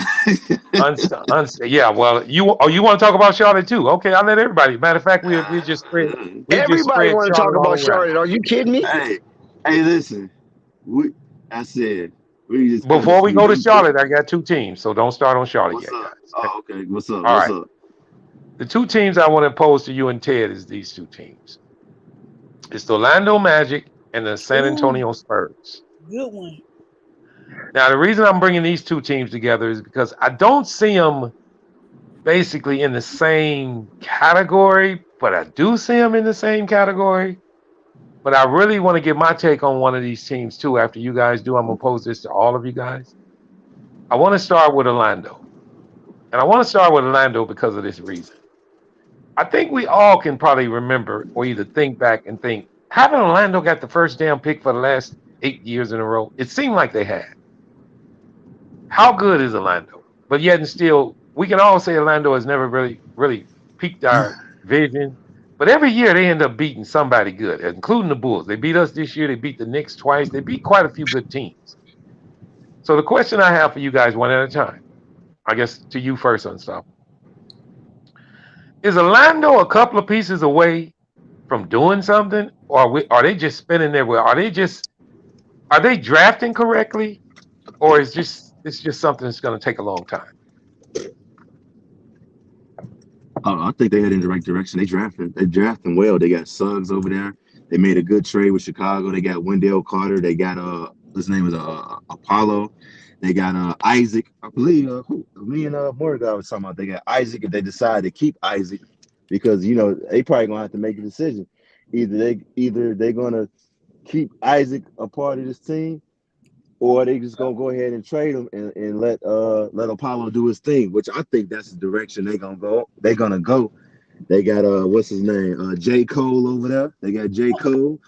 Yeah. Well, you want to talk about Charlotte too? Okay, I'll let everybody. Matter of fact, we just Everybody spread want to talk Charlotte all about around. Charlotte. Are you kidding me? Hey, listen. I said we just cut it Before we sweet. go to Charlotte, I got two teams, so don't start on Charlotte What's yet, up? guys. Oh, okay. What's up? All What's right. up? The two teams I want to pose to you and Ted is these two teams. It's the Orlando Magic and the San Antonio Spurs. Good one. Now, the reason I'm bringing these two teams together is because I don't see them basically in the same category, but I do see them in the same category. But I really want to get my take on one of these teams too. After you guys do, I'm gonna pose this to all of you guys. I want to start with Orlando, and I want to start with Orlando because of this reason. I think we all can probably remember or either think back and think, haven't Orlando got the first damn pick for the last 8 years in a row? It seemed like they had. How good is Orlando? But yet and still, we can all say Orlando has never really piqued our vision. But every year they end up beating somebody good, including the Bulls. They beat us this year. They beat the Knicks twice. They beat quite a few good teams. So the question I have for you guys, one at a time, I guess to you first, Unstoppable. Is Orlando a couple of pieces away from doing something, or are they just spinning their wheel? Are they drafting correctly, or is it's just something that's going to take a long time? I think they head in the right direction. They drafting well. They got Suggs over there. They made a good trade with Chicago. They got Wendell Carter. They got his name is Apollo. They got Isaac. I believe me and Morgan was talking about. They got Isaac. If they decide to keep Isaac, because they probably gonna have to make a decision. Either they're gonna keep Isaac a part of this team, or they just gonna go ahead and trade him and let Apollo do his thing, which I think that's the direction they're gonna go. They're gonna go. They got what's his name? J. Cole over there. They got J. Cole.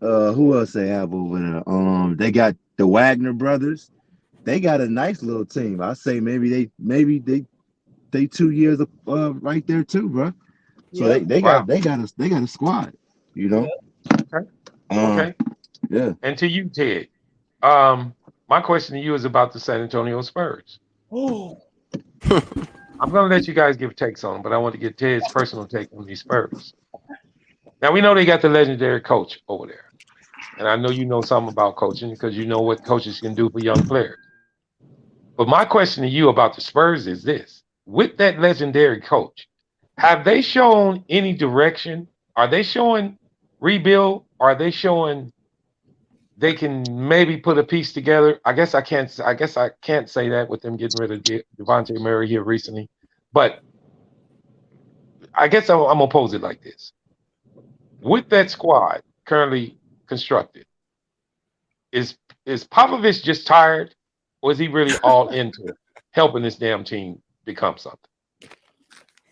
Who else they have over there? They got the Wagner brothers. They got a nice little team. I say maybe they 2 years right there too, bro. So they got a squad, Okay. Okay. Yeah. And to you, Ted, my question to you is about the San Antonio Spurs. Oh. I'm going to let you guys give takes on them, but I want to get Ted's personal take on these Spurs. Now, we know they got the legendary coach over there. And I know you know something about coaching because you know what coaches can do for young players. But my question to you about the Spurs is this. With that legendary coach, have they shown any direction? Are they showing rebuild? Are they showing they can maybe put a piece together? I guess I can't say that with them getting rid of Devontae Murray here recently. But I guess I'm gonna pose it like this. With that squad currently constructed, is Popovich just tired, or is he really all into helping this damn team become something?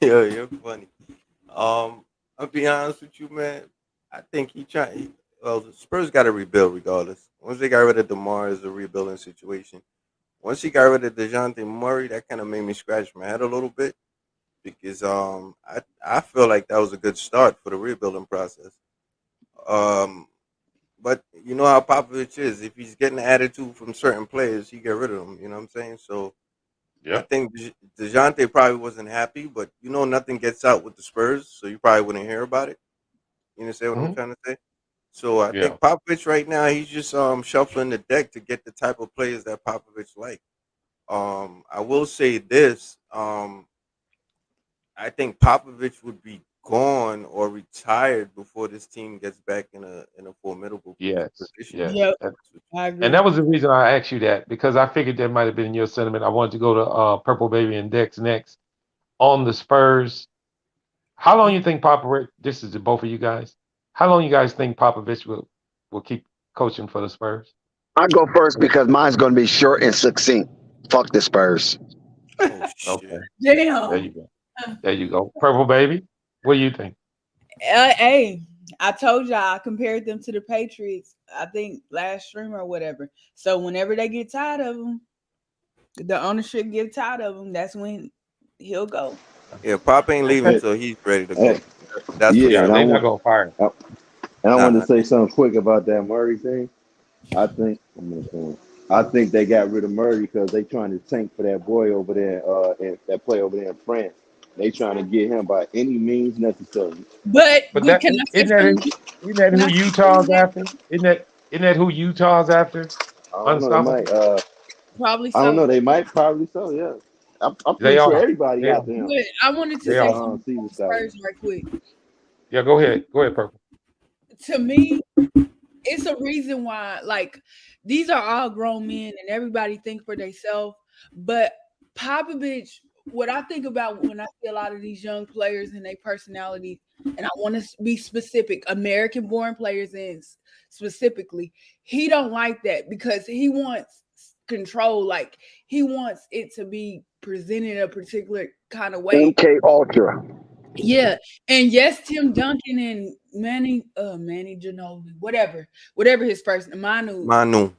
Yeah, you're funny. I'll be honest with you, man. I think the Spurs got to rebuild regardless. Once they got rid of DeMar, it's a rebuilding situation. Once he got rid of DeJounte Murray, that kind of made me scratch my head a little bit because I feel like that was a good start for the rebuilding process. But you know how Popovich is. If he's getting attitude from certain players, he get rid of them. You know what I'm saying? So Yeah. I think DeJounte probably wasn't happy, but nothing gets out with the Spurs, so you probably wouldn't hear about it. You understand what I'm trying to say? So I Yeah. think Popovich right now he's just shuffling the deck to get the type of players that Popovich like. I will say this. I think Popovich would be gone or retired before this team gets back in a formidable Yes. position. Yes. Yep, That- I and agree. that was the reason I asked you that, because I figured that might have been your sentiment. I wanted to go to Purple Baby and Dex next on the Spurs. How long you think Popovich? This is to both of you guys. How long you guys think Popovich will keep coaching for the Spurs? I go first because mine's going to be short and succinct. Fuck the Spurs. Oh Okay. shit! There Damn. you go. There you go. Purple Baby. What do you think? Hey, I told y'all I compared them to the Patriots. I think last stream or whatever. So whenever they get tired of them, the ownership get tired of him. That's when he'll go. Yeah, Pop ain't leaving Okay. Hey, till he's ready to Hey, go. That's for yeah, Yeah, and sure. they're not gonna fire him. I wanted to Nah, say something quick about that Murray thing. I think I'm gonna say, I think they got rid of Murray because they trying to tank for that boy over there, and that play over there in France. They trying to get him by any means necessary. But But that can I say isn't that something? isn't that Can who I say something Utah's to that? after? Isn't that who Utah's after? I don't know. They Unstoppable. might. Probably I don't so. know. They might probably so. Yeah. I'm They pretty sure are. everybody They are. after him But I wanted to They say are. something season about the started. Spurs right quick. Yeah. Go ahead. Go ahead, Purple. To me, it's a reason why, like, these are all grown men and everybody think for themselves. But Popovich, what I think about when I see a lot of these young players and their personalities, and I want to be specific, American born players and specifically, he don't like that because he wants control. Like he wants it to be presented a particular kind of way. MK Ultra. Yeah, and yes, Tim Duncan and Manny Ginobili, whatever his first Manu, Manu.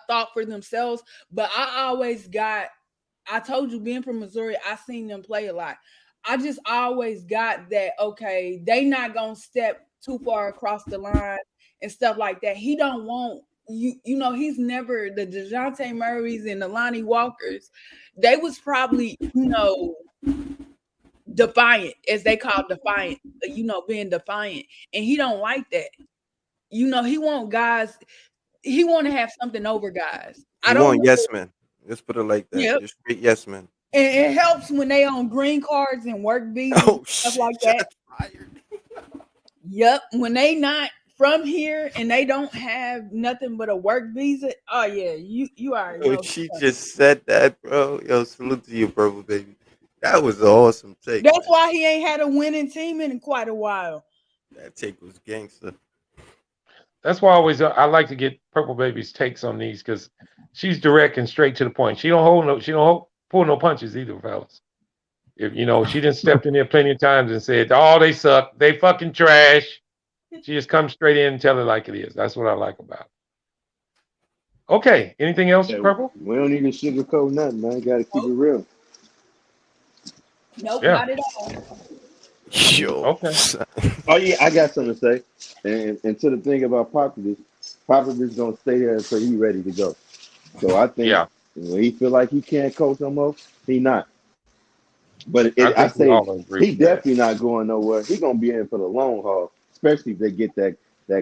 thought for themselves. But I told you, being from Missouri, I seen them play a lot. I just always got that okay, they not gonna step too far across the line and stuff like that. He don't want he's never the DeJounte Murrays and the Lonnie Walkers. They was probably, defiant, as they call defiant, being defiant. And he don't like that. He want guys, he want to have something over guys. I You don't want know. yes men. Let's put it like that. Yep. Just straight yes men. And it helps when they on green cards and work visas and Oh stuff shit! like that. Shots fired. Yep. When they not from here and they don't have nothing but a work visa. Oh yeah, you already Yo, know. she just said that, bro. Yo, salute to you, Purple Baby. That was an awesome take, That's man. why he ain't had a winning team in quite a while. That take was gangster. That's why I like to get Purple Baby's takes on these because she's direct and straight to the point. She don't pull no punches either, fellas. If she didn't stepped in there plenty of times and said, "Oh, they suck, they fucking trash." She just comes straight in and tell it like it is. That's what I like about it. Okay. Anything else, Yeah, Purple? we don't need to sugarcoat nothing, man. Got to keep it real. Nope, Yeah. not at all. Yo. Okay. Oh yeah, I got something to say. And to the thing about Popovich gonna stay there until he ready to go. So I think Yeah. when he feel like he can't coach no more, he not. But I I think we say all agree he with that. definitely not going nowhere. He gonna be in for the long haul, especially if they get that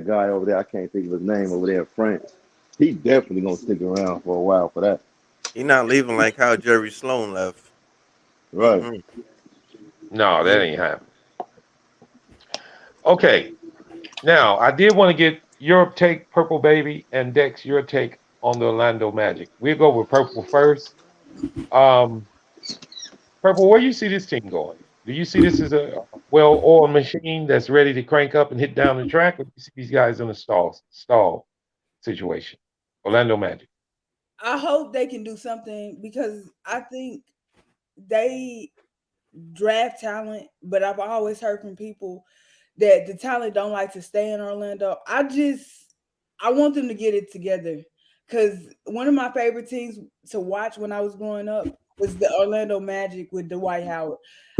guy over there. I can't think of his name over there in France. He definitely gonna stick around for a while for that. He not leaving like how Jerry Sloan left. Right. No, that ain't happening. Okay. Now, I did want to get your take, Purple Baby, and Dex, your take on the Orlando Magic. We'll go with Purple first. Um, Purple, where you see this team going? Do you see this as a well-oiled machine that's ready to crank up and hit down the track, or do you see these guys in a stall situation? Orlando Magic. I hope they can do something because I think they draft talent, but I've always heard from people that the talent don't like to stay in Orlando. I want them to get it together because one of my favorite teams to watch when I was growing up was the Orlando Magic with Dwight Howard.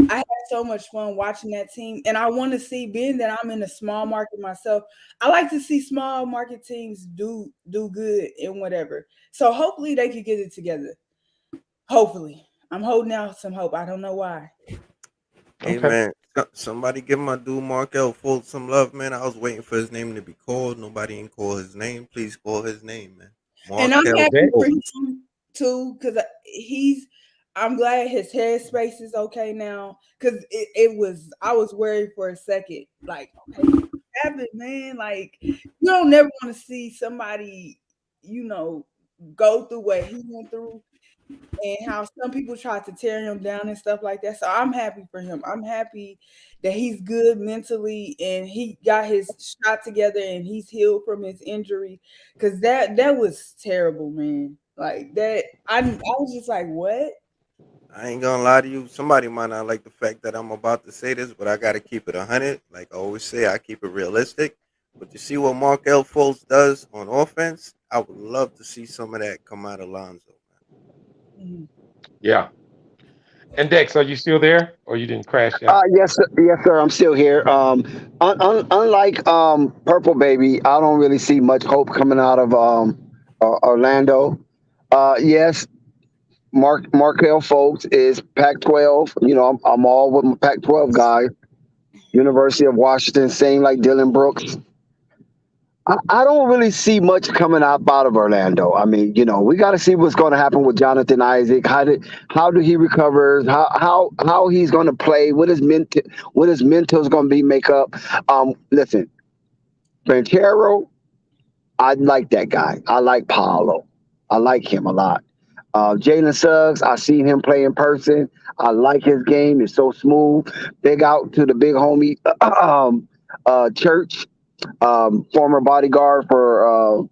I had so much fun watching that team, and I want to see, being that I'm in a small market myself, I like to see small market teams do good and whatever. So hopefully they could get it together. Hopefully, I'm holding out some hope. I don't know why. Hey Okay. man, somebody give my dude Markel Fultz some love, man. I was waiting for his name to be called. Nobody ain't call his name. Please call his name, man. And I'm Markel happy for Fultz. him too, because I'm glad his headspace is okay now. Because I was worried for a second, like, okay, what happened, man? Like, you don't never want to see somebody, go through what he went through, and how some people tried to tear him down and stuff like that. So I'm happy for him. I'm happy that he's good mentally and he got his shot together and he's healed from his injury. Cause that was terrible, man. Like that, I was just like, what? I ain't gonna lie to you. Somebody might not like the fact that I'm about to say this, but I gotta keep it 100. Like I always say, I keep it realistic. But you see what Markel Fultz does on offense? I would love to see some of that come out of Lonzo. Mhm. Yeah. And Dex, are you still there, or you didn't crash out? Yes, sir. Yes, sir. I'm still here. Unlike Purple Baby, I don't really see much hope coming out of Orlando. Yes, Markel Folks is Pac-12. I'm all with my Pac-12 guy. University of Washington, same like Dylan Brooks. I don't really see much coming out of Orlando. I mean, we got to see what's going to happen with Jonathan Isaac. How do he recovers? How he's going to play? What his mental's going to be? Make up. Listen, Banchero, I like that guy. I like Paolo. I like him a lot. Jalen Suggs, I seen him play in person. I like his game. It's so smooth. Big out to the big homie Church, former bodyguard for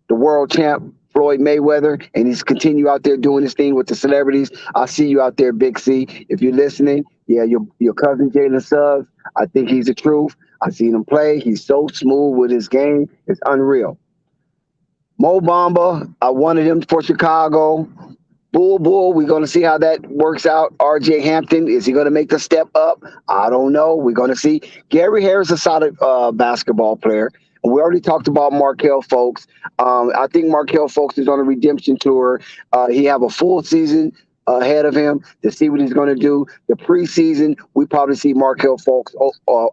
the world champ Floyd Mayweather, and he's continue out there doing his thing with the celebrities. I see you out there, Big C. If you're listening, yeah, your cousin Jalen Suggs, I think he's the truth. I seen him play. He's so smooth with his game. It's unreal. Mo Bamba, I wanted him for Chicago. Bull, we're going to see how that works out. RJ Hampton, is he going to make the step up? I don't know. We're going to see. Gary Harris is a solid basketball player. And we already talked about Markel Folks. I think Markel Folks is on a redemption tour. He have a full season ahead of him to see what he's going to do. The preseason, we probably see Markel Folks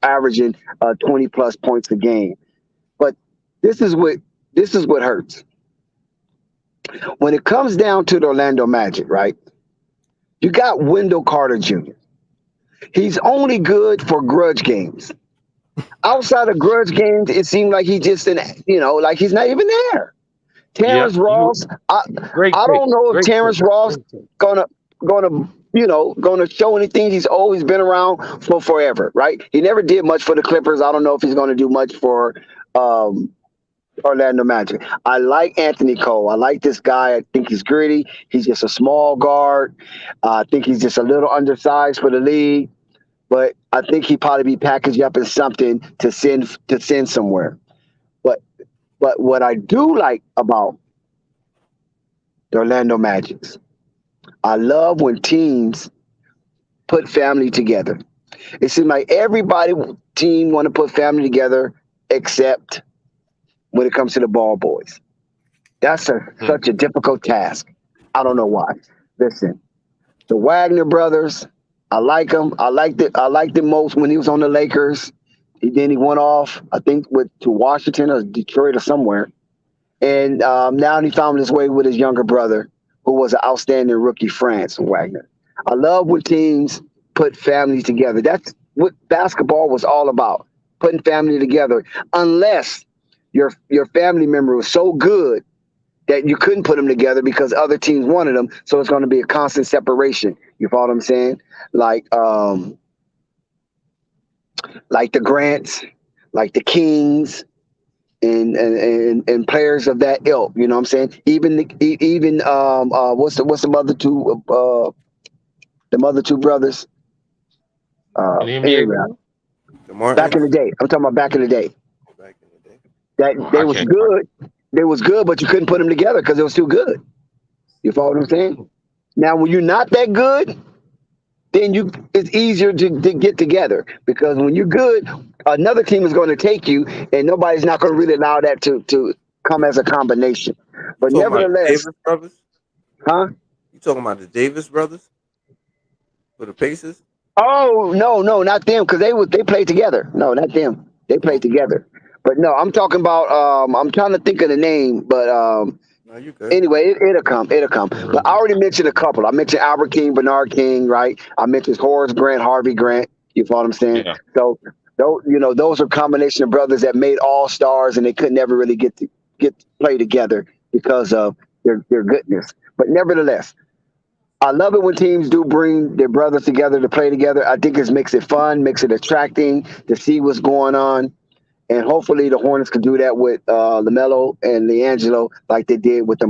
averaging 20 plus points a game. But this is what hurts. When it comes down to the Orlando Magic, right? You got Wendell Carter Jr. He's only good for grudge games. Outside of grudge games, it seemed like he just like he's not even there. Yeah. Terrence Ross, I Great take. don't know if Great take. Terrence Ross Great take. gonna show anything. He's always been around for forever, right? He never did much for the Clippers. I don't know if he's gonna do much for Orlando Magic. I like Anthony Cole. I like this guy. I think he's gritty. He's just a small guard. I think he's just a little undersized for the league, but I think he probably be packaged up as something to send somewhere. But what I do like about the Orlando Magics, I love when teams put family together. It seems like everybody team want to put family together except when it comes to the ball boys. That's such a difficult task. I don't know why. Listen, the Wagner brothers, I like them. I liked them most when he was on the Lakers. Then he went off, I think, to Washington or Detroit or somewhere. And now he found his way with his younger brother, who was an outstanding rookie, Franz Wagner. I love when teams put family together. That's what basketball was all about, putting family together. Unless your family member was so good that you couldn't put them together because other teams wanted them. So it's going to be a constant separation. You follow what I'm saying? Like the Grants, like the Kings, and players of that ilk. You know what I'm saying? Even what's the other two brothers? In the NBA, Anyway, The back in Martins the day. I'm talking about back in the day. back in the day. That they I was can't. good. They was good, but you couldn't put them together because it was too good. You follow what I'm saying? Now, when you're not that good, then it's easier to get together because when you're good, another team is going to take you, and nobody's not going to really allow that to come as a combination. You But talking about the nevertheless, Davis brothers? huh? You talking about the Davis brothers for the Pacers? Oh no, not them because they played together. No, not them. They played Oh, together. But no, I'm talking about. I'm trying to think of the name, but no, you good. anyway, it'll come. It'll come. But I already mentioned a couple. I mentioned Albert King, Bernard King, right? I mentioned Horace Grant, Harvey Grant. You follow what I'm saying? Yeah. So those are combination of brothers that made all stars, and they could never really get to play together because of their goodness. But nevertheless, I love it when teams do bring their brothers together to play together. I think it makes it fun, makes it attracting to see what's going on. And hopefully the Hornets can do that with Lamelo and Leangelo like they did with the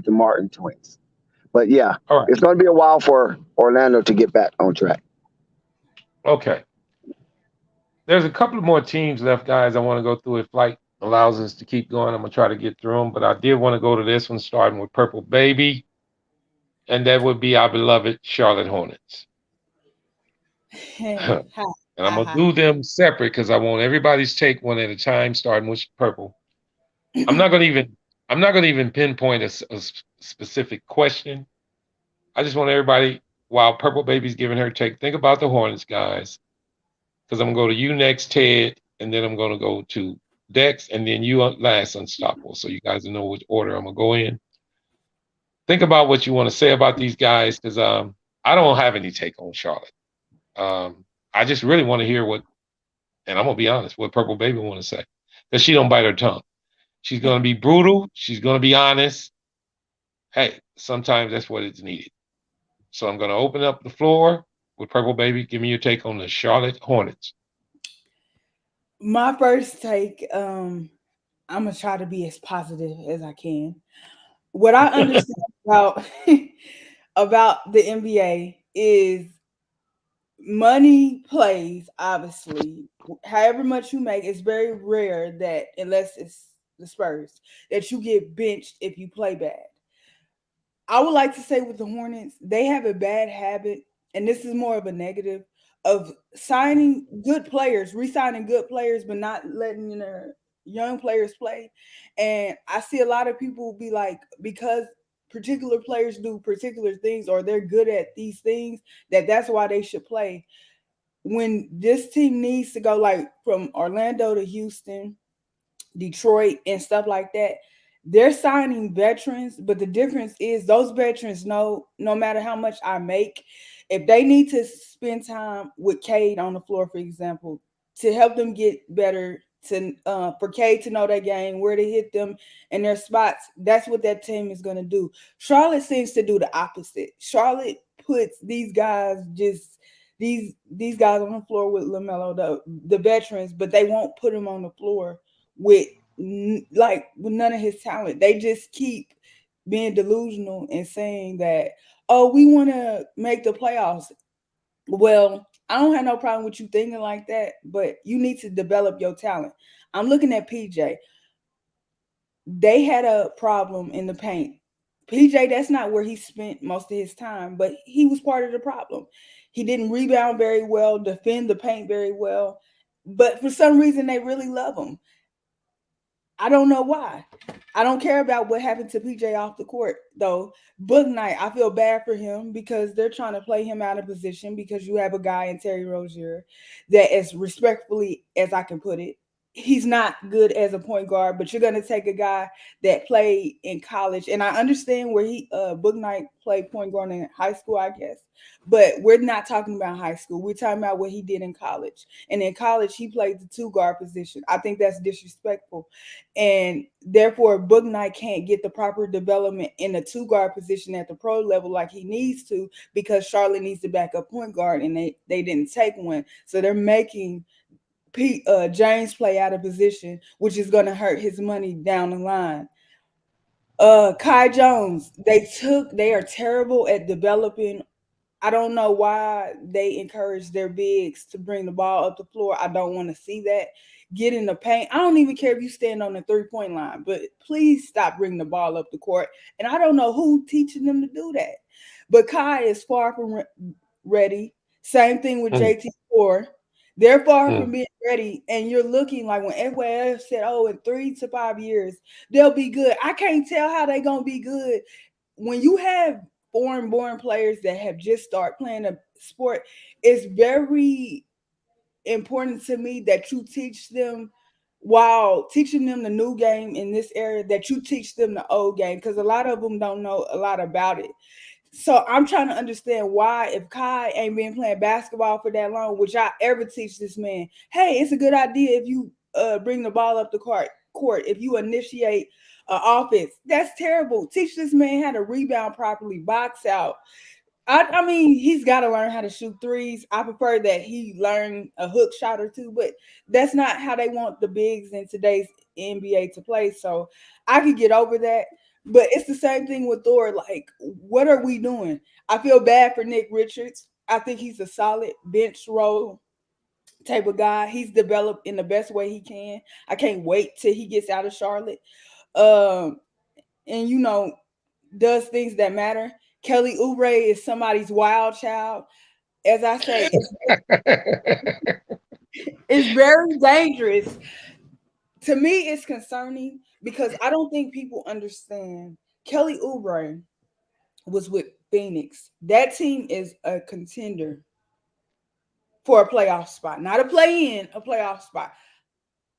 Martin twins. But yeah, All right. it's going to be a while for Orlando to get back on track. Okay. There's a couple of more teams left, guys. I want to go through if flight allows us to keep going. I'm going to try to get through them, but I did want to go to this one, starting with Purple Baby, and that would be our beloved Charlotte Hornets. And I'm going to do them separate because I want everybody's take one at a time, starting with Purple. I'm not going to even pinpoint a specific question. I just want everybody, while Purple Baby's giving her take, think about the Hornets, guys. Because I'm going to go to you next, Ted, and then I'm going to go to Dex, and then you last, Unstoppable. So you guys know which order I'm going to go in. Think about what you want to say about these guys, because I don't have any take on Charlotte. I just really want to hear what, and I'm going to be honest, what Purple Baby want to say. Because she don't bite her tongue. She's going to be brutal. She's going to be honest. Hey, sometimes that's what is needed. So I'm going to open up the floor with Purple Baby. Give me your take on the Charlotte Hornets. My first take, I'm gonna try to be as positive as I can. What I understand about about the NBA is money plays, obviously. However much you make, it's very rare that unless it's the Spurs that you get benched if you play bad. I would like to say with the Hornets, they have a bad habit, and this is more of a negative of signing good players, re-signing good players, but not letting their young players play. And I see a lot of people be like, because particular players do particular things or they're good at these things, that's why they should play. When this team needs to go like from Orlando to Houston, Detroit and stuff like that, they're signing veterans, but the difference is those veterans know no matter how much I make, if they need to spend time with Cade on the floor, for example, to help them get better, to for Cade to know their game, where to hit them and their spots, that's what that team is going to do. Charlotte seems to do the opposite. Charlotte puts these guys just these guys on the floor with LaMelo, the veterans, but they won't put them on the floor with with none of his talent. They just keep being delusional and saying that, oh, we want to make the playoffs. Well, I don't have no problem with you thinking like that, but you need to develop your talent. I'm looking at PJ. They had a problem in the paint. PJ, that's not where he spent most of his time, but he was part of the problem. He didn't rebound very well, defend the paint very well, but for some reason they really love him. I don't know why. I don't care about what happened to PJ off the court, though. Book Night, I feel bad for him because they're trying to play him out of position because you have a guy in Terry Rozier that, as respectfully as I can put it, he's not good as a point guard, but you're going to take a guy that played in college. And I understand where Book Night played point guard in high school, I guess. But we're not talking about high school. We're talking about what he did in college. And in college, he played the 2 guard position. I think that's disrespectful. And therefore, Book Knight can't get the proper development in the 2 guard position at the pro level like he needs to because Charlotte needs to back up point guard and they didn't take one. So they're making James play out of position, which is going to hurt his money down the line. Kai Jones, they are terrible at developing. I don't know why they encourage their bigs to bring the ball up the floor. I don't want to see that. Get in the paint. I don't even care if you stand on the 3-point line, but please stop bringing the ball up the court. And I don't know who teaching them to do that. But Kai is far from ready. Same thing with JT4. They're far from being ready. And you're looking like when everybody else said, oh, in 3 to 5 years, they'll be good. I can't tell how they're going to be good when you have foreign born players that have just started playing a sport, it's very important to me that you teach them, while teaching them the new game in this area, that you teach them the old game, because a lot of them don't know a lot about it. So I'm trying to understand why, if Kai ain't been playing basketball for that long, would y'all ever teach this man, hey, it's a good idea if you bring the ball up the court, if you initiate offense. That's terrible. Teach this man how to rebound properly, box out. I mean, he's got to learn how to shoot threes. I prefer that he learn a hook shot or two, but that's not how they want the bigs in today's NBA to play. So I could get over that. But it's the same thing with Thor. Like, what are we doing? I feel bad for Nick Richards. I think he's a solid bench role type of guy. He's developed in the best way he can. I can't wait till he gets out of Charlotte. Um, and does things that matter. Kelly Oubre is somebody's wild child. As I say, it's very dangerous. To me, it's concerning because I don't think people understand. Kelly Oubre was with Phoenix. That team is a contender for a playoff spot, not a play-in, a playoff spot.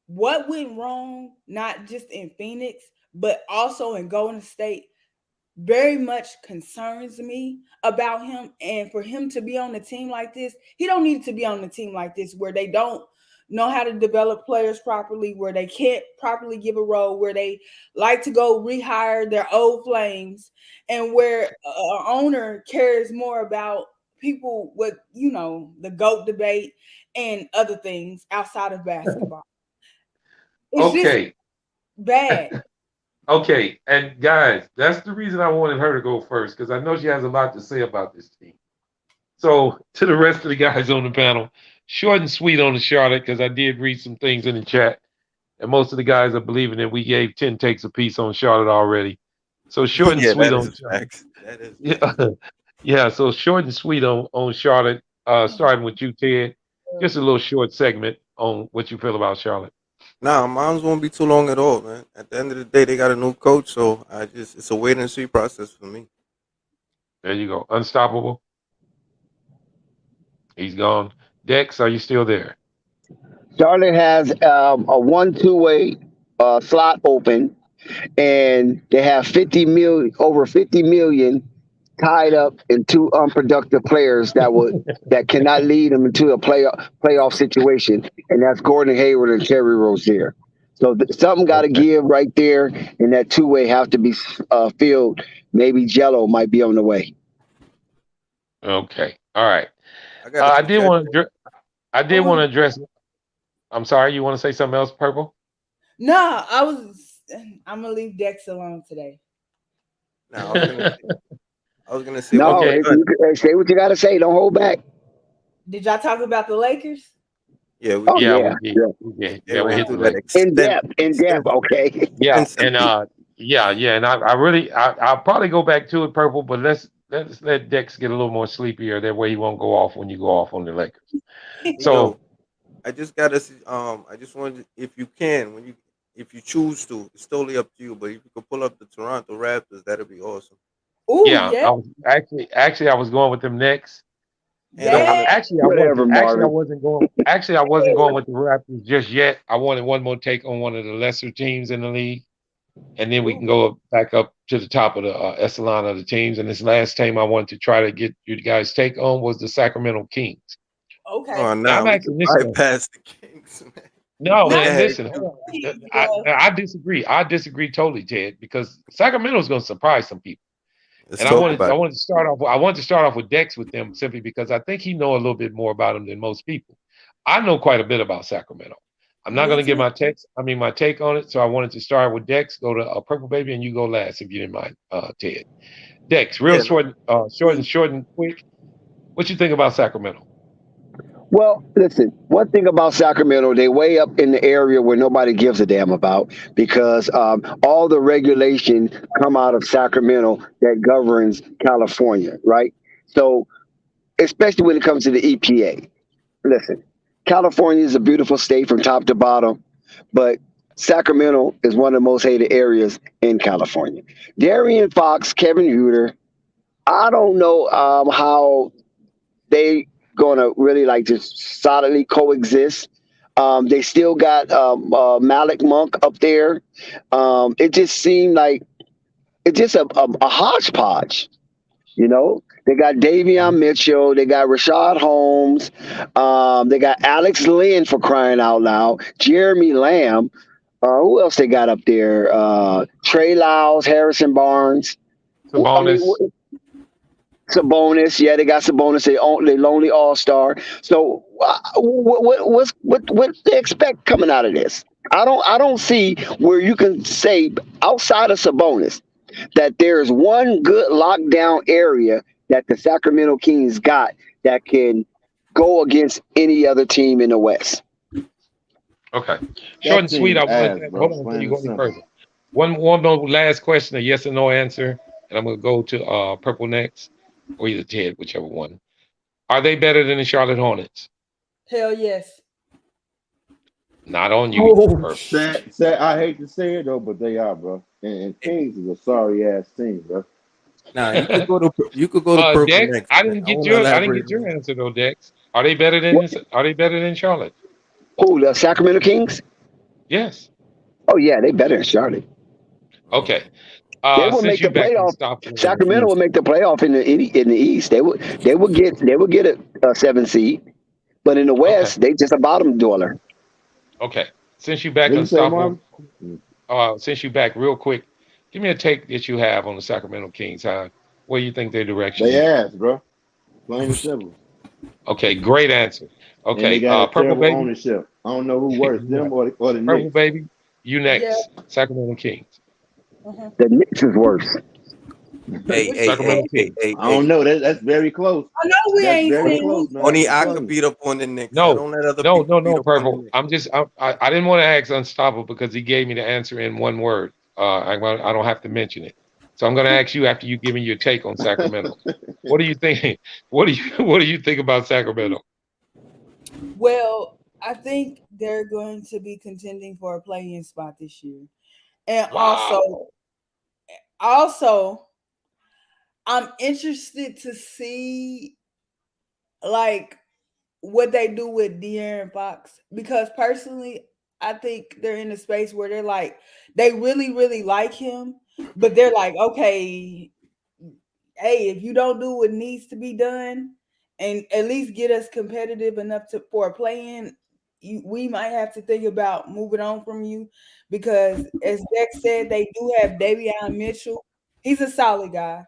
What went wrong, not just in Phoenix, but also in Golden State, very much concerns me about him. And for him to be on a team like this, he don't need to be on a team like this where they don't know how to develop players properly, where they can't properly give a role, where they like to go rehire their old flames, and where an owner cares more about people with, the GOAT debate and other things outside of basketball. It's just Okay. bad. Okay. And guys, that's the reason I wanted her to go first, because I know she has a lot to say about this team. So to the rest of the guys on the panel, short and sweet on the Charlotte, because I did read some things in the chat, and most of the guys are believing that we gave 10 takes a piece on Charlotte already. So short and Yeah, sweet that on is Charlotte. facts. That is Yeah, yeah. So short and sweet on Charlotte. Starting with you, Ted. Just a little short segment on what you feel about Charlotte. Nah, mine won't be too long at all, man. At the end of the day, they got a new coach, so it's a wait and see process for me. There you go. Unstoppable. He's gone. Dex, are you still there? Charlotte has a 1-2 way slot open, and they have 50 million, over 50 million tied up in two unproductive players that cannot lead them into a playoff situation, and that's Gordon Hayward and Terry Rozier. So something got to Okay. give right there, and that 2 way have to be filled. Maybe Jello might be on the way. Okay. All right. I got a I did want suggestion. to. I did want to address. I'm sorry. You want to say something else, Purple? No, I'm gonna leave Dex alone today. Nah, I was gonna say what No, Okay. we got. say what you got to say. Don't hold back. Did y'all talk about the Lakers? Yeah, we Oh did. Yeah, yeah, we did. yeah. We did. They Yeah, we ran hit the through that Lakers. In depth. Okay. Yeah, and extensively. yeah, and I really, I'll probably go back to it, Purple, but let's let Dex get a little more sleepier. That way he won't go off when you go off on the Lakers. So Yo, I just gotta I just wanted, if you can, if you choose to, it's totally up to you. But if you could pull up the Toronto Raptors, that'd be awesome. Oh yeah, yeah, I was actually I was going with them next. And I No, yeah. wanna actually I Whatever, wasn't. Actually I Marvin. wasn't going. Actually I wasn't going with the Raptors just yet. I wanted one more take on one of the lesser teams in the league, and then we can go back up to the top of the echelon of the teams. And this last team I wanted to try to get you guys' take on was the Sacramento Kings. oh Okay. Now nah, I'm we could actually listening. bypass the Kings, man. No, But Not go man, ahead. listen. Shoot. Hold on. Kings, I disagree. I disagree totally, Ted, because Sacramento's going to surprise some people. Let's And talk about I it. wanted to start off. I wanted to start off with Dex with them simply because I think he know a little bit more about them than most people. I know quite a bit about Sacramento. I'm not going Me to give too. my take on it. So I wanted to start with Dex. Go to Purple Baby, and you go last if you didn't mind, Ted. Dex, real Yeah, no, short and quick. What you think about Sacramento? Well, listen, one thing about Sacramento, they way up in the area where nobody gives a damn about because all the regulation come out of Sacramento that governs California, right? So, especially when it comes to the EPA. Listen, California is a beautiful state from top to bottom, but Sacramento is one of the most hated areas in California. Darian Fox, Kevin Huter, I don't know how they gonna really like just solidly coexist. They still got Malik Monk up there. It just seemed like it's just a hodgepodge. You know, they got Davion Mitchell, they got Rashad Holmes, they got Alex Lynn for crying out loud, Jeremy Lamb. Who else they got up there? Trey Lyles, Harrison Barnes. I mean, Sabonis. Sabonis, yeah, they got Sabonis. They lonely all star. So what they expect coming out of this? I don't see where you can say outside of Sabonis that there is one good lockdown area that the Sacramento Kings got that can go against any other team in the West. Okay. Short That and sweet. team I wanted ass, to bro. hold on before Plain you and go any simple. further. One more last question, a yes or no answer, and I'm gonna go to Purple next, or either Ted, whichever one. Are they better than the Charlotte Hornets? Hell yes. Not on you, Oh, Purple. Sad, I hate to say it though, but they are, bro. And Kings is a sorry ass team, bro. Nah, you could go to purple Dex, next, man. I want to I didn't elaborate get your on answer though, Dex. Are they better than Charlotte? Who, the Sacramento Kings? Yes. Oh yeah, they better than Charlotte. that. Okay. They will Since make you the back playoff. unstoppable in the Sacramento will East. make the playoff in the East. They would get a 7 seed, but in the Okay. West they just a bottom dweller. Okay. Since you back What you say, unstoppable, Marvin? since you back real quick, give me a take that you have on the Sacramento Kings. Where you think their direction They is? ass, bro. Plain and simple. Okay, great answer. And they Okay, got a Purple terrible Baby, ownership. I don't know who worse, you them right. or the Purple Knicks. Baby, you Yeah. next. Sacramento Kings. Uh-huh. The Knicks is worse. Hey, What hey, you hey, say? Sacramento hey, Kings. hey, I hey. don't know. That's very close. I know we That's ain't very What? seen close, who man. Only I'm I telling could you. beat up on the Knicks. I No, don't let other no, people no, beat no, up on the Purple. Knicks. I didn't want to ask Unstoppable because he gave me the answer in one word. I don't have to mention it. So I'm going to ask you after you give me your take on Sacramento. What do you think? What do you think about Sacramento? Well, I think they're going to be contending for a play-in spot this year. And Wow. also, I'm interested to see like what they do with De'Aaron Fox because personally, I think they're in a space where they're like they really, really like him, but they're like, okay, hey, if you don't do what needs to be done and at least get us competitive enough for a play-in, we might have to think about moving on from you because, as Dex said, they do have Davion Mitchell. He's a solid guy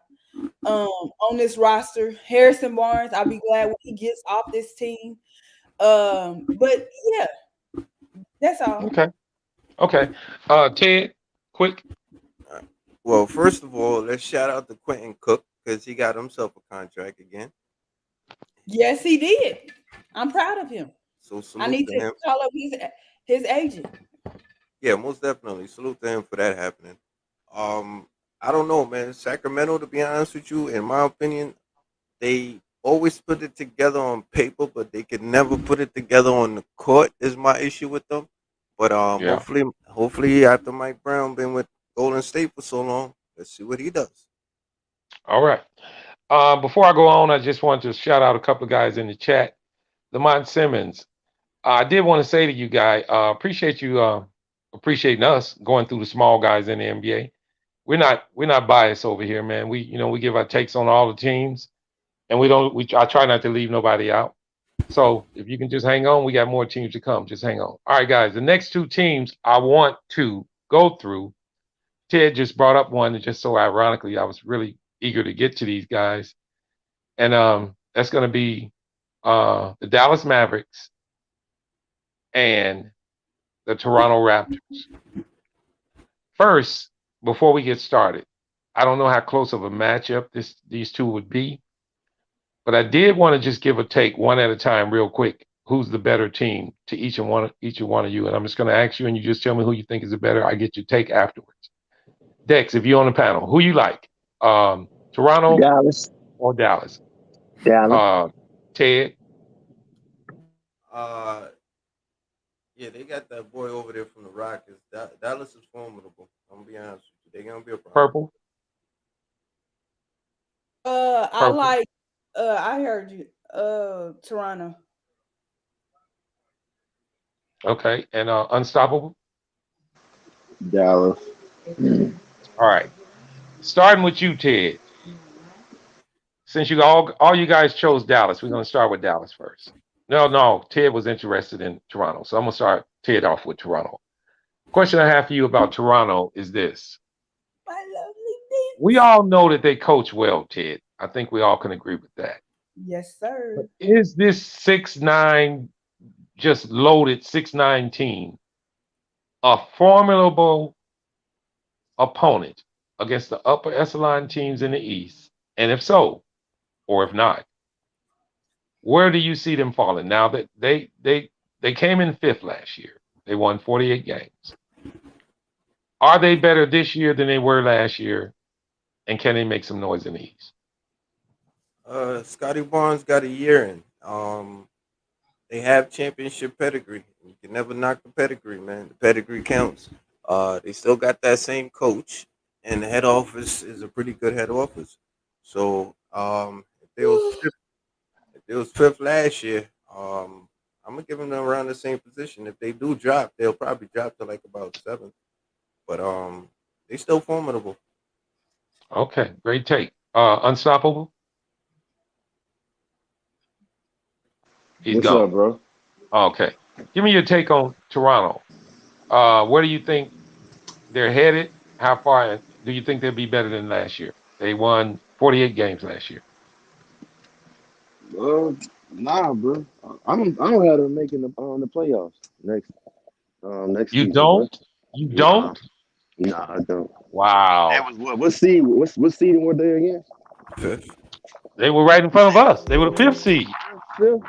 on this roster. Harrison Barnes, I'll be glad when he gets off this team. But yeah, that's all. Okay. Okay. Ted, quick. Uh, Well, first of all, let's shout out to Quentin Cook because he got himself a contract again. Yes, he did. I'm proud of him. So I salute need to to him. call up his agent. Yeah, most definitely. Salute to him for that happening. Um, I don't know, man. Sacramento, to be honest with you, in my opinion, they always put it together on paper, but they could never put it together on the court. Is my issue with them. But Yeah. hopefully, after Mike Brown been with Golden State for so long, let's see what he does. All right. Before I go on, I just want to shout out a couple of guys in the chat. Lamont Simmons. I did want to say to you guys, appreciate you appreciating us going through the small guys in the NBA. We're not biased over here, man. We give our takes on all the teams, and I try not to leave nobody out. So if you can just hang on, we got more teams to come. Just hang on. All right, guys. The next two teams I want to go through. Ted just brought up one, and just so ironically, I was really eager to get to these guys, and that's going to be the Dallas Mavericks and the Toronto Raptors. First, before we get started, I don't know how close of a matchup these two would be, but I did want to just give a take one at a time, real quick. Who's the better team to each and one of you? And I'm just going to ask you, and you just tell me who you think is the better. I get your take afterwards. Dex, if you're on the panel, who you like? Toronto Dallas, or Dallas? Dallas. Ted, Uh, yeah, they got that boy over there from the Rockets. Dallas is formidable. I'm gonna be honest with you. They're gonna be a problem. Purple. I Purple. like. I heard you. Toronto. Okay, and Unstoppable. Dallas. All right, starting with you, Ted. Since you all you guys chose Dallas, we're gonna start with Dallas first. No, Ted was interested in Toronto, so I'm gonna start Ted off with Toronto. Question I have for you about Toronto is this: My lovely we all know that they coach well, Ted. I think we all can agree with that. Yes, sir. Is this 6'9", just loaded 6'9" team a formidable opponent against the upper echelon teams in the East? And if so, or if not, where do you see them falling? Now that they came in fifth last year, they won 48 games. Are they better this year than they were last year? And can they make some noise in the East? Scotty Barnes got a year in. They have championship pedigree. You can never knock the pedigree, man. The pedigree counts. They still got that same coach, and the head office is a pretty good head office. So if they was fifth last year, I'm gonna give them around the same position. If they do drop, they'll probably drop to like about seventh. But they still formidable. Okay, great take. Unstoppable. He's What's up, gone. bro? Okay, give me your take on Toronto. Where do you think they're headed? How far do you think they'll be better than last year? They won 48 games last year. Nah, bro. I don't have them making the playoffs next You season, bro. don't? You Nah, don't? nah, I don't. That Wow. was what seed? What seeding were they again? Fifth. They were right in front of us. They were the fifth seed. Fifth?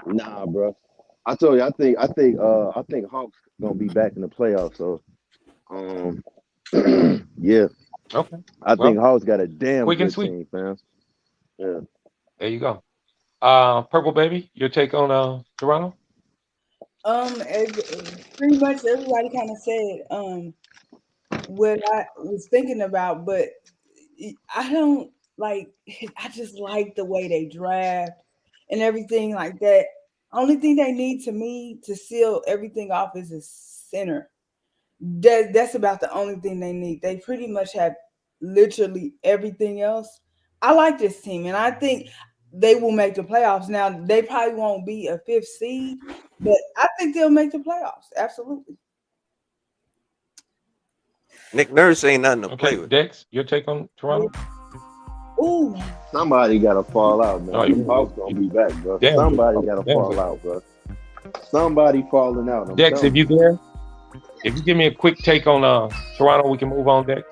Nah, bro. I told you, I think Hawks gonna be back in the playoffs. So, um, yeah, Okay. I think Well, Hawks got a damn quick and good sweet. team, fam. Yeah. There you go. Purple Baby, your take on Toronto? Pretty much everybody kind of said what I was thinking about, but I don't like. I just like the way they draft and everything like that. Only thing they need to me to seal everything off is a center. That's about the only thing they need. They pretty much have literally everything else. I like this team, and I think they will make the playoffs. Now they probably won't be a fifth seed, but I think they'll make the playoffs. Absolutely. Nick Nurse ain't nothing to play Okay, with. Dex, your take on Toronto? Ooh, Somebody gotta fall out, Oh, man. Them Hawks gonna be back, bro. damn good. Somebody gotta Damn fall good. out, bro. Somebody falling out. I'm Dex, if telling you you. there, if you give me a quick take on Toronto, we can move on, Dex.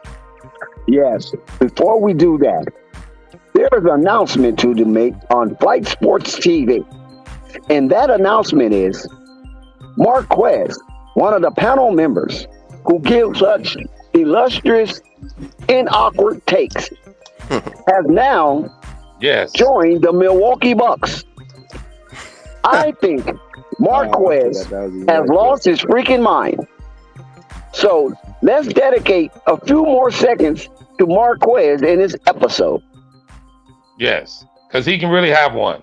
Yes. Before we do that, there's an announcement to make on Flight Sports TV. And that announcement is Marquez, one of the panel members who gives such illustrious and awkward takes, has now Yes. joined the Milwaukee Bucks. I think Marquez has lost his freaking mind. So let's dedicate a few more seconds to Marquez in this episode. Yes, because he can really have one.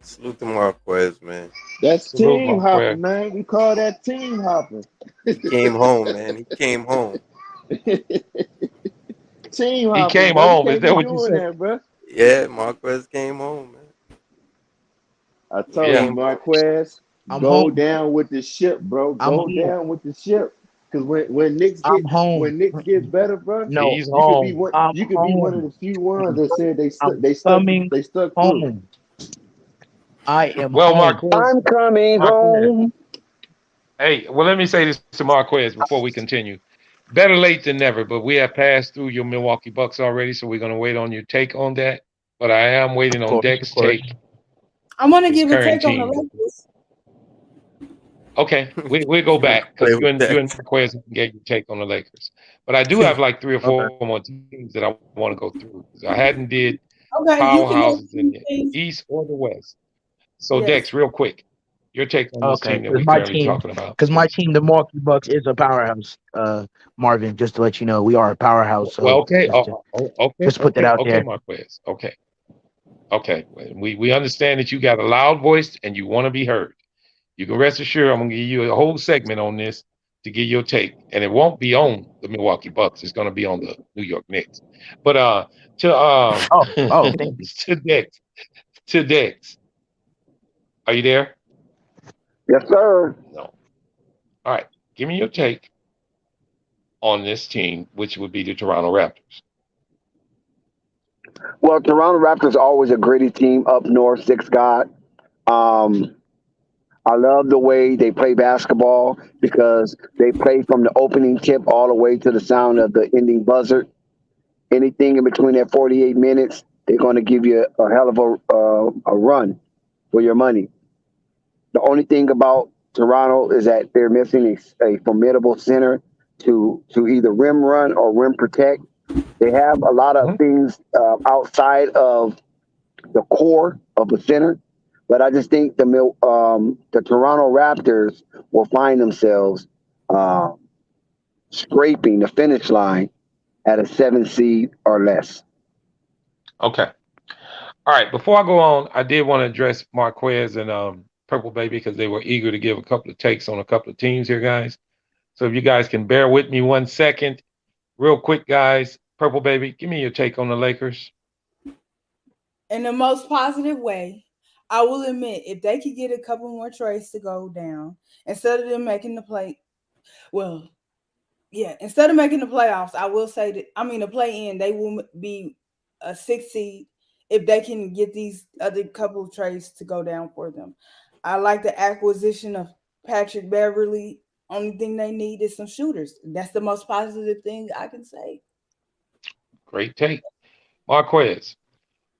Salute to Marquez, man. That's Salute, team Marquez. hopping, man. We call that team hopping. He came home, man. He came home. Team He hopping, came bro. You home. Is can't that be what you doing said? that, bro. Yeah, Marquez came home, man. I He told you, Yeah. came home. Marquez, I'm go home. down with the ship, bro. I'm Go home. down with the ship. Cause when Knicks I'm get home. better, bro, No, He's you could be home. one. I'm You could be one of home. the few ones that said I'm coming they stuck through. home. I am Well, home. Marquez. I'm coming Marquez. home. Hey, well, let me say this to Marquez before we continue. Better late than never, but we have passed through your Milwaukee Bucks already, so we're going to wait on your take on that. But I am waiting Of on course, of Dex' course. take, I want to his give a current take on the team. Lakers. Okay, we'll go You want to back because play you with and that? Marquez can get your take on the Lakers. But I do have like 3 or Okay. 4 more teams that I want to go through. I hadn't did Okay, you can name powerhouses in two the teams. East or the West. So Yes. Dex, real quick, Your take on this Okay, team that we currently talking about, because my please. team, the Milwaukee Bucks, is a powerhouse. Marvin, just to let you know, we are a powerhouse. Well, So okay, just to put that out okay, there. Marquez. Okay. We understand that you got a loud voice and you want to be heard. You can rest assured I'm gonna give you a whole segment on this to get your take, and it won't be on the Milwaukee Bucks. It's gonna be on the New York Knicks. But to Thank you. to Dex, are you there? Yes, sir. No. All right. Give me your take on this team, which would be the Toronto Raptors. Well, Toronto Raptors are always a gritty team up north, six God. Um, I love the way they play basketball because they play from the opening tip all the way to the sound of the ending buzzer. Anything in between that 48 minutes, they're going to give you a hell of a run for your money. The only thing about Toronto is that they're missing a formidable center to either rim run or rim protect. They have a lot of Mhm. things outside of the core of the center, but I just think the Toronto Raptors will find themselves uh, scraping the finish line at a 7 seed or less. Okay. All right. Before I go on, I did want to address Marquez and Purple Baby because they were eager to give a couple of takes on a couple of teams here, guys. So if you guys can bear with me 1 second, real quick, guys. Purple Baby, give me your take on the Lakers. In the most positive way, I will admit if they could get a couple more trades to go down instead of them making the play, well, yeah, instead of making the playoffs, I will say that the play in, they will be a 6 seed if they can get these other couple of trades to go down for them. I like the acquisition of Patrick Beverly. Only thing they need is some shooters. That's the most positive thing I can say. Great take. Marquez,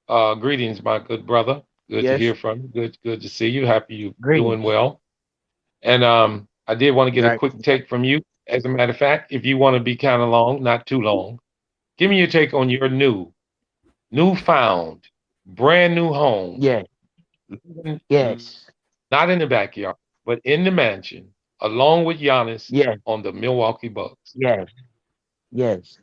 greetings, my good brother. Good to hear Yes. from you. Good to see you. Happy you doing Greetings. well. And I did want to get a Right. quick take from you. As a matter of fact, if you want to be kind of long, not too long, give me your take on your newfound, brand new home, Yeah. living Yes. not in the backyard, but in the mansion, along with Giannis Yes. on the Milwaukee Bucks. Yes. Yes.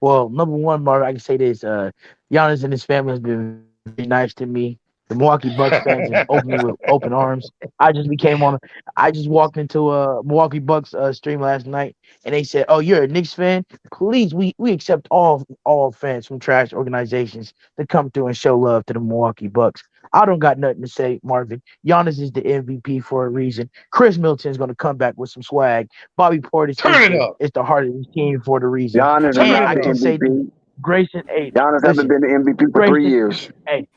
Well, number one, Marvin, I can say this: Giannis and his family has been very nice to me. The Milwaukee Bucks fans have opened me with open arms. I just walked into a Milwaukee Bucks stream last night, and they said, "Oh, you're a Knicks fan? Please, we accept all fans from trash organizations to come through and show love to the Milwaukee Bucks." I don't got nothing to say, Marvin. Giannis is the MVP for a reason. Chris Middleton's going to come back with some swag. Bobby Portis Turn it up. is the heart of his team for the reason. Giannis is Turn And not it I the can up. say this: MVP. Grayson, hey, Giannis hasn't listen, been the MVP for three Grayson, years. hey,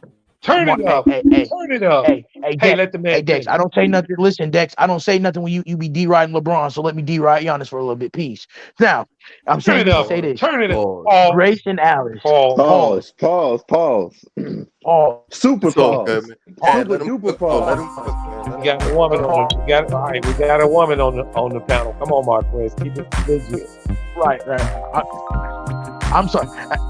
Turn it Hey, up. Turn it up. Hey, Dex. let the Hey, man Dex. I finish. don't say nothing. Listen, Dex. I don't say nothing when you be D-riding LeBron. So let me D-ride Giannis for a little bit. Peace. Now, I'm Turn saying it this to up. say this: Turn it up. Pause. Pause. Grayson Allen. Pause. Pause. Pause. Pause. Super It's all good, pause. man. Yeah, Pause. Super let him duper cook though. Let him pause. cook, man. Let We him got a cook. woman on the. We got all right. We got a woman on the panel. Come on, Marquez. Keep it legit. Right. I'm sorry.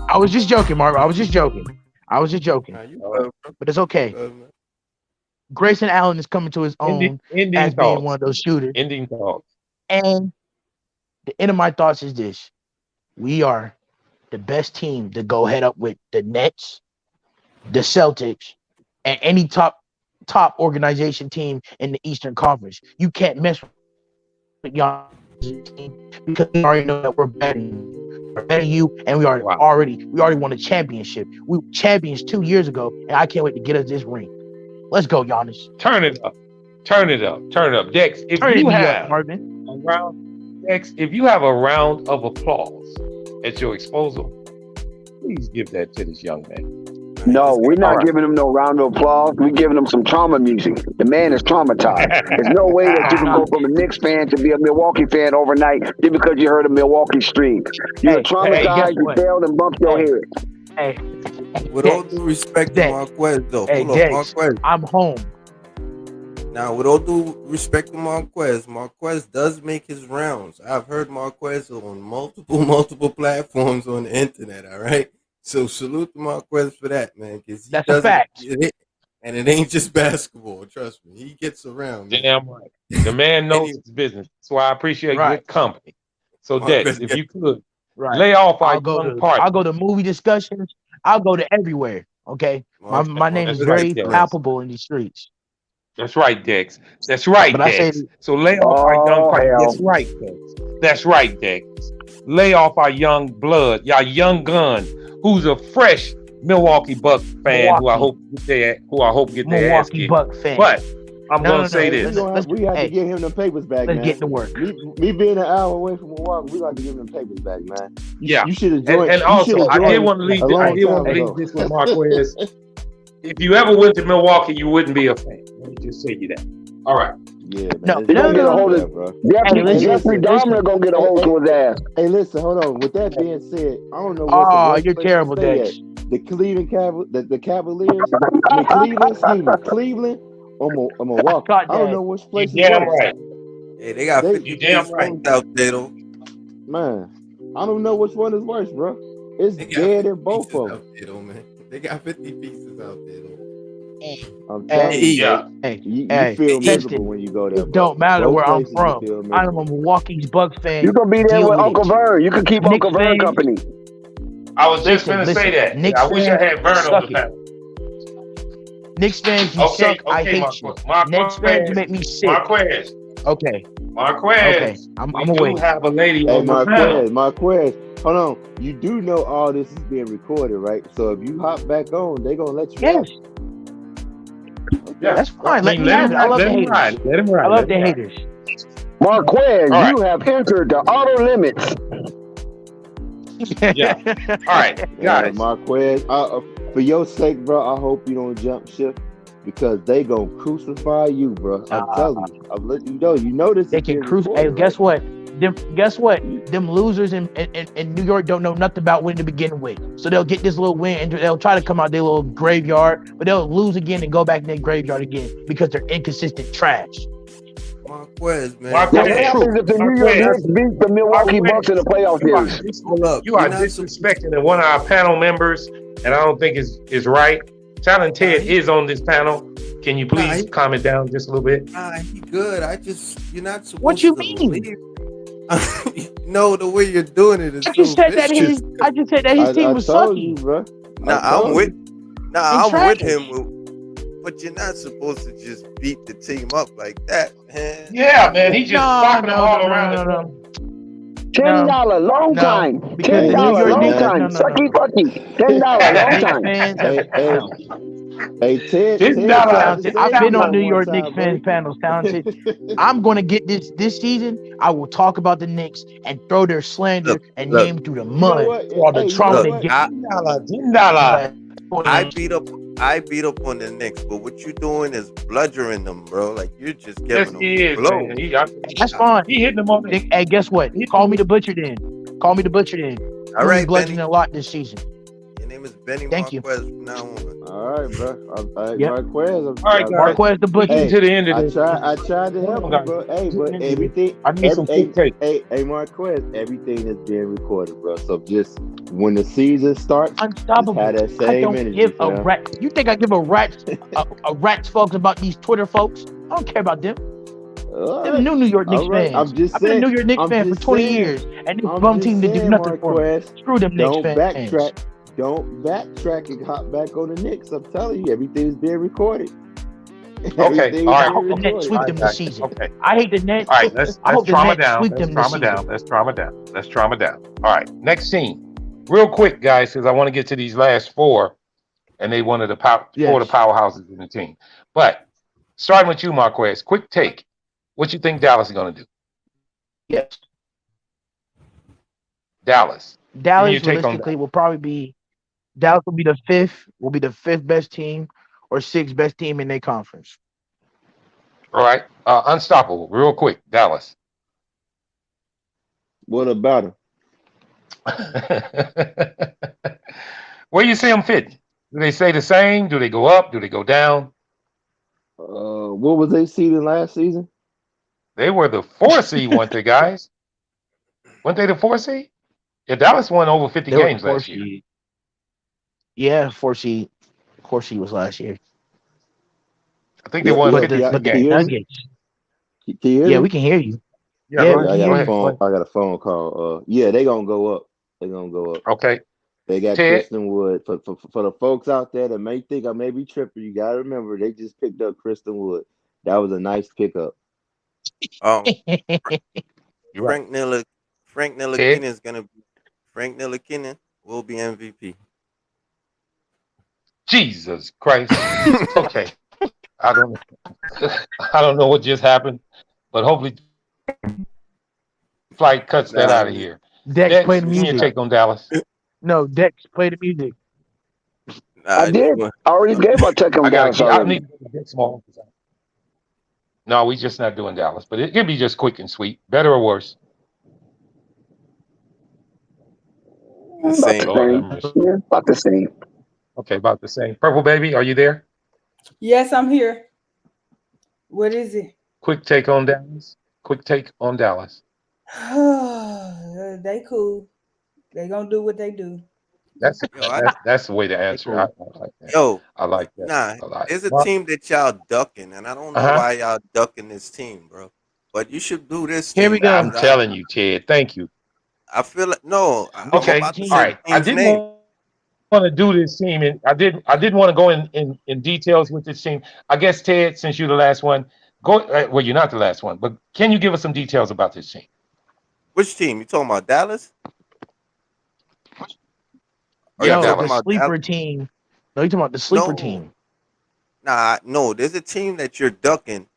I was just joking, Mark. I was just joking. Nah, you Uh, good, bro. But it's You okay. good, man. Grayson Allen is coming to his own ending as being one thoughts. of those shooters. Ending thoughts. And the end of my thoughts is this: we are the best team to go head up with the Nets, the Celtics, and any top organization team in the Eastern Conference. You can't mess with Giannis' team because we already know that we're better than you. We're better than you, and Wow. we already won a championship. We were champions 2 years ago, and I can't wait to get us this ring. Let's go, Giannis. Turn it up. Turn it up. Turn it up. Dex, Turn me up, Marvin. If you have a round of applause at your disposal, please give that to this young man. Nah, he No, just we're got not All right. giving him no round of applause. We're giving him some trauma music. The man is traumatized. There's no way that you can Nah, go from a Knicks fan to be a Milwaukee fan overnight just because you heard a Milwaukee stream. You're hey, guess traumatized, you what? failed and bumped your Hey, head. hey, with all Dex, due respect to Dex, Marquez, though. hey, Hold up, Dex, Marquez. I'm home. Now, with all due respect to Marquez does make his rounds. I've heard Marquez on multiple platforms on the internet. All right, so salute to Marquez for that, man, because he That's a doesn't. fact. And it ain't just basketball. Trust me, he gets around, man. Damn right. The man knows his business. That's why I appreciate Right. good company. So Dex, if you could Right. lay off our I'll go young to partner. movie discussions. I'll go to everywhere. Okay. My name That's is right, very Dex. palpable in these streets. That's right, Dex. That's right, But I say Dex. So lay off our young Oh partner. That's hell. right, Dex. That's right, Dex. Lay off our young blood, our young gun, who's a fresh Milwaukee Bucks fan who I hope get their ass Milwaukee kicked. Bucks fan. But I'm No, gonna no, say no. this. We have to get him the papers back, Let's man. get to work. Me being an hour away from Milwaukee, we got to give him the papers back, man. Yeah. You should have joined. And also, I did want to leave. I did want to leave this with Marquez. If you ever went to Milwaukee, you wouldn't be a fan. Let me just say you that. All right. Yeah, man. No, He gonna get a hold of Jeffrey Dahmer gonna get a hold to his ass. Hey, listen, hold on. With that being said, I don't know. Oh, you're terrible, Dex. The Cleveland the Cavaliers. I mean, Cleveland, excuse me, Cleveland or Milwaukee. I don't know which place is damn worse. right. Hey, they got 50 damn right out there, though. Man, I don't know which one is worse, bro. It's dead in both of them. There, though, man. They got 50 pieces out there, though. I'm telling you, you feel miserable when you go there. It don't matter Both where I'm places you feel from. miserable. I'm a Milwaukee's Bucks fan. You gonna be there Deal with with Uncle it. Vern. You can keep Knicks Uncle Vern fan- company. I was just gonna say that. Knicks I wish I had Vern on suck the panel. Knicks fans, you suck. I hate you. Knicks fans, you make me sick. Marquez. Okay. Marquez. Okay. I'm we away. do have a lady Hey, on the panel. Marquez, hold on. You do know all this is being recorded, right? So if you hop back on, they're gonna let you. Yes. Yeah, that's fine. let me have it. I love the haters. Let him ride. I love the haters. Marquez, All you have entered the auto limits. Yeah. All right, guys. Marquez, for your sake, bro, I hope you don't jump ship because they gonna crucify you, bro. I'm telling you. I'm letting you know. You know this. They can crucify. Hey, guess what? Guess what? Them losers in New York don't know nothing about winning to begin with. So they'll get this little win and they'll try to come out their little graveyard, but they'll lose again and go back in their graveyard again because they're inconsistent trash. Marquez, man. Now, what happens if the New York Knicks beat the Milwaukee Bucks in the playoff series? You are disrespecting one of our panel members, and I don't think is right. Talent Ted is on this panel. Can you please calm it down just a little bit? He good. You're not supposed What you to mean? leave. No, the way you're doing it is I just said that his team was sucky. Bro. I'm with trash. him. But you're not supposed to just beat the team up like that, man. Yeah, man. He just bopping them all around. $10, long time. Because the New $10, York long Knicks, time. Sucky fucky. $10, long time. Hey, Ted, talented. I've been on New York Knicks fan panels, talented. I'm going to get this season. I will talk about the Knicks and throw their slander and name through the mud for all the trauma they get. I beat up on the Knicks, but what you doing is bludgeoning them, bro. Like you're just giving them blows. That's fine. He hitting them on the. Hey, guess what? Call me the butcher then. Call me the butcher then. All right, bludgeoning a lot this season. Your name is Benny Thank Marquez from now on. All right, bro. Yep. Marquez. All right, Marquez the butcher. Hey, to the end of this. I tried to help you, bro. Hey, but everything. I need some quick take. Hey, Marquez, everything is being recorded, bro. So just when the season starts, unstoppable. Have that same I don't energy, give a rat. You think I give a rat's folks about these Twitter folks? I don't care about them. They're New York Knicks fans. I've been a New York Knicks fan for 20 years, and this bum team didn't do nothing for me. Screw them Knicks fans. Don't backtrack and hop back on the Knicks. I'm telling you, everything's being recorded. Okay, all right. I hope the Nets sweep them this season. Okay. I hate the Nets. All right, let's trauma down. Let's trauma down. All right, next scene. Real quick, guys, because I want to get to these last four, and they one of the four of the powerhouses in the team. But starting with you, Marquez, quick take. What you think Dallas is going to do? Yes. Dallas realistically will probably be Dallas will be the fifth best team or sixth best team in their conference. All right. Unstoppable. Real quick, Dallas. What about him? Where you see them fitting? Do they stay the same? Do they go up? Do they go down? What was they seeding last season? They were the 4 seed, weren't they, guys? Weren't they the 4 seed? Yeah, Dallas won over 50 games last year. Yeah, 4 seed. 4 seed was last year. I think they Yeah, won yeah. But Can, the 50 y'all, but the can you hear games. me? Nuggets. Can you hear Yeah, we me? can hear you. Yeah, Yeah, go we Yeah, ahead. can I hear got Go a you. ahead. Go phone. ahead. I got a phone call. Yeah, they gonna go up. They gonna go up. Okay. They got Ted. Kristen Wood. For the folks out there that may think I may be tripping, you gotta remember they just picked up Kristen Wood. That was a nice pickup. Um, You're right. Frank Nilla, Frank Ted. Ntilikina is gonna be Frank Ntilikina will be MVP. Jesus Christ. Okay. I don't I don't know what just happened, but hopefully flight cuts that Nah, out I'm of just, here. Dex, I'm play Dex, the give me just your music. trying. take on Dallas. No, Dex, play the music. Nah, I I just did. want. I already gave my take on I gotta Dallas keep. I already. need to go to Dex more. No, we just not doing Dallas, but it can be just quick and sweet. Better or worse. The About the same. Lord have same. mercy. Yeah, about the same. Okay, about the same. Purple baby, are you there? Yes, I'm here. What is it? Quick take on Dallas. Quick take on Dallas. They cool. They gonna do what they do. That's Yo, I that's the way to They answer. I cool. like that. yo, I like that. nah. I like. There's a Well, team that y'all ducking, and I don't know uh-huh. why y'all ducking this team, bro. But you should do this Here we team go. I'm because telling you, Ted. Thank you. I feel like no. I'm This Okay. about to All say team. the right. I team's didn't name. want to do this team, and I didn't want to go in details with this team. I guess Ted, since you're the last one, go. Well, you're not the last one, but can you give us some details about this team? Which team? You talking about Dallas? Are you Yeah, No, talking the Dallas. about Dallas? sleeper team. No, you talking about the sleeper No, team. nah, no. There's a team that you're ducking.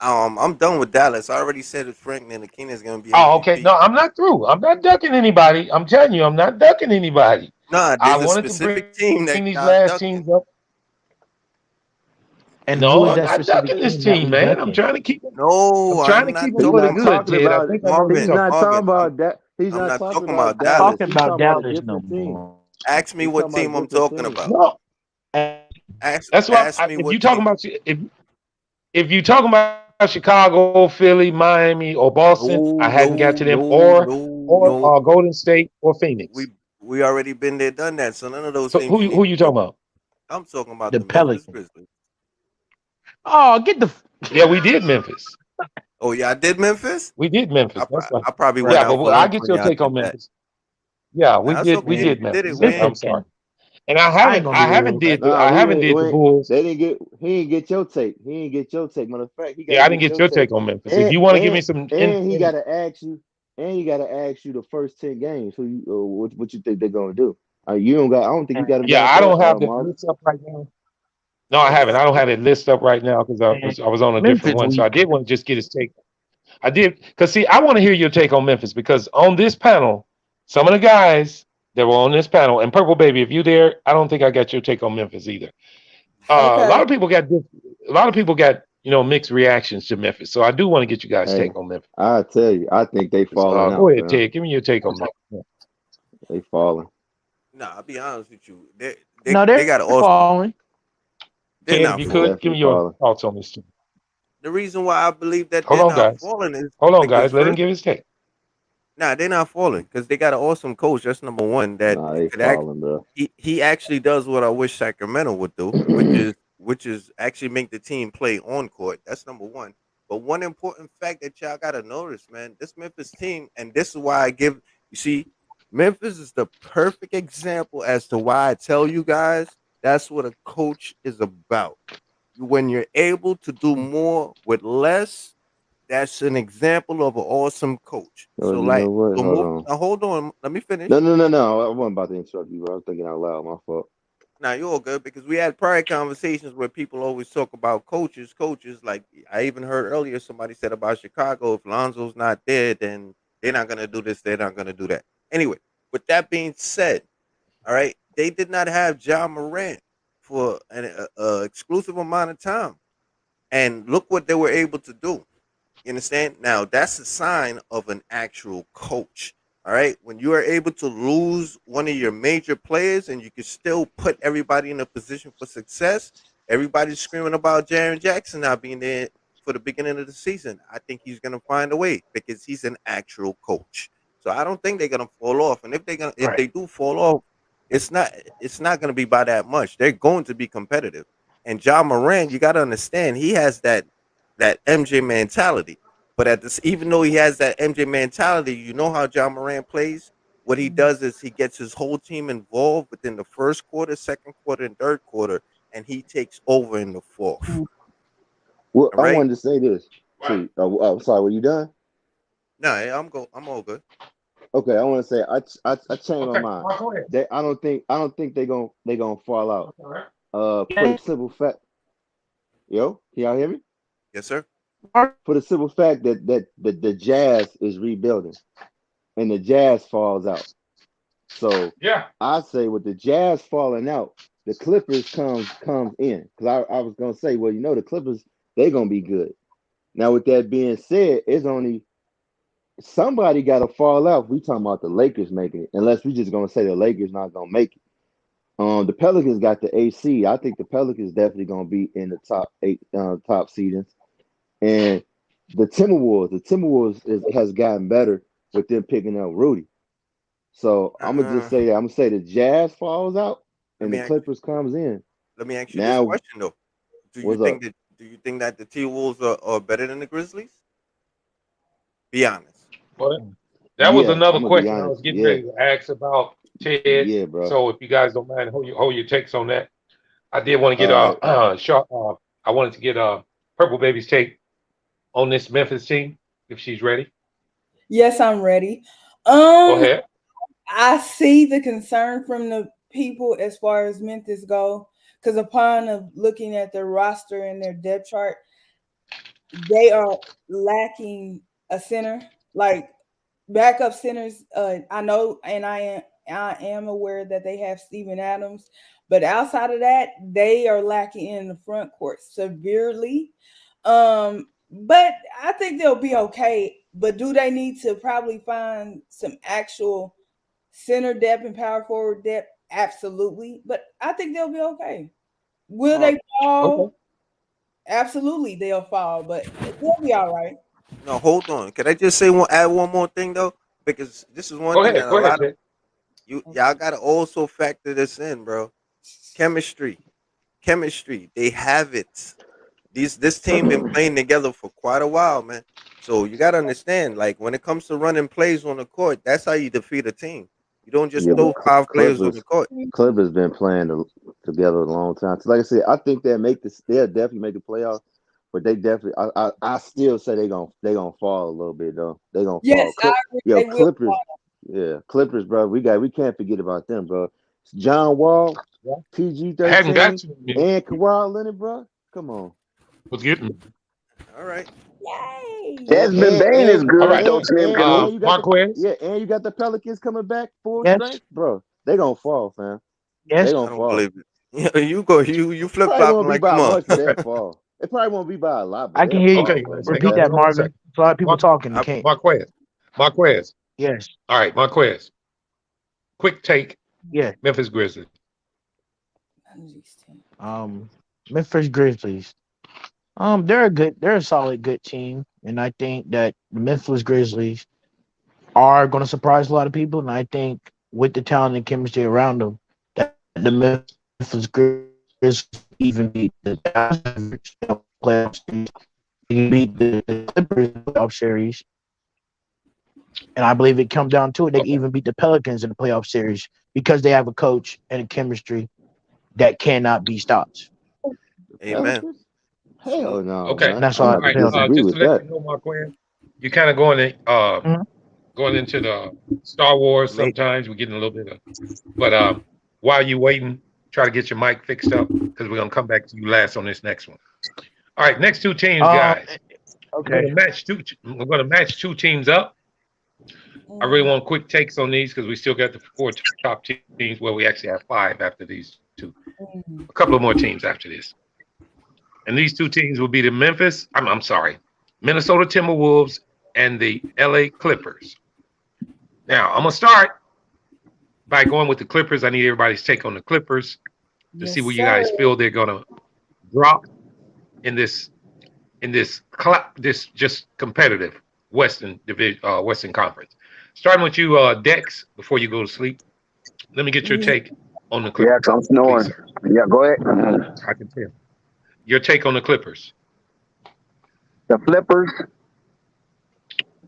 I'm done with Dallas. I already said that Frank Ntilikina is gonna be Oh, okay. MVP. No, I'm not through. I'm not ducking anybody. I'm telling you, I'm not ducking anybody. Nah, I there's a wanted to bring specific team that these y'all last ducking. teams up. And who No, is I'm that not specific ducking this team that team, we man. I'm ducking? trying to keep it. I'm No, trying I'm to keep not it He's for the talking not about good, talking Ted. I about think I know what I'm he's Marvin. talking not talking Marvin, about that. He's I'm not not talking talking about about Dallas. Dallas. Talking He's about talking about a Dallas no different team. more. Ask me He's talking what about a team I'm different talking team. about. about. No, that's why. Ask me If what you talking team. about if you talking about Chicago, Philly, Miami, or Boston, I No, hadn't got no, to them, no, no, no. or Golden State or We Phoenix. we already been there, done that. So none of those So teams you need who to you talk. talking about? I'm talking about The the Memphis Pelicans. Grizzlies. Oh, get the. Yeah, we did Memphis. Oh yeah, I did Memphis. We did Memphis. That's right. I probably went Yeah, Right. out but for I lunch get when your y'all take on did that. Memphis. Yeah, Now it's we okay if Man, did you did it, Memphis. I'm man. Memphis sorry. can. And I ain't gonna do the Wolves. Nah, I we haven't ain't, did we the ain't Bulls. they didn't get he didn't get your take. He didn't get your take. Matter of fact, he Yeah, gotta I didn't get get your your take. take on Memphis. If And you want to give me and some and he gotta ask you and he gotta ask you the first 10 games who you what you think they're gonna do. You don't got I don't think you got them yeah, down I for that, don't have the Marvin. list up right now. No, I Oh no, haven't. I I don't do. have it list up right now because Man, I was on a different Memphis one. So I weak. did want to just get his take. I did because see, I want to hear your take on Memphis because on this panel, some of the guys that were on this panel, and Purple Baby, if you there, I don't think I got your take on Memphis either. A lot Okay. of people got mixed reactions to Memphis. So I do want to get you guys' Hey, take on Memphis. I tell you, I think they falling Go out, ahead, fam. Ted. Give me your take on Memphis. They falling. Nah, I'll be honest with you. No, They they're got an awesome. falling. They're Ted, if not you They could, falling. give definitely me your falling. thoughts on this too. The reason why I believe that Hold they're on, not guys. falling is Hold on, because guys. Let him first, give his take. nah, they're not falling because they got an awesome coach. That's number one. That Nah, they could act. falling, bro. He actually does what I wish Sacramento would do, which is actually make the team play on court. That's number one. But one important fact that y'all gotta notice, man, this Memphis team, and this is why I give. You see, Memphis is the perfect example as to why I tell you guys that's what a coach is about. When you're able to do more with less, that's an example of an awesome coach. Oh, So you know like, what? so Hold move. on. Now hold on, let me finish. No. I wasn't about to interrupt you, bro. I was thinking out loud. My fault. Now you're all good because we had prior conversations where people always talk about coaches. Like I even heard earlier, somebody said about Chicago, if Lonzo's not there, then they're not gonna do this, they're not gonna do that. Anyway, with that being said, all right, they did not have John Morant for an exclusive amount of time, and look what they were able to do. You understand? Now that's a sign of an actual coach. All right. When you are able to lose one of your major players and you can still put everybody in a position for success, everybody's screaming about Jaron Jackson not being there for the beginning of the season. I think he's gonna find a way because he's an actual coach. So I don't think they're gonna fall off. And if Right. they do fall off, it's not it's not gonna be by that much. They're going to be competitive. And John Moran, you got to understand, he has that MJ mentality. But even though he has that MJ mentality, you know how John Moran plays. What he does is he gets his whole team involved within the first quarter, second quarter, and third quarter, and he takes over in the fourth. Well, All I right? wanted to say this. See, sorry, were you done? No, I'm all good. Okay, I want to say I changed my Okay, mind. Mark, go ahead. I don't think they gonna fall out. All right. For the simple fact, yo, can y'all hear me? Yes, sir. For the simple fact that the Jazz is rebuilding and the Jazz falls out. So Yeah. I say with the Jazz falling out, the Clippers comes in. Because I was gonna say, well, the Clippers, they're gonna be good. Now, with that being said, it's only somebody gotta fall out. We talking about the Lakers making it, unless we just gonna say the Lakers not gonna make it. The Pelicans got the AC. I think the Pelicans definitely gonna be in the top 8, top seedings. And the Timberwolves has gotten better with them picking up Rudy. So I'm gonna just say that. I'm gonna say the Jazz falls out Let and the me ask, Clippers comes in. let me ask you this Now, question though: what's up? Do you think that the T Wolves are better than the Grizzlies? Be honest. Well, that was Yeah, another I'm gonna be question I honest. was getting Yeah, ready to ask about Ted. yeah, bro. So if you guys don't mind, hold your takes on that. I did want to get All right. I wanted to get Purple Baby's take on this Memphis team if she's ready. Yes, I'm ready. Go Um, ahead. I see the concern from the people as far as Memphis go, because upon of looking at their roster and their depth chart, they are lacking a center. Like backup centers, I know, and I am aware that they have Steven Adams, but outside of that, they are lacking in the front court severely. But I think they'll be okay. But do they need to probably find some actual center depth and power forward depth? Absolutely. But I think they'll be okay. Will No, they fall? Okay. Absolutely, they'll fall, but they'll be all right. no, hold on. Can I just add one more thing though? Because this is one Go thing ahead. that a Go ahead, lot of Ted. y'all gotta also factor this in, bro. Chemistry, chemistry. They have it. This team been playing together for quite a while, man. So you gotta understand, like when it comes to running plays on the court, that's how you defeat a team. You don't just Yeah, but throw five players on the court. Clippers been playing together a long time. So like I said, I think they'll definitely make the playoffs. But they definitely, I still say they gonna fall a little bit though. They gonna Yes, fall. I agree. Yo, They will Clippers, fall. yeah, Clippers, bro. We can't forget about them, bro. John Wall, Yeah. PG I hadn't got 13, to you. and Kawhi Leonard, bro. Come on. Was getting. All right. Yay. And Desmond and Bain is and All good right. though, and Tim. and, Can he? and you got Marquez. and you got the Pelicans coming back full Yes, strength, bro. They gonna fall, fam. They yes. I gonna don't fall. believe it. You flip Probably flopping won't be like the by mug. much, but they'll fall. It probably won't be by a lot, but I can they'll hear you. Okay. fall, man. They Hang Repeat on. that, Hang definitely. on a Marvin. second. It's a lot of people Mar- talking. They can't. Marquez. Marquez. Yes, All right. Marquez. Quick take. yeah. Memphis Grizzlies. Um, Memphis Grizzlies. They're a solid, good team, and I think that the Memphis Grizzlies are going to surprise a lot of people. And I think with the talent and chemistry around them, that the Memphis Grizzlies even beat the Dallas Mavericks in the playoff series. They can beat the Clippers in the playoff series, and I believe it comes down to it. They can Okay. even beat the Pelicans in the playoff series because they have a coach and a chemistry that cannot be stopped. The Amen. Pelicans? Smooth. Hell no, Okay. And man. that's I'm all All I about can to right. tell them. disagree Just to with let that. you know, Marquez, you're kind of going into the Star Wars. Make Sometimes we're getting a little bit of, but while you waiting, try to get your mic fixed up because we're gonna come back to you last on this next one. All right, next two teams, guys. Okay. We're gonna match two teams up. I really want quick takes on these because we still got the four top teams. Well, we actually have five after these two. A couple of more teams after this, and these two teams will be the I'm sorry, Minnesota Timberwolves and the LA Clippers. Now I'm gonna start by going with the Clippers. I need everybody's take on the Clippers to see Yes, where you sir. guys feel they're gonna drop in this just competitive Western division, Western Conference. Starting with you, Dex. Before you go to sleep, let me get your take on the Yeah, Clippers, 'cause I'm please, snoring. sir. Yeah, go ahead. I can tell. Your take on the Clippers? The Flippers.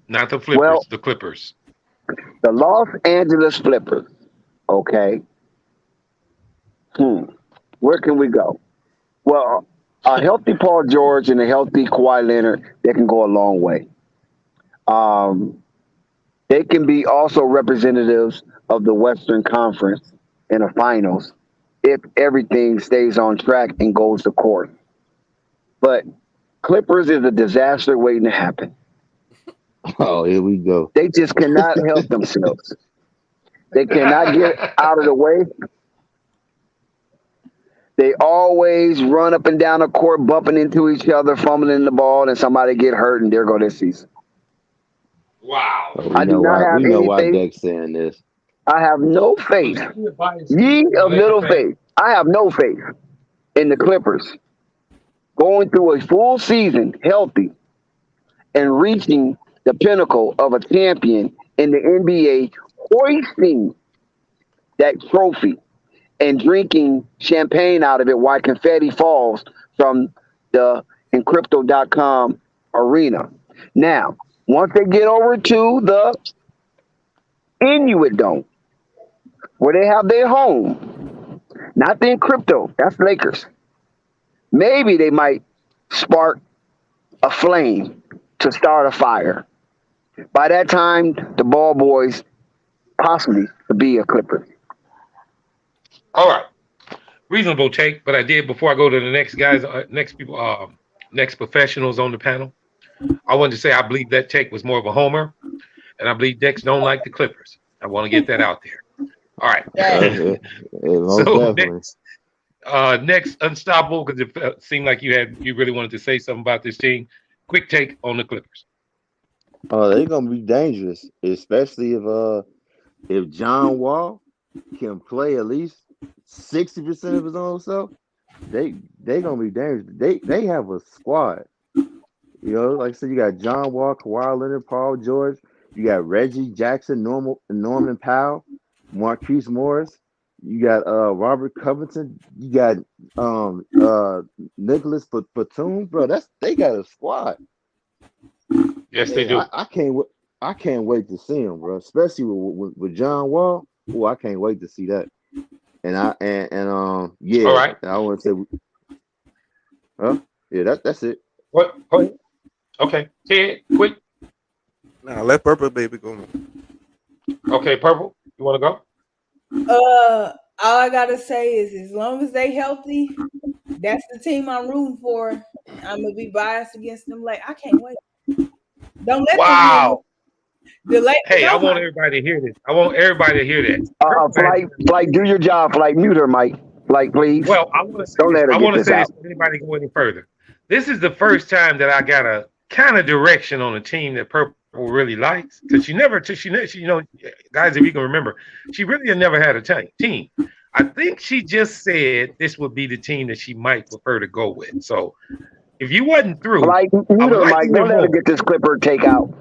Not the Well, Flippers, the Clippers. the Los Angeles Flippers. Okay. Where can we go? Well, a healthy Paul George and a healthy Kawhi Leonard, they can go a long way. Um, they can be also representatives of the Western Conference in the finals if everything stays on track and goes to court. But Clippers is a disaster waiting to happen. Oh, here we go. They just cannot help themselves. They cannot get out of the way. They always run up and down the court, bumping into each other, fumbling the ball, and somebody get hurt, and there go this season. Wow. Oh, I do not have we know any why faith. Deck's saying this. I have no faith. Ye of little faith. I have no faith in the Clippers going through a full season healthy and reaching the pinnacle of a champion in the NBA, hoisting that trophy and drinking champagne out of it while confetti falls from the Encrypto.com arena. Now, once they get over to the Inuit Dome, where they have their home, not the Encrypto, that's Lakers, maybe they might spark a flame to start a fire. By that time, the ball boys possibly could be a Clipper. All right. Reasonable take, but I did before I go to the next guys, next people, next professionals on the panel. I wanted to say I believe that take was more of a homer, and I believe Dex don't like the Clippers. I want to get that out there. All right. So next Unstoppable, because it seemed like you really wanted to say something about this team. Quick take on the Clippers. Oh, they're gonna be dangerous, especially if John Wall can play at least 60% of his own self. They gonna be dangerous. They have a squad. You know, like I said, you got John Wall, Kawhi Leonard, Paul George. You got Reggie Jackson, Norman Powell, Marquise Morris. You got Robert Covington. You got Nicholas Batum. Bro, they got a squad. Yes, they do. I can't wait to see him, bro. Especially with John Wall. Oh, I can't wait to see that. And yeah. All right. I want to say, yeah, that's it. What? Okay, Ted, quick. Nah, let Purple Baby go. Okay, Purple, you want to go? All I gotta say is, as long as they healthy, that's the team I'm rooting for. I'm gonna be biased against them. Like, I can't wait. Don't let Wow. Hey, I want everybody to hear this. I want everybody to hear that. Flight, do your job. Flight, mute her, Mike. Flight, please. Well, I want to say Don't let her I get want to this say out. this. Anybody go any further? This is the first time that I got a kind of direction on a team that Purple really likes, because she, you know, guys, if you can remember, she really had never had a team. I think she just said this would be the team that she might prefer to go with. So if you wasn't through, Flight, mute her, Mike. Don't let her get this Clipper take out.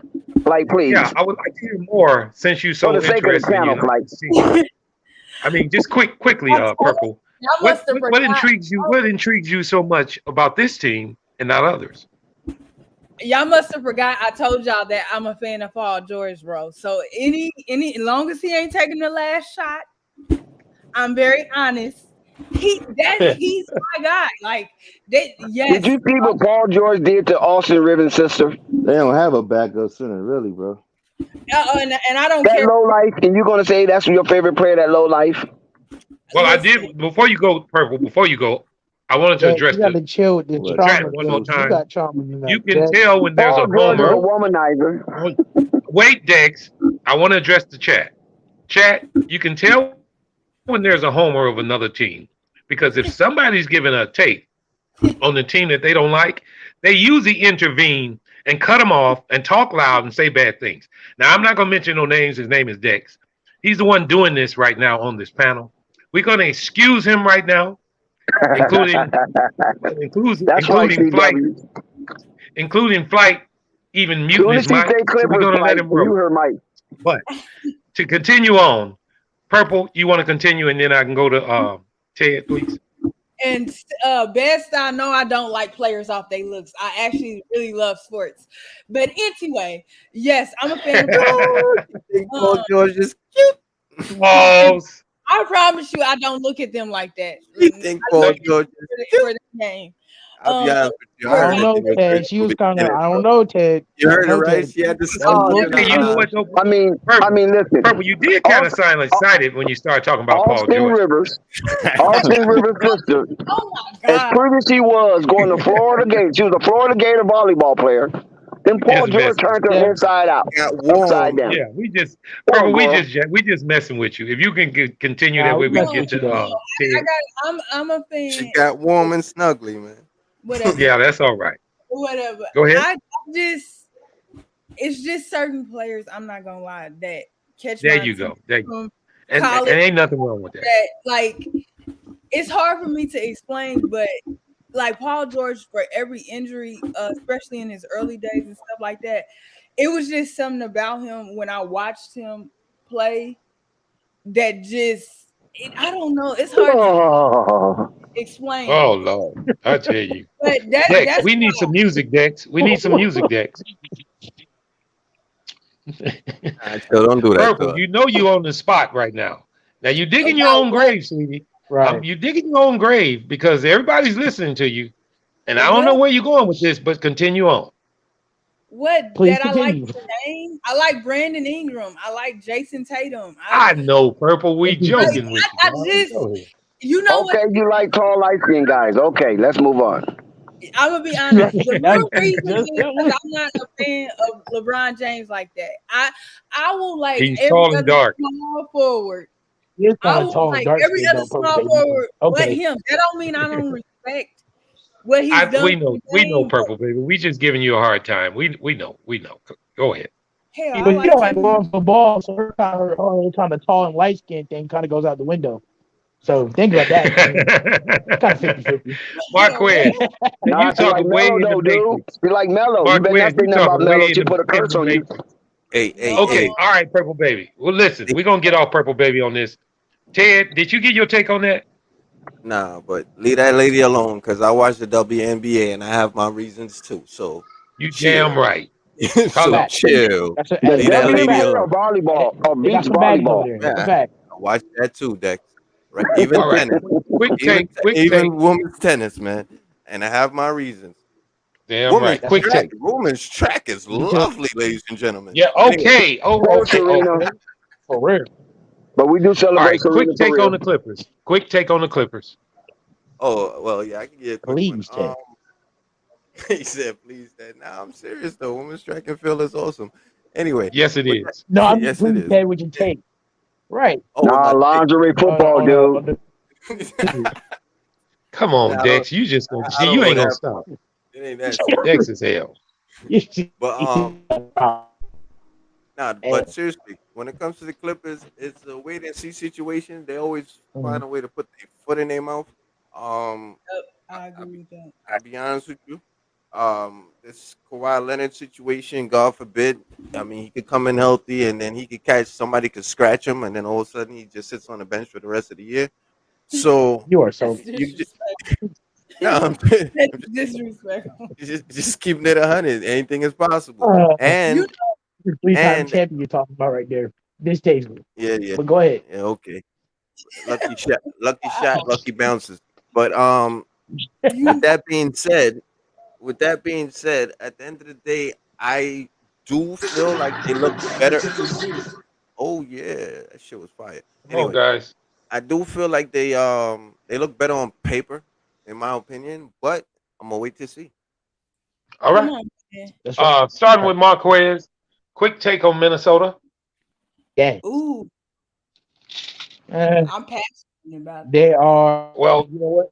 Flight, please. Yeah, I would like to hear more since you're so For the sake of the interested channel, Flight. I mean, just quickly, Purple. What intrigues you? What intrigues you so much about this team and not others? Y'all must have forgot I told y'all that I'm a fan of Paul George, bro. So any as long as he ain't taking the last shot, I'm very honest. He's my guy. Like they, yes. Did you see what Paul George did to Austin Rivens' sister? They don't have a backup center, really, bro. And I don't that care. Low life, and you're gonna say that's your favorite player, that low life? Well, I did before you go, Purple. Before you go, I wanted to address you got to chill with the chat trauma. one more time. You got trauma in that. You can tell when there's a Paul George is homer. a womanizer. Wait, Dex. I want to address the chat. Chat, you can tell when there's a homer of another team, because if somebody's giving a take on the team that they don't like, they usually intervene and cut them off and talk loud and say bad things. Now, I'm not going to mention no names. His name is Dex. He's the one doing this right now on this panel. We're going to excuse him right now, including Flight, even muting his mic. So we're going to let him roll. But to continue on, Purple, you want to continue, and then I can go to Ted, please. And best I know, I don't like players off their looks. I actually really love sports. But anyway, yes, I'm a fan of Paul. Big Paul Um, George is cute. Balls. I promise you, I don't look at them like that. You I think look Paul at George them is for the game. I'll be honest with you. I I For heard don't like, know, everything was Ted. great She from was the kind of. beginning, I don't bro. know, Ted. You I don't heard it know, right. Ted. She had the That was Uh, solution. Okay, you know what though? I mean, Purple. listen. Purple, you did kind of sound excited when you started talking about Paul Austin George. Rivers, Austin Rivers' sister, oh my as God. pretty as she was going to Florida Gate, she was a Florida Gator volleyball player. Then We Paul just George messing with turned you. her yeah. inside out, Got upside warm. down. Yeah, we just Poor Purple, girl. we just messing with you. If you can continue that Nah, we way, we can messing No, get with you to though. no, I Ted. got. I'm a She fan. got warm and snuggly, man. Whatever, Yeah, that's all right. whatever. Go ahead. I just, it's just certain players. I'm not gonna lie that catch There my you attention go. There you go. from And college. ain't nothing wrong with that. That like it's hard for me to explain, but like Paul George for every injury, especially in his early days and stuff like that, it was just something about him when I watched him play that just I don't know. It's hard to Oh, explain, Oh Lord, I tell you, but Dex, that's we need some music, Dex. We need some music, Dex. Nah, chill, don't do that to Purple, her. you know you on the spot right now. Now you digging your about own grave, sweetie. Right. You digging your own grave because everybody's listening to you, and I don't know what where you're going with this, but continue on. what Please that I like continue. the name. I like Brandon Ingram. I like Jason Tatum. I know, Purple. We Like joking with you, I dog. just Go ahead. you know what? okay, you like tall, light skinned guys. Okay, let's move on. I'm gonna be honest. The real reason Just is because I'm not a fan of LeBron James like that. I will like He's every tall and other dark. small forward. You're I kind of will tall and like dark every skinned other though, purple small baby. forward but Okay. him. That don't mean I don't respect what he's done We for know, the game. But Purple, baby. We just giving you a hard time. We know. Go ahead. hell, Yeah, I but you like don't like Kevin. long for ball, so her kind of tall and light skinned thing kind of goes out the window. So think about that. I mean, kind of 50-50. Hell, what? Marquez, Nah, you she like talking way Mello in the though, dude. matrix. She like Mello. You better not Marquez, say you nothing about talking Mello. way She put a in curse the on you. matrix. Hey, No. Okay, all right, Purple Baby. Well, listen, we're gonna get off Purple Baby on this. Ted, did you get your take on that? nah, but leave that lady alone because I watch the WNBA and I have my reasons too. So You damn chill. right. So Hello. Fact. chill. That's The Leave a that lady WNBA fact. or alone. volleyball or They got beach some bags over volleyball. there. That's a Yeah, fact. I watch that too, Dex. Right? Even All right. tennis, Quick take. Quick take. even women's tennis, man. And I have my reasons. Damn right. That's a Quick fact. take. Women's track is Me too. lovely, ladies and gentlemen. Yeah. Anyway, Okay. Oh. Sports Okay. arena. Okay. For real. But we do All celebrate right. Quick Serena for take on real. the Clippers. Quick take on the Clippers. oh well, yeah, I can get a quick one. Please, Ted. He said, "Please, Dad." Nah, I'm serious though. Women's track and field is awesome. Anyway, Yes, it with is. No, that, I'm yes, it please, is. Ted, what you take. Right. Oh, Nah, my take. lingerie football, On dude. the Come on, Nah, Dex. You just gonna I see. don't You go ain't gonna that stop. far. It ain't that serious. Dex is hell. But nah. But seriously, when it comes to the Clippers, it's a wait and see situation. They always find a way to put their foot in their mouth. Um, I agree with that. I'll be honest with you. This Kawhi Leonard situation, God forbid. I mean, he could come in healthy, and then he could catch somebody could scratch him, and then all of a sudden he just sits on the bench for the rest of the year. So You are so. That's you just disrespectful. no, That's disrespectful. just keeping it 100. Anything is possible. You The three-time And champion you're talking about right there. This takes me. yeah, But go ahead. yeah, okay. Lucky shot, lucky bounces. But you with that being said, at the end of the day, I do feel like they look better. Oh yeah, that shit was fire. Come on, Anyway, guys. I do feel like they look better on paper, in my opinion. But I'm gonna wait to see. All come right. on, man. That's right. Starting with Marquez. Quick take on Minnesota. Yeah. Ooh, Uh, I'm passionate about it. they are. Well, you know what?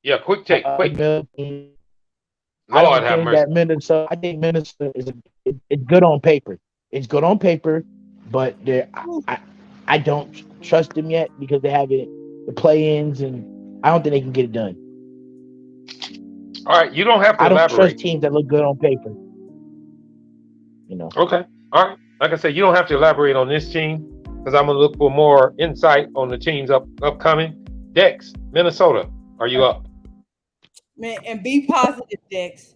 Yeah, quick take. Quick. I Lord don't have think mercy. that Minnesota. I think Minnesota it's good on paper. It's good on paper, but I don't trust them yet because they haven't the play-ins, and I don't think they can get it done. All right. You don't have to I don't trust elaborate. teams that look good on paper. Okay. All right. Like I said, you don't have to elaborate on this team because I'm gonna look for more insight on the teams upcoming. Dex, Minnesota, are you up? Man, and be positive, Dex.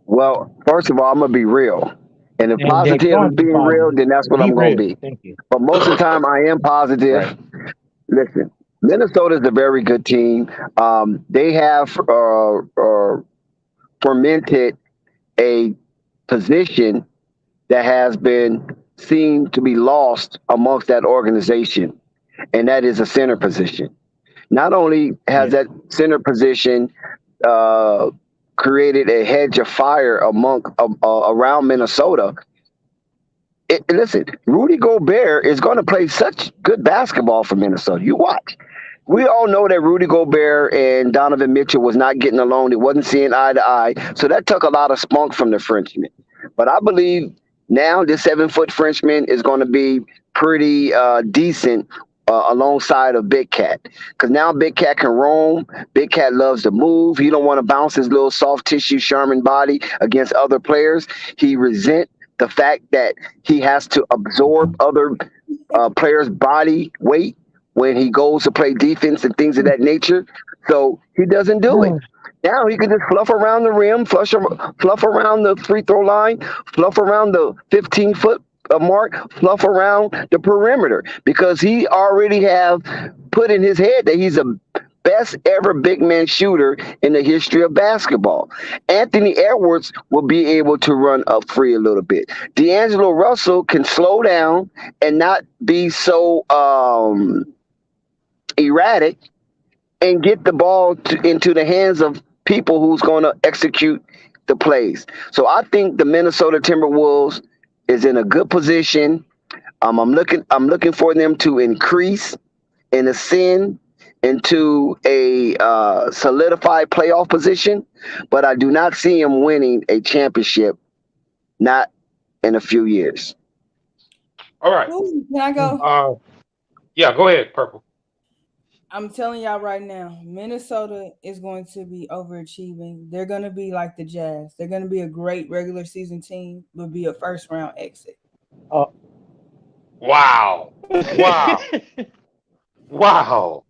Well, first of all, I'm gonna be real, and if And Dex, positive is don't be being real, positive. then that's what Be I'm gonna real. be. Thank you. But most of the time, I am positive. Right. Listen, Minnesota is a very good team. They have fermented a position that has been seen to be lost amongst that organization, and that is a center position. Not only has Yeah. that center position uh, created a hedge of fire around Minnesota. Listen, Rudy Gobert is going to play such good basketball for Minnesota. You watch. We all know that Rudy Gobert and Donovan Mitchell was not getting along. They wasn't seeing eye to eye. So that took a lot of spunk from the Frenchman. But I believe now this 7 foot Frenchman is going to be pretty decent alongside of Big Cat. Because now Big Cat can roam. Big Cat loves to move. He don't want to bounce his little soft tissue Sherman body against other players. He resent the fact that he has to absorb other players' body weight when he goes to play defense and things of that nature. So he doesn't do it. Now he can just fluff around the rim, fluff around the free throw line, fluff around the 15-foot mark, fluff around the perimeter because he already have put in his head that he's a best ever big man shooter in the history of basketball. Anthony Edwards will be able to run up free a little bit. D'Angelo Russell can slow down and not be so erratic and get the ball into the hands of people who's going to execute the plays. So I think the Minnesota Timberwolves is in a good position. I'm looking for them to increase and ascend into a solidified playoff position, but I do not see them winning a championship. Not in a few years. All right. Ooh, can I go? Yeah, go ahead, Purple. I'm telling y'all right now, Minnesota is going to be overachieving. They're going to be like the Jazz. They're going to be a great regular season team, but be a first round exit. Oh. Wow. Wow. Wow.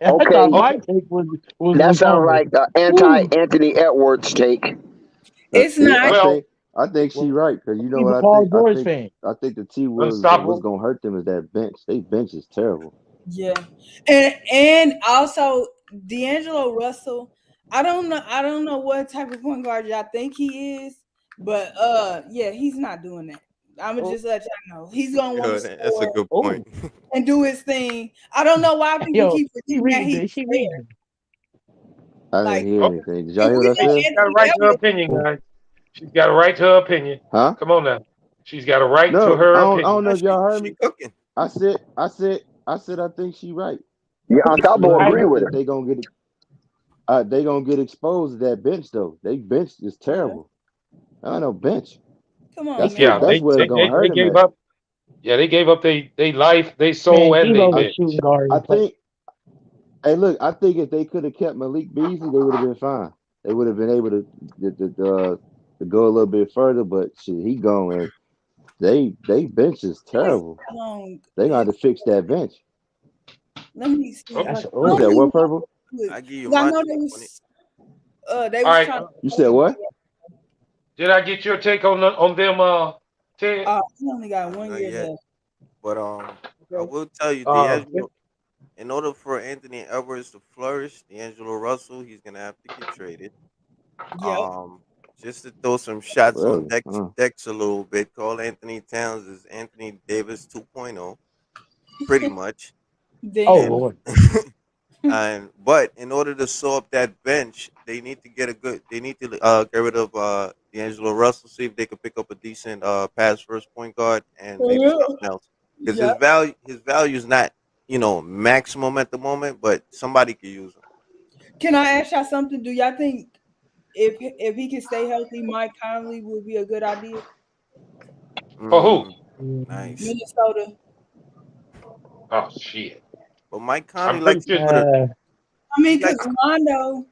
I thought Okay, my Okay. take that was sounds humble. like anti Woo. Anthony Edwards take. It's See, not. Well, I think she Well, right because you know he's what a I Paul think. George fan. I think the T Wolves what's unstoppable. gonna hurt them is that bench. They bench is terrible. Yeah. And also D'Angelo Russell, I don't know what type of point guard y'all think he is, but yeah, he's not doing that. I'ma Oh, just let y'all know. He's gonna want Yo, to that's a score good point. oh. and do his thing. I don't know why people Yo, keep she forgetting that reading he's it. She there. reading I didn't Like hear Okay. anything. Did we y'all hear what I know Hey, said? she's got a Anthony right to her Edwards. opinion, it. guys. She's got a right to her opinion. Huh? Come on now. She's got a right to No, her I don't opinion. know Nah, if y'all heard she me. cooking. I said I think she right. Yeah, But Ensemble I I agree do with think her. they gonna get exposed to that bench though. They bench is Yeah. terrible. I don't know bench. Come on, That's man. what Yeah, that's they where it's they gonna they, hard they him gave at. up. Yeah, they gave up they life, they soul, Man, and they D'Lo's I a shooting bench. guard I who play. think hey look, I think if they could have kept Malik Beasley, they would have been fine. They would have been able to go a little bit further, but shit, he gone and they bench is It's terrible. long. They got to fix that bench. Let me see. Okay. That's I You don't said oh. even what know purple? because I give you I my know take on it. they All was right. trying to You trade said what? him. Did I get your take on them, Ted? He only got one Not year yet, left. but I Okay. will tell you, Uh, D'Angelo. In order for Anthony Edwards to flourish, D'Angelo Russell, he's gonna have to get traded. Yep. Um, just to throw some shots on Really? Huh. Dex a little bit. Call Anthony Towns is Anthony Davis 2.0, pretty much. Oh Damn. And Lord. but in order to sew up that bench, they need to get a good. They need to get rid of D'Angelo Russell. See if they could pick up a decent pass first point guard and maybe Yeah. something else. Because Yep. his value is not maximum at the moment, but somebody could use him. Can I ask y'all something? Do y'all think if he can stay healthy, Mike Conley would be a good idea? for who? Mm, Mm, nice. Minnesota. Oh shit. But Mike Conley I'm pretty likes to sure. put a I mean, he because likes Rondo,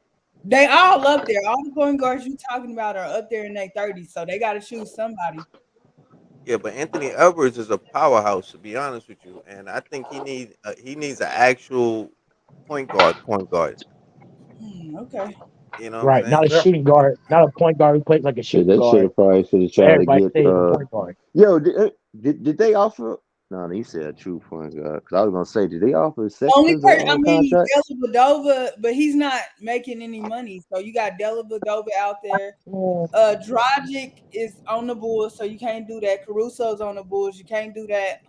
they all up there. All the point guards you talking about are up there in their 30s, so they got to choose somebody. yeah, but Anthony Edwards is a powerhouse to be honest with you, and I think he needs an actual point guard. Okay. You know what I'm Right. Not a saying? Yeah. shooting guard, not a point guard who plays like a Yeah, shooting they should guard. have probably should have But tried to everybody get. stays a point guard. Yo, did they offer? No, he said a true point guard. Because I was gonna say, did they offer Only Sexton per I a mean contract? Dellavedova, but he's not making any money. So you got Dellavedova out there. Mm, Dragic is on the Bulls, so you can't do that. Caruso's on the Bulls, you can't do that.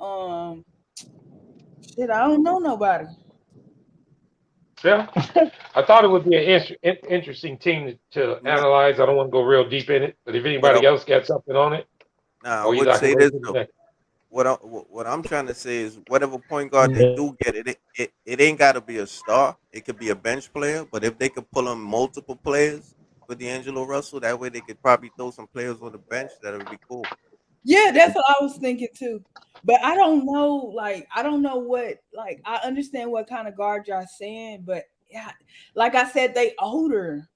Shit, I don't know nobody. Yeah. I thought it would be an interesting team to Nah, analyze. I don't want to go real deep in it, but if but anybody else got something on it, I or either would I can say go this to the though. next. What I'm trying to say is whatever point guard they do get, it ain't got to be a star. It could be a bench player, but if they could pull on multiple players for D'Angelo Russell, that way they could probably throw some players on the bench. That would be cool. Yeah, that's what I was thinking too. But I don't know, I don't know what, I understand what kind of guard y'all saying, but yeah, like I said, they older.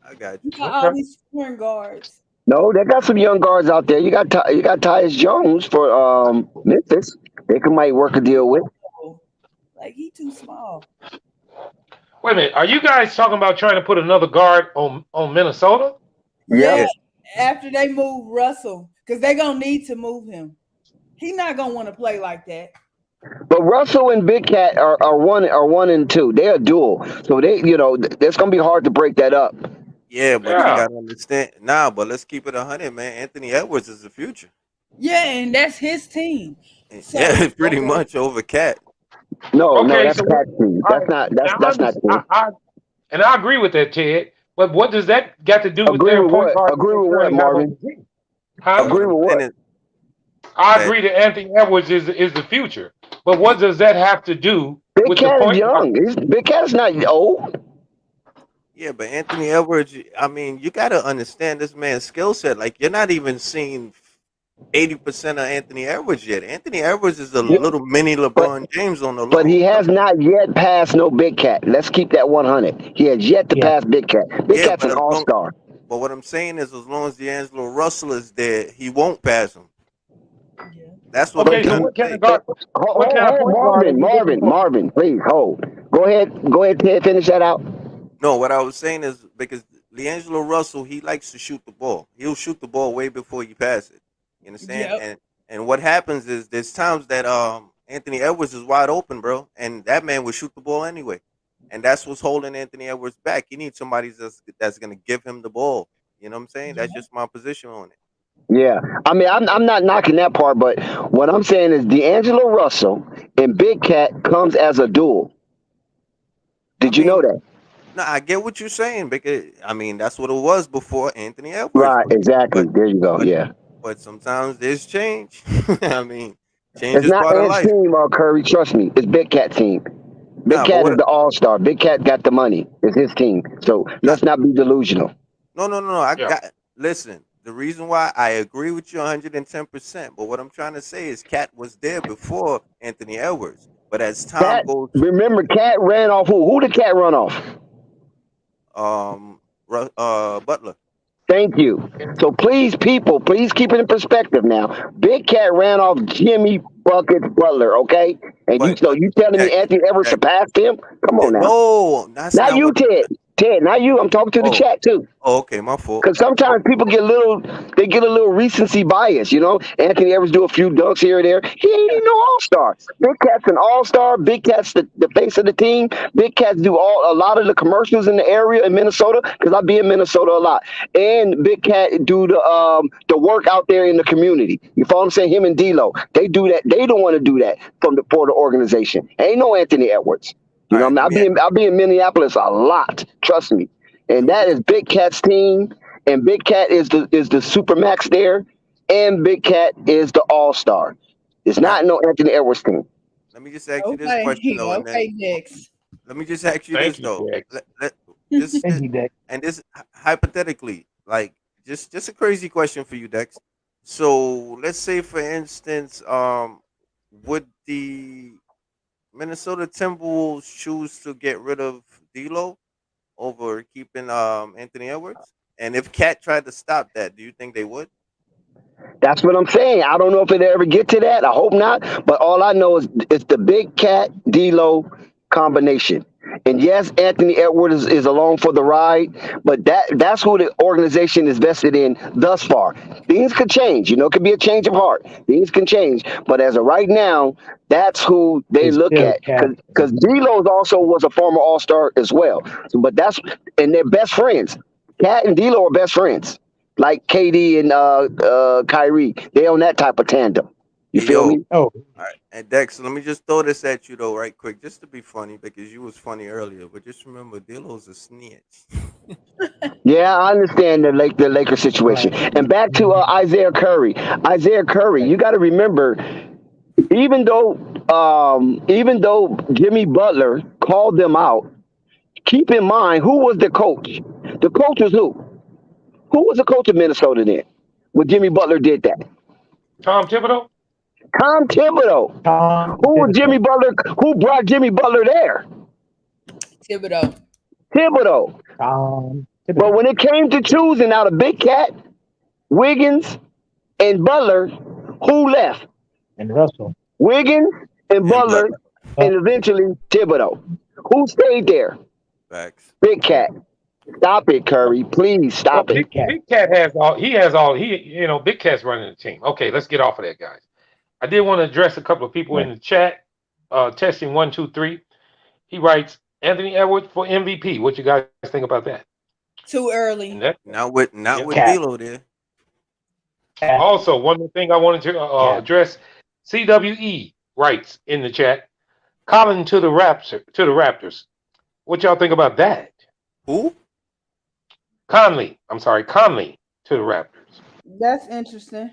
I got You you. got all Okay. these foreign guards. No, they got some young guards out there. You got Tyus Jones for Memphis. They might work a deal with. Like he too small. Wait a minute. Are you guys talking about trying to put another guard on Minnesota? Yeah. Yeah, Yeah, after they move Russell, because they're gonna need to move him. He's not gonna want to play like that. But Russell and Big Cat are one and two. They're a duel. So it's gonna be hard to break that up. yeah, but you Yeah. gotta understand now. But let's keep it 100, man. Anthony Edwards is the future. Yeah, and that's his team. So Yeah, pretty Okay. much over Cat. No, Okay. that's So what? Cat team. All That's right. not Now that's not true. I agree with that, Ted. But what does that got to do with Agree their with point what? guard that Agree they with what, currently have on Marvin? the team? No, Huh? what Agree I'm with saying what? is I that agree that Anthony Edwards is the future. But what does that have to do Big with the Cat is point guard? young. Big Cat is not old. yeah, but Anthony Edwards. I mean, you gotta understand this man's skill set. Like you're not even seeing 80% of Anthony Edwards yet. Anthony Edwards is a Yeah, little mini but LeBron James on the but he low. has not yet passed no Big Cat. Let's keep that 100. He has yet to yeah. pass Big Cat. Big Yeah, Cat's but an as all long, star. but what I'm saying is, as long as D'Angelo Russell is there, he won't pass him. yeah. That's what I'm But Okay. So trying to he what kind say. of guard? What kind of point guard are Marvin, we looking for? Please hold. Go ahead, Ted. Finish that out. No, what I was saying is because D'Angelo Russell, he likes to shoot the ball. He'll shoot the ball way before you pass it. You understand? Yep. And what happens is there's times that Anthony Edwards is wide open, bro, and that man will shoot the ball anyway. And that's what's holding Anthony Edwards back. You need somebody that's gonna give him the ball. You know what I'm saying? That's Yeah. just my position on it. Yeah, I mean, I'm not knocking that part, but what I'm saying is D'Angelo Russell and Big Cat comes as a duel. I Did you know mean, that? no, I get what you're saying because I mean that's what it was before Anthony Edwards, Right, exactly. but There you go. but Yeah, but sometimes there's change. I mean, change it's is not part of Ant's life. team, Curry. Trust me, it's Big Cat team. Big Nah, but Cat is what? the all star. Big Cat got the money. It's his team. So Nah, let's not be delusional. no. I Yeah. got. Listen, the reason why I agree with you 110%, but what I'm trying to say is, Cat was there before Anthony Edwards, but as time Cat, goes, remember, Cat ran off who? Who did Cat run off? Butler. Thank you. So please, people, please keep it in perspective now. Big Cat ran off Jimmy Buckets Butler, okay? And But you telling me Jack, Anthony Edwards Jack, surpassed him? Come on now. no, that's Not not you, what. Ted. Ted, not you. I'm talking to the Oh, chat too. okay, my fault. Because sometimes people they get a little recency bias, you know. Anthony Edwards do a few dunks here or there. He ain't even no all star. Big Cat's an all star. Big Cat's the face of the team. Big Cats do a lot of the commercials in the area in Minnesota because I be in Minnesota a lot. And Big Cat do the work out there in the community. You follow what I'm saying? Him and D'Lo, they do that. They don't want to do that for the organization. Ain't no Anthony Edwards. You All know, what right, I mean, I'll be in Minneapolis a lot. Trust me. And let me that just is Big Cat's team, and Big Cat is the super max there, and Big Cat is the all star. It's all right, not no Anthony Edwards team. let me just ask you this Okay. question though, and then Okay, next. let me just ask you this Thank you, though. Dex. Thank you, Deck. And this hypothetically, like just a crazy question for you, Dex. So let's say, for instance, would the Minnesota Timberwolves choose to get rid of D'Lo over keeping Anthony Edwards? And if Cat tried to stop that, do you think they would? That's what I'm saying. I don't know if it ever get to that. I hope not. But all I know is it's the Big Cat D'Lo combination. And yes, Anthony Edwards is along for the ride, but that's who the organization is vested in thus far. Things could change. It could be a change of heart. Things can change. But as of right now, that's who they It's look still at. Cat. Because D'Lo's also was a former All-Star as well. But and they're best friends. Cat and D'Lo are best friends. Like KD and Kyrie. They on that type of tandem. You Hey, feel yo. me? Oh, All right. And Dex, let me just throw this at you though, right quick, just to be funny, because you was funny earlier. But just remember, D'Lo's a snitch. Yeah, I understand the Lakers situation. right. And back to Isaiah Curry. Isaiah Curry, Okay. you got to remember, even though Jimmy Butler called them out, keep in mind who was the coach. The coach was who? Who was the coach of Minnesota then? When Jimmy Butler did that, Tom Thibodeau. Tom Thibodeau. Tom Who was Jimmy Thibodeau. Butler? Who brought Jimmy Butler there? Thibodeau. Thibodeau. Tom But Thibodeau. when it came to choosing out of Big Cat, Wiggins, and Butler, who left? And Russell. Wiggins and And Butler, Butler. and eventually Thibodeau. Who stayed there? Facts. Big Cat. Stop it, Curry. Please Well, stop it. Big Cat. Big Cat has all. He has all. Big Cat's running the team. Okay, let's get off of that, guys. I did want to address a couple of people in Right. the chat. Testing 1 2 3. He writes Anthony Edwards for MVP. What you guys think about that? Too And early. that, Not with yeah. Cat. D'Lo there. Cat. Also, one more thing I wanted to Cat. address. CWE writes in the chat, Colin to the Raptors. What y'all think about that? Who? Conley to the Raptors. That's interesting.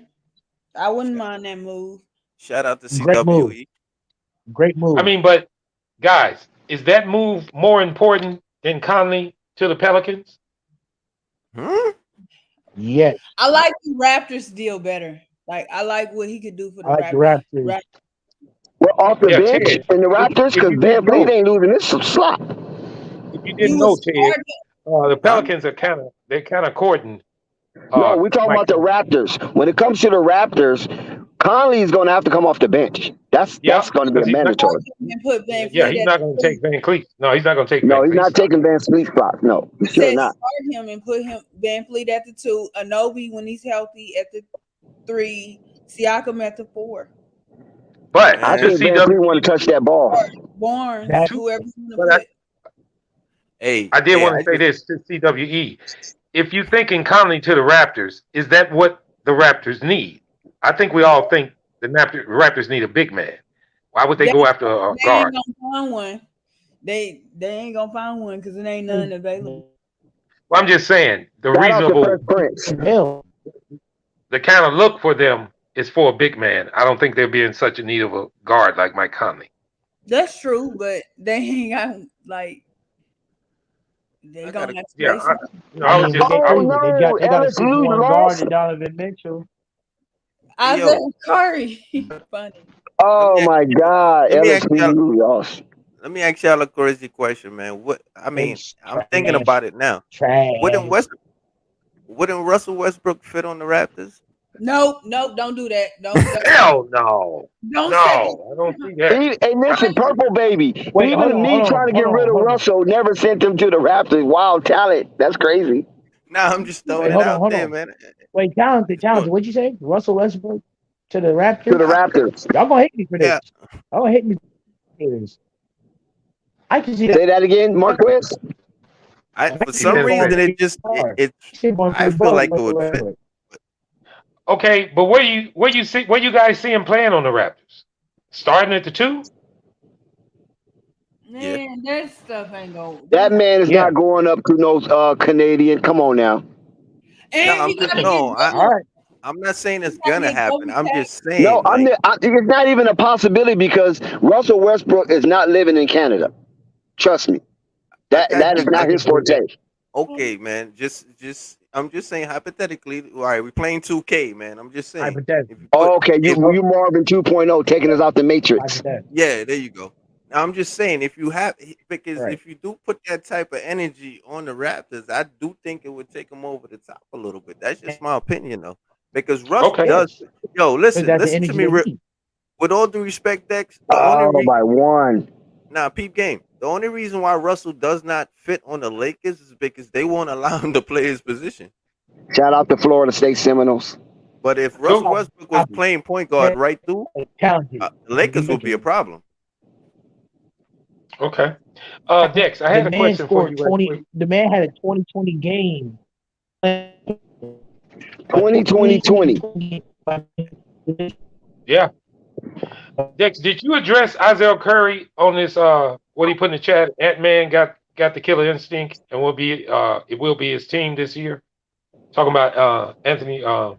I wouldn't mind that move. Shout out to Great move. CWE. Great move. I mean, but guys, is that move more important than Conley to the Pelicans? Yes. I like the Raptors deal better. Like I like what he could do for the I like the Raptors. Raptors. We're off the Yeah, bench Ted. in the Raptors If because you Van didn't Fleet know, ain't losing this slot. if you You didn't know, was Ted, smart. the Pelicans are kind of courting No, we're talking Mike about the Conley. Raptors. When it comes to the Raptors, Conley's going to have to come off the bench. That's Yeah, going to be because a he's not. mandatory. And put Van Yeah, Fleet he's at not the going to two. take Van Cleef. No, he's not going to take No, Van he's Cleef's not spot. taking Van Fleet's spot. No, I he's sure said not. start him and put him Van Fleet at the 2, Anobi when he's healthy at the 3, Siakam at the 4, But I to Man, think Van Fleet want CWE, to touch that ball. or Barnes, That whoever you want to but put. hey, I did hey, want I to say just this to CWE. If you thinking Conley to the Raptors, is that what the Raptors need? I think we all think the Raptors need a big man. Why would they They, go after a they ain't guard? gonna find one. They ain't gonna find one because it ain't none available. Well, I'm just saying the Shout out to reasonable, Fresh Prince. hell. the kind of look for them is for a big man. I don't think they'll be in such a need of a guard like Mike Conley. That's true, but they ain't got like they I gonna gotta have to Yeah, play some. I I was mean, just, they Oh got no, a Alex, you 6'1" guard lost. and Donovan Mitchell. hey Isaiah yo, Curry. Funny. let Oh me ask my God, let me Alex, ask y'all you lost. let me ask y'all a crazy question, man. What I mean, It's I'm thinking trash. about it now. Trash. Wouldn't Russell Westbrook fit on the Raptors? Nope, don't do that. hell no, Don't second. no, I don't see that. Hey, listen, Purple Baby. Wait, Even me trying to get rid of hold on. Russell never sent him to the Raptors. Wild talent. That's crazy. Nah, I'm just throwing Wait, it hold out there, on. man. Wait, talented. No, What'd you say? Russell Westbrook to the To Raptors? the I, Raptors. Y'all gonna hate me for this. yeah, Y'all gonna hate me for this. I can see that. Say that again, Marquez. I for can see some that going reason pretty it just far. it Shit going I pretty feel far like it with would fit. Westbrook. Okay, but where you see him playing on the Raptors? Starting at the 2? Yeah. Man, that stuff ain't going. That man is Yeah. not going up to no Canadian. Come on now. No, And I'm he just gotta get no, I All right. I'm not saying he it's gotta gonna get happen. double I'm tap. just No, saying, like, it's not even a possibility because Russell Westbrook is not living in Canada. Trust me. I That got that Yeah, is you. I not can his believe forte. that. Okay, man. Just I'm just saying hypothetically. All right, we're playing 2K, man. I'm just saying Hypothetical. if you put Oh, okay, you if you Marvin 2.0 taking us out the Matrix. Hypothetical. yeah, there you go. Now, I'm just saying if you have because Right. if you do put that type of energy on the Raptors, I do think it would take them over the top a little bit. That's just my opinion, though. Because Russ Okay. does. Yes. Yo, Because that's the listen to energy me. they need. With all due respect, Dex, the only Oh, by one. nah, peep game. The only reason why Russell does not fit on the Lakers is because they won't allow him to play his position. Shout out to Florida State Seminoles. But if Cool. Russell Westbrook was playing point guard right through, Talented. the Lakers would be a problem. Okay. Dex, I had a The man question for scored you right 20. quick. The man had a 2020 game. 2020. Yeah. Dex, did you address Isaiah Curry on this what he put in the chat? Ant-Man got the killer instinct and it will be his team this year. Talking about Anthony on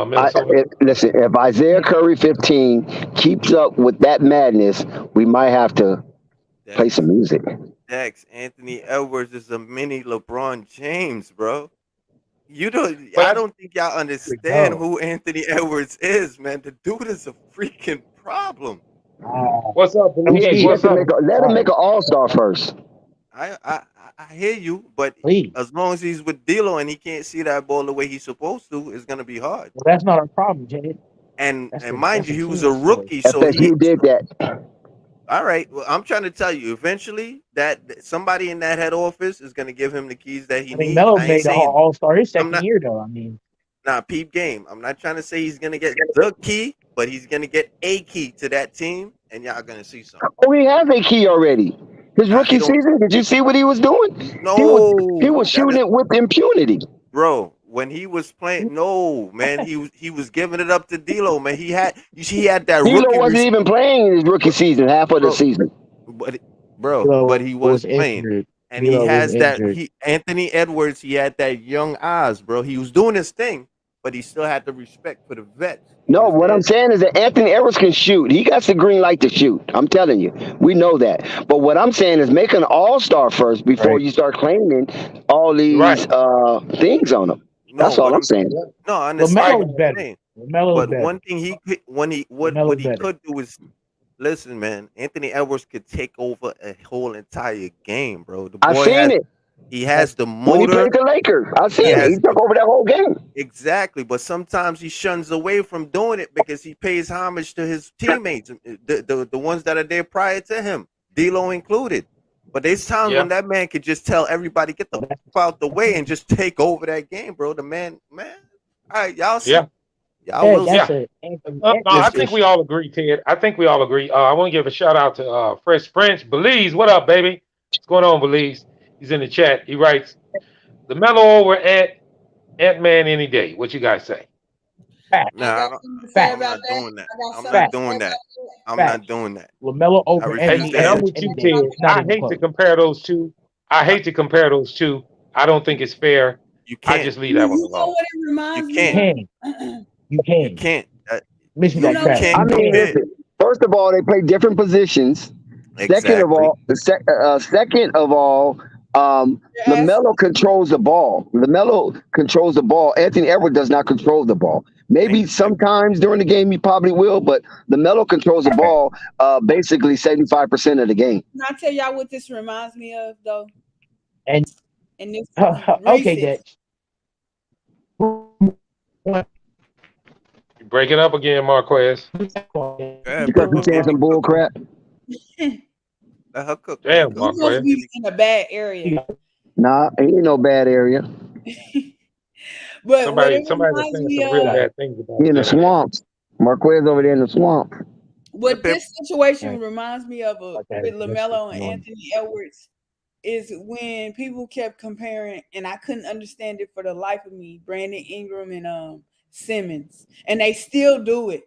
Minnesota. Listen, if Isaiah Curry 15 keeps up with that madness, we might have to play some music. Dex, Anthony Edwards is a mini LeBron James, bro. I don't think y'all understand who Anthony Edwards is, man. The dude is a freaking problem. What's up, Yeah, What's up? let him make an all-star first. I hear you, but as long as he's with D'Lo and he can't see that ball the way he's supposed to, it's gonna be hard. Well, that's not our problem, Jay. And mind you, he was a rookie, so FSU did that. All right. Well, I'm trying to tell you, eventually that somebody in that head office is gonna give him the keys that he needs. Melo I ain't made the saying all-star his second year, though. I mean, peep game. I'm not trying to say he's gonna get the key, but he's gonna get a key to that team, and y'all gonna see something. Oh, he has a key already. His rookie season, did you see what he was doing? No, he was shooting it with impunity. Bro, when he was playing, no man, he was giving it up to D'Lo, man. He had that D'Lo rookie. wasn't even playing in his rookie season, half of the season. But he was playing, injured. and D'Lo he has was that. injured. Anthony Edwards, he had that young eyes, bro. He was doing his thing, but he still had the respect for the vets. No, what I'm saying is that Anthony Edwards can shoot. He got the green light to shoot. I'm telling you, we know that. But what I'm saying is make an all-star first before you start claiming all these things on him. That's all I'm saying. No, I understand. LaMelo's better. LaMelo's better. One thing he could do is listen, man. Anthony Edwards could take over a whole entire game, bro. The boy I've seen it. He has the motor. When he played the Lakers, I've seen it. He took over that whole game. Exactly, but sometimes he shuns away from doing it because he pays homage to his teammates, the ones that are there prior to him, D'Lo included. But there's times when that man could just tell everybody get the f out the way and just take over that game, bro. The man. All right, y'all see. Y'all will see. No, I think we all agree, Ted. I think we all agree. I want to give a shout out to Fresh French Belize. What up, baby? What's going on, Belize? He's in the chat. He writes, LaMelo over Ant-Man any day. What you guys say? Nah, I'm not doing that. I'm not doing that. I'm not doing that. LaMelo over and I'm with you, Ted. I hate to compare those two. I don't think it's fair. I just leave that one alone. You can't. You can't. Listen, first of all, they play different positions. Exactly. Second of all, LaMelo controls the ball. LaMelo controls the ball. Anthony Edwards does not control the ball. Maybe sometimes during the game he probably will, but LaMelo controls the ball basically 75% of the game. Can I tell y'all what this reminds me of, though? And this okay, Dex. Break it up again, Marquez. Because he's saying some bull crap. Damn, You must be in a bad area. Nah, ain't no bad area. But somebody was saying some real bad things about He in the swamps. Marquez over there in the swamp. What this situation reminds me of with LaMelo and Anthony Edwards is when people kept comparing, and I couldn't understand it for the life of me, Brandon Ingram and Simmons, and they still do it.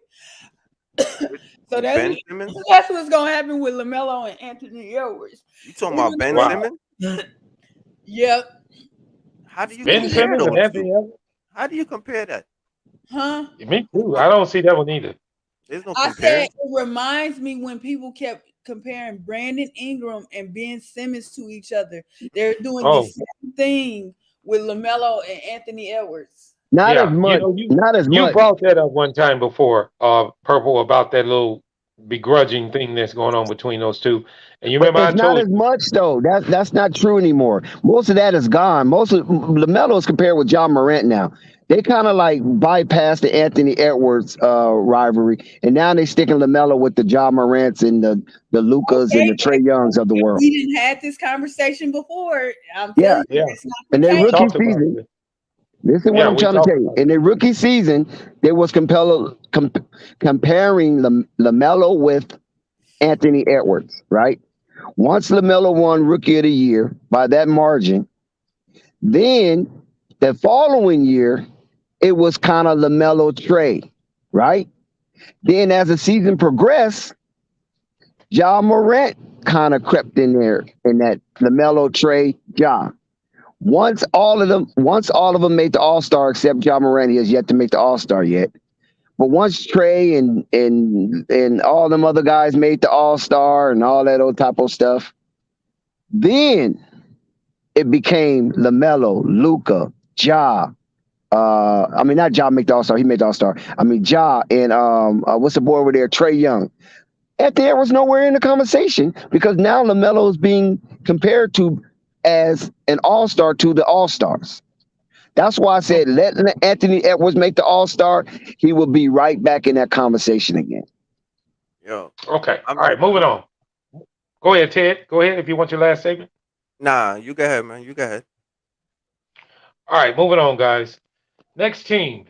So that's what's gonna happen with LaMelo and Anthony Edwards. You talking about Ben Simmons? Yep. How do you Ben Simmons and Anthony Edwards? How do you compare that? Huh? Me too. I don't see that one either. There's no I said it reminds me when people kept comparing Brandon Ingram and Ben Simmons to each other. They're doing the same thing with LaMelo and Anthony Edwards. Not as much. Not as much. You brought that up one time before, Purple, about that little begrudging thing that's going on between those two. And you remember it's not as much though. That's not true anymore. Most of that is gone. Most of LaMelo is compared with John Morant now. They kind of like bypassed the Anthony Edwards rivalry, and now they sticking Lamelo with the John Morants and the Lucas and Okay, the Trey Youngs of the world. we didn't had this conversation before. I'm Yeah, telling you, Yeah, it's not the and their we case. rookie talked about season. this. This is what Yeah, I'm we trying to talked tell you. about In this. their rookie season, they was comparing Lamelo with Anthony Edwards, right? Once Lamelo won Rookie of the Year by that margin, then the following year it was kind of Lamelo Trey, right? Then as the season progressed, Ja Morant kind of crept in there in that Lamelo Trey Ja. Once all of them made the All Star, except Ja Morant, he has yet to make the All Star yet. But once Trey and all them other guys made the All Star and all that old type of stuff, then it became Lamelo, Luca, Ja. I mean not Ja make the All Star, he made the All Star. I mean Ja and what's the boy over there, Trey Young. At there was nowhere in the conversation because now Lamelo is being compared to as an All Star to the All Stars. That's why I said let Anthony Edwards make the All Star. He will be right back in that conversation again. Yo, Okay. I'm All right, moving on. Go ahead, Ted. Go ahead if you want your last statement. nah. You go ahead, man. You go ahead. All right, moving on, guys. Next team,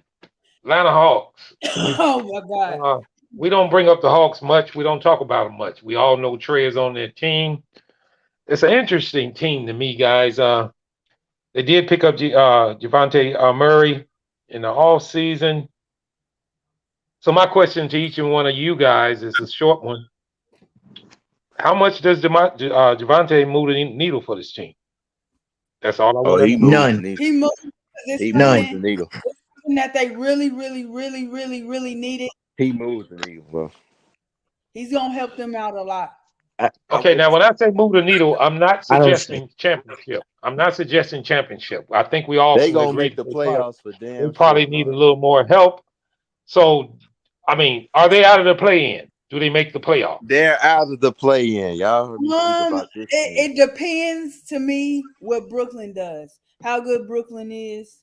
Atlanta Hawks. Oh my God. We don't bring up the Hawks much. We don't talk about them much. We all know Trey is on their team. It's an interesting team to me, guys. They did pick up Javante Murray in the off season. So my question to each and one of you guys is a short one. How much does Javante move the needle for this team? That's all I Oh, want to he know. moves the None. needle. He moved because it's He moves None. the something, needle. it's something that they really, really, really, really, really needed. He moves the needle, bro. He's gonna help them out a lot. I Okay, would. now when I say move the needle, I'm not I don't see. suggesting championship. I'm not suggesting championship. I think we all They can gonna agree make that the playoffs for they damn probably sure, need a Mark. little more help. So, I mean, are they out of the play-in? Do they make the playoffs? They're out of the play-in. Y'all heard me speak about this team. It depends to me what Brooklyn does. How good Brooklyn is.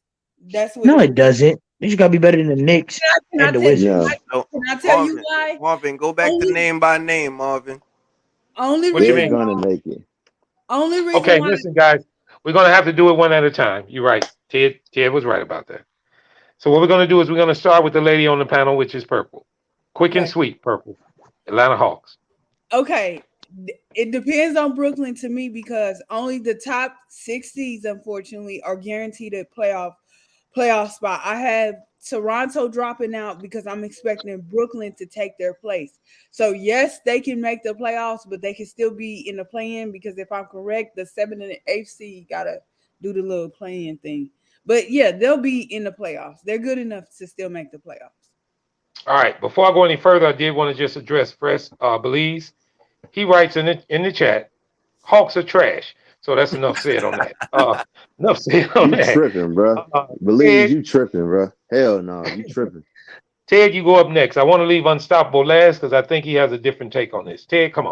That's what No, it it depends. doesn't. You just gotta be better than the Knicks Can I and the tell Yeah. Wizards. So can I tell you Marvin, why? Marvin, go back to Only name by name, Marvin. only What you They're reason mean? gonna why make it. only reason Okay, why listen, guys, we're gonna have to do it one at a time. You're right. Ted was right about that. So what we're gonna do is we're gonna start with the lady on the panel, which is Purple. Quick and okay. sweet, Purple. Atlanta Hawks. Okay. It depends on Brooklyn to me because only the top six seeds, unfortunately, are guaranteed a playoff spot. I have Toronto dropping out because I'm expecting Brooklyn to take their place. So yes, they can make the playoffs, but they can still be in the play-in because if I'm correct, the 7th and the 8th seed gotta do the little play-in thing. But yeah, they'll be in the playoffs. They're good enough to still make the playoffs. All right. Before I go any further, I did want to just address Fresh Belize. He writes in the chat, Hawks are trash. So that's enough said on that. Enough said on You that. tripping, bro. Believe Ted, you tripping, bro. Hell no, you tripping. Ted, you go up next. I want to leave Unstoppable last because I think he has a different take on this. Ted, come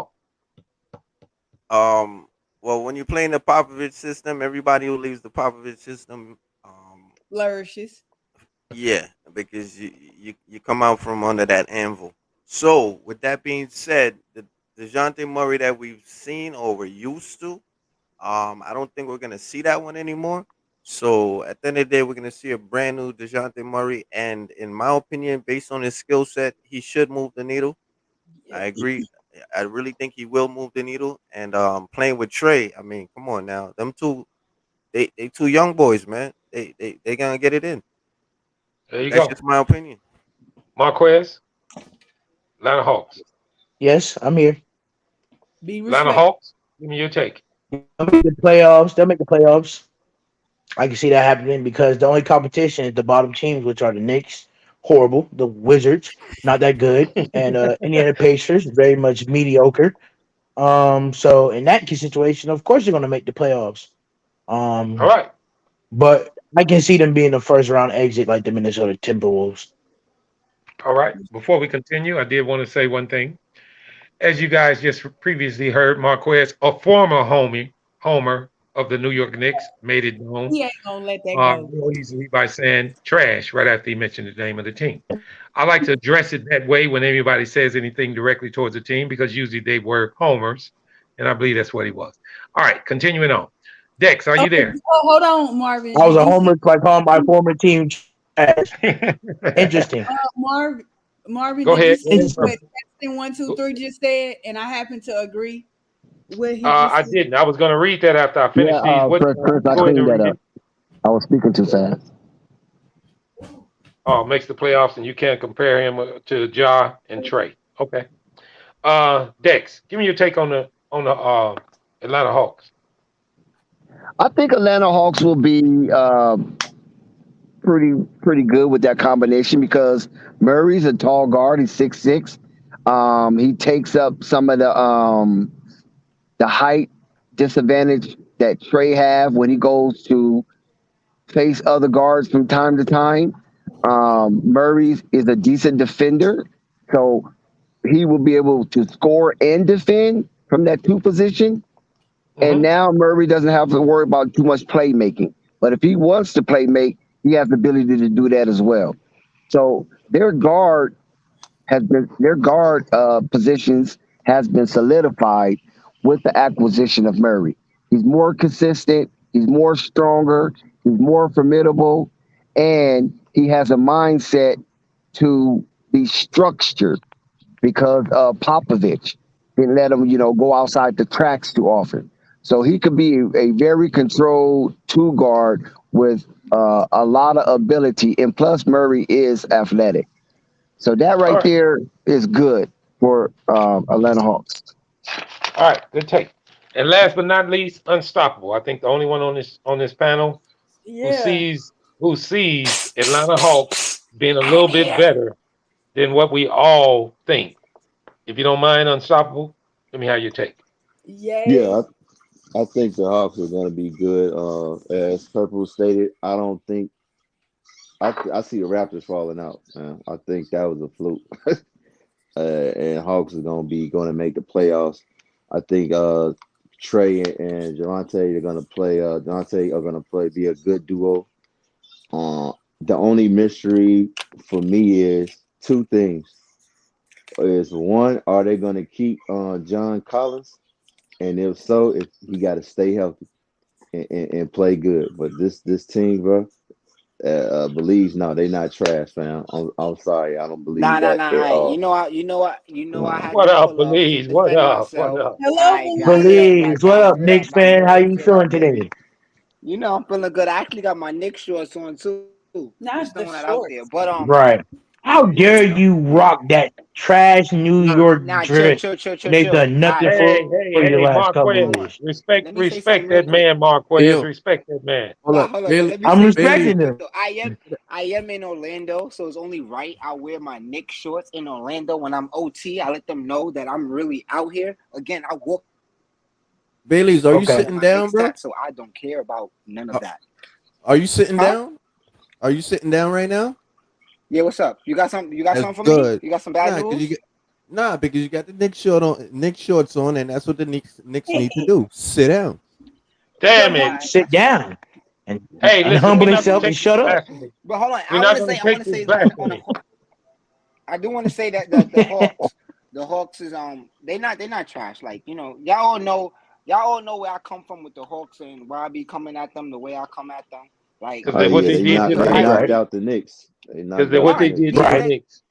on. Well, when you're playing the Popovich system, everybody who leaves the Popovich system, Flourishes. yeah, because you come out from under that anvil. So, with that being said, the Dejounte Murray that we've seen or we're used to, I don't think we're gonna see that one anymore. So, at the end of the day, we're gonna see a brand new Dejounte Murray, and in my opinion, based on his skill set, he should move the needle. I agree. I really think he will move the needle. And playing with Trey, I mean, come on now, them two, they two young boys, man. They gonna get it in. There you That's go. just my opinion. Marquez, Atlanta Hawks. Yes, I'm here. Be Atlanta respectful. Hawks, give me your take. They'll make the playoffs. They'll make the playoffs. I can see that happening because the only competition is the bottom teams, which are the Knicks, horrible, the Wizards, not that good, and Indiana Pacers, very much mediocre. So in that situation, of course, they're going to make the playoffs. All Um, right. but I can see them being the first round exit, like the Minnesota Timberwolves. All right. Before we continue, I did want to say one thing. As you guys just previously heard, Marquez, a former Homer, of the New York Knicks made it known He ain't gonna let that go. real easily by saying trash right after he mentioned the name of the team. I like to address it that way when anybody says anything directly towards a team because usually they were homers, and I believe that's what he was. All right, continuing on. Dex, are you Okay, there? hold on, Marvin. I was Did a you see homer, like calling my former team trash. Interesting. Marvin? Go Did you ahead. Go see ahead, Interesting. brother. what Texting one two Go- three just said? And I happen to agree with he just I said. didn't. I was going to read that after I Yeah, finish these. What? Chris, I Go ahead cleaned and that read up. it. I was speaking too fast. Oh, makes the playoffs, and you can't compare him to Ja and Trey. Okay. Dex, give me your take on the Atlanta Hawks. I think Atlanta Hawks will be pretty good with that combination because Murray's a tall guard. He's 6'6". He takes up some of the height disadvantage that Trey have when he goes to face other guards from time to time. Murray is a decent defender, so he will be able to score and defend from that two position. And Mm-hmm. now Murray doesn't have to worry about too much playmaking. But if he wants to play make, he has the ability to do that as well. So their guard positions has been solidified with the acquisition of Murray. He's more consistent. He's more stronger. He's more formidable, and he has a mindset to be structured because Popovich didn't let him, go outside the tracks too often. So he could be a very controlled two guard with a lot of ability, and plus Murray is athletic. So that All right right. there is good for Atlanta Hawks. All right. Good take. And last but not least, unstoppable. I think the only one on this panel who Yeah. sees Atlanta Hawks being a little bit better than what we all think. If you don't mind, unstoppable, let me have your take. Yeah, Yay. I think the Hawks are going to be good. As Purple stated, I don't think I see the Raptors falling out. Man. I think that was a fluke. And Hawks are going to make the playoffs. I think Trey and Javante are going to play. Javante are going to play be a good duo. The only mystery for me is two things. Is one, are they going to keep John Collins? And if so, if he got to stay healthy and play good. But this team, bro, believes no, they not trash, fam. I'm sorry, I don't believe Nah, nah, that nah. at Hey, you all. know what? You know what? You know I had What to up, pull up to Belize? What defend up? What myself. up? Hello, I Belize. gotta give it up. I Believes. What gotta up, give it up. Knicks My fan? How boys. you What up, feeling baby? today? You know I'm feeling good. I actually got my Knicks shorts on too. Not Just the throwing that out there. shorts. But Right. How yeah, dare you rock that trash New York nah, chill, dress? chill, chill, chill, They've chill. done I nothing Hey, for hey, you hey, last couple of Marquez. hold on. years. Respect, Let me say something respect real that quick. man, Hey Marquez. yo, Respect that man. hold Nah, up, hold on. Bailey. Let me I'm say something real Bailey, respecting quick them. though. I am in Orlando, so it's only right I wear my Knicks shorts in Orlando when I'm OT. I let them know that I'm really out here. Again, I walk Bailey's. Are you Okay. sitting my down, Knicks bro? tat, so I don't care about none of Uh, that. Are you sitting Huh? down? Are you sitting down right now? Yeah, what's up? You got some? You got That's something for me? good. You got some bad Nah, cause you news? get because you got the Knicks shorts on, and that's what the Knicks need to do. Sit down. Damn All it. right, Sit down Hey, and listen, we're humble not going himself to and take this shut up. blasphemy. but hold on. We're I not want to going say, to take this blasphemy. I do want to say that the Hawks is they're not trash. Like y'all all know where I come from with the Hawks and where I be coming at them the way I come at them. Like Because Oh what yeah, they did to the the they Knicks. knocked rivalry. out the Knicks. They Because knocked out what the they Right? did Knicks. to the Yeah, Right. Knicks.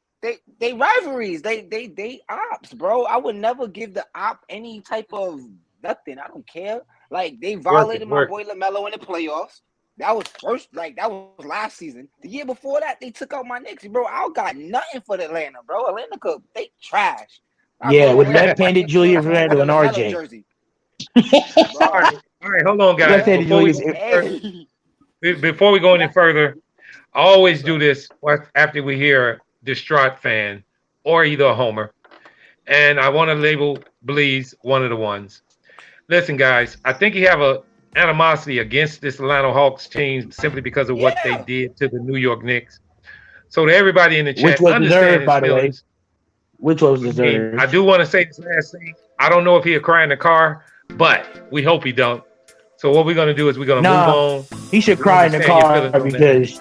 they rivalries. They ops, bro. I would never give the op any type of nothing. I don't care. Like they Work it, violated my work boy it. LaMelo in the playoffs. That was that was last season. The year before that, they took out my Knicks, bro. I got nothing for Atlanta, bro. Atlanta could they trash. I'd Yeah, rather with wear my left-handed Knicks shorts Julius with Randle a and LaMelo RJ. jersey, All bro. right, hold on, guys. Left-handed Before we Julius. go any further, Hey, before we go any further, I always what's do up? this after we hear a distraught fan or either a homer, and I want to label Bleeze one of the ones. Listen, guys, I think you have a animosity against this Atlanta Hawks team simply because of what they Yeah, did to the New York Knicks. So to everybody in the Which chat, was understand deserved, his by the way. feelings. Which was I mean, I deserved. do want to say this last thing. I don't know if he'll cry in the car, but we hope he don't. So what we're gonna do is we're gonna move Nah, on. he should We cry in the understand your car feelings on because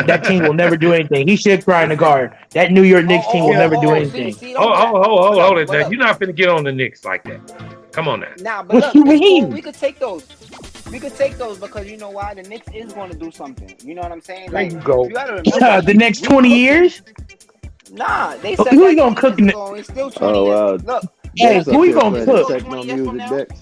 that team will never do anything. He should cry in the car. That New York Knicks team will never do anything. See, don't do that. Hold it. But Now, look, you're not finna get on the Knicks like that. Come on now. nah, but What look, you it's cool. mean? We could take those. We could take those because you know why? The Knicks is going to do something. You know what I'm saying? There Like, you go. you got to remember. The next 20 years? Nah, they said Who that you gonna 20 cook? years ago. It's still 20 Oh years. wow. Look, Hey, Dex who up you here gonna playing cook? techno music, Dex.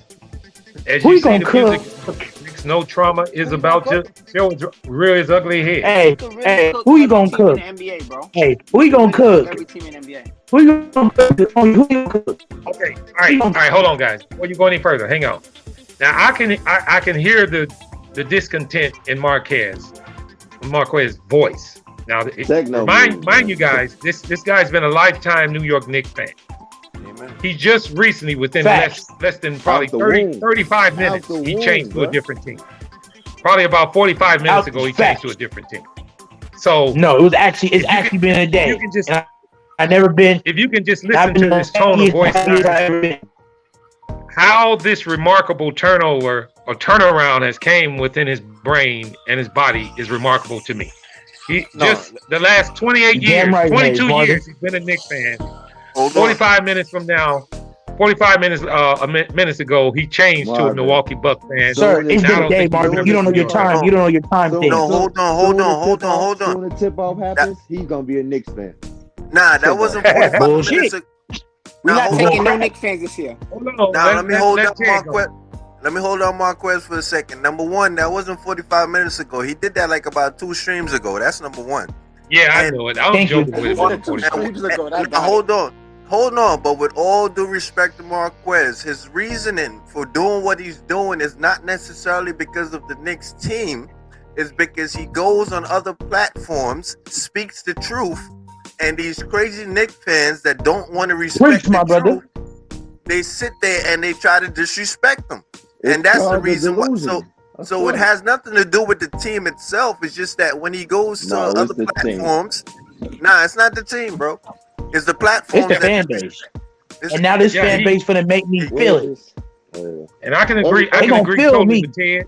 As Who you you see gonna the cook? music, Knicks No Trauma is about to show its rear its ugly head. Hey, could really hey, cook who you every gonna team cook? in the NBA, bro. Hey, who We you could gonna really cook cook? every team in the NBA. Who you gonna cook? Who you gonna cook? Okay, all right, hold on, guys. Before you go any further, hang on. Now I can hear the discontent in Marquez's voice. Now, Techno mind music. you guys, this guy's been a lifetime New York Knicks fan. Amen. He just recently, within Facts. less than probably Out the 30, womb. 35 Out minutes, the he womb, changed to a bruh. different team. Probably about 45 minutes Out ago, he changed facts. to a different team. So No, it's if actually been a you day. can just And I never been. if you can just I've listen been to his tone of voice, happiest I've guys, ever been. how this remarkable turnover or turnaround has came within his brain and his body is remarkable to me. He No, just the last 28 You damn years, right, 22 Maze, years, he's been a Knicks fan. hold on. 45 minutes from now, 45 minutes ago, he changed to a Marvin. Milwaukee Bucks fan. Sir, Soon it's as Now I been a don't day, think he's Marvin. ever You don't know a New your York fan. time. You don't know your time Soon, thing. No, soon, hold on. Soon as tip-off happens, he's gonna be a Knicks fan. Nah, that Tip-off. wasn't 45 Bullshit. minutes ago. We're Now not hold taking on. no Knicks fans this year. Hold on. Now let me hold down Ted go. Marquez. Let me hold on Marquez for a second. Number one, that wasn't 45 minutes ago. He did that like about 2 streams ago. That's number one. Yeah, I And know it. I was Thank you. joking with it. One or Wasn't two 45. streams ago. That now, got hold on. But with all due respect to Marquez, his reasoning for doing what he's doing is not necessarily because of the Knicks team. It's because he goes on other platforms, speaks the truth, and these crazy Knicks fans that don't want to respect Preach, my the brother. truth, they sit there and they try to disrespect them. It's And that's the called reason why. delusion. Of So it course. has nothing to do with the team itself. It's just that when he goes to No, it's other the team. platforms, nah, it's not the team, bro. It's the It's platforms the that fan base. it's And now this Yeah, fan he- base finna make me What feel is it. this? And I can agree. I They can gonna agree feel totally me. with Ted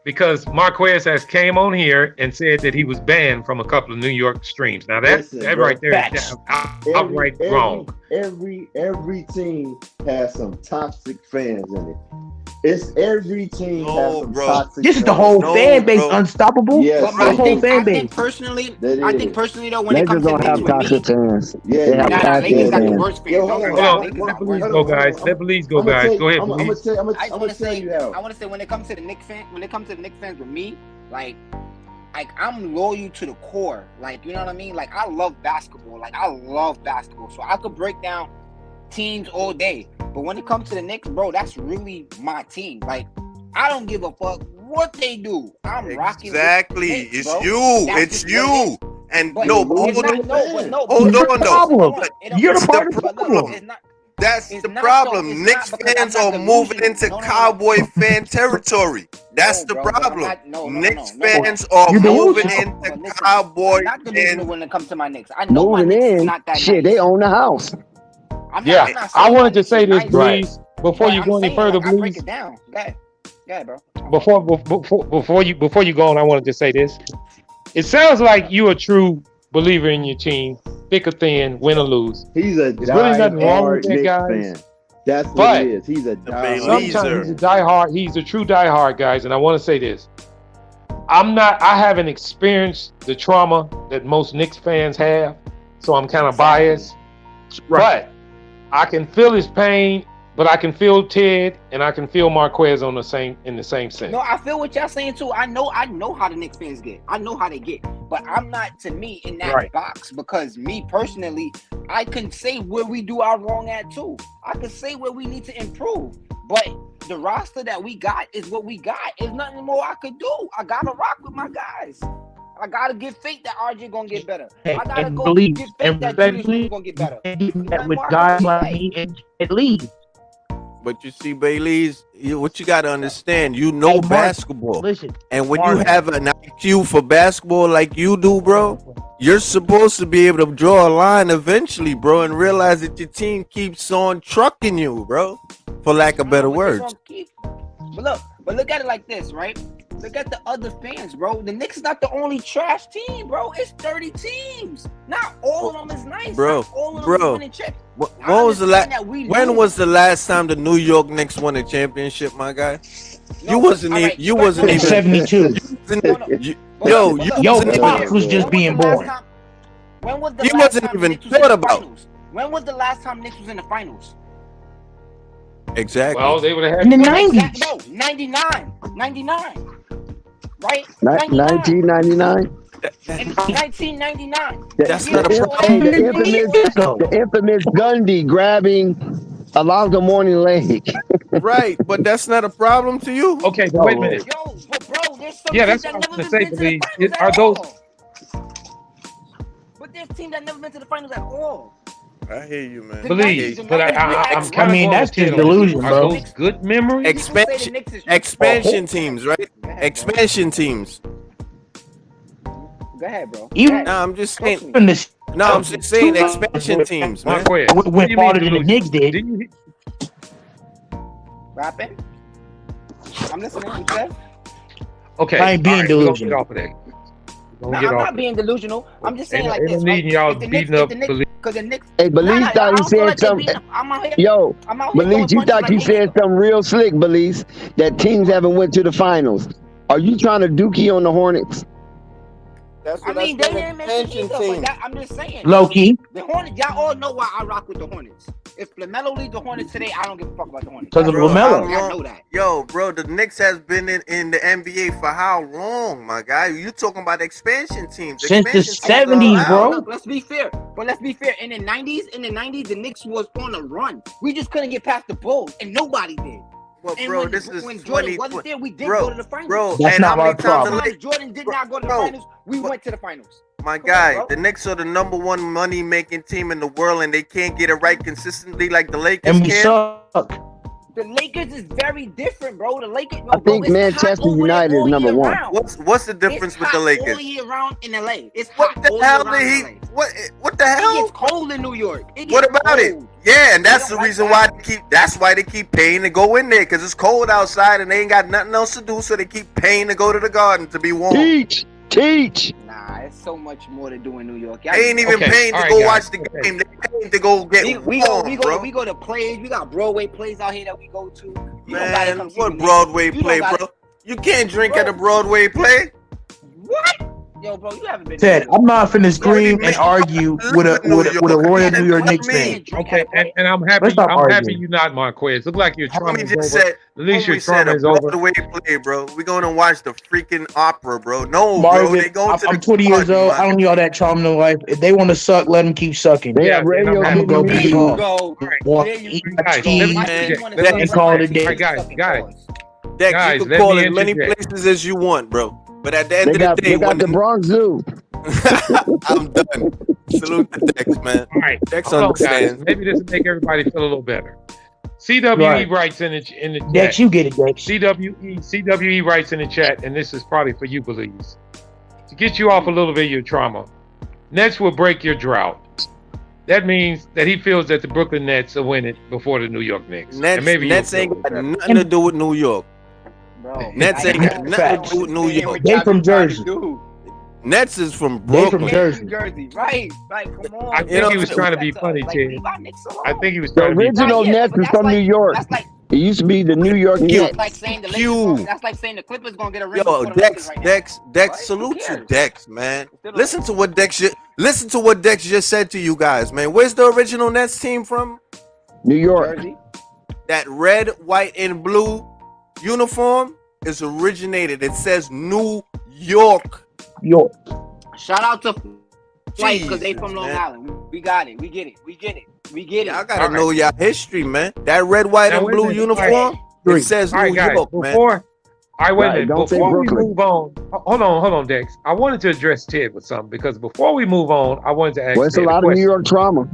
because Marquez has came on here and said that he was banned from a couple of New York streams. Now that Listen, that bro. right there Facts. is outright wrong. Every team has some toxic fans in it. It's every team has No, some bro. toxic This is the fans. whole No, fan base bro. unstoppable. Yes, But The I it whole think, is. fan I think base. personally, That I think is. personally though, when it Lakers comes to don't Knicks have with me, toxic fans. Yeah, They have nah, passionate Lakers got the fans. worst fans. Yo, Don't hold get on, me Hold wrong, on. Lakers Let got Belize worse go, fans. guys. Let Belize go, I'm gonna guys. tell Go ahead, I Belize. just want to tell say, you how. I want to say when it comes to the Knicks fan, when it comes to the Knicks fans with me, like I'm loyal to the core. Like, you know what I mean? Like, I love basketball. So I could break down teams all day. But when it comes to the Knicks, bro, that's really my team. Like, I don't give a fuck what they do. I'm rocking with the Exactly. Knicks, It's bro. you. That's It's just what it is. you. And But no, but it's hold not on. but You're the hold problem. on. You're the It's part of the the But look, problem. it's not. That's It's the not problem. though. It's Knicks not because I'm fans not are moving delusional. into No. Cowboy fan territory. That's No, the bro, but I'm problem. not. No. Knicks No. fans are You're moving delusional. into But listen, Cowboy I'm not delusional fan. when it comes to my Knicks. I know my Moving Knicks is in, not that shit, they nice. own the house. Yeah, I'm not I saying my wanted to Knicks say is this, nice, Right. Belize, before but you I'm go any saying further, like I break Belize. it down. Go ahead, bro. Before you go on, I wanted to say this. It sounds like you a true believer in your team, thick or thin, win or lose. He's a There's really nothing wrong with die-hard that, Knicks guys. fan. That's what But it is. He's a die-hard. sometimes he's a diehard. He's a true diehard, guys. And I want to say this: I haven't experienced the trauma that most Knicks fans have, so I'm kind of biased. But I can feel his pain. But I can feel Ted and I can feel Marquez in the same sense. No, I feel what y'all saying too. I know how the Knicks fans get. I know how they get. But I'm not, to me, in that box because me personally, I can say where we do our wrong at too. I can say where we need to improve. But the roster that we got is what we got. There's nothing more I could do. I gotta rock with my guys. I gotta give faith that RJ gonna get better. I gotta And go believe give and faith that Julius respectfully, gonna get better. and do that Nothing with more I guys can like say. me and at least. But you see, Bailey's, what you got to understand, you know basketball. Listen, and when Marvin. you have an IQ for basketball like you do, bro, you're supposed to be able to draw a line eventually, bro, and realize that your team keeps on trucking you, bro, for lack of better words. But look at it like this, right? Look at the other fans, bro. The Knicks is not the only trash team, bro. It's 30 teams. Not all of them is nice. Bro, Not all of them is winning chips. When was the last time the New York Knicks won a championship, my guy? You wasn't even 72. Yo, Pops was just being born. When was the He last wasn't time even Knicks was in thought the about. finals? When was the last time Knicks was in the finals? Exactly. Well, they would have had in the 90s. No, 99. Right? 1999. In 1999. That's not a problem. Hey, the infamous Gundy grabbing Alonzo Mourning leg. Right, but that's not a problem to you. Okay, but wait a minute. Yo, but bro, there's some Yeah, teams that's that what I was never gonna say. been to the Believe finals are at those? all. But there's teams that never been to the finals at all. I hear you, man. Believe, but I'm kind of. I mean, that's just delusion, Are bro. those good memories? Expansion teams, right? Expansion teams. Go ahead, bro. Even No, I'm just saying. in the No, I'm just saying expansion teams, man. went farther than the Knicks did. Rapping? I'm listening. You said? Okay, I ain't being all right, we're gonna delusional. get off of that. No, I'm not being delusional. I'm just saying like Ain't no this. need in y'all beating up Believe. Because the Knicks. Hey, Belize thought he said something. Yo, Belize, you thought you said something real slick, Belize, that teams haven't went to the finals. Are you trying to dookie on the Hornets? That's I mean, they didn't mention either, but that, I'm just saying. Low key. The Hornets, y'all all know why I rock with the Hornets. If LaMelo leads the Hornets today, I don't give a fuck about the Hornets. Because of LaMelo. Y'all know that. Yo, bro, the Knicks has been in the NBA for how long, my guy? You talking about expansion teams? Since the Expansion teams 70s, are bro. out. Look, let's be fair. But let's be fair. In the 90s, the Knicks was on a run. We just couldn't get past the Bulls, and nobody did. Well, And bro, when, this is when Jordan 20. wasn't there, we did bro, go to the finals. bro, That's and not how my many times problem. the Jordan did not go to the bro, finals. We went to the finals. My Come guy, on, bro. the Knicks are the number one money making team in the world, and they can't get it right consistently like the Lakers And we can. suck. The Lakers is very different, bro. The Lakers, I think Manchester United is number one. What's the difference with the Lakers? All year round in LA. It's What hot the all hell year round did he? in LA. What the It hell? gets cold in New York. It What gets about it? cold. Yeah, and that's They the don't reason like why they keep. That's why they keep paying to go in there, because it's cold outside and they ain't got nothing else to do, so they keep paying to go to the Garden to be warm. Teach. Nah, it's so much more to do in New York. They ain't even paying to go watch the game. They paying to go get we warm, bro. go to plays. We got Broadway plays out here that we go to. You don't gotta Man, come see what the Broadway Knicks. You play, don't gotta- bro? You can't drink at a Broadway play. What? Yo, bro, you haven't been. Ted, I'm not finna scream and argue with a loyal New York Knicks fan. Okay, and I'm happy. Let's stop I'm happy arguing. you're not Marquez. Look like your trauma Homie is just over. said, At least your homie said trauma a is over. Broadway play, bro. We gonna watch the freaking opera, bro. No, bro, Marvin, they going to I'm the 20 years Garden, old. man. I don't need all that trauma in life. If they want to suck, let them keep sucking. They Yeah, have radio and I'm City go There Music be you Hall. go. walk, There you eat go. Guys, cheese, let me My team interject. wanna Let suck me and my call it a team day. All right, guys, sucking guys. balls. Dex, Guys, you can let call me as many interject. places as you want, bro. But at the end They of got the day, the when Bronx Zoo. I'm done. Salute to Dex, man. All right, Dex hold on, guys. understands. Maybe this will make everybody feel a little better. CWE Right. writes in the Dex, chat. you get it, Dex. CWE writes in the chat, and this is probably for you, Belize. To get you off a little bit of your trauma, Nets will break your drought. That means that he feels that the Brooklyn Nets will win it before the New York Knicks. And maybe Nets you'll ain't feel got better. nothing to do with New York. Bro, Nets ain't got nothing to do with New York. They from Jersey. Nets is from They from Brooklyn. Jersey. Jersey, right? Like, come on. I You think know he was what I'm trying to be That's funny, like, Ted. leave our Knicks alone. I think he was The trying to be funny. original Yeah, Nets but is that's from like- New York. That's like It used to be the New York Nets. like saying the Q. Lakers. That's like saying the Clippers gonna get a ring Yo, before the Dex, Lakers right now. Dex, What? Who salute you, cares? Dex, man. Still a- Listen to what Dex just said to you guys, man. Where's the original Nets team from? New York. Jersey. That red, white, and blue uniform is originated. It says New York. York. Shout out to Flight because they Jesus, from Long man. Island. We got it. We get it. We get it. We get it. Y'all gotta All right. know y'all history, man. That red, white, Now, and wait a blue minute. uniform, Three. it says All right, New guys. York, man. All right, wait a Right, minute. don't say Before we Brooklyn. move on, hold on, Dex. I wanted to address Ted with something because before we move on, I wanted to ask Well, it's a Ted lot of question. New York trauma.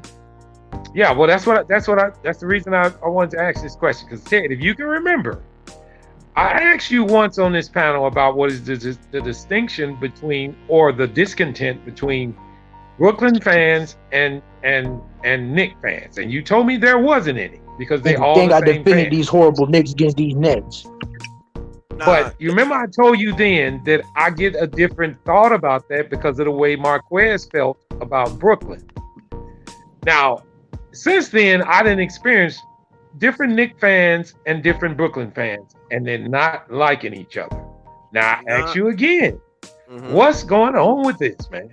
Yeah, well, that's the reason I wanted to ask this question because Ted, if you can remember, I asked you once on this panel about what is the distinction between or the discontent between Brooklyn fans and Knicks fans, and you told me there wasn't any because they all Think the I same defended fans. these horrible Knicks against these Nets. But you remember I told you then that I get a different thought about that because of the way Marquez felt about Brooklyn. Now, since then, I didn't experience different Knicks fans and different Brooklyn fans, and they're not liking each other. Now, I ask you again, what's going on with this, man?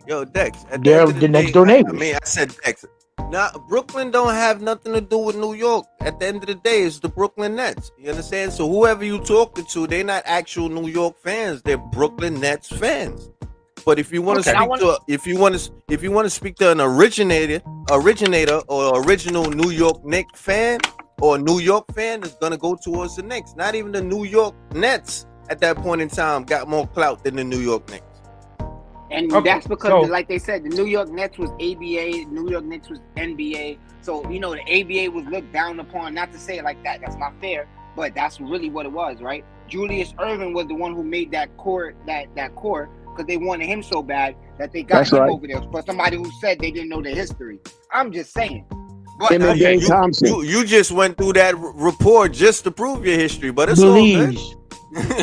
Yo, Dex. At the They're end of the the next day, door I neighbors. said Dex. Now, Brooklyn don't have nothing to do with New York. At the end of the day, it's the Brooklyn Nets. You understand? So whoever you talking to, they're not actual New York fans. They're Brooklyn Nets fans. But if you want to speak to, if you want to speak to an originator or original New York Knicks fan or a New York fan, is gonna go towards the Knicks. Not even the New York Nets at that point in time got more clout than the New York Knicks. And that's because, like they said, the New York Nets was ABA, New York Knicks was NBA. So, the ABA was looked down upon. Not to say it like that. That's not fair. But that's really what it was, right? Julius Erving was the one who made that core, because they wanted him so bad that they got him over there. For somebody who said they didn't know the history. I'm just saying. But you just went through that report just to prove your history, but it's all good.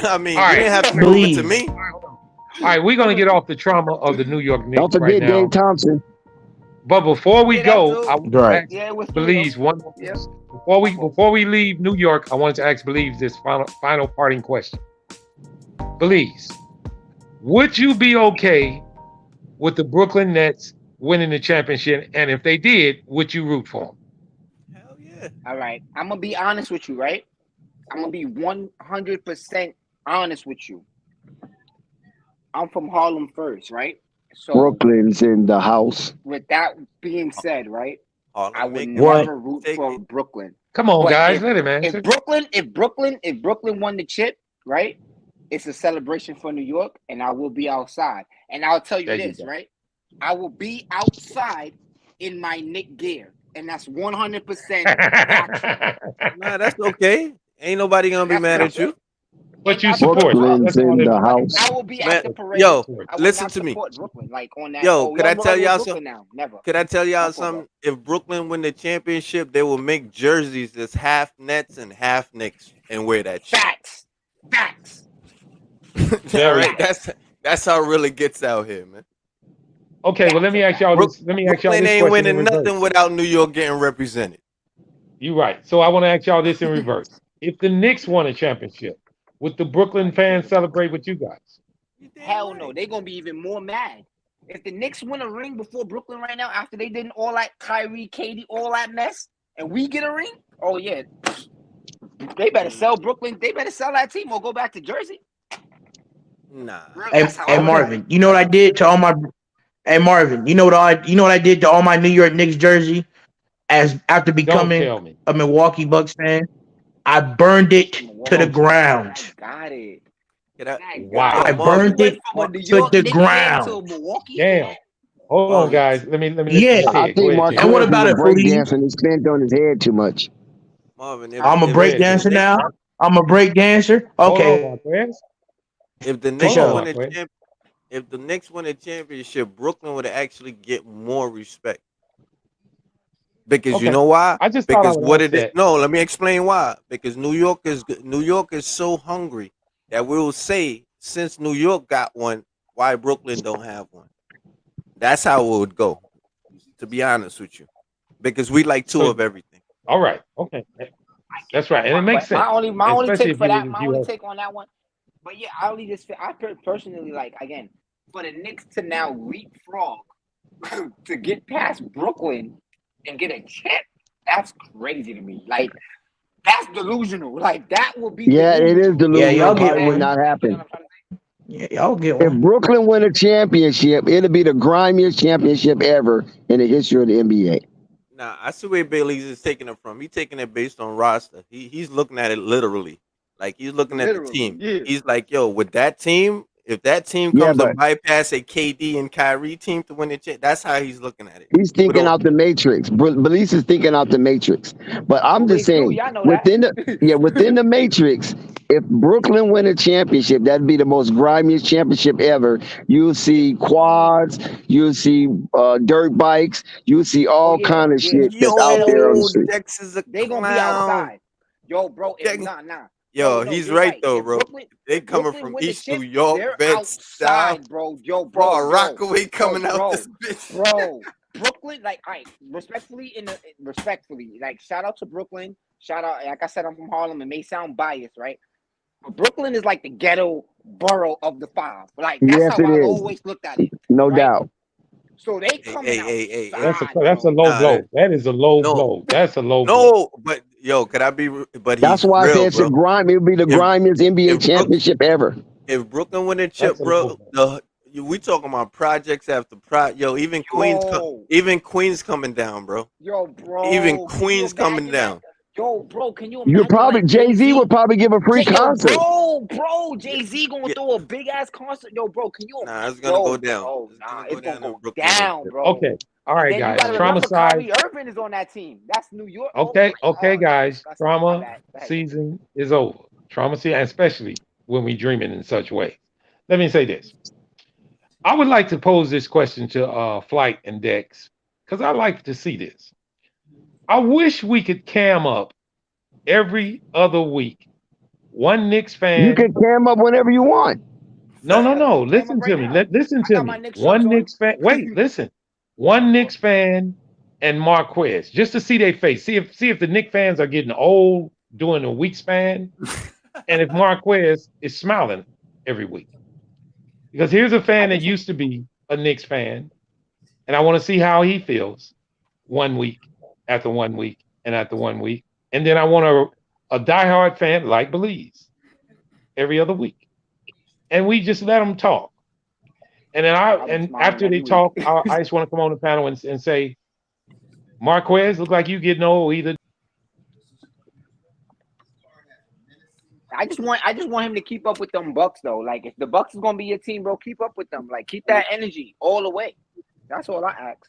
I mean, you didn't have to prove it to me. All right, we're gonna get off the trauma of the New York Knicks Don't forget right now. Dave Thompson. But before we go, I want to ask Yeah, Belize one more question. Before we leave New York, I wanted to ask Belize this final parting question. Belize, would you be okay with the Brooklyn Nets winning the championship? And if they did, would you root for them? Hell yeah. All right. I'm going to be honest with you, right? I'm going to be 100% honest with you. I'm from Harlem first, right? So Brooklyn's in the house. with that being said, right? I would What? never root for Brooklyn. Come on, But guys, let him answer. If Brooklyn won the chip, right? It's a celebration for New York, and I will be outside. And I'll tell you this, right? I will be outside in my Knick gear, and that's 100% factual. Nah, that's okay. Ain't nobody gonna be mad at you. But you support Brooklyn's in the house. I will be at the parade. Yo, I will listen not to me. support Brooklyn, like on that. Yo, could I I'm tell riding with y'all Brooklyn something? now? Never. Could I tell y'all Never, something? If Brooklyn win the championship, they will make jerseys that's half Nets and half Knicks and wear that shit. Facts. All right, that's how it really gets out here, man. Okay, well let me ask y'all this. Let me ask y'all Brooklyn this ain't question in winning reverse. nothing without New York getting represented. You're right. So I want to ask y'all this in reverse. If the Knicks won a championship, would the Brooklyn fans celebrate with you guys? Hell no. They're gonna be even more mad. If the Knicks win a ring before Brooklyn right now, after they did all that Kyrie, KD, all that mess, and we get a ring, oh yeah. They better sell Brooklyn. They better sell that team or go back to Jersey. Nah. Hey Marvin, you know what I did to all my Marvin, you know what I did to all my New York Knicks jersey after becoming a Milwaukee Bucks fan? I burned it to the ground. Got it. Wow. I burned it to the ground. Damn. Hold on, guys. Let me Yeah. I think Marquez And what about is it, break Felice? dancing. He's bent on his head too much. Marvin, I'm a break dancer now. I'm a break dancer. Okay. If the For Knicks sure. win a championship, Brooklyn would actually get more respect. Because you know why? I just thought I Because would what ask it is. that. No, let me explain why. Because New York is so hungry that we will say since New York got one, why Brooklyn don't have one. That's how it would go. To be honest with you, because we like two of everything. All right. Okay. That's right. And it makes sense. My only Especially take if for you that, was- my you only was- take on that one. But yeah, I only just I personally like again for the Knicks to now leapfrog to get past Brooklyn and get a chip. That's crazy to me. Like that's delusional. Like that will be. Yeah, it is delusional. Yeah, y'all Probably get would one. not happen. Yeah, y'all get If one. Brooklyn win a championship, it'll be the grimiest championship ever in the history of the NBA. Nah, I see where Bailey's is taking it from. He's taking it based on roster. He's looking at it literally. Like he's looking at the team. yeah. He's like, yo, with that team, if that team Yeah, comes to but bypass a KD and Kyrie team to win the chip, that's how he's looking at it. he's thinking out the matrix. Belize is thinking out the matrix. But I'm just saying, Y'all know within the matrix, if Brooklyn win a championship, that'd be the most grimiest championship ever. You'll see quads, you'll see dirt bikes, you'll see all kind of shit that's out there on the street. Dex is a They gonna be clown. outside. Yo, bro, Dex- nah. Yo, no, he's you're right right. though, If bro. They coming Brooklyn from win the East New chip, York, they're Bed Stuy, outside, bro. Yo, Far Rockaway coming out bro, this bitch. bro. Brooklyn, like, all right, respectfully, like, shout out to Brooklyn. Shout out, like I said, I'm from Harlem. It may sound biased, right? But Brooklyn is like the ghetto borough of the five. Like, that's Yes, how it I've is. always looked at it, No right? doubt. So they coming Hey. outside, That's a bro. low Nah, blow. That is a low no, blow. That's a low blow. no. But yo, could I be? But That's he's why I said real, it's a bro. grime. It'll be the If grimiest NBA if Brook, championship ever. if Brooklyn win a chip, That's a low bro, blow. we talking about projects after Yo, even Queens coming down, bro. Yo, Even bro, can you Queens coming imagine that? down. Yo, bro, can you You imagine probably like Jay-Z would probably give a free Yo, concert. bro, Jay-Z gonna Yeah. throw a big ass concert. Yo, bro, can you? Nah, it's gonna go down. Bro, It's nah, gonna it's go gonna down in go Brooklyn win a down, chip. bro. Okay. All And right, then you guys. gotta Trauma remember, side. Kyrie Irving is on that team. That's New York. Okay, Oh, guys. that's my Trauma bad. Go ahead. season is over. Trauma season, especially when we dreaming in such ways. Let me say this. I would like to pose this question to Flight and Dex because I like to see this. I wish we could cam up every other week. One Knicks You fan. can cam up whenever you want. No. Cam Listen up to right me. now. Listen I to got my me. Knicks shorts One on. Knicks fan. Wait, listen. One Knicks fan and Marquez, just to see their face. See if the Knicks fans are getting old during a week span, and if Marquez is smiling every week. Because here's a fan that used to be a Knicks fan, and I want to see how he feels 1 week after 1 week and after 1 week, and then I want a diehard fan like Belize every other week, and we just let them talk. And then after they talk, I just want to come on the panel and say, Marquez, look like you getting old either. I just want him to keep up with them Bucks though. Like if the Bucks is gonna be your team, bro, keep up with them. Like keep that energy all the way. That's all I ask.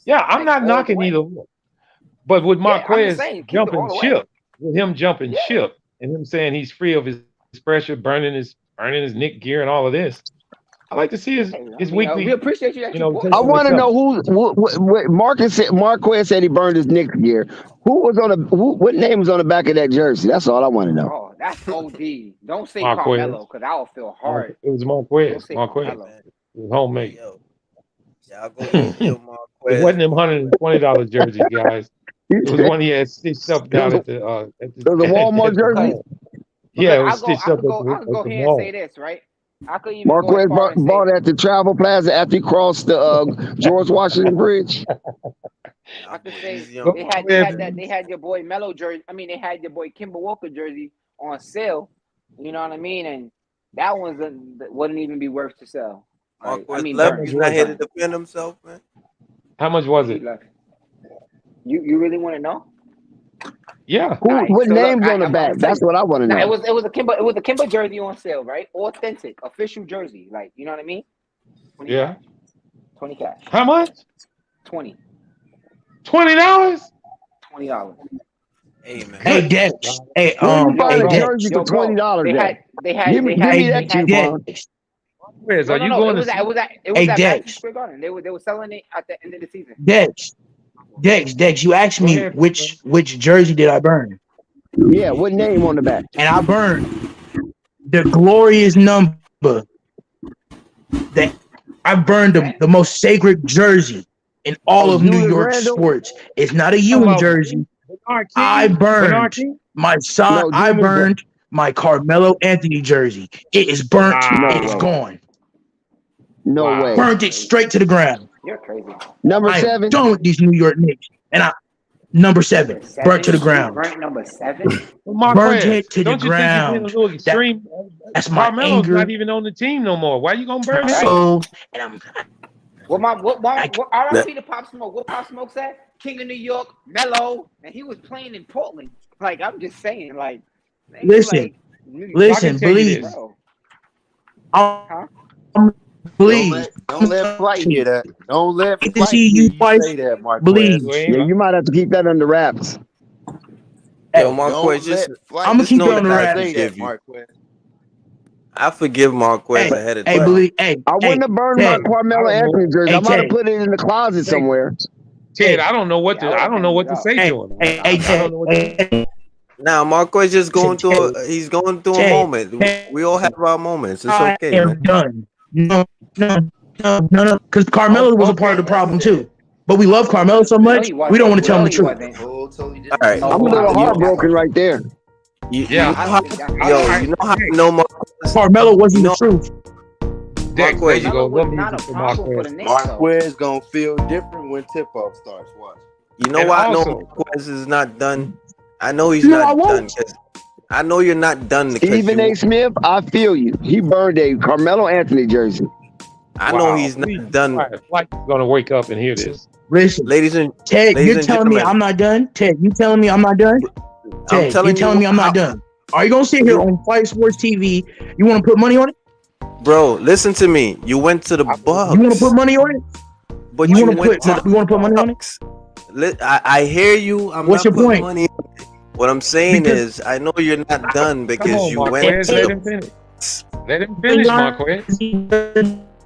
Yeah, I'm not knocking either one. But with Marquez jumping ship, with him jumping ship and him saying he's free of his pressure, burning his Nick gear and all of this, I like to see his weekly. We appreciate you. I want to know what Marquez said he burned his Knicks gear. What name was on the back of that jersey? That's all I want to know. Oh, that's OD. Don't say Marquez. Carmelo because I will feel hard. It was Marquez. Don't say Marquez. Carmelo. It was homemade. Y'all go kill Marquez. It wasn't them $120 jerseys, guys. It was one he had stitched up down at the Walmart jersey. Yeah, it was stitched up. I'll go here and say this, right? I could even Marquez go as far and bought at the Travel Plaza after he crossed the George Washington Bridge. I could say they had your boy Melo jersey. I mean, they had your boy Kimber Walker jersey on sale. You know what I mean? And that wouldn't even be worth to sell. Marquez left. He's not here to defend himself, man. How much was it? You really want to know? Yeah. What name's on the back? That's what I want to know. It was a Kimber jersey on sale, right? Authentic, official jersey. Like, you know what I mean? 20 Yeah. cash. 20 cash. How much? 20. $20? $20. Hey man. Hey Dex. Hey, Where you find a Dex. jersey for $20? They had Give me that coupon. Where's are you going to? It was at Madison Square Garden. They were selling it at the end of the season. Dex, you asked me which jersey did I burn? Yeah, what name on the back? And I burned the glorious number. That I burned the most sacred jersey in all of New York sports. It's not a Ewing jersey. I burned my son. I burned my Carmelo Anthony jersey. It is burnt. It is gone. No way. Burnt it straight to the ground. You're crazy. Number I 7. am done with these New York Knicks. And number 7, burnt to the ground. Burnt number 7. Burnt it to the Don't you think you're being a ground. little extreme? That's my Carmelo's anger. not even on the team no more. Why you gonna burn him? So, and I'm What RIP to Pop Smoke? What Pop Smoke said? King of New York, Melo, and he was playing in Portland. Like, I'm just saying, like, listen, please. Please. Don't let Flight hear that. Don't let to Flight see hear you you twice. say that, Marquez. Please. Yeah, you might have to keep that under wraps. Yo, Marquez, just I'm gonna keep it on the I wrap. forgive you. I forgive Marquez ahead of time. I wouldn't have burned my Carmelo Anthony jersey. I might have put it in the closet somewhere. Ted, I don't know what to. I don't know what to say to him. I don't know what to say. Now Marquez just going through. He's going through a Ted, moment. We all have our moments. It's I okay, am man. done. No. Because Carmelo was a part of the problem too. But we love Carmelo so No, much, he we don't wasn't. want to tell him No, the he truth. wasn't. All right, I'm a little heartbroken right there. You Yeah. know I how, don't think that's yo, fair. you know how I know Marquez. Carmelo You wasn't the know truth. Dex, there you Carmelo go. was Little not music a for problem for the Marquez. Knicks, though. Marquez gonna feel different when tip off starts. Watch. You know And why I know also, Marquez is not done. I know he's No, I not done. won't. I know you're not done because Stephen A. Smith, I feel you. He burned a Carmelo Anthony jersey. I know wow, he's please not be done. quiet. Flight's gonna wake up and hear this. Listen, Ladies and Ted, you're telling me gentlemen, I'm not done? Ted, you telling me I'm not done? I'm Ted, you're telling telling you me I'm how, not done. Are you gonna sit here on Fight Sports TV? You want to put money on it? bro. Listen to me. You went to the You want to put Bucks, money on it? but You you want to went put? to You want to put money on it? the. I hear you. I'm What's not your putting point? money. What I'm saying Because is, I know you're not done Come because on, you went Marquez. to Let the. him finish. Let him finish, Marquez.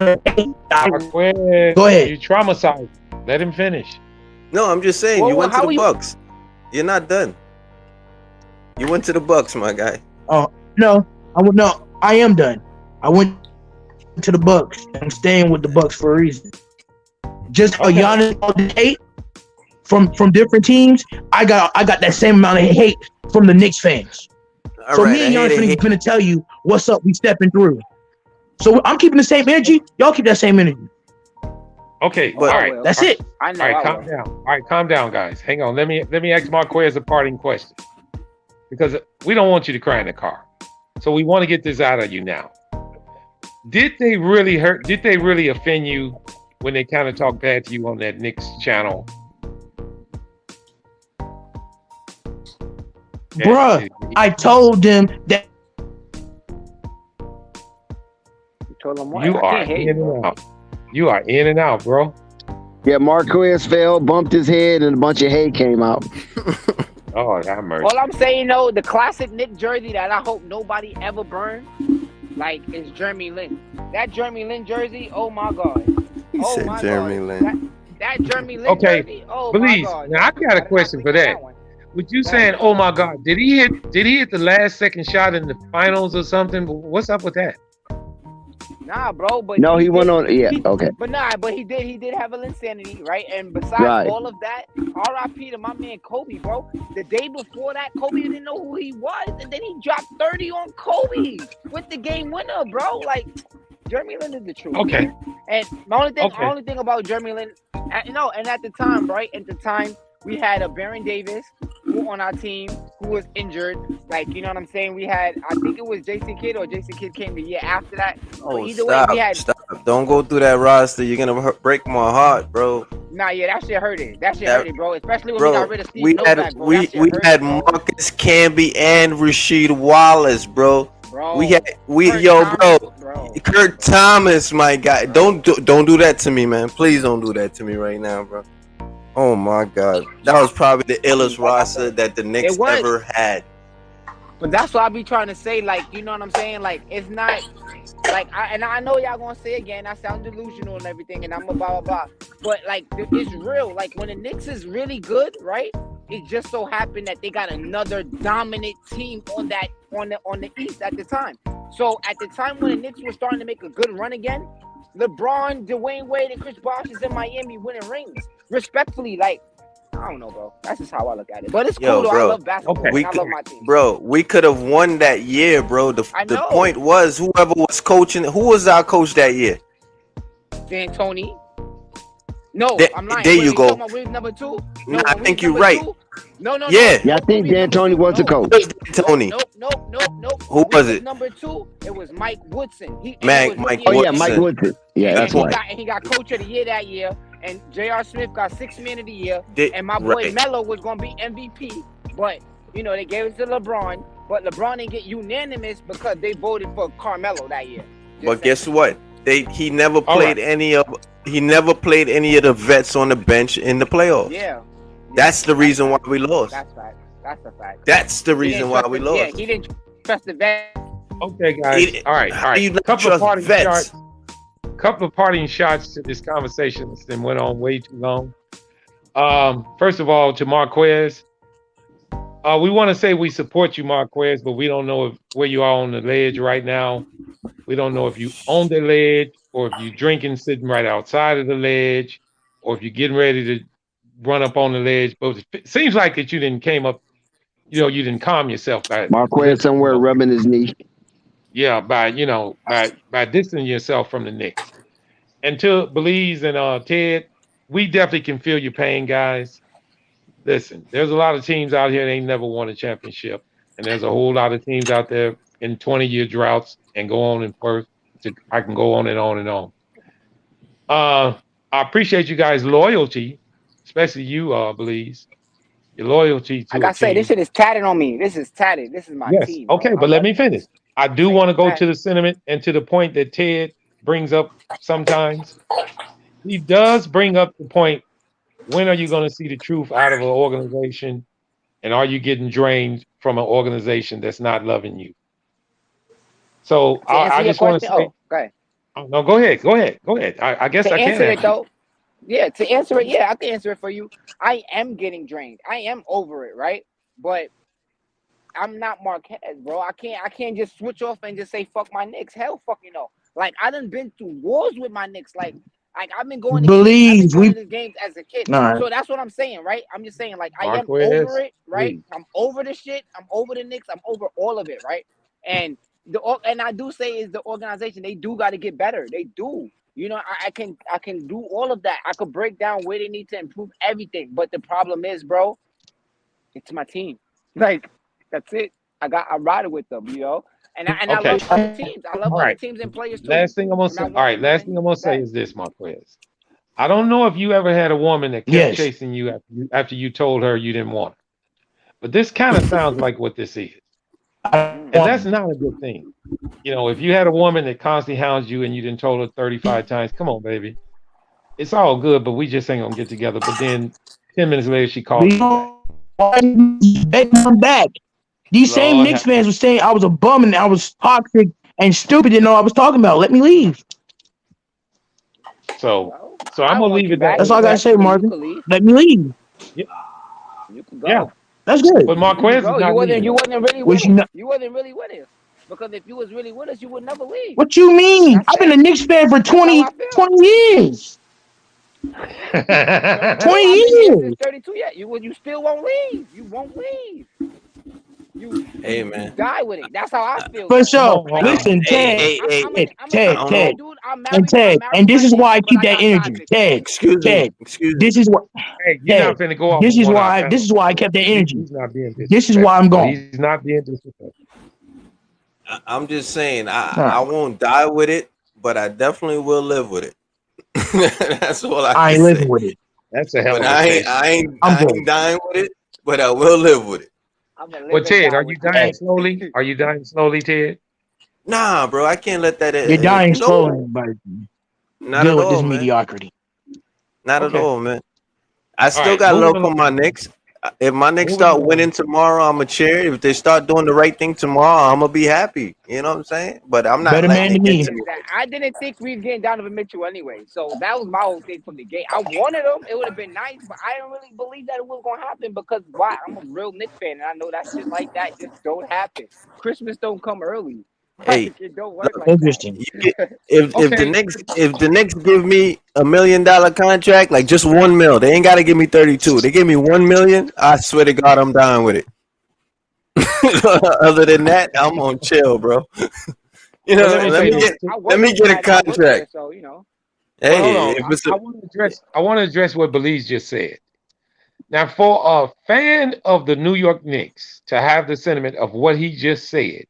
Marquez, Go ahead. you traumatized. Let him finish. No, I'm just saying you Well, went to how the are you? Bucks. You're not done. You went to the Bucks, my guy. Oh no, I am done. I went to the Bucks. And I'm staying with the Bucks for a reason. Just a Okay. Giannis hate from different teams. I got that same amount of hate from the Knicks fans. All So right, me and I hate Giannis it. finna tell you what's up. We stepping through. So I'm keeping the same energy. Y'all keep that same energy. Okay. But- all I right. will. That's it. I All know. right. I Calm will. down. All right. Calm down, guys. Hang on. Let me ask Marquez a parting question because we don't want you to cry in the car. So we want to get this out of you now. Did they really hurt? Did they really offend you when they kind of talked bad to you on that Knicks channel? Bruh, I told them that You told him what? You I are can't hear in you, bro. and out. You are in and out, bro. Yeah, Marquez fell, bumped his head, and a bunch of hay came out. Oh, that mercy. All I'm saying, though, the classic Nick jersey that I hope nobody ever burns, like, is Jeremy Lin. That Jeremy Lin jersey, oh my God. He Oh said my Jeremy God. Lin. That Jeremy Lin Okay, jersey, oh my Please. God. Now I got a I did not question for sleep on that. one. With you Go ahead, saying, bro. "Oh my God," did he hit the last second shot in the finals or something? What's up with that? Nah, bro, but No, he went did- on. Yeah, he- okay. But nah, but he did have an insanity, right? And besides Right. all of that, RIP to my man Kobe, bro. The day before that, Kobe didn't know who he was, and then he dropped 30 on Kobe with the game winner, bro. Like, Jeremy Lin is the truth. Okay. Man. And my Okay. only thing about Jeremy Lin, and at the time, right? At the time, we had a Baron Davis who on our team who was injured. Like, you know what I'm saying? We had, I think it was Jason Kidd, or Jason Kidd came the year after that. Oh, But either stop, way, we had. stop. Don't go through that roster. You're going to break my heart, bro. Nah, yeah, that shit hurt it. That shit hurt it, bro. Especially when we Bro, got rid of Steve we Novak, had bro. That shit hurt, had bro. Marcus Camby and Rasheed Wallace, bro. Bro, We had Kurt yo, Thomas, bro. Kurt Thomas, my guy. Don't do that to me, man. Please don't do that to me right now, bro. Oh my God, that was probably the illest roster that the Knicks It was. ever had. But that's what I be trying to say. Like, you know what I'm saying? Like, it's not like, I know y'all gonna say again, I sound delusional and everything, and I'm a blah blah blah. But like, it's real. Like, when the Knicks is really good, right? It just so happened that they got another dominant team on the East at the time. So at the time when the Knicks were starting to make a good run again, LeBron, Dwayne Wade, and Chris Bosh is in Miami winning rings. Respectfully, like, I don't know, bro. That's just how I look at it. But it's cool, though. I love basketball. And I love my team. Bro, we could have won that year, bro. The know. point was, whoever was coaching, who was our coach that year? D'Antoni. No, I'm lying. There you go. Wave number 2? No, I think you're right. No. Yeah, I think D'Antoni was the coach. D'Antoni. Nope. Who was it? Number 2, it was Mike Woodson. Mike Oh yeah, Mike Woodson. Yeah, that's right. He got coach of the year that year, and J.R. Smith got 6th man of the year, and my boy right. Melo was gonna be MVP. But you know they gave it to LeBron, but LeBron didn't get unanimous because they voted for Carmelo that year. But guess what? He never played any of the vets on the bench in the playoffs. Yeah. That's the reason why we lost. That's fact. That's a fact. That's the reason why we lost. Yeah, he didn't trust the vet. Okay, guys. All right. How do you not Couple of trust parting vets? shots. Couple of parting shots to this conversation that's been went on way too long. First of all, to Marquez, We want to say we support you, Marquez, but we don't know where you are on the ledge right now. We don't know if you own the ledge or if you're drinking sitting right outside of the ledge or if you're getting ready to run up on the ledge. But it seems like that you didn't came up, you didn't calm yourself by Marquez just, somewhere rubbing his knee. yeah, by by distancing yourself from the Knicks. And to Belize and Ted, we definitely can feel your pain, guys. Listen, there's a lot of teams out here that ain't never won a championship, and there's a whole lot of teams out there in 20-year droughts and go on and first. I can go on and on and on. I appreciate you guys' loyalty, especially you, Belize, your loyalty Like to a I say, this team. shit is tatted on me. This is tatted. This is my Yes, team, bro. okay, but let me finish. I I'm do saying, want to go that. to the sentiment and to the point that Ted brings up sometimes. He does bring up the point: when are you going to see the truth out of an organization, and are you getting drained from an organization that's not loving you? So To answer I your just want to question, say, oh, go ahead. oh, no, go ahead, go ahead, go ahead. I guess To I can answer it answer it. though, yeah, to answer it, yeah, I can answer it for you. I am getting drained. I am over it, right? But I'm not Marquez, bro. I can't just switch off and just say fuck my Knicks. Hell fucking no. Like I done been through wars with my Knicks. Like I've been going to games. I've been Believe going to we. the games as a kid. All right. So that's what I'm saying, right? I'm just saying, like, I am over Marquez, it, right? please. I'm over the shit. I'm over the Knicks. I'm over all of it, right? And and I do say is the organization, they do got to get better. They do. You know, I can do all of that. I could break down where they need to improve everything. But the problem is, bro, it's my team. Like, that's it. I ride it with them, you know. And I Okay, love other teams. I love all other right. teams and players too. Last thing I'm gonna I'm say. not All one, right, you know what last I thing mean? I'm gonna say That is this, Marquez. I don't know if you ever had a woman that kept Yes. chasing you after you told her you didn't want her, but this kind of sounds like what this is, I mm. and that's want. not a good thing. If you had a woman that constantly hounds you and you didn't told her 35 times, come on, baby, it's all good, but we just ain't gonna get together. But then 10 minutes later, she But calling you you back. know why you bet come back? These same Lord, Knicks fans were saying I was a bum and I was toxic and stupid. Didn't know what I was talking about. Let me leave. so Well, so I'm I gonna want leave you it that back, That's all way. I gotta say, respectfully. You Marvin. could leave. Let me leave. Yeah, You could yeah. go. That's good. But You could Marquez is go. You not wasn't leaving you though. wasn't really with Which you us. know, You wasn't really with us. Because if you was really with us, you would never leave. what you mean? That's I've been a fact. Knicks fan for That's how 20, I feel. 20 years. 32? 20 How many years is years. 32 yet? You still won't leave. You won't leave. You Hey, you man. die with it. That's how I feel For though. Come sure. on, Like hold I, on. Listen, hey, Ted, hey, hey. I'm I Ted, a don't Ted, know. good dude. I'm and married. I'm Ted. And married to this my is why Knicks, I but keep I that got energy. toxic Ted, fans. Excuse me. Ted. Excuse me. This is what Hey, you're Ted. not finna go off on one of our This is fellas, why I man. kept that energy. He's not being This is why I'm disrespectful. gone. He's not being disrespectful. I'm just saying, All I right. won't die with it, but I definitely will live with it. That's all I I can ain't living say. with it. That's a hell But of a statement. I'm I good. ain't dying with it, but I will live with it. I'm gonna Well, live and Ted, die are you with this dying Hey, shit. slowly? Are you dying slowly, Ted? Nah, bro, I can't let that. you're dying slowly, No, but not deal at with this all, man. mediocrity. Not at Okay. all, man. I All still right. got Moving love for along. my Knicks. If my Knicks Moving start winning along. tomorrow, I'm a cheer. If they start doing the right thing tomorrow, I'm gonna be happy. You know what I'm saying? But I'm not Better letting man it than get me. to me. That I didn't think we'd get Donovan Mitchell anyway. So that was my whole thing from the gate. I wanted him. It would have been nice, but I didn't really believe that it was gonna happen because why? I'm a real Knicks fan, and I know that shit like that just don't happen. Christmas don't come early. Hey, Like it don't work look, like Interesting. you get, if the Okay. Knicks give me $1 million contract, like just 1 mil, they ain't gotta give me 32. They give me 1 million. I swear to God, I'm dying with it. Other than that, I'm on chill, bro. You Well, know, let me Well, say this. I let work me get a inside. I work there, contract. so Well, hold Hey, on. if it's a, I want to address. I want to address what Belize just said. Now, for a fan of the New York Knicks to have the sentiment of what he just said,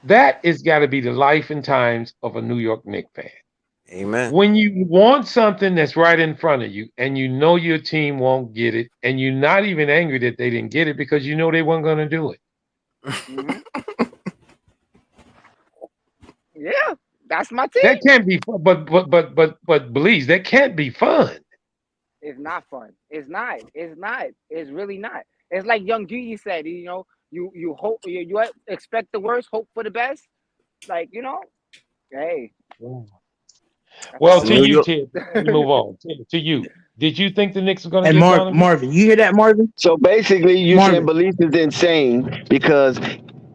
that is got to be the life and times of a New York Knicks fan. amen. When you want something that's right in front of you and you know your team won't get it, and you're not even angry that they didn't get it because you know they weren't going to do it. hmm yeah, that's my team. That can't be fun. But Belize, that can't be fun. It's not fun. It's not. It's not. It's really not. It's like Young Gigi said. You hope you expect the worst, hope for the best. Like hey, Wow. that's Well, how it to New works. you, York. Ted, before we move on, to you. Did you think the Knicks were going to And get Donovan? Marvin, you hear that, Marvin? So basically, you saying Marvin, Belief is insane because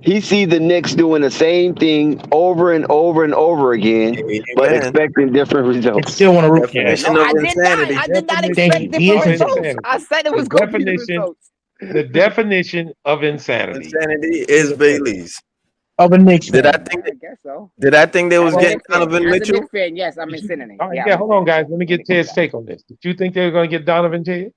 he see the Knicks doing the same thing over and over and over again, but Amen. expecting different and results. still want to root. Definition Yes. No, of I did not. insanity. I did not Thank expect Definition you. He different is of insane. results. insanity. I said it The was gonna be the definition, results. the definition of insanity. Insanity is Bailey's. Of a Knicks Did I fan. think I guess so. Did I think they was As a Well, getting Knicks fan, Donovan Mitchell? yes, I'm did you? insanity. All right, Yeah, yeah. I'm Hold on, insanity. guys. Let me Let get me quote Ted's that. take on this. Did you think they were going to get Donovan, Ted?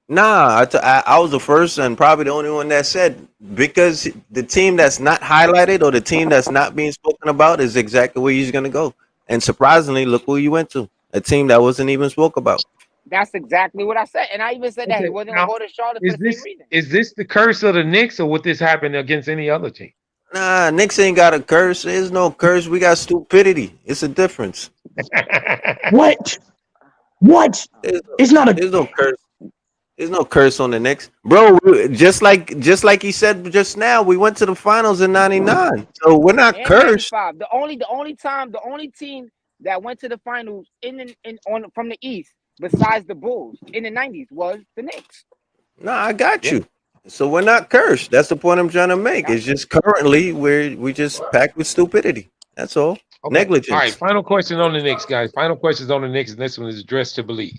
Nah, I was the first and probably the only one that said because the team that's not highlighted or the team that's not being spoken about is exactly where he's gonna go. And surprisingly, look who you went to. A team that wasn't even spoke about. That's exactly what I said, and I even said that he Okay. wasn't gonna Now, go to Charlotte for is the same this reason. is this the curse of the Knicks, or would this happen against any other team? Nah, Knicks ain't got a curse. There's no curse. We got stupidity. It's a difference. What? What? There's It's not a. there's no curse. There's no curse on the Knicks, bro. Just like he said just now, we went to the finals in '99, so we're not And cursed. '95. The only team that went to the finals in on from the East besides the Bulls in the '90s was the Knicks. Nah, I got Yeah. you. So we're not cursed. That's the point I'm trying to make. Got It's just currently we just packed with stupidity. That's all. Okay. All right. Negligence. Final question on the Knicks, guys. Final questions on the Knicks, and this one is addressed to Believe.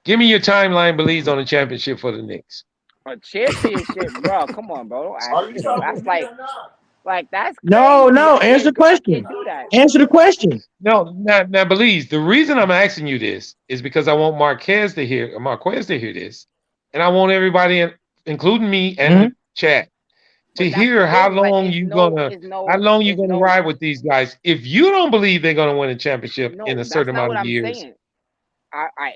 Give me your timeline, Believes, on the championship for the Knicks. a championship, bro. Come on, bro. Don't ask Are me. you trying to That's be there like now? that's No, crazy. no. Answer the I question. can't do that. Answer the question. No, now, Believes. The reason I'm asking you this is because I want Marquez to hear this, and I want everybody, including me and the chat, to But that's hear the how thing. Like long you gonna ride with these guys. If you don't believe they're gonna win a championship in no. a That's certain not amount what of I'm years, saying.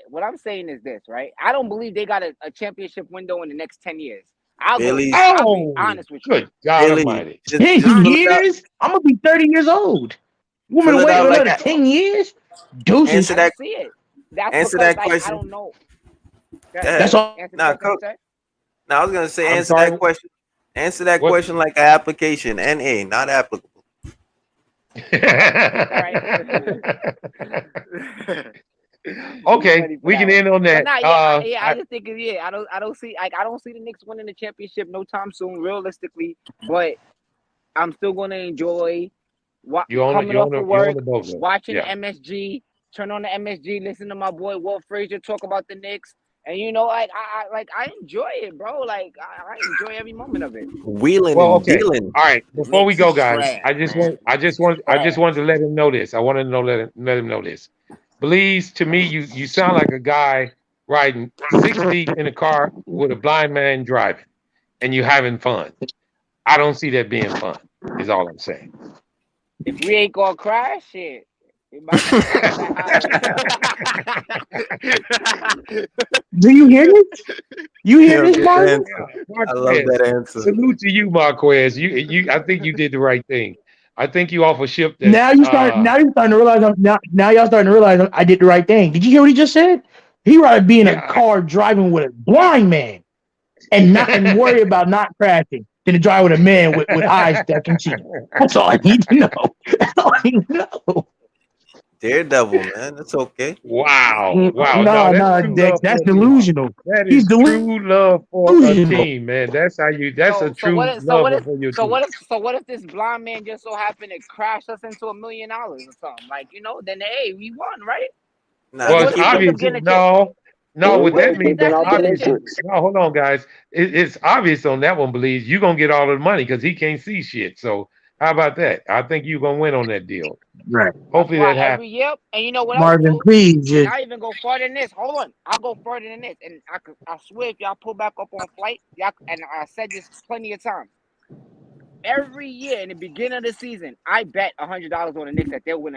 What I'm saying is this, right? I don't believe they got a championship window in the next 10 years. Bailey's I'll be oh, honest with you. good God Bailey. Almighty! Just 10 fill it out. years? I'm gonna be 30 years old. You want me Fill to it wait out like another that. 10 years? Answer Deuces. I that. don't see it. That's Answer because that like I question. don't know. Go That's ahead. all. Answer the Nah, question, Ted. I was gonna say I'm answer that sorry. question. Answer that What? question like an application. NA, not applicable. All right. Okay, Funny for we that can one. end on But that. nah, I just think I don't see I don't see the Knicks winning the championship no time soon, realistically. But I'm still gonna enjoy coming off of you own work, the boat. watching the Yeah. MSG, turn on the MSG, listen to my boy Walt Frazier talk about the Knicks. And you know, I enjoy it, bro. Like I enjoy every moment of it. Wheeling Well, and okay. dealing. All right. Before we Knicks go, is guys, trash, man. I just wanted to let him know this. I wanted to let him know this. Believes to me, you sound like a guy riding 6 deep in a car with a blind man driving, and you having fun. I don't see that being fun. Is all I'm saying. If we ain't gonna crash, shit. We might be on Do you hear this? You hear Yeah, this, good Marvin? answer. I love Marquez, that answer. salute to you, Marquez. I think you did the right thing. I think you off a ship that Now you start. Now you're starting to realize. Now y'all starting to realize I did the right thing. Did you hear what he just said? He rather be in a car driving with a blind man and worry about not crashing than to drive with a man with eyes that can see. That's all I need to know. That's all I need to know. Daredevil, man. That's okay. wow. No, that's No, true Dex. love That's for a team. delusional. That He's is true love for a delusional. team, man. That's a true lover for your team. what if this blind man just so happened to crash us into $1 million or something? Like, you know, then hey, we won, right? Nah, Like Well, to what it's if keep we it end up obvious. getting a chip? No, what What that if he's means is actually getting a chip? no, hold on, guys. It's obvious on that one, Believes you're gonna get all of the money because he can't see shit. So how about that? I think you're gonna win on that deal. Right. Hopefully Why that every happens. year? And you know what else Marvin, too? please And just I even go further than this. Hold on, I'll go further than this. And I swear, if y'all pull back up on flight, y'all, and I said this plenty of times. Every year in the beginning of the season, I bet $100 on the Knicks that they'll win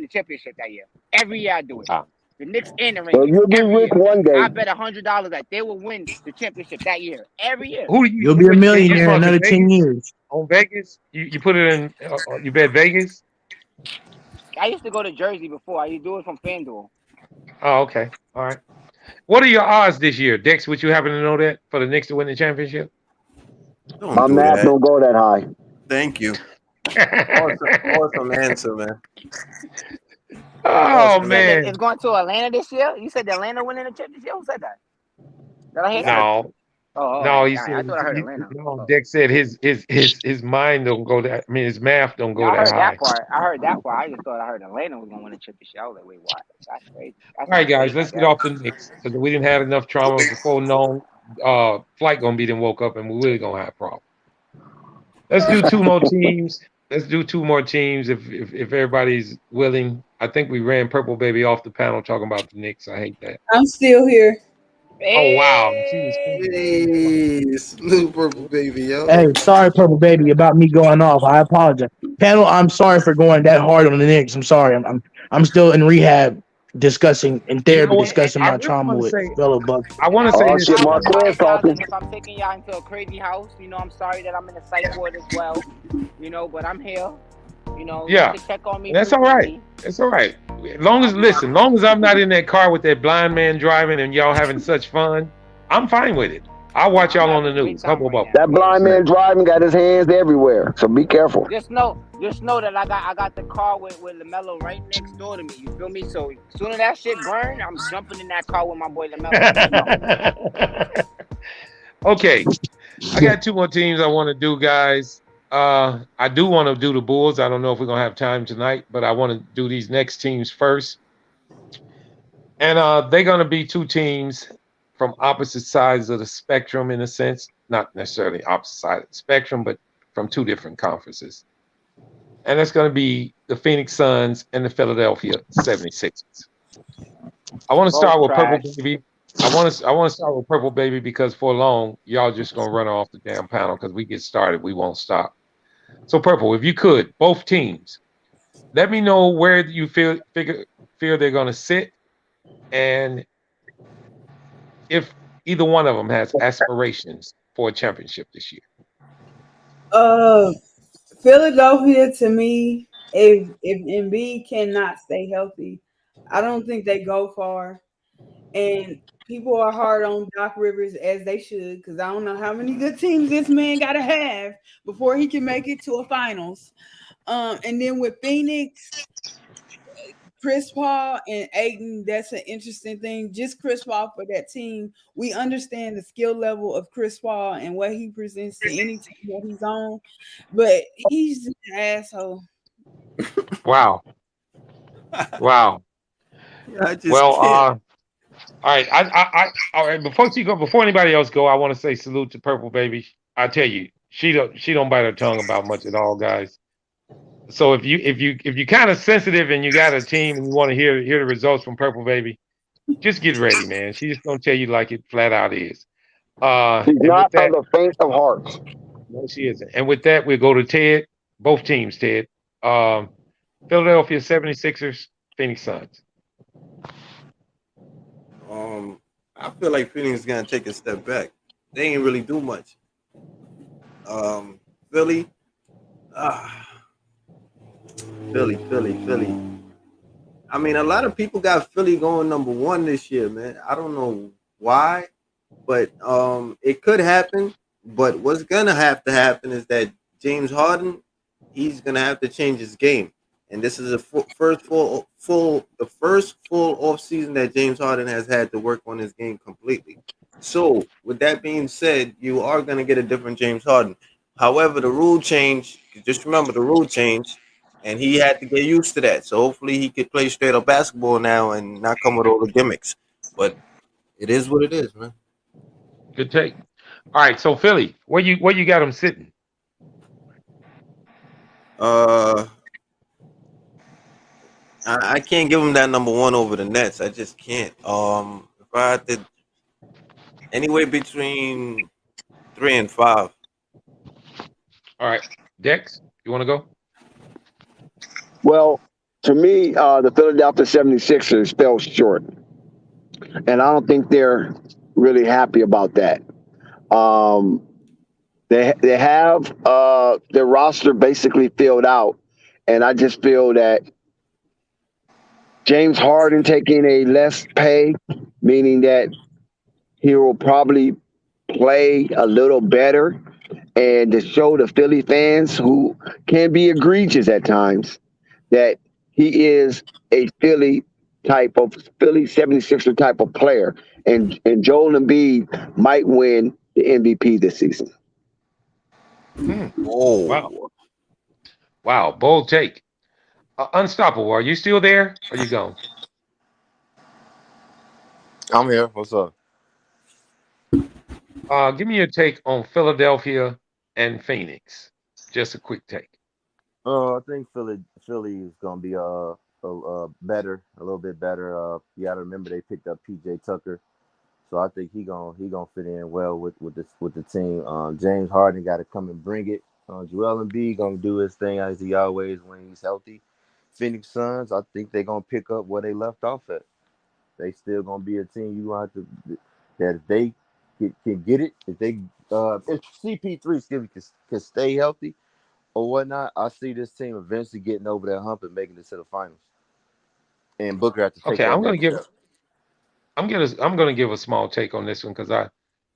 the championship that year. Every year I do it. Wow. The Knicks and the So Rangers. you'll be Every rich year. one day. I bet $100 that they will win the championship that year. Every year. Who do you? you'll be a You millionaire in fucking another 10 Vegas years. on Vegas? You put it in? You bet Vegas? I used to go to Jersey before. I used to do it from FanDuel. Oh, okay. All right. What are your odds this year, Dex? Would you happen to know that for the Knicks to win the championship? Don't My do math that. don't go that high. Thank you. Awesome answer, man. Oh, Oh you said that man, it's going to Atlanta this year? You said Atlanta winning the chip this year? Who said that? Did I I hear that? said no, Oh, no. all He said right. I thought I heard Atlanta. no. Oh. Dex said his mind don't go that. I mean, his math don't No, go I that heard that high. part. I heard that part. I just thought I heard Atlanta was gonna win the chip this year. I was like, wait, what? That's crazy. That's All right, guys, insane, I let's get guess. off the Knicks because we didn't have enough trauma before. No, flight gonna be then woke up and we really gonna have problems. Let's do two more teams. Let's do two more teams if everybody's willing. I think we ran Purple Baby off the panel talking about the Knicks. I hate that. I'm still here. Oh wow, she was thinking. Hey, salute Purple Baby, yo. Hey, sorry, Purple Baby, about me going off. I apologize. Panel, I'm sorry for going that hard on the Knicks. I'm sorry. I'm still in rehab discussing in You know therapy what? discussing I my really trauma want to with say. fellow Bucks. I want to I'll say Oh be this. shit, I'll be Marquez quiet, guys, talking. and if I'm taking y'all into a crazy house, I'm sorry that I'm in a psych ward as well. But I'm here. Y'all Yeah, can check on me that's all right. frequently. That's all right. Long as listen, long as I'm not in that car with that blind man driving and y'all having such fun, I'm fine with it. I'll Nah, watch I'm y'all on the having a great news. time Hubble right bubble. now. That Yeah. blind man driving got his hands everywhere, so be careful. Just know that I got the car with LaMelo right next door to me. You feel me? So as soon as that shit burn, I'm jumping in that car with my boy LaMelo. Just know. Okay, I got two more teams I want to do, guys. I do want to do the Bulls. I don't know if we're gonna have time tonight, but I want to do these next teams first. And they're gonna be two teams from opposite sides of the spectrum in a sense. Not necessarily opposite side of the spectrum, but from two different conferences. And that's gonna be the Phoenix Suns and the Philadelphia 76ers. I want to Both start with Purple trash. Baby. I want to start with Purple Baby because for long y'all just gonna run off the damn panel because we get started, we won't stop. So Purple, if you could, both teams, let me know where you feel they're gonna sit, and if either one of them has aspirations for a championship this year. Uh, Philadelphia to me, if Embiid cannot stay healthy, I don't think they go far. And people are hard on Doc Rivers as they should, because I don't know how many good teams this man got to have before he can make it to a finals. And then with Phoenix, Chris Paul and Aiton, that's an interesting thing. Just Chris Paul for that team. We understand the skill level of Chris Paul and what he presents to any team that he's on, but he's an asshole. Wow. Wow. Yeah, I just Well, can't. all right. All right. Before anybody else go, I want to say salute to Purple Baby. I tell you, she don't bite her tongue about much at all, guys. So if you kind of sensitive and you got a team and you want to hear the results from Purple Baby, just get ready, man. She just gonna tell you like it flat out is. He's And with not of that, the faint of heart. no, she isn't. And with that, we'll go to Ted. Both teams, Ted. Um, Philadelphia 76ers, Phoenix Suns. I feel like Phoenix is gonna take a step back. They ain't really do much. Philly, ah, Philly. I mean, a lot of people got Philly going number one this year, man. I don't know why, but it could happen. But what's gonna have to happen is that James Harden, he's gonna have to change his game, and this is the first full off season that James Harden has had to work on his game completely. So, with that being said, you are gonna get a different James Harden. However, the rule change. Just remember the rule change, and he had to get used to that. So hopefully he could play straight up basketball now and not come with all the gimmicks. But it is what it is, man. Good take. All right, so Philly, where you got them sitting? Uh, I can't give him that number one over the Nets. I just can't. If I had to, anywhere between 3 and 5. All right, Dex, you want to go? Well, to me, the Philadelphia 76ers fell short. And I don't think they're really happy about that. Um, they have their roster basically filled out. And I just feel that James Harden taking a less pay, meaning that he will probably play a little better and to show the Philly fans who can be egregious at times that he is a Philly 76er type of player. And Joel Embiid might win the MVP this season. Wow. Oh, Wow. Bold take. Unstoppable. Are you still there? Or are you gone? I'm here. What's up? Give me your take on Philadelphia and Phoenix. Just a quick take. I think Philly is gonna be better, a little bit better. You got to remember they picked up PJ Tucker, so I think he gonna fit in well with the team. James Harden got to come and bring it. Joel Embiid gonna do his thing as he always when he's healthy. Phoenix Suns, I think they're gonna pick up where they left off at. They still gonna be a team you gonna have to that if they can get it, if CP3 can stay healthy or whatnot, I see this team eventually getting over that hump and making it to the finals. And Booker have to take Okay, that next step. I'm gonna give a small take on this one because I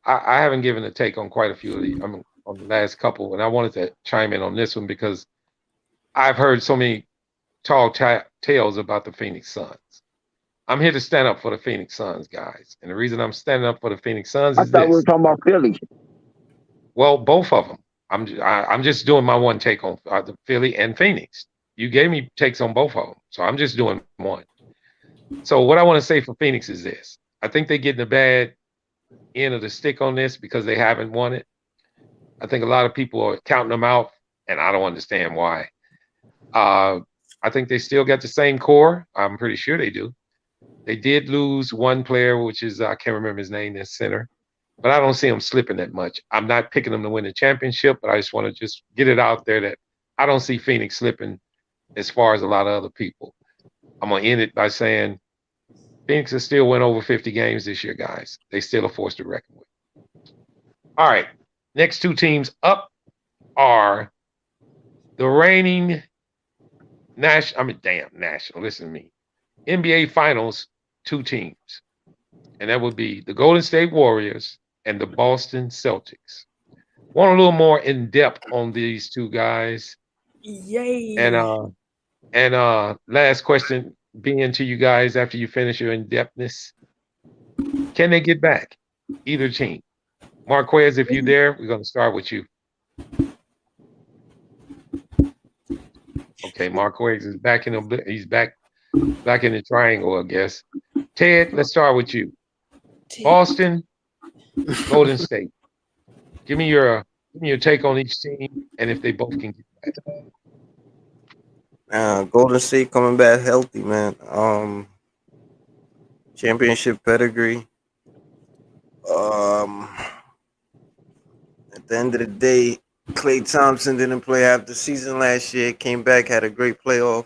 haven't given a take on quite a few of the on the last couple, and I wanted to chime in on this one because I've heard so many tall tales about the Phoenix Suns. I'm here to stand up for the Phoenix Suns, guys, and the reason I'm standing up for the Phoenix Suns I is thought we were this. talking about Philly. Well, both of them. I'm just doing my one take on the Philly and Phoenix. You gave me takes on both of them, so I'm just doing one. So what I want to say for Phoenix is this: I think they're getting a bad end of the stick on this because they haven't won it. I think a lot of people are counting them out, and I don't understand why. Uh, I think they still got the same core. I'm pretty sure they do. They did lose one player, which is I can't remember his name, this center, but I don't see them slipping that much. I'm not picking them to win the championship, but I just want to just get it out there that I don't see Phoenix slipping as far as a lot of other people. I'm gonna end it by saying Phoenix will still win over 50 games this year, guys. They still a force to reckon with. All right, next two teams up are the reigning national. Listen to me. NBA Finals, two teams, and that would be the Golden State Warriors and the Boston Celtics. Want a little more in depth on these two guys, and Yay. last question being to you guys after you finish your in depthness, can they get back? Either team. Marquez, if you're there, we're gonna start with you. Okay, Marquez is back in the he's back in the triangle, I guess. Ted, let's start with you. Boston, Golden State. Give me your take on each team and if they both can get back. Golden State coming back healthy, man. Championship pedigree. Um, at the end of the day, Klay Thompson didn't play half the season last year. Came back, had a great playoff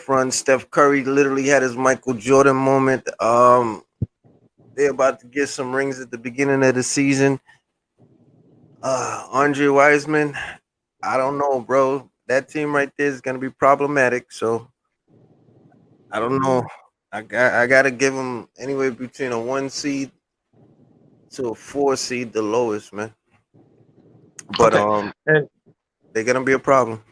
run. Steph Curry literally had his Michael Jordan moment. They're about to get some rings at the beginning of the season. Andre Wiseman, I don't know, bro. That team right there is gonna be problematic. So I don't know. I gotta give them anywhere between a 1 seed to a 4 seed, the lowest, man. But Okay. And they're gonna be a problem.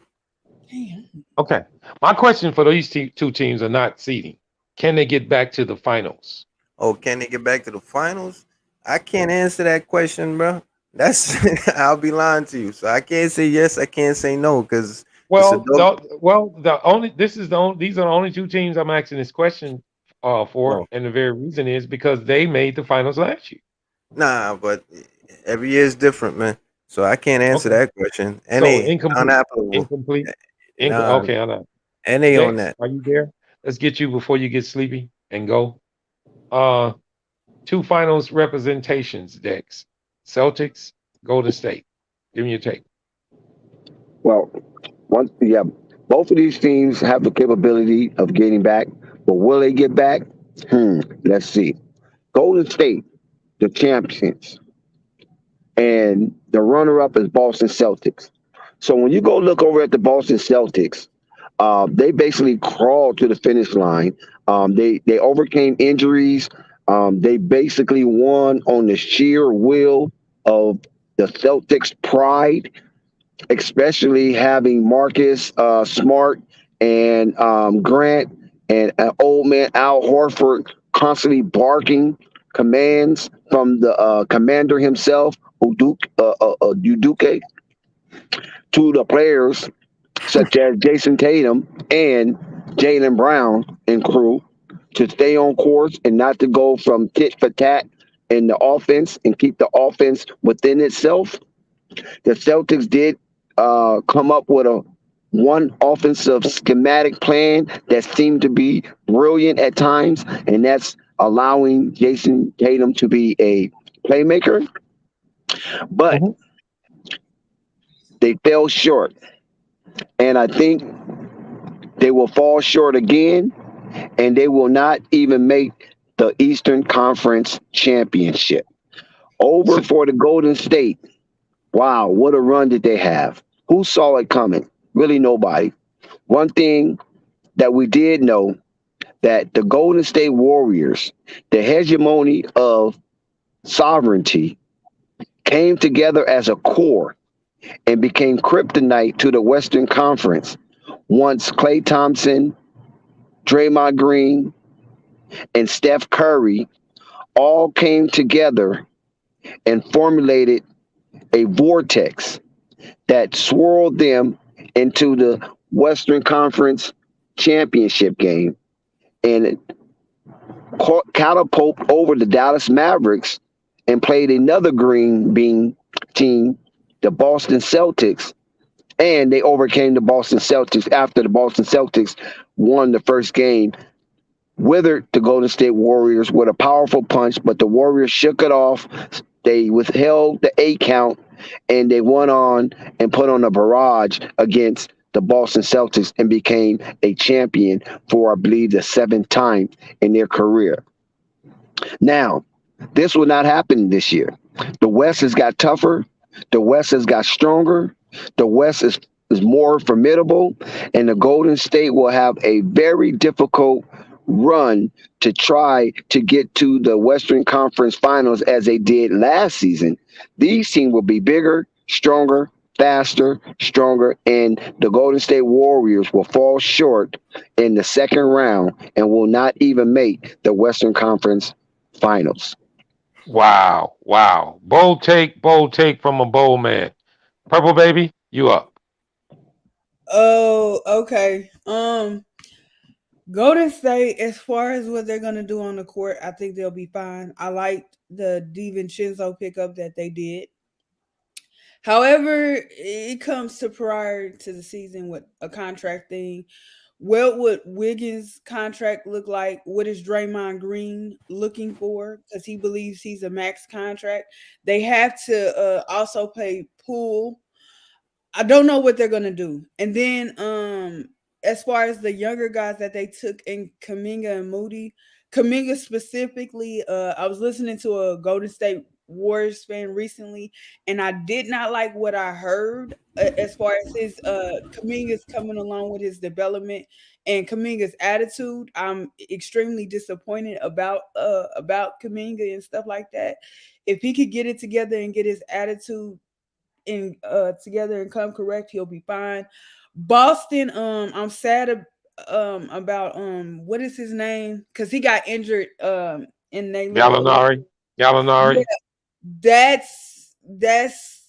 okay. My question for these two teams are not seeding. Can they get back to the finals? Oh, can they get back to the finals? I can't answer that question, bro. That's I'll be lying to you. So I can't say yes, I can't say no because it's a Well, dog. these are the only two teams I'm asking this question for, No. and the very reason is because they made the finals last year. Nah, but every year is different, man. So I can't answer Okay. that question. So NA incomplete. unapplicable. Incomplete. Nah, Okay, I know. NA on Next, that. are you there? Let's get you before you get sleepy and go. Uh Two finals representations, Dex. Celtics, Golden State. Give me your take. Well, both of these teams have the capability of getting back, but will they get back? Let's see. Golden State, the champions, and the runner-up is Boston Celtics. So when you go look over at the Boston Celtics, they basically crawled to the finish line. They overcame injuries. They basically won on the sheer will of the Celtics' pride, especially having Marcus Smart and Grant and old man Al Horford constantly barking commands from the commander himself, Uduke, to the players such as Jason Tatum and Jalen Brown and crew to stay on course and not to go from tit for tat in the offense and keep the offense within itself. The Celtics did come up with a one offensive schematic plan that seemed to be brilliant at times, and that's allowing Jason Tatum to be a playmaker. But Hmm. they fell short, and I think they will fall short again, and they will not even make the Eastern Conference Championship. Over for the Golden State. Wow, what a run did they have? Who saw it coming? Really nobody. One thing that we did know that the Golden State Warriors, the hegemony of sovereignty, came together as a core and became kryptonite to the Western Conference once Klay Thompson, Draymond Green, and Steph Curry all came together and formulated a vortex that swirled them into the Western Conference championship game and catapult over the Dallas Mavericks and played another green bean team, the Boston Celtics, and they overcame the Boston Celtics after the Boston Celtics won the first game, withered the Golden State Warriors with a powerful punch, but the Warriors shook it off. They withheld the 8 count and they went on and put on a barrage against the Boston Celtics and became a champion for, I believe, the seventh time in their career. Now, this will not happen this year. The West has got tougher. The West has got stronger. The West is more formidable, and the Golden State will have a very difficult run to try to get to the Western Conference Finals as they did last season. These teams will be bigger, stronger, faster, stronger, and the Golden State Warriors will fall short in the second round and will not even make the Western Conference Finals. Wow, wow. Bold take from a bold man. Purple baby, you up. Oh, okay. Golden State, as far as what they're gonna do on the court, I think they'll be fine. I liked the DiVincenzo pickup that they did. However, it comes to prior to the season with a contract thing. What would Wiggins' contract look like? What is Draymond Green looking for? Because he believes he's a max contract. They have to also pay Poole. I don't know what they're gonna do. And then as far as the younger guys that they took in Kaminga and Moody, Kaminga specifically, I was listening to a Golden State Warriors fan recently, and I did not like what I heard as far as his Kaminga's coming along with his development and Kaminga's attitude. I'm extremely disappointed about Kaminga and stuff like that. If he could get it together and get his attitude in together and come correct, he'll be fine. Boston, I'm sad about what is his name? Because he got injured in their little Gallinari. yeah, Gallinari. that's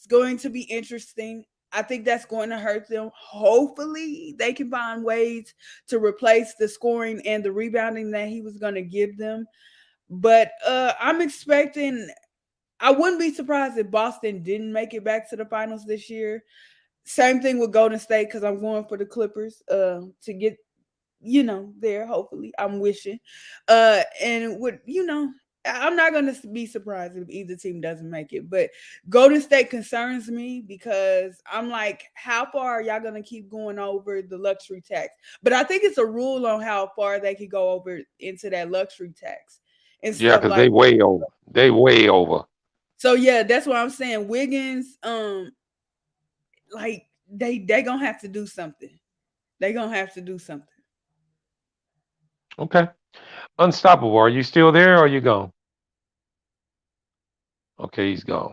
going to be interesting. I think that's going to hurt them. Hopefully, they can find ways to replace the scoring and the rebounding that he was going to give them. But I'm expecting. I wouldn't be surprised if Boston didn't make it back to the finals this year. Same thing with Golden State because I'm going for the Clippers to get there. Hopefully, I'm wishing. And with I'm not gonna be surprised if either team doesn't make it. But Golden State concerns me because I'm like, how far are y'all gonna keep going over the luxury tax? But I think it's a rule on how far they can go over into that luxury tax and Yeah, stuff because they like. way over. They way over. So yeah, that's what I'm saying. Wiggins, like they gonna have to do something. They gonna have to do something. Okay. Unstoppable. Are you still there or are you gone? Okay, he's gone.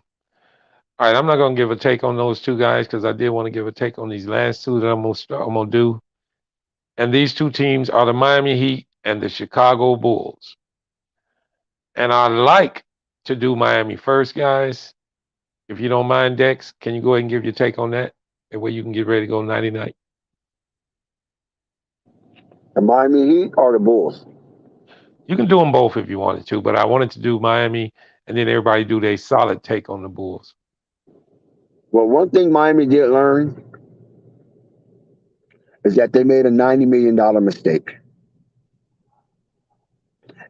All right, I'm not gonna give a take on those two guys because I did want to give a take on these last two that I'm gonna do. And these two teams are the Miami Heat and the Chicago Bulls. And I like to do Miami first, guys. If you don't mind, Dex, can you go ahead and give your take on that? That way you can get ready to go nighty night. The Miami Heat or the Bulls? You can do them both if you wanted to, but I wanted to do Miami and then everybody do their solid take on the Bulls. Well, one thing Miami did learn is that they made a $90 million mistake.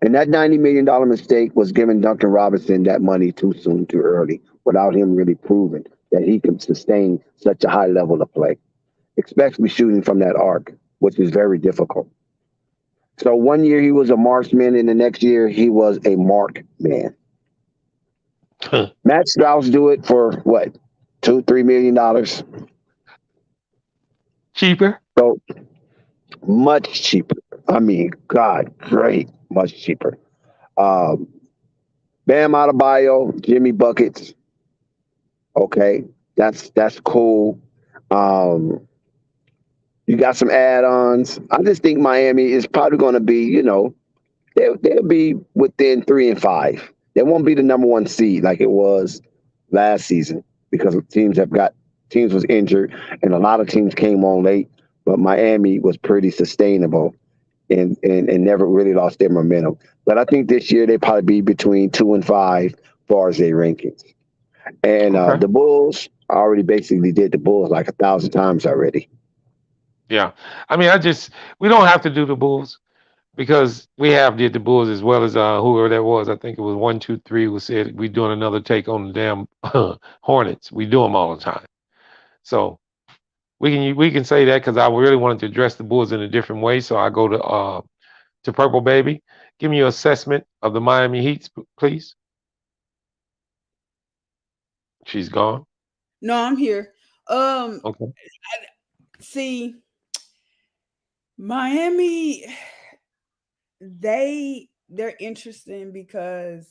And that $90 million mistake was giving Duncan Robinson that money too soon, too early, without him really proving that he could sustain such a high level of play, especially shooting from that arc, which is very difficult. So one year he was a marksman, and the next year he was a mark man. Matt Strauss do it for what, $2-3 million? Cheaper. So much cheaper. I mean, God, great, much cheaper. Um, Bam Adebayo, Jimmy buckets. Okay, that's cool. Um, you got some add-ons. I just think Miami is probably going to be, they'll be within 3 and 5. They won't be the number one seed like it was last season because teams was injured and a lot of teams came on late. But Miami was pretty sustainable and never really lost their momentum. But I think this year they probably be between 2 and 5 as far as their rankings. And Okay. the Bulls, I already basically did the Bulls like 1,000 times already. Yeah. I mean, we don't have to do the Bulls because we have did the Bulls as well as whoever that was. I think it was 1, 2, 3 who said we doing another take on the damn Hornets. We do them all the time. So we can say that because I really wanted to address the Bulls in a different way. So I go to Purple Baby. Give me your assessment of the Miami Heat, please. She's gone. No, I'm here. Okay. See, Miami, they're interesting because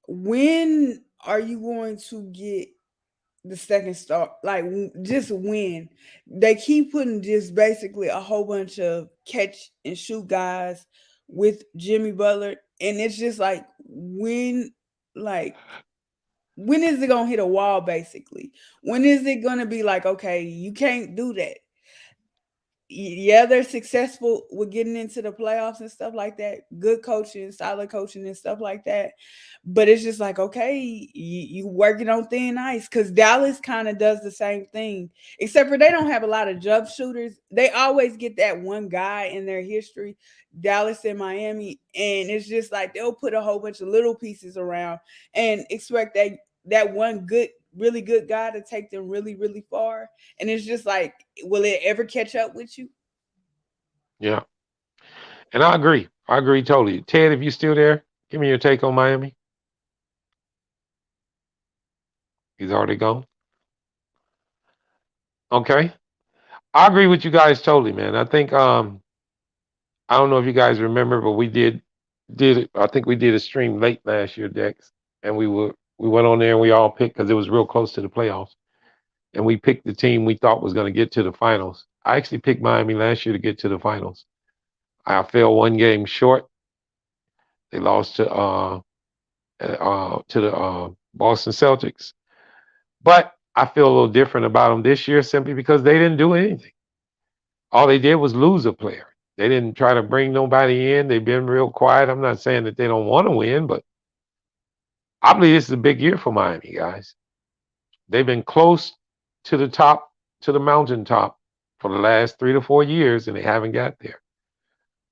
when are you going to get the second star? Like just when they keep putting just basically a whole bunch of catch and shoot guys with Jimmy Butler, and it's just like when is it gonna hit a wall? Basically, when is it gonna be like, okay, you can't do that? Yeah, they're successful with getting into the playoffs and stuff like that. Good coaching, solid coaching, and stuff like that. But it's just like, okay, you working on thin ice because Dallas kind of does the same thing, except for they don't have a lot of jump shooters. They always get that one guy in their history, Dallas and Miami, and it's just like they'll put a whole bunch of little pieces around and expect that one really good guy to take them really, really far. And it's just like, will it ever catch up with you? Yeah. And I agree. I agree totally. Ted, if you still there, give me your take on Miami. He's already gone. Okay. I agree with you guys totally, man. I think I don't know if you guys remember, but I think we did a stream late last year, Dex, and we went on there and we all picked because it was real close to the playoffs, and we picked the team we thought was going to get to the finals. I actually picked Miami last year to get to the finals. I fell one game short. They lost to the Boston Celtics, but I feel a little different about them this year simply because they didn't do anything. All they did was lose a player. They didn't try to bring nobody in. They've been real quiet. I'm not saying that they don't want to win, but I believe this is a big year for Miami, guys. They've been close to the top, to the mountaintop for the last 3 to 4 years, and they haven't got there.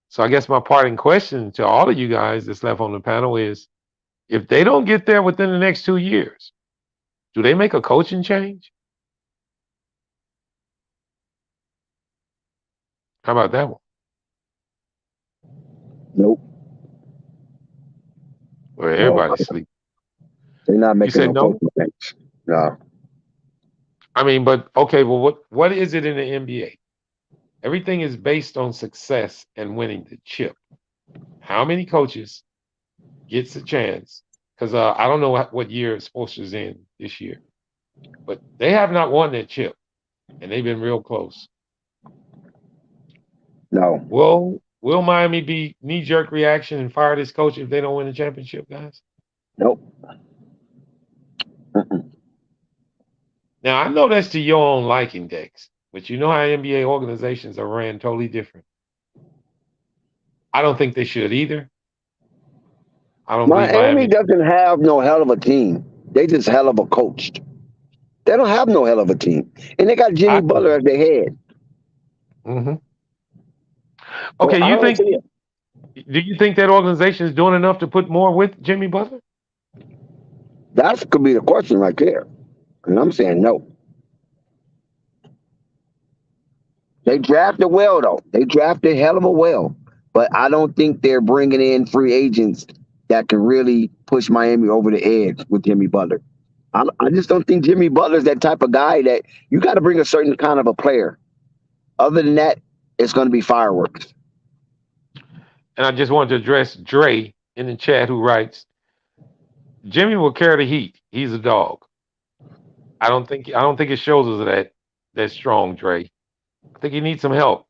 So I guess my parting question to all of you guys that's left on the panel is, if they don't get there within the next 2 years, do they make a coaching change? How about that one? Nope. Well, No, everybody's sleep. they're not You making said no no? coaching change. No. I mean, but okay, well, what is it in the NBA? Everything is based on success and winning the chip. How many coaches gets a chance? Because I don't know what year Spoelstra's in this year, but they have not won that chip, and they've been real close. No. Will Miami be knee-jerk reaction and fire this coach if they don't win the championship, guys? Nope. Mm-mm. Now I know that's to your own liking, Dex, but you know how NBA organizations are ran totally different. I don't think they should either. I don't believe Miami Miami. doesn't have no hell of a team. They just hell of a coached. They don't have no hell of a team, and they got Jimmy I Butler as their head. hmm So Okay, I you don't think? see it. Do you think that organization is doing enough to put more with Jimmy Butler? That could be the question right there. And I'm saying no. They drafted well though. They drafted hell of a well, but I don't think they're bringing in free agents that can really push Miami over the edge with Jimmy Butler. I just don't think Jimmy Butler's that type of guy that you got to bring a certain kind of a player. Other than that, it's going to be fireworks. And I just wanted to address Dre in the chat who writes, Jimmy will carry the heat. He's a dog. I don't think it shows us that strong, Dre. I think he needs some help.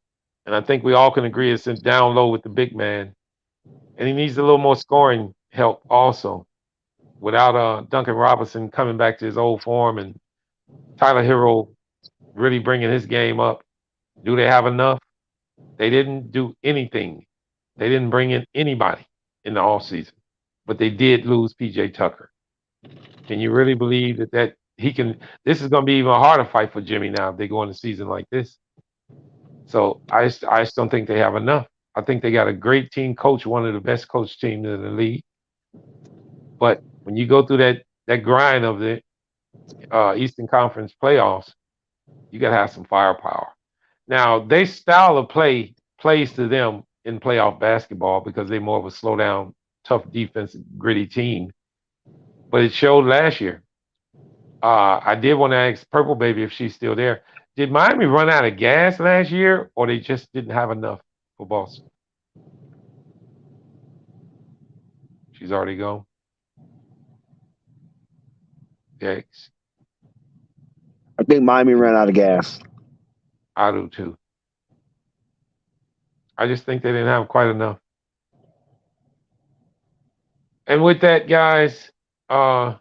And I think we all can agree it's down low with the big man. And he needs a little more scoring help also. Without Duncan Robinson coming back to his old form and Tyler Hero really bringing his game up. Do they have enough? They didn't do anything. They didn't bring in anybody in the offseason. But they did lose PJ Tucker. Can you really believe that he can? This is going to be even a harder fight for Jimmy now if they go in a season like this. So I just don't think they have enough. I think they got a great team coach, one of the best coach teams in the league. But when you go through that grind of the Eastern Conference playoffs, you got to have some firepower. Now, their style of play plays to them in playoff basketball because they're more of a slow down, tough defense, gritty team. But it showed last year. I did want to ask Purple Baby if she's still there. Did Miami run out of gas last year, or they just didn't have enough for Boston? She's already gone. Dex. I think Miami ran out of gas. I do too. I just think they didn't have quite enough. And with that, guys, I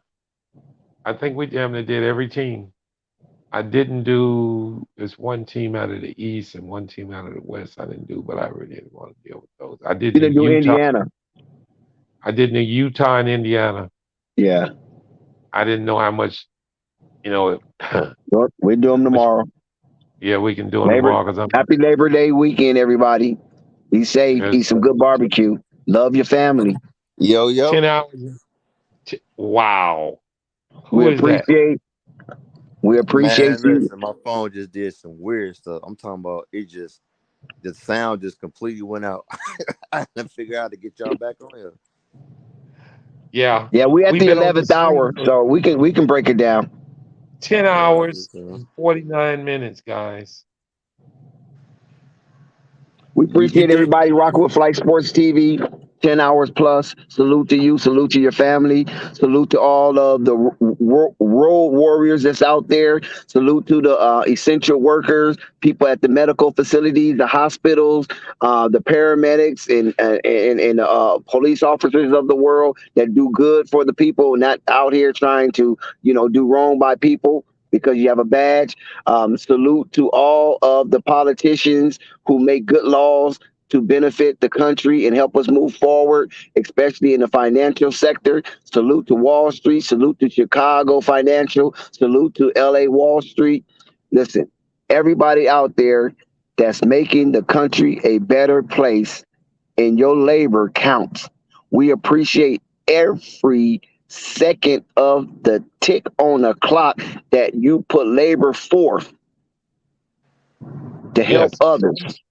think we damn near did every team. I didn't do this one team out of the East and one team out of the West. I didn't do, but I really didn't want to deal with those. I did You New didn't do Utah. Indiana. I did New Utah and Indiana. Yeah. I didn't know how much, you know. Well, we do them tomorrow. Yeah, we can do them tomorrow because Happy Labor Day weekend, everybody. Be safe. Yes, Eat some good barbecue. Love your family. Yo, 10 hours. Wow. Who We is that? appreciate Man, you. listen, my phone just did some weird stuff. I'm talking about the sound just completely went out. I had to figure out how to get y'all back on here. Yeah. Yeah, we at We've the been on this 11th stream hour, for so we can break it down. 10 hours and 49 minutes, guys. We appreciate everybody rocking with Flight Sports TV. 10 hours plus. Salute to you. Salute to your family. Salute to all of the road warriors that's out there. Salute to the essential workers, people at the medical facilities, the hospitals, the paramedics, and police officers of the world that do good for the people, not out here trying to, do wrong by people because you have a badge. Salute to all of the politicians who make good laws to benefit the country and help us move forward, especially in the financial sector. Salute to Wall Street. Salute to Chicago Financial. Salute to LA Wall Street. Listen, everybody out there that's making the country a better place, and your labor counts. We appreciate every second of the tick on the clock that you put labor forth to help Yes. others.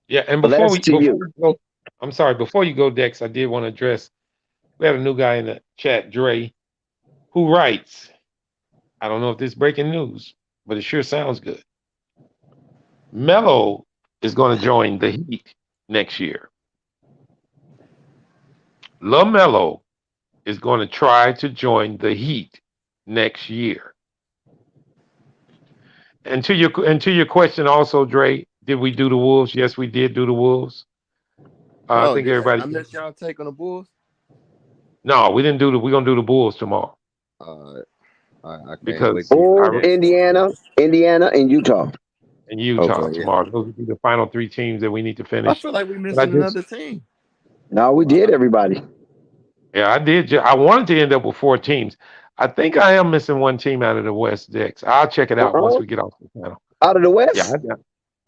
Yeah, and Bless to before you. we go, I'm sorry, before you go, Dex, I did want to address. We have a new guy in the chat, Dre, who writes. I don't know if this is breaking news, but it sure sounds good. Melo is going to join the Heat next year. LaMelo is going to try to join the Heat next year. And to your question also, Dre, Did we do the Wolves? Yes, we did do the Wolves. I Oh, think everybody. I missed y'all take on the Bulls. No, we didn't do the. We're gonna do the Bulls tomorrow Uh, I can't wait because to hear the Bulls, next one. Indiana, and Utah. in Utah Okay, yeah. tomorrow. Those will be the final three teams that we need to I finish. feel like we But I missing just, another team. No, we did everybody. yeah, I did. I wanted to end up with four teams. I think I am missing one team out of the West Dex. I'll check it out once Uh-uh. we get off the panel. Out of the Yeah, West?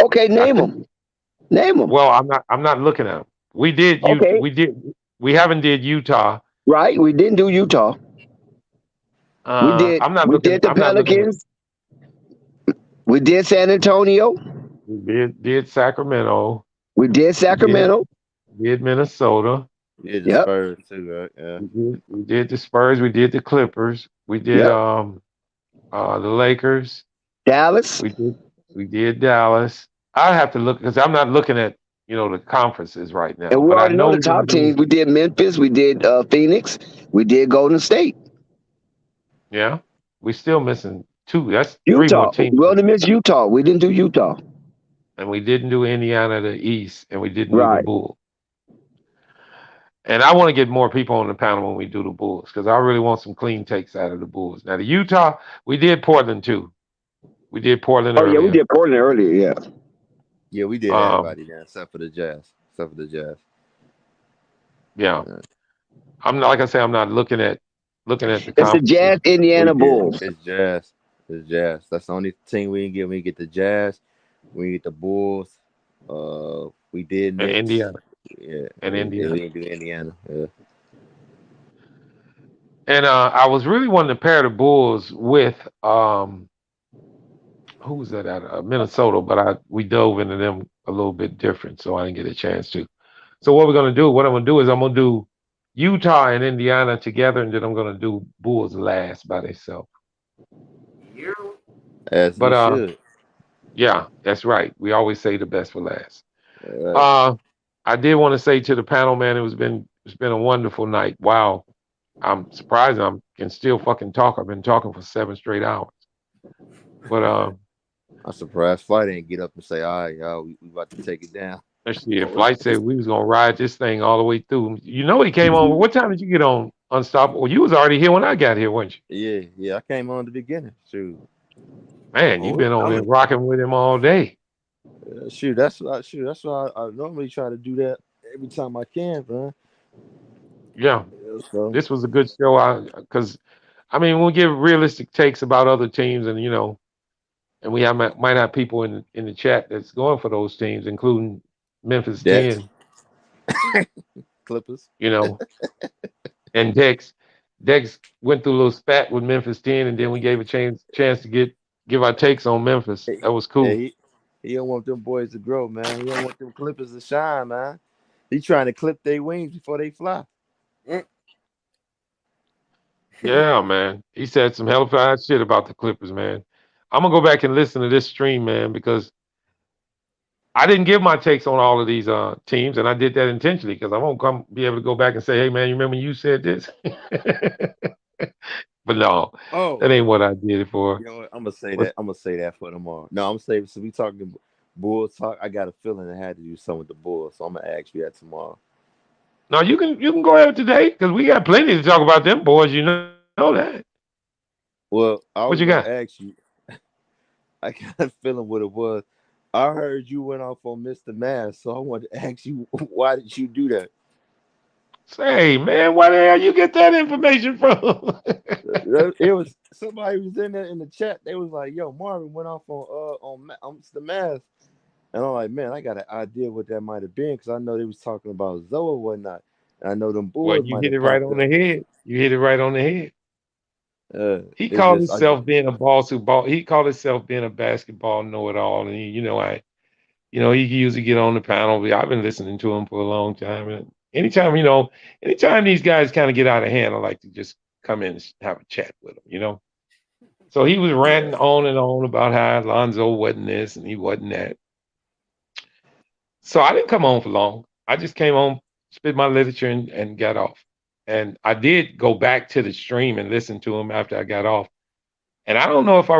Okay, I name think. them. Name them. Well, I'm not looking at them. We did. Okay, We did. We haven't did Utah. right. We didn't do Utah. We did. I'm not We looking. did the I'm not looking at. Pelicans. We did San Antonio. We did Sacramento. We did We Sacramento. did Minnesota. Yeah, the Yep. Spurs too, right? Yeah. We did the Spurs. We did the Clippers. We did Yep. the Lakers. Dallas. We did Dallas. I have to look because I'm not looking at the conferences right now. And we But I already know know the we're gonna top do. teams. We did Memphis. We did Phoenix. We did Golden State. Yeah, we still missing two. That's three more Utah. teams, We only missed Utah. We didn't do Utah. and we didn't do Indiana the East, and we didn't do the Right. Bulls. And I want to get more people on the panel when we do the Bulls because I really want some clean takes out of the Bulls. Now the Utah, we did Portland too. We did Portland Oh yeah, we earlier. did Portland earlier. Yeah. Yeah, we did Um, everybody there except for the Jazz. Except for the Jazz. yeah, Yeah. I'm not like I say. I'm not looking at the It's the conferences. Jazz, Indiana We did. Bulls. It's Jazz. It's Jazz. That's the only team we didn't get. We get the Jazz. We get the Bulls. We did And Knicks. Indiana. Yeah, And we Indiana. didn't do Indiana. Yeah. And I was really wanting to pair the Bulls with who was that out of Minnesota, but we dove into them a little bit different, so I didn't get a chance to. So what I'm gonna do is I'm gonna do Utah and Indiana together, and then I'm gonna do Bulls last by themselves. As you But should. yeah, that's right. We always say the best for last. All right. I did want to say to the panel, man, it's been a wonderful night. Wow, I'm surprised I can still fucking talk. I've been talking for 7 straight hours. But I'm surprised Flight didn't get up and say, "All right, y'all, we about to take it down." let's see. If Flight said we was gonna ride this thing all the way through, he came on. What time did you get on Unstoppable? Well, you was already here when I got here, weren't you? Yeah. I came on the beginning. Shoot. Man, you've been on there rocking with him all day. Shoot, that's why I normally try to do that every time I can, man. Yeah, So this was a good show. Because I mean, we'll give realistic takes about other teams, and and we might have people in the chat that's going for those teams, including Memphis Dex, 10. Clippers. And Dex. Dex went through a little spat with Memphis 10, and then we gave a chance to give our takes on Memphis. That was cool. Yeah, he don't want them boys to grow, man. He don't want them Clippers to shine, man. He trying to clip their wings before they fly. Yeah, man. He said some hell shit about the Clippers, man. I'm gonna go back and listen to this stream, man, because I didn't give my takes on all of these teams, and I did that intentionally because I won't be able to go back and say, "Hey, man, you remember you said this?" But no, that ain't what I did it for. You know what? I'm gonna say that. I'm gonna say that for tomorrow. No, I'm saying so. We talking Bulls talk. I got a feeling I had to do something with the Bulls, so I'm gonna ask you that tomorrow. No, you can go ahead today because we got plenty to talk about them boys. You know that. Well, I What was you gonna got? ask you. I got a feeling what it was. I heard you went off on Mr. Mass, so I wanted to ask you why did you do that? Say, man, where the hell you get that information from? It was somebody was in there in the chat. They was like, "Yo, Marvin went off on Mr. Mass," and I'm like, "Man, I got an idea what that might have been because I know they was talking about Zoe or whatnot. And I know them Well, boys you might hit have it right popped on up. the head. You hit it right on the head. He It's called just I himself being a boss who ball. He called himself being a basketball know-it-all, and he usually get on the panel. I've been listening to him for a long time, and anytime these guys kind of get out of hand, I like to just come in and have a chat with them. So he was ranting on and on about how Lonzo wasn't this and he wasn't that. So I didn't come on for long. I just came on, spit my literature, and got off. And I did go back to the stream and listen to him after I got off. And I don't know if I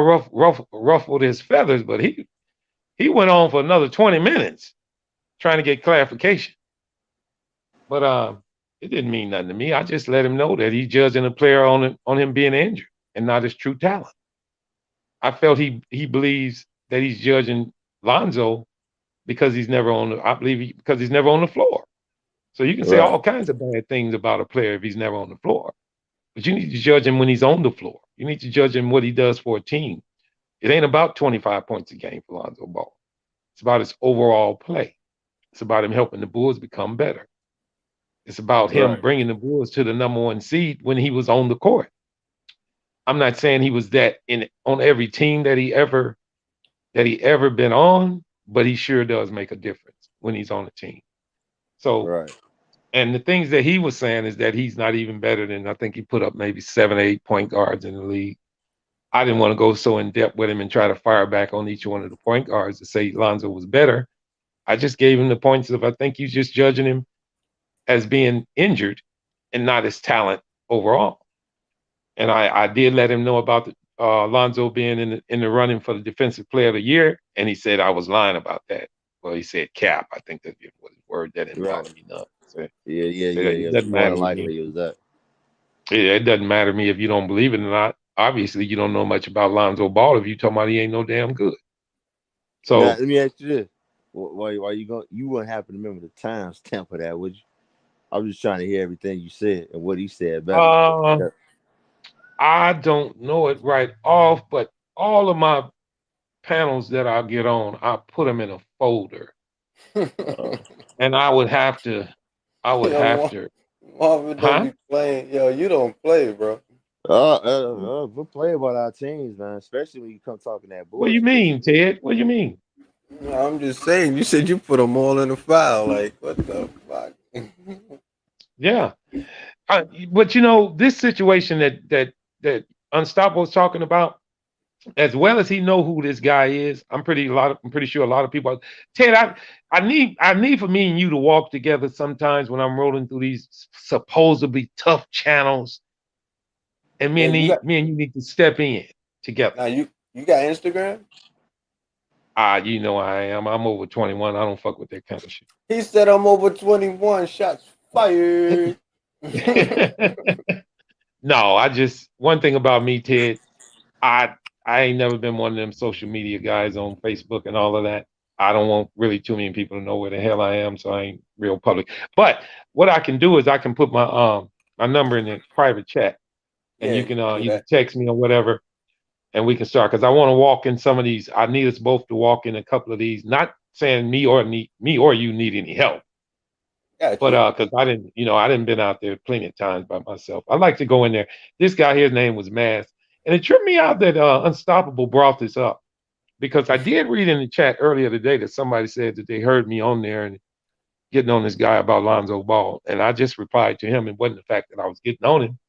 ruffled his feathers, but He went on for another 20 minutes trying to get clarification. But it didn't mean nothing to me. I just let him know that he's judging a player on him being injured and not his true talent. I felt he believes that he's judging Lonzo because he's never on the, I believe because he's never on the floor. So you can say Right. all kinds of bad things about a player if he's never on the floor. But you need to judge him when he's on the floor. You need to judge him what he does for a team. It ain't about 25 points a game for Lonzo Ball. It's about his overall play. It's about him helping the Bulls become better. It's about him Right. bringing the Bulls to the number one seed when he was on the court. I'm not saying he was that in on every team that he ever been on, but he sure does make a difference when he's on a team. So, Right. and the things that he was saying is that he's not even better than I think he put up maybe 7 or 8 point guards in the league. I didn't want to go so in depth with him and try to fire back on each one of the point guards to say Lonzo was better. I just gave him the points of I think you're just judging him as being injured and not his talent overall. And I did let him know about the, Lonzo being in the running for the defensive player of the year, and he said I was lying about that. Well, he said cap. I think that was his word. That didn't Right. bother me none. So, Yeah. it It's doesn't more matter than to me. likely it was that. It doesn't matter to me if you don't believe it or not. Obviously, you don't know much about Lonzo Ball if you talking about he ain't no damn good. Now So let me ask you this: why you going? You wouldn't happen to remember the timestamp of that, would you? I was just trying to hear everything you said and what he said back. uh, I don't know it right off, but all of my panels that I get on, I put them in a folder, and I would have to, Marvin don't huh? be playing. Yo, you don't play, bro. We'll play about our teams, man. Especially when you come talking that What do you bullshit. mean, Ted? What do you mean? No, I'm just saying. You said you put them all in the file. Like, what the fuck? Yeah, but you know this situation that Unstoppable was talking about, as well as he know who this guy is. I'm pretty sure a lot of people. Ted, I need for me and you to walk together sometimes when I'm rolling through these supposedly tough channels, and Yeah, you got me and you need to step in together. now. You got Instagram? You know I am. I'm over 21. I don't fuck with that kind of He said I'm over 21. Shots fired. shit. No, I just one thing about me, Ted. I I ain't never been one of them social media guys on Facebook and all of that. I don't want really too many people to know where the hell I am, so I ain't real public. But what I can do is I can put my number in the private chat, and Yeah, you you can can do either that. text me or whatever, and we can start. Because I want to walk in some of these. I need us both to walk in a couple of these. Not saying me or you need any help, Got but you. because I didn't been out there plenty of times by myself. I like to go in there. This guy here, his name was Mass, and it tripped me out that Unstoppable brought this up because I did read in the chat earlier today that somebody said that they heard me on there and getting on this guy about Lonzo Ball, and I just replied to him. It wasn't the fact that I was getting on him.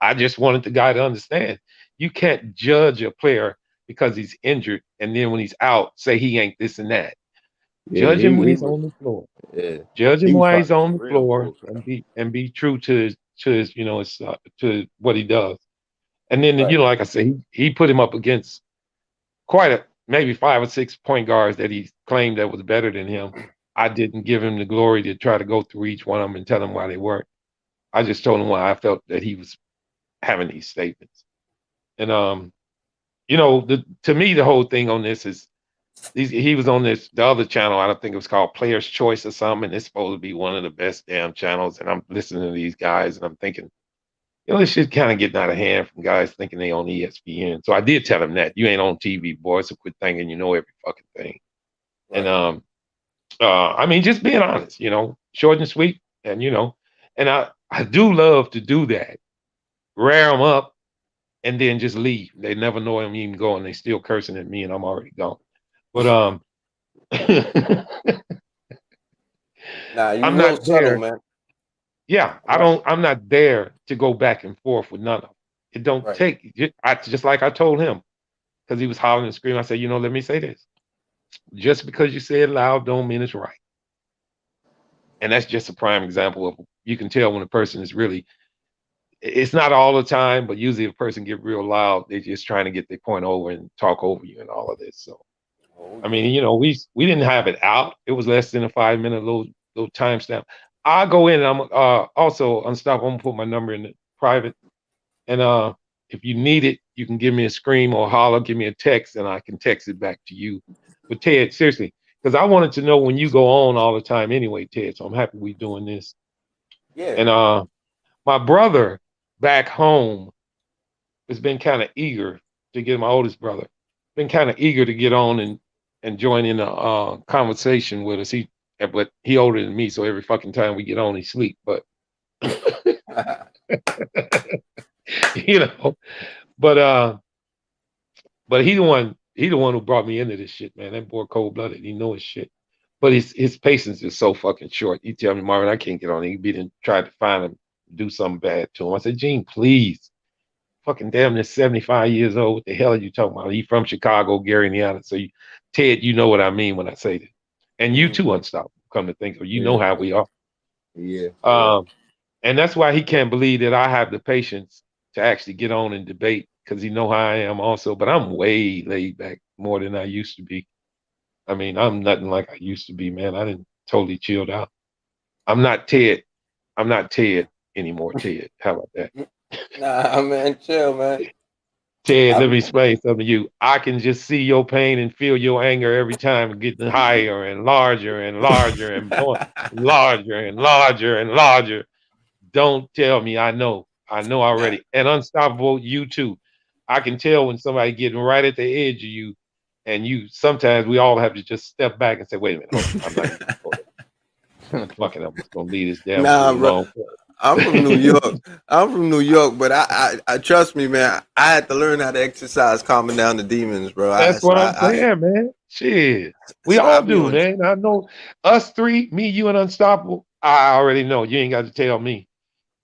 I just wanted the guy to understand you can't judge a player because he's injured and then when he's out say he ain't this and that. Yeah, Judge him when he he's was. on the floor. Yeah, Judge he him was while he's talking on some the real floor bull and crap. be true to his to what he does. And then Right. like I said, he put him up against quite a maybe 5 or 6 point guards that he claimed that was better than him. I didn't give him the glory to try to go through each one of them and tell him why they weren't. I just told him why I felt that he was having these statements. And to me the whole thing on this is he was on the other channel. I don't think it was called Player's Choice or something. And it's supposed to be one of the best damn channels. And I'm listening to these guys and I'm thinking, this shit kind of getting out of hand from guys thinking they on ESPN. So I did tell him that you ain't on TV, boy. So quit thinking you know every fucking thing. And Right. I mean, just being honest, short and sweet, and and I do love to do that, rear them up, and then just leave. They never know I'm even going. They still cursing at me, and I'm already gone. But Nah, you I'm real not subtle, there. man. Yeah, Right. I'm not there to go back and forth with none of them. It don't Right. take. Just like I told him because he was hollering and screaming. I said, let me say this. Just because you say it loud, don't mean it's right. And that's just a prime example of you can tell when a person is really. It's not all the time, but usually if a person get real loud, they're just trying to get their point over and talk over you and all of this. So Oh I yeah. mean, we didn't have it out. It was less than a 5 minute little timestamp. I go in and I'm also unstoppable. I'm gonna put my number in the private. And if you need it, you can give me a scream or a holler, give me a text, and I can text it back to you. But Ted, seriously, because I wanted to know when you go on all the time anyway, Ted. So I'm happy we doing this. Yeah. And my brother back home has been kind of eager to get my oldest brother, been kind of eager to get on and join in a conversation with us. But he older than me, so every fucking time we get on, he sleep. But you know, but he the one who brought me into this shit, man. That boy cold blooded. He know his shit. But his patience is so fucking short. He tell me, Marvin, I can't get on. He be done tried to find him, do something bad to him. I said, Gene, please. Fucking damn near 75 years old. What the hell are you talking about? He from Chicago, Gary, Indiana. So Ted, you know what I mean when I say that. And you too, Unstoppable, come to think of it. You know Yeah. how we are. Yeah. Yeah. Um, and that's why he can't believe that I have the patience to actually get on and debate because he know how I am also. But I'm way laid back more than I used to be. I mean, I'm nothing like I used to be, man. I didn't totally chilled out. I'm not Ted. I'm not Ted anymore, Ted. How about that? Nah, man, chill, man. Ted, I let be, me explain something to you. I can just see your pain and feel your anger every time getting higher and larger and larger and more larger and larger and larger. Don't tell me I know. I know already. And Unstoppable, you too. I can tell when somebody getting right at the edge of you, and you sometimes we all have to just step back and say, wait a minute, hold on. I'm not even gonna go there. Fuck it, I'm just gonna leave this damn nah, fool bro. alone. I'm from New York. I'm from New York, but I trust me, man. I had to learn how to exercise calming down the demons, bro. That's what I'm saying, man. Shit. We So I all be do, on. man. I know us three, me, you, and Unstoppable. I already know. You ain't got to tell me.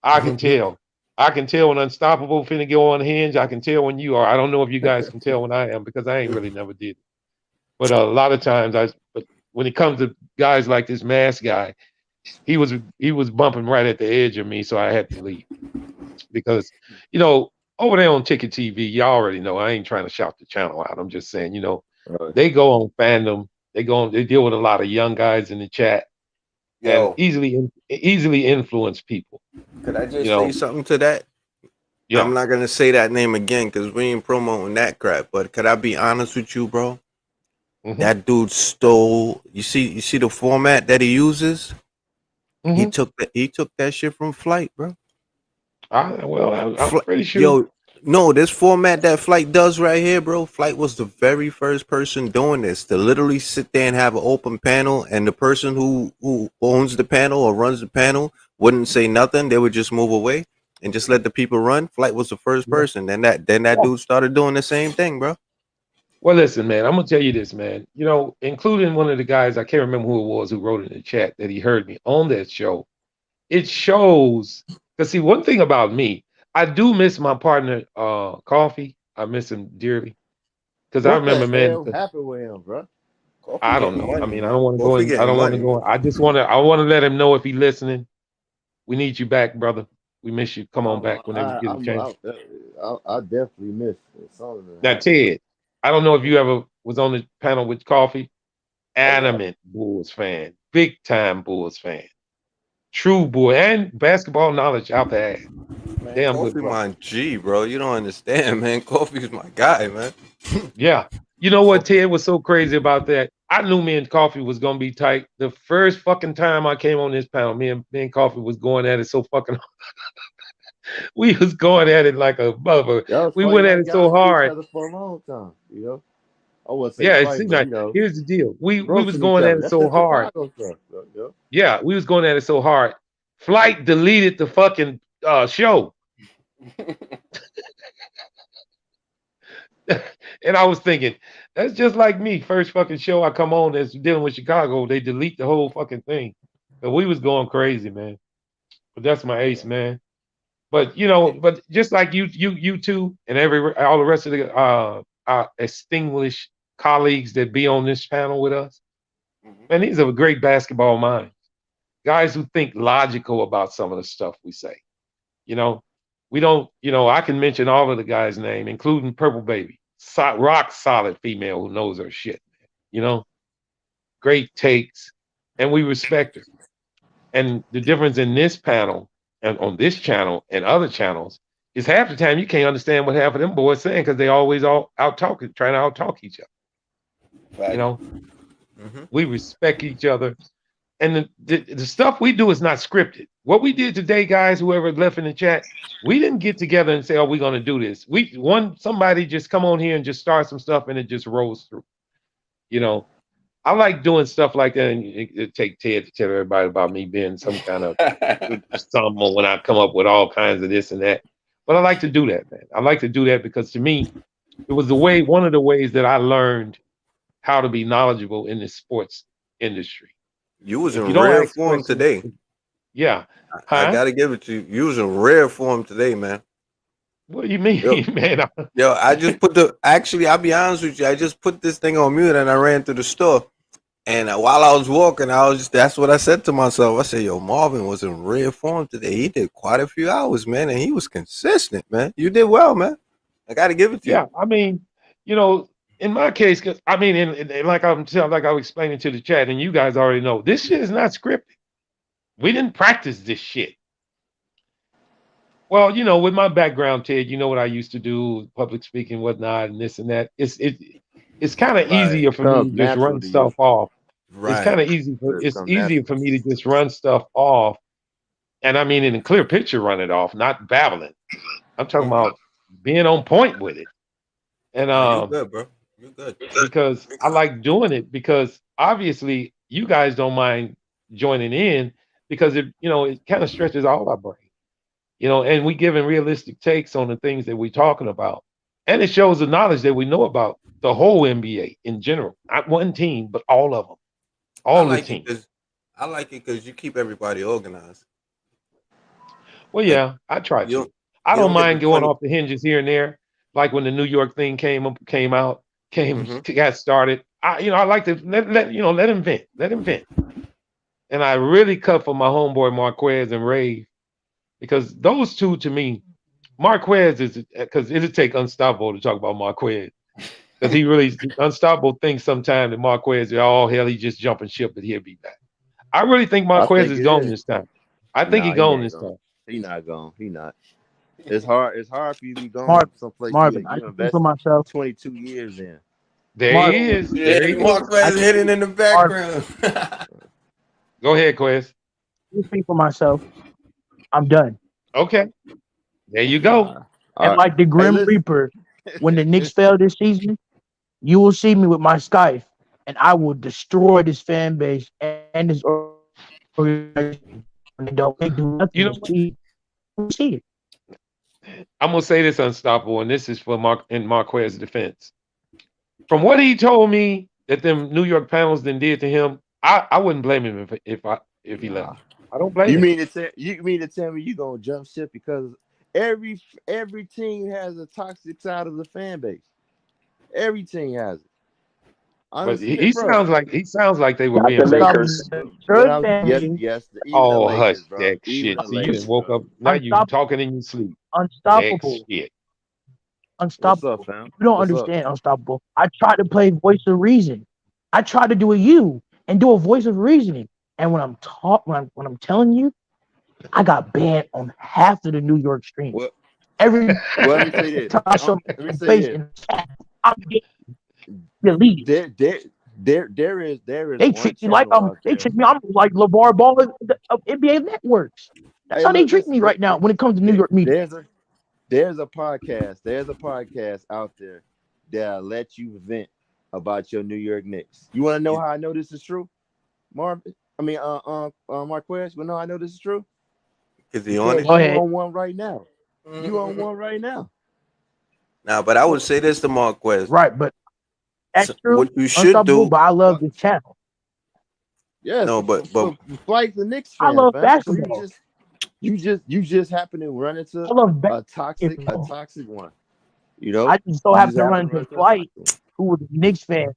I can tell. I can tell when Unstoppable finna go on hinge. I can tell when you are. I don't know if you guys can tell when I am because I ain't really never did. But a lot of times but when it comes to guys like this mask guy, he was bumping right at the edge of me, so I had to leave because over there on Ticket TV, you already know I ain't trying to shout the channel out. I'm just saying, Right. they go on fandom. They deal with a lot of young guys in the chat and Yo, easily influence people. could I You just say know, something to that? yeah. I'm not gonna say that name again because we ain't promoting that crap. But could I be honest with you, bro? Hmm. That dude stole. You see the format that he uses. He Hmm. took that shit from Flight, bro. I'm pretty sure. Yo, no, this format that Flight does right here, bro. Flight was the very first person doing this to literally sit there and have an open panel, and the person who owns the panel or runs the panel wouldn't say nothing. They would just move away and just let the people run. Flight was the first Yeah. person. Then that Yeah. dude started doing the same thing, bro. Well, listen, man. I'm gonna tell you this, man. Including one of the guys I can't remember who it was who wrote in the chat that he heard me on that show. It shows because see one thing about me, I do miss my partner, Coffee. I miss him dearly because I What the remember, man. hell happened with him, bro? Coffee I don't getting know. I money, mean, I man. don't want to go Coffee in. I getting don't want to money. go. I want to let him know if he's listening. We need you back, brother. We miss you. Come on back whenever you get a chance. I definitely missed it. Something that Now, happened. Ted, I don't know if you ever was on the panel with Coffee. Oh yeah, Adamant Bulls fan, big time Bulls fan, true boy, and basketball knowledge out the ass. man. Damn good Coffee brother. my G, bro. You don't understand, man. Coffee's my guy, man. Yeah. You know what, Coffee. Ted was so crazy about that? I knew me and Coffee was gonna be tight. The first fucking time I came on this panel, me and Coffee was going at it so fucking we was going at it like a mother. That was We funny. went at Like it y'all so knew each hard. other for a long time. I wouldn't say Yeah, it fight, seemed but like here's the deal. We was roasting each going at other. it That's so that hard. Chicago stuff. Yeah, we was going at it so hard. Flight deleted the fucking show. And I was thinking, that's just like me. First fucking show I come on that's dealing with Chicago, they delete the whole fucking thing. But we was going crazy, man. But that's my ace, man. But but just like you two, and all the rest of the our distinguished colleagues that be on this panel with us, man, these are great basketball minds. Guys who think logical about some of the stuff we say. You know, we don't. I can mention all of the guys' name, including Purple Baby, rock solid female who knows her shit. you know, great takes, and we respect her. And the difference in this panel and on this channel and other channels is half the time you can't understand what half of them boys saying because they always all out talking, trying to out talk each other. You know, Mhm. we respect each other. And the stuff we do is not scripted. What we did today, guys, whoever left in the chat, we didn't get together and say, "Oh, we're going to do this." Somebody just come on here and just start some stuff, and it just rolls through. You know, I like doing stuff like that, and it take Ted to tell everybody about me being some kind of someone when I come up with all kinds of this and that. But I like to do that, man. I like to do that because to me, it was one of the ways that I learned how to be knowledgeable in the sports industry. You was If you in don't rare ask form questions, today. yeah, I huh? gotta give it to you. You was in rare form today, man. What do you mean, Yo, man? yo, I just put actually, I'll be honest with you, I just put this thing on mute and I ran through the store. And while I was walking, that's what I said to myself. I said, yo, Marvin was in rare form today. He did quite a few hours, man, and he was consistent, man. You did well, man. I gotta give it to you. Yeah, I mean, you know, in my case, 'cause I mean, like I was explaining to the chat, and you guys already know, this shit is not scripted. We didn't practice this shit. Well, you know, with my background, Ted, you know what I used to do, public speaking, whatnot, and this and that. It's kind of Right. easier for me Comes to just natural run to you. stuff off. It's Right. kind of easy for It's it's come easier natural. for me to just run stuff off, and I mean in a clear picture, run it off, not babbling. I'm talking Mhm. about being on point with it, and Nah, you good, bro. You good. because I like doing it because obviously you guys don't mind joining in because it kind of stretches all our brain, and we giving realistic takes on the things that we're talking about. And it shows the knowledge that we know about the whole NBA in general, not one team, but all of them, I all the like it teams. because you keep everybody organized. Well, Like yeah, I try you don't to. I you don't don't get the mind going 20. off the hinges here and there, like when the New York thing came out, Mm-hmm. got started. I like to let him vent, let him vent. And I really cut for my homeboy Marquez and Ray because those two to me, Marquez is because it'll take Unstoppable to talk about Marquez because he really Unstoppable thinks sometimes that Marquez, oh hell, he just jumping ship, but he'll be back. I really think I Marquez think is it gone is. this time. I think he Nah, he gone ain't this gone. time. He not gone. He not. It's hard. It's hard for you to be gone Marvin, someplace Marvin, I you can speak for invested myself. 22 years in. There Marvin, he is. Yeah, There he goes. I Marquez can hidden in the Marvin, background. Go ahead, Quez. I can speak for myself. I'm done. Okay, there you go. Nah. And All right. like the Hey, Grim listen. Reaper, when the Knicks fail this season, you will see me with my scythe, and I will destroy this fan base and this organization when they do nothing You this know what? season. We see it. I'm gonna say this Unstoppable, and this is for Marquez's defense. From what he told me that them New York panels then did to him, I wouldn't blame him if he left. Nah. I don't blame him. You mean to tell me you gonna jump ship because every team has a toxic side of the fan base. Every team has it. But Honestly, he bro. sounds like they were Not the being real Lakers. honest. Unstoppable. But Third fan base, even the Oh, hush Lakers, bro. that Even shit. the See, you didn't Lakers, woke bro. up. Now you unstoppable, talking in your sleep. Heck unstoppable, shit. What's up, unstoppable. fam? You don't What's up? understand unstoppable. I tried to play voice of reason. I tried to do a you and do a voice of reasoning. And when I'm telling you, I got banned on half of the New York streams. Well, Every well, let me say this. time I show Let me my say face this. in the chat, I'm getting deleted. There, there, there is They one treat me like channel out they there. treat me I'm like LeVar Ball of NBA networks. That's Hey, how they look, treat me listen. right now when it comes to New York media. There's a podcast. There's a podcast out there that'll let you vent about your New York Knicks. You want to know how I know this is true, Marvin? Marquez. You know how I know this is true? Is he on Because it? Go you ahead. on one right now. You on one right now. Now, but I would say this to Marquez. Right, but that's So true, what you should unstoppable. do, But I love What? this channel. Yes, no, but for Flight's a Knicks I fan, love fam. So basketball. you just happen to run into I love a basketball. toxic one. I just so You happened just to run happen to into run into a Flight, toxic one. who was a Knicks fan,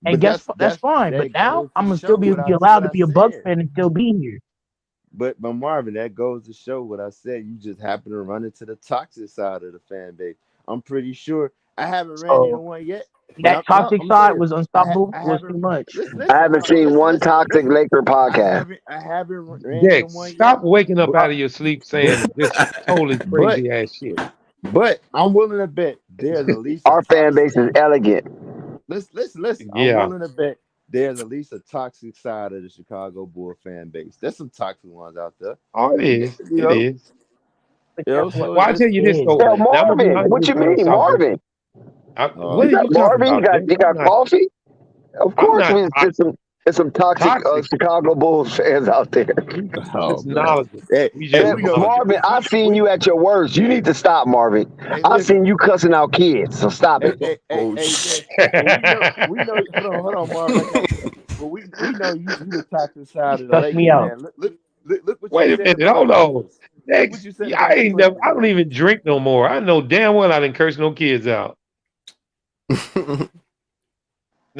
and But that's fine. But that now goes to I'm gonna still show be what allowed to I be a Bucks said. fan and still be here. But Marvin, that goes to show what I said. You just happen to run into the toxic side of the fan base. I'm pretty sure I haven't ran into So one yet. But that toxic I'm side serious. was unstoppable. I Was haven't. too much. I Listen. haven't seen one toxic Listen. Laker podcast. I haven't ran into Dex, one yet. stop waking up But out of your sleep saying this totally but crazy ass shit. but I'm willing to bet there's at least a Our fan toxic. base is elegant. Listen. I'm Yeah, willing to bet there's at least a toxic side of the Chicago Bull fan base. There's some toxic ones out there. oh, it is. You It know. is. But guess what? Well, I So tell you this Is though. Hell, Now I'm gonna be Marvin, honest what with you you, mean, Unstoppable. Marvin? What You are got you talking Marvin. about, Dex? You I'm got not. coffee. Of I'm course, not it's some toxic toxic. Chicago Bulls fans out there. We oh just man. knowledgeable. Hey, We hey, just Man, we know. knowledgeable. Marvin, I've seen you at your worst. You need to stop, Marvin. Hey, I've listen. seen you cussing out kids, so stop it. Oh Dex. shit. But we know. Hold on, Marvin. I got you. But we know you the toxic side of the cuss me Lakers, out. man. Look what you Wait a said minute. about Hold the on. Clippers. Look what Dex, you said I about the ain't never. Clippers, I don't man. even drink no more. I know damn well I didn't curse no kids out.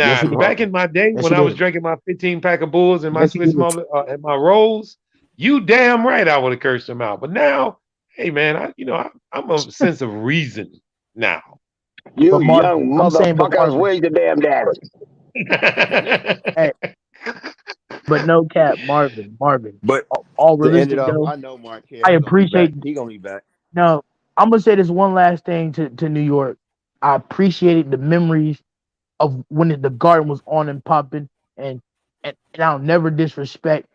Yes, Now, you did. back in my day Yes, when you I was did. drinking my 15 pack of Bulls and my Yes, you Swiss did. Mother and my Rolls, you damn right I would have cursed them out. But now, hey man, I'm a sense of reason now. You But Marvin, young I'm saying, but motherfuckers, Marvin, where's your damn daddy? hey, but no cap, Marvin. But All to end it realistic off, though, I know I Marquez gonna be back. appreciate. He gonna be back. No, I'm gonna say this one last thing to New York. I appreciated the memories of when the garden was on and popping, and and I'll never disrespect.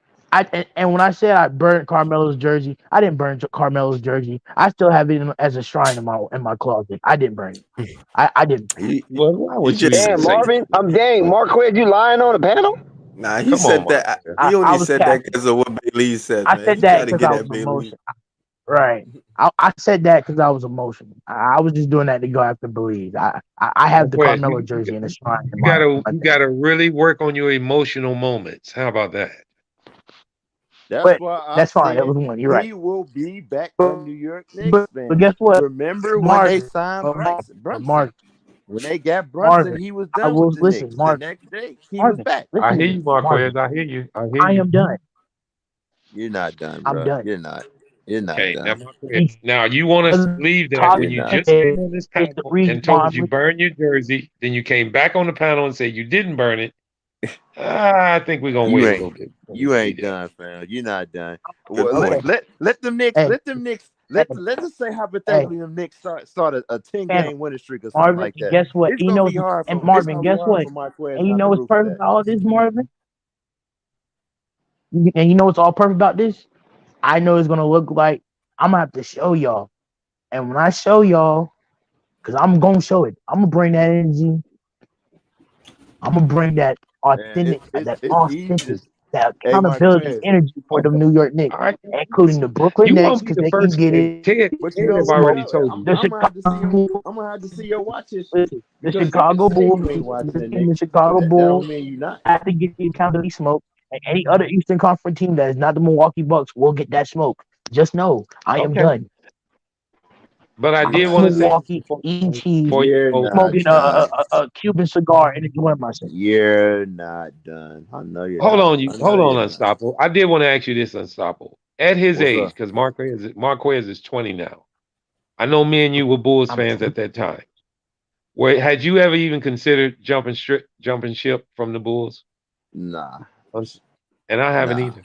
And when I said I burned Carmelo's jersey, I didn't burn Carmelo's jersey. I still have it as a shrine in my closet. I didn't burn it. I didn't. Well, why You would you just even Damn, say Marvin, that? I'm dang. Marquez, you lying on the panel? nah. He Come on, said Mark. that. He I only was said that capping. because of what Bailey said, I man. said He that tried to because get I at was Bailey. emotional. Right. I said that because I was emotional. I was just doing that to go after Belize. I have the Marquez, Carmelo jersey in the shrine in my you thing. gotta really work on your emotional moments. How about that? That's But why I that's fine. That said was one. You're right. he will be back a But New York Knicks but fan. guess what, Remember when they Marvin? signed But Brunson? Marvin, When they got Brunson, Marvin, he was I done with will the listen, Knicks. The Marvin. next day, he was Marvin, back. I listen to hear me, you, Marquez. Marvin. I hear you. I hear I you. am done. You're not done, I'm bro. done. You're not. You're not Okay, now done. Marquez. Now you want to leave that You're when you not. just came on this It's the panel reason and why told us I'm you leaving. burned your jersey, then you came back on the panel and said you didn't burn it. I think we're gonna wait a little bit before we You see ain't that. done, fam. You're not done. Good Well, Okay. point. let them Knicks Hey, hey, let's just say hey, hypothetically the Knicks start a 10 panel. game winning streak or something Marvin, like and that. guess what? It's You gonna know, be hard and for Marvin, guess what? Marquez And you not know to what's root for perfect that. about all this, Marvin? And you know what's all perfect about this? I know it's gonna look like I'm gonna have to show y'all. And when I show y'all, because I'm gonna show it, I'm gonna bring that energy. I'm gonna bring that Man, it's easy to that hey accountability Marquez. energy for the Okay. New York Knicks, All right. including the Brooklyn You Nets, won't be because the they can first. get Hey, it. Ted, But you Ted know have what already though? told you. The I'm gonna have to see your Chicago, I'm gonna have to see your watch history. listen, the Because you can Chicago say Bulls, you ain't watching the the Knicks, but Chicago that don't Bulls mean you not. have to get the accountability smoke, and any other Eastern Conference team that is not the Milwaukee Bucks will get that smoke. Just know, I am Okay. done. But I I'm did in want to say this Milwaukee before eating cheese, You're oh, not smoking done. a Cuban cigar, and enjoying myself. You're not done. I know you're not. I know hold on, you're not. Unstoppable. I did want to ask you this, Unstoppable. At his What's age, up? because Marquez is 20 now. I know me and you were Bulls I'm fans at that time. Where had you ever even considered jumping ship from the Bulls? Nah, And I haven't nah, either.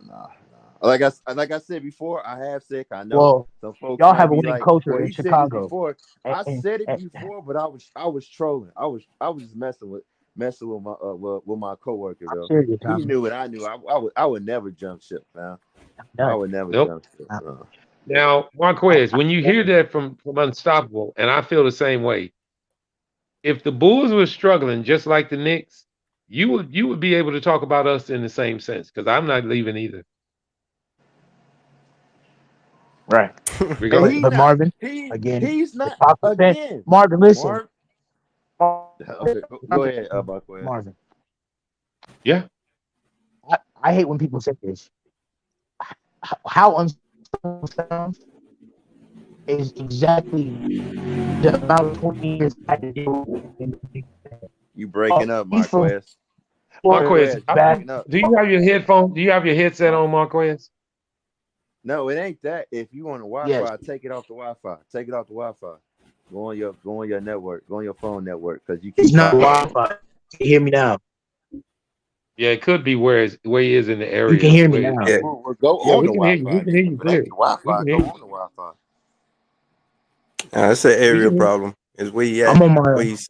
nah. Like I said before, I have said I know well. some folks Y'all might have a be winning like, culture "Well, in he said this Chicago. before." And, I and, said it and before, but I was trolling. I was just messing with my with my coworker I'm though. serious. He knew what I knew. I would never jump ship, man. I'm I done. would never Nope. jump ship. Now, Marquez, when you hear that from Unstoppable, and I feel the same way, if the Bulls were struggling just like the Knicks, you would be able to talk about us in the same sense because I'm not leaving either. Right. And Regardless. he But not Marvin, again, he's the not toxic fan. again. Marvin, listen. Marv, okay, go ahead, Marquez. Marvin. Yeah. I hate when people say this. How unstoppable sounds is exactly the amount of 20 years I had to deal with. You breaking up, He's from Marquez. Florida, Marquez, Marquez, you back. breaking up. do you have your headphone? Do you have your headset on, Marquez? No, it ain't that. If you on the Yes. Wi-Fi, take it off the Wi-Fi. Take it off the Wi-Fi. Go on your network. Go on your phone network because you It's keep not popping up. Wi-Fi. Can you hear me now? Yeah, it could be where he is in the You can area. hear me Where now. Yeah, well, go yeah, on we the can hear you. Wi-Fi We can hear then. you If it ain't clear. the We Wi-Fi, can go hear you. on the Wi-Fi. That's an We area can hear you. problem. Is where he I'm at? on Where my. he's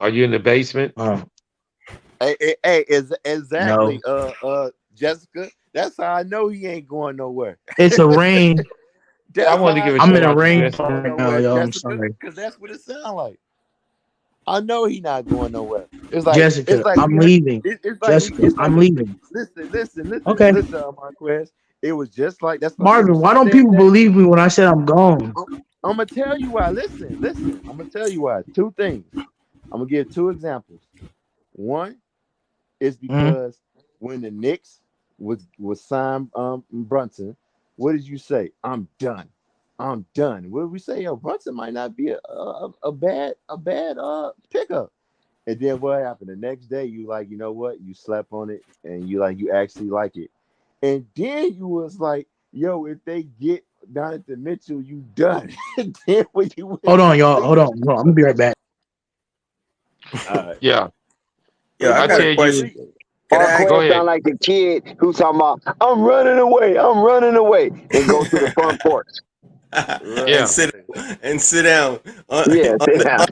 Are you in the basement? Hey, exactly. No, Jessica. That's how I know he ain't going nowhere. it's a rain. I That's how wanted to give I a I'm shout in know a out to he ain't Jessica. rainstorm going right now, nowhere, yo. I'm Jessica, sorry, because that's what it sounds like. I know he not going nowhere. It's Jessica. like I'm we had. leaving. It's like we. Jessica, It's like I'm we. leaving. Listen, Okay, Marquez. It was just like that's what Marvin. we Why don't said people that. believe me when I said I'm gone? I'm gonna tell you why. Listen. I'm gonna tell you why. Two things. I'm gonna give two examples. One is Mhm. because when the Knicks was signed Brunson, what did you say? I'm done. I'm done. What did we say? Yo, Brunson might not be a bad pickup. And then what happened? The next day, you like, you know what? You slept on it, and you actually like it. And then you was like, yo, if they get Donovan Mitchell, you done. And then when you went Hold to on, y'all. sleep, Hold on. I'm gonna be right back. all right. Yeah. So yeah. I you I got a tell went to you, question. sleep. Can I ask? go Marquez ahead. sound like the kid who's talking about, I'm running away, and go to the front porch. and Yeah. sit Right. and sit down Yeah, sit under, down.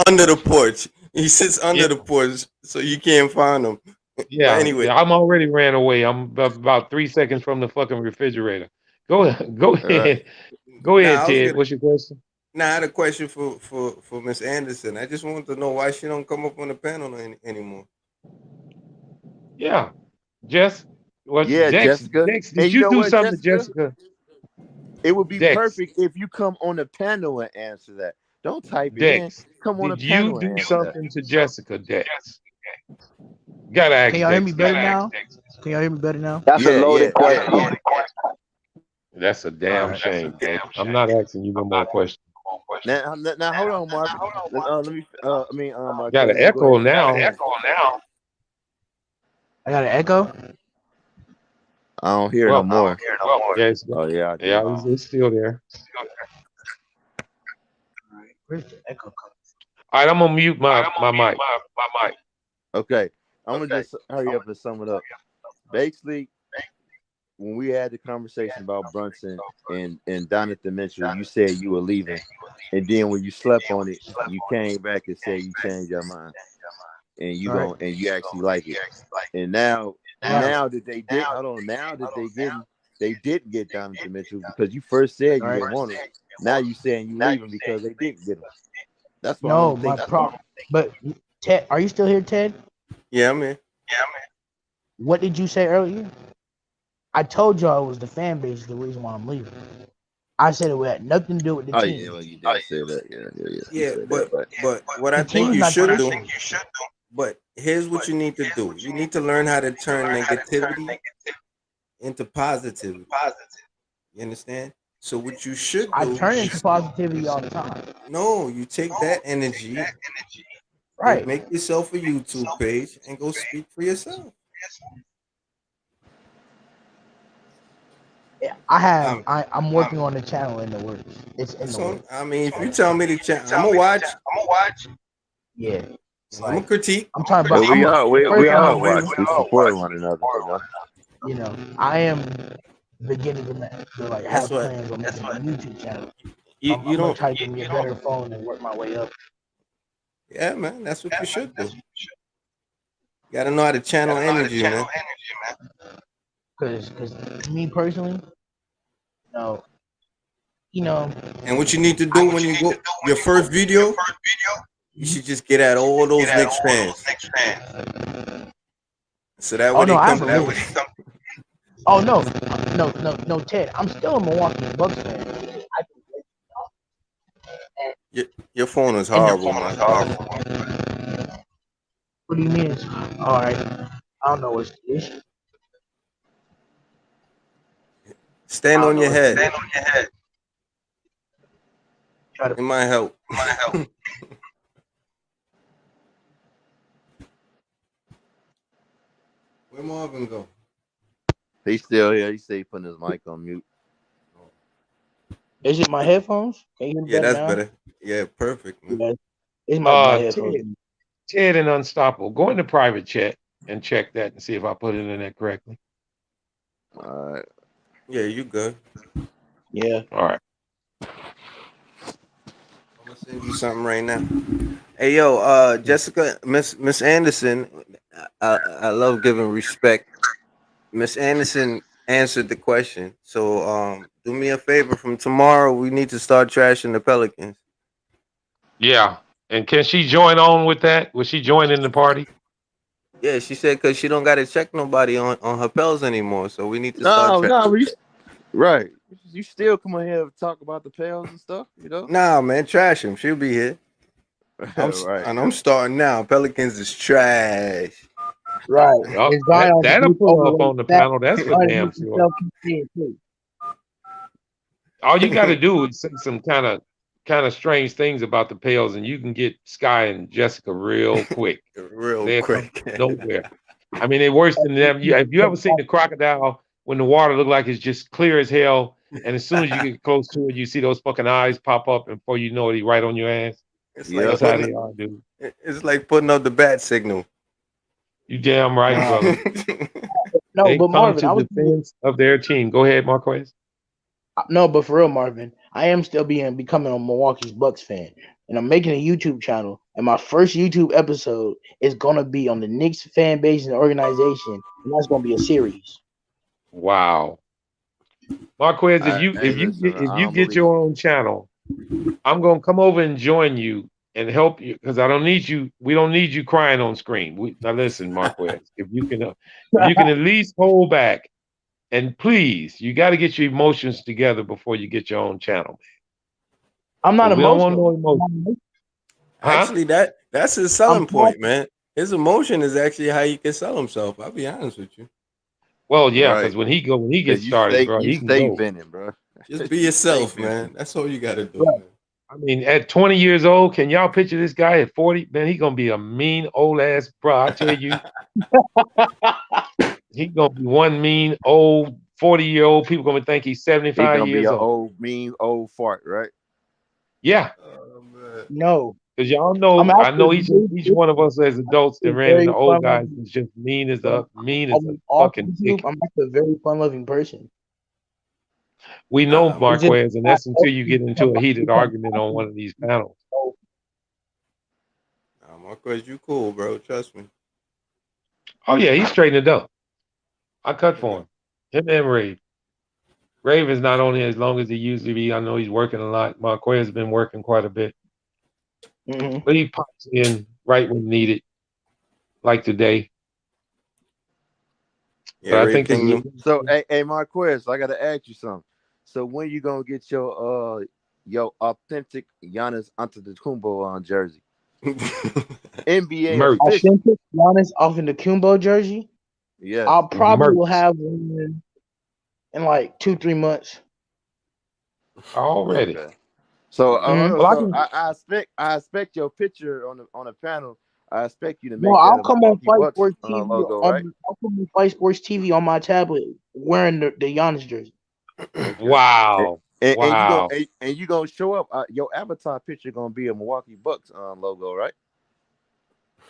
under the porch. He sits Yeah. under the porch so you can't find him. But Yeah. anyway, Yeah. I'm already ran away. I'm about 3 seconds from the fucking refrigerator. Go go Right. ahead. Go now ahead, I was Ted. gonna. What's your question? Now I had a question for Miss Anderson. I just wanted to know why she don't come up on the panel anymore. Yeah. Jess. What's Yeah, Dex? Jessica. Dex, And did you you know do what, something to Jessica? Jessica? It would be Dex. perfect if you come on the panel and answer that. Don't type it in. Dex. Come on the Did you panel and do answer that. something to Jessica, Dex? Gotta Can ask y'all hear me Dex better that. now? Can y'all hear me better now? That's a Yeah, loaded yeah, yeah, question. yeah. That's a All damn right. shame, Dex. I'm not asking you no more questions. Now hold on, Marvin. Let me. Got Marquez, an let me go ahead echo and finish now. saying. I got an echo. I don't hear no Well, more. yeah, it's, Oh yeah, I do. yeah, it's still there. All right. Where's the echo coming All right, I'm gonna mute my mic. Okay, I'm gonna just hurry up and sum it up. Basically, when we had the conversation about Brunson and Donovan Mitchell, you said you were leaving, and then when you slept on it, you came back and said you changed your mind, and from? All right. you actually like it. And now, Now. now that they didn't get Donovan Mitchell because you first said All you right. didn't want him. Now you saying you leaving because they didn't get him. That's why I No, don't my think. problem. But Ted, are you still here, Ted? Yeah, man. What did you say earlier? I told y'all it was the fan base is the reason why I'm leaving. I said it had nothing to do with the Oh yeah, team. well you did say that. Yeah, you Yeah, said that. but But what The I think team's you not the should do. issue. But here's what you need to do. You need to learn how to turn negativity into positivity. You understand? So what you should I do turn into is positivity all the time. no, you take that energy and Right. make yourself a YouTube page and go speak for yourself. Yeah, I'm working on the channel in the works. It's in the So works. I mean, if you tell me to check, I'm gonna watch. Yeah. It's I'm gonna like critique. I'm talking yeah, about the we first thing I'm all gonna watch. do, We support one another. I am beginning to like That's have what. plans on making a YouTube channel. You I'm gonna don't. try to get me a better phone and work my way up. Yeah, man. That's what you should do. You gotta know how to channel energy, man. Cause me personally, no, you know, And what you need to do when you go your first video, you should just get at all those Knicks fans. So that oh way no, they I come have a through. list. Oh no, Ted, I'm still a Milwaukee Bucks fan. Your phone is And horrible, man. what do you mean? It's all right. I don't know what's the issue. Stand I don't on know your what's the head. issue. It might help. Where Marvin go? He's still here. He say he putting his mic on mute. Is it my headphones? Can you hear me Yeah, better that's now? better. Yeah, perfect, man. Yeah, it's my headphones. Ted and Unstoppable. Go into private chat and check that and see if I put it in there correctly. All right. Yeah, you good. Yeah. All right. I'm gonna send you something right now. Hey, yo, Jessica, Miss Anderson. I love giving respect. Miss Anderson answered the question. So, do me a favor. From tomorrow, we need to start trashing the Pelicans. Yeah. And can she join on with that? Will she join in the party? Yeah, she said because she don't got to check nobody on her Pels anymore. So we need to start No, trashing. no, right. You still come on here and talk about the Pels and stuff, you know? Nah, man, trash him. She'll be here. Right. I'm starting now. Pelicans is trash. Right. Oh, And Zion that'll big pull up overweight on the fat panel. That's for damn underneath sure. himself. He's too. All you got to do is say some kind of strange things about the Pales, and you can get Sky and Jessica real quick. Real They'll come quick. from nowhere. I mean, they're worse than them. Have you ever seen the crocodile when the water look like it's just clear as hell, and as soon as you get close to it, you see those fucking eyes pop up, and before you know it, he right on your ass. It's like That's how putting. they are, dude. It's like putting up the bat signal. You damn right, brother. No, They but come Marvin, to I was defense of their team. Go ahead, Marquez. no, but for real, Marvin, I am still becoming a Milwaukee's Bucks fan, and I'm making a YouTube channel. And my first YouTube episode is gonna be on the Knicks fan base and the organization, and that's gonna be a series. Wow. Marquez, if listen, I you don't get believe your it. own channel, I'm gonna come over and join you and help you because I don't need you. We don't need you crying on screen. Now listen, Marquez, if you can at least hold back and please, you got to get your emotions together before you get your own channel, I'm man. not We don't want emotional. no emotion, huh? Actually, that's his selling point, man. His emotion is actually how he can sell himself. I'll be honest with you. Well, yeah, because Right. when he Because gets started, bro, you he can stay go. venting, bro. Just be You stay yourself, venting. man. That's all you got to do, Right. man. I mean, at 20 years old, can y'all picture this guy at 40? Man, he gonna be a mean old ass, bro. I tell you, he gonna be one mean old 40-year-old. People gonna think he's He 75 gonna be years an old. old, mean, old fart, right? Yeah, Oh, man. No, because y'all I'm know, I actually know each one of us as adults that ran very into old guys fun-loving. is just mean as a Off fucking YouTube, dick. I'm actually a very fun-loving person. We know Nah, It's just Marquez, and that's until you get into a heated argument on one of these panels. Marquez, you cool, bro. Trust me. Oh yeah, he's straightened up. I cut for him. Him and Rave. Rave is not on here as long as he used to be. I know he's working a lot. Marquez has been working quite a bit. Mhm. But he pops in right when needed, like today. Yeah, But I Rave think this is Kingdom. So, hey, Marquez, I gotta ask you something. So, when you gonna get your authentic Giannis Antetokounmpo on jersey? NBA merch. official. Authentic Giannis off in the Kumbo jersey. Yes. I'll probably Merch. will have one in like 2-3 months. Already. Okay. So, hold Mhm. on. Well, I So, can. I expect your picture on the panel. I expect you to No, make that I'll a come on Milwaukee Fight Bucks Sports TV logo, right? I'll come on Fight Sports TV on my tablet wearing the Giannis jersey. Okay. Wow. And Wow. you gonna show up. Your avatar picture gonna be a Milwaukee Bucks logo, right?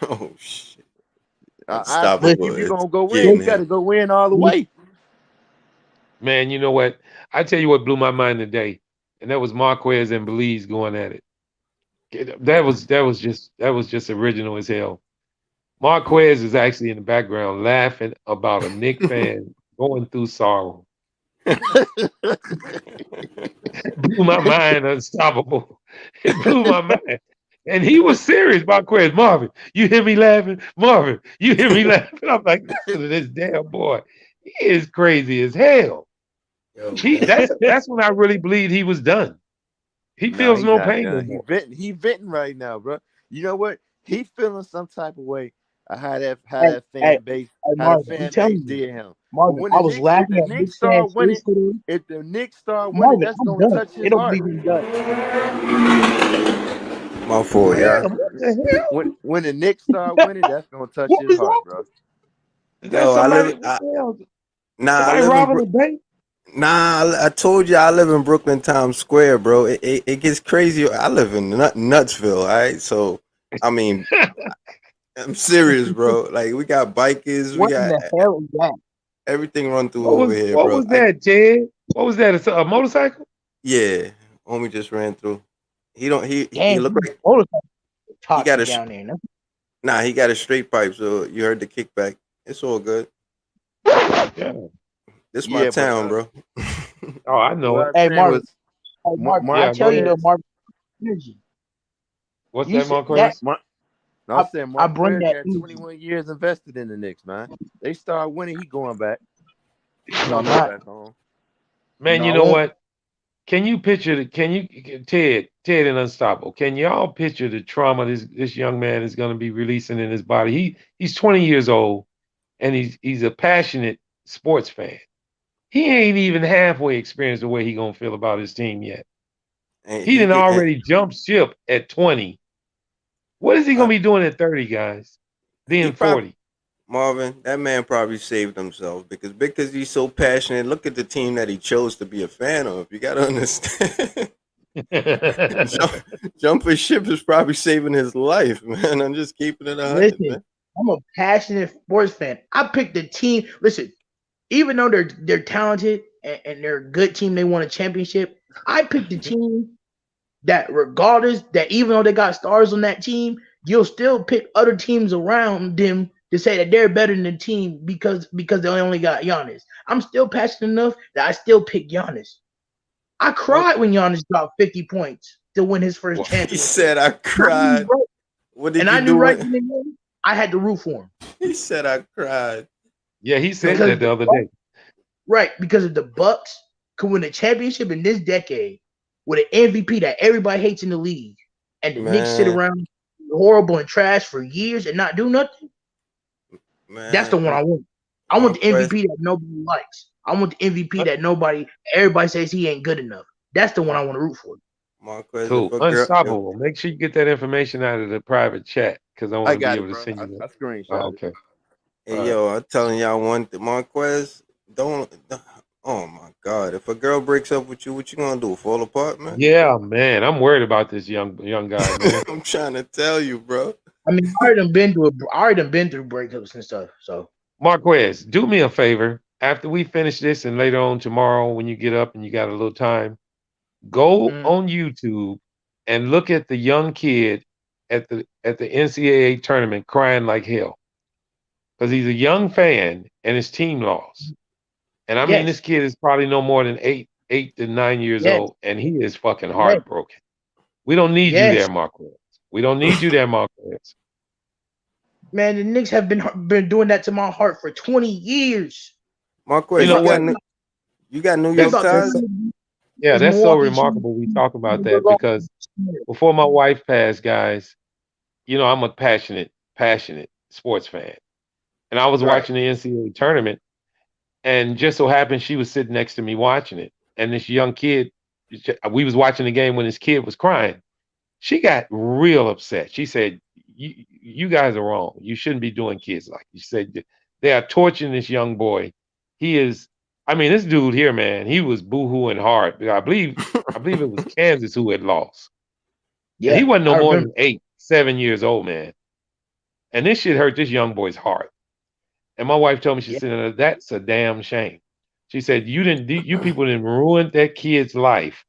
Oh shit. I expect Unstoppable. if you're It's gonna go in, getting you got to him. go in all the way. Man, you know what? I tell you what blew my mind today, and that was Marquez and Belize going at it. That was just original as hell. Marquez is actually in the background laughing about a Knick fan going through sorrow. Blew my mind, unstoppable. It blew my mind. And he was serious, Marquez. Marvin, you hear me laughing? Marvin, you hear me laughing? I'm like, listen to this damn boy. He is crazy as hell. Yo, That's when I really believed he was done. He Nah, feels he's no not pain no done. He more. venting. He venting right now, bro. You know what? He feeling some type of way. How that Hey, hey, hey, how the Marvin, I'm fan base telling you, did him. But Marvin, when I the was Knicks, if laughing the at Big Knicks Fan's start winning, face today. Marvin, that's I'm gonna done. touch his It don't heart. believe I'm done. my fault, yeah. Damn, what the hell? When the Knicks start winning, that's gonna touch What his was heart, that? bro. Is that Yo, somebody? What the hell? nah, I Somebody live in robbing the bank? Nah, I told you I live in Brooklyn Times Square, bro. It gets crazy. I live in Nutsville, all right? So, I mean, I'm serious, bro. Like, we got bikers, we What in got the hell is that? everything run through over here, what bro. was that, Ted? What was that? A motorcycle? Yeah, homie just ran through. He don't, he Dang, look like motorcycle he got toxic a, down there. No? nah, he got a straight pipe, so you heard the kickback. It's all good. Yeah. This my Yeah, but town, bro. Oh, I know what it. I'm Hey, saying Marvin. was Hey, Marvin. I Yeah, go tell you though, ahead. Marquez. Marvin. Energy. What's You that, said that. Marquez? No, I'm I, saying I bring Marquez that got energy. 21 years invested in the Knicks, man. They start winning, he going back. He No, gonna I'm go not. back home. Man, No, you I know won't. what? Can you picture Ted and Unstoppable? Can y'all picture the trauma this young man is going to be releasing in his body? He's 20 years old and he's a passionate sports fan. He ain't even halfway experienced the way he gonna feel about his team yet. And He he didn't get, and already jump ship at 20. What is he I, gonna be doing at 30, guys? he Then probably 40. Marvin, that man probably saved himself because he's so passionate. Look at the team that he chose to be a fan of. You got to understand. Jump, Jumper ship is probably saving his life, man. I'm just keeping it 100, Listen, man. I'm a passionate sports fan. I picked the team. Listen, even though they're talented and they're a good team, they won a championship. I picked the team that regardless that even though they got stars on that team, you'll still pick other teams around them to say that they're better than the team because they only got Giannis. I'm still passionate enough that I still pick Giannis. I Mark, cried when Giannis dropped 50 points to win his first Well, he championship. said I And I knew cried. right, What did and you I knew do right when then and there, I had to root for him he said I cried? yeah, he said because that the the other Bucks, day. right, because if the Bucks could win a championship in this decade with an MVP that everybody hates in the league, and the Knicks sit Man, around horrible and trash for years and not do nothing, that's the man, one I want. I want the Marquez, MVP that nobody likes. I want the MVP Uh, that everybody says he ain't good enough. That's the one I want to root for. Marquez, if Cool. a girl, if, Unstoppable. Make sure you get that information out of the private chat because I want I to be got able it, to bro. send I, you that. I Oh, screenshot it. okay. hey All right. yo, I'm telling y'all one thing, Marquez, don't. Oh my God, if a girl breaks up with you, what you gonna do? Fall apart, man? Yeah, man. I'm worried about this young guy, man. I'm trying to tell you, bro. I mean, I already done been through breakups and stuff. So Marquez, do me a favor. After we finish this and later on tomorrow when you get up and you got a little time, go mm, on YouTube and look at the young kid at the NCAA tournament crying like hell because he's a young fan and his team lost. And I mean, this yes, kid is probably no more than 8 to 9 years yes, old, and he is fucking yes, heartbroken. We don't need you there, yes. Marquez. We don't need you there, Marquez. Man, the Knicks have been doing that to my heart for 20 years. You Marquez, It's know about what? You got New it's York about That's 20 ties? years. yeah, This that's so Milwaukee team. remarkable. We talk about that because before my wife passed, guys, I'm a passionate sports fan, and I was Right. watching the NCAA tournament, and just so happened she was sitting next to me watching it, and this young kid, we was watching the game when this kid was crying. She got real upset. She said, "You guys are wrong. You shouldn't be doing kids like." She said they are torturing this young boy. He is. I mean, this dude here, man. He was boohooing hard. I believe it was Kansas who had lost, and he Yeah, wasn't no I more remember. than 8, 7 years old, man. And this shit hurt this young boy's heart. And my wife told me, she Yeah, said, "That's a damn shame." She said, You people didn't ruin that kid's life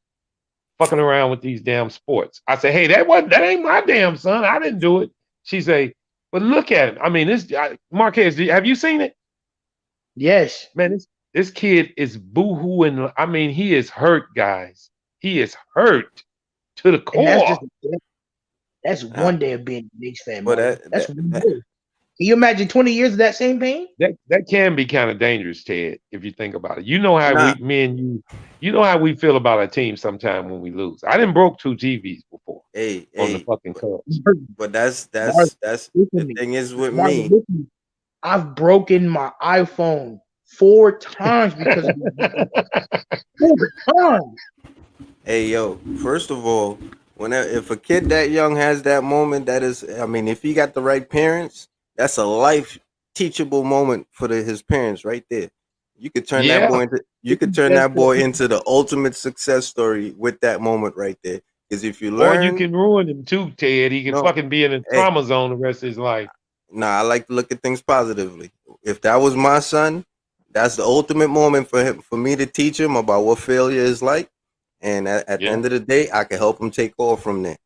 fucking around with these damn sports." I say, "Hey, that ain't my damn son. I didn't do it." She say, "But look at him. I mean, Marquez, have you seen it? yes. Man, this kid is boohooing. I mean, he is hurt, guys. He is hurt to the And core. that's Uh, one day of being a Knicks fan, but Marvin. That's one day. Can you imagine 20 years of that same pain? That can be kind of dangerous, Ted, if you think about it. You know how nah, me and you know how we feel about our team sometime when we lose. I didn't broke 2 TVs before hey, on the hey, fucking Cubs. but that's Marvin, that's listen the to me. thing is with Marvin, me. listen to me. I've broken my iPhone 4 times because of this. 4 times. Hey yo, first of all, whenever if a kid that young has that moment, that is, I mean, if he got the right parents, that's a life teachable moment for his parents right there. You could turn that Yeah. boy into the ultimate success story with that moment right there. Because if you Or you learn, can ruin him too, Ted. He can no, fucking be in a hey, trauma zone the rest of his life. nah, I like to look at things positively. If that was my son, that's the ultimate moment for him, for me to teach him about what failure is like. And at the Yeah. end of the day, I can help him take off from there.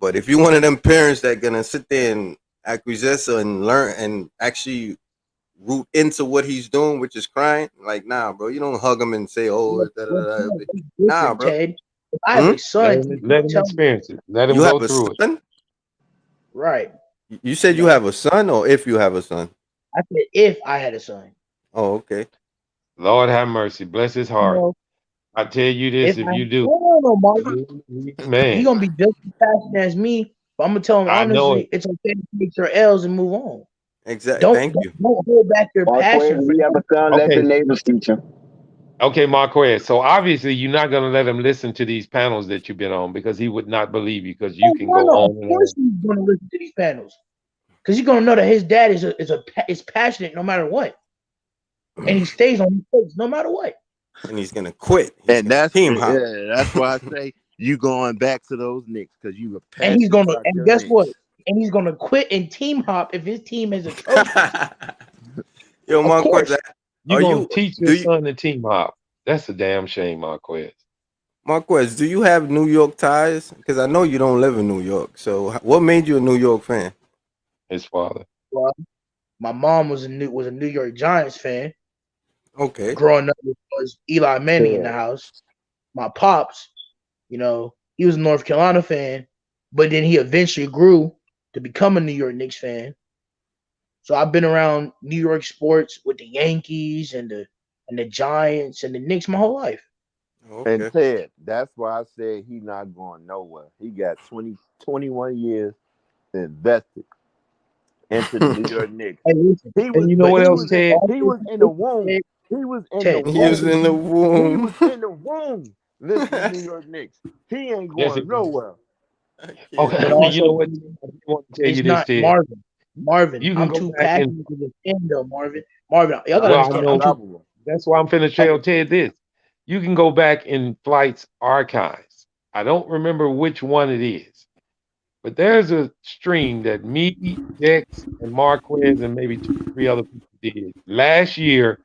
But if you one of them parents that gonna sit there and acquiesce and learn and actually root into what he's doing, which is crying, like, nah, bro, you don't hug him and say, oh, da, da, da, da. Nah, Different, bro. Ted. If I have a son, Let him tell me. experience it. Let him You go have a through it. son? Right. You said you have a son, or if you have a son? I said if I had a son. Oh, okay. Lord have mercy. Bless his heart. No. I tell you this, If if I you do, no, Marvin. He man, gonna be just as passionate as me. But I'm gonna tell him I know it. honestly, it's okay to take your L's and move on. Exactly. Thank you. Don't hold back your Marquez, passion if for you have a son, let the Okay. neighbors teach him. Okay, Marquez. So obviously you're not going to let him listen to these panels that you've been on because he would not believe you because you can go No, of on and course on. he's gonna listen to these panels. Because you're gonna know that his dad is passionate no matter what. And he stays on his face no matter what. And he's gonna quit. And that's team hop. that's why I say you going back to those Knicks because you were And he's passionate gonna about and your guess what? Knicks. And he's gonna quit and team hop if his team is atrocious. Yo, Of Marquez, course. You're are going you to teach your son to team hop. That's a damn shame, Marquez. Marquez, do you have New York ties? Because I know you don't live in New York. So what made you a New York fan? His father. Well, my mom was a New York Giants fan. Okay. Growing up was Eli Manning in the Yeah. house. My pops, he was a North Carolina fan, but then he eventually grew to become a New York Knicks fan. So I've been around New York sports with the Yankees and the Giants and the Knicks my whole life. And Ted, that's why I said he not going nowhere. He got 21 years invested into the New York Knicks. Hey, listen, He was, And you know what else, Ted? he was in the womb. He was in the Ted, He was womb. in the He womb. was in the womb. Listen to New York Knicks. He ain't Yes, going it nowhere. Okay, but you know also what? I want to tell you it's this, not Ted. Marvin. You can I'm go too back and passionate to defend though, Marvin. Marvin, y'all gotta well, I understand. I'm know too. that's why I'm finna tell Ted this. You can go back in Flight's archives. I don't remember which one it is, but there's a stream that me, Dex, and Marquez, and maybe 2 or 3 other people did last year.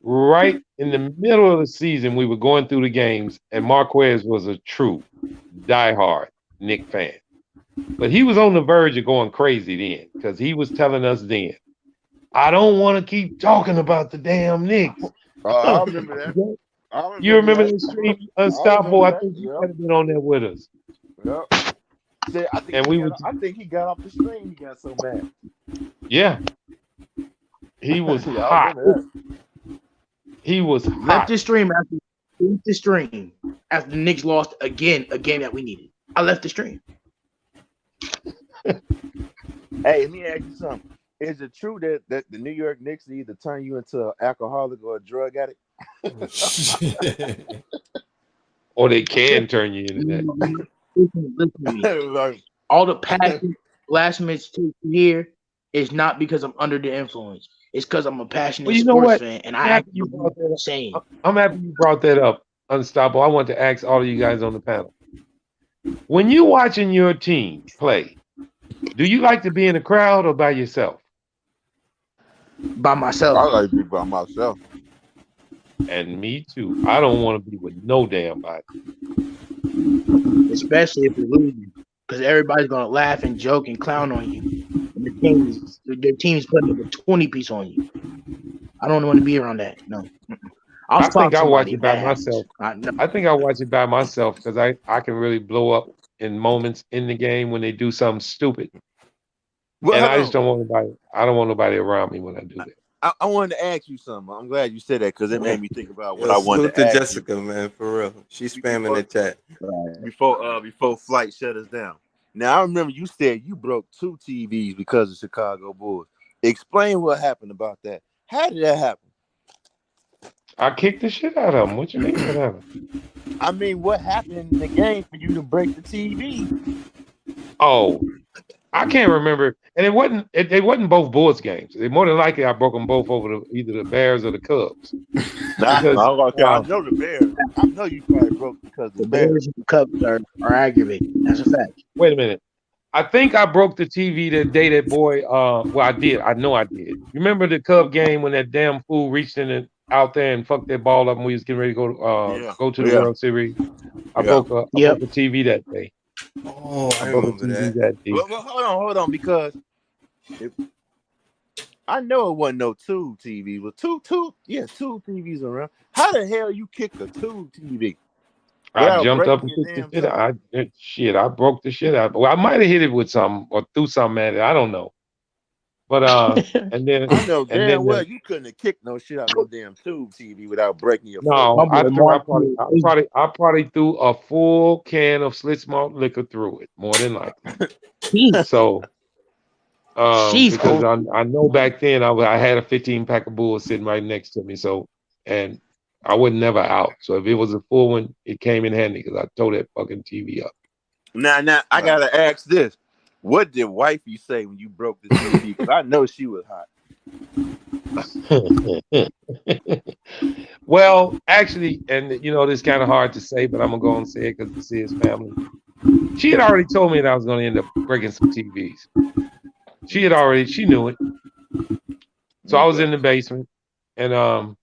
Right in the middle of the season, we were going through the games, and Marquez was a true diehard Nick fan. But he was on the verge of going crazy then because he was telling us then, I don't want to keep talking about the damn Knicks. I remember that. I You remember remember that. that stream, I Unstoppable? remember I that. think you Yep. might have been on there with us. Yep. See, And we was, I think he got off the stream. He got so mad. yeah, he was Yeah, I hot. remember that. He was Left hot. the stream after the Knicks lost a game that we needed. I left the stream. Hey, let me ask you something. Is it true that the New York Knicks either turn you into an alcoholic or a drug addict? Or they can turn you into that. Listen to me. All the passion last minute here is not because I'm under the influence. It's because I'm a passionate Well, you know sports what? fan, and I'm I happy act you brought that up. same. I'm happy you brought that up, Unstoppable. I want to ask all of you guys on the panel. When you're watching your team play, do you like to be in a crowd or by yourself? By myself. I like to be by myself. And me too. I don't want to be with no damn body. Especially if we're losing. Because everybody's gonna laugh and joke and clown on you. And their team's putting up a 20 piece on you. I don't want to be around that. No. I'll I stop think I watch somebody it if by that happens. myself. No. I think I watch it by myself because I can really blow up in moments in the game when they do something stupid. Well, And hold I just on. don't want nobody. I don't want nobody around me when I do that. I wanted to ask you something. I'm glad you said that because it made me think about what Yo, I wanted salute to to ask Jessica, man, for real. She's spamming before the chat. before flight shut us down. Now I remember you said you broke 2 TVs because of Chicago Bulls. Explain what happened about that. How did that happen? I kicked the shit out of them. What you mean? What happened? I mean, what happened in the game for you to break the TV? Oh, I can't remember, and it wasn't both Bulls games. More than likely, I broke them both over either the Bears or the Cubs Nah, I because was gonna say I know the Bears. I know you probably broke because the The Bears. Bears and the Cubs are aggravating. That's a fact. wait a minute. I think I broke the TV that day that boy. Well, I did. I know I did. Remember the Cub game when that damn fool reached in it out there and fucked that ball up and we was getting ready to Yeah, go to the yeah, World Series. yeah. I Yep. broke a TV that day. Oh, I I broke a remember TV that. that day. Well, hold on, because if, I know it wasn't no tube TV, but two TVs around. How the hell you kick a tube TV I without jumped up breaking and your kicked the damn shit. toe? I broke the shit out. Well, I might have hit it with something or threw something at it. I don't know. But and then I know and damn then well you couldn't have kicked no shit out no damn tube TV without breaking your foot. no, My boy Mark. I probably threw a full can of Schlitz malt liquor through it, more than likely. So because Sheesh. I know back then I had a 15 pack of Bulls sitting right next to me, so and I was never out. So if it was a full one, it came in handy because I tore that fucking TV up. Now I gotta ask this: what did wifey say when you broke the TV? Because I know she was hot. Well, actually, and you know, this kind of hard to say, but I'm gonna go and say it because this is family. She had already told me that I was gonna end up breaking some TVs. She knew it. So I was Okay. in the basement and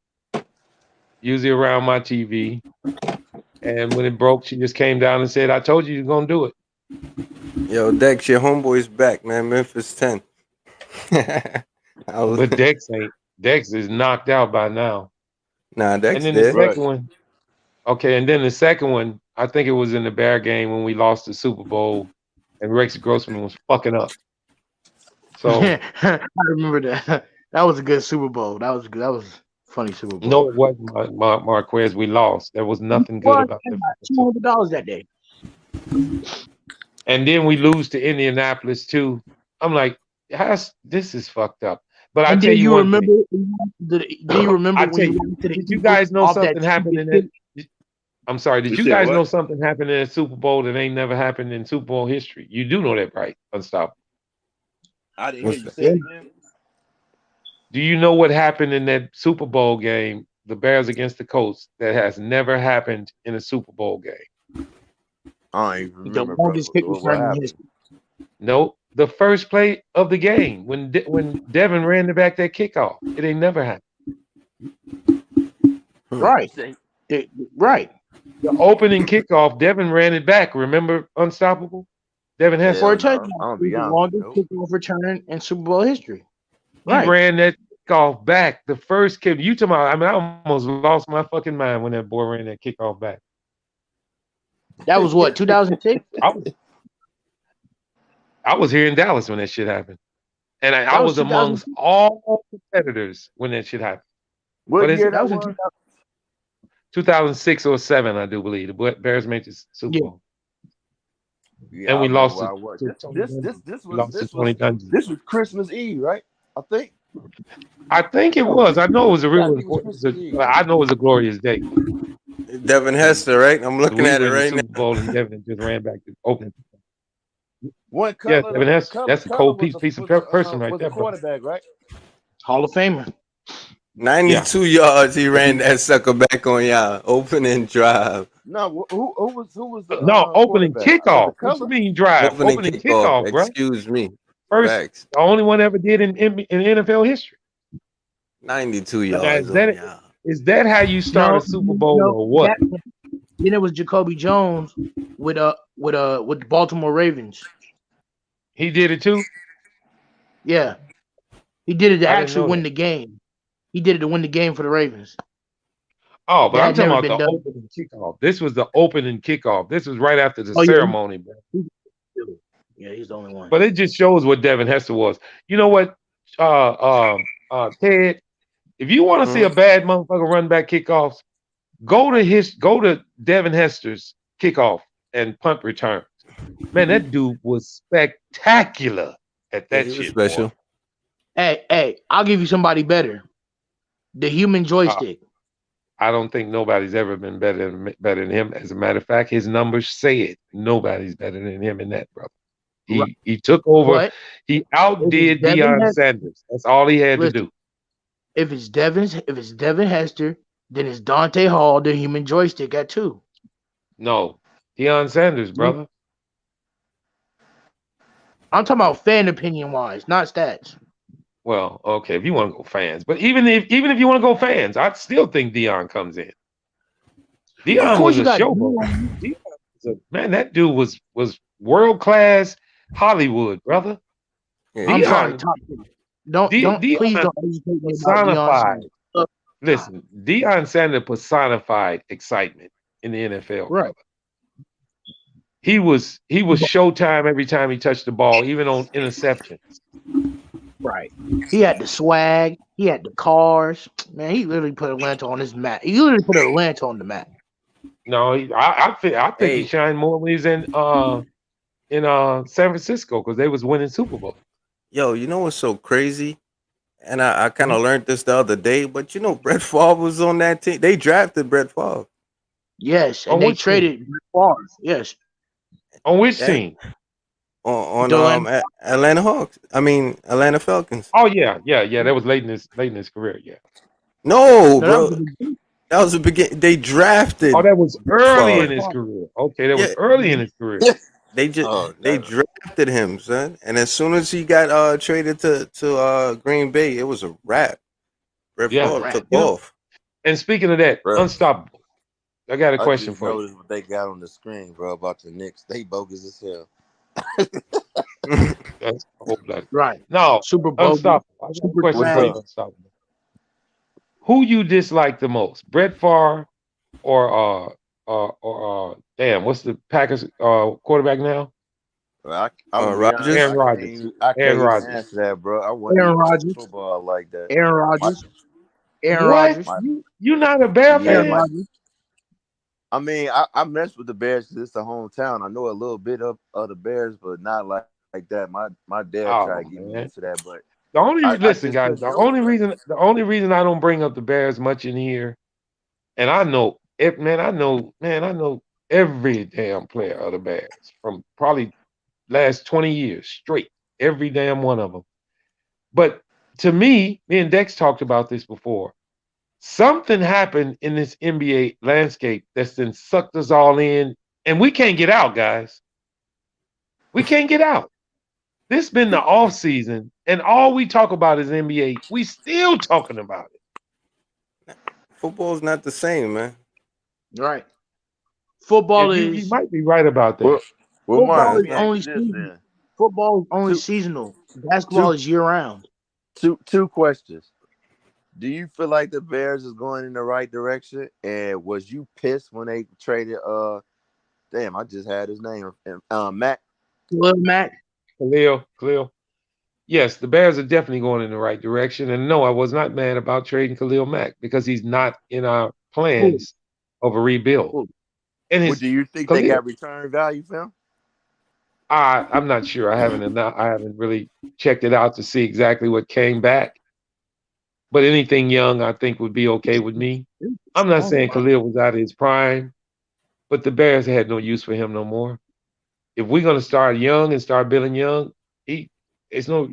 usually around my TV. And when it broke, she just came down and said, I told you you're gonna do it. Yo, Dex, your homeboy's back, man. Memphis 10. But Dex is knocked out by now. Nah, And Dex then the there. second one, okay, and then the second one, I think it was in the Bear game when we lost the Super Bowl and Rex Grossman was fucking up. So I remember that. That was a good Super Bowl. That was good. That was a funny Super Bowl. no, it wasn't Marquez. We lost. There was nothing good Well, about I that. got $200 that day. And then we lose to Indianapolis too. I'm like, this is fucked up. But I And tell then you you one thing. remember? Do you remember I when tell you you, went to the did you Eagles guys know off that something happened in that? championship? I'm sorry. Did You you said guys know what? something happened in that Super Bowl that ain't never happened in Super Bowl history? You do know that, right? Unstoppable. I didn't hear What's you that? say it again. Do you know what happened in that Super Bowl game, the Bears against the Colts, that has never happened in a Super Bowl game? I don't even The remember, bro. longest kick What return in happened? history. No, the first play of the game when Devin ran the back that kickoff. It ain't never happened. Right. Right. The opening kickoff, Devin ran it back. Remember Unstoppable? Devin Hester. For Hell a no. touchdown. I'm gonna It was be the honest with you. longest kickoff return in Super Bowl history. He Right. ran that kickoff back. The first kick. You talking about? I mean, I almost lost my fucking mind when that boy ran that kickoff back. That was what, 2006? I was here in Dallas when that shit happened, and I That was was amongst 2006. all competitors when that shit happened. What What is year it? That that was in was? 2000. 2006 or 7, I do believe. The Bears made the Super Yeah. Bowl, Yeah, and I we remember lost where it I was. to Tony Dungy. This We was lost to Tony Dungy. this was Christmas Eve, right? I think. I think it was. I know it was a Yeah, I real think it was important. Christmas Eve. I know it was a glorious day. Devin Hester, right? I'm looking We at were it in the right now. Super Bowl, and Devin just ran back to open. One Yeah, color, Devin Hester. That's a color cold piece of person right was a there, bro. quarterback, right? Hall of Famer. 92 yards. He ran that sucker back on y'all. Opening drive. No, who was the No, opening quarterback? Was kickoff. it What you color? mean drive? Opening Opening kickoff. kickoff, bro. Excuse me. First, Facts. the only one ever did in NFL history. 92 Now, yards on y'all. is that how you start a No, Super Bowl or what? Then it was Jacoby Jones with the Baltimore Ravens. He did it too. Yeah. He did it to I didn't actually know win that. the game. He did it to win the game for the Ravens. Oh, but That I'm had talking never about been the done. opening kickoff. This was the opening kickoff. This was right after the Oh, yeah. ceremony, bro. Yeah, he's the only one. But it just shows what Devin Hester was. You know what, Ted? If you want to see a bad motherfucker run back kickoffs, go to Devin Hester's kickoff and punt returns. Man, that dude was spectacular at Yeah, that he was shit, special. boy. Hey, I'll give you somebody better. The human joystick. I don't think nobody's ever been better than him. As a matter of fact, his numbers say it. Nobody's better than him in that, brother. Right. He took over. But He if it's outdid Devin Deion Hester, Sanders. That's all he had to listen, do. if it's Devin Hester, then it's Dante Hall, the human joystick at 2. No, Deion Sanders, Mm. brother. I'm talking about fan opinion wise, not stats. Well, okay, if you want to go fans, but even if you want to go fans, I still think Deion comes in. Of Deion course was you a got showboat. Dion. Man, that dude was world class Hollywood, brother. Yeah, I'm sorry, Deion, top 10. Don't please Deion don't educate me about Deion personified. Sanders. God. Listen, Deion Sanders personified excitement in the NFL, Right. brother. He was showtime every time he touched the ball, even on interceptions. Right. He had the swag. He had the cars. Man, he literally put Atlanta on his map. He literally put Atlanta on the map. No, I think he hey, shined more when he was in San Francisco because they was winning Super Bowl. yo, you know what's so crazy? And I kind Mhm. of learned this the other day, but you know, Brett Favre was on that team. They drafted Brett Favre. Yes, and On they which team? traded Brett Favre. Yes, On which That team? Deland. Atlanta Hawks. I mean Atlanta Falcons. Oh yeah. That was late in his career. Yeah. No, No, that was bro, the beginning. that was the begin. They Oh, drafted that was early Favre. in his career. Okay, that Yeah, was early in his career. they Oh, they that, drafted him, son. And as soon as he got traded to Green Bay, it was a wrap. Brett It was a Yeah. Favre wrap. took off. And speaking of that, bro. unstoppable. I got a I question just for you. noticed what they got on the screen, bro, about the Knicks. They bogus as hell. That's a whole lot. Right. No, Super bogus. unstoppable. I got a Super question What's for trash. you, up? unstoppable. Who you dislike the most, Brett Favre or damn, what's the Packers quarterback now? Bro, I'm gonna be honest. Rogers. Aaron Rodgers. I can't Aaron even Rodgers. answer that, bro. I wasn't Aaron even watching Rodgers. football like that. Aaron My, Rodgers. Aaron What? Rodgers. my, You not a Bear yeah, Aaron my. fan? Rodgers. I mean, I mess with the Bears because it's the hometown. I know a little bit of the Bears, but not like that. My dad tried Oh to get me man. into that, but The only I listen, just guys. couldn't do it, bro. The only reason I don't bring up the Bears much in here, and I know it, man. I know every damn player of the Bears from probably last 20 years straight. Every damn one of them. But to me and Dex talked about this before. Something happened in this NBA landscape that's then sucked us all in, and we can't get out, guys. We can't get out. This been the off season, and all we talk about is NBA. We still talking about it. Football's not the same, man. Right. Football You is might be right about Well, that. Mark, football let is me ask only you this season. then: Football is only two, seasonal. Basketball two, is year round. two questions. Do you feel like the Bears is going in the right direction? And was you pissed when they traded? Damn, I just had his name. Matt. Lil Mac. Khalil. Yes, the Bears are definitely going in the right direction. And no, I was not mad about trading Khalil Mack because he's not in our Who? plans of a rebuild. Who? And What his do you think they Khalil, got return value, Phil? I'm not sure. I haven't really checked it out to see exactly what came back. But anything young, I think would be okay with me. I'm not saying Khalil was out of his prime, but the Bears had no use for him no more. If we're gonna start young and start building young, he it's no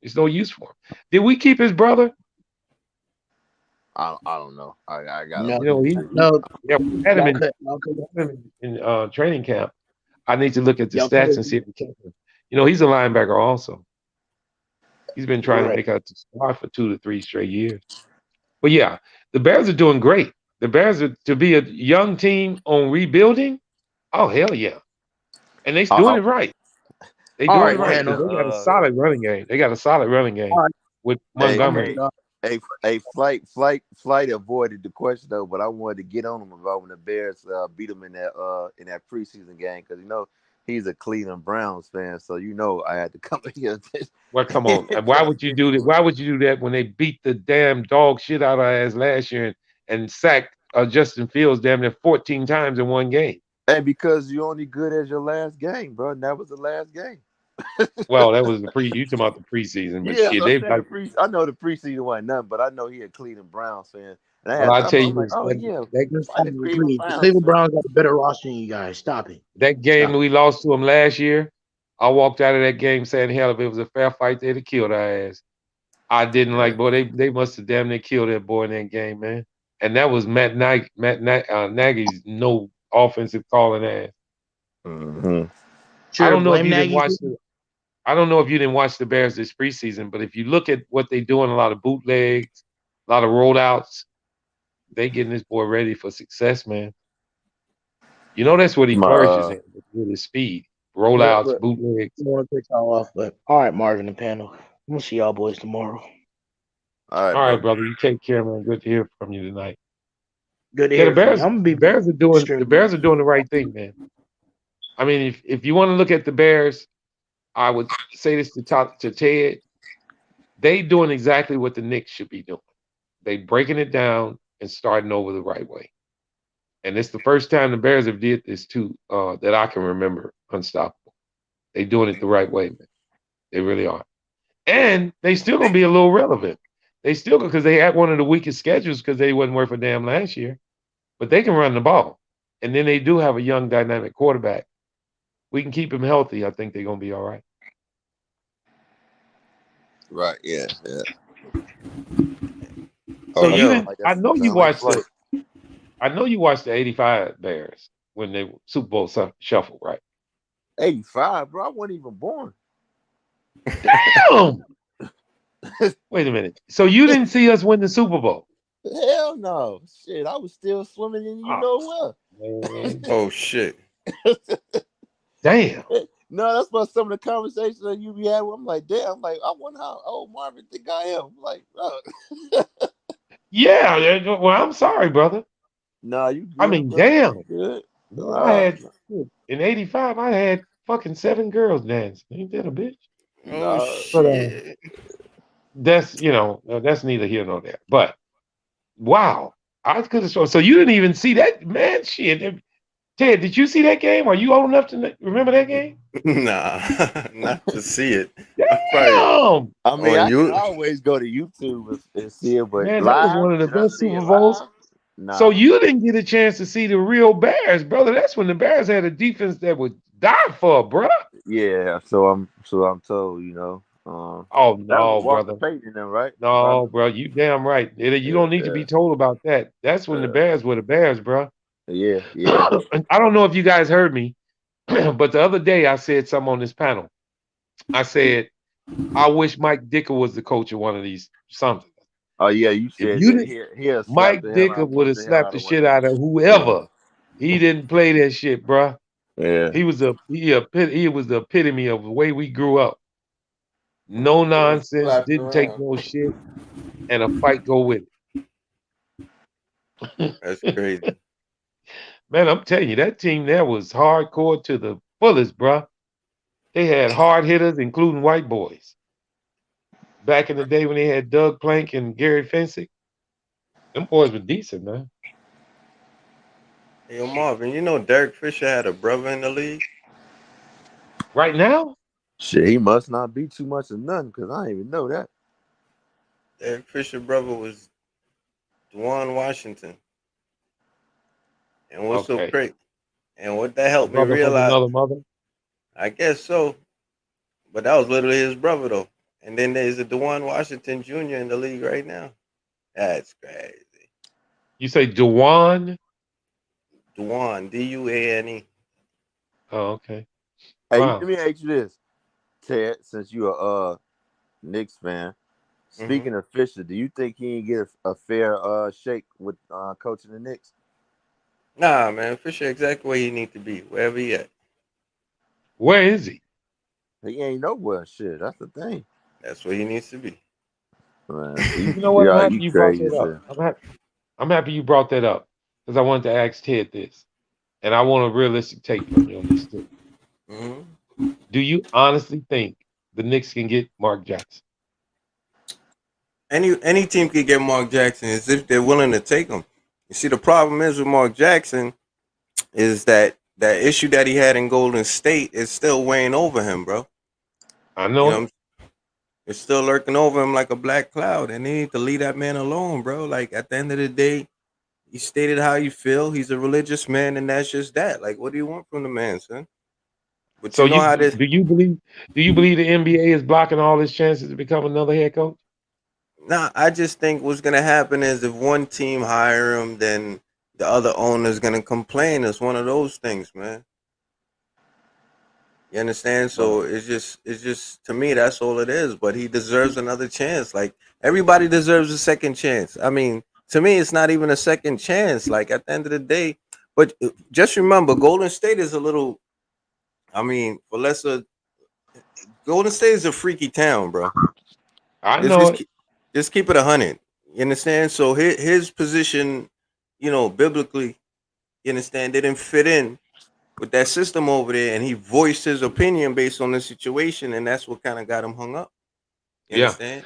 it's no use for him. Did we keep his brother? I don't know. I gotta No, look You know, into it. no, yeah, y'all could, we had him in training camp. I need to look at the y'all stats and could, see if we kept him. You know, he's a linebacker also. He's been trying to right. make out to start for 2 to 3 straight years. But yeah, the Bears are doing great. The Bears are to be a young team on rebuilding. Oh hell yeah, and they I, doing I, it right. They All doing I it right, right wanted man. because to. they got a solid running game. They got a solid running All game right, with Hey, I'm ready, Montgomery. dog. a flight avoided the question though, but I wanted to get on him about when the Bears beat him in that preseason game because he's a Cleveland Browns fan, so I had to come here. Well, come on. Why Try to would you get do that? to it. Why would you do that when they beat the damn dog shit out of our ass last year and sacked Justin Fields damn near 14 times in one game? Hey, because you only good as your last game, bro. And that was the last game. Well, that was you talking about the preseason, but Yes, shit, I'm they saying like. the I know the preseason wasn't nothing, but I know he a Cleveland Browns fan, and I Well, had I thought tell about. I'm you like, this, oh yeah, fight the Cleveland Please. The Browns Cleveland fan. Browns got a better roster than you guys. Stop it. that game Stop we lost to them last year. I walked out of that game saying, hell, if it was a fair fight, they'd have killed our ass. I didn't Yeah. like, boy, they must have damn near killed that boy in that game, man. And that was Nagy's no offensive calling ass. Hmm. I Sure, don't know if blame you didn't Nagy watch too. I don't know if you didn't watch the Bears this preseason, but if you look at what they doing, a lot of bootlegs, a lot of rollouts, they getting this boy ready for success, man. You know that's what he My flourishes in with his speed, rollouts, But bootlegs. I want to take y'all off. But all right, Marvin and panel. We'll see y'all boys tomorrow. all right, All right, bro. brother, you take care, man. Good to hear from you tonight. Good to Yeah, hear from you. I'm gonna be The extremely. Bears are doing the right thing, man. I mean, if you want to look at the Bears, I would say this to Ted. They doing exactly what the Knicks should be doing. They breaking it down and starting over the right way. And it's the first time the Bears have did this too, that I can remember unstoppable. They doing it the right way, man. They really are. And they still gonna be a little relevant. They still because they had one of the weakest schedules because they wasn't worth a damn last year. But they can run the ball. And then they do have a young dynamic quarterback. We can keep him healthy. I think they're gonna be all right. Right. Yeah. Yeah. So Hey That you yo, sound didn't like I that's know you sound like watched flight. the 85 Bears when they Super Bowl shuffle, right? 85, bro. I wasn't even born. Damn! Wait a minute. So you didn't see us win the Super Bowl? Hell no. Shit, I was still swimming in you Oh, know man. oh shit. what. Damn. No, that's what some of the conversations that you be having. I'm like, damn. I'm like, I wonder how old Marvin think I am. I'm like, bro. Yeah. Well, I'm sorry, brother. Nah, you I good, mean, bro. damn. Good. Man, I had in '85. I had fucking 7 girls dance. Ain't that a bitch? Oh Nah. But shit. that's neither here nor there. But wow, I could have. So you didn't even see that, man. Shit, Ted, did you see that game? Are you old enough to remember that game? Nah, not to see it. I probably Damn, I mean, on I can you. always go to YouTube and see it, but man, that was live, one of the did I best see it Super Bowls. live? So Nah. you didn't get a chance to see the real Bears, brother. That's when the Bears had a defense that would die for, bro. Yeah, so I'm told, Oh that was no, Walter brother. Payton and them, right? If I No, bro, you damn right. You don't need to yeah, be told about that. That's when the yeah, Bears were the Bears, bro. yeah. I don't know if you guys heard me, but the other day I said something on this panel. I said, I wish Mike Dicker was the coach of one of these something. Oh yeah, you If said you that didn't, he'll slap Mike the hell Dicker out, would punch have the hell slapped out the of one shit of them. out of Yeah, whoever. He didn't play that shit, bro. yeah. He was the epitome of the way we grew up. No nonsense, Slapped didn't take around. no shit, and a fight go with That's it. crazy. Man, I'm telling you, that team there was hardcore to the fullest, bruh. They had hard hitters, including white boys. Back in the day when they had Doug Plank and Gary Fensick, them boys were decent, man. Hey, yo, Marvin, you know Derek Fisher had a brother in the league? Right now, Shit, he must not be too much of nothing because I didn't even know that. Derek Fisher brother was Dwan Washington. And what's so okay. crazy? And what that A helped me brother from realize, another mother. I guess so. But that was literally his brother though. And then there's a Dwan Washington Jr. in the league right now. That's crazy. You say Dewan? Dwan, Duane. Oh, okay. Hey, let Wow. me ask you this, Ted, since you're a Knicks fan. Mm-hmm. Speaking of Fisher, do you think he can get a fair shake with coaching the Knicks? Nah, man, Fisher exactly where he need to be, wherever he at. Where is he? He ain't nowhere. Shit, that's the thing. That's where he needs to be. Man, you, You know what? I'm yeah, happy you you brought crazy that as up. hell. I'm happy you brought that up because I wanted to ask Ted this, and I want a realistic take from you on this too. Mm-hmm. Do you honestly think the Knicks can get Mark Jackson? Any team could get Mark Jackson is if they're willing to take him. You see, the problem is with Mark Jackson is that issue that he had in Golden State is still weighing over him, bro. I You know know, it. it's still lurking over him like a black cloud, and they need to leave that man alone, bro. Like at the end of the day, he stated how you feel. He's a religious man, and that's just that. Like, what do you want from the man, son? But So you know you how this. do you believe the NBA is blocking all his chances to become another head coach? Nah, I just think what's gonna happen is if one team hire him, then the other owner's gonna complain. It's one of those things, man. You understand? So it's just to me that's all it is. But he deserves another chance. Like everybody deserves a second chance. I mean, to me, it's not even a second chance. Like at the end of the day, but just remember, Golden State is a little. I mean, for lesser, Golden State is a freaky town, bro. I Just know just it. keep, just keep it 100. You understand? So his position, biblically, you understand, didn't fit in with that system over there, and he voiced his opinion based on the situation, and that's what kind of got him hung up. You Yeah. understand?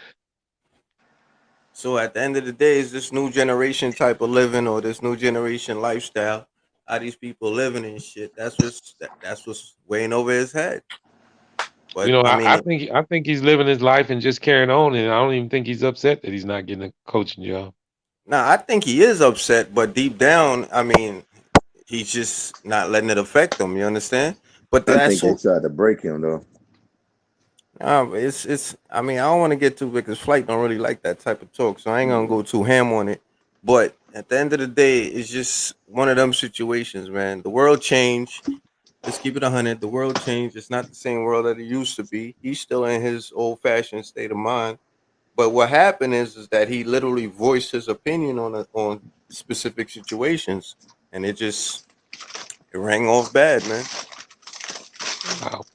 So at the end of the day, it's this new generation type of living or this new generation lifestyle. How these people living and shit. That's what's weighing over his head. You But know, I mean, I think he's living his life and just carrying on, and I don't even think he's upset that he's not getting a coaching job. nah, I think he is upset, but deep down, I mean, he's just not letting it affect him. You understand? But I that's think they so. tried to break him though. It's. I mean, I don't want to get too big because Flight don't really like that type of talk, so I ain't gonna go too ham on it. But at the end of the day, it's just one of them situations, man. The world changed. Let's keep it 100. The world changed. It's not the same world that it used to be. He's still in his old fashioned state of mind. But what happened is that he literally voiced his opinion on specific situations, and it rang off bad, man. Wow.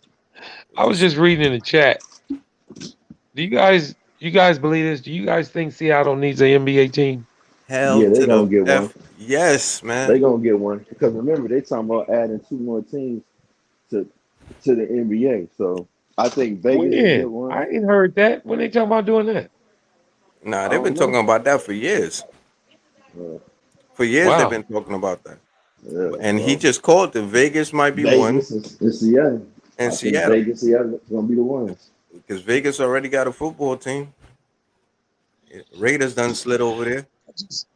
It I was just just reading in the chat. Do you guys believe this? Do you guys think Seattle needs an NBA team? hell Yeah, they to gonna the get one. f yes, man. They gonna get one because remember they talking about adding two more teams to the NBA. So I think Vegas will get When? one. I ain't heard that. When they talking about doing that? Nah, I they've been don't talking know. about that for years. Uh, For years they've Wow. been talking about that. yeah, And he so just called the Vegas might be one Vegas and Seattle. and I think Seattle Vegas, Seattle is gonna be the ones. because Vegas already got a football team. Raiders done slid over there. I just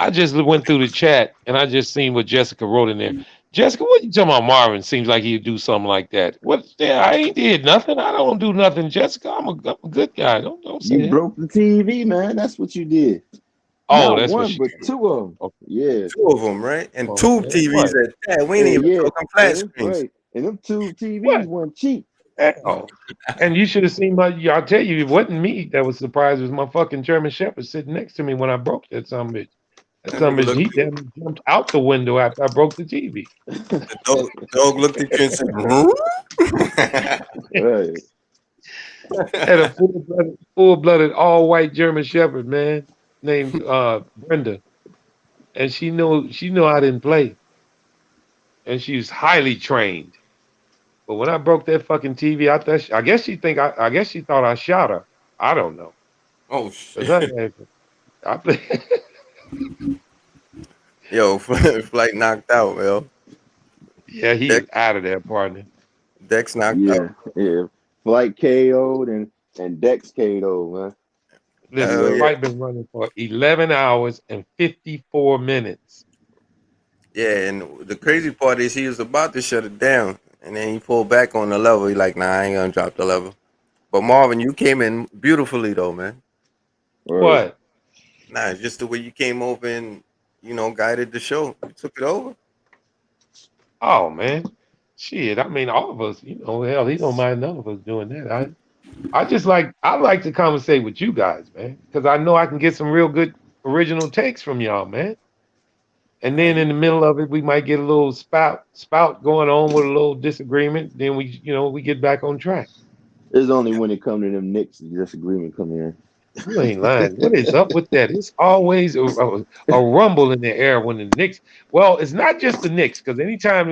I just went through the chat and I just seen what Jessica wrote in there. Jessica, what you talking about? Marvin seems like he'd do something like that. What? Yeah, I ain't did nothing. I don't do nothing, Jessica. I'm a good guy. Don't You say that. broke the TV, man. That's what you did. Oh, Not that's what one, she but said. two of them. Okay. Yeah, Two of them, right? And Oh tube man, TVs what? at that. We ain't and even yeah, talking flat and them, screens. right, and them two TVs What? weren't cheap. Hell. And you should have seen my. I'll tell you, it wasn't me that was surprised. It was my fucking German Shepherd sitting next to me when I broke that son of a bitch. That That son nigga of a bitch, looked he damn near jumped out the window after I broke the TV. the dog looked at you and said, "Hmm?" Right. Had a full blooded, all white German Shepherd, man, named Brenda, and she knew I didn't play, and she was highly trained. But when I broke that fucking TV, I guess I guess she thought I shot her. I don't know, Oh cause shit. I play, Yo, flight knocked out, yo. yeah, he Dex is out of there, partner. Dex knocked out. Yeah, yeah. Flight KO'd and Dex KO'd, man. Listen, Hell the yeah. fight been running for 11 hours and 54 minutes. Yeah, and the crazy part is he was about to shut it down, and then he pulled back on the level. He like, nah, I ain't gonna drop the level. But Marvin, you came in beautifully though, man. Right. What? Nah, just the way you came over and guided the show. You took it over. Oh man, shit. I mean, all of us. Hell, he don't mind none of us doing that. I like to conversate with you guys, man, because I know I can get some real good original takes from y'all, man. And Nah, then in the middle of it, we might get a little spout going on with a little disagreement. Then we get back on track. It's only when it come to them Knicks the disagreement come in. You ain't lying. What is up with that? It's always a rumble in the air when the Knicks. Well, it's not just the Knicks, because anytime